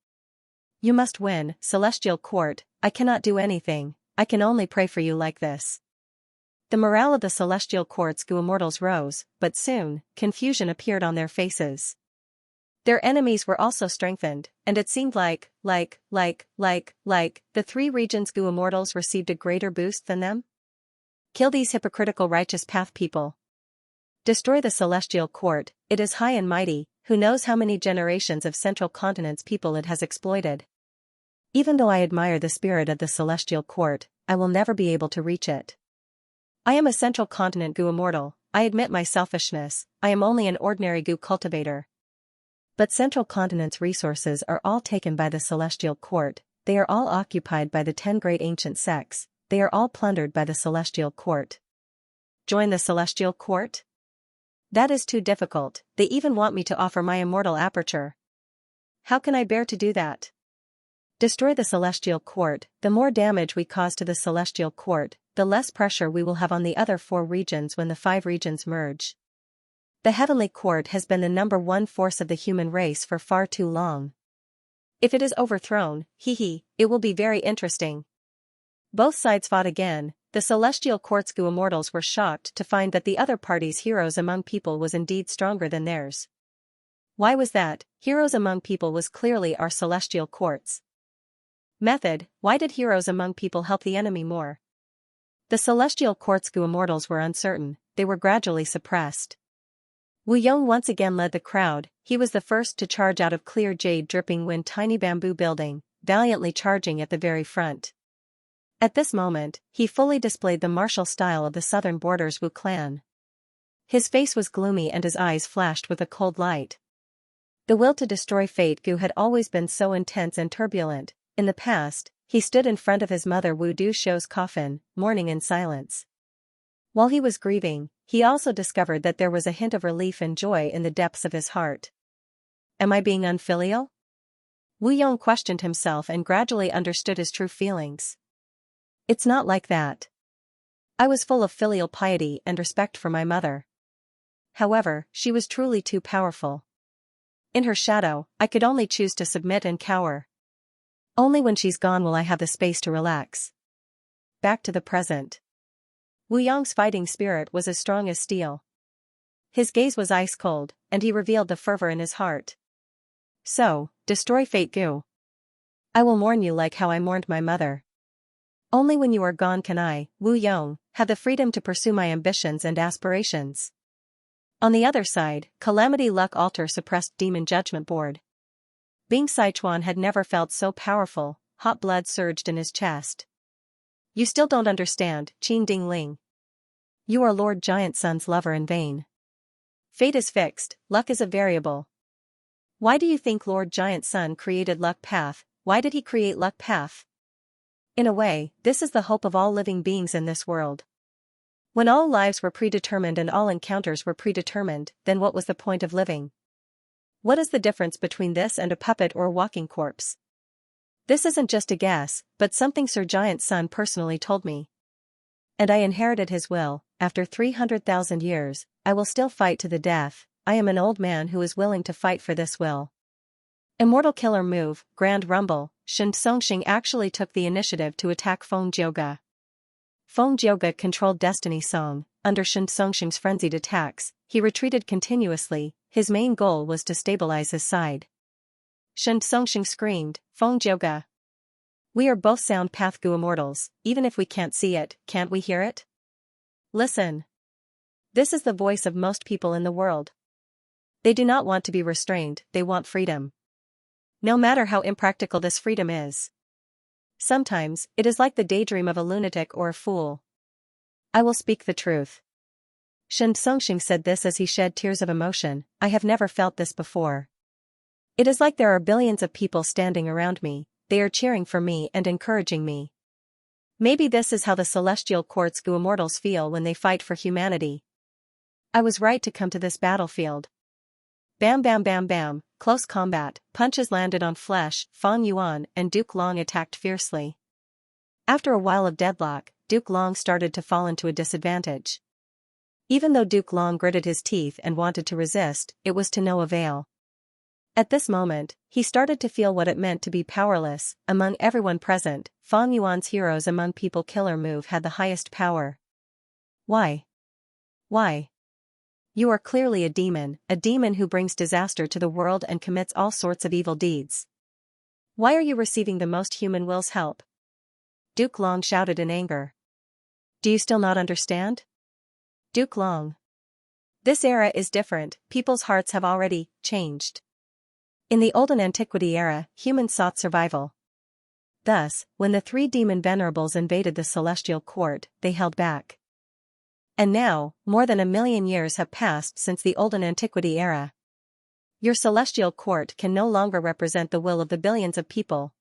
You must win, Celestial Court. I cannot do anything, I can only pray for you like this. The morale of the Celestial Court's goo immortals rose, but soon, confusion appeared on their faces. Their enemies were also strengthened, and it seemed like the 3 regions goo immortals received a greater boost than them? Kill these hypocritical righteous path people. Destroy the celestial court, it is high and mighty, who knows how many generations of central continent's people it has exploited. Even though I admire the spirit of the celestial court, I will never be able to reach it. I am a central continent goo immortal, I admit my selfishness, I am only an ordinary goo cultivator. But central continent's resources are all taken by the celestial court, they are all occupied by the 10 great ancient sects, they are all plundered by the celestial court. Join the celestial court? That is too difficult, they even want me to offer my immortal aperture. How can I bear to do that? Destroy the celestial court, the more damage we cause to the celestial court, the less pressure we will have on the other 4 regions when the 5 regions merge. The heavenly court has been the #1 force of the human race for far too long. If it is overthrown, it will be very interesting. Both sides fought again, the celestial court's goo immortals were shocked to find that the other party's heroes among people was indeed stronger than theirs. Why was that? Heroes among people was clearly our celestial courts. Method: why did heroes among people help the enemy more? The celestial court's goo immortals were uncertain, they were gradually suppressed. Wu Yong once again led the crowd, he was the first to charge out of clear jade dripping wind tiny bamboo building, valiantly charging at the very front. At this moment, he fully displayed the martial style of the southern borders Wu clan. His face was gloomy and his eyes flashed with a cold light. The will to destroy Fate Gu had always been so intense and turbulent. In the past, he stood in front of his mother Wu Du Shou's coffin, mourning in silence. While he was grieving, he also discovered that there was a hint of relief and joy in the depths of his heart. Am I being unfilial? Wu Yong questioned himself and gradually understood his true feelings. It's not like that. I was full of filial piety and respect for my mother. However, she was truly too powerful. In her shadow, I could only choose to submit and cower. Only when she's gone will I have the space to relax. Back to the present. Wu Yong's fighting spirit was as strong as steel. His gaze was ice cold, and he revealed the fervor in his heart. So, destroy Fate Gu. I will mourn you like how I mourned my mother. Only when you are gone can I, Wu Yong, have the freedom to pursue my ambitions and aspirations. On the other side, Calamity Luck Altar suppressed Demon Judgment Board. Bing Sichuan had never felt so powerful, hot blood surged in his chest. You still don't understand, Qin Ding Ling. You are Lord Giant Sun's lover in vain. Fate is fixed, luck is a variable. Why do you think Lord Giant Sun created Luck Path? Why did he create Luck Path? In a way, this is the hope of all living beings in this world. When all lives were predetermined and all encounters were predetermined, then what was the point of living? What is the difference between this and a puppet or a walking corpse? This isn't just a guess, but something Sir Giant Sun personally told me. And I inherited his will. After 300,000 years, I will still fight to the death. I am an old man who is willing to fight for this will. Immortal Killer Move, Grand Rumble. Shen Songxing actually took the initiative to attack Feng Jioge. Feng Jioge controlled Destiny Song. Under Shen Songxing's frenzied attacks, he retreated continuously. His main goal was to stabilize his side. Shen Songxing screamed, Feng Jioge. We are both sound path Gu immortals, even if we can't see it, can't we hear it? Listen. This is the voice of most people in the world. They do not want to be restrained, they want freedom. No matter how impractical this freedom is. Sometimes, it is like the daydream of a lunatic or a fool. I will speak the truth. Shen Songxing said this as he shed tears of emotion. I have never felt this before. It is like there are billions of people standing around me, they are cheering for me and encouraging me. Maybe this is how the celestial court's Gu immortals feel when they fight for humanity. I was right to come to this battlefield. Bam bam bam bam, close combat, punches landed on flesh, Fang Yuan and Duke Long attacked fiercely. After a while of deadlock, Duke Long started to fall into a disadvantage. Even though Duke Long gritted his teeth and wanted to resist, it was to no avail. At this moment, he started to feel what it meant to be powerless. Among everyone present, Fang Yuan's heroes among people killer move had the highest power. Why? Why? You are clearly a demon who brings disaster to the world and commits all sorts of evil deeds. Why are you receiving the most human will's help? Duke Long shouted in anger. Do you still not understand? Duke Long. This era is different, people's hearts have already changed. In the olden antiquity era, humans sought survival. Thus, when the three demon venerables invaded the celestial court, they held back. And now, more than 1,000,000 years have passed since the olden antiquity era. Your celestial court can no longer represent the will of the billions of people.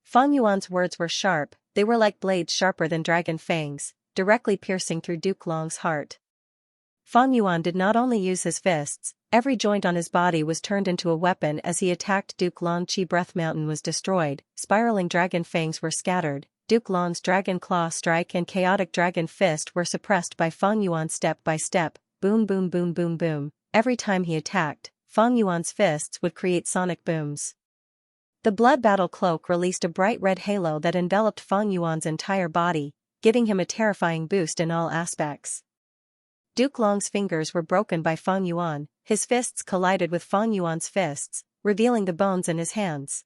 Feng Yuan's words were sharp, they were like blades sharper than dragon fangs, directly piercing through Duke Long's heart. Feng Yuan did not only use his fists, every joint on his body was turned into a weapon as he attacked Duke Long. Qi Breath Mountain was destroyed, spiraling dragon fangs were scattered, Duke Long's dragon claw strike and chaotic dragon fist were suppressed by Feng Yuan step by step, boom boom boom boom boom. Every time he attacked, Feng Yuan's fists would create sonic booms. The blood battle cloak released a bright red halo that enveloped Feng Yuan's entire body, giving him a terrifying boost in all aspects. Duke Long's fingers were broken by Feng Yuan, his fists collided with Feng Yuan's fists, revealing the bones in his hands.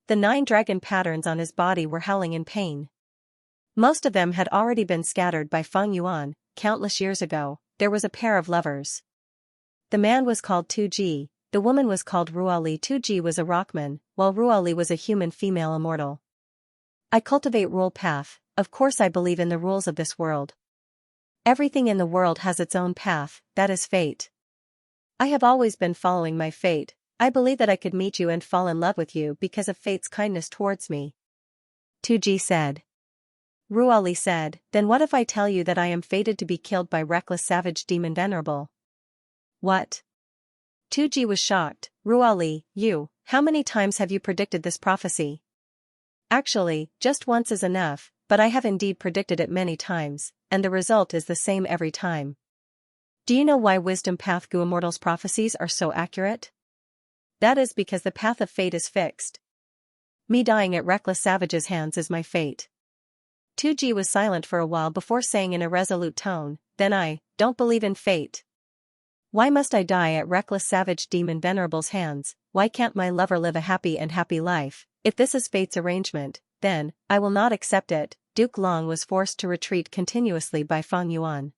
The 9 dragon patterns on his body were howling in pain. Most of them had already been scattered by Feng Yuan. Countless years ago, there was a pair of lovers. The man was called Tu-Ji, the woman was called Ruali. Tu-Ji was a rockman, while Ruali was a human female immortal. I cultivate rule path, of course I believe in the rules of this world. Everything in the world has its own path, that is fate. I have always been following my fate. I believe that I could meet you and fall in love with you because of fate's kindness towards me. Tu-Ji said. Ruali said, then what if I tell you that I am fated to be killed by reckless savage demon venerable? What? Tu-Ji was shocked. Ruali, how many times have you predicted this prophecy? Actually, just once is enough, but I have indeed predicted it many times, and the result is the same every time. Do you know why Wisdom Path Gu Immortal's prophecies are so accurate? That is because the path of fate is fixed. Me dying at reckless savage's hands is my fate. Tu-Ji was silent for a while before saying in a resolute tone, then I don't believe in fate. Why must I die at reckless savage demon venerable's hands? Why can't my lover live a happy life? If this is fate's arrangement, then I will not accept it. Duke Long was forced to retreat continuously by Feng Yuan.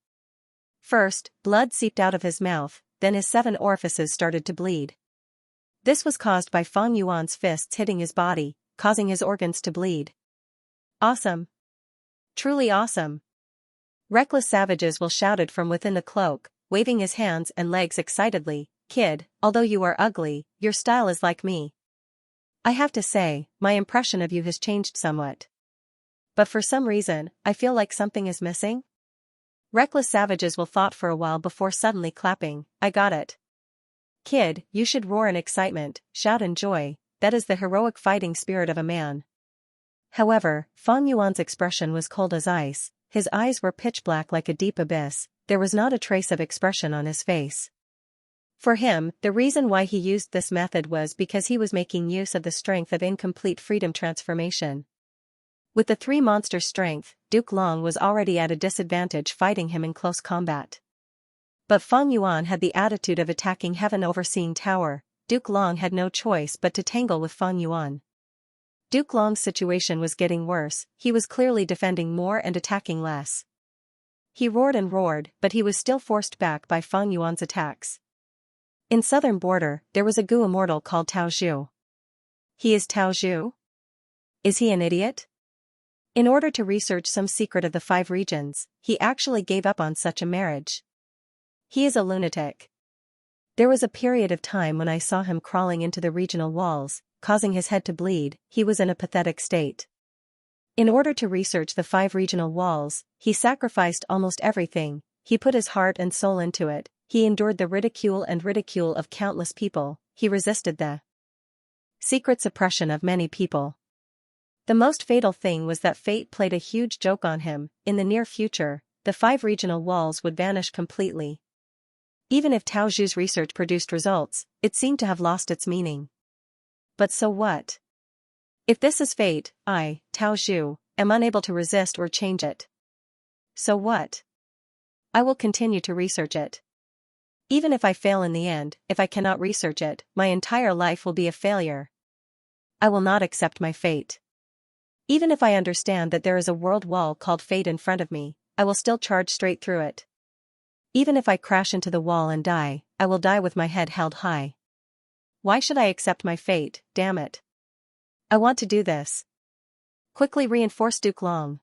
First, blood seeped out of his mouth, then his 7 orifices started to bleed. This was caused by Feng Yuan's fists hitting his body, causing his organs to bleed. Awesome. Truly awesome. Reckless savages will shouted from within the cloak, waving his hands and legs excitedly, kid, although you are ugly, your style is like me. I have to say, my impression of you has changed somewhat. But for some reason, I feel like something is missing. Reckless savages will thought for a while before suddenly clapping, I got it. Kid, you should roar in excitement, shout in joy, that is the heroic fighting spirit of a man. However, Feng Yuan's expression was cold as ice, his eyes were pitch black like a deep abyss, there was not a trace of expression on his face. For him, the reason why he used this method was because he was making use of the strength of incomplete freedom transformation. With the 3 monster strength, Duke Long was already at a disadvantage fighting him in close combat. But Feng Yuan had the attitude of attacking heaven overseeing tower, Duke Long had no choice but to tangle with Feng Yuan. Duke Long's situation was getting worse, he was clearly defending more and attacking less. He roared and roared, but he was still forced back by Feng Yuan's attacks. In southern border, there was a Gu immortal called Tao Zhu. He is Tao Zhu? Is he an idiot? In order to research some secret of the 5 regions, he actually gave up on such a marriage. He is a lunatic. There was a period of time when I saw him crawling into the regional walls, causing his head to bleed, he was in a pathetic state. In order to research the 5 regional walls, he sacrificed almost everything, he put his heart and soul into it, he endured the ridicule of countless people, he resisted the secret suppression of many people. The most fatal thing was that fate played a huge joke on him, in the near future, the 5 regional walls would vanish completely. Even if Tao Zhu's research produced results, it seemed to have lost its meaning. But so what? If this is fate, I, Tao Zhu, am unable to resist or change it. So what? I will continue to research it. Even if I fail in the end, if I cannot research it, my entire life will be a failure. I will not accept my fate. Even if I understand that there is a world wall called fate in front of me, I will still charge straight through it. Even if I crash into the wall and die, I will die with my head held high. Why should I accept my fate, damn it? I want to do this. Quickly reinforce Duke Long.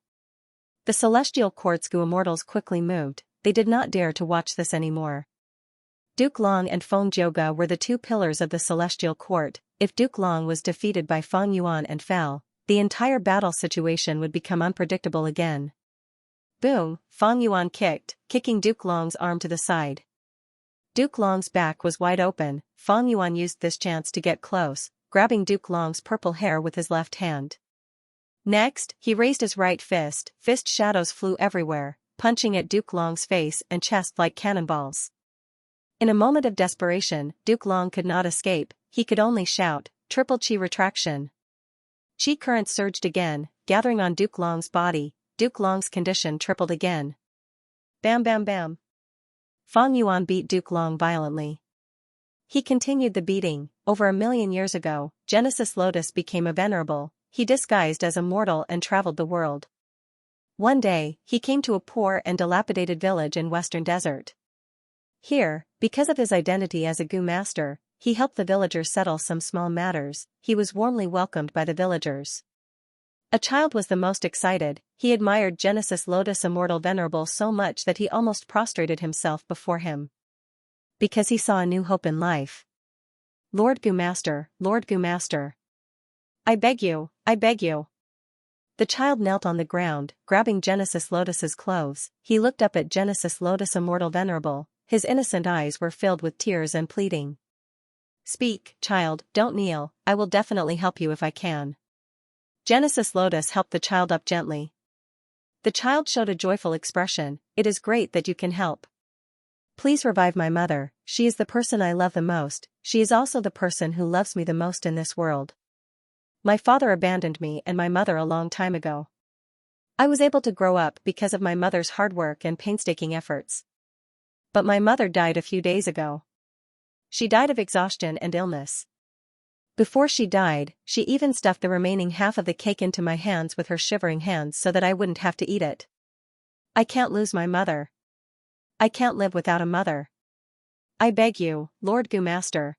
The celestial court's Gu immortals quickly moved, they did not dare to watch this anymore. Duke Long and Feng Jiuge were the two pillars of the celestial court. If Duke Long was defeated by Feng Yuan and fell, the entire battle situation would become unpredictable again. Boom, Feng Yuan kicked, kicking Duke Long's arm to the side. Duke Long's back was wide open. Feng Yuan used this chance to get close, grabbing Duke Long's purple hair with his left hand. Next, he raised his right fist shadows flew everywhere, punching at Duke Long's face and chest like cannonballs. In a moment of desperation, Duke Long could not escape, he could only shout, triple chi retraction. Chi current surged again, gathering on Duke Long's body. Duke Long's condition tripled again. Bam bam bam. Feng Yuan beat Duke Long violently. He continued the beating. Over 1,000,000 years ago, Genesis Lotus became a venerable. He disguised as a mortal and traveled the world. One day, he came to a poor and dilapidated village in western desert. Here, because of his identity as a Gu master, he helped the villagers settle some small matters. He was warmly welcomed by the villagers. A child was the most excited. He admired Genesis Lotus Immortal Venerable so much that he almost prostrated himself before him. Because he saw a new hope in life. Lord Gu Master, Lord Gu Master. I beg you, I beg you. The child knelt on the ground, grabbing Genesis Lotus's clothes. He looked up at Genesis Lotus Immortal Venerable. His innocent eyes were filled with tears and pleading. Speak, child, don't kneel, I will definitely help you if I can. Genesis Lotus helped the child up gently. The child showed a joyful expression. It is great that you can help. Please revive my mother, she is the person I love the most, she is also the person who loves me the most in this world. My father abandoned me and my mother a long time ago. I was able to grow up because of my mother's hard work and painstaking efforts. But my mother died a few days ago. She died of exhaustion and illness. Before she died, she even stuffed the remaining half of the cake into my hands with her shivering hands so that I wouldn't have to eat it. I can't lose my mother. I can't live without a mother. I beg you, Lord Gu Master.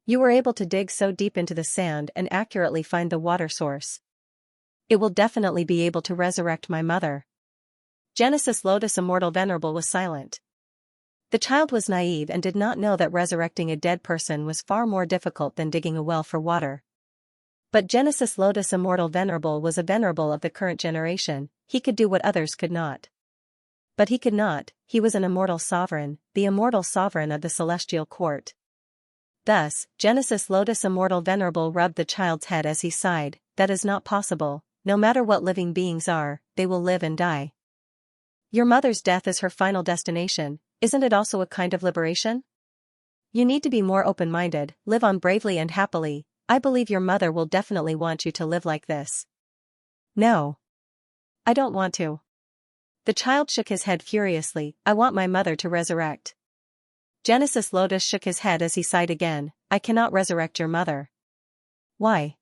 You were able to dig so deep into the sand and accurately find the water source. It will definitely be able to resurrect my mother. Genesis Lotus Immortal Venerable was silent. The child was naive and did not know that resurrecting a dead person was far more difficult than digging a well for water. But Genesis Lotus Immortal Venerable was a venerable of the current generation, he could do what others could not. But he could not, he was an immortal sovereign, the immortal sovereign of the celestial court. Thus, Genesis Lotus Immortal Venerable rubbed the child's head as he sighed, that is not possible, no matter what living beings are, they will live and die. Your mother's death is her final destination, isn't it also a kind of liberation? You need to be more open-minded, live on bravely and happily, I believe your mother will definitely want you to live like this. No. I don't want to. The child shook his head furiously, I want my mother to resurrect. Genesis Lotus shook his head as he sighed again, I cannot resurrect your mother. Why?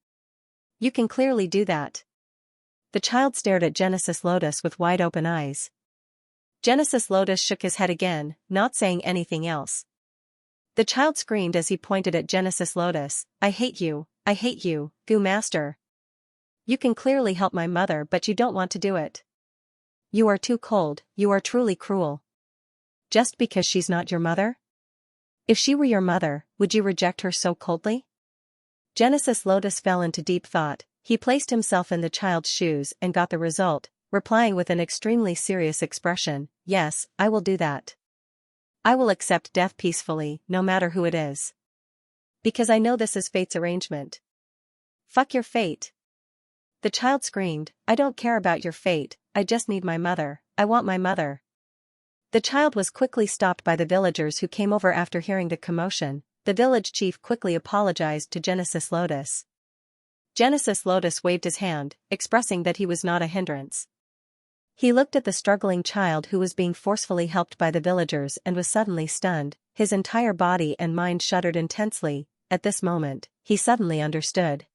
You can clearly do that. The child stared at Genesis Lotus with wide open eyes. Genesis Lotus shook his head again, not saying anything else. The child screamed as he pointed at Genesis Lotus, I hate you, Gu Master. You can clearly help my mother but you don't want to do it. You are too cold, you are truly cruel. Just because she's not your mother? If she were your mother, would you reject her so coldly? Genesis Lotus fell into deep thought, he placed himself in the child's shoes and got the result, replying with an extremely serious expression, yes, I will do that. I will accept death peacefully, no matter who it is. Because I know this is fate's arrangement. Fuck your fate. The child screamed, I don't care about your fate, I just need my mother, I want my mother. The child was quickly stopped by the villagers who came over after hearing the commotion. The village chief quickly apologized to Genesis Lotus. Genesis Lotus waved his hand, expressing that he was not a hindrance. He looked at the struggling child who was being forcefully helped by the villagers and was suddenly stunned, his entire body and mind shuddered intensely. At this moment, he suddenly understood.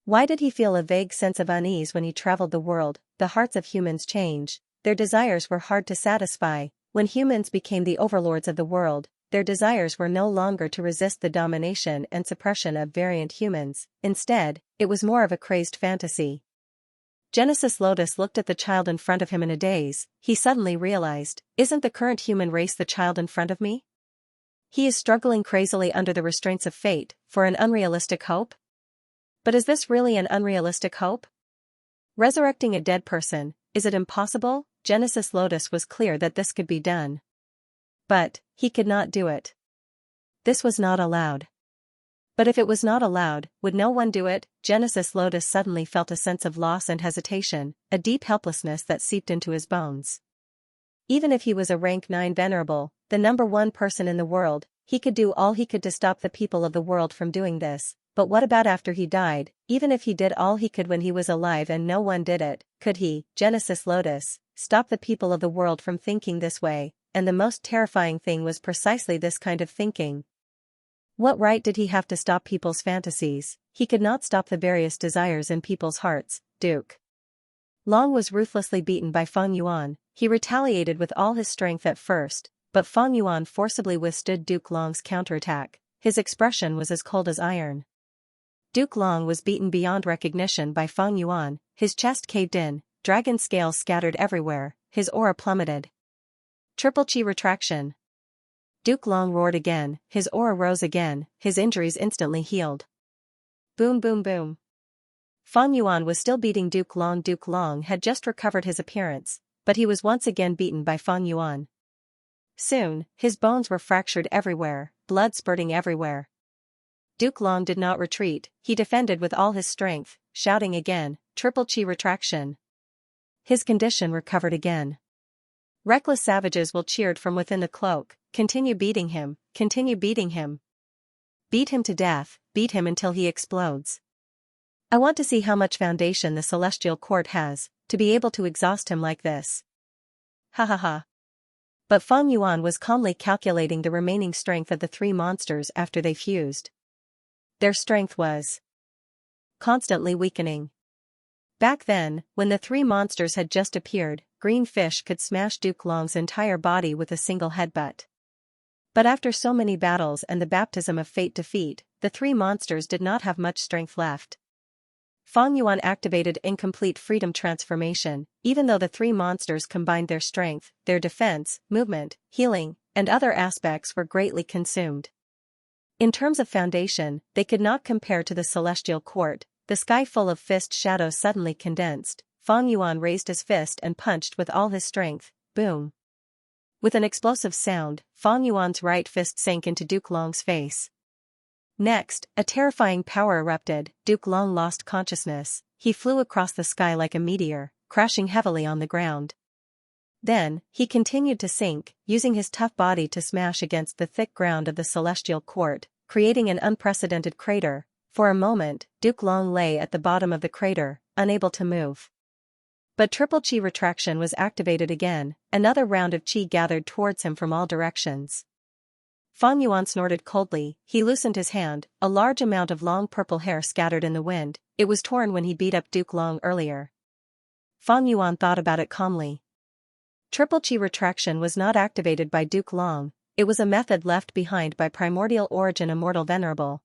Why did he feel a vague sense of unease when he traveled the world? The hearts of humans change. Their desires were hard to satisfy, When humans became the overlords of the world, their desires were no longer to resist the domination and suppression of variant humans. Instead, it was more of a crazed fantasy. Genesis Lotus looked at the child in front of him in a daze. He suddenly realized, isn't the current human race the child in front of me? He is struggling crazily under the restraints of fate, for an unrealistic hope? But is this really an unrealistic hope? Resurrecting a dead person, is it impossible? Genesis Lotus was clear that this could be done. But, he could not do it. This was not allowed. But if it was not allowed, would no one do it? Genesis Lotus suddenly felt a sense of loss and hesitation, a deep helplessness that seeped into his bones. Even if he was a rank 9 venerable, the number 1 person in the world, he could do all he could to stop the people of the world from doing this. But what about after he died? Even if he did all he could when he was alive and no one did it, could he, Genesis Lotus, stop the people of the world from thinking this way? And the most terrifying thing was precisely this kind of thinking. What right did he have to stop people's fantasies? He could not stop the various desires in people's hearts. Duke Long was ruthlessly beaten by Feng Yuan. He retaliated with all his strength at first, but Feng Yuan forcibly withstood Duke Long's counterattack. His expression was as cold as iron. Duke Long was beaten beyond recognition by Feng Yuan. His chest caved in, dragon scales scattered everywhere, his aura plummeted. Triple Chi retraction. Duke Long roared again, his aura rose again, his injuries instantly healed. Boom boom boom. Feng Yuan was still beating Duke Long. Duke Long had just recovered his appearance, but he was once again beaten by Feng Yuan. Soon, his bones were fractured everywhere, blood spurting everywhere. Duke Long did not retreat, he defended with all his strength, shouting again, Triple Chi retraction. His condition recovered again. Reckless savages will cheered from within the cloak, continue beating him, continue beating him. Beat him to death, beat him until he explodes. I want to see how much foundation the Celestial Court has, to be able to exhaust him like this. Ha ha ha. But Feng Yuan was calmly calculating the remaining strength of the 3 monsters after they fused. Their strength was constantly weakening. Back then, when the 3 monsters had just appeared, Green Fish could smash Duke Long's entire body with a single headbutt. But after so many battles and the baptism of fate defeat, the 3 monsters did not have much strength left. Feng Yuan activated incomplete freedom transformation. Even though the 3 monsters combined their strength, their defense, movement, healing, and other aspects were greatly consumed. In terms of foundation, they could not compare to the Celestial Court. The sky full of fist shadows suddenly condensed. Feng Yuan raised his fist and punched with all his strength. Boom. With an explosive sound, Feng Yuan's right fist sank into Duke Long's face. Next, a terrifying power erupted. Duke Long lost consciousness. He flew across the sky like a meteor, crashing heavily on the ground. Then, he continued to sink, using his tough body to smash against the thick ground of the Celestial Court, creating an unprecedented crater. For a moment, Duke Long lay at the bottom of the crater, unable to move. But Triple Chi retraction was activated again. Another round of chi gathered towards him from all directions. Feng Yuan snorted coldly. He loosened his hand. A large amount of long purple hair scattered in the wind. It was torn when he beat up Duke Long earlier. Feng Yuan thought about it calmly. Triple Chi retraction was not activated by Duke Long. It was a method left behind by Primordial Origin Immortal Venerable.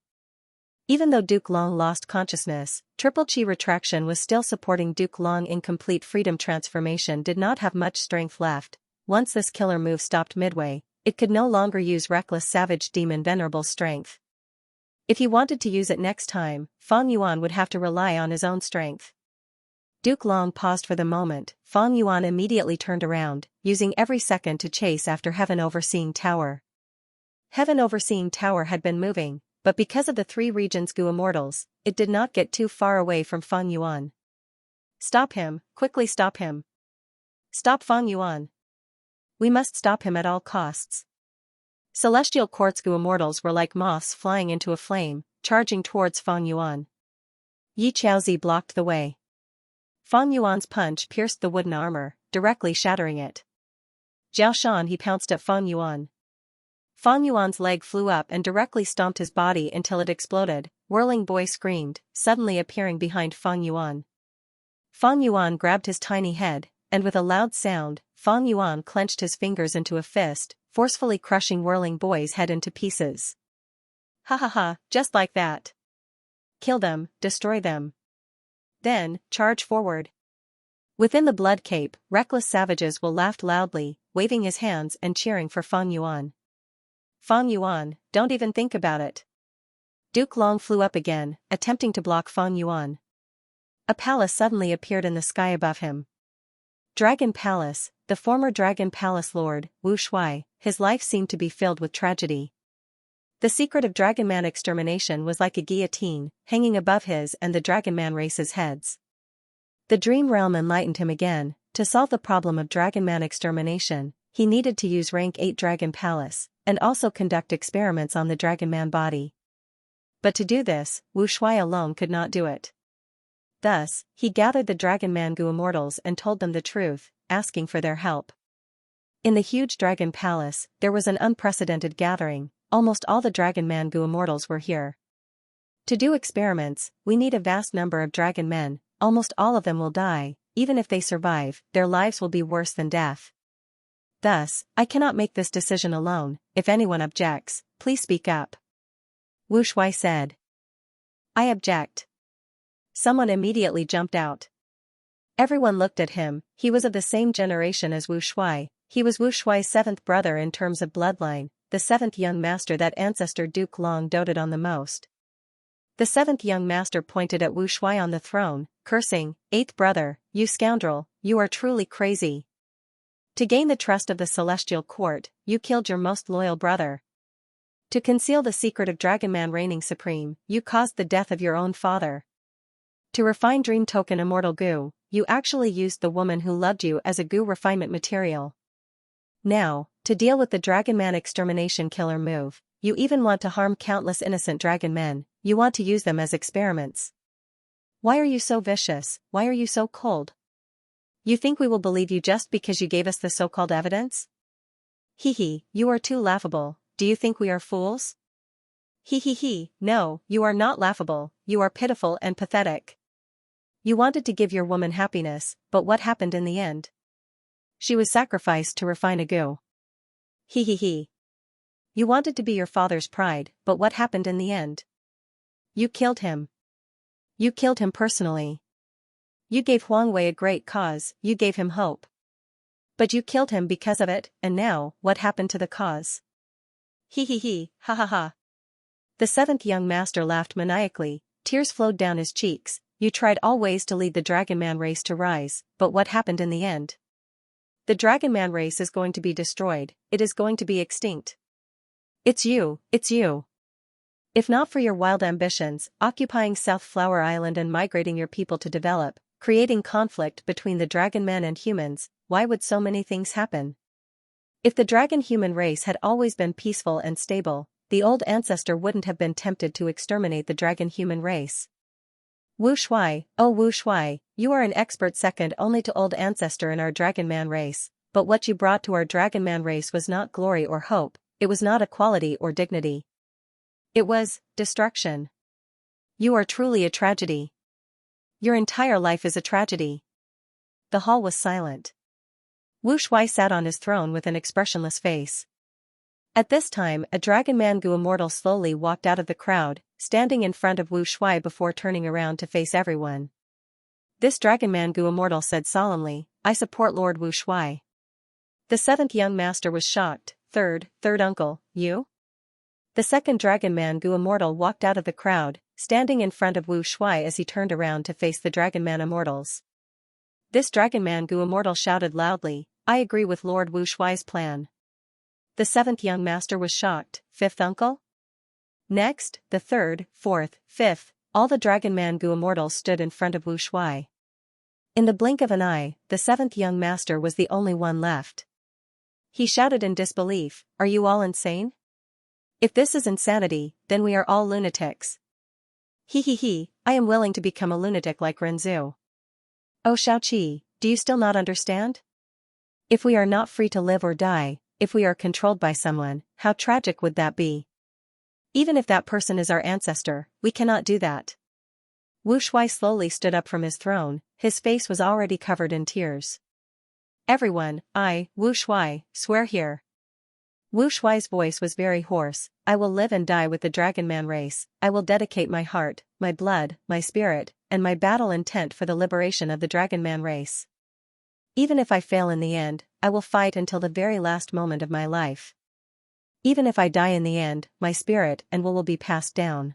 Even though Duke Long lost consciousness, Triple Chi retraction was still supporting Duke Long. Incomplete freedom transformation did not have much strength left. Once this killer move stopped midway, it could no longer use Reckless Savage Demon Venerable's strength. If he wanted to use it next time, Feng Yuan would have to rely on his own strength. Duke Long paused for the moment. Feng Yuan immediately turned around, using every second to chase after Heaven Overseeing Tower. Heaven Overseeing Tower had been moving, but because of the 3 regions Gu Immortals, it did not get too far away from Feng Yuan. Stop him, quickly stop him. Stop Feng Yuan. We must stop him at all costs. Celestial Court's Gu Immortals were like moths flying into a flame, charging towards Feng Yuan. Yi Chaozi blocked the way. Feng Yuan's punch pierced the wooden armor, directly shattering it. Jiao Shan he pounced at Feng Yuan. Feng Yuan's leg flew up and directly stomped his body until it exploded. Whirling Boy screamed, suddenly appearing behind Feng Yuan. Feng Yuan grabbed his tiny head, and with a loud sound, Fang Yuan clenched his fingers into a fist, forcefully crushing Whirling Boy's head into pieces. Ha ha ha, just like that. Kill them, destroy them. Then, charge forward. Within the blood cape, reckless savages will laugh loudly, waving his hands and cheering for Fang Yuan. Fang Yuan, don't even think about it. Duke Long flew up again, attempting to block Fang Yuan. A palace suddenly appeared in the sky above him. Dragon Palace, the former Dragon Palace Lord, Wu Shuai, his life seemed to be filled with tragedy. The secret of Dragon Man extermination was like a guillotine, hanging above his and the Dragon Man race's heads. The Dream Realm enlightened him again. To solve the problem of Dragon Man extermination, he needed to use Rank 8 Dragon Palace, and also conduct experiments on the Dragon Man body. But to do this, Wu Shuai alone could not do it. Thus, he gathered the Dragon Man Gu immortals and told them the truth, asking for their help. In the huge Dragon Palace, there was an unprecedented gathering. Almost all the Dragon Man Gu immortals were here. To do experiments, we need a vast number of dragon men. Almost all of them will die. Even if they survive, their lives will be worse than death. Thus, I cannot make this decision alone. If anyone objects, please speak up. Wu Shuai said. I object. Someone immediately jumped out. Everyone looked at him. He was of the same generation as Wu Shuai. He was Wu Shuai's seventh brother in terms of bloodline, the seventh young master that ancestor Duke Long doted on the most. The seventh young master pointed at Wu Shuai on the throne, cursing, "Eighth brother, you scoundrel, you are truly crazy. To gain the trust of the celestial court, you killed your most loyal brother. To conceal the secret of Dragon Man reigning supreme, you caused the death of your own father. To refine Dream Token Immortal Gu, you actually used the woman who loved you as a Gu refinement material. Now, to deal with the Dragon Man extermination killer move, you even want to harm countless innocent dragon men. You want to use them as experiments. Why are you so vicious? Why are you so cold? You think we will believe you just because you gave us the so-called evidence? Hee, you are too laughable. Do you think we are fools? Hee, no, you are not laughable, you are pitiful and pathetic. You wanted to give your woman happiness, but what happened in the end? She was sacrificed to refine a Gu. Hee. You wanted to be your father's pride, but what happened in the end? You killed him. You killed him personally. You gave Huang Wei a great cause, you gave him hope. But you killed him because of it, and now, what happened to the cause? Hee, ha. The seventh young master laughed maniacally, tears flowed down his cheeks. You tried all ways to lead the Dragon Man race to rise, but what happened in the end? The Dragon Man race is going to be destroyed, it is going to be extinct. It's you. If not for your wild ambitions, occupying South Flower Island and migrating your people to develop, creating conflict between the Dragon Men and humans, why would so many things happen? If the Dragon-human race had always been peaceful and stable, the old ancestor wouldn't have been tempted to exterminate the Dragon-human race. Wu Shuai, oh Wu Shuai, you are an expert second only to old ancestor in our Dragon Man race, but what you brought to our Dragon Man race was not glory or hope, it was not equality or dignity. It was destruction. You are truly a tragedy. Your entire life is a tragedy. The hall was silent. Wu Shuai sat on his throne with an expressionless face. At this time, a Dragon Man Gu immortal slowly walked out of the crowd, standing in front of Wu Shuai before turning around to face everyone. This Dragon Man Gu immortal said solemnly, I support Lord Wu Shuai. The seventh young master was shocked. Third uncle, you? The second Dragon Man Gu immortal walked out of the crowd, standing in front of Wu Shuai as he turned around to face the Dragon Man immortals. This Dragon Man Gu immortal shouted loudly, I agree with Lord Wu Shuai's plan. The seventh young master was shocked. Fifth uncle? Next, the third, fourth, fifth, all the Dragon Man Gu immortals stood in front of Wu Shuai. In the blink of an eye, the seventh young master was the only one left. He shouted in disbelief, are you all insane? If this is insanity, then we are all lunatics. Hee, I am willing to become a lunatic like Renzu. Oh Xiaoqi, do you still not understand? If we are not free to live or die, if we are controlled by someone, how tragic would that be? Even if that person is our ancestor, we cannot do that. Wu Shuai slowly stood up from his throne, his face was already covered in tears. Everyone, Wu Shuai, swear here. Wu Shuai's voice was very hoarse. I will live and die with the Dragon Man race. I will dedicate my heart, my blood, my spirit, and my battle intent for the liberation of the Dragon Man race. Even if I fail in the end, I will fight until the very last moment of my life. Even if I die in the end, my spirit and will be passed down.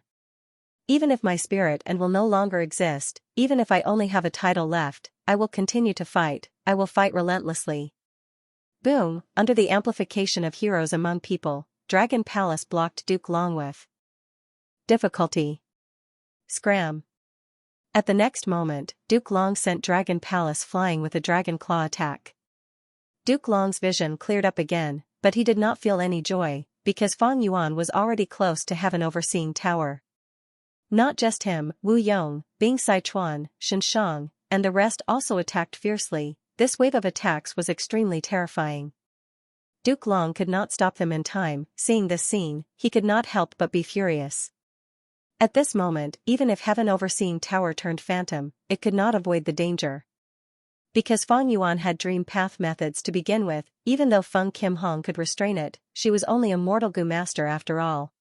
Even if my spirit and will no longer exist, even if I only have a title left, I will continue to fight, I will fight relentlessly. Boom, under the amplification of heroes among people, Dragon Palace blocked Duke Long with difficulty. Scram. At the next moment, Duke Long sent Dragon Palace flying with a Dragon Claw attack. Duke Long's vision cleared up again, but he did not feel any joy, because Fang Yuan was already close to Heaven Overseeing Tower. Not just him, Wu Yong, Bing Sichuan, Xianxia, and the rest also attacked fiercely. This wave of attacks was extremely terrifying. Duke Long could not stop them in time. Seeing this scene, he could not help but be furious. At this moment, even if Heaven Overseeing Tower turned phantom, it could not avoid the danger. Because Fang Yuan had dream path methods to begin with, even though Feng Kim Hong could restrain it, she was only a mortal Gu master after all.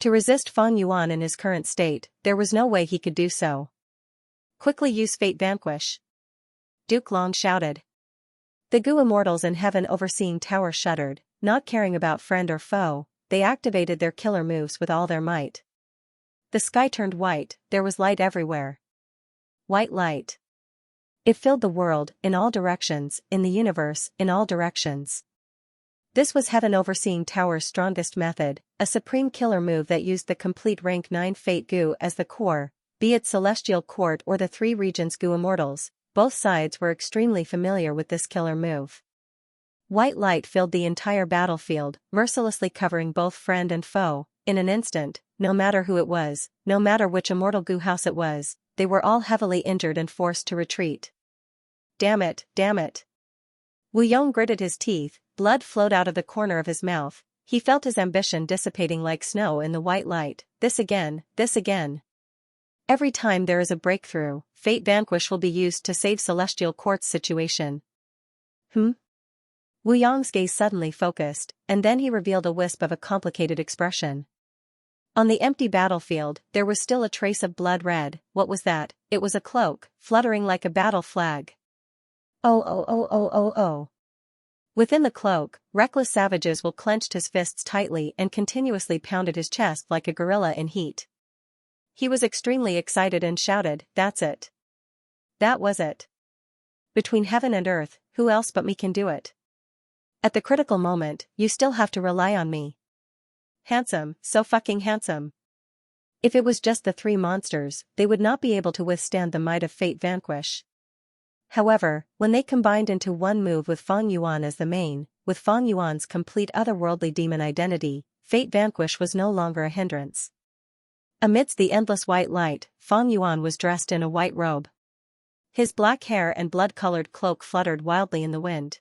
To resist Fang Yuan in his current state, there was no way he could do so. Quickly use Fate Vanquish. Duke Long shouted. The Gu immortals in Heaven Overseeing Tower shuddered, not caring about friend or foe. They activated their killer moves with all their might. The sky turned white, there was light everywhere. White light. It filled the world, in all directions, in the universe, in all directions. This was Heaven Overseeing Tower's strongest method, a supreme killer move that used the complete rank 9 Fate Gu as the core, be it Celestial Court or the 3 regions Gu immortals. Both sides were extremely familiar with this killer move. White light filled the entire battlefield, mercilessly covering both friend and foe. In an instant, no matter who it was, no matter which immortal Gu house it was, they were all heavily injured and forced to retreat. Damn it, damn it. Wu Yong gritted his teeth, blood flowed out of the corner of his mouth. He felt his ambition dissipating like snow in the white light. This again, this again. Every time there is a breakthrough, Fate Vanquish will be used to save Celestial Court's situation. Wu Yong's gaze suddenly focused, and then he revealed a wisp of a complicated expression. On the empty battlefield, there was still a trace of blood red. What was that? It was a cloak, fluttering like a battle flag. Oh. Within the cloak, reckless savages will clenched his fists tightly and continuously pounded his chest like a gorilla in heat. He was extremely excited and shouted, "That's it. That was it. Between heaven and earth, who else but me can do it? At the critical moment, you still have to rely on me." Handsome, so fucking handsome. If it was just the 3 monsters, they would not be able to withstand the might of Fate Vanquish. However, when they combined into one move with Fang Yuan as the main, with Fang Yuan's complete otherworldly demon identity, Fate Vanquish was no longer a hindrance. Amidst the endless white light, Fang Yuan was dressed in a white robe. His black hair and blood-colored cloak fluttered wildly in the wind.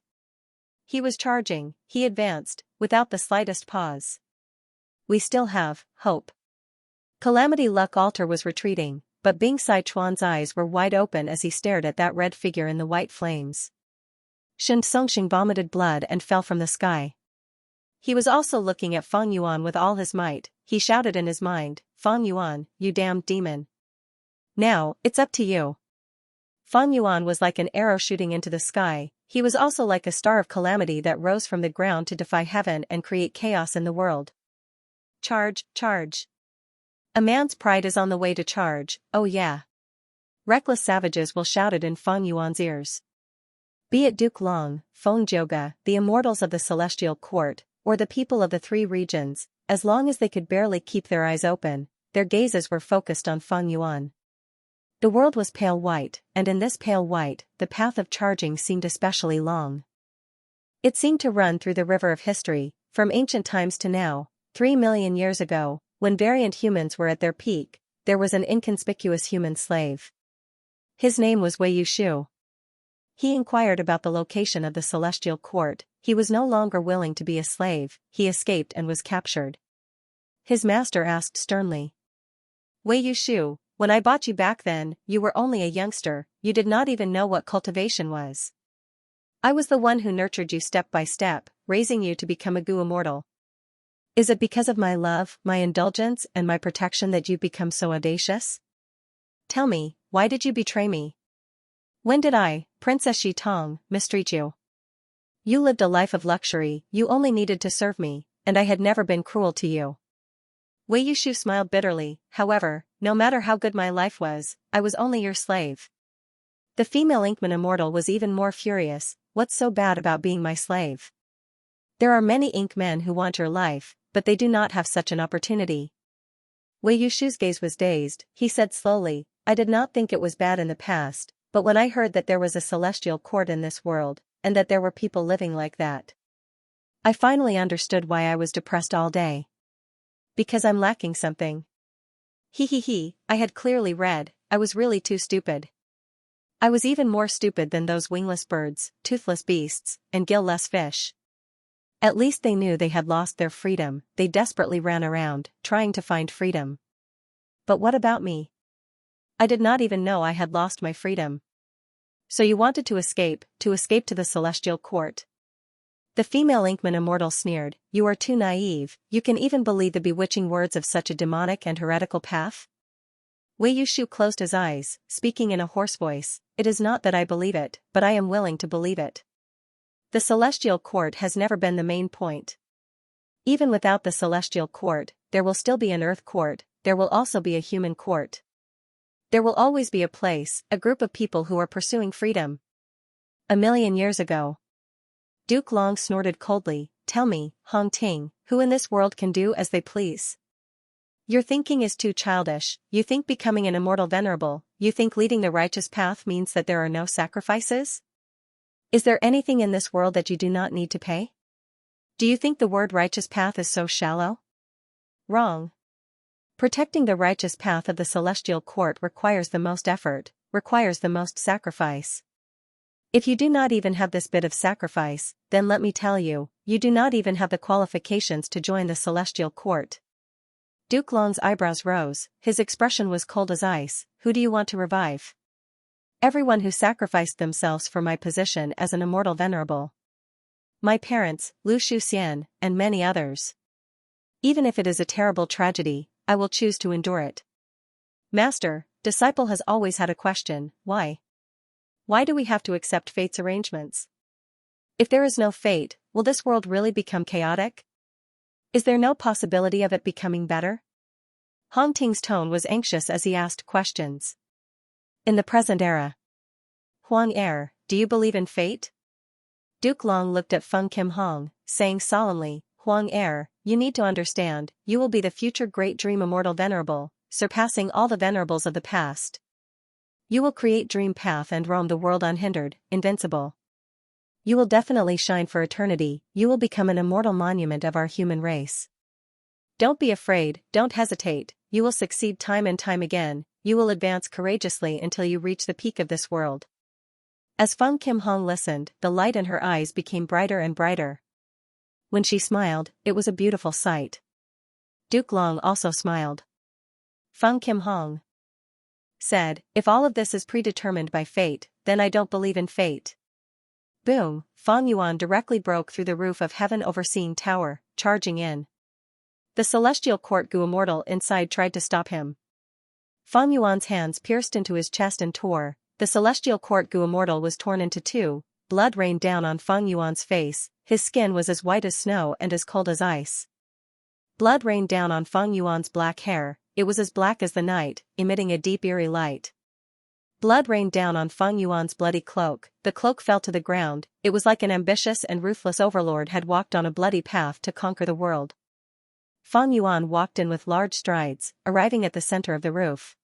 He was charging, he advanced, without the slightest pause. We still have hope. Calamity Luck Altar was retreating, but Bing Sichuan's eyes were wide open as he stared at that red figure in the white flames. Shen Songxing vomited blood and fell from the sky. He was also looking at Fang Yuan with all his might. He shouted in his mind, "Fang Yuan, you damned demon. Now, it's up to you." Fang Yuan was like an arrow shooting into the sky. He was also like a star of calamity that rose from the ground to defy heaven and create chaos in the world. Charge, charge. A man's pride is on the way to charge, oh yeah. Reckless savages will shout it in Fang Yuan's ears. Be it Duke Long, Feng Jioge, the immortals of the Celestial Court, or the people of the 3 regions, as long as they could barely keep their eyes open, their gazes were focused on Fang Yuan. The world was pale white, and in this pale white, the path of charging seemed especially long. It seemed to run through the river of history, from ancient times to now. 3 million years ago, when variant humans were at their peak, there was an inconspicuous human slave. His name was Wei Yushu. He inquired about the location of the Celestial Court. He was no longer willing to be a slave. He escaped and was captured. His master asked sternly, "Wei Yushu, when I bought you back then, you were only a youngster, you did not even know what cultivation was." I was the one who nurtured you step by step, raising you to become a Gu immortal. Is it because of my love, my indulgence, and my protection that you've become so audacious? Tell me, why did you betray me? When did I, Princess Shi Tong, mistreat you? You lived a life of luxury, you only needed to serve me, and I had never been cruel to you. Wei Yushu smiled bitterly. However, no matter how good my life was, I was only your slave. The female Inkman immortal was even more furious. What's so bad about being my slave? There are many ink men who want your life, but they do not have such an opportunity. Wei Yushu's gaze was dazed. He said slowly, I did not think it was bad in the past, but when I heard that there was a celestial court in this world, and that there were people living like that, I finally understood why I was depressed all day. Because I'm lacking something. He, I had clearly read, I was really too stupid. I was even more stupid than those wingless birds, toothless beasts, and gill-less fish. At least they knew they had lost their freedom, they desperately ran around, trying to find freedom. But what about me? I did not even know I had lost my freedom. So you wanted to escape to the celestial court. The female Inkman immortal sneered, you are too naive, you can even believe the bewitching words of such a demonic and heretical path? Wei Yushu closed his eyes, speaking in a hoarse voice, it is not that I believe it, but I am willing to believe it. The celestial court has never been the main point. Even without the celestial court, there will still be an earth court, there will also be a human court. There will always be a place, a group of people who are pursuing freedom. 1,000,000 years ago. Duke Long snorted coldly, tell me, Hong Ting, who in this world can do as they please? Your thinking is too childish, you think becoming an immortal venerable, you think leading the righteous path means that there are no sacrifices? Is there anything in this world that you do not need to pay? Do you think the word righteous path is so shallow? Wrong. Protecting the righteous path of the celestial court requires the most effort, requires the most sacrifice. If you do not even have this bit of sacrifice, then let me tell you, you do not even have the qualifications to join the celestial court. Duke Long's eyebrows rose, his expression was cold as ice, who do you want to revive? Everyone who sacrificed themselves for my position as an immortal venerable. My parents, Lu Shuxian, and many others. Even if it is a terrible tragedy, I will choose to endure it. Master, disciple has always had a question, why? Why do we have to accept fate's arrangements? If there is no fate, will this world really become chaotic? Is there no possibility of it becoming better? Hong Ting's tone was anxious as he asked questions. In the present era. Huang Er, do you believe in fate? Duke Long looked at Feng Kim Hong, saying solemnly, Huang Er, you need to understand, you will be the future great dream immortal venerable, surpassing all the venerables of the past. You will create dream path and roam the world unhindered, invincible. You will definitely shine for eternity, you will become an immortal monument of our human race. Don't be afraid, don't hesitate, you will succeed time and time again, you will advance courageously until you reach the peak of this world. As Feng Kim Hong listened, the light in her eyes became brighter and brighter. When she smiled, it was a beautiful sight. Duke Long also smiled. Feng Kim Hong said, if all of this is predetermined by fate, then I don't believe in fate. Boom, Feng Yuan directly broke through the roof of heaven overseeing tower, charging in. The celestial court Gu immortal inside tried to stop him. Feng Yuan's hands pierced into his chest and tore, the celestial court Gu immortal was torn into two, blood rained down on Feng Yuan's face, his skin was as white as snow and as cold as ice. Blood rained down on Feng Yuan's black hair, it was as black as the night, emitting a deep eerie light. Blood rained down on Feng Yuan's bloody cloak, the cloak fell to the ground, it was like an ambitious and ruthless overlord had walked on a bloody path to conquer the world. Feng Yuan walked in with large strides, arriving at the center of the roof.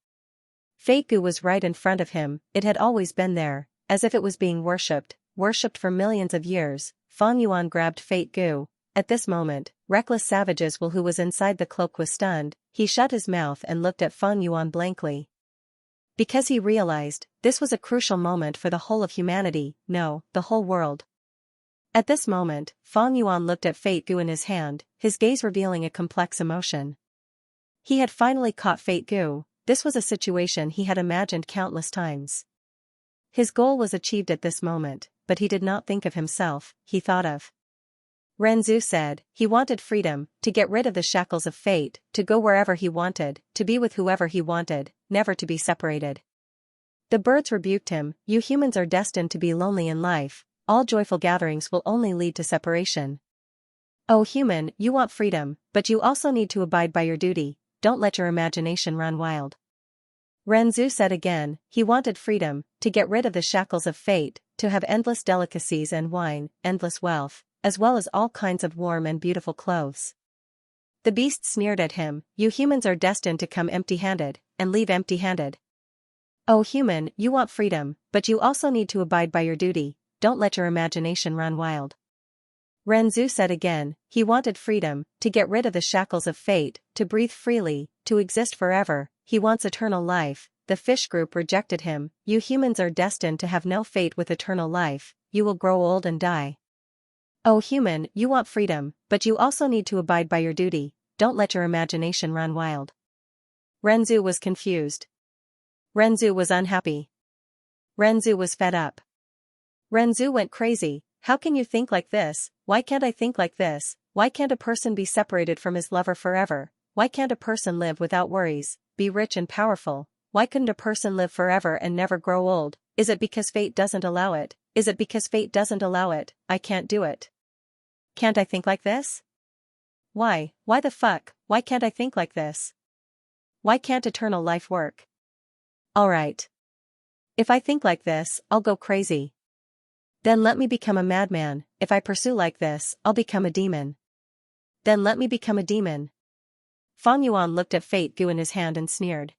Fate Gu was right in front of him, it had always been there, as if it was being worshipped for millions of years. Feng Yuan grabbed Fate Gu. At this moment, reckless savages who was inside the cloak was stunned, he shut his mouth and looked at Feng Yuan blankly. Because he realized, this was a crucial moment for the whole of humanity, no, the whole world. At this moment, Feng Yuan looked at Fate Gu in his hand, his gaze revealing a complex emotion. He had finally caught Fate Gu, this was a situation he had imagined countless times. His goal was achieved at this moment, but he did not think of himself, he thought of. Renzu said, he wanted freedom, to get rid of the shackles of fate, to go wherever he wanted, to be with whoever he wanted, never to be separated. The birds rebuked him, you humans are destined to be lonely in life, all joyful gatherings will only lead to separation. Oh human, you want freedom, but you also need to abide by your duty, don't let your imagination run wild. Renzu said again, he wanted freedom, to get rid of the shackles of fate, to have endless delicacies and wine, endless wealth, as well as all kinds of warm and beautiful clothes. The beast sneered at him, you humans are destined to come empty-handed, and leave empty-handed. Oh human, you want freedom, but you also need to abide by your duty, don't let your imagination run wild. Renzu said again, he wanted freedom, to get rid of the shackles of fate, to breathe freely, to exist forever, he wants eternal life. The fish group rejected him, you humans are destined to have no fate with eternal life, you will grow old and die. Oh human, you want freedom, but you also need to abide by your duty, don't let your imagination run wild. Renzu was confused. Renzu was unhappy. Renzu was fed up. Renzu went crazy, how can you think like this, why can't I think like this, why can't a person be separated from his lover forever, why can't a person live without worries, be rich and powerful, why couldn't a person live forever and never grow old, is it because fate doesn't allow it, is it because fate doesn't allow it, I can't do it. Can't I think like this? Why the fuck, why can't I think like this? Why can't eternal life work? Alright. If I think like this, I'll go crazy. Then let me become a madman, if I pursue like this, I'll become a demon. Then let me become a demon. Feng Yuan looked at Fate Gu in his hand and sneered.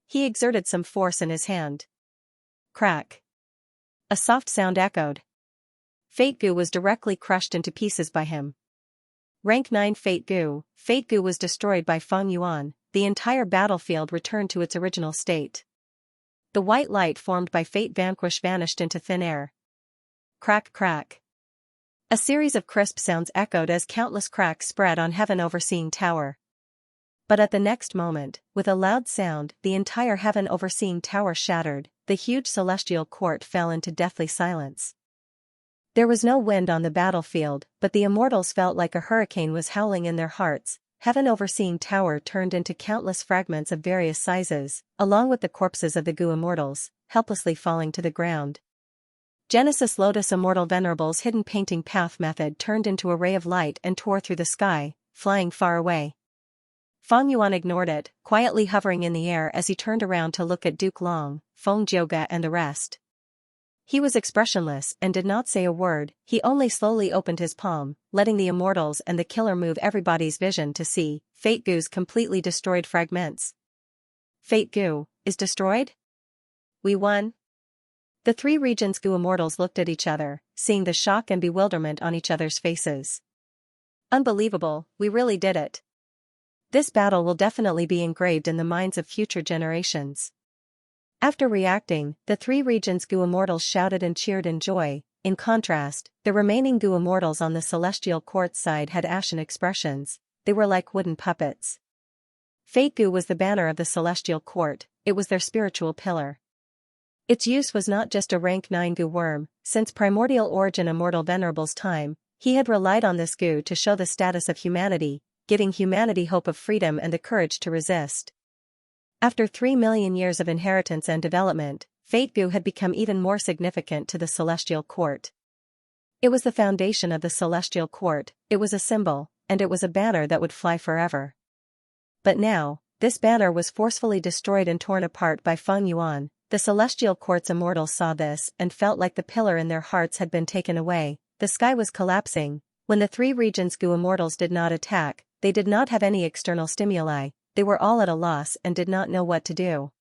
He exerted some force in his hand. Crack. A soft sound echoed. Fate Gu was directly crushed into pieces by him. Rank 9 Fate Gu was destroyed by Feng Yuan, the entire battlefield returned to its original state. The white light formed by Fate Vanquish vanished into thin air. Crack crack. A series of crisp sounds echoed as countless cracks spread on heaven overseeing tower. But at the next moment, with a loud sound, the entire heaven overseeing tower shattered, the huge celestial court fell into deathly silence. There was no wind on the battlefield, but the immortals felt like a hurricane was howling in their hearts. Heaven overseeing tower turned into countless fragments of various sizes, along with the corpses of the Gu immortals, helplessly falling to the ground. Genesis Lotus Immortal Venerable's hidden painting path method turned into a ray of light and tore through the sky, flying far away. Feng Yuan ignored it, quietly hovering in the air as he turned around to look at Duke Long, Feng Jioge and the rest. He was expressionless and did not say a word, he only slowly opened his palm, letting the immortals and the killer move everybody's vision to see Fate Gu's completely destroyed fragments. Fate Gu is destroyed? We won? The three regions Gu immortals looked at each other, seeing the shock and bewilderment on each other's faces. Unbelievable, we really did it. This battle will definitely be engraved in the minds of future generations. After reacting, the three regions Gu immortals shouted and cheered in joy. In contrast, the remaining Gu immortals on the celestial court side had ashen expressions, they were like wooden puppets. Fate Gu was the banner of the celestial court, it was their spiritual pillar. Its use was not just a rank 9 Gu worm, since primordial origin Immortal Venerable's time, he had relied on this Gu to show the status of humanity, giving humanity hope of freedom and the courage to resist. After 3 million years of inheritance and development, Fate Gu had become even more significant to the celestial court. It was the foundation of the celestial court, it was a symbol, and it was a banner that would fly forever. But now, this banner was forcefully destroyed and torn apart by Feng Yuan. The celestial court's immortals saw this and felt like the pillar in their hearts had been taken away, the sky was collapsing. When the three regions Gu immortals did not attack, they did not have any external stimuli, they were all at a loss and did not know what to do.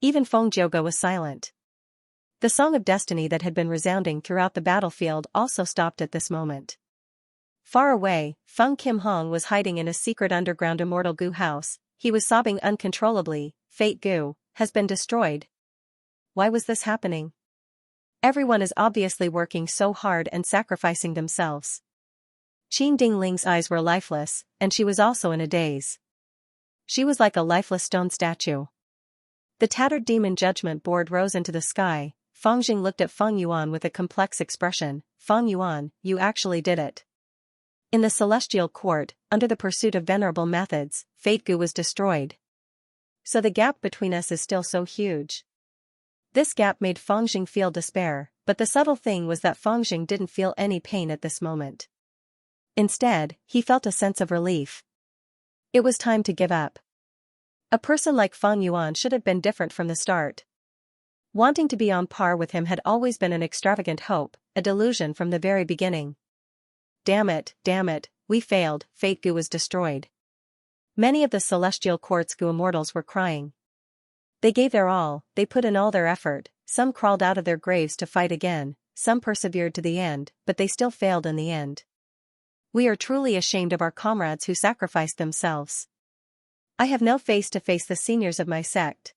Even Feng Jioge was silent. The song of destiny that had been resounding throughout the battlefield also stopped at this moment. Far away, Feng Kim Hong was hiding in a secret underground immortal Gu house, he was sobbing uncontrollably, Fate Gu has been destroyed. Why was this happening? Everyone is obviously working so hard and sacrificing themselves. Qin Dingling's eyes were lifeless, and she was also in a daze. She was like a lifeless stone statue. The tattered demon judgment board rose into the sky, Feng Jing looked at Feng Yuan with a complex expression. Feng Yuan, you actually did it. In the celestial court, under the pursuit of venerable methods, Fate Gu was destroyed. So the gap between us is still so huge. This gap made Feng Jing feel despair, but the subtle thing was that Feng Jing didn't feel any pain at this moment. Instead, he felt a sense of relief. It was time to give up. A person like Feng Yuan should have been different from the start. Wanting to be on par with him had always been an extravagant hope, a delusion from the very beginning. Damn it, we failed, Fate Gu was destroyed. Many of the celestial court's Gu immortals were crying. They gave their all, they put in all their effort, some crawled out of their graves to fight again, some persevered to the end, but they still failed in the end. We are truly ashamed of our comrades who sacrificed themselves. I have no face to face the seniors of my sect.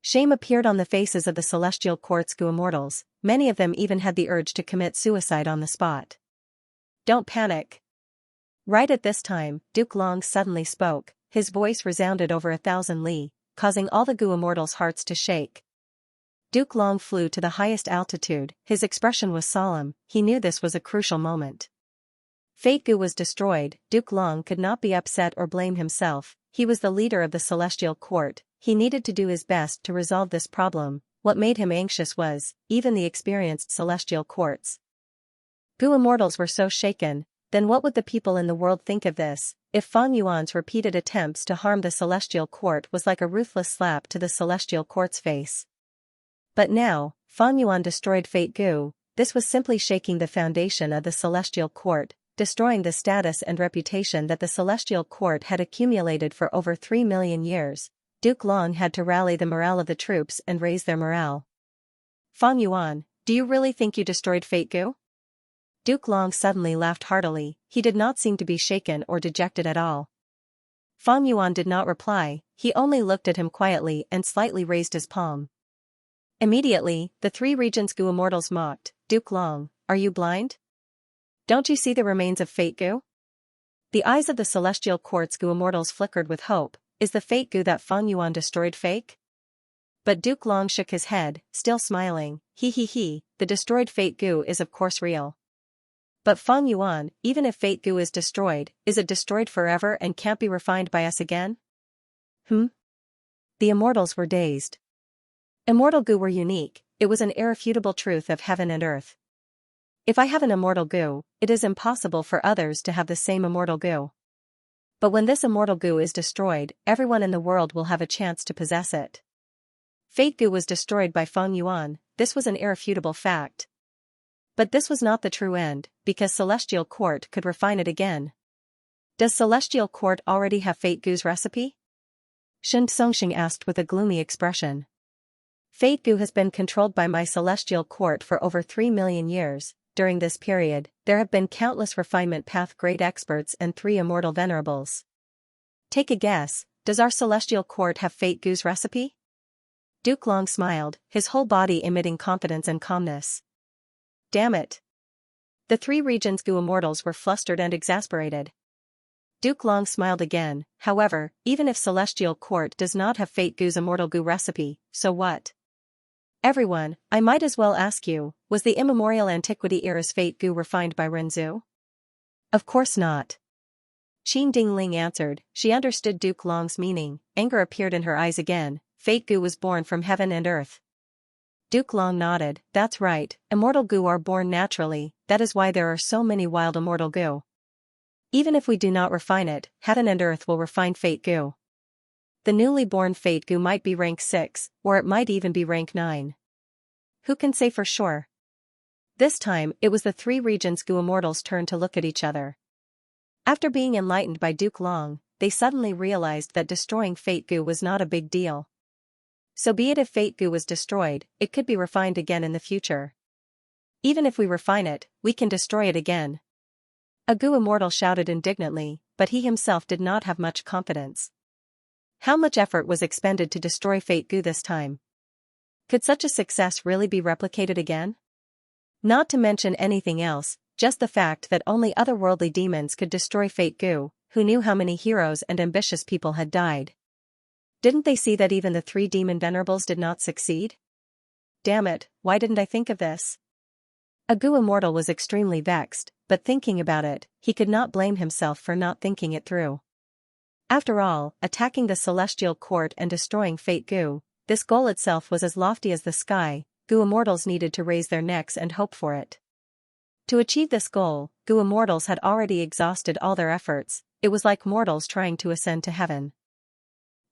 Shame appeared on the faces of the celestial court's Gu immortals, many of them even had the urge to commit suicide on the spot. Don't panic. Right at this time, Duke Long suddenly spoke, his voice resounded over 1,000 li, causing all the Gu immortals' hearts to shake. Duke Long flew to the highest altitude, his expression was solemn, he knew this was a crucial moment. Fate Gu was destroyed, Duke Long could not be upset or blame himself, he was the leader of the celestial court, he needed to do his best to resolve this problem. What made him anxious was, even the experienced celestial courts Gu immortals were so shaken. Then what would the people in the world think of this? If Feng Yuan's repeated attempts to harm the celestial court was like a ruthless slap to the celestial court's face. But now, Feng Yuan destroyed Fate Gu, this was simply shaking the foundation of the celestial court, destroying the status and reputation that the celestial court had accumulated for over 3 million years. Duke Long had to rally the morale of the troops and raise their morale. Feng Yuan, do you really think you destroyed Fate Gu? Duke Long suddenly laughed heartily, he did not seem to be shaken or dejected at all. Feng Yuan did not reply, he only looked at him quietly and slightly raised his palm. Immediately, the 3 regions Gu immortals mocked, Duke Long, are you blind? Don't you see the remains of Fate Gu? The eyes of the celestial court's Gu immortals flickered with hope, is the Fate Gu that Feng Yuan destroyed fake? But Duke Long shook his head, still smiling, the destroyed Fate Gu is of course real. But Feng Yuan, even if Fate Gu is destroyed, is it destroyed forever and can't be refined by us again? The immortals were dazed. Immortal Gu were unique, it was an irrefutable truth of heaven and earth. If I have an immortal Gu, it is impossible for others to have the same immortal Gu. But when this immortal Gu is destroyed, everyone in the world will have a chance to possess it. Fate Gu was destroyed by Feng Yuan, this was an irrefutable fact. But this was not the true end, because Celestial Court could refine it again. Does Celestial Court already have Fate Gu's recipe? Xianxia asked with a gloomy expression. Fate Gu has been controlled by my Celestial Court for over 3 million years. During this period, there have been countless refinement path great experts and 3 immortal venerables. Take a guess, does our Celestial Court have Fate Gu's recipe? Duke Long smiled, his whole body emitting confidence and calmness. Damn it. The 3 regions Gu immortals were flustered and exasperated. Duke Long smiled again, however, even if Celestial Court does not have Fate Gu's immortal Gu recipe, so what? Everyone, I might as well ask you, was the immemorial antiquity era's Fate Gu refined by Renzu? Of course not. Qin Dingling answered, she understood Duke Long's meaning, anger appeared in her eyes again, Fate Gu was born from heaven and earth. Duke Long nodded, that's right, immortal Gu are born naturally, that is why there are so many wild immortal Gu. Even if we do not refine it, heaven and earth will refine Fate Gu. The newly born Fate Gu might be rank 6, or it might even be rank 9. Who can say for sure? This time, it was the 3 regions Gu immortals' turn to look at each other. After being enlightened by Duke Long, they suddenly realized that destroying Fate Gu was not a big deal. So be it if Fate Gu was destroyed, it could be refined again in the future. Even if we refine it, we can destroy it again. A Gu immortal shouted indignantly, but he himself did not have much confidence. How much effort was expended to destroy Fate Gu this time? Could such a success really be replicated again? Not to mention anything else, just the fact that only otherworldly demons could destroy Fate Gu, who knew how many heroes and ambitious people had died. Didn't they see that even the 3 demon venerables did not succeed? damn it, why didn't I think of this? A Gu immortal was extremely vexed, but thinking about it, he could not blame himself for not thinking it through. After all, attacking the celestial court and destroying Fate Gu, this goal itself was as lofty as the sky. Gu immortals needed to raise their necks and hope for it. To achieve this goal, Gu immortals had already exhausted all their efforts. It was like mortals trying to ascend to heaven.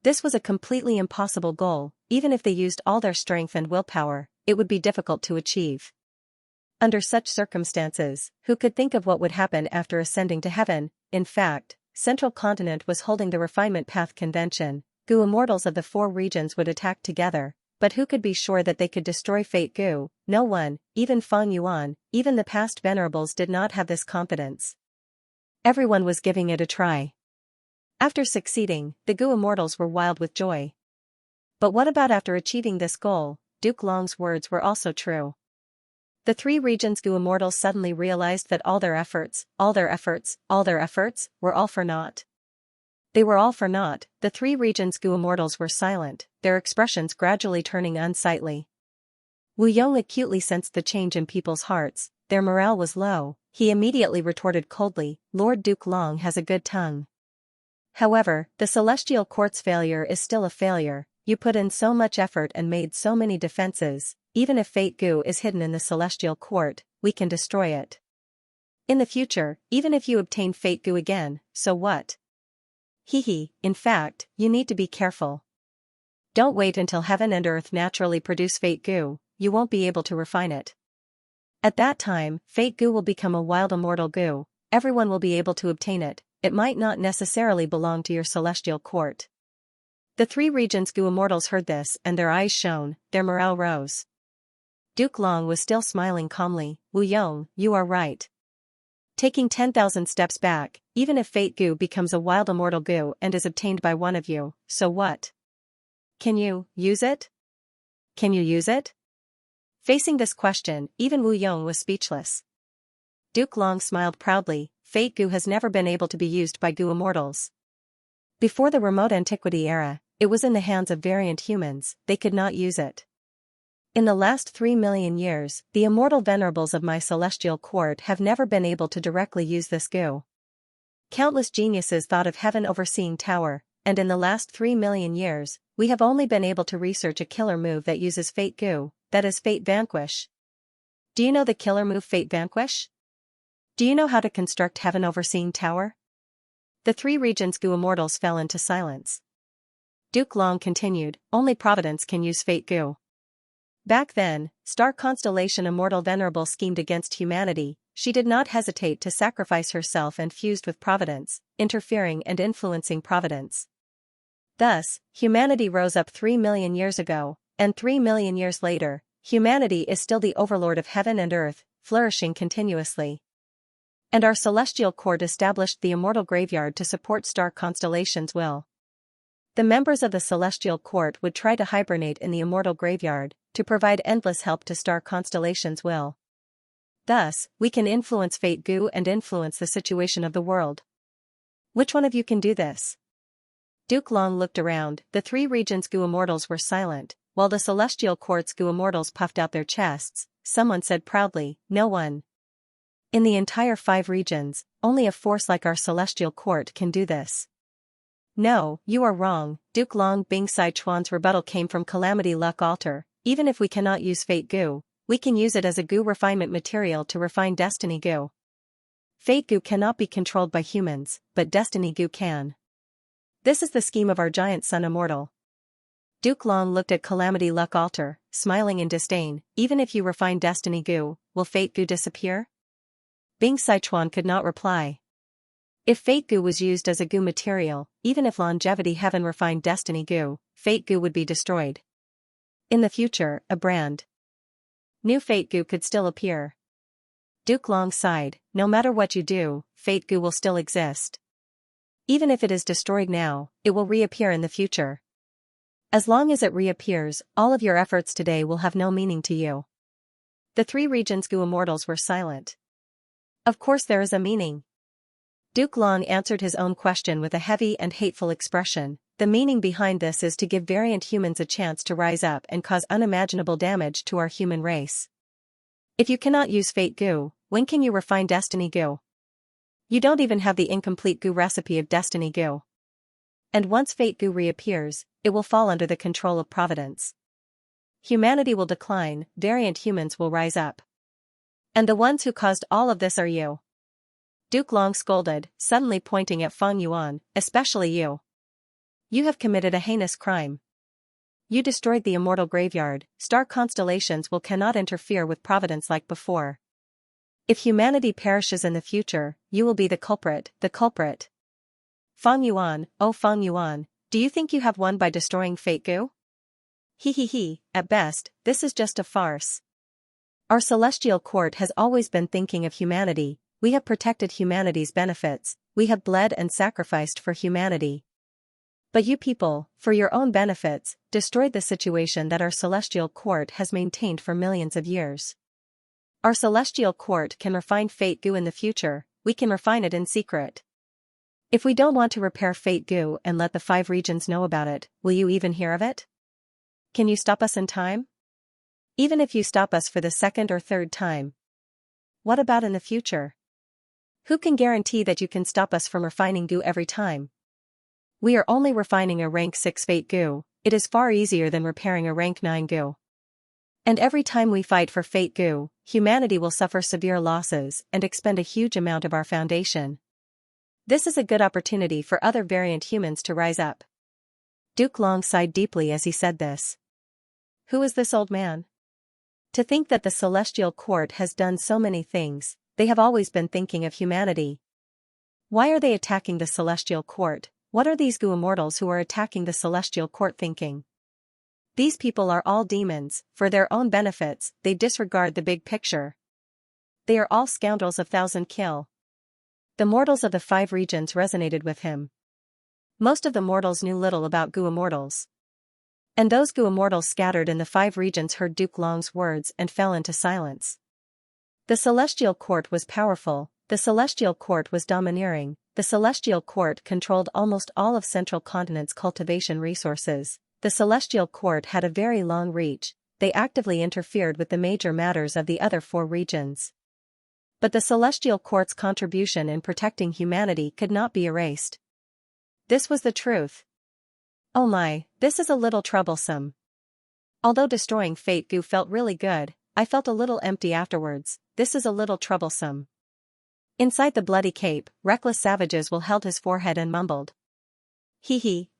This was a completely impossible goal. Even if they used all their strength and willpower, it would be difficult to achieve. Under such circumstances, who could think of what would happen after ascending to heaven? In fact, Central Continent was holding the Refinement Path Convention. Gu immortals of the 4 regions would attack together, but who could be sure that they could destroy Fate Gu? No one, even Fang Yuan, even the past venerables did not have this confidence. Everyone was giving it a try. After succeeding, the Gu immortals were wild with joy. But what about after achieving this goal? Duke Long's words were also true. The 3 regions' Gu immortals suddenly realized that all their efforts, were all for naught. They were all for naught. The 3 regions' Gu immortals were silent, their expressions gradually turning unsightly. Wu Yong acutely sensed the change in people's hearts. Their morale was low. He immediately retorted coldly, Lord Duke Long has a good tongue. However, the Celestial Court's failure is still a failure. You put in so much effort and made so many defenses. Even if Fate Gu is hidden in the Celestial Court, we can destroy it. In the future, even if you obtain Fate Gu again, so what? In fact, you need to be careful. Don't wait until heaven and earth naturally produce Fate Gu, you won't be able to refine it. At that time, Fate Gu will become a wild immortal Gu, everyone will be able to obtain it, it might not necessarily belong to your Celestial Court. The 3 regions' Gu immortals heard this and their eyes shone, their morale rose. Duke Long was still smiling calmly, Wu Yong, you are right. Taking 10,000 steps back, even if Fate Gu becomes a wild immortal Gu and is obtained by one of you, so what? Can you use it? Can you use it? Facing this question, even Wu Yong was speechless. Duke Long smiled proudly, Fate Gu has never been able to be used by Gu immortals. Before the remote antiquity era, it was in the hands of variant humans, they could not use it. In the last 3 million years, the immortal venerables of my celestial court have never been able to directly use this Gu. Countless geniuses thought of heaven overseeing tower, and in the last 3 million years, we have only been able to research a killer move that uses Fate Gu, that is Fate Vanquish. Do you know the killer move Fate Vanquish? Do you know how to construct heaven overseeing tower? The 3 regions' Gu immortals fell into silence. Duke Long continued, only Providence can use Fate Gu. Back then, Star Constellation Immortal Venerable schemed against humanity. She did not hesitate to sacrifice herself and fused with Providence, interfering and influencing Providence. Thus, humanity rose up 3 million years ago, and 3 million years later, humanity is still the overlord of heaven and earth, flourishing continuously. And our celestial court established the immortal graveyard to support Star Constellation's will. The members of the celestial court would try to hibernate in the immortal graveyard, to provide endless help to Star Constellation's will. Thus, we can influence Fate Gu and influence the situation of the world. Which one of you can do this? Duke Long looked around, the 3 regions' Gu immortals were silent, while the celestial court's Gu immortals puffed out their chests. Someone said proudly, no one. In the entire 5 regions, only a force like our celestial court can do this. No, you are wrong. Duke Long Bing Sai Chuan's rebuttal came from Calamity Luck Altar. Even if we cannot use Fate Gu, we can use it as a Gu refinement material to refine Destiny Gu. Fate Gu cannot be controlled by humans, but Destiny Gu can. This is the scheme of our giant sun immortal. Duke Long looked at Calamity Luck Altar, smiling in disdain. Even if you refine Destiny Gu, will Fate Gu disappear? Bing Sai Chuan could not reply. If Fate Gu was used as a Gu material, even if Longevity Heaven refined Destiny Gu, Fate Gu would be destroyed. In the future, a brand new Fate Gu could still appear. Duke Long sighed, no matter what you do, Fate Gu will still exist. Even if it is destroyed now, it will reappear in the future. As long as it reappears, all of your efforts today will have no meaning to you. The 3 regions' Gu immortals were silent. Of course there is a meaning. Duke Long answered his own question with a heavy and hateful expression. The meaning behind this is to give variant humans a chance to rise up and cause unimaginable damage to our human race. If you cannot use fate goo, when can you refine destiny goo? You don't even have the incomplete goo recipe of destiny goo. And once fate goo reappears, it will fall under the control of providence. Humanity will decline, variant humans will rise up. And the ones who caused all of this are you. Duke Long scolded, suddenly pointing at Feng Yuan, especially you. You have committed a heinous crime. You destroyed the immortal graveyard. Star constellations cannot interfere with providence like before. If humanity perishes in the future, you will be the culprit, the culprit. Feng Yuan, oh Feng Yuan, do you think you have won by destroying fate goo? He, at best, this is just a farce. Our celestial court has always been thinking of humanity. We have protected humanity's benefits, we have bled and sacrificed for humanity. But you people, for your own benefits, destroyed the situation that our celestial court has maintained for millions of years. Our celestial court can refine fate goo in the future, we can refine it in secret. If we don't want to repair fate goo and let the 5 regions know about it, will you even hear of it? Can you stop us in time? Even if you stop us for the 2nd or 3rd time. What about in the future? Who can guarantee that you can stop us from refining goo every time? We are only refining a rank 6 fate goo, it is far easier than repairing a rank 9 goo. And every time we fight for fate goo, humanity will suffer severe losses and expend a huge amount of our foundation. This is a good opportunity for other variant humans to rise up. Duke Long sighed deeply as he said this. Who is this old man? To think that the celestial court has done so many things, they have always been thinking of humanity. Why are they attacking the celestial court? What are these goo immortals who are attacking the celestial court thinking? These people are all demons, for their own benefits, they disregard the big picture. They are all scoundrels of 1,000 kill. The mortals of the 5 regions resonated with him. Most of the mortals knew little about goo immortals. And those goo immortals scattered in the 5 regions heard Duke Long's words and fell into silence. The celestial court was powerful, the celestial court was domineering, the celestial court controlled almost all of Central Continent's cultivation resources, the celestial court had a very long reach, they actively interfered with the major matters of the other 4 regions. But the celestial court's contribution in protecting humanity could not be erased. This was the truth. Oh my, this is a little troublesome. Although destroying fate goo felt really good, I felt a little empty afterwards, this is a little troublesome. Inside the bloody cape, reckless savages held his forehead and mumbled.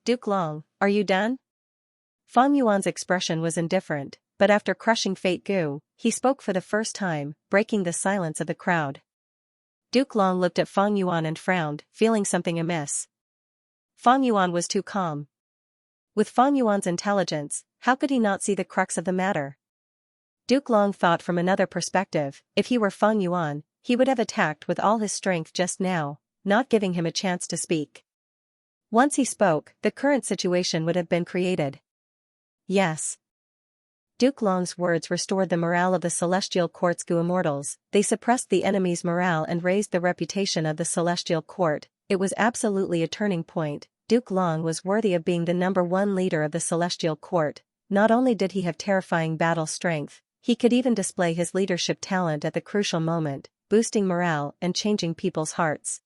Duke Long, are you done? Feng Yuan's expression was indifferent, but after crushing fate goo, he spoke for the first time, breaking the silence of the crowd. Duke Long looked at Feng Yuan and frowned, feeling something amiss. Feng Yuan was too calm. With Feng Yuan's intelligence, how could he not see the crux of the matter? Duke Long thought from another perspective, if he were Feng Yuan, he would have attacked with all his strength just now, not giving him a chance to speak. Once he spoke, the current situation would have been created. Yes. Duke Long's words restored the morale of the celestial court's goo immortals, they suppressed the enemy's morale and raised the reputation of the celestial court, it was absolutely a turning point. Duke Long was worthy of being the #1 leader of the celestial court, not only did he have terrifying battle strength, he could even display his leadership talent at the crucial moment, boosting morale and changing people's hearts.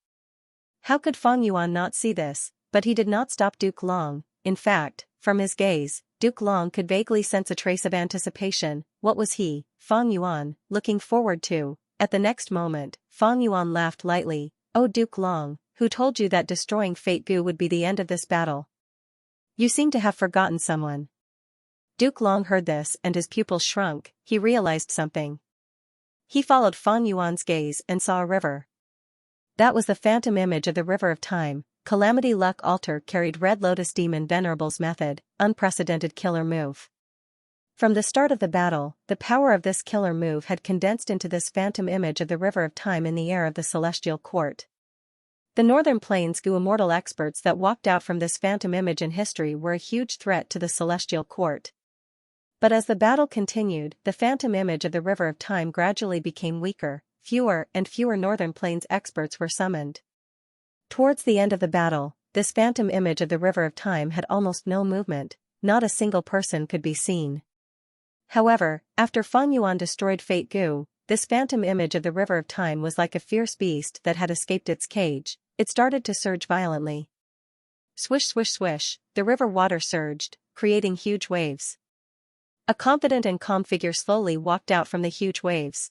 How could Feng Yuan not see this? But he did not stop Duke Long, in fact, from his gaze, Duke Long could vaguely sense a trace of anticipation. What was he, Feng Yuan, looking forward to? At the next moment, Feng Yuan laughed lightly. Oh Duke Long, who told you that destroying fate goo would be the end of this battle? You seem to have forgotten someone. Duke Long heard this and his pupils shrunk, he realized something. He followed Feng Yuan's gaze and saw a river. That was the phantom image of the river of time. Calamity Luck Altar carried Red Lotus Demon Venerable's method, unprecedented killer move. From the start of the battle, the power of this killer move had condensed into this phantom image of the river of time in the air of the celestial court. The Northern Plains goo immortal experts that walked out from this phantom image in history were a huge threat to the celestial court. But as the battle continued, the phantom image of the river of time gradually became weaker, fewer and fewer Northern Plains experts were summoned. Towards the end of the battle, this phantom image of the River of Time had almost no movement, not a single person could be seen. However, after Fang Yuan destroyed Fate Gu, this phantom image of the River of Time was like a fierce beast that had escaped its cage. It started to surge violently. Swish swish swish, the river water surged, creating huge waves. A confident and calm figure slowly walked out from the huge waves.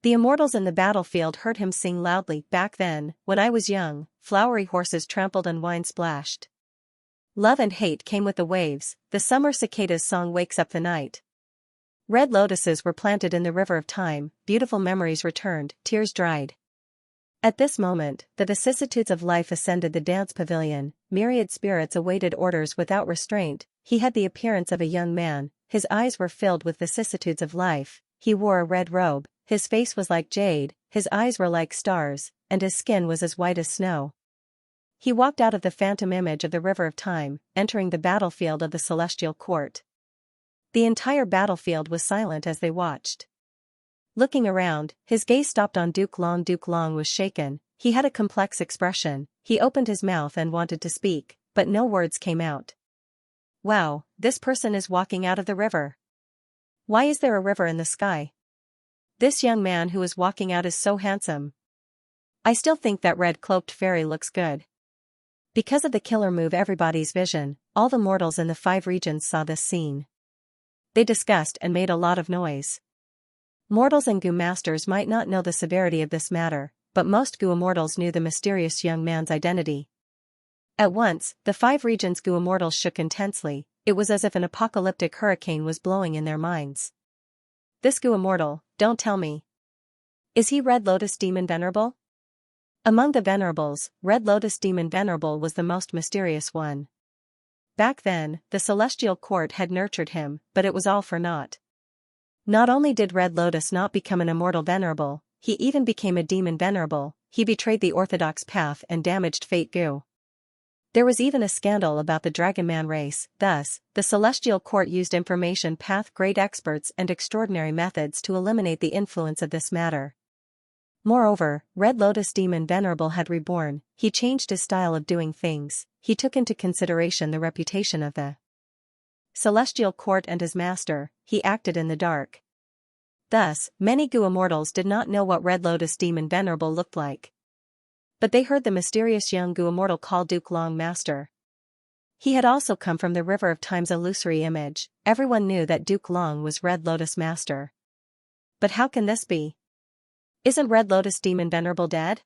The immortals in the battlefield heard him sing loudly. Back then, when I was young, flowery horses trampled and wine splashed. Love and hate came with the waves, the summer cicada's song wakes up the night. Red lotuses were planted in the river of time, beautiful memories returned, tears dried. At this moment, the vicissitudes of life ascended the dance pavilion, myriad spirits awaited orders without restraint. He had the appearance of a young man, his eyes were filled with vicissitudes of life, he wore a red robe, his face was like jade, his eyes were like stars, and his skin was as white as snow. He walked out of the phantom image of the river of time, entering the battlefield of the celestial court. The entire battlefield was silent as they watched. Looking around, his gaze stopped on Duke Long. Duke Long was shaken, he had a complex expression, he opened his mouth and wanted to speak, but no words came out. Wow, this person is walking out of the river. Why is there a river in the sky? This young man who is walking out is so handsome. I still think that red-cloaked fairy looks good. Because of the killer move everybody's vision, all the mortals in the 5 regions saw this scene. They discussed and made a lot of noise. Mortals and Gu masters might not know the severity of this matter, but most Gu immortals knew the mysterious young man's identity. At once, the 5 regions Gu immortals shook intensely, it was as if an apocalyptic hurricane was blowing in their minds. This Gu immortal, don't tell me. Is he Red Lotus Demon Venerable? Among the venerables, Red Lotus Demon Venerable was the most mysterious one. Back then, the celestial court had nurtured him, but it was all for naught. Not only did Red Lotus not become an immortal venerable, he even became a demon venerable, he betrayed the orthodox path and damaged Fate Gu. There was even a scandal about the Dragon Man race, thus, the celestial court used information path great experts and extraordinary methods to eliminate the influence of this matter. Moreover, Red Lotus Demon Venerable had reborn, he changed his style of doing things, he took into consideration the reputation of the celestial court and his master, he acted in the dark. Thus, many Gu immortals did not know what Red Lotus Demon Venerable looked like. But they heard the mysterious young Gu immortal called Duke Long Master. He had also come from the River of Time's illusory image, everyone knew that Duke Long was Red Lotus Master. But how can this be? Isn't Red Lotus Demon Venerable dead?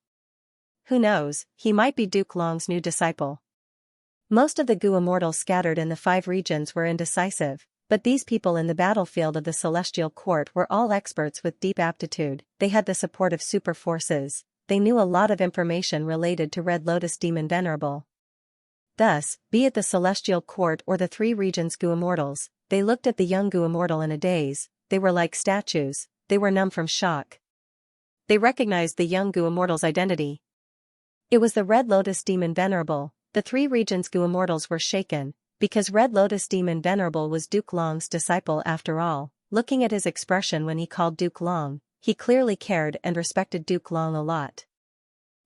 Who knows, he might be Duke Long's new disciple. Most of the Gu immortals scattered in the 5 regions were indecisive, but these people in the battlefield of the celestial court were all experts with deep aptitude, they had the support of super forces, they knew a lot of information related to Red Lotus Demon Venerable. Thus, be it the celestial court or the 3 regions Gu immortals, they looked at the young Gu immortal in a daze, they were like statues, they were numb from shock. They recognized the young Gu immortal's identity. It was the Red Lotus Demon Venerable. The 3 regions Gu immortals were shaken, because Red Lotus Demon Venerable was Duke Long's disciple after all. Looking at his expression when he called Duke Long, he clearly cared and respected Duke Long a lot.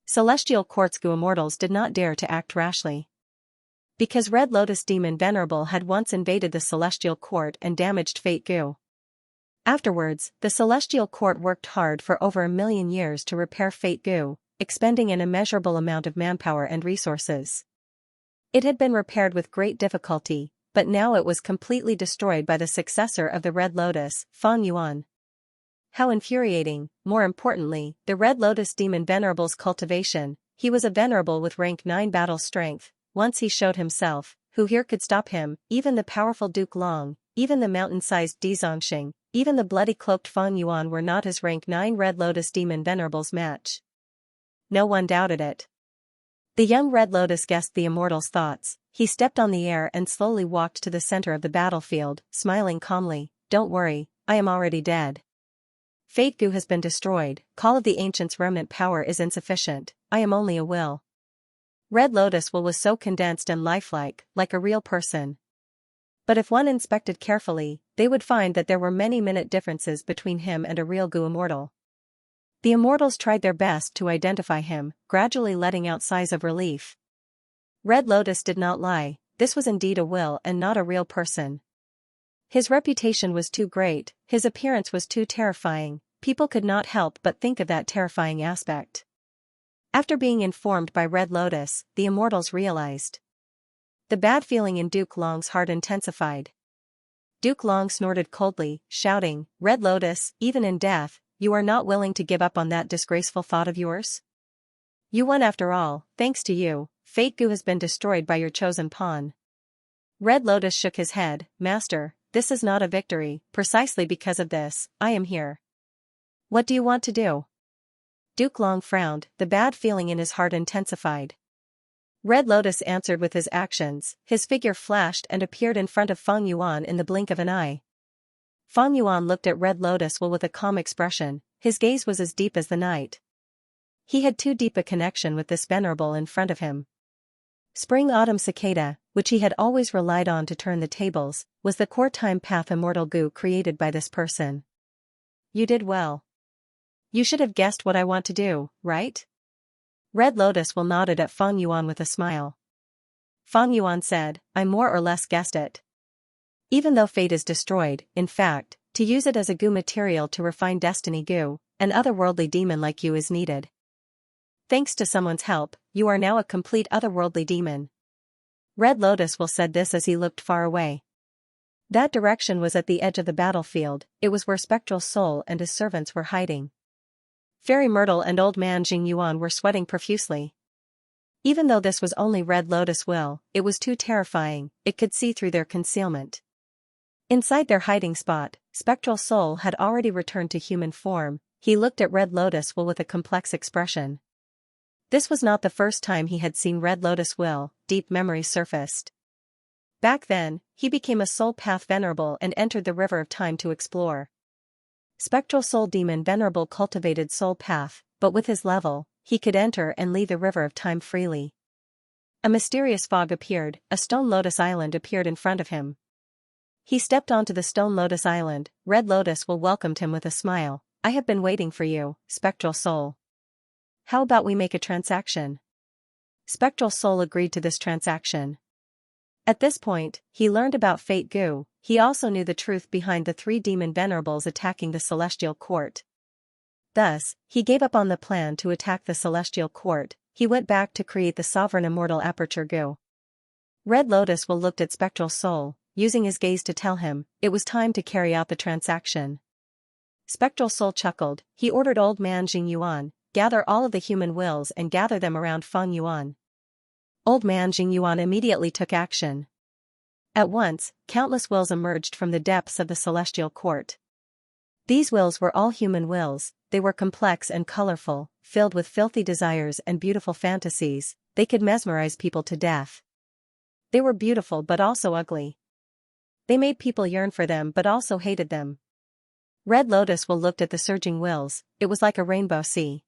Celestial Court's Gu immortals did not dare to act rashly. Because Red Lotus Demon Venerable had once invaded the Celestial Court and damaged Fate Gu. Afterwards, the Celestial Court worked hard for over 1,000,000 years to repair Fate Gu, expending an immeasurable amount of manpower and resources. It had been repaired with great difficulty, but now it was completely destroyed by the successor of the Red Lotus, Fang Yuan. How infuriating, more importantly, the Red Lotus Demon Venerable's cultivation, he was a venerable with rank 9 battle strength, once he showed himself, who here could stop him, even the powerful Duke Long, even the mountain-sized Xianxia, even the bloody cloaked Fang Yuan were not his rank 9 Red Lotus Demon Venerable's match. No one doubted it. The young Red Lotus guessed the immortal's thoughts, he stepped on the air and slowly walked to the center of the battlefield, smiling calmly, "Don't worry, I am already dead. Fate Gu has been destroyed, Call of the Ancients' remnant power is insufficient, I am only a will." Red Lotus will was so condensed and lifelike, like a real person. But if one inspected carefully, they would find that there were many minute differences between him and a real Gu immortal. The immortals tried their best to identify him, gradually letting out sighs of relief. Red Lotus did not lie, this was indeed a will and not a real person. His reputation was too great, his appearance was too terrifying, people could not help but think of that terrifying aspect. After being informed by Red Lotus, the immortals realized. The bad feeling in Duke Long's heart intensified. Duke Long snorted coldly, shouting, "Red Lotus, even in death, you are not willing to give up on that disgraceful thought of yours? You won after all, thanks to you, Fate Gu has been destroyed by your chosen pawn." Red Lotus shook his head, "Master, this is not a victory, precisely because of this, I am here." "What do you want to do?" Duke Long frowned, the bad feeling in his heart intensified. Red Lotus answered with his actions, his figure flashed and appeared in front of Feng Yuan in the blink of an eye. Feng Yuan looked at Red Lotus with a calm expression, his gaze was as deep as the night. He had too deep a connection with this venerable in front of him. Spring-autumn cicada, which he had always relied on to turn the tables, was the core time path immortal Gu created by this person. "You did well. You should have guessed what I want to do, right?" Red Lotus nodded at Feng Yuan with a smile. Feng Yuan said, "I more or less guessed it. Even though fate is destroyed, in fact, to use it as a Gu material to refine destiny Gu, an otherworldly demon like you is needed. Thanks to someone's help, you are now a complete otherworldly demon." Red Lotus said this as he looked far away. That direction was at the edge of the battlefield, it was where Spectral Soul and his servants were hiding. Fairy Myrtle and Old Man Jing Yuan were sweating profusely. Even though this was only Red Lotus will, it was too terrifying, it could see through their concealment. Inside their hiding spot, Spectral Soul had already returned to human form, he looked at Red Lotus with a complex expression. This was not the first time he had seen Red Lotus deep memories surfaced. Back then, he became a soul path venerable and entered the river of time to explore. Spectral Soul Demon Venerable cultivated soul path, but with his level, he could enter and leave the river of time freely. A mysterious fog appeared, a stone lotus island appeared in front of him. He stepped onto the stone lotus island, Red Lotus welcomed him with a smile, "I have been waiting for you, Spectral Soul. How about we make a transaction?" Spectral Soul agreed to this transaction. At this point, he learned about Fate Gu, he also knew the truth behind the 3 demon venerables attacking the Celestial Court. Thus, he gave up on the plan to attack the Celestial Court, he went back to create the sovereign immortal Aperture Gu. Red Lotus looked at Spectral Soul, using his gaze to tell him, it was time to carry out the transaction. Spectral Soul chuckled, he ordered Old Man Jing Yuan, "Gather all of the human wills and gather them around Feng Yuan." Old Man Jing Yuan immediately took action. At once, countless wills emerged from the depths of the Celestial Court. These wills were all human wills, they were complex and colorful, filled with filthy desires and beautiful fantasies, they could mesmerize people to death. They were beautiful but also ugly. They made people yearn for them but also hated them. Red Lotus looked at the surging wills, it was like a rainbow sea.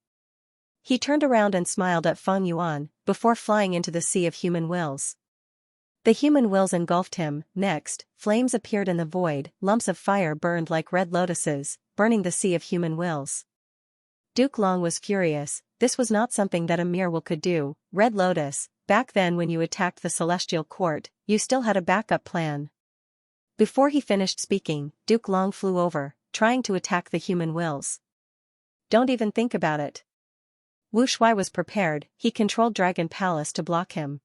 He turned around and smiled at Feng Yuan, before flying into the sea of human wills. The human wills engulfed him, next, flames appeared in the void, lumps of fire burned like red lotuses, burning the sea of human wills. Duke Long was furious, this was not something that a mere will could do, Red Lotus, back then when you attacked the Celestial Court, you still had a backup plan. Before he finished speaking, Duke Long flew over, trying to attack the human wills. "Don't even think about it." Wu Shuai was prepared, he controlled Dragon Palace to block him.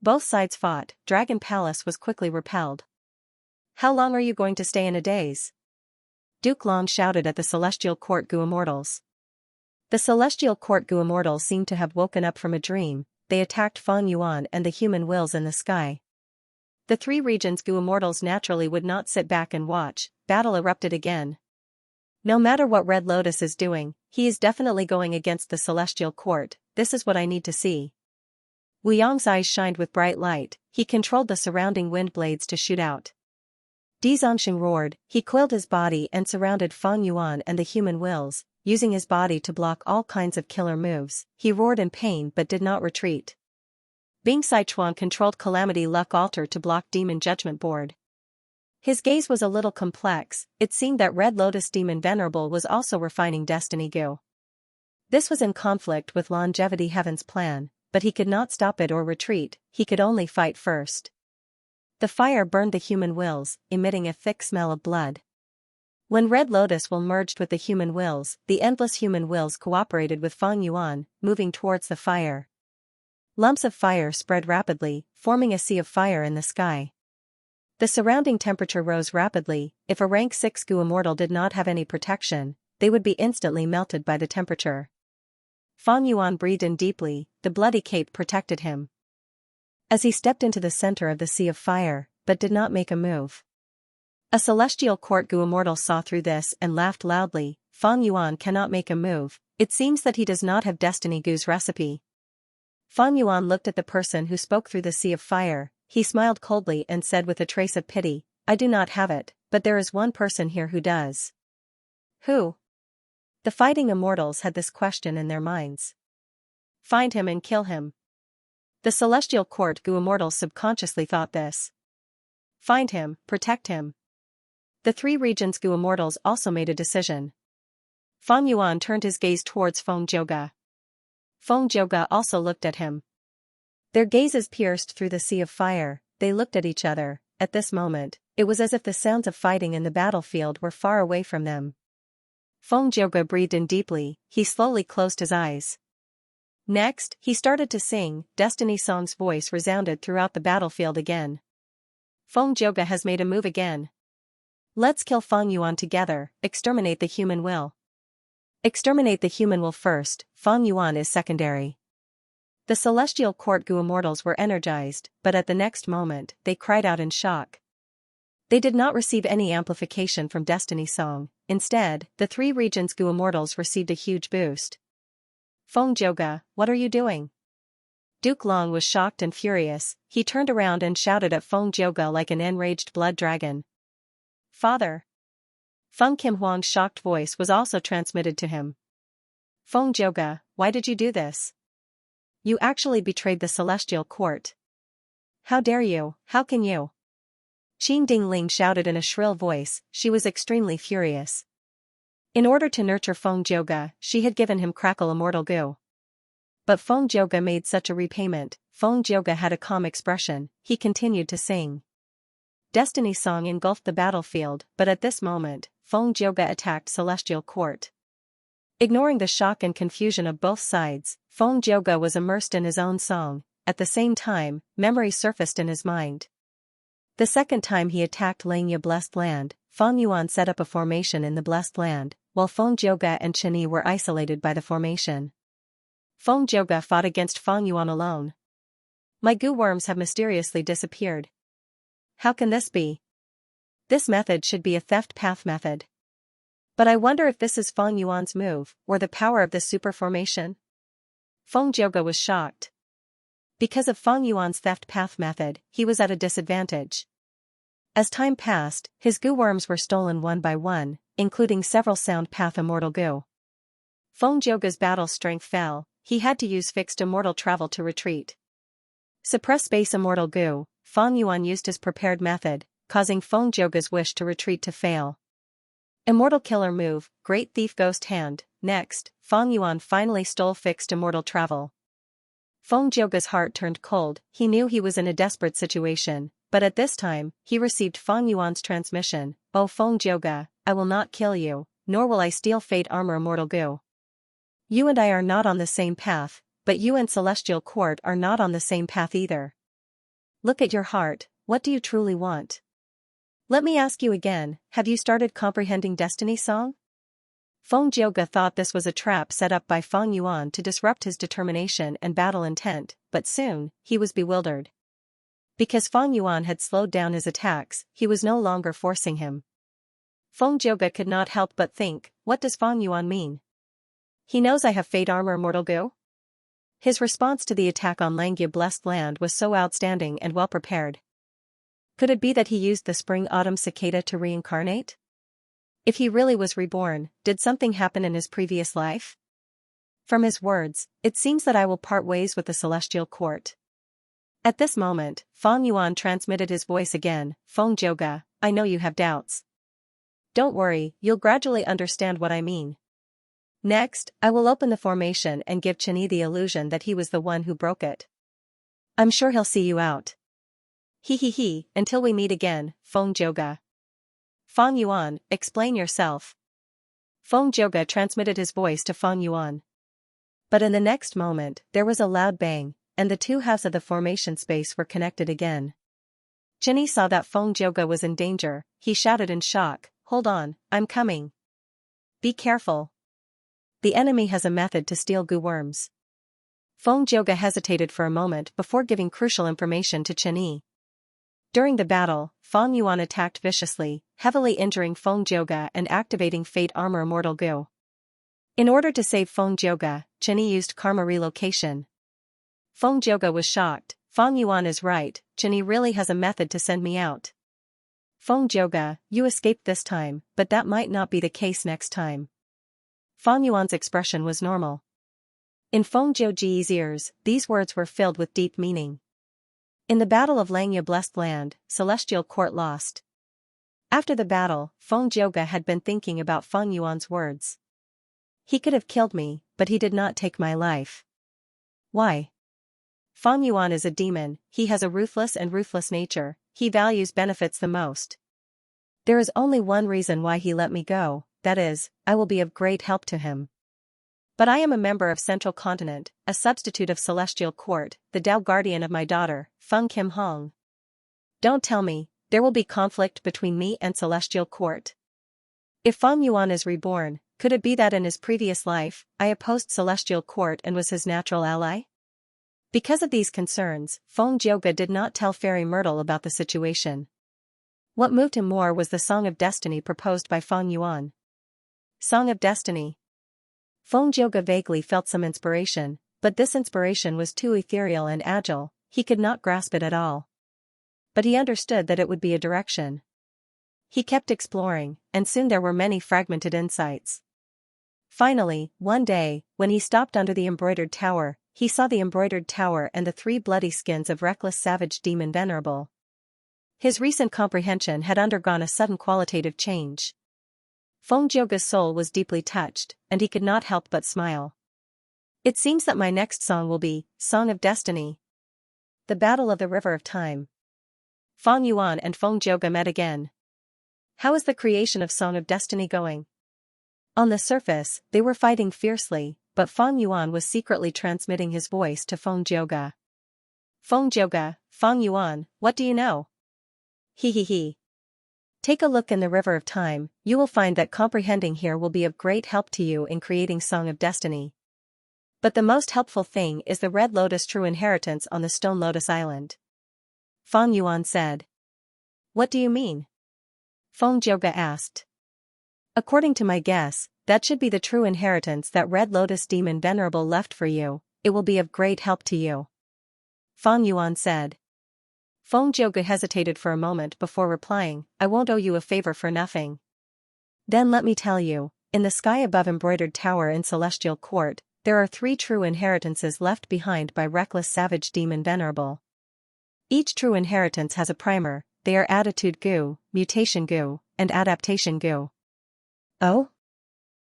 Both sides fought, Dragon Palace was quickly repelled. "How long are you going to stay in a daze?" Duke Long shouted at the Celestial Court Gu Immortals. The Celestial Court Gu Immortals seemed to have woken up from a dream, they attacked Feng Yuan and the human wills in the sky. The 3 regions Gu Immortals naturally would not sit back and watch, battle erupted again. No matter what Red Lotus is doing, he is definitely going against the Celestial Court, this is what I need to see. Wu Yang's eyes shined with bright light, he controlled the surrounding wind blades to shoot out. Di Zongxing roared, he coiled his body and surrounded Feng Yuan and the human wills, using his body to block all kinds of killer moves, he roared in pain but did not retreat. Bing Sichuan controlled Calamity Luck Altar to block Demon Judgment Board. His gaze was a little complex, it seemed that Red Lotus Demon Venerable was also refining Destiny Gu. This was in conflict with Longevity Heaven's plan, but he could not stop it or retreat, he could only fight first. The fire burned the human wills, emitting a thick smell of blood. When Red Lotus will merged with the human wills, the endless human wills cooperated with Feng Yuan, moving towards the fire. Lumps of fire spread rapidly, forming a sea of fire in the sky. The surrounding temperature rose rapidly. If a rank 6 Gu immortal did not have any protection, they would be instantly melted by the temperature. Feng Yuan breathed in deeply, the bloody cape protected him. As he stepped into the center of the sea of fire, but did not make a move. A celestial court Gu immortal saw through this and laughed loudly. Feng Yuan cannot make a move, it seems that he does not have Destiny Gu's recipe. Feng Yuan looked at the person who spoke through the sea of fire, he smiled coldly and said with a trace of pity, I do not have it, but there is one person here who does. Who? The fighting immortals had this question in their minds. Find him and kill him. The celestial court Gu immortals subconsciously thought this. Find him, protect him. The 3 regions Gu immortals also made a decision. Feng Yuan turned his gaze towards Feng Zhouge. Feng Zhouge also looked at him. Their gazes pierced through the sea of fire, they looked at each other. At this moment, it was as if the sounds of fighting in the battlefield were far away from them. Feng Zhouge breathed in deeply, he slowly closed his eyes. Next, he started to sing. Destiny Song's voice resounded throughout the battlefield again. Feng Zhouge has made a move again. Let's kill Feng Yuan together, exterminate the human will. Exterminate the human will first, Feng Yuan is secondary. The celestial court Gu immortals were energized, but at the next moment, they cried out in shock. They did not receive any amplification from Destiny Song, instead, the 3 regions Gu immortals received a huge boost. Feng Zhouge, what are you doing? Duke Long was shocked and furious, he turned around and shouted at Feng Zhouge like an enraged blood dragon. Father! Feng Kim Huang's shocked voice was also transmitted to him. Feng Zhouge, why did you do this? You actually betrayed the celestial court. How dare you, how can you? Qin Dingling shouted in a shrill voice, she was extremely furious. In order to nurture Feng Zhouge, she had given him Crackle Immortal Gu. But Feng Zhouge made such a repayment. Feng Zhouge had a calm expression, he continued to sing. Destiny Song engulfed the battlefield, but at this moment, Feng Zhouge attacked Celestial Court. Ignoring the shock and confusion of both sides, Feng Zhouge was immersed in his own song. At the same time, memory surfaced in his mind. The second time he attacked Langya Blessed Land, Feng Yuan set up a formation in the Blessed Land, while Feng Zhouge and Chen Yi were isolated by the formation. Feng Zhouge fought against Feng Yuan alone. My goo worms have mysteriously disappeared. How can this be? This method should be a theft path method. But I wonder if this is Feng Yuan's move, or the power of this super formation? Feng Zhouge was shocked. Because of Feng Yuan's theft path method, he was at a disadvantage. As time passed, his goo worms were stolen one by one, including several sound path immortal goo. Feng Zhouge's battle strength fell, he had to use fixed immortal travel to retreat. Suppress space immortal goo, Feng Yuan used his prepared method, causing Feng Zhouge's wish to retreat to fail. Immortal killer move, Great Thief Ghost Hand. Next, Feng Yuan finally stole fixed immortal travel. Feng Zhouge's heart turned cold, he knew he was in a desperate situation, but at this time, he received Feng Yuan's transmission, Oh Feng Zhouge, I will not kill you, nor will I steal Fate Armor Immortal Goo. You and I are not on the same path, but you and Celestial Court are not on the same path either. Look at your heart, what do you truly want? Let me ask you again, have you started comprehending Destiny Song? Feng Zhouge thought this was a trap set up by Feng Yuan to disrupt his determination and battle intent, but soon, he was bewildered. Because Feng Yuan had slowed down his attacks, he was no longer forcing him. Feng Zhouge could not help but think, what does Feng Yuan mean? He knows I have Fate Armor Immortal Goo? His response to the attack on Langya Blessed Land was so outstanding and well prepared. Could it be that he used the Spring-Autumn Cicada to reincarnate? If he really was reborn, did something happen in his previous life? From his words, it seems that I will part ways with the Celestial Court. At this moment, Feng Yuan transmitted his voice again, Feng Zhouge, I know you have doubts. Don't worry, you'll gradually understand what I mean. Next, I will open the formation and give Qianyi the illusion that he was the one who broke it. I'm sure he'll see you out. He, until we meet again, Feng Zhouge. Feng Yuan, explain yourself. Feng Zhouge transmitted his voice to Feng Yuan. But in the next moment, there was a loud bang, and the two halves of the formation space were connected again. Qianyi saw that Feng Zhouge was in danger. He shouted in shock, "Hold on, I'm coming. Be careful. The enemy has a method to steal goo worms." Feng Zhouge hesitated for a moment before giving crucial information to Qianyi. During the battle, Feng Yuan attacked viciously, heavily injuring Feng Zhouge and activating Fate Armor Immortal Goo. In order to save Feng Zhouge, Qianyi used Karma Relocation. Feng Zhouge was shocked. Feng Yuan is right, Qianyi really has a method to send me out. Feng Zhouge, you escaped this time, but that might not be the case next time. Feng Yuan's expression was normal. In Feng Zhouge's ears, these words were filled with deep meaning. In the Battle of Langya Blessed Land, Celestial Court lost. After the battle, Feng Zhouge had been thinking about Feng Yuan's words. He could have killed me, but he did not take my life. Why? Feng Yuan is a demon, he has a ruthless nature, he values benefits the most. There is only one reason why he let me go, that is, I will be of great help to him. But I am a member of Central Continent, a substitute of Celestial Court, the Tao guardian of my daughter, Feng Kim Hong. Don't tell me, there will be conflict between me and Celestial Court. If Feng Yuan is reborn, could it be that in his previous life, I opposed Celestial Court and was his natural ally? Because of these concerns, Feng Zhouge did not tell Fairy Myrtle about the situation. What moved him more was the Song of Destiny proposed by Feng Yuan. Song of Destiny. Feng Zhouge vaguely felt some inspiration, but this inspiration was too ethereal and agile, he could not grasp it at all. But he understood that it would be a direction. He kept exploring, and soon there were many fragmented insights. Finally, one day, when he stopped under the embroidered tower, he saw the embroidered tower and the 3 bloody skins of reckless savage demon Venerable. His recent comprehension had undergone a sudden qualitative change. Feng Zhouge's soul was deeply touched, and he could not help but smile. It seems that my next song will be, Song of Destiny. The Battle of the River of Time. Feng Yuan and Feng Zhouge met again. How is the creation of Song of Destiny going? On the surface, they were fighting fiercely, but Feng Yuan was secretly transmitting his voice to Feng Zhouge. Feng Zhouge, Feng Yuan, what do you know? He. Take a look in the River of Time, you will find that comprehending here will be of great help to you in creating Song of Destiny. But the most helpful thing is the Red Lotus True Inheritance on the Stone Lotus Island. Feng Yuan said. What do you mean? Feng Zhouge asked. According to my guess, that should be the true inheritance that Red Lotus Demon Venerable left for you, it will be of great help to you. Feng Yuan said. Feng Zhouge hesitated for a moment before replying, I won't owe you a favor for nothing. Then let me tell you, in the sky above Embroidered Tower in Celestial Court, there are 3 true inheritances left behind by reckless savage demon Venerable. Each true inheritance has a primer, they are Attitude Goo, Mutation Goo, and Adaptation Goo. Oh?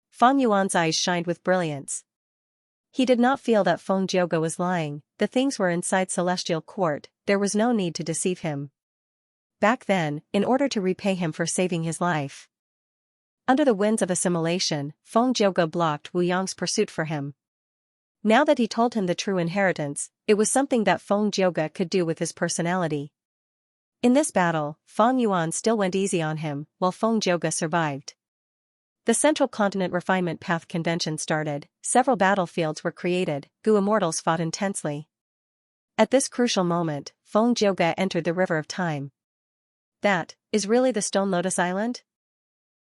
Feng Yuan's eyes shined with brilliance. He did not feel that Feng Zhouge was lying, the things were inside Celestial Court, there was no need to deceive him. Back then, in order to repay him for saving his life. Under the winds of assimilation, Feng Zhouge blocked Wu Yang's pursuit for him. Now that he told him the true inheritance, it was something that Feng Zhouge could do with his personality. In this battle, Feng Yuan still went easy on him, while Feng Zhouge survived. The Central Continent Refinement Path Convention started, several battlefields were created, Goo Immortals fought intensely. At this crucial moment, Feng Zhouge entered the River of Time. That is really the Stone Lotus Island?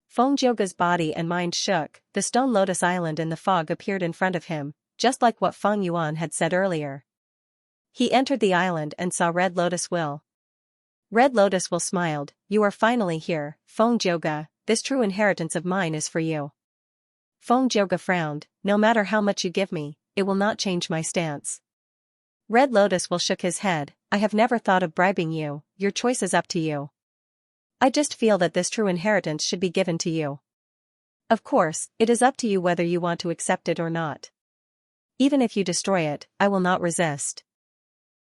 Feng Zhouge's body and mind shook, the Stone Lotus Island in the fog appeared in front of him, just like what Feng Yuan had said earlier. He entered the island and saw Red Lotus Will. Red Lotus Will smiled, you are finally here, Feng Zhouge, this true inheritance of mine is for you. Feng Zhouge frowned, no matter how much you give me, it will not change my stance. Red Lotus Will shook his head, I have never thought of bribing you, your choice is up to you. I just feel that this true inheritance should be given to you. Of course, it is up to you whether you want to accept it or not. Even if you destroy it, I will not resist.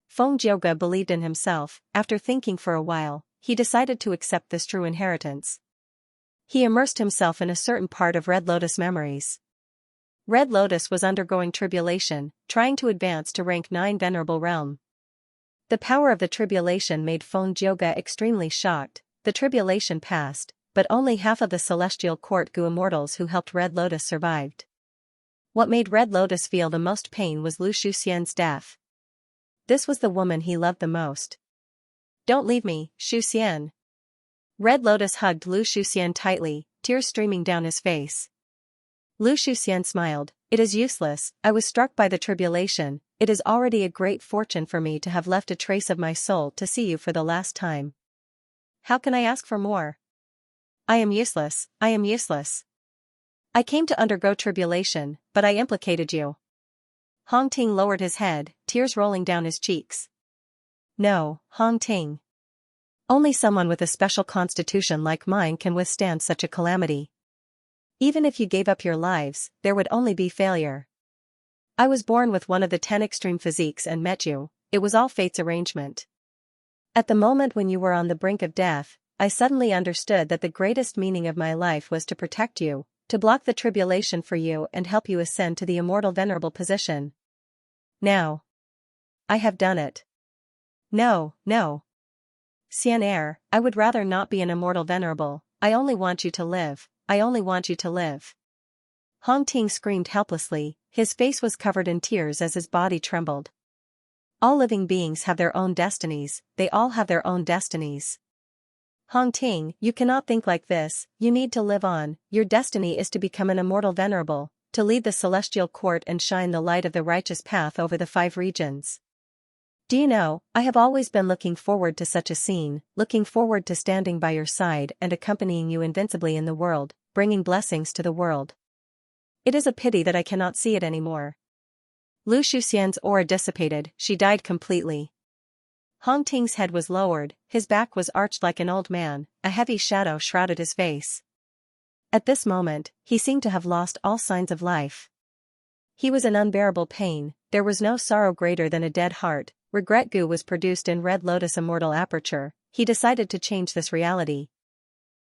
Feng Jiuge believed in himself. After thinking for a while, he decided to accept this true inheritance. He immersed himself in a certain part of Red Lotus memories. Red Lotus was undergoing tribulation, trying to advance to rank 9 Venerable Realm. The power of the tribulation made Feng Jiuge extremely shocked. The tribulation passed, but only half of the celestial court Gu immortals who helped Red Lotus survived. What made Red Lotus feel the most pain was Lu Shuxian's death. This was the woman he loved the most. Don't leave me, Shuxian. Red Lotus hugged Lu Shuxian tightly, tears streaming down his face. Lu Shuxian smiled. It is useless, I was struck by the tribulation. It is already a great fortune for me to have left a trace of my soul to see you for the last time. How can I ask for more? I am useless, I am useless. I came to undergo tribulation, but I implicated you. Hong Ting lowered his head, tears rolling down his cheeks. No, Hong Ting. Only someone with a special constitution like mine can withstand such a calamity. Even if you gave up your lives, there would only be failure. I was born with one of the 10 extreme physiques and met you. It was all fate's arrangement. At the moment when you were on the brink of death, I suddenly understood that the greatest meaning of my life was to protect you, to block the tribulation for you and help you ascend to the immortal venerable position. Now, I have done it. No, no. Xianxia, I would rather not be an immortal venerable. I only want you to live. I only want you to live. Hong Ting screamed helplessly. His face was covered in tears as his body trembled. All living beings have their own destinies, they all have their own destinies. Hong Ting, you cannot think like this, you need to live on. Your destiny is to become an immortal venerable, to lead the celestial court and shine the light of the righteous path over the 5 regions. Do you know, I have always been looking forward to such a scene, looking forward to standing by your side and accompanying you invincibly in the world, bringing blessings to the world. It is a pity that I cannot see it anymore. Lu Shuxian's aura dissipated, she died completely. Hong Ting's head was lowered, his back was arched like an old man, a heavy shadow shrouded his face. At this moment, he seemed to have lost all signs of life. He was in unbearable pain, there was no sorrow greater than a dead heart. Regret Gu was produced in Red Lotus Immortal Aperture. He decided to change this reality.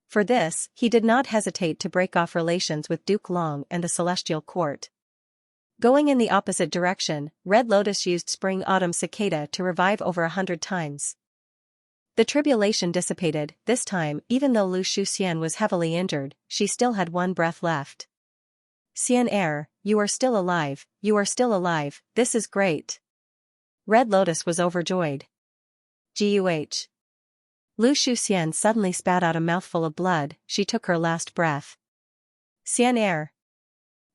For this, he did not hesitate to break off relations with Duke Long and the Celestial Court. Going in the opposite direction, Red Lotus used Spring-Autumn Cicada to revive over 100 times. The tribulation dissipated. This time, even though Lu Shuxian was heavily injured, she still had 1 breath left. Xianxia, you are still alive, you are still alive, this is great. Red Lotus was overjoyed. Guh. Lu Shuxian suddenly spat out a mouthful of blood, she took her last breath. Xianxia.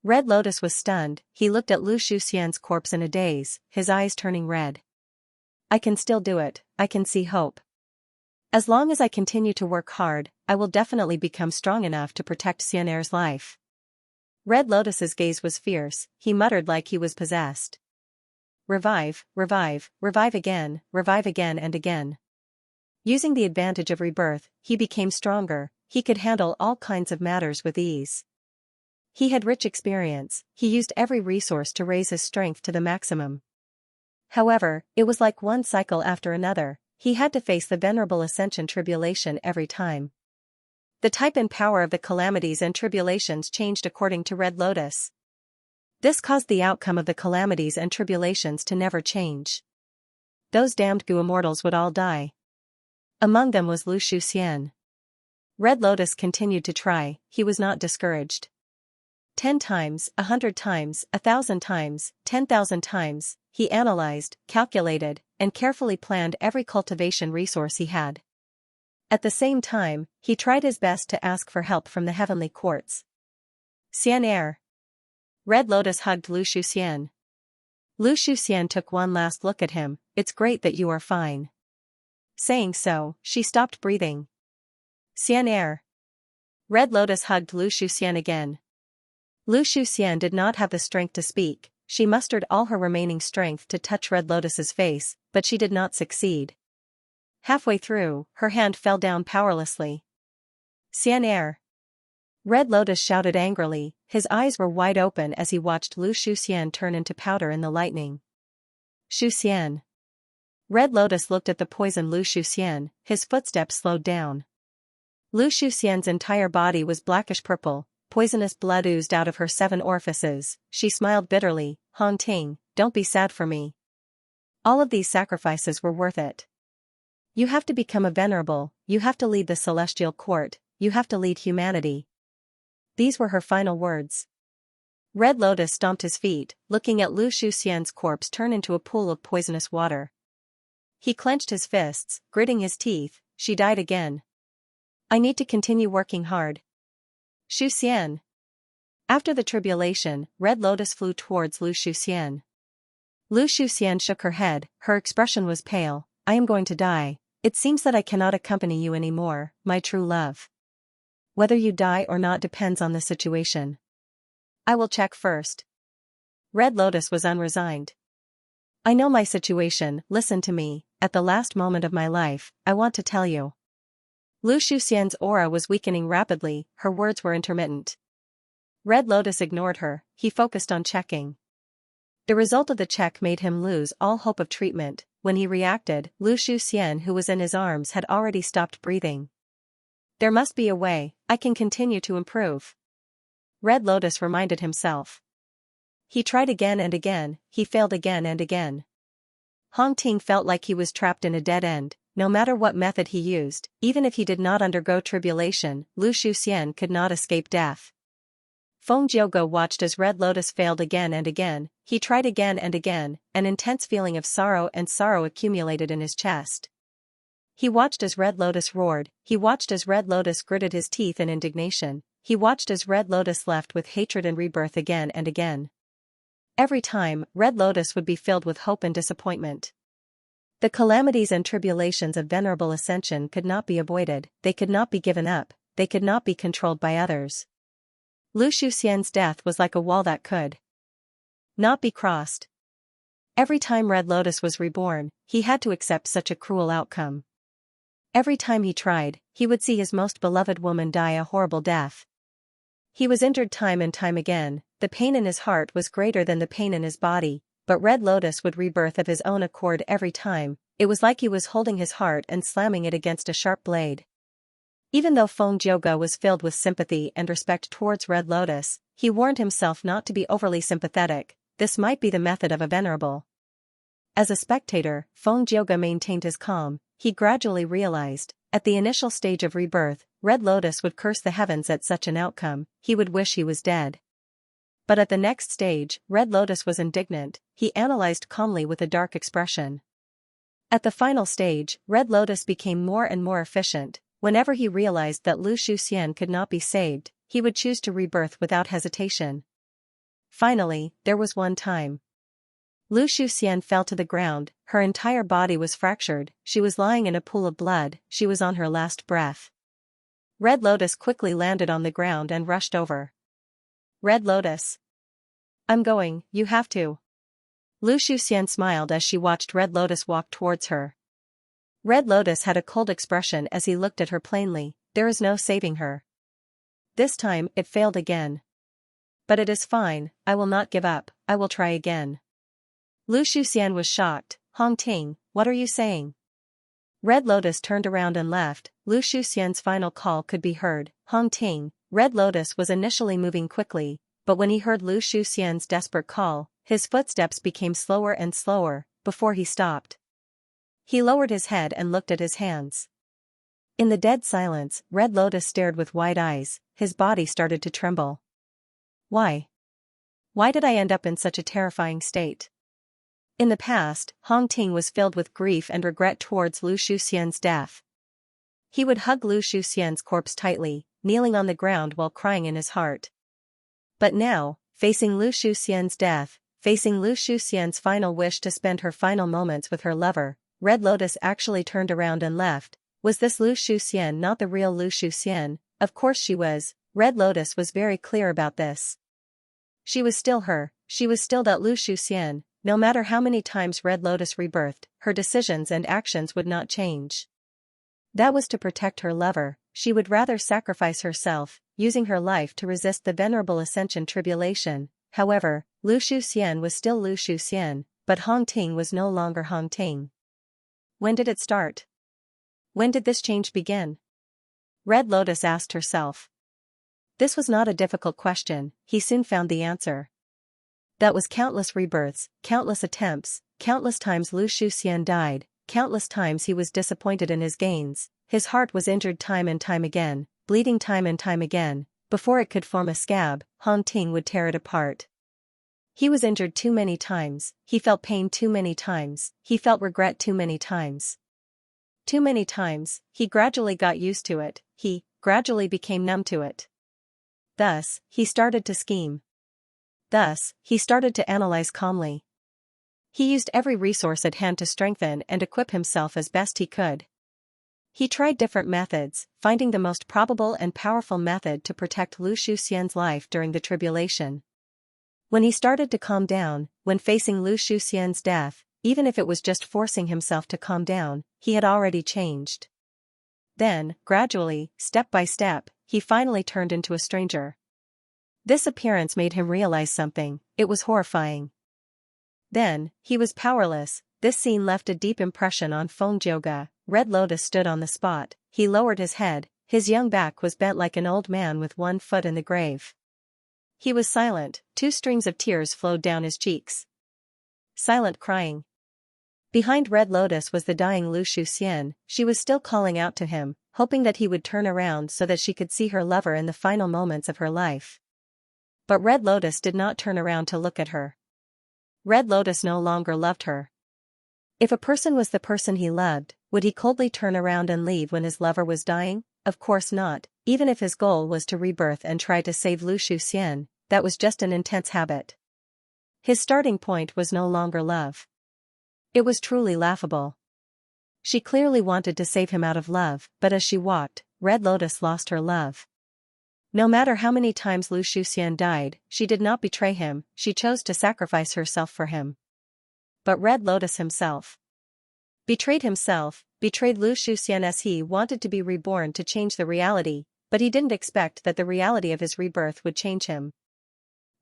Red Lotus was stunned, he looked at Lu Shuxian's corpse in a daze, his eyes turning red. I can still do it, I can see hope. As long as I continue to work hard, I will definitely become strong enough to protect Xianxia's life. Red Lotus's gaze was fierce, he muttered like he was possessed. Revive, revive, revive again and again. Using the advantage of rebirth, he became stronger, he could handle all kinds of matters with ease. He had rich experience, he used every resource to raise his strength to the maximum. However, it was like one cycle after another, he had to face the venerable ascension tribulation every time. The type and power of the calamities and tribulations changed according to Red Lotus. This caused the outcome of the calamities and tribulations to never change. Those damned Gu immortals would all die. Among them was Lu Shuxian. Red Lotus continued to try, he was not discouraged. 10 times, 100 times, 1,000 times, 10,000 times, he analyzed, calculated, and carefully planned every cultivation resource he had. At the same time, he tried his best to ask for help from the heavenly courts. Xianxia. Red Lotus hugged Lu Shuxian. Lu Shuxian took one last look at him, it's great that you are fine. Saying so, she stopped breathing. Xianxia. Red Lotus hugged Lu Shuxian again. Lu Shuxian did not have the strength to speak, she mustered all her remaining strength to touch Red Lotus's face, but she did not succeed. Halfway through, her hand fell down powerlessly. Xianxia. Red Lotus shouted angrily, his eyes were wide open as he watched Lu Shuxian turn into powder in the lightning. Shuxian. Red Lotus looked at the poisoned Lu Shuxian, his footsteps slowed down. Lu Shuxian's entire body was blackish purple, poisonous blood oozed out of her 7 orifices. She smiled bitterly, Hong Ting, don't be sad for me. All of these sacrifices were worth it. You have to become a venerable, you have to lead the celestial court, you have to lead humanity. These were her final words. Red Lotus stomped his feet, looking at Lu Shuxian's corpse turn into a pool of poisonous water. He clenched his fists, gritting his teeth. She died again. I need to continue working hard. Shuxian. After the tribulation, Red Lotus flew towards Lu Shuxian. Lu Shuxian shook her head, her expression was pale. I am going to die. It seems that I cannot accompany you anymore, my true love. Whether you die or not depends on the situation. I will check first. Red Lotus was unresigned. I know my situation, listen to me, at the last moment of my life, I want to tell you. Lu Shuxian's aura was weakening rapidly, her words were intermittent. Red Lotus ignored her, he focused on checking. The result of the check made him lose all hope of treatment. When he reacted, Lu Shuxian, who was in his arms, had already stopped breathing. There must be a way, I can continue to improve. Red Lotus reminded himself. He tried again and again, he failed again and again. Hong Ting felt like he was trapped in a dead end. No matter what method he used, even if he did not undergo tribulation, Lu Shuxian could not escape death. Feng Jiuge watched as Red Lotus failed again and again. He tried again and again, an intense feeling of sorrow accumulated in his chest. He watched as Red Lotus roared, he watched as Red Lotus gritted his teeth in indignation, he watched as Red Lotus left with hatred and rebirth again and again. Every time, Red Lotus would be filled with hope and disappointment. The calamities and tribulations of Venerable Ascension could not be avoided, they could not be given up, they could not be controlled by others. Lu Shuxian's death was like a wall that could not be crossed. Every time Red Lotus was reborn, he had to accept such a cruel outcome. Every time he tried, he would see his most beloved woman die a horrible death. He was injured time and time again, the pain in his heart was greater than the pain in his body, but Red Lotus would rebirth of his own accord every time. It was like he was holding his heart and slamming it against a sharp blade. Even though Feng Jiuge was filled with sympathy and respect towards Red Lotus, he warned himself not to be overly sympathetic. This might be the method of a venerable. As a spectator, Feng Jiuge maintained his calm. He gradually realized, at the initial stage of rebirth, Red Lotus would curse the heavens at such an outcome, he would wish he was dead. But at the next stage, Red Lotus was indignant, he analyzed calmly with a dark expression. At the final stage, Red Lotus became more and more efficient. Whenever he realized that Lu Shuxian could not be saved, he would choose to rebirth without hesitation. Finally, there was one time. Lu Shuxian fell to the ground, her entire body was fractured, she was lying in a pool of blood, she was on her last breath. Red Lotus quickly landed on the ground and rushed over. Red Lotus. I'm going, you have to. Lu Shuxian smiled as she watched Red Lotus walk towards her. Red Lotus had a cold expression as he looked at her plainly, there is no saving her. This time, it failed again. But it is fine, I will not give up, I will try again. Lu Shuxian was shocked, Hong Ting, what are you saying? Red Lotus turned around and left, Lu Shuxian's final call could be heard, Hong Ting. Red Lotus was initially moving quickly, but when he heard Lu Shuxian's desperate call, his footsteps became slower and slower, before he stopped. He lowered his head and looked at his hands. In the dead silence, Red Lotus stared with wide eyes, his body started to tremble. Why? Why did I end up in such a terrifying state? In the past, Hong Ting was filled with grief and regret towards Lu Shuxian's death. He would hug Lu Shuxian's corpse tightly, kneeling on the ground while crying in his heart. But now, facing Lu Shuxian's death, facing Lu Shuxian's final wish to spend her final moments with her lover, Red Lotus actually turned around and left. Was this Lu Shuxian not the real Lu Shuxian? Of course she was, Red Lotus was very clear about this. She was still her, she was still that Lu Shuxian, no matter how many times Red Lotus rebirthed, her decisions and actions would not change. That was to protect her lover, she would rather sacrifice herself, using her life to resist the Venerable Ascension tribulation. However, Lu Shuxian was still Lu Shuxian, but Hong Ting was no longer Hong Ting. When did it start? When did this change begin? Red Lotus asked herself. This was not a difficult question, he soon found the answer. That was countless rebirths, countless attempts, countless times Lu Shuxian died, countless times he was disappointed in his gains, his heart was injured time and time again, bleeding time and time again. Before it could form a scab, Hong Ting would tear it apart. He was injured too many times, he felt pain too many times, he felt regret too many times. Too many times, he gradually got used to it, he gradually became numb to it. Thus, he started to scheme. Thus, he started to analyze calmly. He used every resource at hand to strengthen and equip himself as best he could. He tried different methods, finding the most probable and powerful method to protect Lu Shuxian's life during the tribulation. When he started to calm down, when facing Lu Shuxian's death, even if it was just forcing himself to calm down, he had already changed. Then, gradually, step by step, he finally turned into a stranger. This appearance made him realize something, it was horrifying. Then, he was powerless. This scene left a deep impression on Feng Jioge. Red Lotus stood on the spot, he lowered his head, his young back was bent like an old man with one foot in the grave. He was silent, 2 strings of tears flowed down his cheeks. Silent crying. Behind Red Lotus was the dying Lu Shuxian, she was still calling out to him, hoping that he would turn around so that she could see her lover in the final moments of her life. But Red Lotus did not turn around to look at her. Red Lotus no longer loved her. If a person was the person he loved, would he coldly turn around and leave when his lover was dying? Of course not, even if his goal was to rebirth and try to save Lu Shuxian, that was just an intense habit. His starting point was no longer love. It was truly laughable. She clearly wanted to save him out of love, but as she walked, Red Lotus lost her love. No matter how many times Lu Shuxian died, she did not betray him, she chose to sacrifice herself for him. But Red Lotus himself betrayed Lu Shuxian as he wanted to be reborn to change the reality, but he didn't expect that the reality of his rebirth would change him.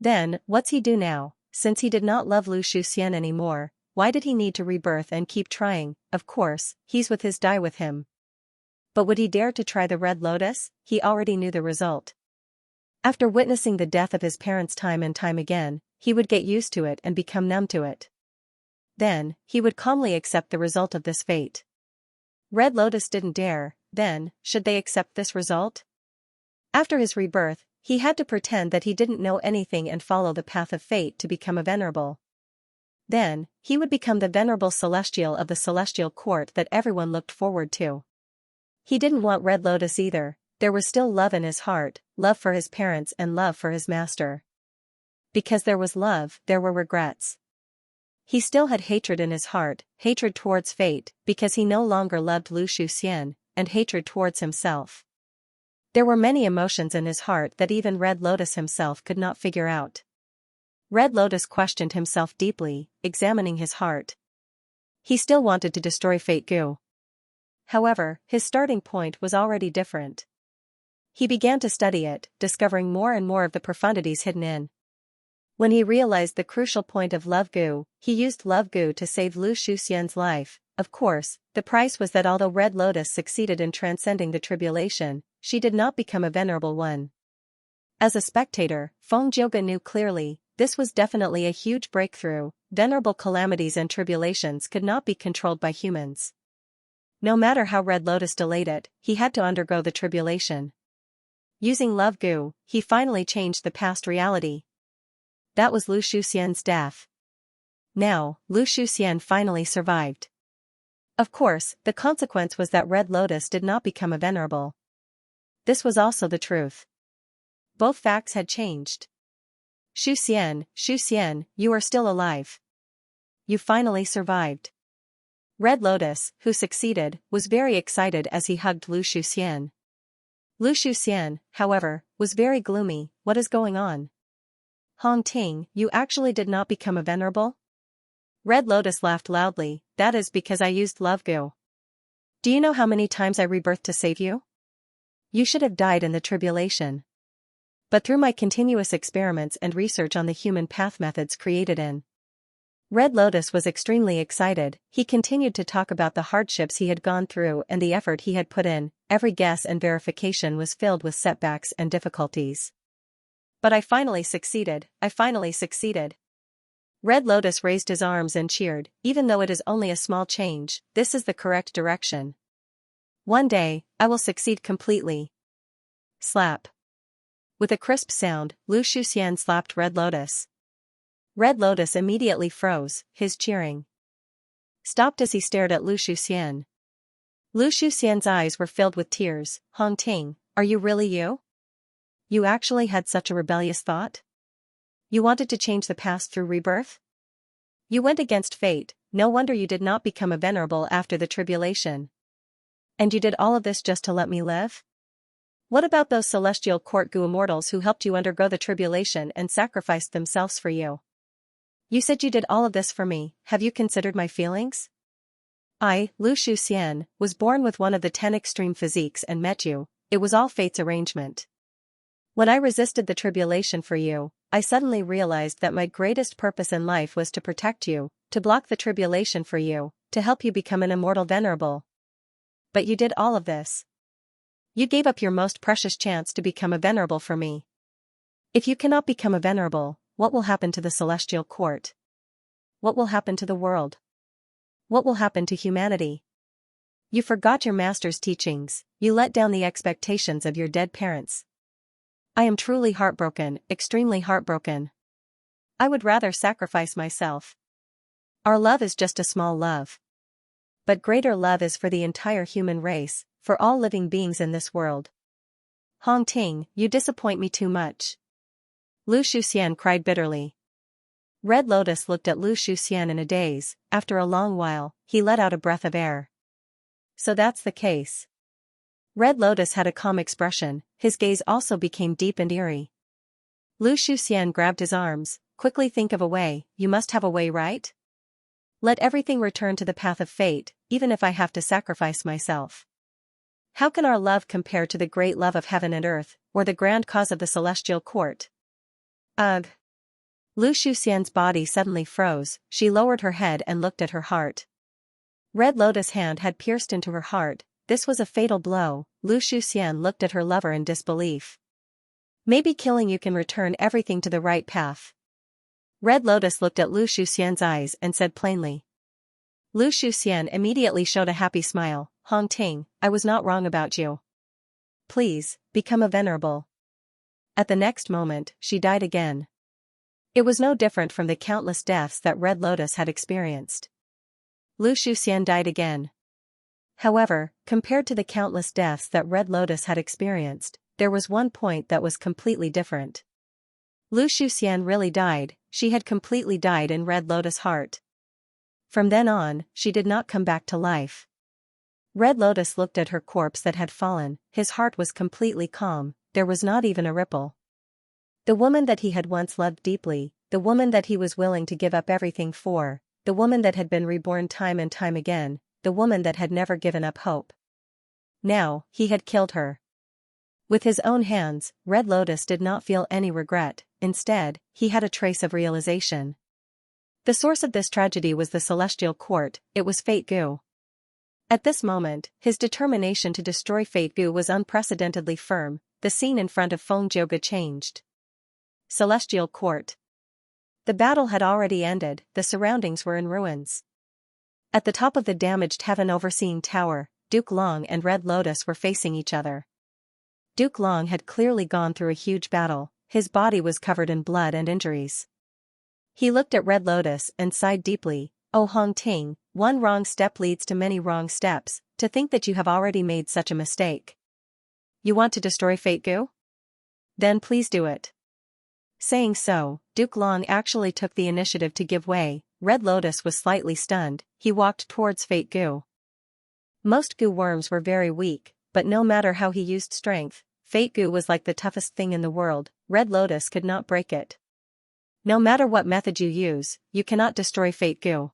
Then, what's he do now? Since he did not love Lu Shuxian anymore, why did he need to rebirth and keep trying? Of course, he's with his die with him. But would he dare to try the Red Lotus? He already knew the result. After witnessing the death of his parents time and time again, he would get used to it and become numb to it. Then, he would calmly accept the result of this fate. Red Lotus didn't dare, then, should they accept this result? After his rebirth, he had to pretend that he didn't know anything and follow the path of fate to become a venerable. Then, he would become the venerable celestial of the celestial court that everyone looked forward to. He didn't want Red Lotus either, there was still love in his heart, love for his parents and love for his master. Because there was love, there were regrets. He still had hatred in his heart, hatred towards fate, because he no longer loved Lu Shuxian, and hatred towards himself. There were many emotions in his heart that even Red Lotus himself could not figure out. Red Lotus questioned himself deeply, examining his heart. He still wanted to destroy Fate Gu. However, his starting point was already different. He began to study it, discovering more and more of the profundities hidden in. When he realized the crucial point of Love Gu, he used Love Gu to save Lu Shuxian's life. Of course, the price was that although Red Lotus succeeded in transcending the tribulation, she did not become a venerable one. As a spectator, Feng Jioge knew clearly, this was definitely a huge breakthrough. Venerable calamities and tribulations could not be controlled by humans. No matter how Red Lotus delayed it, he had to undergo the tribulation. Using Love Gu, he finally changed the past reality. That was Lu Shuxian's death. Now, Lu Shuxian finally survived. Of course, the consequence was that Red Lotus did not become a venerable. This was also the truth. Both facts had changed. Shuxian, you are still alive. You finally survived. Red Lotus, who succeeded, was very excited as he hugged Lu Shuxian. Lu Shuxian, however, was very gloomy. What is going on? Hong Ting, you actually did not become a venerable? Red Lotus laughed loudly. That is because I used Love Gu. Do you know how many times I rebirthed to save you? You should have died in the tribulation. but through my continuous experiments and research on the human path methods created in Red Lotus was extremely excited. He continued to talk about the hardships he had gone through and the effort he had put in. Every guess and verification was filled with setbacks and difficulties. But I finally succeeded. Red Lotus raised his arms and cheered. Even though it is only a small change, this is the correct direction. One day, I will succeed completely. Slap. With a crisp sound, Lu Shuxian slapped Red Lotus. Red Lotus immediately froze, his cheering stopped as he stared at Lu Shuxian. Lu Shuxian's eyes were filled with tears. Hong Ting, are you really you? You actually had such a rebellious thought? You wanted to change the past through rebirth? You went against fate, no wonder you did not become a venerable after the tribulation. And you did all of this just to let me live? What about those celestial court Gu immortals who helped you undergo the tribulation and sacrificed themselves for you? You said you did all of this for me. Have you considered my feelings? I, Lu Shuxian, was born with one of the 10 extreme physiques and met you. It was all fate's arrangement. When I resisted the tribulation for you, I suddenly realized that my greatest purpose in life was to protect you, to block the tribulation for you, to help you become an immortal venerable. But you did all of this. You gave up your most precious chance to become a venerable for me. If you cannot become a venerable, what will happen to the celestial court? What will happen to the world? What will happen to humanity? You forgot your master's teachings, you let down the expectations of your dead parents. I am truly heartbroken, extremely heartbroken. I would rather sacrifice myself. Our love is just a small love. But greater love is for the entire human race, for all living beings in this world. Hong Ting, you disappoint me too much. Lu Shuxian cried bitterly. Red Lotus looked at Lu Shuxian in a daze. After a long while, he let out a breath of air. So that's the case. Red Lotus had a calm expression, his gaze also became deep and eerie. Lu Shuxian grabbed his arms. Quickly think of a way. You must have a way, right? Let everything return to the path of fate, even if I have to sacrifice myself. How can our love compare to the great love of heaven and earth, or the grand cause of the celestial court? Ugh. Lu Shuxian's body suddenly froze. She lowered her head and looked at her heart. Red Lotus' hand had pierced into her heart. This was a fatal blow. Lu Shuxian looked at her lover in disbelief. Maybe killing you can return everything to the right path. Red Lotus looked at Lu Shuxian's eyes and said plainly. Lu Shuxian immediately showed a happy smile. Hong Ting, I was not wrong about you. Please, become a venerable. At the next moment, she died again. It was no different from the countless deaths that Red Lotus had experienced. Lu Shuxian died again. However, compared to the countless deaths that Red Lotus had experienced, there was one point that was completely different. Lu Shuxian really died. She had completely died in Red Lotus' heart. From then on, she did not come back to life. Red Lotus looked at her corpse that had fallen. His heart was completely calm, there was not even a ripple. The woman that he had once loved deeply, the woman that he was willing to give up everything for, the woman that had been reborn time and time again, the woman that had never given up hope. Now, he had killed her. With his own hands, Red Lotus did not feel any regret. Instead, he had a trace of realization. The source of this tragedy was the celestial court, it was Fate Gu. At this moment, his determination to destroy Fate Gu was unprecedentedly firm. The scene in front of Feng Jiuge changed. Celestial Court. The battle had already ended, the surroundings were in ruins. At the top of the damaged heaven overseeing tower, Duke Long and Red Lotus were facing each other. Duke Long had clearly gone through a huge battle, his body was covered in blood and injuries. He looked at Red Lotus and sighed deeply. Oh Hong Ting, one wrong step leads to many wrong steps, to think that you have already made such a mistake. You want to destroy Fate Gu? Then please do it. Saying so, Duke Long actually took the initiative to give way. Red Lotus was slightly stunned, he walked towards Fate Gu. Most Gu worms were very weak, but no matter how he used strength, Fate Gu was like the toughest thing in the world. Red Lotus could not break it. No matter what method you use, you cannot destroy Fate Gu.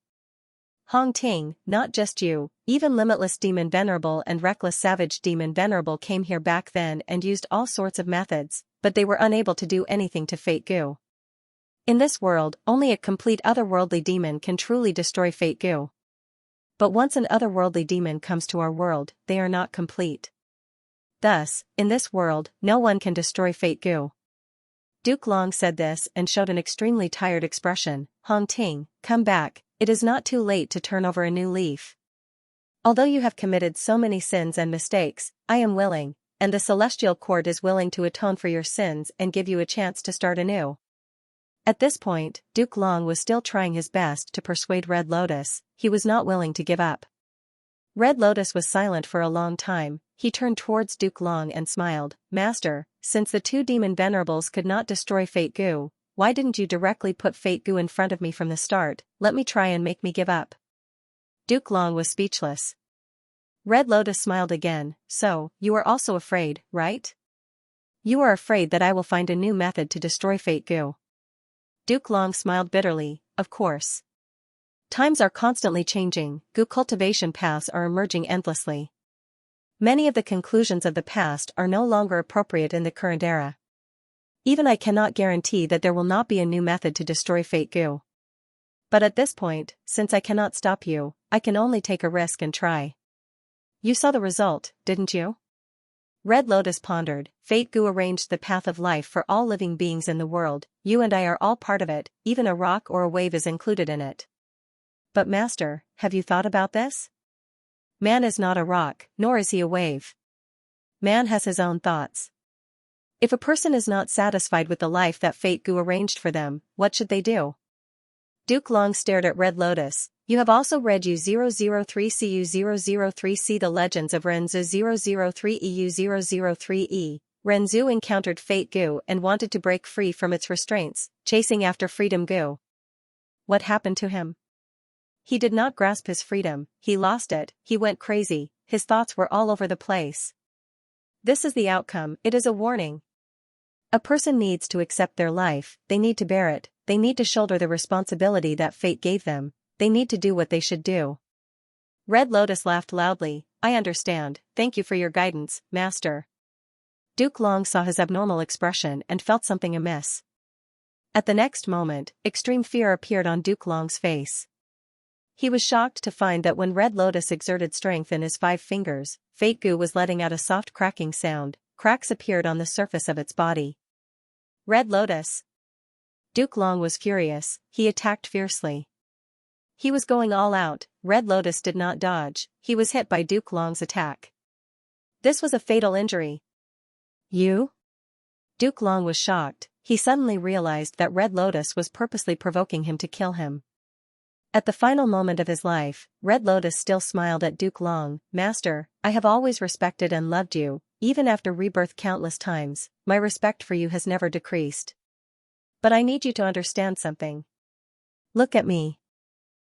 Hong Ting, not just you, even Limitless Demon Venerable and Reckless Savage Demon Venerable came here back then and used all sorts of methods, but they were unable to do anything to Fate Gu. In this world, only a complete otherworldly demon can truly destroy Fate Gu. But once an otherworldly demon comes to our world, they are not complete. Thus, in this world, no one can destroy Fate Gu. Duke Long said this and showed an extremely tired expression. Hong Ting, come back, it is not too late to turn over a new leaf. Although you have committed so many sins and mistakes, I am willing, and the Celestial Court is willing to atone for your sins and give you a chance to start anew. At this point, Duke Long was still trying his best to persuade Red Lotus. He was not willing to give up. Red Lotus was silent for a long time. He turned towards Duke Long and smiled. Master, since the two demon venerables could not destroy Fate Gu, why didn't you directly put Fate Gu in front of me from the start? Let me try and make me give up. Duke Long was speechless. Red Lotus smiled again. So, you are also afraid, right? You are afraid that I will find a new method to destroy Fate Gu. Duke Long smiled bitterly. Of course. Times are constantly changing. Gu cultivation paths are emerging endlessly. Many of the conclusions of the past are no longer appropriate in the current era. Even I cannot guarantee that there will not be a new method to destroy Fate Gu. But at this point, since I cannot stop you, I can only take a risk and try. You saw the result, didn't you? Red Lotus pondered. Fate Gu arranged the path of life for all living beings in the world. You and I are all part of it, even a rock or a wave is included in it. But Master, have you thought about this? Man is not a rock, nor is he a wave. Man has his own thoughts. If a person is not satisfied with the life that Fate Gu arranged for them, what should they do? Duke Long stared at Red Lotus. You have also read U003CU003C The Legends of Renzu 003 EU003E. Renzu encountered Fate Gu and wanted to break free from its restraints, chasing after Freedom Gu. What happened to him? He did not grasp his freedom, he lost it, he went crazy, his thoughts were all over the place. This is the outcome, it is a warning. A person needs to accept their life, they need to bear it, they need to shoulder the responsibility that fate gave them, they need to do what they should do. Red Lotus laughed loudly. I understand, thank you for your guidance, Master. Duke Long saw his abnormal expression and felt something amiss. At the next moment, extreme fear appeared on Duke Long's face. He was shocked to find that when Red Lotus exerted strength in his 5 fingers, Fate Gu was letting out a soft cracking sound. Cracks appeared on the surface of its body. Red Lotus. Duke Long was furious, he attacked fiercely. He was going all out. Red Lotus did not dodge, he was hit by Duke Long's attack. This was a fatal injury. You? Duke Long was shocked, he suddenly realized that Red Lotus was purposely provoking him to kill him. At the final moment of his life, Red Lotus still smiled at Duke Long. Master, I have always respected and loved you, even after rebirth countless times, my respect for you has never decreased. But I need you to understand something. Look at me.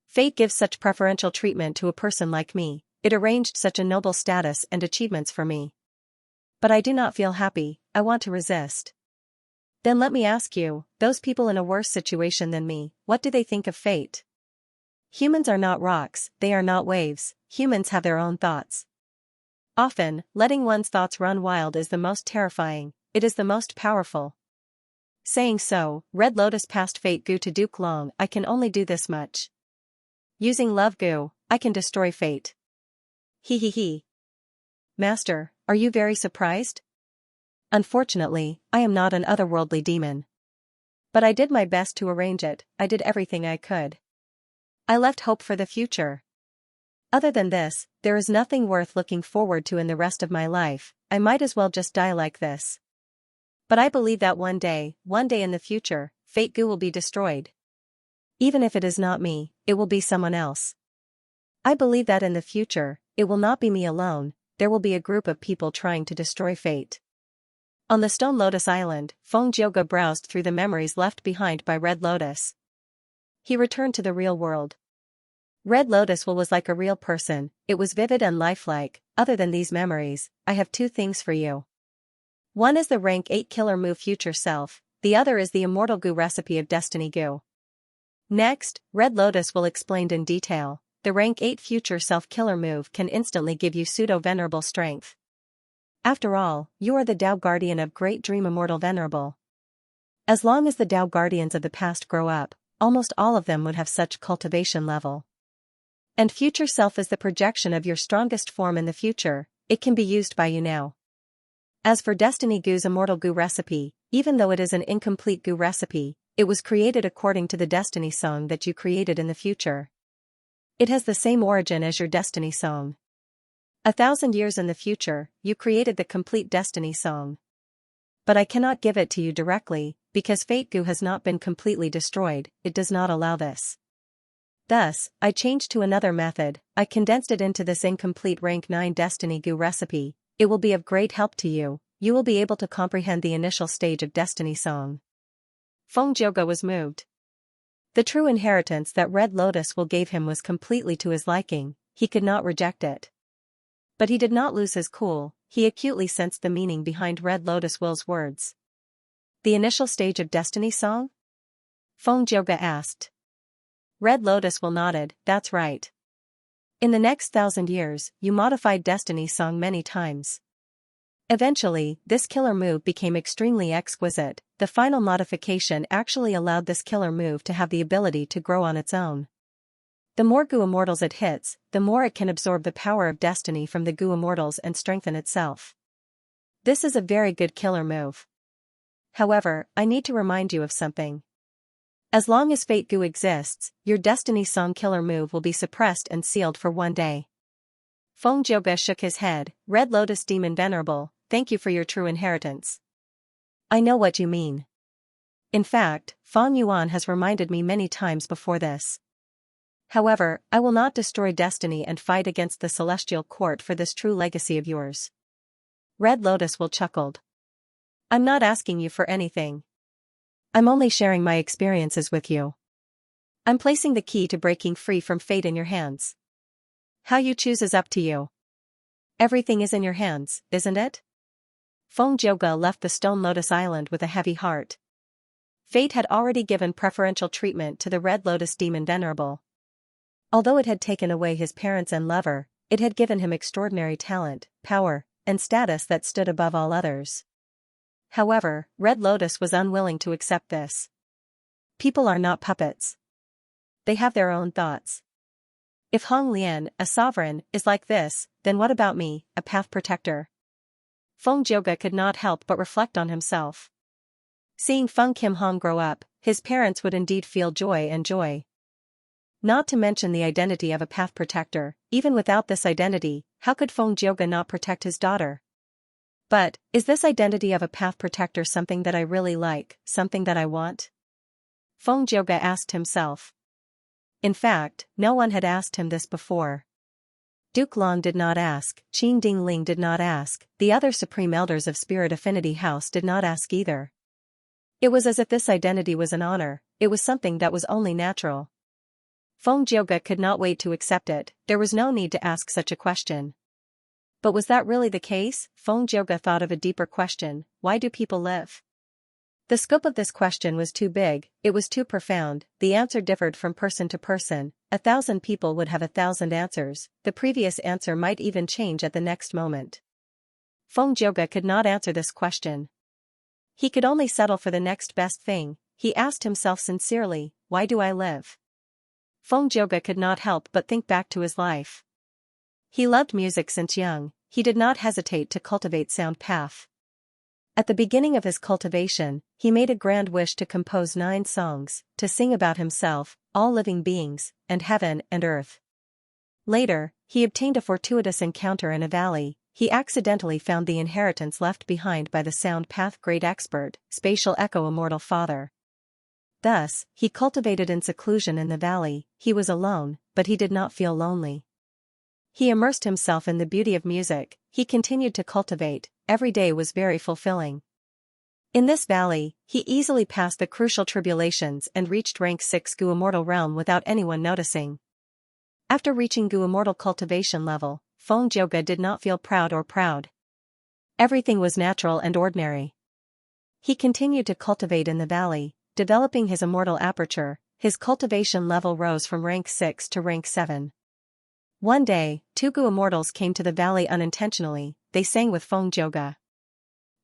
Fate gives such preferential treatment to a person like me, it arranged such a noble status and achievements for me. But I do not feel happy, I want to resist. Then let me ask you, those people in a worse situation than me, what do they think of fate? Humans are not rocks, they are not waves, humans have their own thoughts. Often, letting one's thoughts run wild is the most terrifying, it is the most powerful. Saying so, Red Lotus passed Fate Gu to Duke Long. I can only do this much. Using Love Gu, I can destroy fate. He. Master, are you very surprised? Unfortunately, I am not an otherworldly demon. But I did my best to arrange it, I did everything I could. I left hope for the future. Other than this, there is nothing worth looking forward to in the rest of my life, I might as well just die like this. But I believe that one day in the future, Fate Gu will be destroyed. Even if it is not me, it will be someone else. I believe that in the future, it will not be me alone, there will be a group of people trying to destroy fate. On the Stone Lotus Island, Feng Jioge browsed through the memories left behind by Red Lotus. He returned to the real world. Red Lotus was like a real person, it was vivid and lifelike. Other than these memories, I have 2 things for you. One is the rank 8 killer move Future Self, the other is the Immortal Gu recipe of Destiny Gu. Next, Red Lotus will explain in detail, the rank 8 Future Self killer move can instantly give you pseudo-venerable strength. After all, you are the Tao Guardian of Great Dream Immortal Venerable. As long as the Tao Guardians of the past grow up, almost all of them would have such cultivation level. And future self is the projection of your strongest form in the future, it can be used by you now. As for Destiny Gu's Immortal Gu recipe, even though it is an incomplete Gu recipe, it was created according to the Destiny Song that you created in the future. It has the same origin as your Destiny Song. 1,000 years in the future, you created the complete Destiny Song. But I cannot give it to you directly, because Fate Gu has not been completely destroyed, it does not allow this. Thus, I changed to another method, I condensed it into this incomplete rank 9 Destiny Gu recipe, it will be of great help to you, you will be able to comprehend the initial stage of Destiny Song. Feng Zhouge was moved. The true inheritance that Red Lotus will gave him was completely to his liking, he could not reject it. But he did not lose his cool, he acutely sensed the meaning behind Red Lotus Will's words. The initial stage of Destiny Song? Feng Zhouge asked. Red Lotus Will nodded, that's right. In the next 1,000 years, you modified Destiny Song many times. Eventually, this killer move became extremely exquisite, the final modification actually allowed this killer move to have the ability to grow on its own. The more Gu Immortals it hits, the more it can absorb the power of destiny from the Gu Immortals and strengthen itself. This is a very good killer move. However, I need to remind you of something. As long as Fate Gu exists, your Destiny Song killer move will be suppressed and sealed for 1 day. Feng Zhouge shook his head, Red Lotus Demon Venerable, thank you for your true inheritance. I know what you mean. In fact, Feng Yuan has reminded me many times before this. However, I will not destroy destiny and fight against the Celestial Court for this true legacy of yours. Red Lotus Will chuckled. I'm not asking you for anything. I'm only sharing my experiences with you. I'm placing the key to breaking free from fate in your hands. How you choose is up to you. Everything is in your hands, isn't it? Feng Zhouge left the Stone Lotus Island with a heavy heart. Fate had already given preferential treatment to the Red Lotus Demon Venerable. Although it had taken away his parents and lover, it had given him extraordinary talent, power, and status that stood above all others. However, Red Lotus was unwilling to accept this. People are not puppets. They have their own thoughts. If Hong Lian, a sovereign, is like this, then what about me, a path protector? Feng Zhouge could not help but reflect on himself. Seeing Feng Kim Hong grow up, his parents would indeed feel joy and joy. Not to mention the identity of a path protector, even without this identity, how could Feng Zhouge not protect his daughter? But, is this identity of a path protector something that I really like, something that I want? Feng Zhouge asked himself. In fact, no one had asked him this before. Duke Long did not ask, Qin Dingling did not ask, the other supreme elders of Spirit Affinity House did not ask either. It was as if this identity was an honor, it was something that was only natural. Feng Zhouge could not wait to accept it, there was no need to ask such a question. But was that really the case? Feng Zhouge thought of a deeper question, why do people live? The scope of this question was too big, it was too profound, the answer differed from person to person, 1,000 people would have 1,000 answers, the previous answer might even change at the next moment. Feng Zhouge could not answer this question. He could only settle for the next best thing, he asked himself sincerely, why do I live? Feng Zhouge could not help but think back to his life. He loved music since young, he did not hesitate to cultivate sound path. At the beginning of his cultivation, he made a grand wish to compose 9 songs, to sing about himself, all living beings, and heaven and earth. Later, he obtained a fortuitous encounter in a valley, he accidentally found the inheritance left behind by the sound path great expert, Spatial Echo Immortal Father. Thus, he cultivated in seclusion in the valley, he was alone, but he did not feel lonely. He immersed himself in the beauty of music, he continued to cultivate, every day was very fulfilling. In this valley, he easily passed the crucial tribulations and reached rank 6 Gu Immortal Realm without anyone noticing. After reaching Gu Immortal cultivation level, Feng Zhouge did not feel proud. Everything was natural and ordinary. He continued to cultivate in the valley, developing his immortal aperture, his cultivation level rose from rank 6 to rank 7. One day, 2 Gu Immortals came to the valley unintentionally, they sang with Feng Jioge.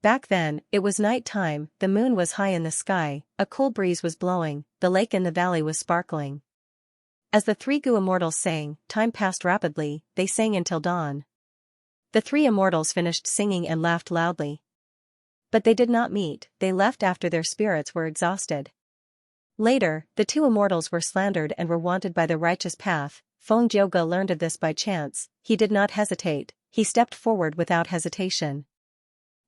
Back then, it was night time, the moon was high in the sky, a cool breeze was blowing, the lake in the valley was sparkling. As the three Gu immortals sang, time passed rapidly, they sang until dawn. The three immortals finished singing and laughed loudly. But they did not meet, they left after their spirits were exhausted. Later, the two immortals were slandered and were wanted by the righteous path. Feng Jioge learned of this by chance, he did not hesitate, he stepped forward without hesitation.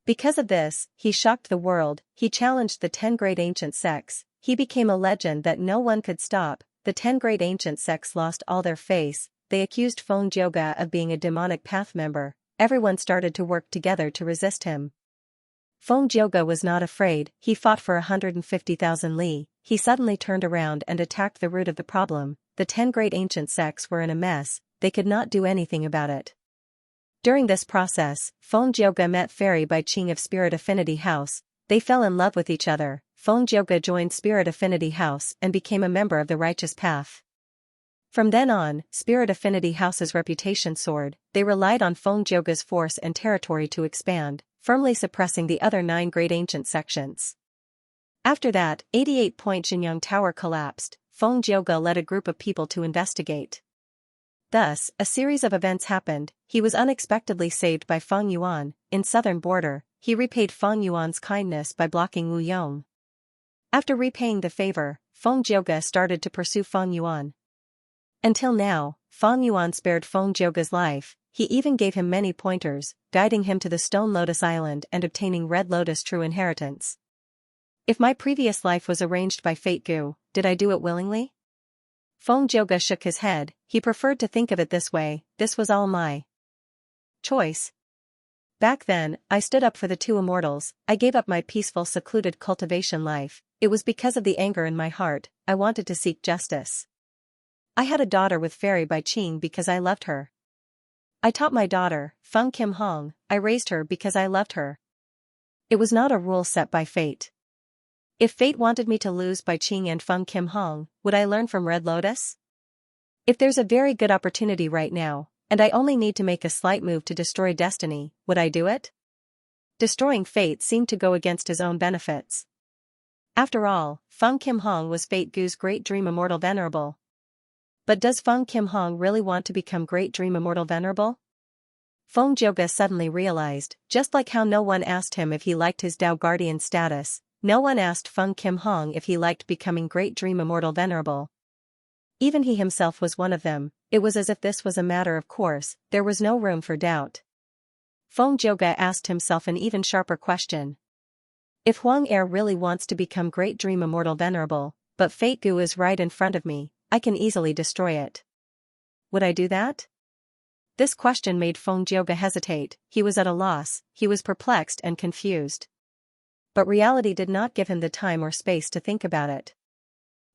Because of this, he shocked the world, he challenged the 10 great ancient sects, he became a legend that no one could stop. The 10 great ancient sects lost all their face, they accused Feng Jioge of being a demonic path member, everyone started to work together to resist him. Feng Jioge was not afraid, he fought for 150,000 li, he suddenly turned around and attacked the root of the problem. The 10 great ancient sects were in a mess, they could not do anything about it. During this process, Feng Jioge met Fairy Bai Qing of Spirit Affinity House, they fell in love with each other. Feng Jioge joined Spirit Affinity House and became a member of the righteous path. From then on, Spirit Affinity House's reputation soared, they relied on Feng Jioge's force and territory to expand, firmly suppressing the other 9 great ancient sections. After that, 88-point Xianxia Tower collapsed, Feng Jioge led a group of people to investigate. Thus, a series of events happened, he was unexpectedly saved by Feng Yuan, in southern border, he repaid Feng Yuan's kindness by blocking Wu Yong. After repaying the favor, Feng Jioge started to pursue Feng Yuan. Until now, Feng Yuan spared Feng Jioge's life, he even gave him many pointers, guiding him to the Stone Lotus Island and obtaining Red Lotus true inheritance. If my previous life was arranged by Fate Gu, did I do it willingly? Feng Jioge shook his head, he preferred to think of it this way, this was all my choice. Back then, I stood up for the two immortals, I gave up my peaceful secluded cultivation life, it was because of the anger in my heart, I wanted to seek justice. I had a daughter with Fairy Bai Qing because I loved her. I taught my daughter, Feng Kim Hong, I raised her because I loved her. It was not a rule set by fate. If fate wanted me to lose Bai Qing and Feng Kim Hong, would I learn from Red Lotus? If there's a very good opportunity right now, and I only need to make a slight move to destroy destiny, would I do it? Destroying fate seemed to go against his own benefits. After all, Feng Kim Hong was Fate Gu's Great Dream Immortal Venerable. But does Feng Kim Hong really want to become Great Dream Immortal Venerable? Feng Jioge suddenly realized, just like how no one asked him if he liked his Dao Guardian status, no one asked Feng Kim Hong if he liked becoming Great Dream Immortal Venerable. Even he himself was one of them, it was as if this was a matter of course, there was no room for doubt. Feng Jioge asked himself an even sharper question. If Huang Er really wants to become Great Dream Immortal Venerable, but Fate Gu is right in front of me, I can easily destroy it. Would I do that? This question made Feng Jioge hesitate, he was at a loss, he was perplexed and confused. But reality did not give him the time or space to think about it.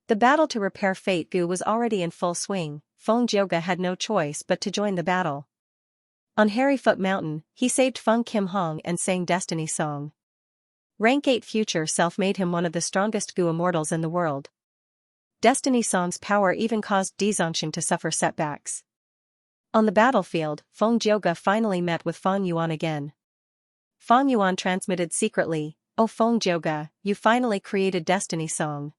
The battle to repair Fate Gu was already in full swing, Feng Jioge had no choice but to join the battle. On Harryfoot Mountain, he saved Feng Kim Hong and sang Destiny Song. Rank 8 future self made him one of the strongest Gu immortals in the world. Destiny Song's power even caused Xianxia to suffer setbacks. On the battlefield, Feng Jioge finally met with Feng Yuan again. Feng Yuan transmitted secretly, "Oh Feng Jioge, you finally created Destiny Song.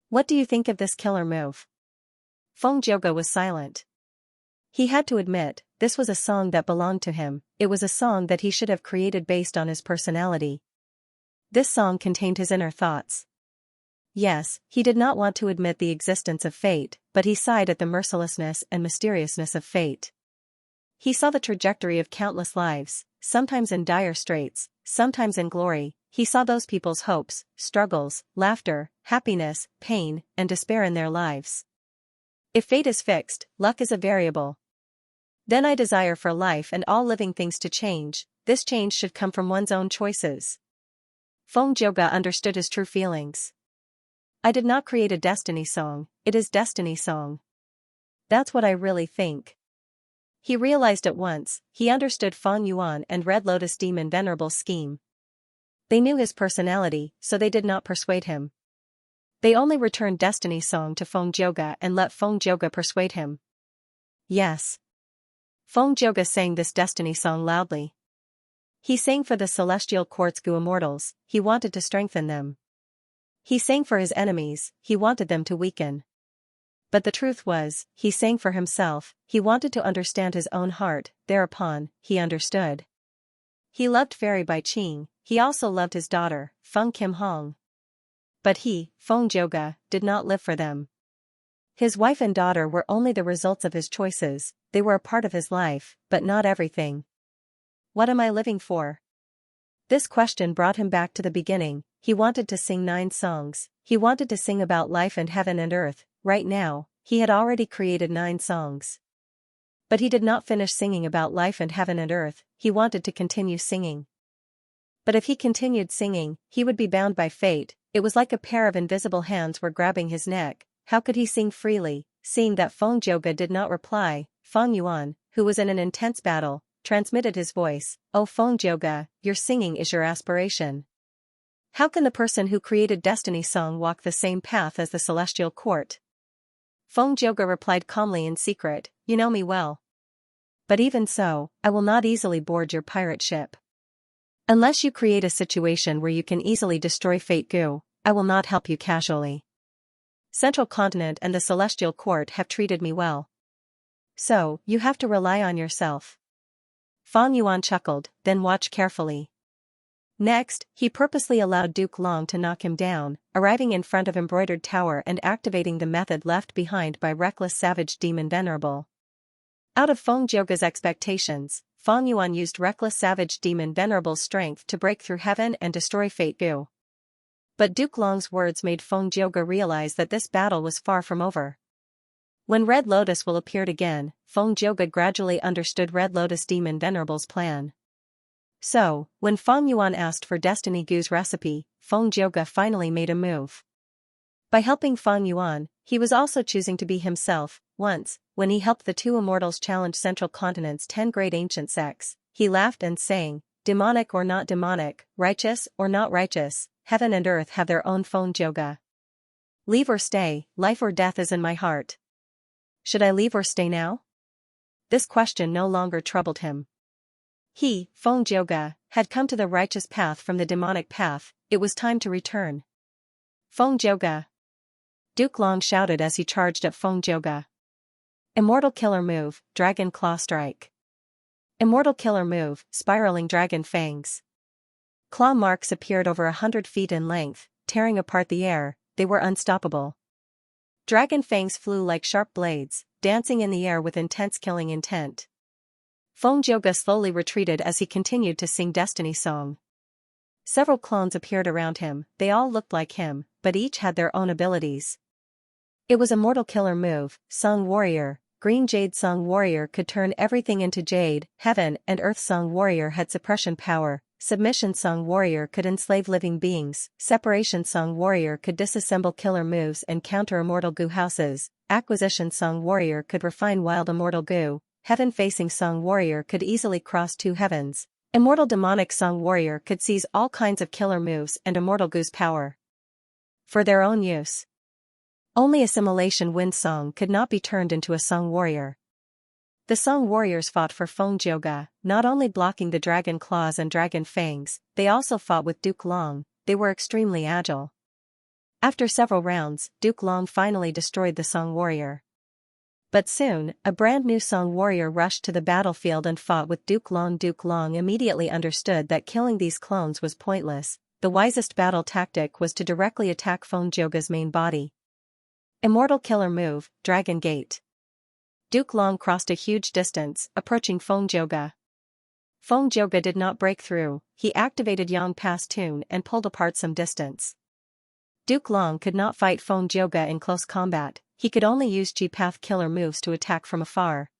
What do you think of this killer move?" Feng Jioge was silent. He had to admit, this was a song that belonged to him, it was a song that he should have created based on his personality. This song contained his inner thoughts. Yes, he did not want to admit the existence of fate, but he sighed at the mercilessness and mysteriousness of fate. He saw the trajectory of countless lives, sometimes in dire straits, sometimes in glory, he saw those people's hopes, struggles, laughter, happiness, pain, and despair in their lives. If fate is fixed, luck is a variable. Then I desire for life and all living things to change, this change should come from one's own choices. Feng Jioge understood his true feelings. I did not create a Destiny Song, it is Destiny Song. That's what I really think. He realized at once, he understood Feng Yuan and Red Lotus Demon Venerable's scheme. They knew his personality, so they did not persuade him. They only returned Destiny Song to Feng Jioge and let Feng Jioge persuade him. Yes. Feng Jioge sang this Destiny Song loudly. He sang for the celestial quartz Gu immortals, he wanted to strengthen them. He sang for his enemies, he wanted them to weaken. But the truth was, he sang for himself, he wanted to understand his own heart. Thereupon, he understood. He loved Fairy Bai Qing, he also loved his daughter, Feng Kim Hong. But he, Feng Zhouge, did not live for them. His wife and daughter were only the results of his choices, they were a part of his life, but not everything. What am I living for? This question brought him back to the beginning. He wanted to sing 9 songs, he wanted to sing about life and heaven and earth. Right now, he had already created 9 songs. But he did not finish singing about life and heaven and earth, he wanted to continue singing. But if he continued singing, he would be bound by fate. It was like a pair of invisible hands were grabbing his neck. How could he sing freely? Seeing that Feng Zhouge did not reply, Feng Yuan, who was in an intense battle, transmitted his voice. "Oh Feng Zhouge, your singing is your aspiration. How can the person who created Destiny Song walk the same path as the celestial court?" Feng Zhouge replied calmly in secret, "You know me well. But even so, I will not easily board your pirate ship. Unless you create a situation where you can easily destroy Fate Gu, I will not help you casually. Central Continent and the Celestial Court have treated me well. So, you have to rely on yourself." Feng Yuan chuckled, "Then watch carefully." Next, he purposely allowed Duke Long to knock him down, arriving in front of Embroidered Tower and activating the method left behind by Reckless Savage Demon Venerable. Out of Feng Zhouge's expectations, Feng Yuan used Reckless Savage Demon Venerable's strength to break through heaven and destroy Fate Gu. But Duke Long's words made Feng Zhouge realize that this battle was far from over. When Red Lotus will appeared again, Feng Zhouge gradually understood Red Lotus Demon Venerable's plan. So, when Feng Yuan asked for Destiny Gu's recipe, Feng Zhouge finally made a move. By helping Feng Yuan, he was also choosing to be himself. Once, when he helped the 2 immortals challenge Central Continent's 10 great ancient sects, he laughed and sang, "Demonic or not demonic, righteous or not righteous, heaven and earth have their own Feng Zhouge. Leave or stay, life or death is in my heart. Should I leave or stay now?" This question no longer troubled him. He, Feng Zhouge, had come to the righteous path from the demonic path, it was time to return. "Feng Zhouge!" Duke Long shouted as he charged at Feng Zhouge. Immortal Killer Move, Dragon Claw Strike. Immortal Killer Move, Spiraling Dragon Fangs. Claw marks appeared over 100 feet in length, tearing apart the air, they were unstoppable. Dragon fangs flew like sharp blades, dancing in the air with intense killing intent. Feng Zhouge slowly retreated as he continued to sing Destiny Song. Several clones appeared around him, they all looked like him, but each had their own abilities. It was Immortal Killer Move, Song Warrior. Green Jade Song Warrior could turn everything into jade. Heaven and Earth Song Warrior had suppression power. Submission Song Warrior could enslave living beings. Separation Song Warrior could disassemble killer moves and counter Immortal Gu houses. Acquisition Song Warrior could refine wild Immortal Gu. Heaven Facing Song Warrior could easily cross 2 heavens. Immortal Demonic Song Warrior could seize all kinds of killer moves and Immortal Gu's power for their own use. Only Assimilation Wind Song could not be turned into a Song Warrior. The Song Warriors fought for Feng Zhouge, not only blocking the dragon claws and dragon fangs, they also fought with Duke Long. They were extremely agile. After several rounds, Duke Long finally destroyed the Song Warrior. But soon, a brand new Song Warrior rushed to the battlefield and fought with Duke Long. Duke Long immediately understood that killing these clones was pointless. The wisest battle tactic was to directly attack Feng Zhouge's main body. Immortal Killer Move, Dragon Gate. Duke Long crossed a huge distance, approaching Feng Zhouge. Feng Zhouge did not break through, he activated Yang Pass Tune and pulled apart some distance. Duke Long could not fight Feng Zhouge in close combat, he could only use G-Path killer moves to attack from afar.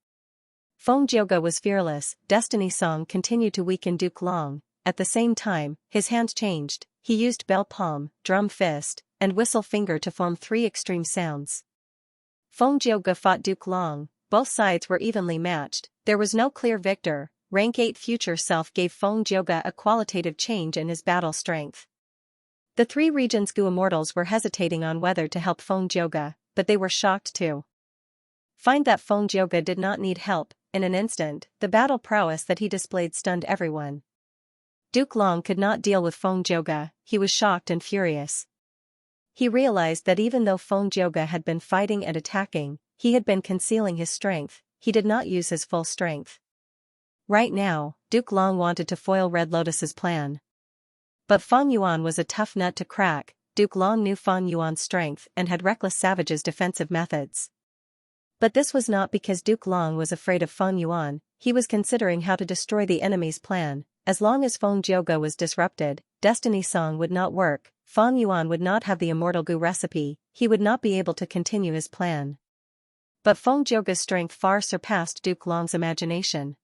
Feng Zhouge was fearless. Destiny Song continued to weaken Duke Long. At the same time, his hands changed, he used Bell Palm, Drum Fist, and Whistle Finger to form 3 extreme sounds. Feng Zhouge fought Duke Long, both sides were evenly matched, there was no clear victor. Rank 8 Future Self gave Feng Zhouge a qualitative change in his battle strength. The 3 regions Gu Immortals were hesitating on whether to help Feng Zhouge, but they were shocked to find that Feng Zhouge did not need help. In an instant, the battle prowess that he displayed stunned everyone. Duke Long could not deal with Feng Jioge. He was shocked and furious. He realized that even though Feng Jioge had been fighting and attacking, he had been concealing his strength. He did not use his full strength. Right now, Duke Long wanted to foil Red Lotus's plan. But Feng Yuan was a tough nut to crack. Duke Long knew Feng Yuan's strength and had Reckless Savage's defensive methods. But this was not because Duke Long was afraid of Feng Yuan. He was considering how to destroy the enemy's plan. As long as Feng Jioge was disrupted, Destiny Song would not work. Feng Yuan would not have the immortal goo recipe. He would not be able to continue his plan. But Feng Jioge's strength far surpassed Duke Long's imagination.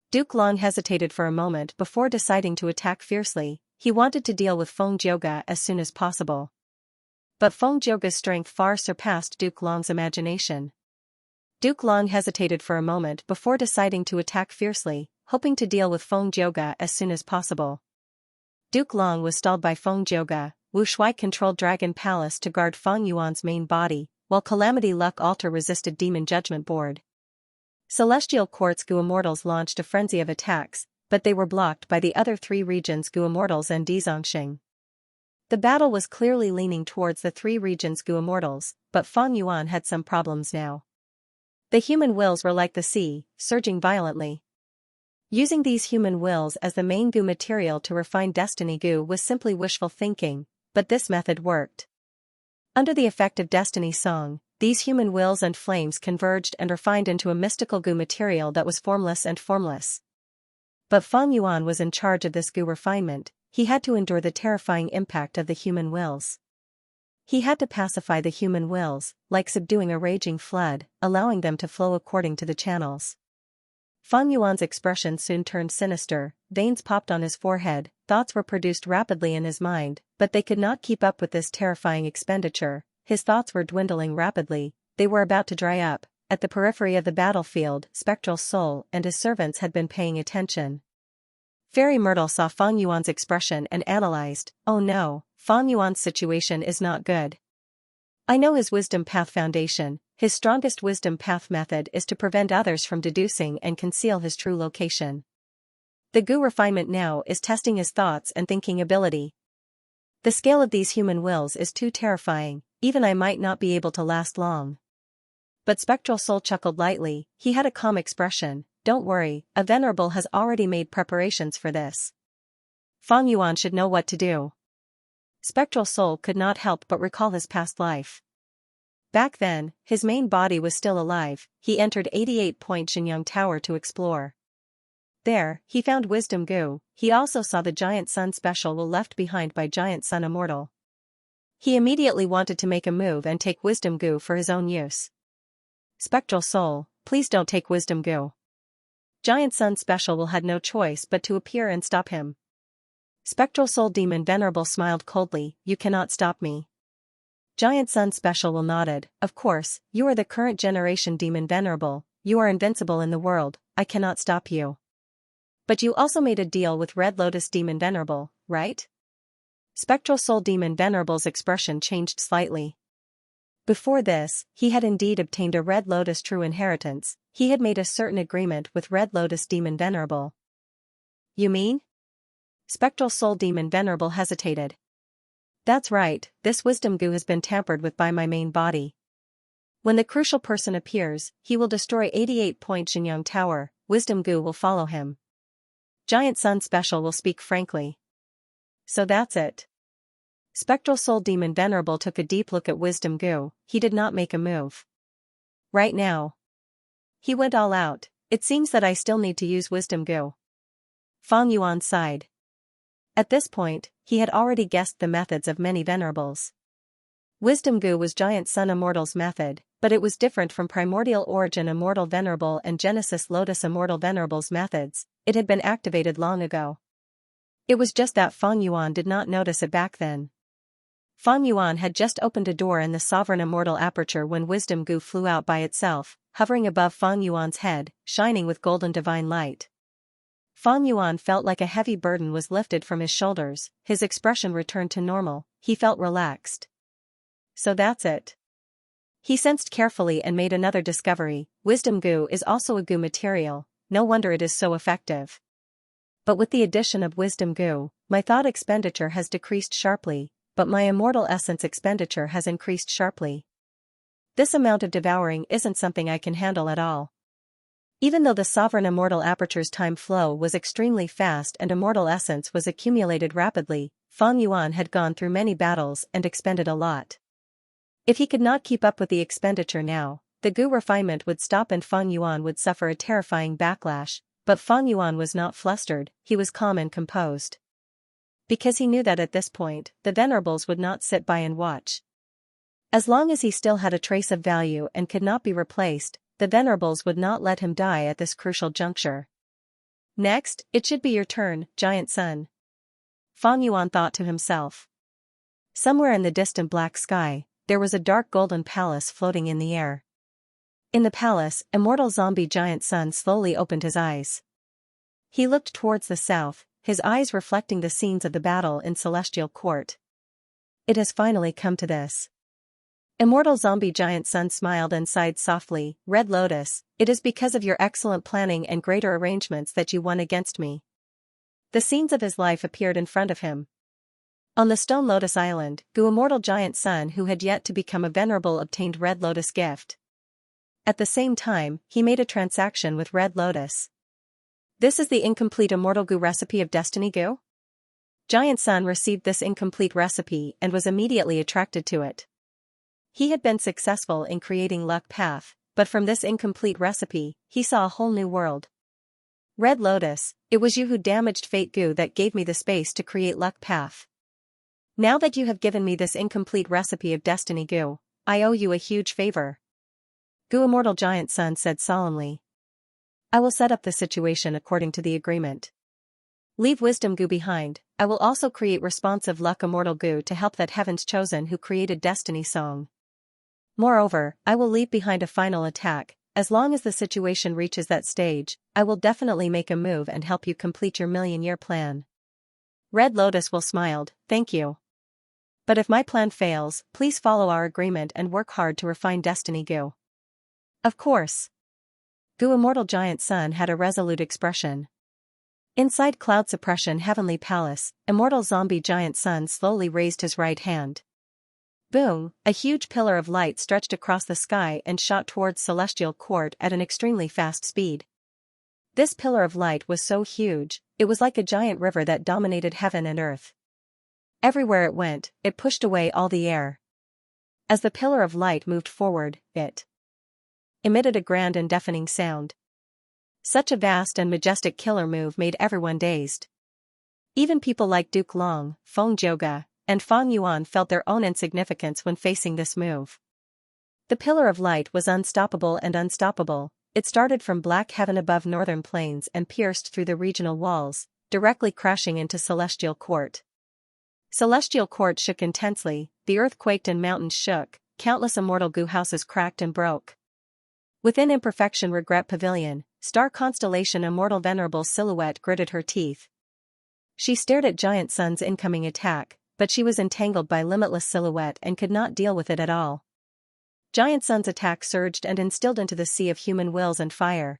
Duke Long hesitated for a moment before deciding to attack fiercely. He wanted to deal with Feng Jioge as soon as possible. But Feng Jioge's strength far surpassed Duke Long's imagination. Duke Long hesitated for a moment before deciding to attack fiercely, hoping to deal with Feng Jioge as soon as possible. Duke Long was stalled by Feng Jioge. Wu Shuai controlled Dragon Palace to guard Feng Yuan's main body, while Calamity Luck Altar resisted Demon Judgment Board. Celestial Quartz Goo Immortals launched a frenzy of attacks, but they were blocked by the other three regions' Goo Immortals and Dizongxing. The battle was clearly leaning towards the three regions' Goo Immortals, but Feng Yuan had some problems now. The human wills were like the sea, surging violently. Using these human wills as the main goo material to refine Destiny Goo was simply wishful thinking, but this method worked. Under the effect of Destiny Song, these human wills and flames converged and refined into a mystical goo material that was formless and formless. But Feng Yuan was in charge of this goo refinement. He had to endure the terrifying impact of the human wills. He had to pacify the human wills, like subduing a raging flood, allowing them to flow according to the channels. Feng Yuan's expression soon turned sinister, veins popped on his forehead, thoughts were produced rapidly in his mind, but they could not keep up with this terrifying expenditure. His thoughts were dwindling rapidly, they were about to dry up. At the periphery of the battlefield, Spectral Soul and his servants had been paying attention. Fairy Myrtle saw Feng Yuan's expression and analyzed, "Oh no, Feng Yuan's situation is not good. I know his wisdom path foundation. His strongest wisdom path method is to prevent others from deducing and conceal his true location. The goo refinement now is testing his thoughts and thinking ability. The scale of these human wills is too terrifying, even I might not be able to last long." But Spectral Soul chuckled lightly. He had a calm expression. "Don't worry, a venerable has already made preparations for this. Feng Yuan should know what to do." Spectral Soul could not help but recall his past life. Back then, his main body was still alive. He entered 88-point Xianxia Tower to explore. There, he found Wisdom Goo. He also saw the Giant Sun Special will left behind by Giant Sun Immortal. He immediately wanted to make a move and take Wisdom Goo for his own use. "Spectral Soul, please don't take Wisdom Goo." Giant Sun Special will had no choice but to appear and stop him. Spectral Soul Demon Venerable smiled coldly, "You cannot stop me." Giant Sun Special will nodded, "Of course, you are the current generation Demon Venerable, you are invincible in the world, I cannot stop you. But you also made a deal with Red Lotus Demon Venerable, right?" Spectral Soul Demon Venerable's expression changed slightly. Before this, he had indeed obtained a Red Lotus true inheritance. He had made a certain agreement with Red Lotus Demon Venerable. "You mean?" Spectral Soul Demon Venerable hesitated. "That's right, this Wisdom Goo has been tampered with by my main body. When the crucial person appears, he will destroy 88-point Xianxia Tower. Wisdom Goo will follow him. Giant Sun Special will speak frankly." "So that's it." Spectral Soul Demon Venerable took a deep look at Wisdom Goo. He did not make a move. "Right now. He went all out. It seems that I still need to use Wisdom Goo." Feng Yuan sighed. At this point, he had already guessed the methods of many venerables. Wisdom Goo was Giant Sun Immortal's method, but it was different from Primordial Origin Immortal Venerable and Genesis Lotus Immortal Venerable's methods. It had been activated long ago. It was just that Feng Yuan did not notice it back then. Feng Yuan had just opened a door in the Sovereign Immortal Aperture when Wisdom Goo flew out by itself, hovering above Feng Yuan's head, shining with golden divine light. Feng Yuan felt like a heavy burden was lifted from his shoulders, his expression returned to normal, he felt relaxed. "So that's it." He sensed carefully and made another discovery. Wisdom Goo is also a goo material, no wonder it is so effective. But with the addition of wisdom goo, my thought expenditure has decreased sharply, but my immortal essence expenditure has increased sharply. This amount of devouring isn't something I can handle at all. Even though the sovereign immortal aperture's time flow was extremely fast and immortal essence was accumulated rapidly, Fang Yuan had gone through many battles and expended a lot. If he could not keep up with the expenditure now, the goo refinement would stop and Fang Yuan would suffer a terrifying backlash, but Fang Yuan was not flustered, he was calm and composed. Because he knew that at this point, the venerables would not sit by and watch. As long as he still had a trace of value and could not be replaced, the venerables would not let him die at this crucial juncture. Next, it should be your turn, giant son. Fang Yuan thought to himself. Somewhere in the distant black sky, there was a dark golden palace floating in the air. In the palace, immortal zombie giant son slowly opened his eyes. He looked towards the south, his eyes reflecting the scenes of the battle in Celestial Court. It has finally come to this. Immortal zombie giant son smiled and sighed softly, Red Lotus, it is because of your excellent planning and greater arrangements that you won against me. The scenes of his life appeared in front of him. On the Stone Lotus Island, Gu immortal giant son who had yet to become a venerable obtained Red Lotus gift. At the same time, he made a transaction with Red Lotus. This is the incomplete immortal goo recipe of destiny goo? Giant son received this incomplete recipe and was immediately attracted to it. He had been successful in creating luck path, but from this incomplete recipe, he saw a whole new world. Red Lotus, it was you who damaged fate goo that gave me the space to create luck path. Now that you have given me this incomplete recipe of destiny goo, I owe you a huge favor. Gu immortal giant son said solemnly. I will set up the situation according to the agreement. Leave wisdom goo behind, I will also create responsive luck immortal goo to help that heaven's chosen who created destiny song. Moreover, I will leave behind a final attack, as long as the situation reaches that stage, I will definitely make a move and help you complete your million-year plan. Red Lotus will smiled, thank you. But if my plan fails, please follow our agreement and work hard to refine destiny goo. Of course. Gu immortal giant son had a resolute expression. Inside Cloud Suppression Heavenly Palace, immortal zombie giant son slowly raised his right hand. Boom, a huge pillar of light stretched across the sky and shot towards Celestial Court at an extremely fast speed. This pillar of light was so huge, it was like a giant river that dominated heaven and earth. Everywhere it went, it pushed away all the air. As the pillar of light moved forward, it emitted a grand and deafening sound. Such a vast and majestic killer move made everyone dazed. Even people like Duke Long, Feng Jioge, and Fang Yuan felt their own insignificance when facing this move. The pillar of light was unstoppable and unstoppable. It started from black heaven above northern plains and pierced through the regional walls, directly crashing into Celestial Court. Celestial Court shook intensely, the earth quaked and mountains shook, countless immortal goo houses cracked and broke. Within Imperfection Regret Pavilion, star constellation immortal venerable silhouette gritted her teeth. She stared at giant son's incoming attack, but she was entangled by limitless silhouette and could not deal with it at all. Giant son's attack surged and instilled into the sea of human wills and fire.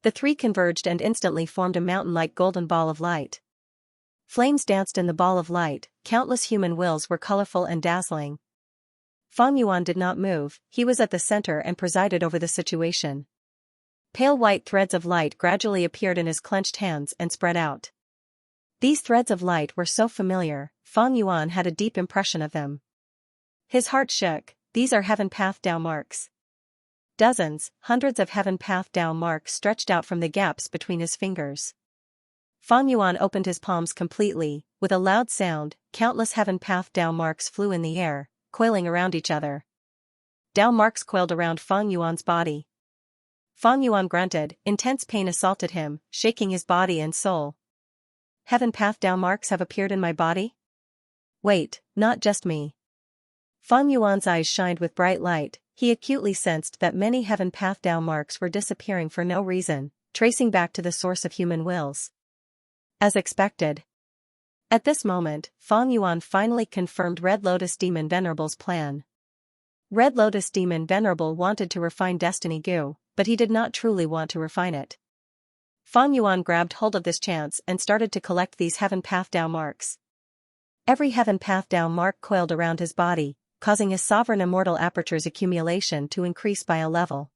The three converged and instantly formed a mountain-like golden ball of light. Flames danced in the ball of light, countless human wills were colorful and dazzling. Fang Yuan did not move, he was at the center and presided over the situation. Pale white threads of light gradually appeared in his clenched hands and spread out. These threads of light were so familiar, Fang Yuan had a deep impression of them. His heart shook, these are Heaven Path Dao marks. Dozens, hundreds of Heaven Path Dao marks stretched out from the gaps between his fingers. Fang Yuan opened his palms completely, with a loud sound, countless Heaven Path Dao marks flew in the air, coiling around each other. Dao marks coiled around Fang Yuan's body. Fang Yuan grunted, intense pain assaulted him, shaking his body and soul. Heaven Path Dao marks have appeared in my body? Wait, not just me. Fang Yuan's eyes shined with bright light, he acutely sensed that many Heaven Path Dao marks were disappearing for no reason, tracing back to the source of human wills. As expected. At this moment, Fang Yuan finally confirmed Red Lotus Demon Venerable's plan. Red Lotus Demon Venerable wanted to refine Destiny Goo, but he did not truly want to refine it. Fang Yuan grabbed hold of this chance and started to collect these Heaven Path Dao marks. Every Heaven Path Dao mark coiled around his body, causing his sovereign immortal aperture's accumulation to increase by a level.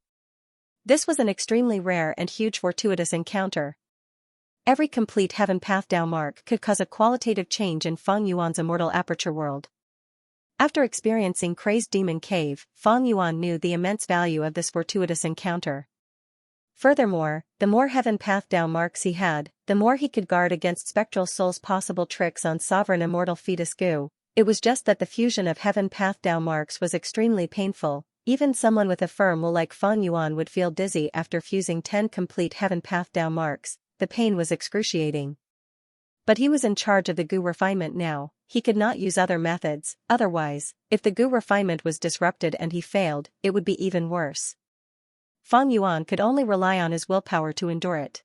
This was an extremely rare and huge fortuitous encounter. Every complete Heaven Path Dao mark could cause a qualitative change in Fang Yuan's immortal aperture world. After experiencing Crazed Demon Cave, Fang Yuan knew the immense value of this fortuitous encounter. Furthermore, the more Heaven Path Dao marks he had, the more he could guard against Spectral Soul's possible tricks on sovereign immortal fetus Gu. It was just that the fusion of Heaven Path Dao marks was extremely painful. Even someone with a firm will like Fang Yuan would feel dizzy after fusing 10 complete Heaven Path Dao marks. The pain was excruciating. But he was in charge of the Gu refinement now. He could not use other methods, otherwise, if the Gu refinement was disrupted and he failed, it would be even worse. Fang Yuan could only rely on his willpower to endure it.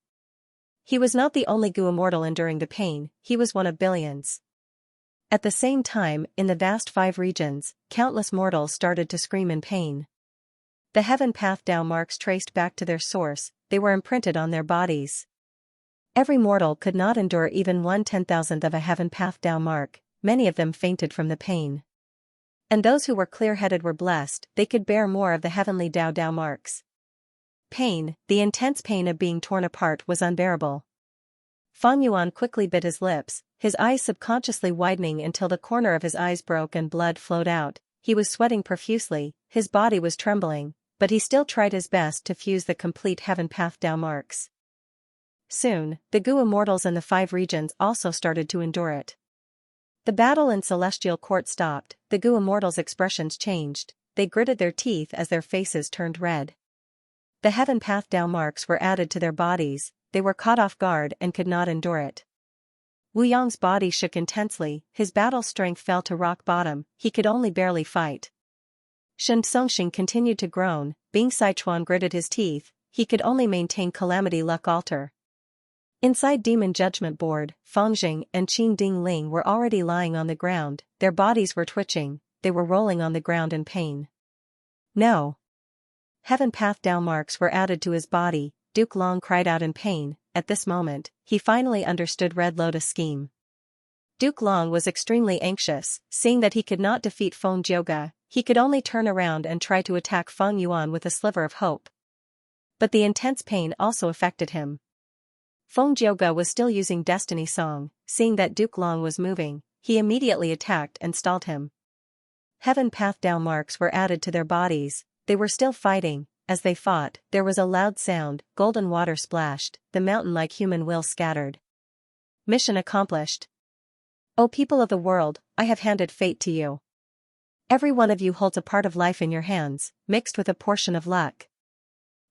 He was not the only Gu immortal enduring the pain, he was one of billions. At the same time, in the vast 5 regions, countless mortals started to scream in pain. The Heaven Path Dao marks traced back to their source, they were imprinted on their bodies. Every mortal could not endure even 1/10,000th of a Heaven Path Dao mark, many of them fainted from the pain. And those who were clear-headed were blessed, they could bear more of the heavenly Dao marks. Pain, the intense pain of being torn apart was unbearable. Fang Yuan quickly bit his lips, his eyes subconsciously widening until the corner of his eyes broke and blood flowed out. He was sweating profusely, his body was trembling, but he still tried his best to fuse the complete Heaven Path Dao marks. Soon, the Gu immortals in the 5 regions also started to endure it. The battle in Celestial Court stopped, the Gu immortals' expressions changed, they gritted their teeth as their faces turned red. The Heaven Path Dao marks were added to their bodies, they were caught off guard and could not endure it. Wu Yang's body shook intensely, his battle strength fell to rock bottom, he could only barely fight. Shen Songxing continued to groan, Bing Sichuan gritted his teeth, he could only maintain Calamity Luck Altar. Inside Demon Judgment Board, Fangjing and Qing Ding Ling were already lying on the ground, their bodies were twitching, they were rolling on the ground in pain. No. Heaven Path Dao marks were added to his body, Duke Long cried out in pain. At this moment, he finally understood Red Lotus' scheme. Duke Long was extremely anxious, seeing that he could not defeat Feng Jioge, he could only turn around and try to attack Fang Yuan with a sliver of hope. But the intense pain also affected him. Feng Jioge was still using Destiny Song, seeing that Duke Long was moving, he immediately attacked and stalled him. Heaven Path Dao marks were added to their bodies, they were still fighting. As they fought, there was a loud sound, golden water splashed, the mountain-like human will scattered. Mission accomplished. O people of the world, I have handed fate to you. Every one of you holds a part of life in your hands, mixed with a portion of luck.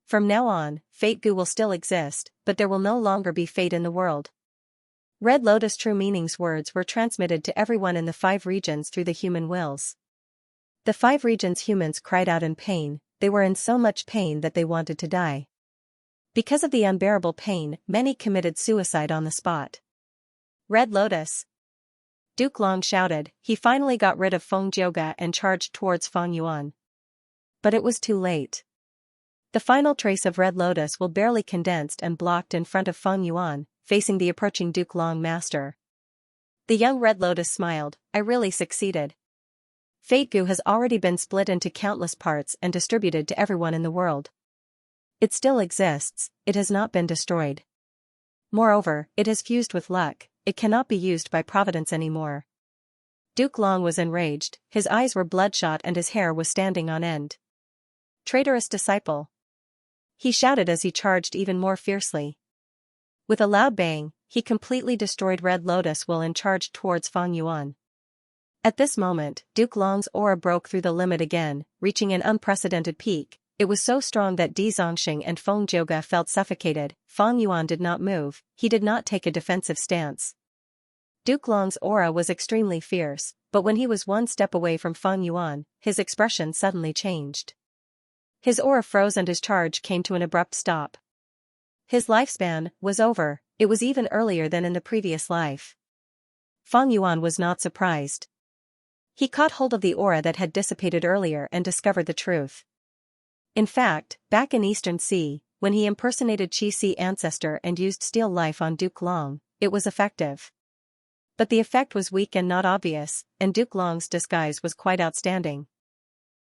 From now on, Fate Gu will still exist, but there will no longer be fate in the world. Red Lotus True Meaning's words were transmitted to everyone in the 5 regions through the human wills. The 5 regions' humans cried out in pain, they were in so much pain that they wanted to die. Because of the unbearable pain, many committed suicide on the spot. Red Lotus! Duke Long shouted, he finally got rid of Feng Jioge and charged towards Fang Yuan. But it was too late. The final trace of Red Lotus will barely condensed and blocked in front of Fang Yuan, facing the approaching Duke Long master. The young Red Lotus smiled, I really succeeded. Fate Gu has already been split into countless parts and distributed to everyone in the world. It still exists, it has not been destroyed. Moreover, it has fused with luck, it cannot be used by providence anymore. Duke Long was enraged, his eyes were bloodshot and his hair was standing on end. Traitorous disciple! He shouted as he charged even more fiercely. With a loud bang, he completely destroyed Red Lotus will and charged towards Fang Yuan. At this moment, Duke Long's aura broke through the limit again, reaching an unprecedented peak. It was so strong that Di Zongxing and Feng Jioge felt suffocated. Fang Yuan did not move, he did not take a defensive stance. Duke Long's aura was extremely fierce, but when he was one step away from Fang Yuan, his expression suddenly changed. His aura froze and his charge came to an abrupt stop. His lifespan was over, it was even earlier than in the previous life. Fang Yuan was not surprised. He caught hold of the aura that had dissipated earlier and discovered the truth. In fact, back in Eastern Sea, when he impersonated Qi ancestor and used Steel Life on Duke Long, it was effective. But the effect was weak and not obvious, and Duke Long's disguise was quite outstanding.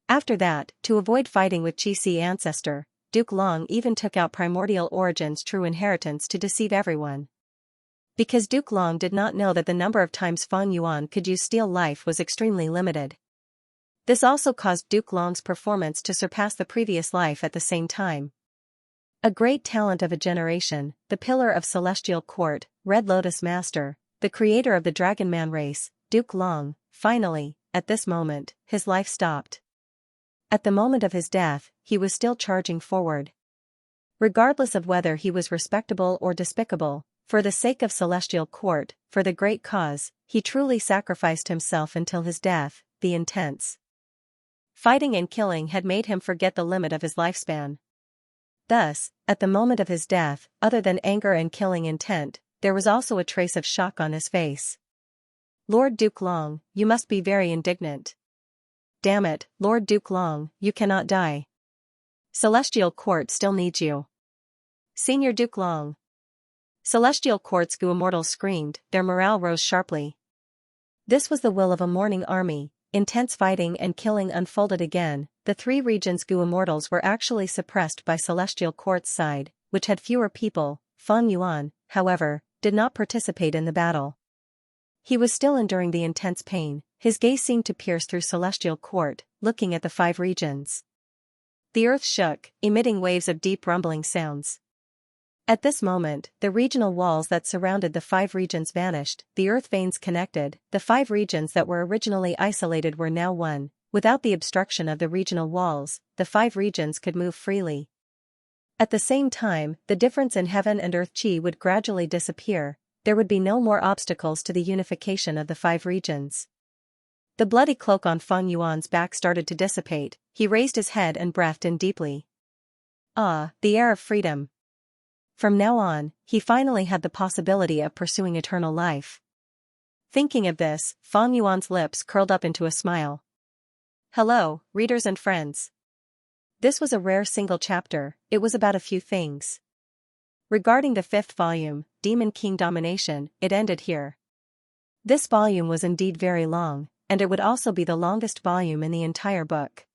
After that, to avoid fighting with Qi ancestor, Duke Long even took out Primordial Origin's true inheritance to deceive everyone. Because Duke Long did not know that the number of times Feng Yuan could use Steel Life was extremely limited. This also caused Duke Long's performance to surpass the previous life at the same time. A great talent of a generation, the pillar of Celestial Court, Red Lotus Master, the creator of the Dragon Man race, Duke Long, finally, at this moment, his life stopped. At the moment of his death, he was still charging forward. Regardless of whether he was respectable or despicable, for the sake of Celestial Court, for the great cause, he truly sacrificed himself until his death. The intense fighting and killing had made him forget the limit of his lifespan. Thus, at the moment of his death, other than anger and killing intent, there was also a trace of shock on his face. Lord Duke Long, you must be very indignant. Damn it, Lord Duke Long, you cannot die. Celestial Court still needs you. Senior Duke Long. Celestial Court's Gu Immortals screamed, their morale rose sharply. This was the will of a mourning army. Intense fighting and killing unfolded again. The three regions Gu Immortals were actually suppressed by Celestial Court's side, which had fewer people. Feng Yuan, however, did not participate in the battle. He was still enduring the intense pain. His gaze seemed to pierce through Celestial Court, looking at the five regions. The earth shook, emitting waves of deep rumbling sounds. At this moment, the regional walls that surrounded the five regions vanished, the earth veins connected, the five regions that were originally isolated were now one. Without the obstruction of the regional walls, the five regions could move freely. At the same time, the difference in heaven and earth chi would gradually disappear. There would be no more obstacles to the unification of the five regions. The bloody cloak on Feng Yuan's back started to dissipate. He raised his head and breathed in deeply. Ah, the air of freedom. From now on, he finally had the possibility of pursuing eternal life. Thinking of this, Feng Yuan's lips curled up into a smile. Hello, readers and friends. This was a rare single chapter. It was about a few things. Regarding the fifth volume, Demon King Domination, it ended here. This volume was indeed very long, and it would also be the longest volume in the entire book.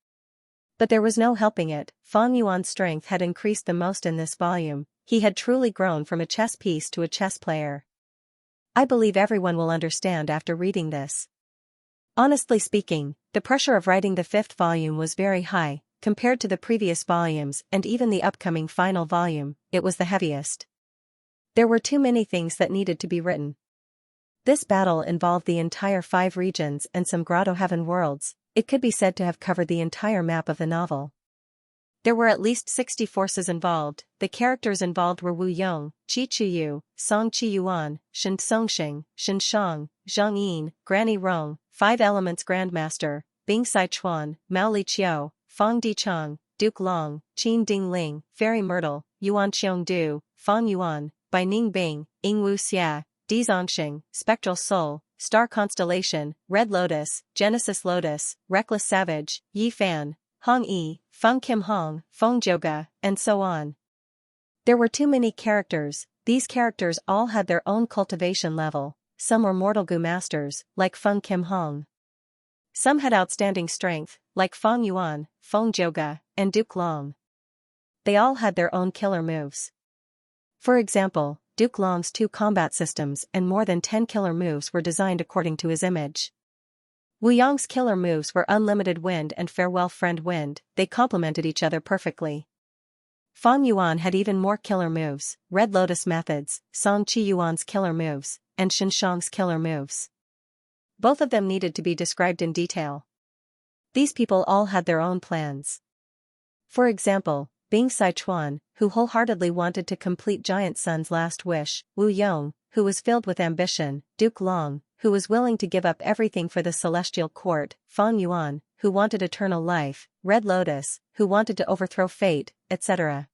But there was no helping it. Feng Yuan's strength had increased the most in this volume. He had truly grown from a chess piece to a chess player. I believe everyone will understand after reading this. Honestly speaking, the pressure of writing the fifth volume was very high, compared to the previous volumes and even the upcoming final volume, it was the heaviest. There were too many things that needed to be written. This battle involved the entire five regions and some Grotto Heaven worlds. It could be said to have covered the entire map of the novel. There were at least 60 forces involved. The characters involved were Wu Yong, Qi Chuyu, Song Qi Yuan, Shen Songxing, Shen Shang, Zhang Yin, Granny Rong, Five Elements Grandmaster, Bing Sai Chuan, Mao Li Qiu, Fang Di Chang, Duke Long, Qin Ding Ling, Fairy Myrtle, Yuan Qiong Du, Fang Yuan, Bai Ning Bing, Ying Wu Xia, Di Zongxing, Spectral Soul, Star Constellation, Red Lotus, Genesis Lotus, Reckless Savage, Yi Fan, Hong Yi, Feng Kim Hong, Feng Joga, and so on. There were too many characters. These characters all had their own cultivation level. Some were mortal Gu masters, like Feng Kim Hong. Some had outstanding strength, like Feng Yuan, Feng Joga, and Duke Long. They all had their own killer moves. For example, Duke Long's 2 combat systems and more than 10 killer moves were designed according to his image. Wu Yong's killer moves were Unlimited Wind and Farewell Friend Wind. They complemented each other perfectly. Feng Yuan had even more killer moves, Red Lotus methods, Song Qi Yuan's killer moves, and Shen Shang's killer moves. Both of them needed to be described in detail. These people all had their own plans. For example, Bing Sai Chuan, who wholeheartedly wanted to complete Giant Sun's last wish, Wu Yong, who was filled with ambition, Duke Long, who was willing to give up everything for the Celestial Court, Feng Yuan, who wanted eternal life, Red Lotus, who wanted to overthrow fate, etc.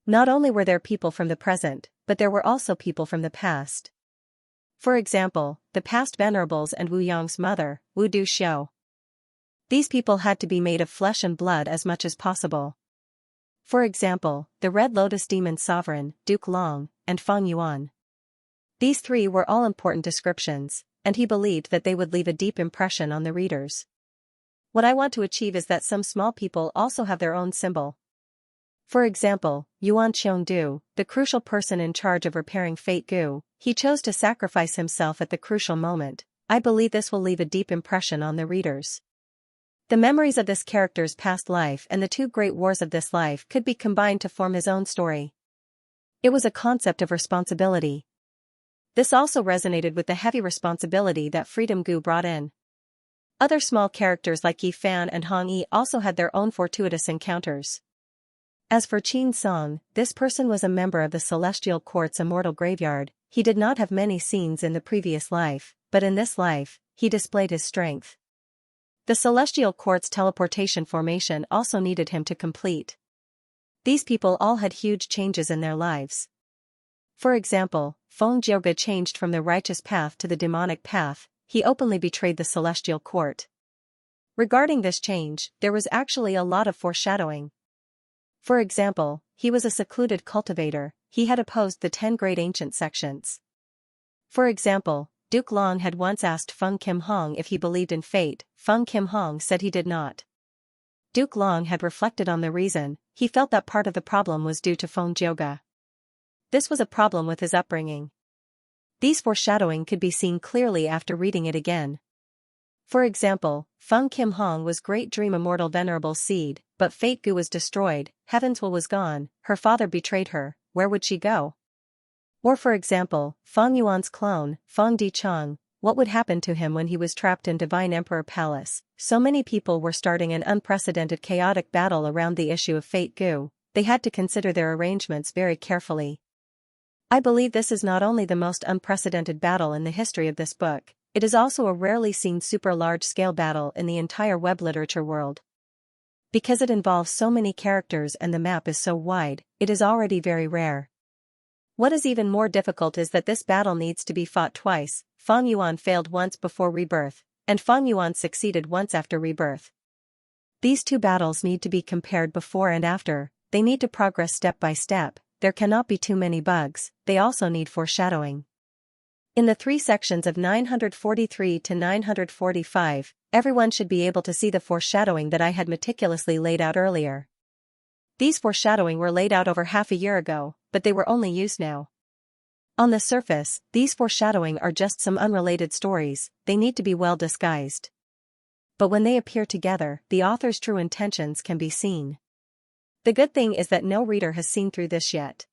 Not only were there people from the present, but there were also people from the past. For example, the past venerables and Wu Yong's mother, Wu Du Xiu. These people had to be made of flesh and blood as much as possible. For example, the Red Lotus Demon Sovereign, Duke Long, and Feng Yuan. These three were all important descriptions, and he believed that they would leave a deep impression on the readers. What I want to achieve is that some small people also have their own symbol. For example, Yuan Qiongdu, the crucial person in charge of repairing Fate Gu, he chose to sacrifice himself at the crucial moment. I believe this will leave a deep impression on the readers. The memories of this character's past life and the two great wars of this life could be combined to form his own story. It was a concept of responsibility. This also resonated with the heavy responsibility that Freedom Gu brought in. Other small characters like Yi Fan and Hong Yi also had their own fortuitous encounters. As for Qin Song, this person was a member of the Celestial Court's immortal graveyard. He did not have many scenes in the previous life, but in this life, he displayed his strength. The Celestial Court's teleportation formation also needed him to complete. These people all had huge changes in their lives. For example, Feng Jioge changed from the righteous path to the demonic path. He openly betrayed the Celestial Court. Regarding this change, there was actually a lot of foreshadowing. For example, he was a secluded cultivator. He had opposed the 10 great ancient sections. For example, Duke Long had once asked Feng Kim Hong if he believed in fate. Feng Kim Hong said he did not. Duke Long had reflected on the reason. He felt that part of the problem was due to Feng Jioge. This was a problem with his upbringing. These foreshadowing could be seen clearly after reading it again. For example, Feng Kim Hong was Great Dream Immortal Venerable Seed, but Fate Gu was destroyed, Heaven's Will was gone, her father betrayed her, where would she go? Or for example, Feng Yuan's clone, Feng Dichang, what would happen to him when he was trapped in Divine Emperor Palace? So many people were starting an unprecedented chaotic battle around the issue of Fate Gu. They had to consider their arrangements very carefully. I believe this is not only the most unprecedented battle in the history of this book, it is also a rarely seen super large-scale battle in the entire web literature world. Because it involves so many characters and the map is so wide, it is already very rare. What is even more difficult is that this battle needs to be fought twice. Feng Yuan failed once before rebirth, and Feng Yuan succeeded once after rebirth. These two battles need to be compared before and after. They need to progress step by step. There cannot be too many bugs. They also need foreshadowing. In the 3 sections of 943 to 945, everyone should be able to see the foreshadowing that I had meticulously laid out earlier. These foreshadowing were laid out over half a year ago, but they were only used now. On the surface, these foreshadowing are just some unrelated stories. They need to be well disguised. But when they appear together, the author's true intentions can be seen. The good thing is that no reader has seen through this yet.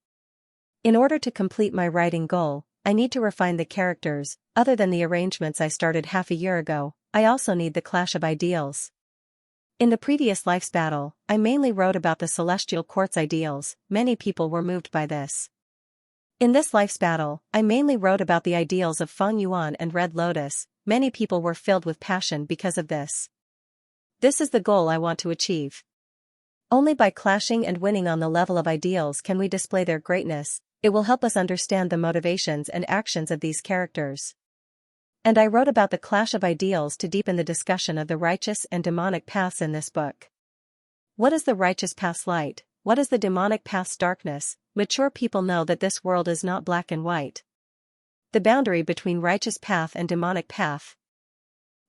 In order to complete my writing goal, I need to refine the characters. Other than the arrangements I started half a year ago, I also need the clash of ideals. In the previous life's battle, I mainly wrote about the Celestial Court's ideals. Many people were moved by this. In this life's battle, I mainly wrote about the ideals of Feng Yuan and Red Lotus. Many people were filled with passion because of this. This is the goal I want to achieve. Only by clashing and winning on the level of ideals can we display their greatness. It will help us understand the motivations and actions of these characters. And I wrote about the clash of ideals to deepen the discussion of the righteous and demonic paths in this book. What is the righteous path's light? What is the demonic path's darkness? Mature people know that this world is not black and white. The boundary between righteous path and demonic path,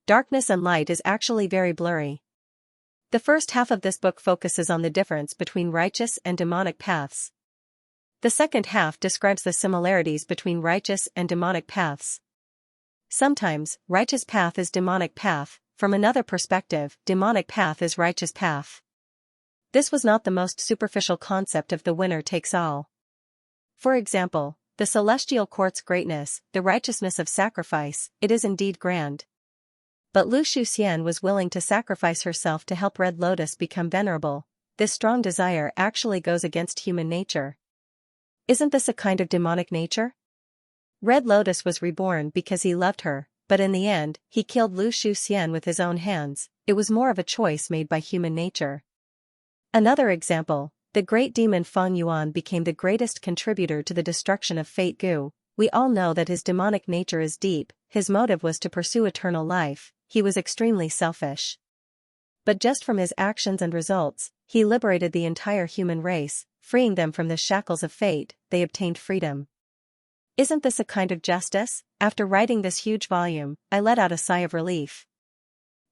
darkness and light, is actually very blurry. The first half of this book focuses on the difference between righteous and demonic paths. The second half describes the similarities between righteous and demonic paths. Sometimes, righteous path is demonic path. From another perspective, demonic path is righteous path. This was not the most superficial concept of the winner takes all. For example, the Celestial Court's greatness, the righteousness of sacrifice, it is indeed grand. But Lu Shuxian was willing to sacrifice herself to help Red Lotus become venerable. This strong desire actually goes against human nature. Isn't this a kind of demonic nature? Red Lotus was reborn because he loved her, but in the end, he killed Lu Shuxian with his own hands. It was more of a choice made by human nature. Another example, the great demon Feng Yuan became the greatest contributor to the destruction of Fate Gu. We all know that his demonic nature is deep. His motive was to pursue eternal life. He was extremely selfish. but just from his actions and results, he liberated the entire human race, freeing them from the shackles of fate. They obtained freedom. Isn't this a kind of justice? After writing this huge volume, I let out a sigh of relief.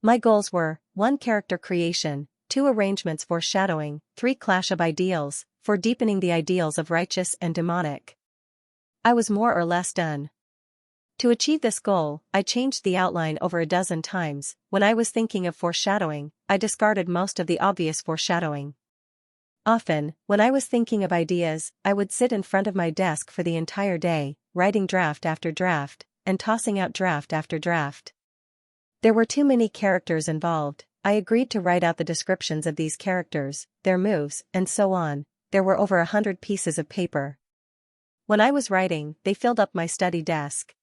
My goals were: 1. Character creation, 2. Arrangements foreshadowing, 3. Clash of ideals, 4. Deepening the ideals of righteous and demonic. I was more or less done. To achieve this goal, I changed the outline over a dozen times. When I was thinking of foreshadowing, I discarded most of the obvious foreshadowing. Often, when I was thinking of ideas, I would sit in front of my desk for the entire day, writing draft after draft, and tossing out draft after draft. There were too many characters involved. I agreed to write out the descriptions of these characters, their moves, and so on. There were over 100 pieces of paper. When I was writing, they filled up my study desk.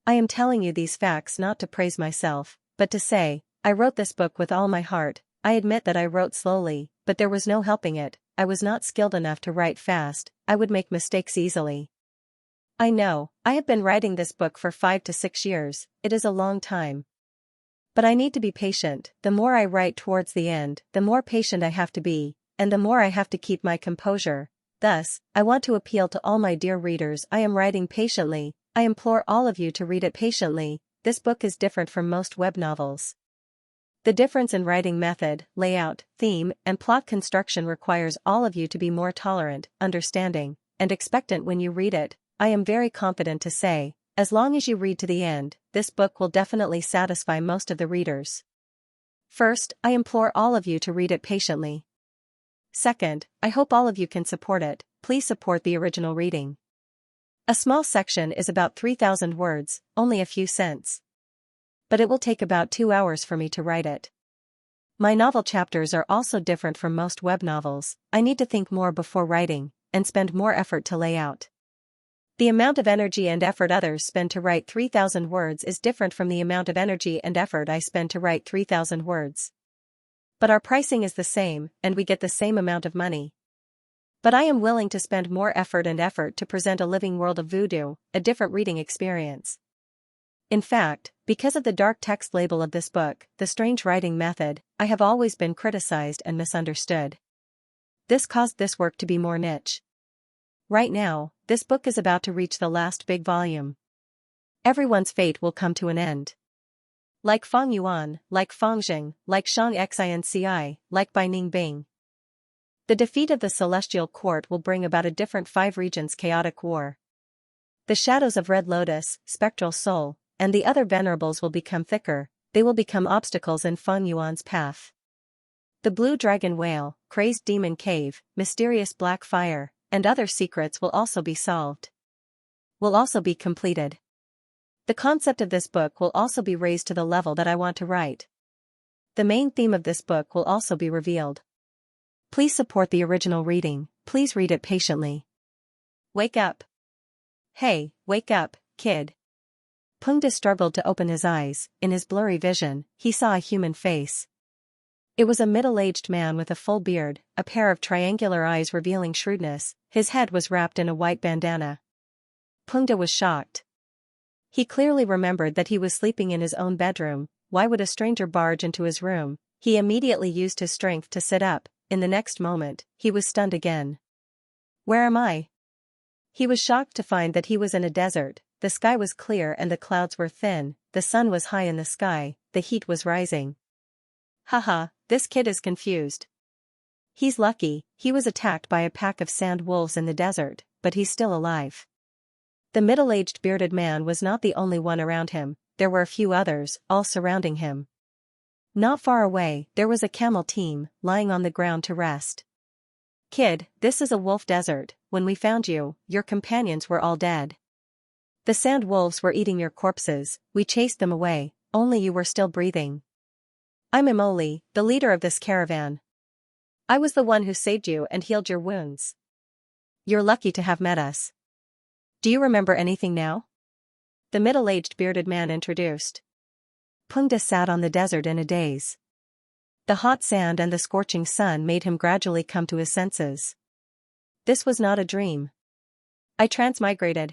I am telling you these facts not to praise myself, but to say, I wrote this book with all my heart. I admit that I wrote slowly, but there was no helping it. I was not skilled enough to write fast. I would make mistakes easily. I know, I have been writing this book for 5 to 6 years. It is a long time. But I need to be patient. The more I write towards the end, the more patient I have to be, and the more I have to keep my composure. Thus, I want to appeal to all my dear readers. I am writing patiently. I implore all of you to read it patiently. This book is different from most web novels. The difference in writing method, layout, theme, and plot construction requires all of you to be more tolerant, understanding, and expectant when you read it. I am very confident to say, as long as you read to the end, this book will definitely satisfy most of the readers. First, I implore all of you to read it patiently. Second, I hope all of you can support it. Please support the original reading. A small section is about 3,000 words, only a few cents. But it will take about 2 hours for me to write it. My novel chapters are also different from most web novels. I need to think more before writing, and spend more effort to lay out. The amount of energy and effort others spend to write 3,000 words is different from the amount of energy and effort I spend to write 3,000 words. But our pricing is the same, and we get the same amount of money. But I am willing to spend more effort to present a living world of voodoo, a different reading experience. In fact, because of the dark text label of this book, the strange writing method, I have always been criticized and misunderstood. This caused this work to be more niche. Right now, this book is about to reach the last big volume. Everyone's fate will come to an end. Like Feng Yuan, like Feng Jing, like Xianxia, like Bai Ningbing. The defeat of the Celestial Court will bring about a different 5 regions chaotic war. The shadows of Red Lotus, Spectral Soul, and the other venerables will become thicker. They will become obstacles in Feng Yuan's path. The Blue Dragon Whale, Crazed Demon Cave, Mysterious Black Fire, and other secrets will also be solved. Will also be completed. The concept of this book will also be raised to the level that I want to write. The main theme of this book will also be revealed. Please support the original reading. Please read it patiently. Wake up. Hey, wake up, kid. Pengda struggled to open his eyes. In his blurry vision, he saw a human face. It was a middle-aged man with a full beard, a pair of triangular eyes revealing shrewdness. His head was wrapped in a white bandana. Pengda was shocked. He clearly remembered that he was sleeping in his own bedroom. Why would a stranger barge into his room? He immediately used his strength to sit up. In the next moment, he was stunned again. Where am I? He was shocked to find that he was in a desert. The sky was clear and the clouds were thin. The sun was high in the sky. The heat was rising. Haha, this kid is confused. He's lucky. He was attacked by a pack of sand wolves in the desert, but he's still alive. The middle-aged bearded man was not the only one around him. There were a few others, all surrounding him. Not far away, there was a camel team, lying on the ground to rest. Kid, this is a wolf desert. When we found you, your companions were all dead. The sand wolves were eating your corpses. We chased them away. Only you were still breathing. I'm Imoli, the leader of this caravan. I was the one who saved you and healed your wounds. You're lucky to have met us. Do you remember anything now? The middle-aged bearded man introduced. Pengda sat on the desert in a daze. The hot sand and the scorching sun made him gradually come to his senses. This was not a dream. I transmigrated.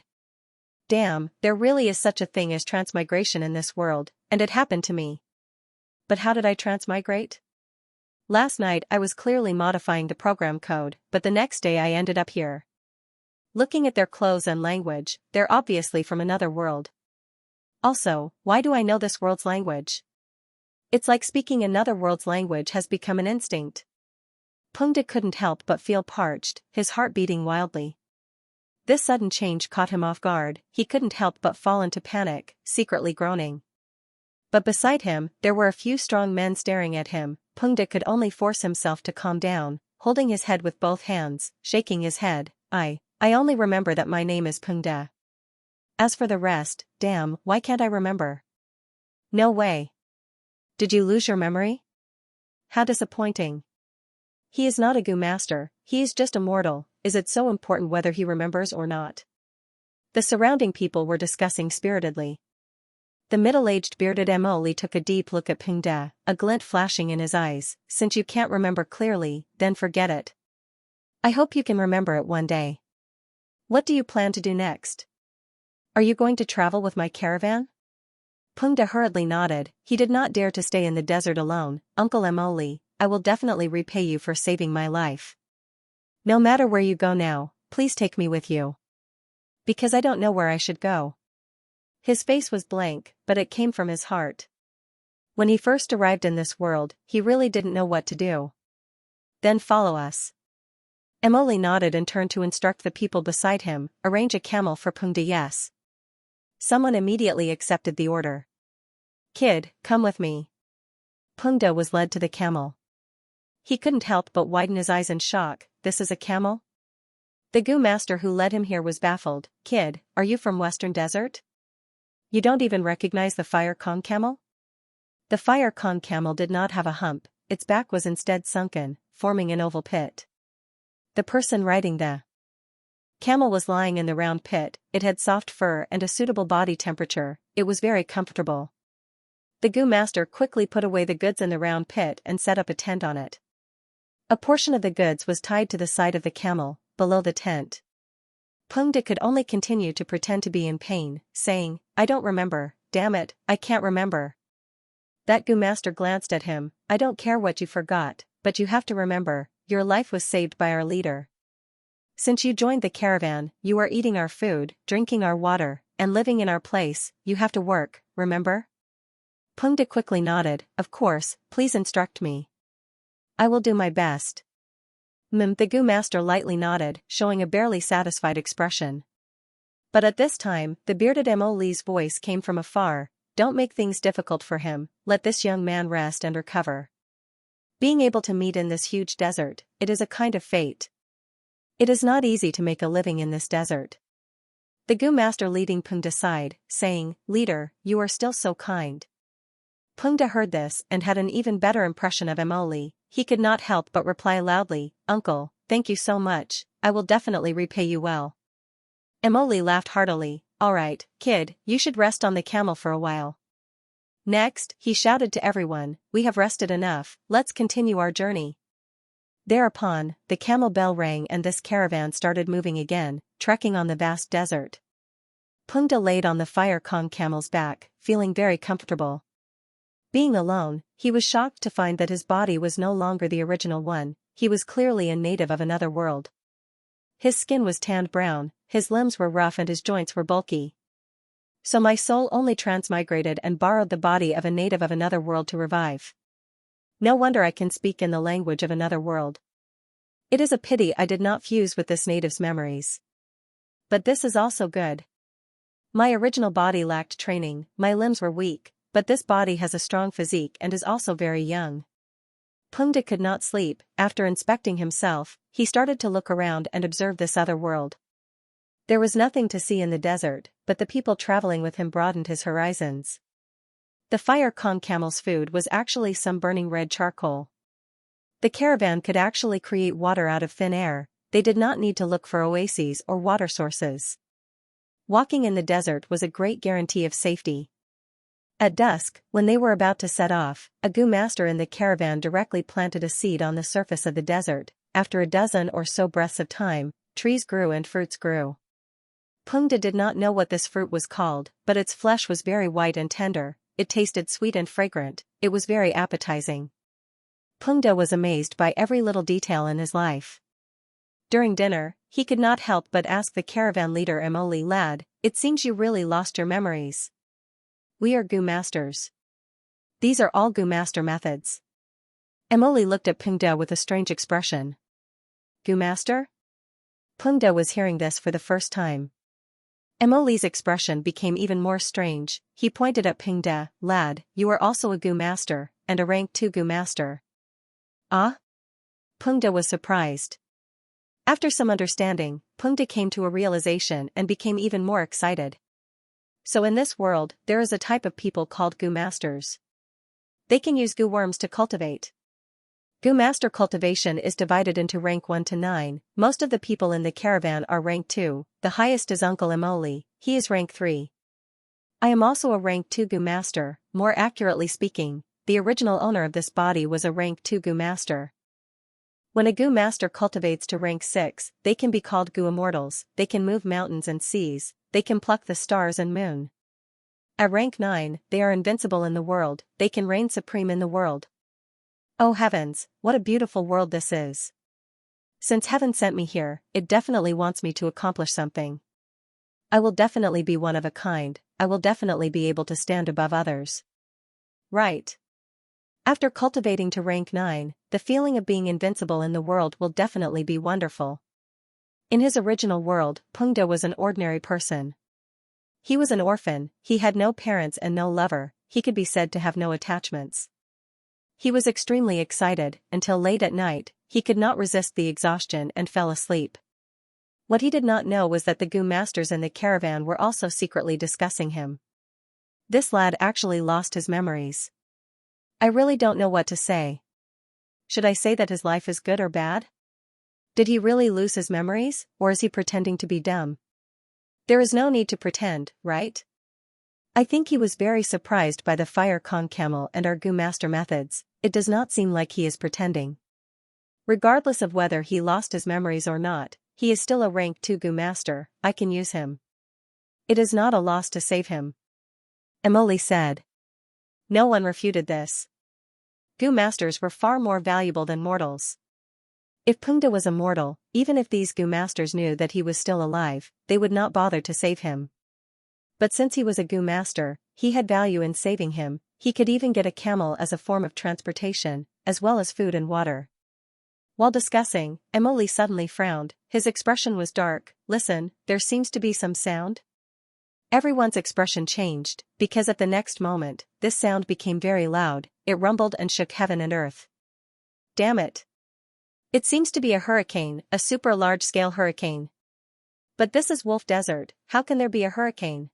Damn, there really is such a thing as transmigration in this world, and it happened to me. But how did I transmigrate? Last night I was clearly modifying the program code, but the next day I ended up here. Looking at their clothes and language, they're obviously from another world. Also, why do I know this world's language? It's like speaking another world's language has become an instinct. Pengde couldn't help but feel parched, his heart beating wildly. This sudden change caught him off guard, he couldn't help but fall into panic, secretly groaning. But beside him, there were a few strong men staring at him. Pengde could only force himself to calm down, holding his head with both hands, shaking his head. I only remember that my name is Pengde. As for the rest, damn, why can't I remember? No way. Did you lose your memory? How disappointing. He is not a Gu master, he is just a mortal. Is it so important whether he remembers or not? The surrounding people were discussing spiritedly. The middle-aged bearded Emoli took a deep look at Pengde, a glint flashing in his eyes. Since you can't remember clearly, then forget it. I hope you can remember it one day. What do you plan to do next? Are you going to travel with my caravan? Pengde hurriedly nodded. He did not dare to stay in the desert alone. Uncle Emoli, I will definitely repay you for saving my life. No matter where you go now, please take me with you. Because I don't know where I should go. His face was blank, but it came from his heart. When he first arrived in this world, he really didn't know what to do. Then follow us. Emoli nodded and turned to instruct the people beside him. Arrange a camel for Pengde. Yes. Someone immediately accepted the order. Kid, come with me. Pengde was led to the camel. He couldn't help but widen his eyes in shock. This is a camel? The Gu master who led him here was baffled. Kid, are you from Western Desert? You don't even recognize the Fire Kong camel? The Fire Kong camel did not have a hump, its back was instead sunken, forming an oval pit. The person riding the camel was lying in the round pit. It had soft fur and a suitable body temperature. It was very comfortable. The Gu master quickly put away the goods in the round pit and set up a tent on it. A portion of the goods was tied to the side of the camel, below the tent. Pengde could only continue to pretend to be in pain, saying, I don't remember, damn it, I can't remember. That Gu master glanced at him. I don't care what you forgot, but you have to remember, your life was saved by our leader. Since you joined the caravan, you are eating our food, drinking our water, and living in our place. You have to work, remember? Pengde quickly nodded. Of course, please instruct me. I will do my best. The Gu master lightly nodded, showing a barely satisfied expression. But at this time, the bearded Emoli's voice came from afar. Don't make things difficult for him, let this young man rest and recover. Being able to meet in this huge desert, it is a kind of fate. It is not easy to make a living in this desert. The Gu master leading Pengde aside, saying, Leader, you are still so kind. Pengde heard this and had an even better impression of Emoli. He could not help but reply loudly, Uncle, thank you so much, I will definitely repay you well. Emoli laughed heartily. All right, kid, you should rest on the camel for a while. Next, he shouted to everyone, we have rested enough, let's continue our journey. Thereupon, the camel bell rang and this caravan started moving again, trekking on the vast desert. Pengde laid on the Fire Kong camel's back, feeling very comfortable. Being alone, he was shocked to find that his body was no longer the original one. He was clearly a native of another world. His skin was tanned brown, his limbs were rough and his joints were bulky. So my soul only transmigrated and borrowed the body of a native of another world to revive. No wonder I can speak in the language of another world. It is a pity I did not fuse with this native's memories. But this is also good. My original body lacked training, my limbs were weak, but this body has a strong physique and is also very young. Pengde could not sleep. After inspecting himself, he started to look around and observe this other world. There was nothing to see in the desert, but the people traveling with him broadened his horizons. The Fire Kong camel's food was actually some burning red charcoal. The caravan could actually create water out of thin air. They did not need to look for oases or water sources. Walking in the desert was a great guarantee of safety. At dusk, when they were about to set off, a Gu master in the caravan directly planted a seed on the surface of the desert. After a dozen or so breaths of time, trees grew and fruits grew. Pengde did not know what this fruit was called, but its flesh was very white and tender, it tasted sweet and fragrant, it was very appetizing. Pengde was amazed by every little detail in his life. During dinner, he could not help but ask the caravan leader, Emoli lad, it seems you really lost your memories. We are Gu masters. These are all Gu master methods. Emoli looked at Pengde with a strange expression. Gu master? Pengde was hearing this for the first time. Emoli's expression became even more strange. He pointed at Pengde, lad, you are also a Gu master, and a rank 2 Gu master. Ah? Pengde was surprised. After some understanding, Pengde came to a realization and became even more excited. So in this world, there is a type of people called Gu masters. They can use Gu worms to cultivate. Gu master cultivation is divided into rank 1 to 9, most of the people in the caravan are rank 2, the highest is Uncle Emoli, he is rank 3. I am also a rank 2 Gu master, more accurately speaking, the original owner of this body was a rank 2 Gu master. When a Gu master cultivates to rank 6, they can be called Gu immortals, they can move mountains and seas, they can pluck the stars and moon. At rank 9, they are invincible in the world, they can reign supreme in the world. Oh heavens, what a beautiful world this is. Since heaven sent me here, it definitely wants me to accomplish something. I will definitely be one of a kind, I will definitely be able to stand above others. Right. After cultivating to rank 9, the feeling of being invincible in the world will definitely be wonderful. In his original world, Pengde was an ordinary person. He was an orphan, he had no parents and no lover, he could be said to have no attachments. He was extremely excited, until late at night, he could not resist the exhaustion and fell asleep. What he did not know was that the Gu masters in the caravan were also secretly discussing him. This lad actually lost his memories. I really don't know what to say. Should I say that his life is good or bad? Did he really lose his memories, or is he pretending to be dumb? There is no need to pretend, right? I think he was very surprised by the Fire Kong camel and our Gu master methods, it does not seem like he is pretending. Regardless of whether he lost his memories or not, he is still a rank 2 Gu master, I can use him. It is not a loss to save him. Emoli said. No one refuted this. Gu masters were far more valuable than mortals. If Pengde was immortal, even if these Gu masters knew that he was still alive, they would not bother to save him. But since he was a Gu master, he had value in saving him, he could even get a camel as a form of transportation, as well as food and water. While discussing, Emoli suddenly frowned, his expression was dark. Listen, there seems to be some sound? Everyone's expression changed, because at the next moment, this sound became very loud, it rumbled and shook heaven and earth. Damn it! It seems to be a hurricane, a super large-scale hurricane. But this is Wolf Desert, how can there be a hurricane?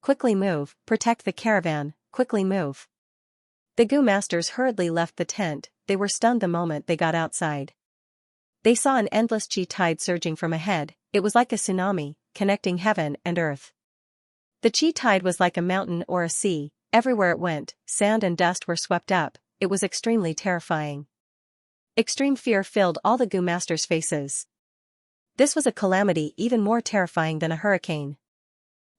Quickly move, protect the caravan, quickly move. The Gu masters hurriedly left the tent, they were stunned the moment they got outside. They saw an endless chi tide surging from ahead, it was like a tsunami, connecting heaven and earth. The chi tide was like a mountain or a sea, everywhere it went, sand and dust were swept up, it was extremely terrifying. Extreme fear filled all the Gu masters' faces. This was a calamity even more terrifying than a hurricane.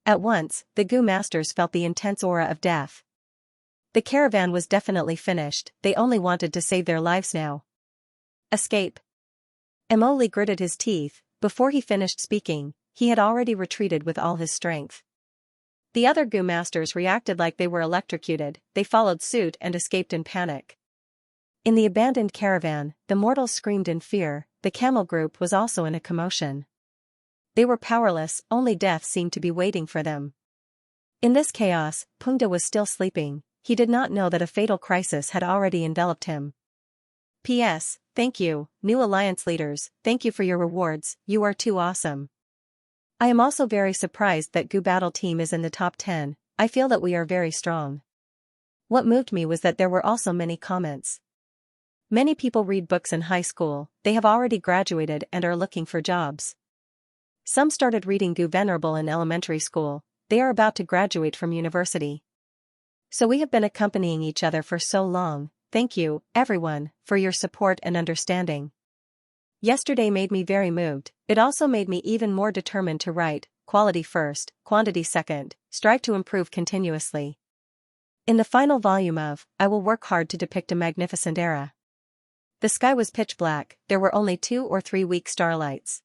At once, the Gu masters felt the intense aura of death. The caravan was definitely finished, they only wanted to save their lives now. Escape. Emoli gritted his teeth, before he finished speaking, he had already retreated with all his strength. The other Gu masters reacted like they were electrocuted, they followed suit and escaped in panic. In the abandoned caravan, the mortals screamed in fear, the camel group was also in a commotion. They were powerless, only death seemed to be waiting for them. In this chaos, Pengde was still sleeping, he did not know that a fatal crisis had already enveloped him. P.S. Thank you, new alliance leaders, thank you for your rewards, you are too awesome. I am also very surprised that Gu Battle Team is in the top 10, I feel that we are very strong. What moved me was that there were also many comments. Many people read books in high school, they have already graduated and are looking for jobs. Some started reading Gu Venerable in elementary school, they are about to graduate from university. So we have been accompanying each other for so long, thank you, everyone, for your support and understanding. Yesterday made me very moved, it also made me even more determined to write, quality first, quantity second, strive to improve continuously. In the final volume of, I will work hard to depict a magnificent era. The sky was pitch black, there were only 2 or 3 weak starlights.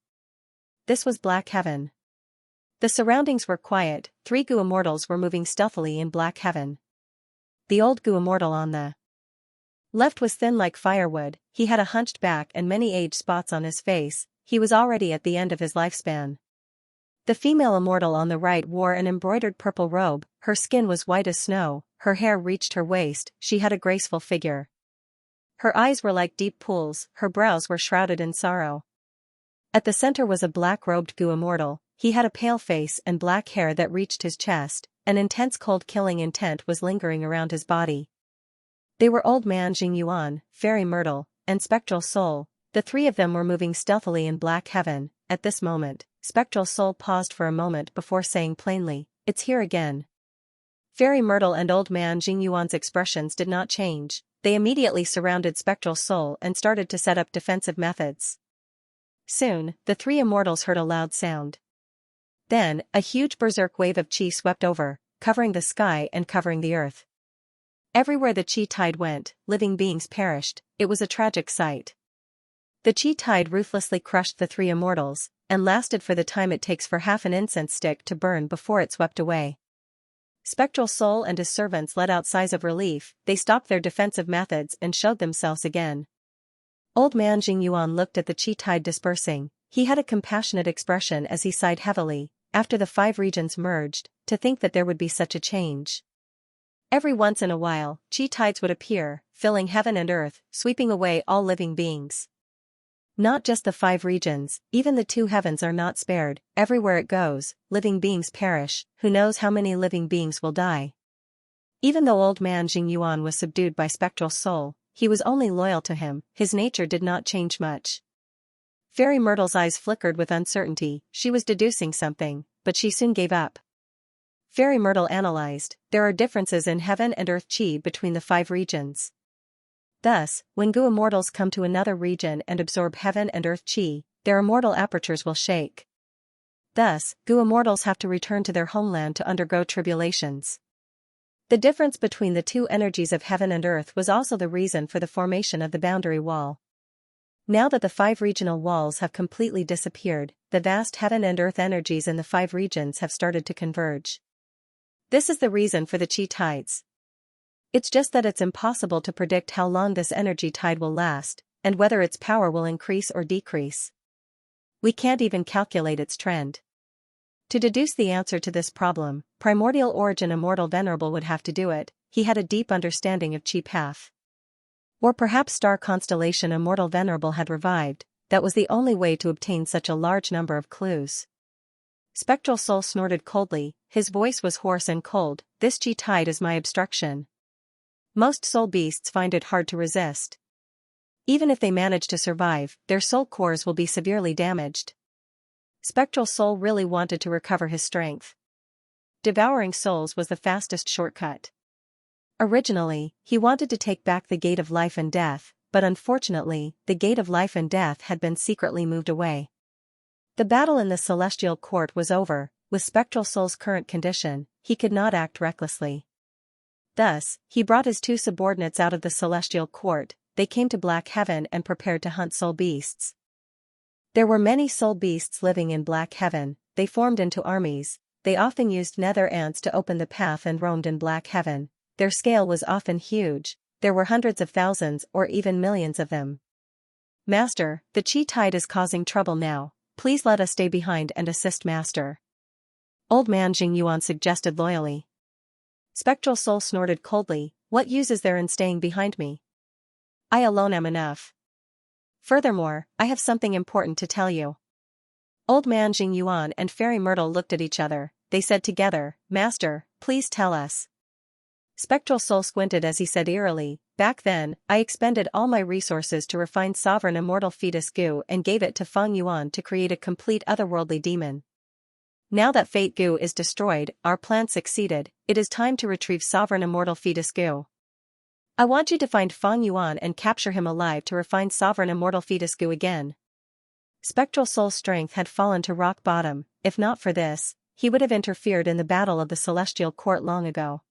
This was Black Heaven. The surroundings were quiet, 3 goo immortals were moving stealthily in Black Heaven. The old goo immortal on the left was thin like firewood, he had a hunched back and many age spots on his face, he was already at the end of his lifespan. The female immortal on the right wore an embroidered purple robe, her skin was white as snow, her hair reached her waist, she had a graceful figure. Her eyes were like deep pools, her brows were shrouded in sorrow. At the center was a black-robed goo immortal, he had a pale face and black hair that reached his chest, an intense cold-killing intent was lingering around his body. They were Old Man Xingyuan, Fairy Myrtle, and Spectral Soul, the 3 of them were moving stealthily in Black Heaven. At this moment, Spectral Soul paused for a moment before saying plainly, "It's here again." Fairy Myrtle and Old Man Xingyuan's expressions did not change, they immediately surrounded Spectral Soul and started to set up defensive methods. Soon, the 3 immortals heard a loud sound. Then, a huge berserk wave of chi swept over, covering the sky and covering the earth. Everywhere the chi tide went, living beings perished, it was a tragic sight. The chi tide ruthlessly crushed the 3 immortals, and lasted for the time it takes for half an incense stick to burn before it swept away. Spectral Soul and his servants let out sighs of relief, they stopped their defensive methods and showed themselves again. Old Man Xingyuan looked at the chi tide dispersing, he had a compassionate expression as he sighed heavily, after the 5 regions merged, to think that there would be such a change. Every once in a while, chi tides would appear, filling heaven and earth, sweeping away all living beings. Not just the 5 regions, even the 2 heavens are not spared, everywhere it goes, living beings perish, who knows how many living beings will die. Even though Old Man Xingyuan was subdued by Spectral Soul, he was only loyal to him, his nature did not change much. Fairy Myrtle's eyes flickered with uncertainty, she was deducing something, but she soon gave up. Fairy Myrtle analyzed, there are differences in heaven and earth chi between the 5 regions. Thus, when goo immortals come to another region and absorb heaven and earth chi, their immortal apertures will shake. Thus, goo immortals have to return to their homeland to undergo tribulations. The difference between the 2 energies of heaven and earth was also the reason for the formation of the boundary wall. Now that the 5 regional walls have completely disappeared, the vast heaven and earth energies in the 5 regions have started to converge. This is the reason for the chi tides. It's just that it's impossible to predict how long this energy tide will last, and whether its power will increase or decrease. We can't even calculate its trend. To deduce the answer to this problem, Primordial Origin Immortal Venerable would have to do it, he had a deep understanding of chi path. Or perhaps Star Constellation Immortal Venerable had revived, that was the only way to obtain such a large number of clues. Spectral Soul snorted coldly, his voice was hoarse and cold, this chi tide is my obstruction. Most soul beasts find it hard to resist. Even if they manage to survive, their soul cores will be severely damaged. Spectral Soul really wanted to recover his strength. Devouring souls was the fastest shortcut. Originally, he wanted to take back the Gate of Life and Death, but unfortunately, the Gate of Life and Death had been secretly moved away. The battle in the Celestial Court was over, with Spectral Soul's current condition, he could not act recklessly. Thus, he brought his 2 subordinates out of the Celestial Court, they came to Black Heaven and prepared to hunt soul beasts. There were many soul beasts living in Black Heaven, they formed into armies, they often used nether ants to open the path and roamed in Black Heaven, their scale was often huge, there were hundreds of thousands or even millions of them. Master, the chi tide is causing trouble now, please let us stay behind and assist Master. Old Man Xingyuan suggested loyally. Spectral Soul snorted coldly, what use is there in staying behind me? I alone am enough. Furthermore, I have something important to tell you. Old Man Xingyuan and Fairy Myrtle looked at each other, they said together, Master, please tell us. Spectral Soul squinted as he said eerily, back then, I expended all my resources to refine sovereign immortal fetus goo and gave it to Feng Yuan to create a complete otherworldly demon. Now that Fate Goo is destroyed, our plan succeeded, it is time to retrieve sovereign immortal fetus goo. I want you to find Feng Yuan and capture him alive to refine sovereign immortal fetus goo again. Spectral Soul's strength had fallen to rock bottom, if not for this, he would have interfered in the battle of the Celestial Court long ago.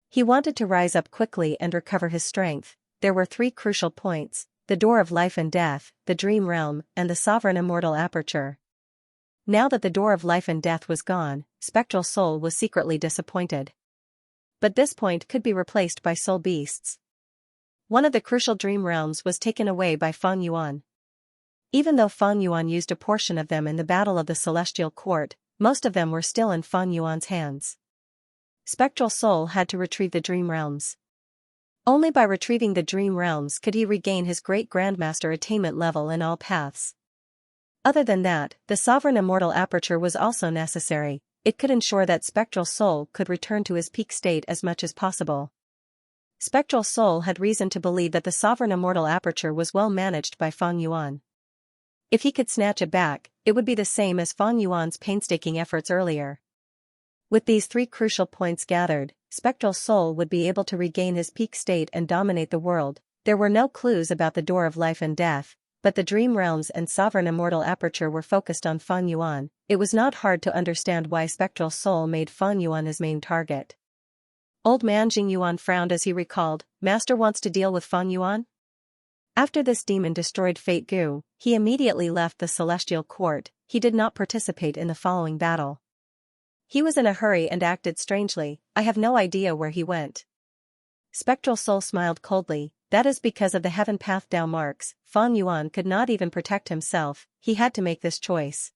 He wanted to rise up quickly and recover his strength, there were 3 crucial points, the door of life and death, the dream realm, and the sovereign immortal aperture. Now that the door of life and death was gone, Spectral Soul was secretly disappointed. But this point could be replaced by soul beasts. One of the crucial dream realms was taken away by Feng Yuan. Even though Feng Yuan used a portion of them in the Battle of the Celestial Court, most of them were still in Feng Yuan's hands. Spectral Soul had to retrieve the dream realms. Only by retrieving the dream realms could he regain his great grandmaster attainment level in all paths. Other than that, the sovereign immortal aperture was also necessary. It could ensure that Spectral Soul could return to his peak state as much as possible. Spectral Soul had reason to believe that the sovereign immortal aperture was well managed by Feng Yuan. If he could snatch it back, it would be the same as Feng Yuan's painstaking efforts earlier. With these three crucial points gathered, Spectral Soul would be able to regain his peak state and dominate the world. There were no clues about the door of life and death, but the dream realms and sovereign immortal aperture were focused on Feng Yuan. It was not hard to understand why Spectral Soul made Feng Yuan his main target. Old man Jing Yuan frowned as he recalled, "Master wants to deal with Feng Yuan?" After this demon destroyed Fate Gu, he immediately left the Celestial Court. He did not participate in the following battle. He was in a hurry and acted strangely. I have no idea where he went. Spectral Soul smiled coldly. That is because of the heaven path Dao marks. Feng Yuan could not even protect himself. He had to make this choice.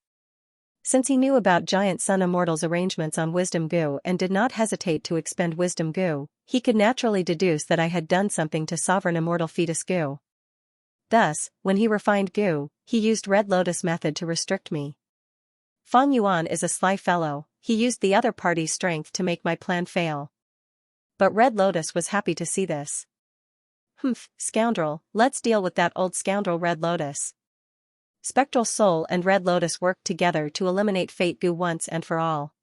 Since he knew about Giant Sun Immortal's arrangements on Wisdom Gu and did not hesitate to expend Wisdom Gu, he could naturally deduce that I had done something to Sovereign Immortal Fetus Gu. Thus, when he refined Gu, he used Red Lotus method to restrict me. Feng Yuan is a sly fellow. He used the other party's strength to make my plan fail. But Red Lotus was happy to see this. Humph, scoundrel, let's deal with that old scoundrel Red Lotus. Spectral Soul and Red Lotus worked together to eliminate Fate Gu once and for all.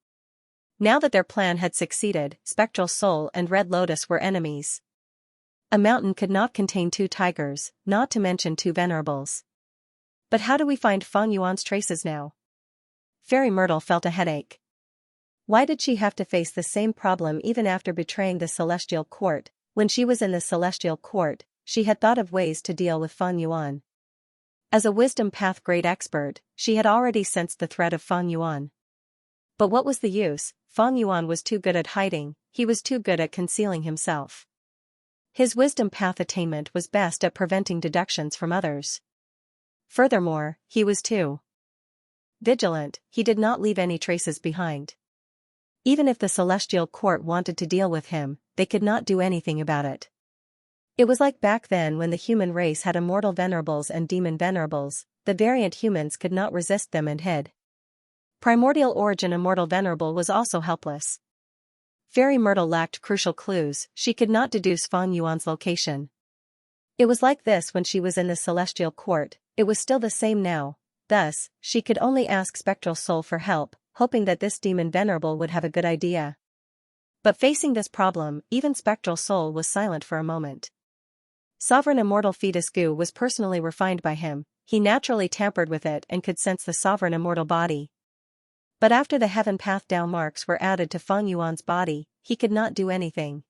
Now that their plan had succeeded, Spectral Soul and Red Lotus were enemies. A mountain could not contain two tigers, not to mention two venerables. But how do we find Feng Yuan's traces now? Fairy Myrtle felt a headache. Why did she have to face the same problem even after betraying the Celestial Court? When she was in the Celestial Court, she had thought of ways to deal with Feng Yuan. As a Wisdom Path Great Expert, she had already sensed the threat of Feng Yuan. But what was the use? Feng Yuan was too good at hiding, he was too good at concealing himself. His Wisdom Path attainment was best at preventing deductions from others. Furthermore, he was too vigilant, he did not leave any traces behind. Even if the Celestial Court wanted to deal with him, they could not do anything about it. It was like back then when the human race had immortal venerables and demon venerables, the variant humans could not resist them and hid. Primordial Origin Immortal Venerable was also helpless. Fairy Myrtle lacked crucial clues, she could not deduce Feng Yuan's location. It was like this when she was in the Celestial Court, it was still the same now, thus, she could only ask Spectral Soul for help, hoping that this demon venerable would have a good idea. But facing this problem, even Spectral Soul was silent for a moment. Sovereign Immortal Fetus Gu was personally refined by him, he naturally tampered with it and could sense the Sovereign Immortal body. But after the Heaven Path Dao marks were added to Feng Yuan's body, he could not do anything.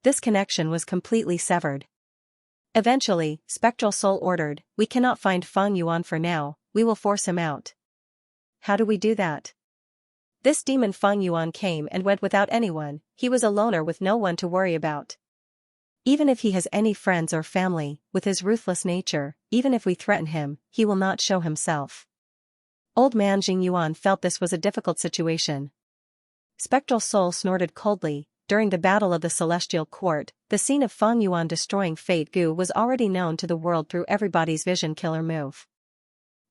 This connection was completely severed. Eventually, Spectral Soul ordered, "We cannot find Feng Yuan for now, we will force him out." How do we do that? This demon Feng Yuan came and went without anyone, he was a loner with no one to worry about. Even if he has any friends or family, with his ruthless nature, even if we threaten him, he will not show himself. Old man Jing Yuan felt this was a difficult situation. Spectral Soul snorted coldly. During the Battle of the Celestial Court, the scene of Feng Yuan destroying Fate Gu was already known to the world through everybody's vision killer move.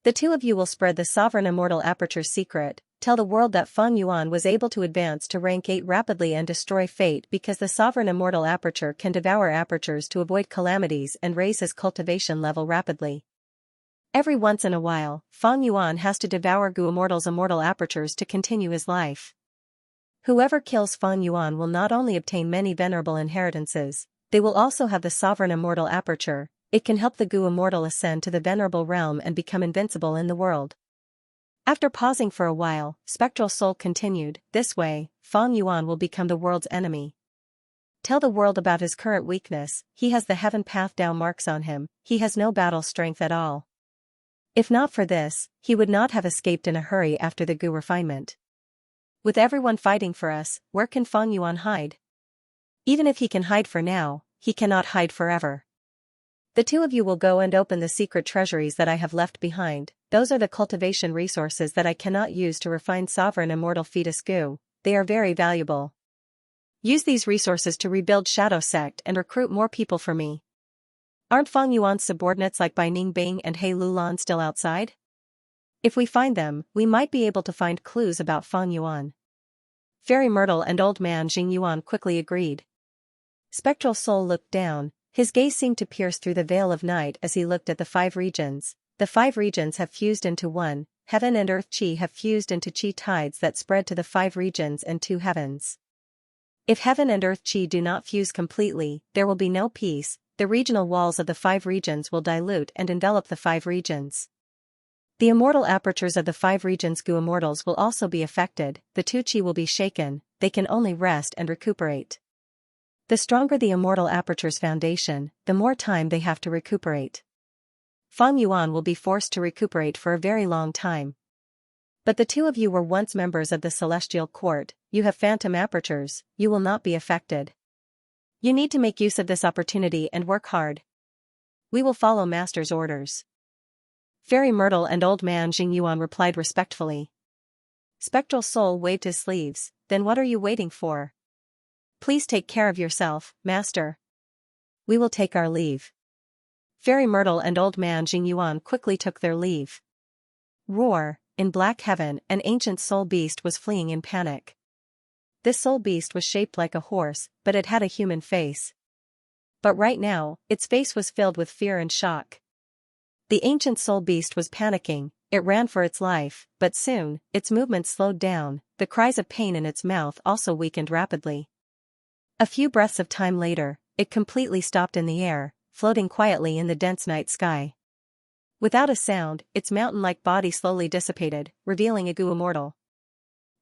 The two of you will spread the Sovereign Immortal Aperture's secret, tell the world that Feng Yuan was able to advance to rank 8 rapidly and destroy Fate because the Sovereign Immortal Aperture can devour apertures to avoid calamities and raise his cultivation level rapidly. Every once in a while, Feng Yuan has to devour Gu Immortal's immortal apertures to continue his life. Whoever kills Feng Yuan will not only obtain many venerable inheritances, they will also have the Sovereign Immortal Aperture. It can help the Gu Immortal ascend to the venerable realm and become invincible in the world. After pausing for a while, Spectral Soul continued, this way, Feng Yuan will become the world's enemy. Tell the world about his current weakness. He has the heaven path down marks on him, he has no battle strength at all. If not for this, he would not have escaped in a hurry after the Gu refinement. With everyone fighting for us, where can Fang Yuan hide? Even if he can hide for now, he cannot hide forever. The two of you will go and open the secret treasuries that I have left behind. Those are the cultivation resources that I cannot use to refine sovereign immortal fetus Gu. They are very valuable. Use these resources to rebuild Shadow Sect and recruit more people for me. Aren't Fang Yuan's subordinates like Bai Ningbing and He Lulan still outside? If we find them, we might be able to find clues about Fang Yuan. Fairy Myrtle and Old Man Jing Yuan quickly agreed. Spectral Soul looked down, his gaze seemed to pierce through the veil of night as he looked at the 5 regions. The 5 regions have fused into one, heaven and earth chi have fused into chi tides that spread to the 5 regions and 2 heavens. If heaven and earth chi do not fuse completely, there will be no peace, the regional walls of the 5 regions will dilute and envelop the 5 regions. The immortal apertures of the 5 regions Gu immortals will also be affected, the 2 chi will be shaken, they can only rest and recuperate. The stronger the immortal aperture's foundation, the more time they have to recuperate. Fang Yuan will be forced to recuperate for a very long time. But the two of you were once members of the Celestial Court, you have phantom apertures, you will not be affected. You need to make use of this opportunity and work hard. We will follow Master's orders. Fairy Myrtle and Old Man Jing Yuan replied respectfully. Spectral Soul waved his sleeves, then what are you waiting for? Please take care of yourself, Master. We will take our leave. Fairy Myrtle and Old Man Jing Yuan quickly took their leave. Roar, in Black Heaven, an ancient soul beast was fleeing in panic. This soul beast was shaped like a horse, but it had a human face. But right now, its face was filled with fear and shock. The ancient soul beast was panicking, it ran for its life, but soon, its movements slowed down, the cries of pain in its mouth also weakened rapidly. A few breaths of time later, it completely stopped in the air, floating quietly in the dense night sky. Without a sound, its mountain-like body slowly dissipated, revealing a Gu immortal.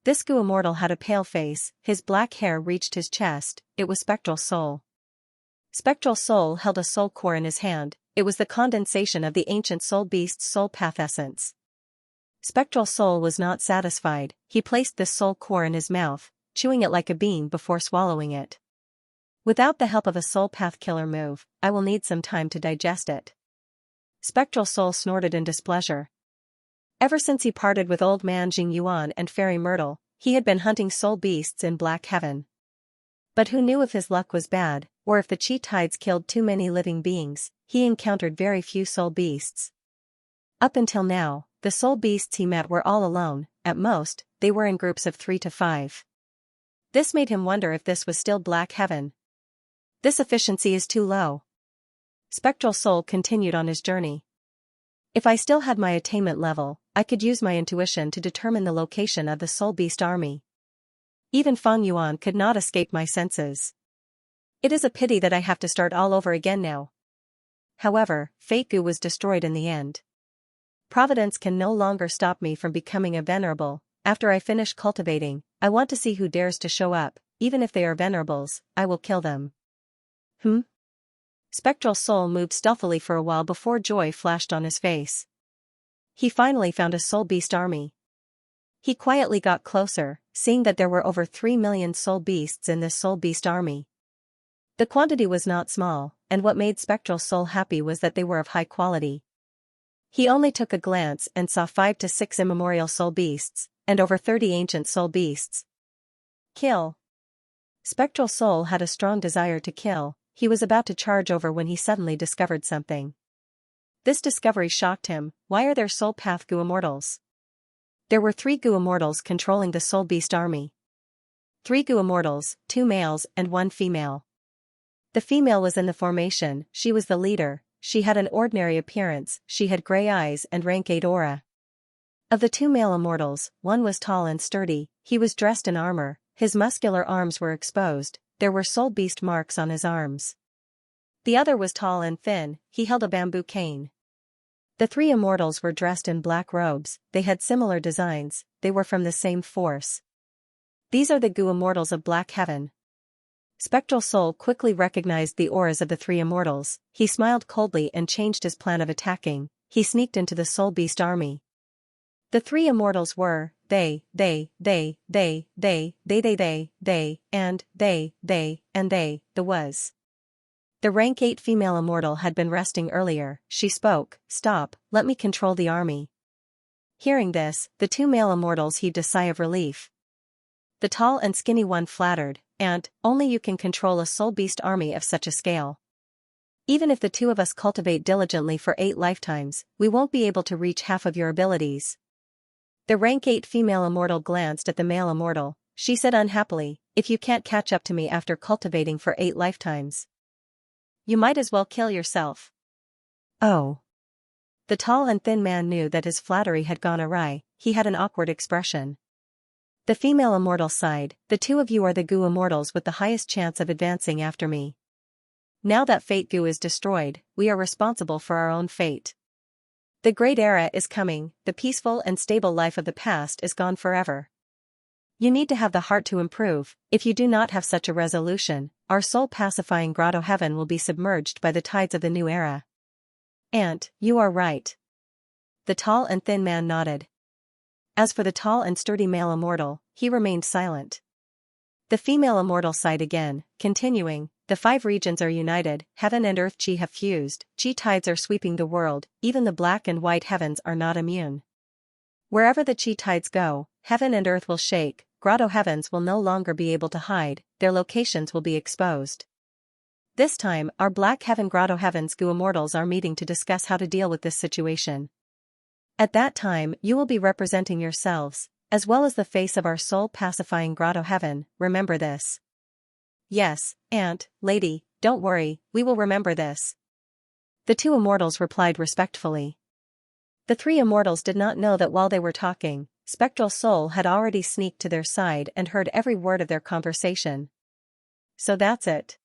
This Gu immortal had a pale face, his black hair reached his chest, it was Spectral Soul. Spectral Soul held a soul core in his hand, it was the condensation of the ancient soul beast's soul path essence. Spectral Soul was not satisfied, he placed this soul core in his mouth, chewing it like a bean before swallowing it. Without the help of a soul path killer move, I will need some time to digest it. Spectral Soul snorted in displeasure. Ever since he parted with Old Man Jing Yuan and Fairy Myrtle, he had been hunting soul beasts in Black Heaven. But who knew if his luck was bad, or if the chi tides killed too many living beings, he encountered very few soul beasts. Up until now, the soul beasts he met were all alone, at most, they were in groups of 3 to 5. This made him wonder if this was still Black Heaven. This efficiency is too low. Spectral Soul continued on his journey. If I still had my attainment level, I could use my intuition to determine the location of the Soul Beast army. Even Fang Yuan could not escape my senses. It is a pity that I have to start all over again now. However, Fate Gu was destroyed in the end. Providence can no longer stop me from becoming a venerable. After I finish cultivating, I want to see who dares to show up, even if they are venerables, I will kill them. Spectral Soul moved stealthily for a while before joy flashed on his face. He finally found a soul beast army. He quietly got closer, seeing that there were over 3 million soul beasts in this soul beast army. The quantity was not small, and what made Spectral Soul happy was that they were of high quality. He only took a glance and saw 5 to 6 immemorial soul beasts, and over 30 ancient soul beasts. Kill. Spectral Soul had a strong desire to kill. He was about to charge over when he suddenly discovered something. This discovery shocked him. Why are there soul path Gu immortals? There were 3 Gu immortals controlling the soul beast army. 3 Gu immortals, 2 males and 1 female. The female was in the formation, she was the leader, she had an ordinary appearance, she had gray eyes and rank 8 aura. Of the 2 male immortals, one was tall and sturdy, he was dressed in armor, his muscular arms were exposed, there were soul beast marks on his arms. The other was tall and thin, he held a bamboo cane. The 3 immortals were dressed in black robes, they had similar designs, they were from the same force. These are the Gu immortals of Black Heaven. Spectral Soul quickly recognized the auras of the three immortals. He smiled coldly and changed his plan of attacking. He sneaked into the Soul Beast army. The three immortals were, and the was. The rank 8 female immortal had been resting earlier. She spoke, "Stop, let me control the army." Hearing this, the two male immortals heaved a sigh of relief. The tall and skinny one flattered, "And, only you can control a soul beast army of such a scale. Even if the two of us cultivate diligently for 8 lifetimes, we won't be able to reach half of your abilities." The rank 8 female immortal glanced at the male immortal. She said unhappily, "If you can't catch up to me after cultivating for 8 lifetimes, you might as well kill yourself." Oh. The tall and thin man knew that his flattery had gone awry. He had an awkward expression. The female immortal sighed, "The two of you are the goo immortals with the highest chance of advancing after me. Now that fate goo is destroyed, we are responsible for our own fate. The great era is coming, the peaceful and stable life of the past is gone forever. You need to have the heart to improve. If you do not have such a resolution, our soul-pacifying grotto heaven will be submerged by the tides of the new era." "And, you are right." The tall and thin man nodded. As for the tall and sturdy male immortal, he remained silent. The female immortal sighed again, continuing, "The 5 regions are united, heaven and earth chi have fused, chi tides are sweeping the world, even the black and white heavens are not immune. Wherever the chi tides go, heaven and earth will shake, grotto heavens will no longer be able to hide, their locations will be exposed. This time, our black heaven grotto heavens goo immortals are meeting to discuss how to deal with this situation. At that time, you will be representing yourselves, as well as the face of our soul-pacifying grotto heaven, remember this." "Yes, Aunt, Lady, don't worry, we will remember this." The two immortals replied respectfully. The three immortals did not know that while they were talking, Spectral Soul had already sneaked to their side and heard every word of their conversation. So that's it.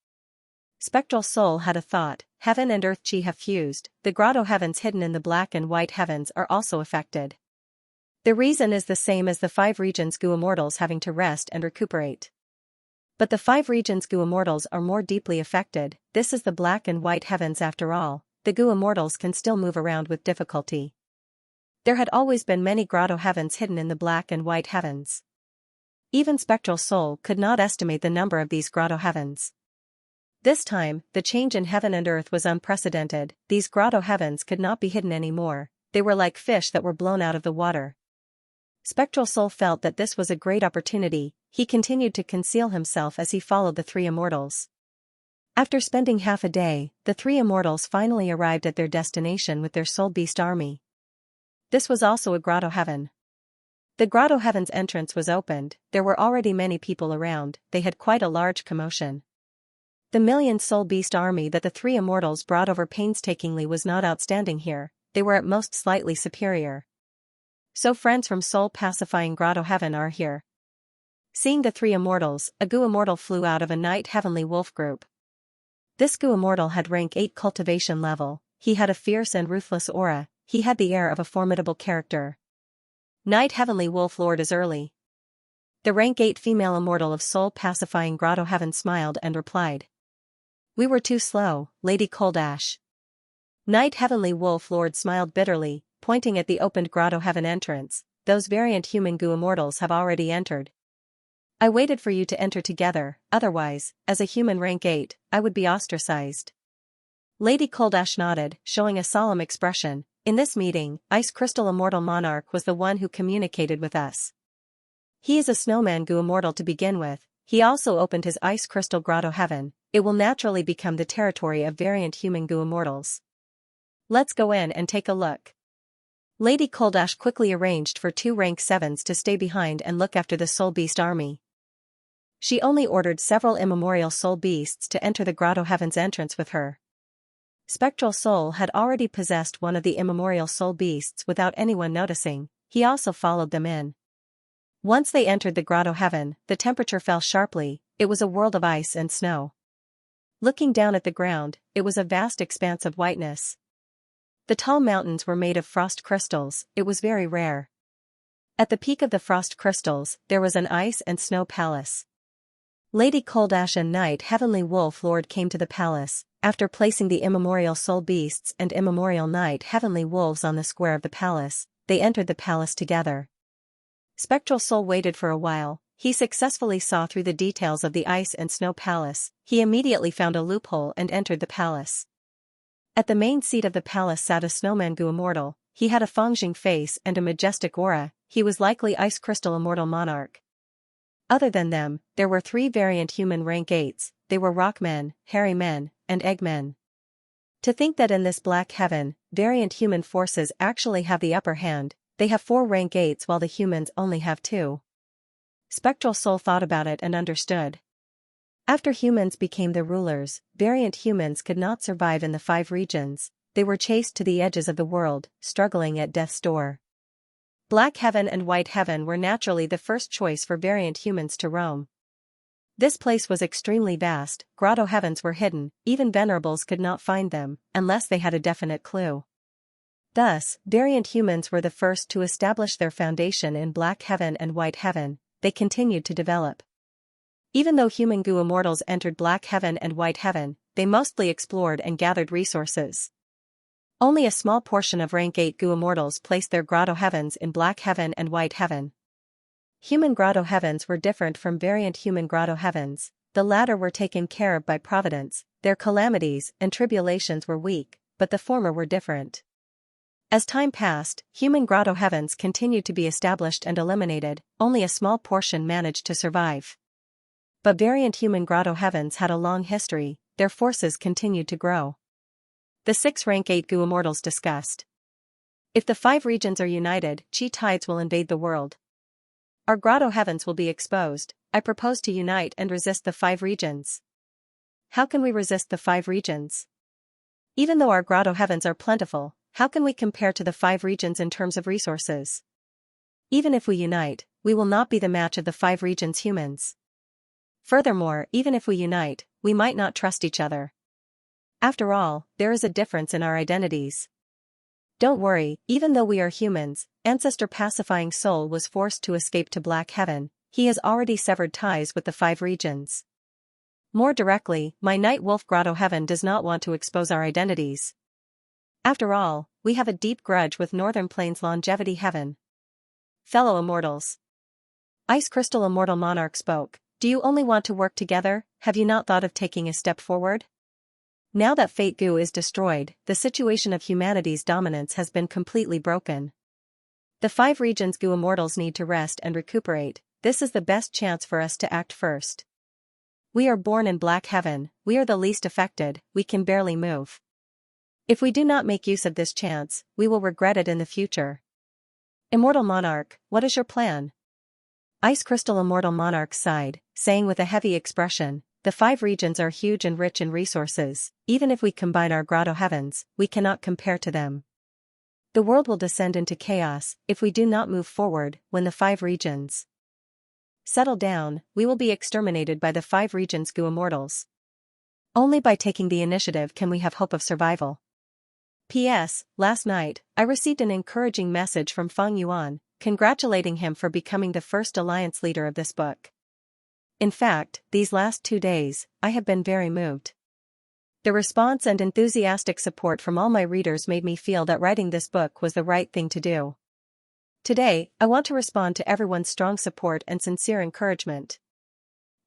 Spectral Soul had a thought, heaven and earth chi have fused, the grotto heavens hidden in the black and white heavens are also affected. The reason is the same as the 5 regions goo immortals having to rest and recuperate. But the 5 regions goo immortals are more deeply affected. This is the black and white heavens after all. The goo immortals can still move around with difficulty. There had always been many grotto heavens hidden in the black and white heavens. Even Spectral Soul could not estimate the number of these grotto heavens. This time, the change in heaven and earth was unprecedented. These grotto heavens could not be hidden anymore. They were like fish that were blown out of the water. Spectral Soul felt that this was a great opportunity. He continued to conceal himself as he followed the 3 immortals. After spending half a day, the 3 immortals finally arrived at their destination with their soul beast army. This was also a grotto heaven. The grotto heaven's entrance was opened. There were already many people around. They had quite a large commotion. The million soul beast army that the 3 immortals brought over painstakingly was not outstanding here. They were at most slightly superior. So friends from soul-pacifying grotto heaven are here. Seeing the 3 immortals, a goo immortal flew out of a night heavenly wolf group. This goo immortal had rank 8 cultivation level. He had a fierce and ruthless aura. He had the air of a formidable character. Night heavenly wolf lord is early. The rank 8 female immortal of soul-pacifying grotto heaven smiled and replied. "We were too slow, Lady Coldash." Night heavenly wolf lord smiled bitterly, pointing at the opened grotto heaven entrance. "Those variant human goo immortals have already entered. I waited for you to enter together, otherwise, as a human rank 8, I would be ostracized." Lady Coldash nodded, showing a solemn expression. "In this meeting, Ice Crystal Immortal Monarch was the one who communicated with us. He is a snowman goo immortal to begin with. He also opened his Ice Crystal Grotto Heaven. It will naturally become the territory of variant human goo immortals. Let's go in and take a look." Lady Coldash quickly arranged for 2 rank 7s to stay behind and look after the soul beast army. She only ordered several immemorial soul beasts to enter the grotto heaven's entrance with her. Spectral Soul had already possessed one of the immemorial soul beasts without anyone noticing. He also followed them in. Once they entered the grotto heaven, the temperature fell sharply. It was a world of ice and snow. Looking down at the ground, it was a vast expanse of whiteness. The tall mountains were made of frost crystals. It was very rare. At the peak of the frost crystals, there was an ice and snow palace. Lady Coldash and Knight Heavenly Wolf Lord came to the palace. After placing the immemorial soul beasts and immemorial Knight Heavenly Wolves on the square of the palace, they entered the palace together. Spectral Soul waited for a while. He successfully saw through the details of the ice and snow palace. He immediately found a loophole and entered the palace. At the main seat of the palace sat a snowman Gu Immortal. He had a Fangjing face and a majestic aura. He was likely Ice Crystal Immortal Monarch. Other than them, there were 3 variant human rank 8s. They were Rock Men, Hairy Men, and Egg Men. To think that in this black heaven, variant human forces actually have the upper hand. They have 4 rank 8s while the humans only have 2. Spectral Soul thought about it and understood. After humans became the rulers, variant humans could not survive in the 5 regions. They were chased to the edges of the world, struggling at death's door. Black Heaven and White Heaven were naturally the first choice for variant humans to roam. This place was extremely vast. Grotto heavens were hidden, even venerables could not find them, unless they had a definite clue. Thus, variant humans were the first to establish their foundation in Black Heaven and White Heaven. They continued to develop. Even though human Gu Immortals entered Black Heaven and White Heaven, they mostly explored and gathered resources. Only a small portion of rank 8 Gu Immortals placed their Grotto Heavens in Black Heaven and White Heaven. Human Grotto Heavens were different from variant human Grotto Heavens. The latter were taken care of by Providence. Their calamities and tribulations were weak, but the former were different. As time passed, human Grotto Heavens continued to be established and eliminated. Only a small portion managed to survive. But variant human Grotto Heavens had a long history. Their forces continued to grow. The 6 rank 8 Gu Immortals discussed. If the 5 regions are united, Chi tides will invade the world. Our Grotto Heavens will be exposed. I propose to unite and resist the 5 regions. How can we resist the 5 regions? Even though our Grotto Heavens are plentiful, how can we compare to the 5 regions in terms of resources? Even if we unite, we will not be the match of the 5 regions humans. Furthermore, even if we unite, we might not trust each other. After all, there is a difference in our identities. Don't worry, even though we are humans, Ancestor Pacifying Soul was forced to escape to Black Heaven. He has already severed ties with the 5 regions. More directly, my Night Wolf Grotto Heaven does not want to expose our identities. After all, we have a deep grudge with Northern Plains Longevity Heaven. Fellow Immortals. Ice Crystal Immortal Monarch spoke. Do you only want to work together? Have you not thought of taking a step forward? Now that Fate Gu is destroyed, the situation of humanity's dominance has been completely broken. The 5 regions Gu Immortals need to rest and recuperate. This is the best chance for us to act first. We are born in Black Heaven, we are the least affected, we can barely move. If we do not make use of this chance, we will regret it in the future. Immortal Monarch, what is your plan? Ice Crystal Immortal Monarch sighed, saying with a heavy expression, the 5 regions are huge and rich in resources. Even if we combine our Grotto Heavens, we cannot compare to them. The world will descend into chaos if we do not move forward. When the 5 regions settle down, we will be exterminated by the 5 regions Gu Immortals. Only by taking the initiative can we have hope of survival. P.S. Last night, I received an encouraging message from Feng Yuan, congratulating him for becoming the first alliance leader of this book. In fact, these last 2 days, I have been very moved. The response and enthusiastic support from all my readers made me feel that writing this book was the right thing to do. Today, I want to respond to everyone's strong support and sincere encouragement.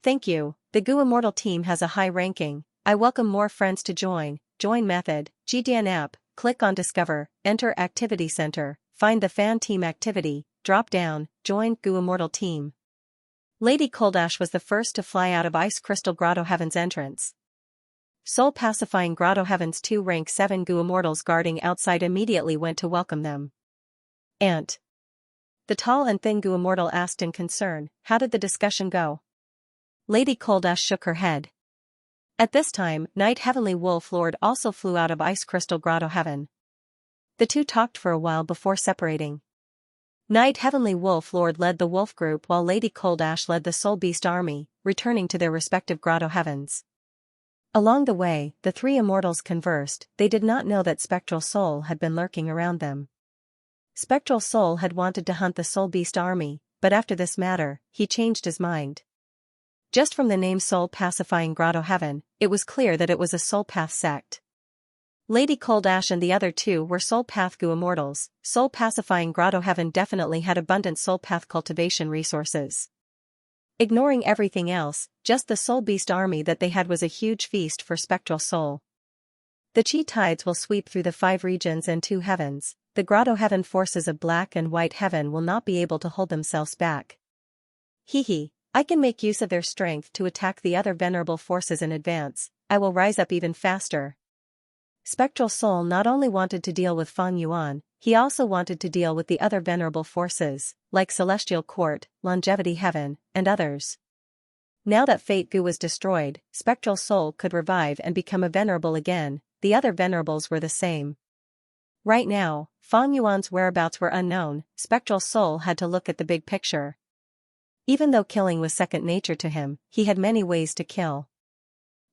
Thank you. The Gu Immortal team has a high ranking. I welcome more friends to join. Join method, GDN app, click on Discover, enter Activity Center, find the Fan Team activity, drop down, join Gu Immortal team. Lady Coldash was the first to fly out of Ice Crystal Grotto Heaven's entrance. Soul Pacifying Grotto Heaven's 2 rank 7 Gu Immortals guarding outside immediately went to welcome them. Aunt. The tall and thin Gu Immortal asked in concern, how did the discussion go? Lady Coldash shook her head. At this time, Night Heavenly Wolf Lord also flew out of Ice Crystal Grotto Heaven. The 2 talked for a while before separating. Night Heavenly Wolf Lord led the wolf group while Lady Coldash led the Soul Beast army, returning to their respective Grotto Heavens. Along the way, the 3 immortals conversed. They did not know that Spectral Soul had been lurking around them. Spectral Soul had wanted to hunt the Soul Beast army, but after this matter, he changed his mind. Just from the name Soul Pacifying Grotto Heaven, it was clear that it was a Soul Path sect. Lady Cold Ash and the other two were Soul Path Goo immortals. Soul Pacifying Grotto Heaven definitely had abundant Soul Path cultivation resources. Ignoring everything else, just the Soul Beast army that they had was a huge feast for spectral soul. The Chi tides will sweep through the 5 regions and 2 heavens. The Grotto Heaven forces of Black and White Heaven will not be able to hold themselves back. I can make use of their strength to attack the other venerable forces in advance. I will rise up even faster. Spectral Soul not only wanted to deal with Feng Yuan, he also wanted to deal with the other venerable forces, like Celestial Court, Longevity Heaven, and others. Now that Fate Goo was destroyed, Spectral Soul could revive and become a venerable again. The other venerables were the same. Right now, Feng Yuan's whereabouts were unknown. Spectral Soul had to look at the big picture. Even though killing was second nature to him, he had many ways to kill.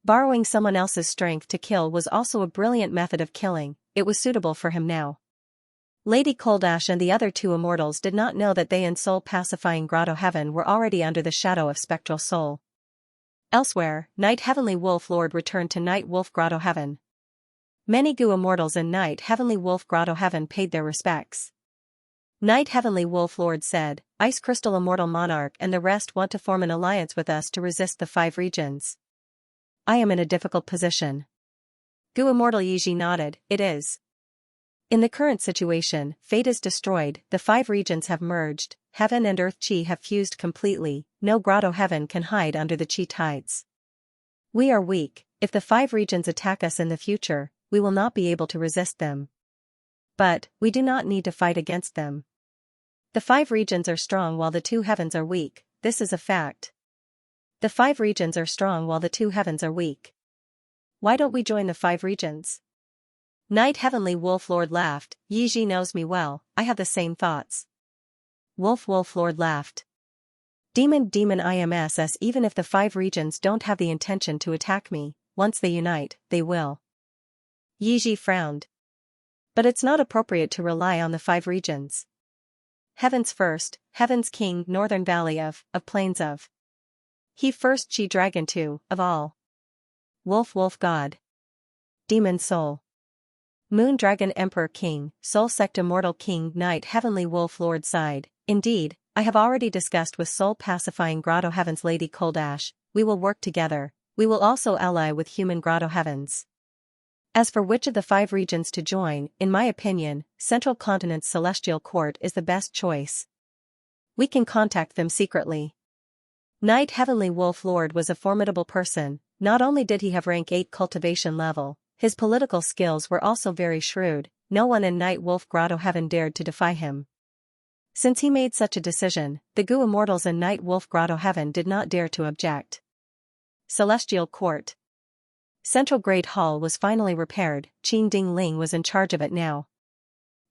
Borrowing someone else's strength to kill was also a brilliant method of killing. It was suitable for him now. Lady Cold Ash and the other 2 immortals did not know that they in Soul Pacifying Grotto Heaven were already under the shadow of Spectral Soul. Elsewhere, Night Heavenly Wolf Lord returned to Night Wolf Grotto Heaven. Many Goo immortals in Night Heavenly Wolf Grotto Heaven paid their respects. Night Heavenly Wolf Lord said, Ice Crystal Immortal Monarch and the rest want to form an alliance with us to resist the 5 regions. I am in a difficult position. Goo Immortal Yiji nodded, it is. In the current situation, fate is destroyed, the 5 regions have merged, heaven and earth chi have fused completely, no Grotto Heaven can hide under the chi tides. We are weak. If the 5 regions attack us in the future, we will not be able to resist them. But, we do not need to fight against them. The 5 regions are strong while the 2 heavens are weak, this is a fact. The 5 regions are strong while the 2 heavens are weak. Why don't we join the 5 regions? Night Heavenly Wolf Lord laughed, Yiji knows me well, I have the same thoughts. Wolf Lord laughed. Demon IMSS even if the 5 regions don't have the intention to attack me, once they unite, they will. Yiji frowned. But it's not appropriate to rely on the 5 regions. Heavens first, Heaven's King Northern Valley of Plains of. He first Chi Dragon 2, of all. Wolf God. Demon Soul. Moon Dragon Emperor King, Soul Sect Immortal King Night Heavenly Wolf Lord sighed, indeed, I have already discussed with Soul Pacifying Grotto Heaven's Lady Cold Ash, we will work together, we will also ally with human Grotto Heavens. As for which of the 5 regions to join, in my opinion, Central Continent's Celestial Court is the best choice. We can contact them secretly. Night Heavenly Wolf Lord was a formidable person, not only did he have rank 8 cultivation level, his political skills were also very shrewd, no one in Night Wolf Grotto Heaven dared to defy him. Since he made such a decision, the Goo Immortals in Night Wolf Grotto Heaven did not dare to object. Celestial Court. Central Great Hall was finally repaired, Qing Ding Ling was in charge of it now.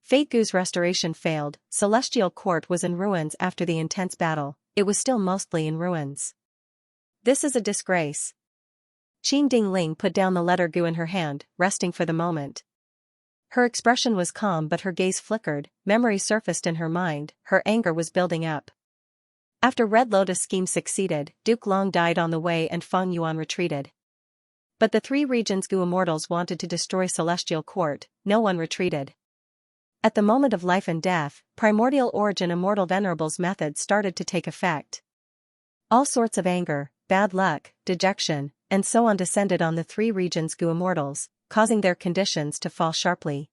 Fate Goo's restoration failed, Celestial Court was in ruins after the intense battle, it was still mostly in ruins. This is a disgrace. Qing Ding Ling put down the letter Goo in her hand, resting for the moment. Her expression was calm but her gaze flickered, memory surfaced in her mind, her anger was building up. After Red Lotus scheme succeeded, Duke Long died on the way and Feng Yuan retreated. But the 3 regions Goo Immortals wanted to destroy Celestial Court, no one retreated. At the moment of life and death, Primordial Origin Immortal Venerables methods started to take effect. All sorts of anger, bad luck, dejection, and so on descended on the 3 regions Goo Immortals, causing their conditions to fall sharply.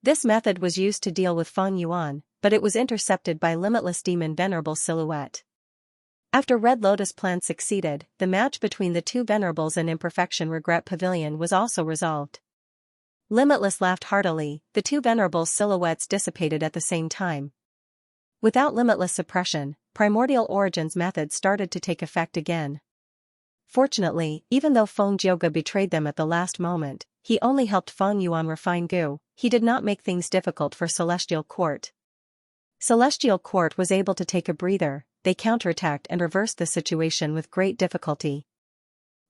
This method was used to deal with Feng Yuan, but it was intercepted by Limitless Demon Venerable Silhouette. After Red Lotus plan succeeded, the match between the 2 venerables in Imperfection Regret Pavilion was also resolved. Limitless laughed heartily, the 2 venerables' silhouettes dissipated at the same time. Without Limitless suppression, Primordial Origins method started to take effect again. Fortunately, even though Feng Jioge betrayed them at the last moment, he only helped Feng Yuan refine Goo, he did not make things difficult for Celestial Court. Celestial Court was able to take a breather, they counterattacked and reversed the situation with great difficulty.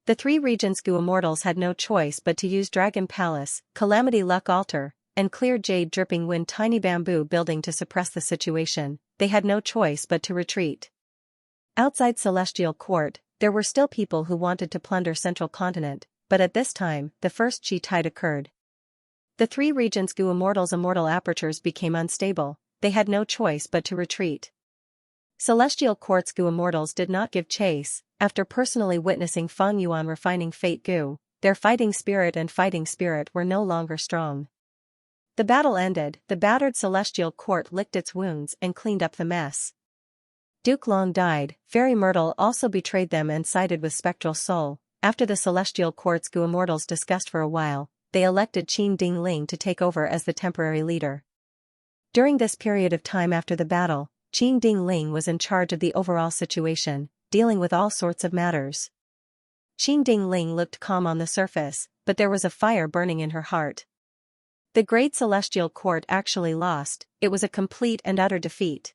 The 3 regions Goo Immortals had no choice but to use Dragon Palace, Calamity Luck Altar, and Clear Jade Dripping Wind Tiny Bamboo Building to suppress the situation, they had no choice but to retreat. Outside Celestial Court, There were still people who wanted to plunder Central Continent, but at this time, the first Qi tide occurred. The three regions' Gu immortal apertures became unstable, they had no choice but to retreat. Celestial Court's Gu immortals did not give chase. After personally witnessing Feng Yuan refining Fate Gu, their fighting spirit were no longer strong. The battle ended, the battered Celestial Court licked its wounds and cleaned up the mess. Duke Long died, Fairy Myrtle also betrayed them and sided with Spectral Soul. After the Celestial Court's Gu immortals discussed for a while, they elected Qin Dingling to take over as the temporary leader. During this period of time after the battle, Qin Dingling was in charge of the overall situation, dealing with all sorts of matters. Qin Dingling looked calm on the surface, but there was a fire burning in her heart. The great Celestial Court actually lost, it was a complete and utter defeat.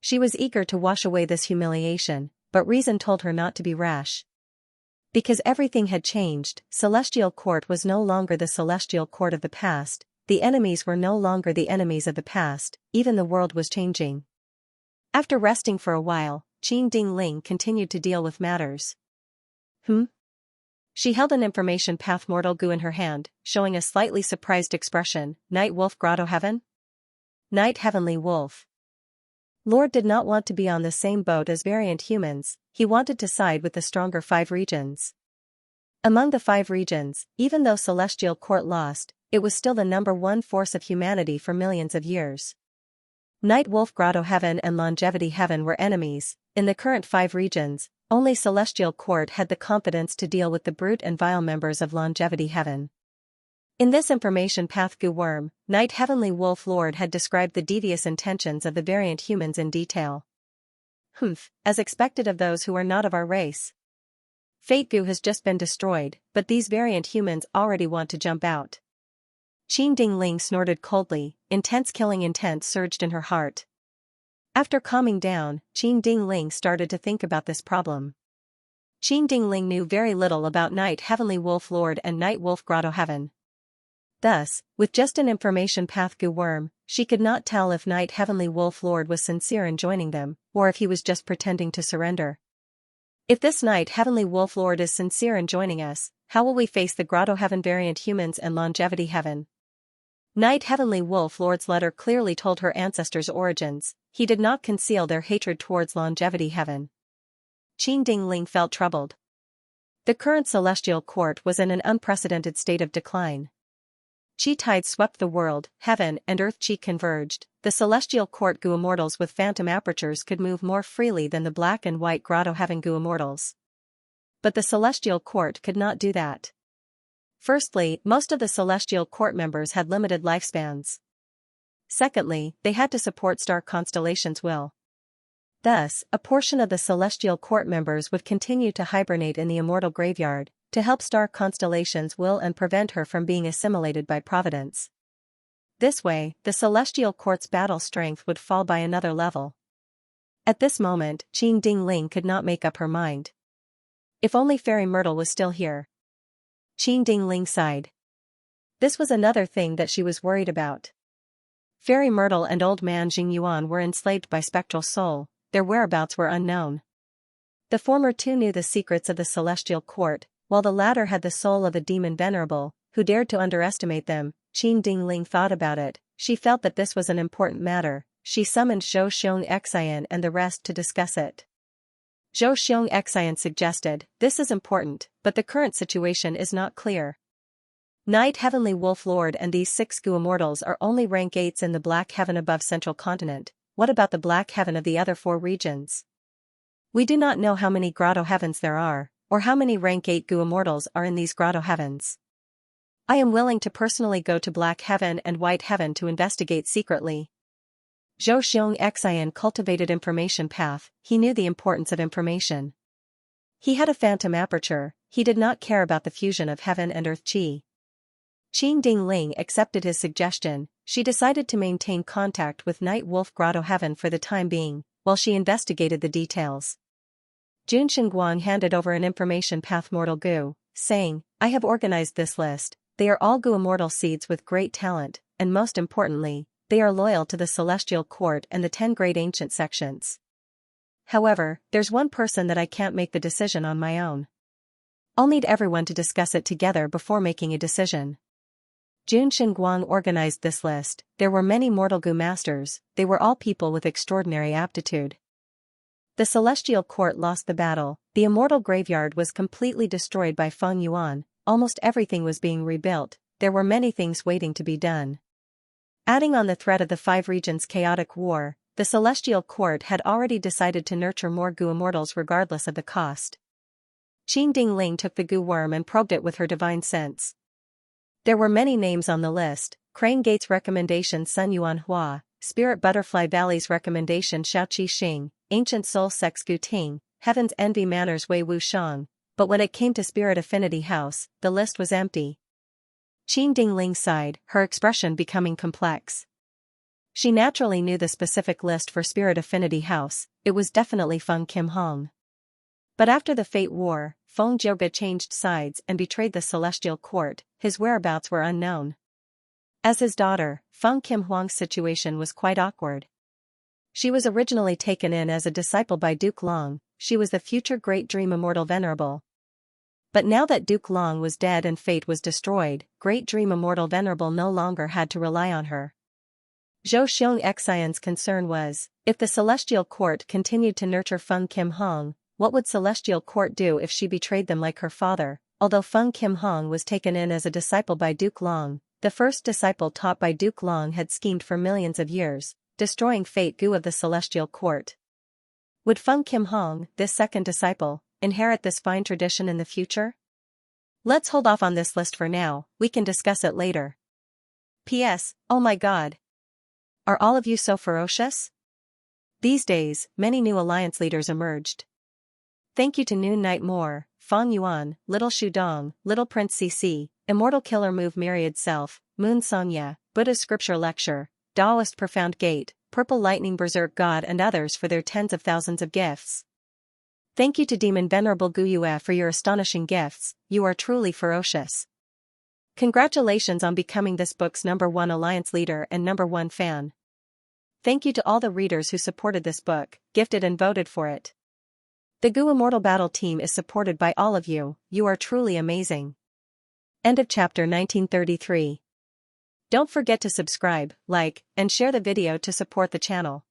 She was eager to wash away this humiliation, but reason told her not to be rash. Because everything had changed, Celestial Court was no longer the Celestial Court of the past, the enemies were no longer the enemies of the past, even the world was changing. After resting for a while, Qin Dingling continued to deal with matters. She held an information path Mortal Gu in her hand, showing a slightly surprised expression. Night Wolf Grotto Heaven? Night Heavenly Wolf. Lord did not want to be on the same boat as variant humans, he wanted to side with the stronger 5 regions. Among the 5 regions, even though Celestial Court lost, it was still the number 1 force of humanity for millions of years. Night Wolf Grotto Heaven and Longevity Heaven were enemies. In the current 5 regions, only Celestial Court had the competence to deal with the brute and vile members of Longevity Heaven. In this information path Gu Worm, Night Heavenly Wolf Lord had described the devious intentions of the variant humans in detail. As expected of those who are not of our race. Fate Gu has just been destroyed, but these variant humans already want to jump out. Qin Dingling snorted coldly, intense killing intent surged in her heart. After calming down, Qin Dingling started to think about this problem. Qin Dingling knew very little about Night Heavenly Wolf Lord and Night Wolf Grotto Heaven. Thus, with just an information path Gu Worm, she could not tell if Night Heavenly Wolf Lord was sincere in joining them, or if he was just pretending to surrender. If this Night Heavenly Wolf Lord is sincere in joining us, how will we face the Grotto Heaven variant humans and Longevity Heaven? Night Heavenly Wolf Lord's letter clearly told her ancestors' origins, he did not conceal their hatred towards Longevity Heaven. Qin Dingling felt troubled. The current Celestial Court was in an unprecedented state of decline. Qi tides swept the world, heaven and earth Qi converged, the Celestial Court Gu immortals with phantom apertures could move more freely than the black and white Grotto Heaven Gu immortals. But the Celestial Court could not do that. Firstly, most of the Celestial Court members had limited lifespans. Secondly, they had to support star constellations' will. Thus, a portion of the Celestial Court members would continue to hibernate in the immortal graveyard, to help star constellations' will and prevent her from being assimilated by Providence. This way, the Celestial Court's battle strength would fall by another level. At this moment, Qin Dingling could not make up her mind. If only Fairy Myrtle was still here. Qin Dingling sighed. This was another thing that she was worried about. Fairy Myrtle and Old Man Xingyuan were enslaved by Spectral Soul, their whereabouts were unknown. The former two knew the secrets of the Celestial Court, while the latter had the soul of a demon venerable, who dared to underestimate them. Qin Dingling thought about it, she felt that this was an important matter, she summoned Zhou Xianxia and the rest to discuss it. Zhou Xianxia suggested, this is important, but the current situation is not clear. Night Heavenly Wolf Lord and these 6 Gu immortals are only rank 8s in the Black Heaven above Central Continent, what about the Black Heaven of the other 4 regions? We do not know how many Grotto Heavens there are, or how many rank 8 Gu immortals are in these Grotto Heavens. I am willing to personally go to Black Heaven and White Heaven to investigate secretly. Zhou Xianxia cultivated information path, he knew the importance of information. He had a phantom aperture, he did not care about the fusion of heaven and earth Qi. Qin Dingling accepted his suggestion, she decided to maintain contact with Night Wolf Grotto Heaven for the time being, while she investigated the details. Jun Shengguang handed over an information path Mortal Gu, saying, I have organized this list, they are all Gu immortal seeds with great talent, and most importantly, they are loyal to the Celestial Court and the 10 great ancient sections. However, there's one person that I can't make the decision on my own. I'll need everyone to discuss it together before making a decision. Jun Xinguang organized this list. There were many mortal Gu masters, they were all people with extraordinary aptitude. The celestial court lost the battle, the immortal graveyard was completely destroyed by Feng Yuan, almost everything was being rebuilt, there were many things waiting to be done. Adding on the threat of the 5 regions' chaotic war, the celestial court had already decided to nurture more Gu immortals regardless of the cost. Qin Dingling took the Gu worm and probed it with her divine sense. There were many names on the list: Crane Gate's recommendation Sun Yuan Hua, Spirit Butterfly Valley's recommendation Xiaoqi Xing, Ancient Soul Sex Gu Ting, Heaven's Envy Manor's Wei Wu Shang, but when it came to Spirit Affinity House, the list was empty. Qin Dingling sighed, her expression becoming complex. She naturally knew the specific list for Spirit Affinity House, it was definitely Feng Kim Hong. But after the Fate War, Feng Jiuge changed sides and betrayed the Celestial Court, his whereabouts were unknown. As his daughter, Feng Kim Huang's situation was quite awkward. She was originally taken in as a disciple by Duke Long, she was the future Great Dream Immortal Venerable. But now that Duke Long was dead and Fate was destroyed, Great Dream Immortal Venerable no longer had to rely on her. Zhou Xiongxian's concern was, if the Celestial Court continued to nurture Feng Kim Hong, what would Celestial Court do if she betrayed them like her father? Although Feng Kim Hong was taken in as a disciple by Duke Long, the first disciple taught by Duke Long had schemed for millions of years, destroying Fate Gu of the Celestial Court. Would Feng Kim Hong, this second disciple, inherit this fine tradition in the future? Let's hold off on this list for now, we can discuss it later. P.S. Oh my god! Are all of you so ferocious? These days, many new alliance leaders emerged. Thank you to Noon Night Moore, Feng Yuan, Little Shudong, Little Prince CC, Immortal Killer Move Myriad Self, Moon Songya, Buddha's Scripture Lecture, Taoist Profound Gate, Purple Lightning Berserk God and others for their tens of thousands of gifts. Thank you to Demon Venerable Gu Yue for your astonishing gifts, you are truly ferocious. Congratulations on becoming this book's #1 alliance leader and #1 fan. Thank you to all the readers who supported this book, gifted and voted for it. The Gu Immortal Battle team is supported by all of you, you are truly amazing. End of chapter 1933. Don't forget to subscribe, like, and share the video to support the channel.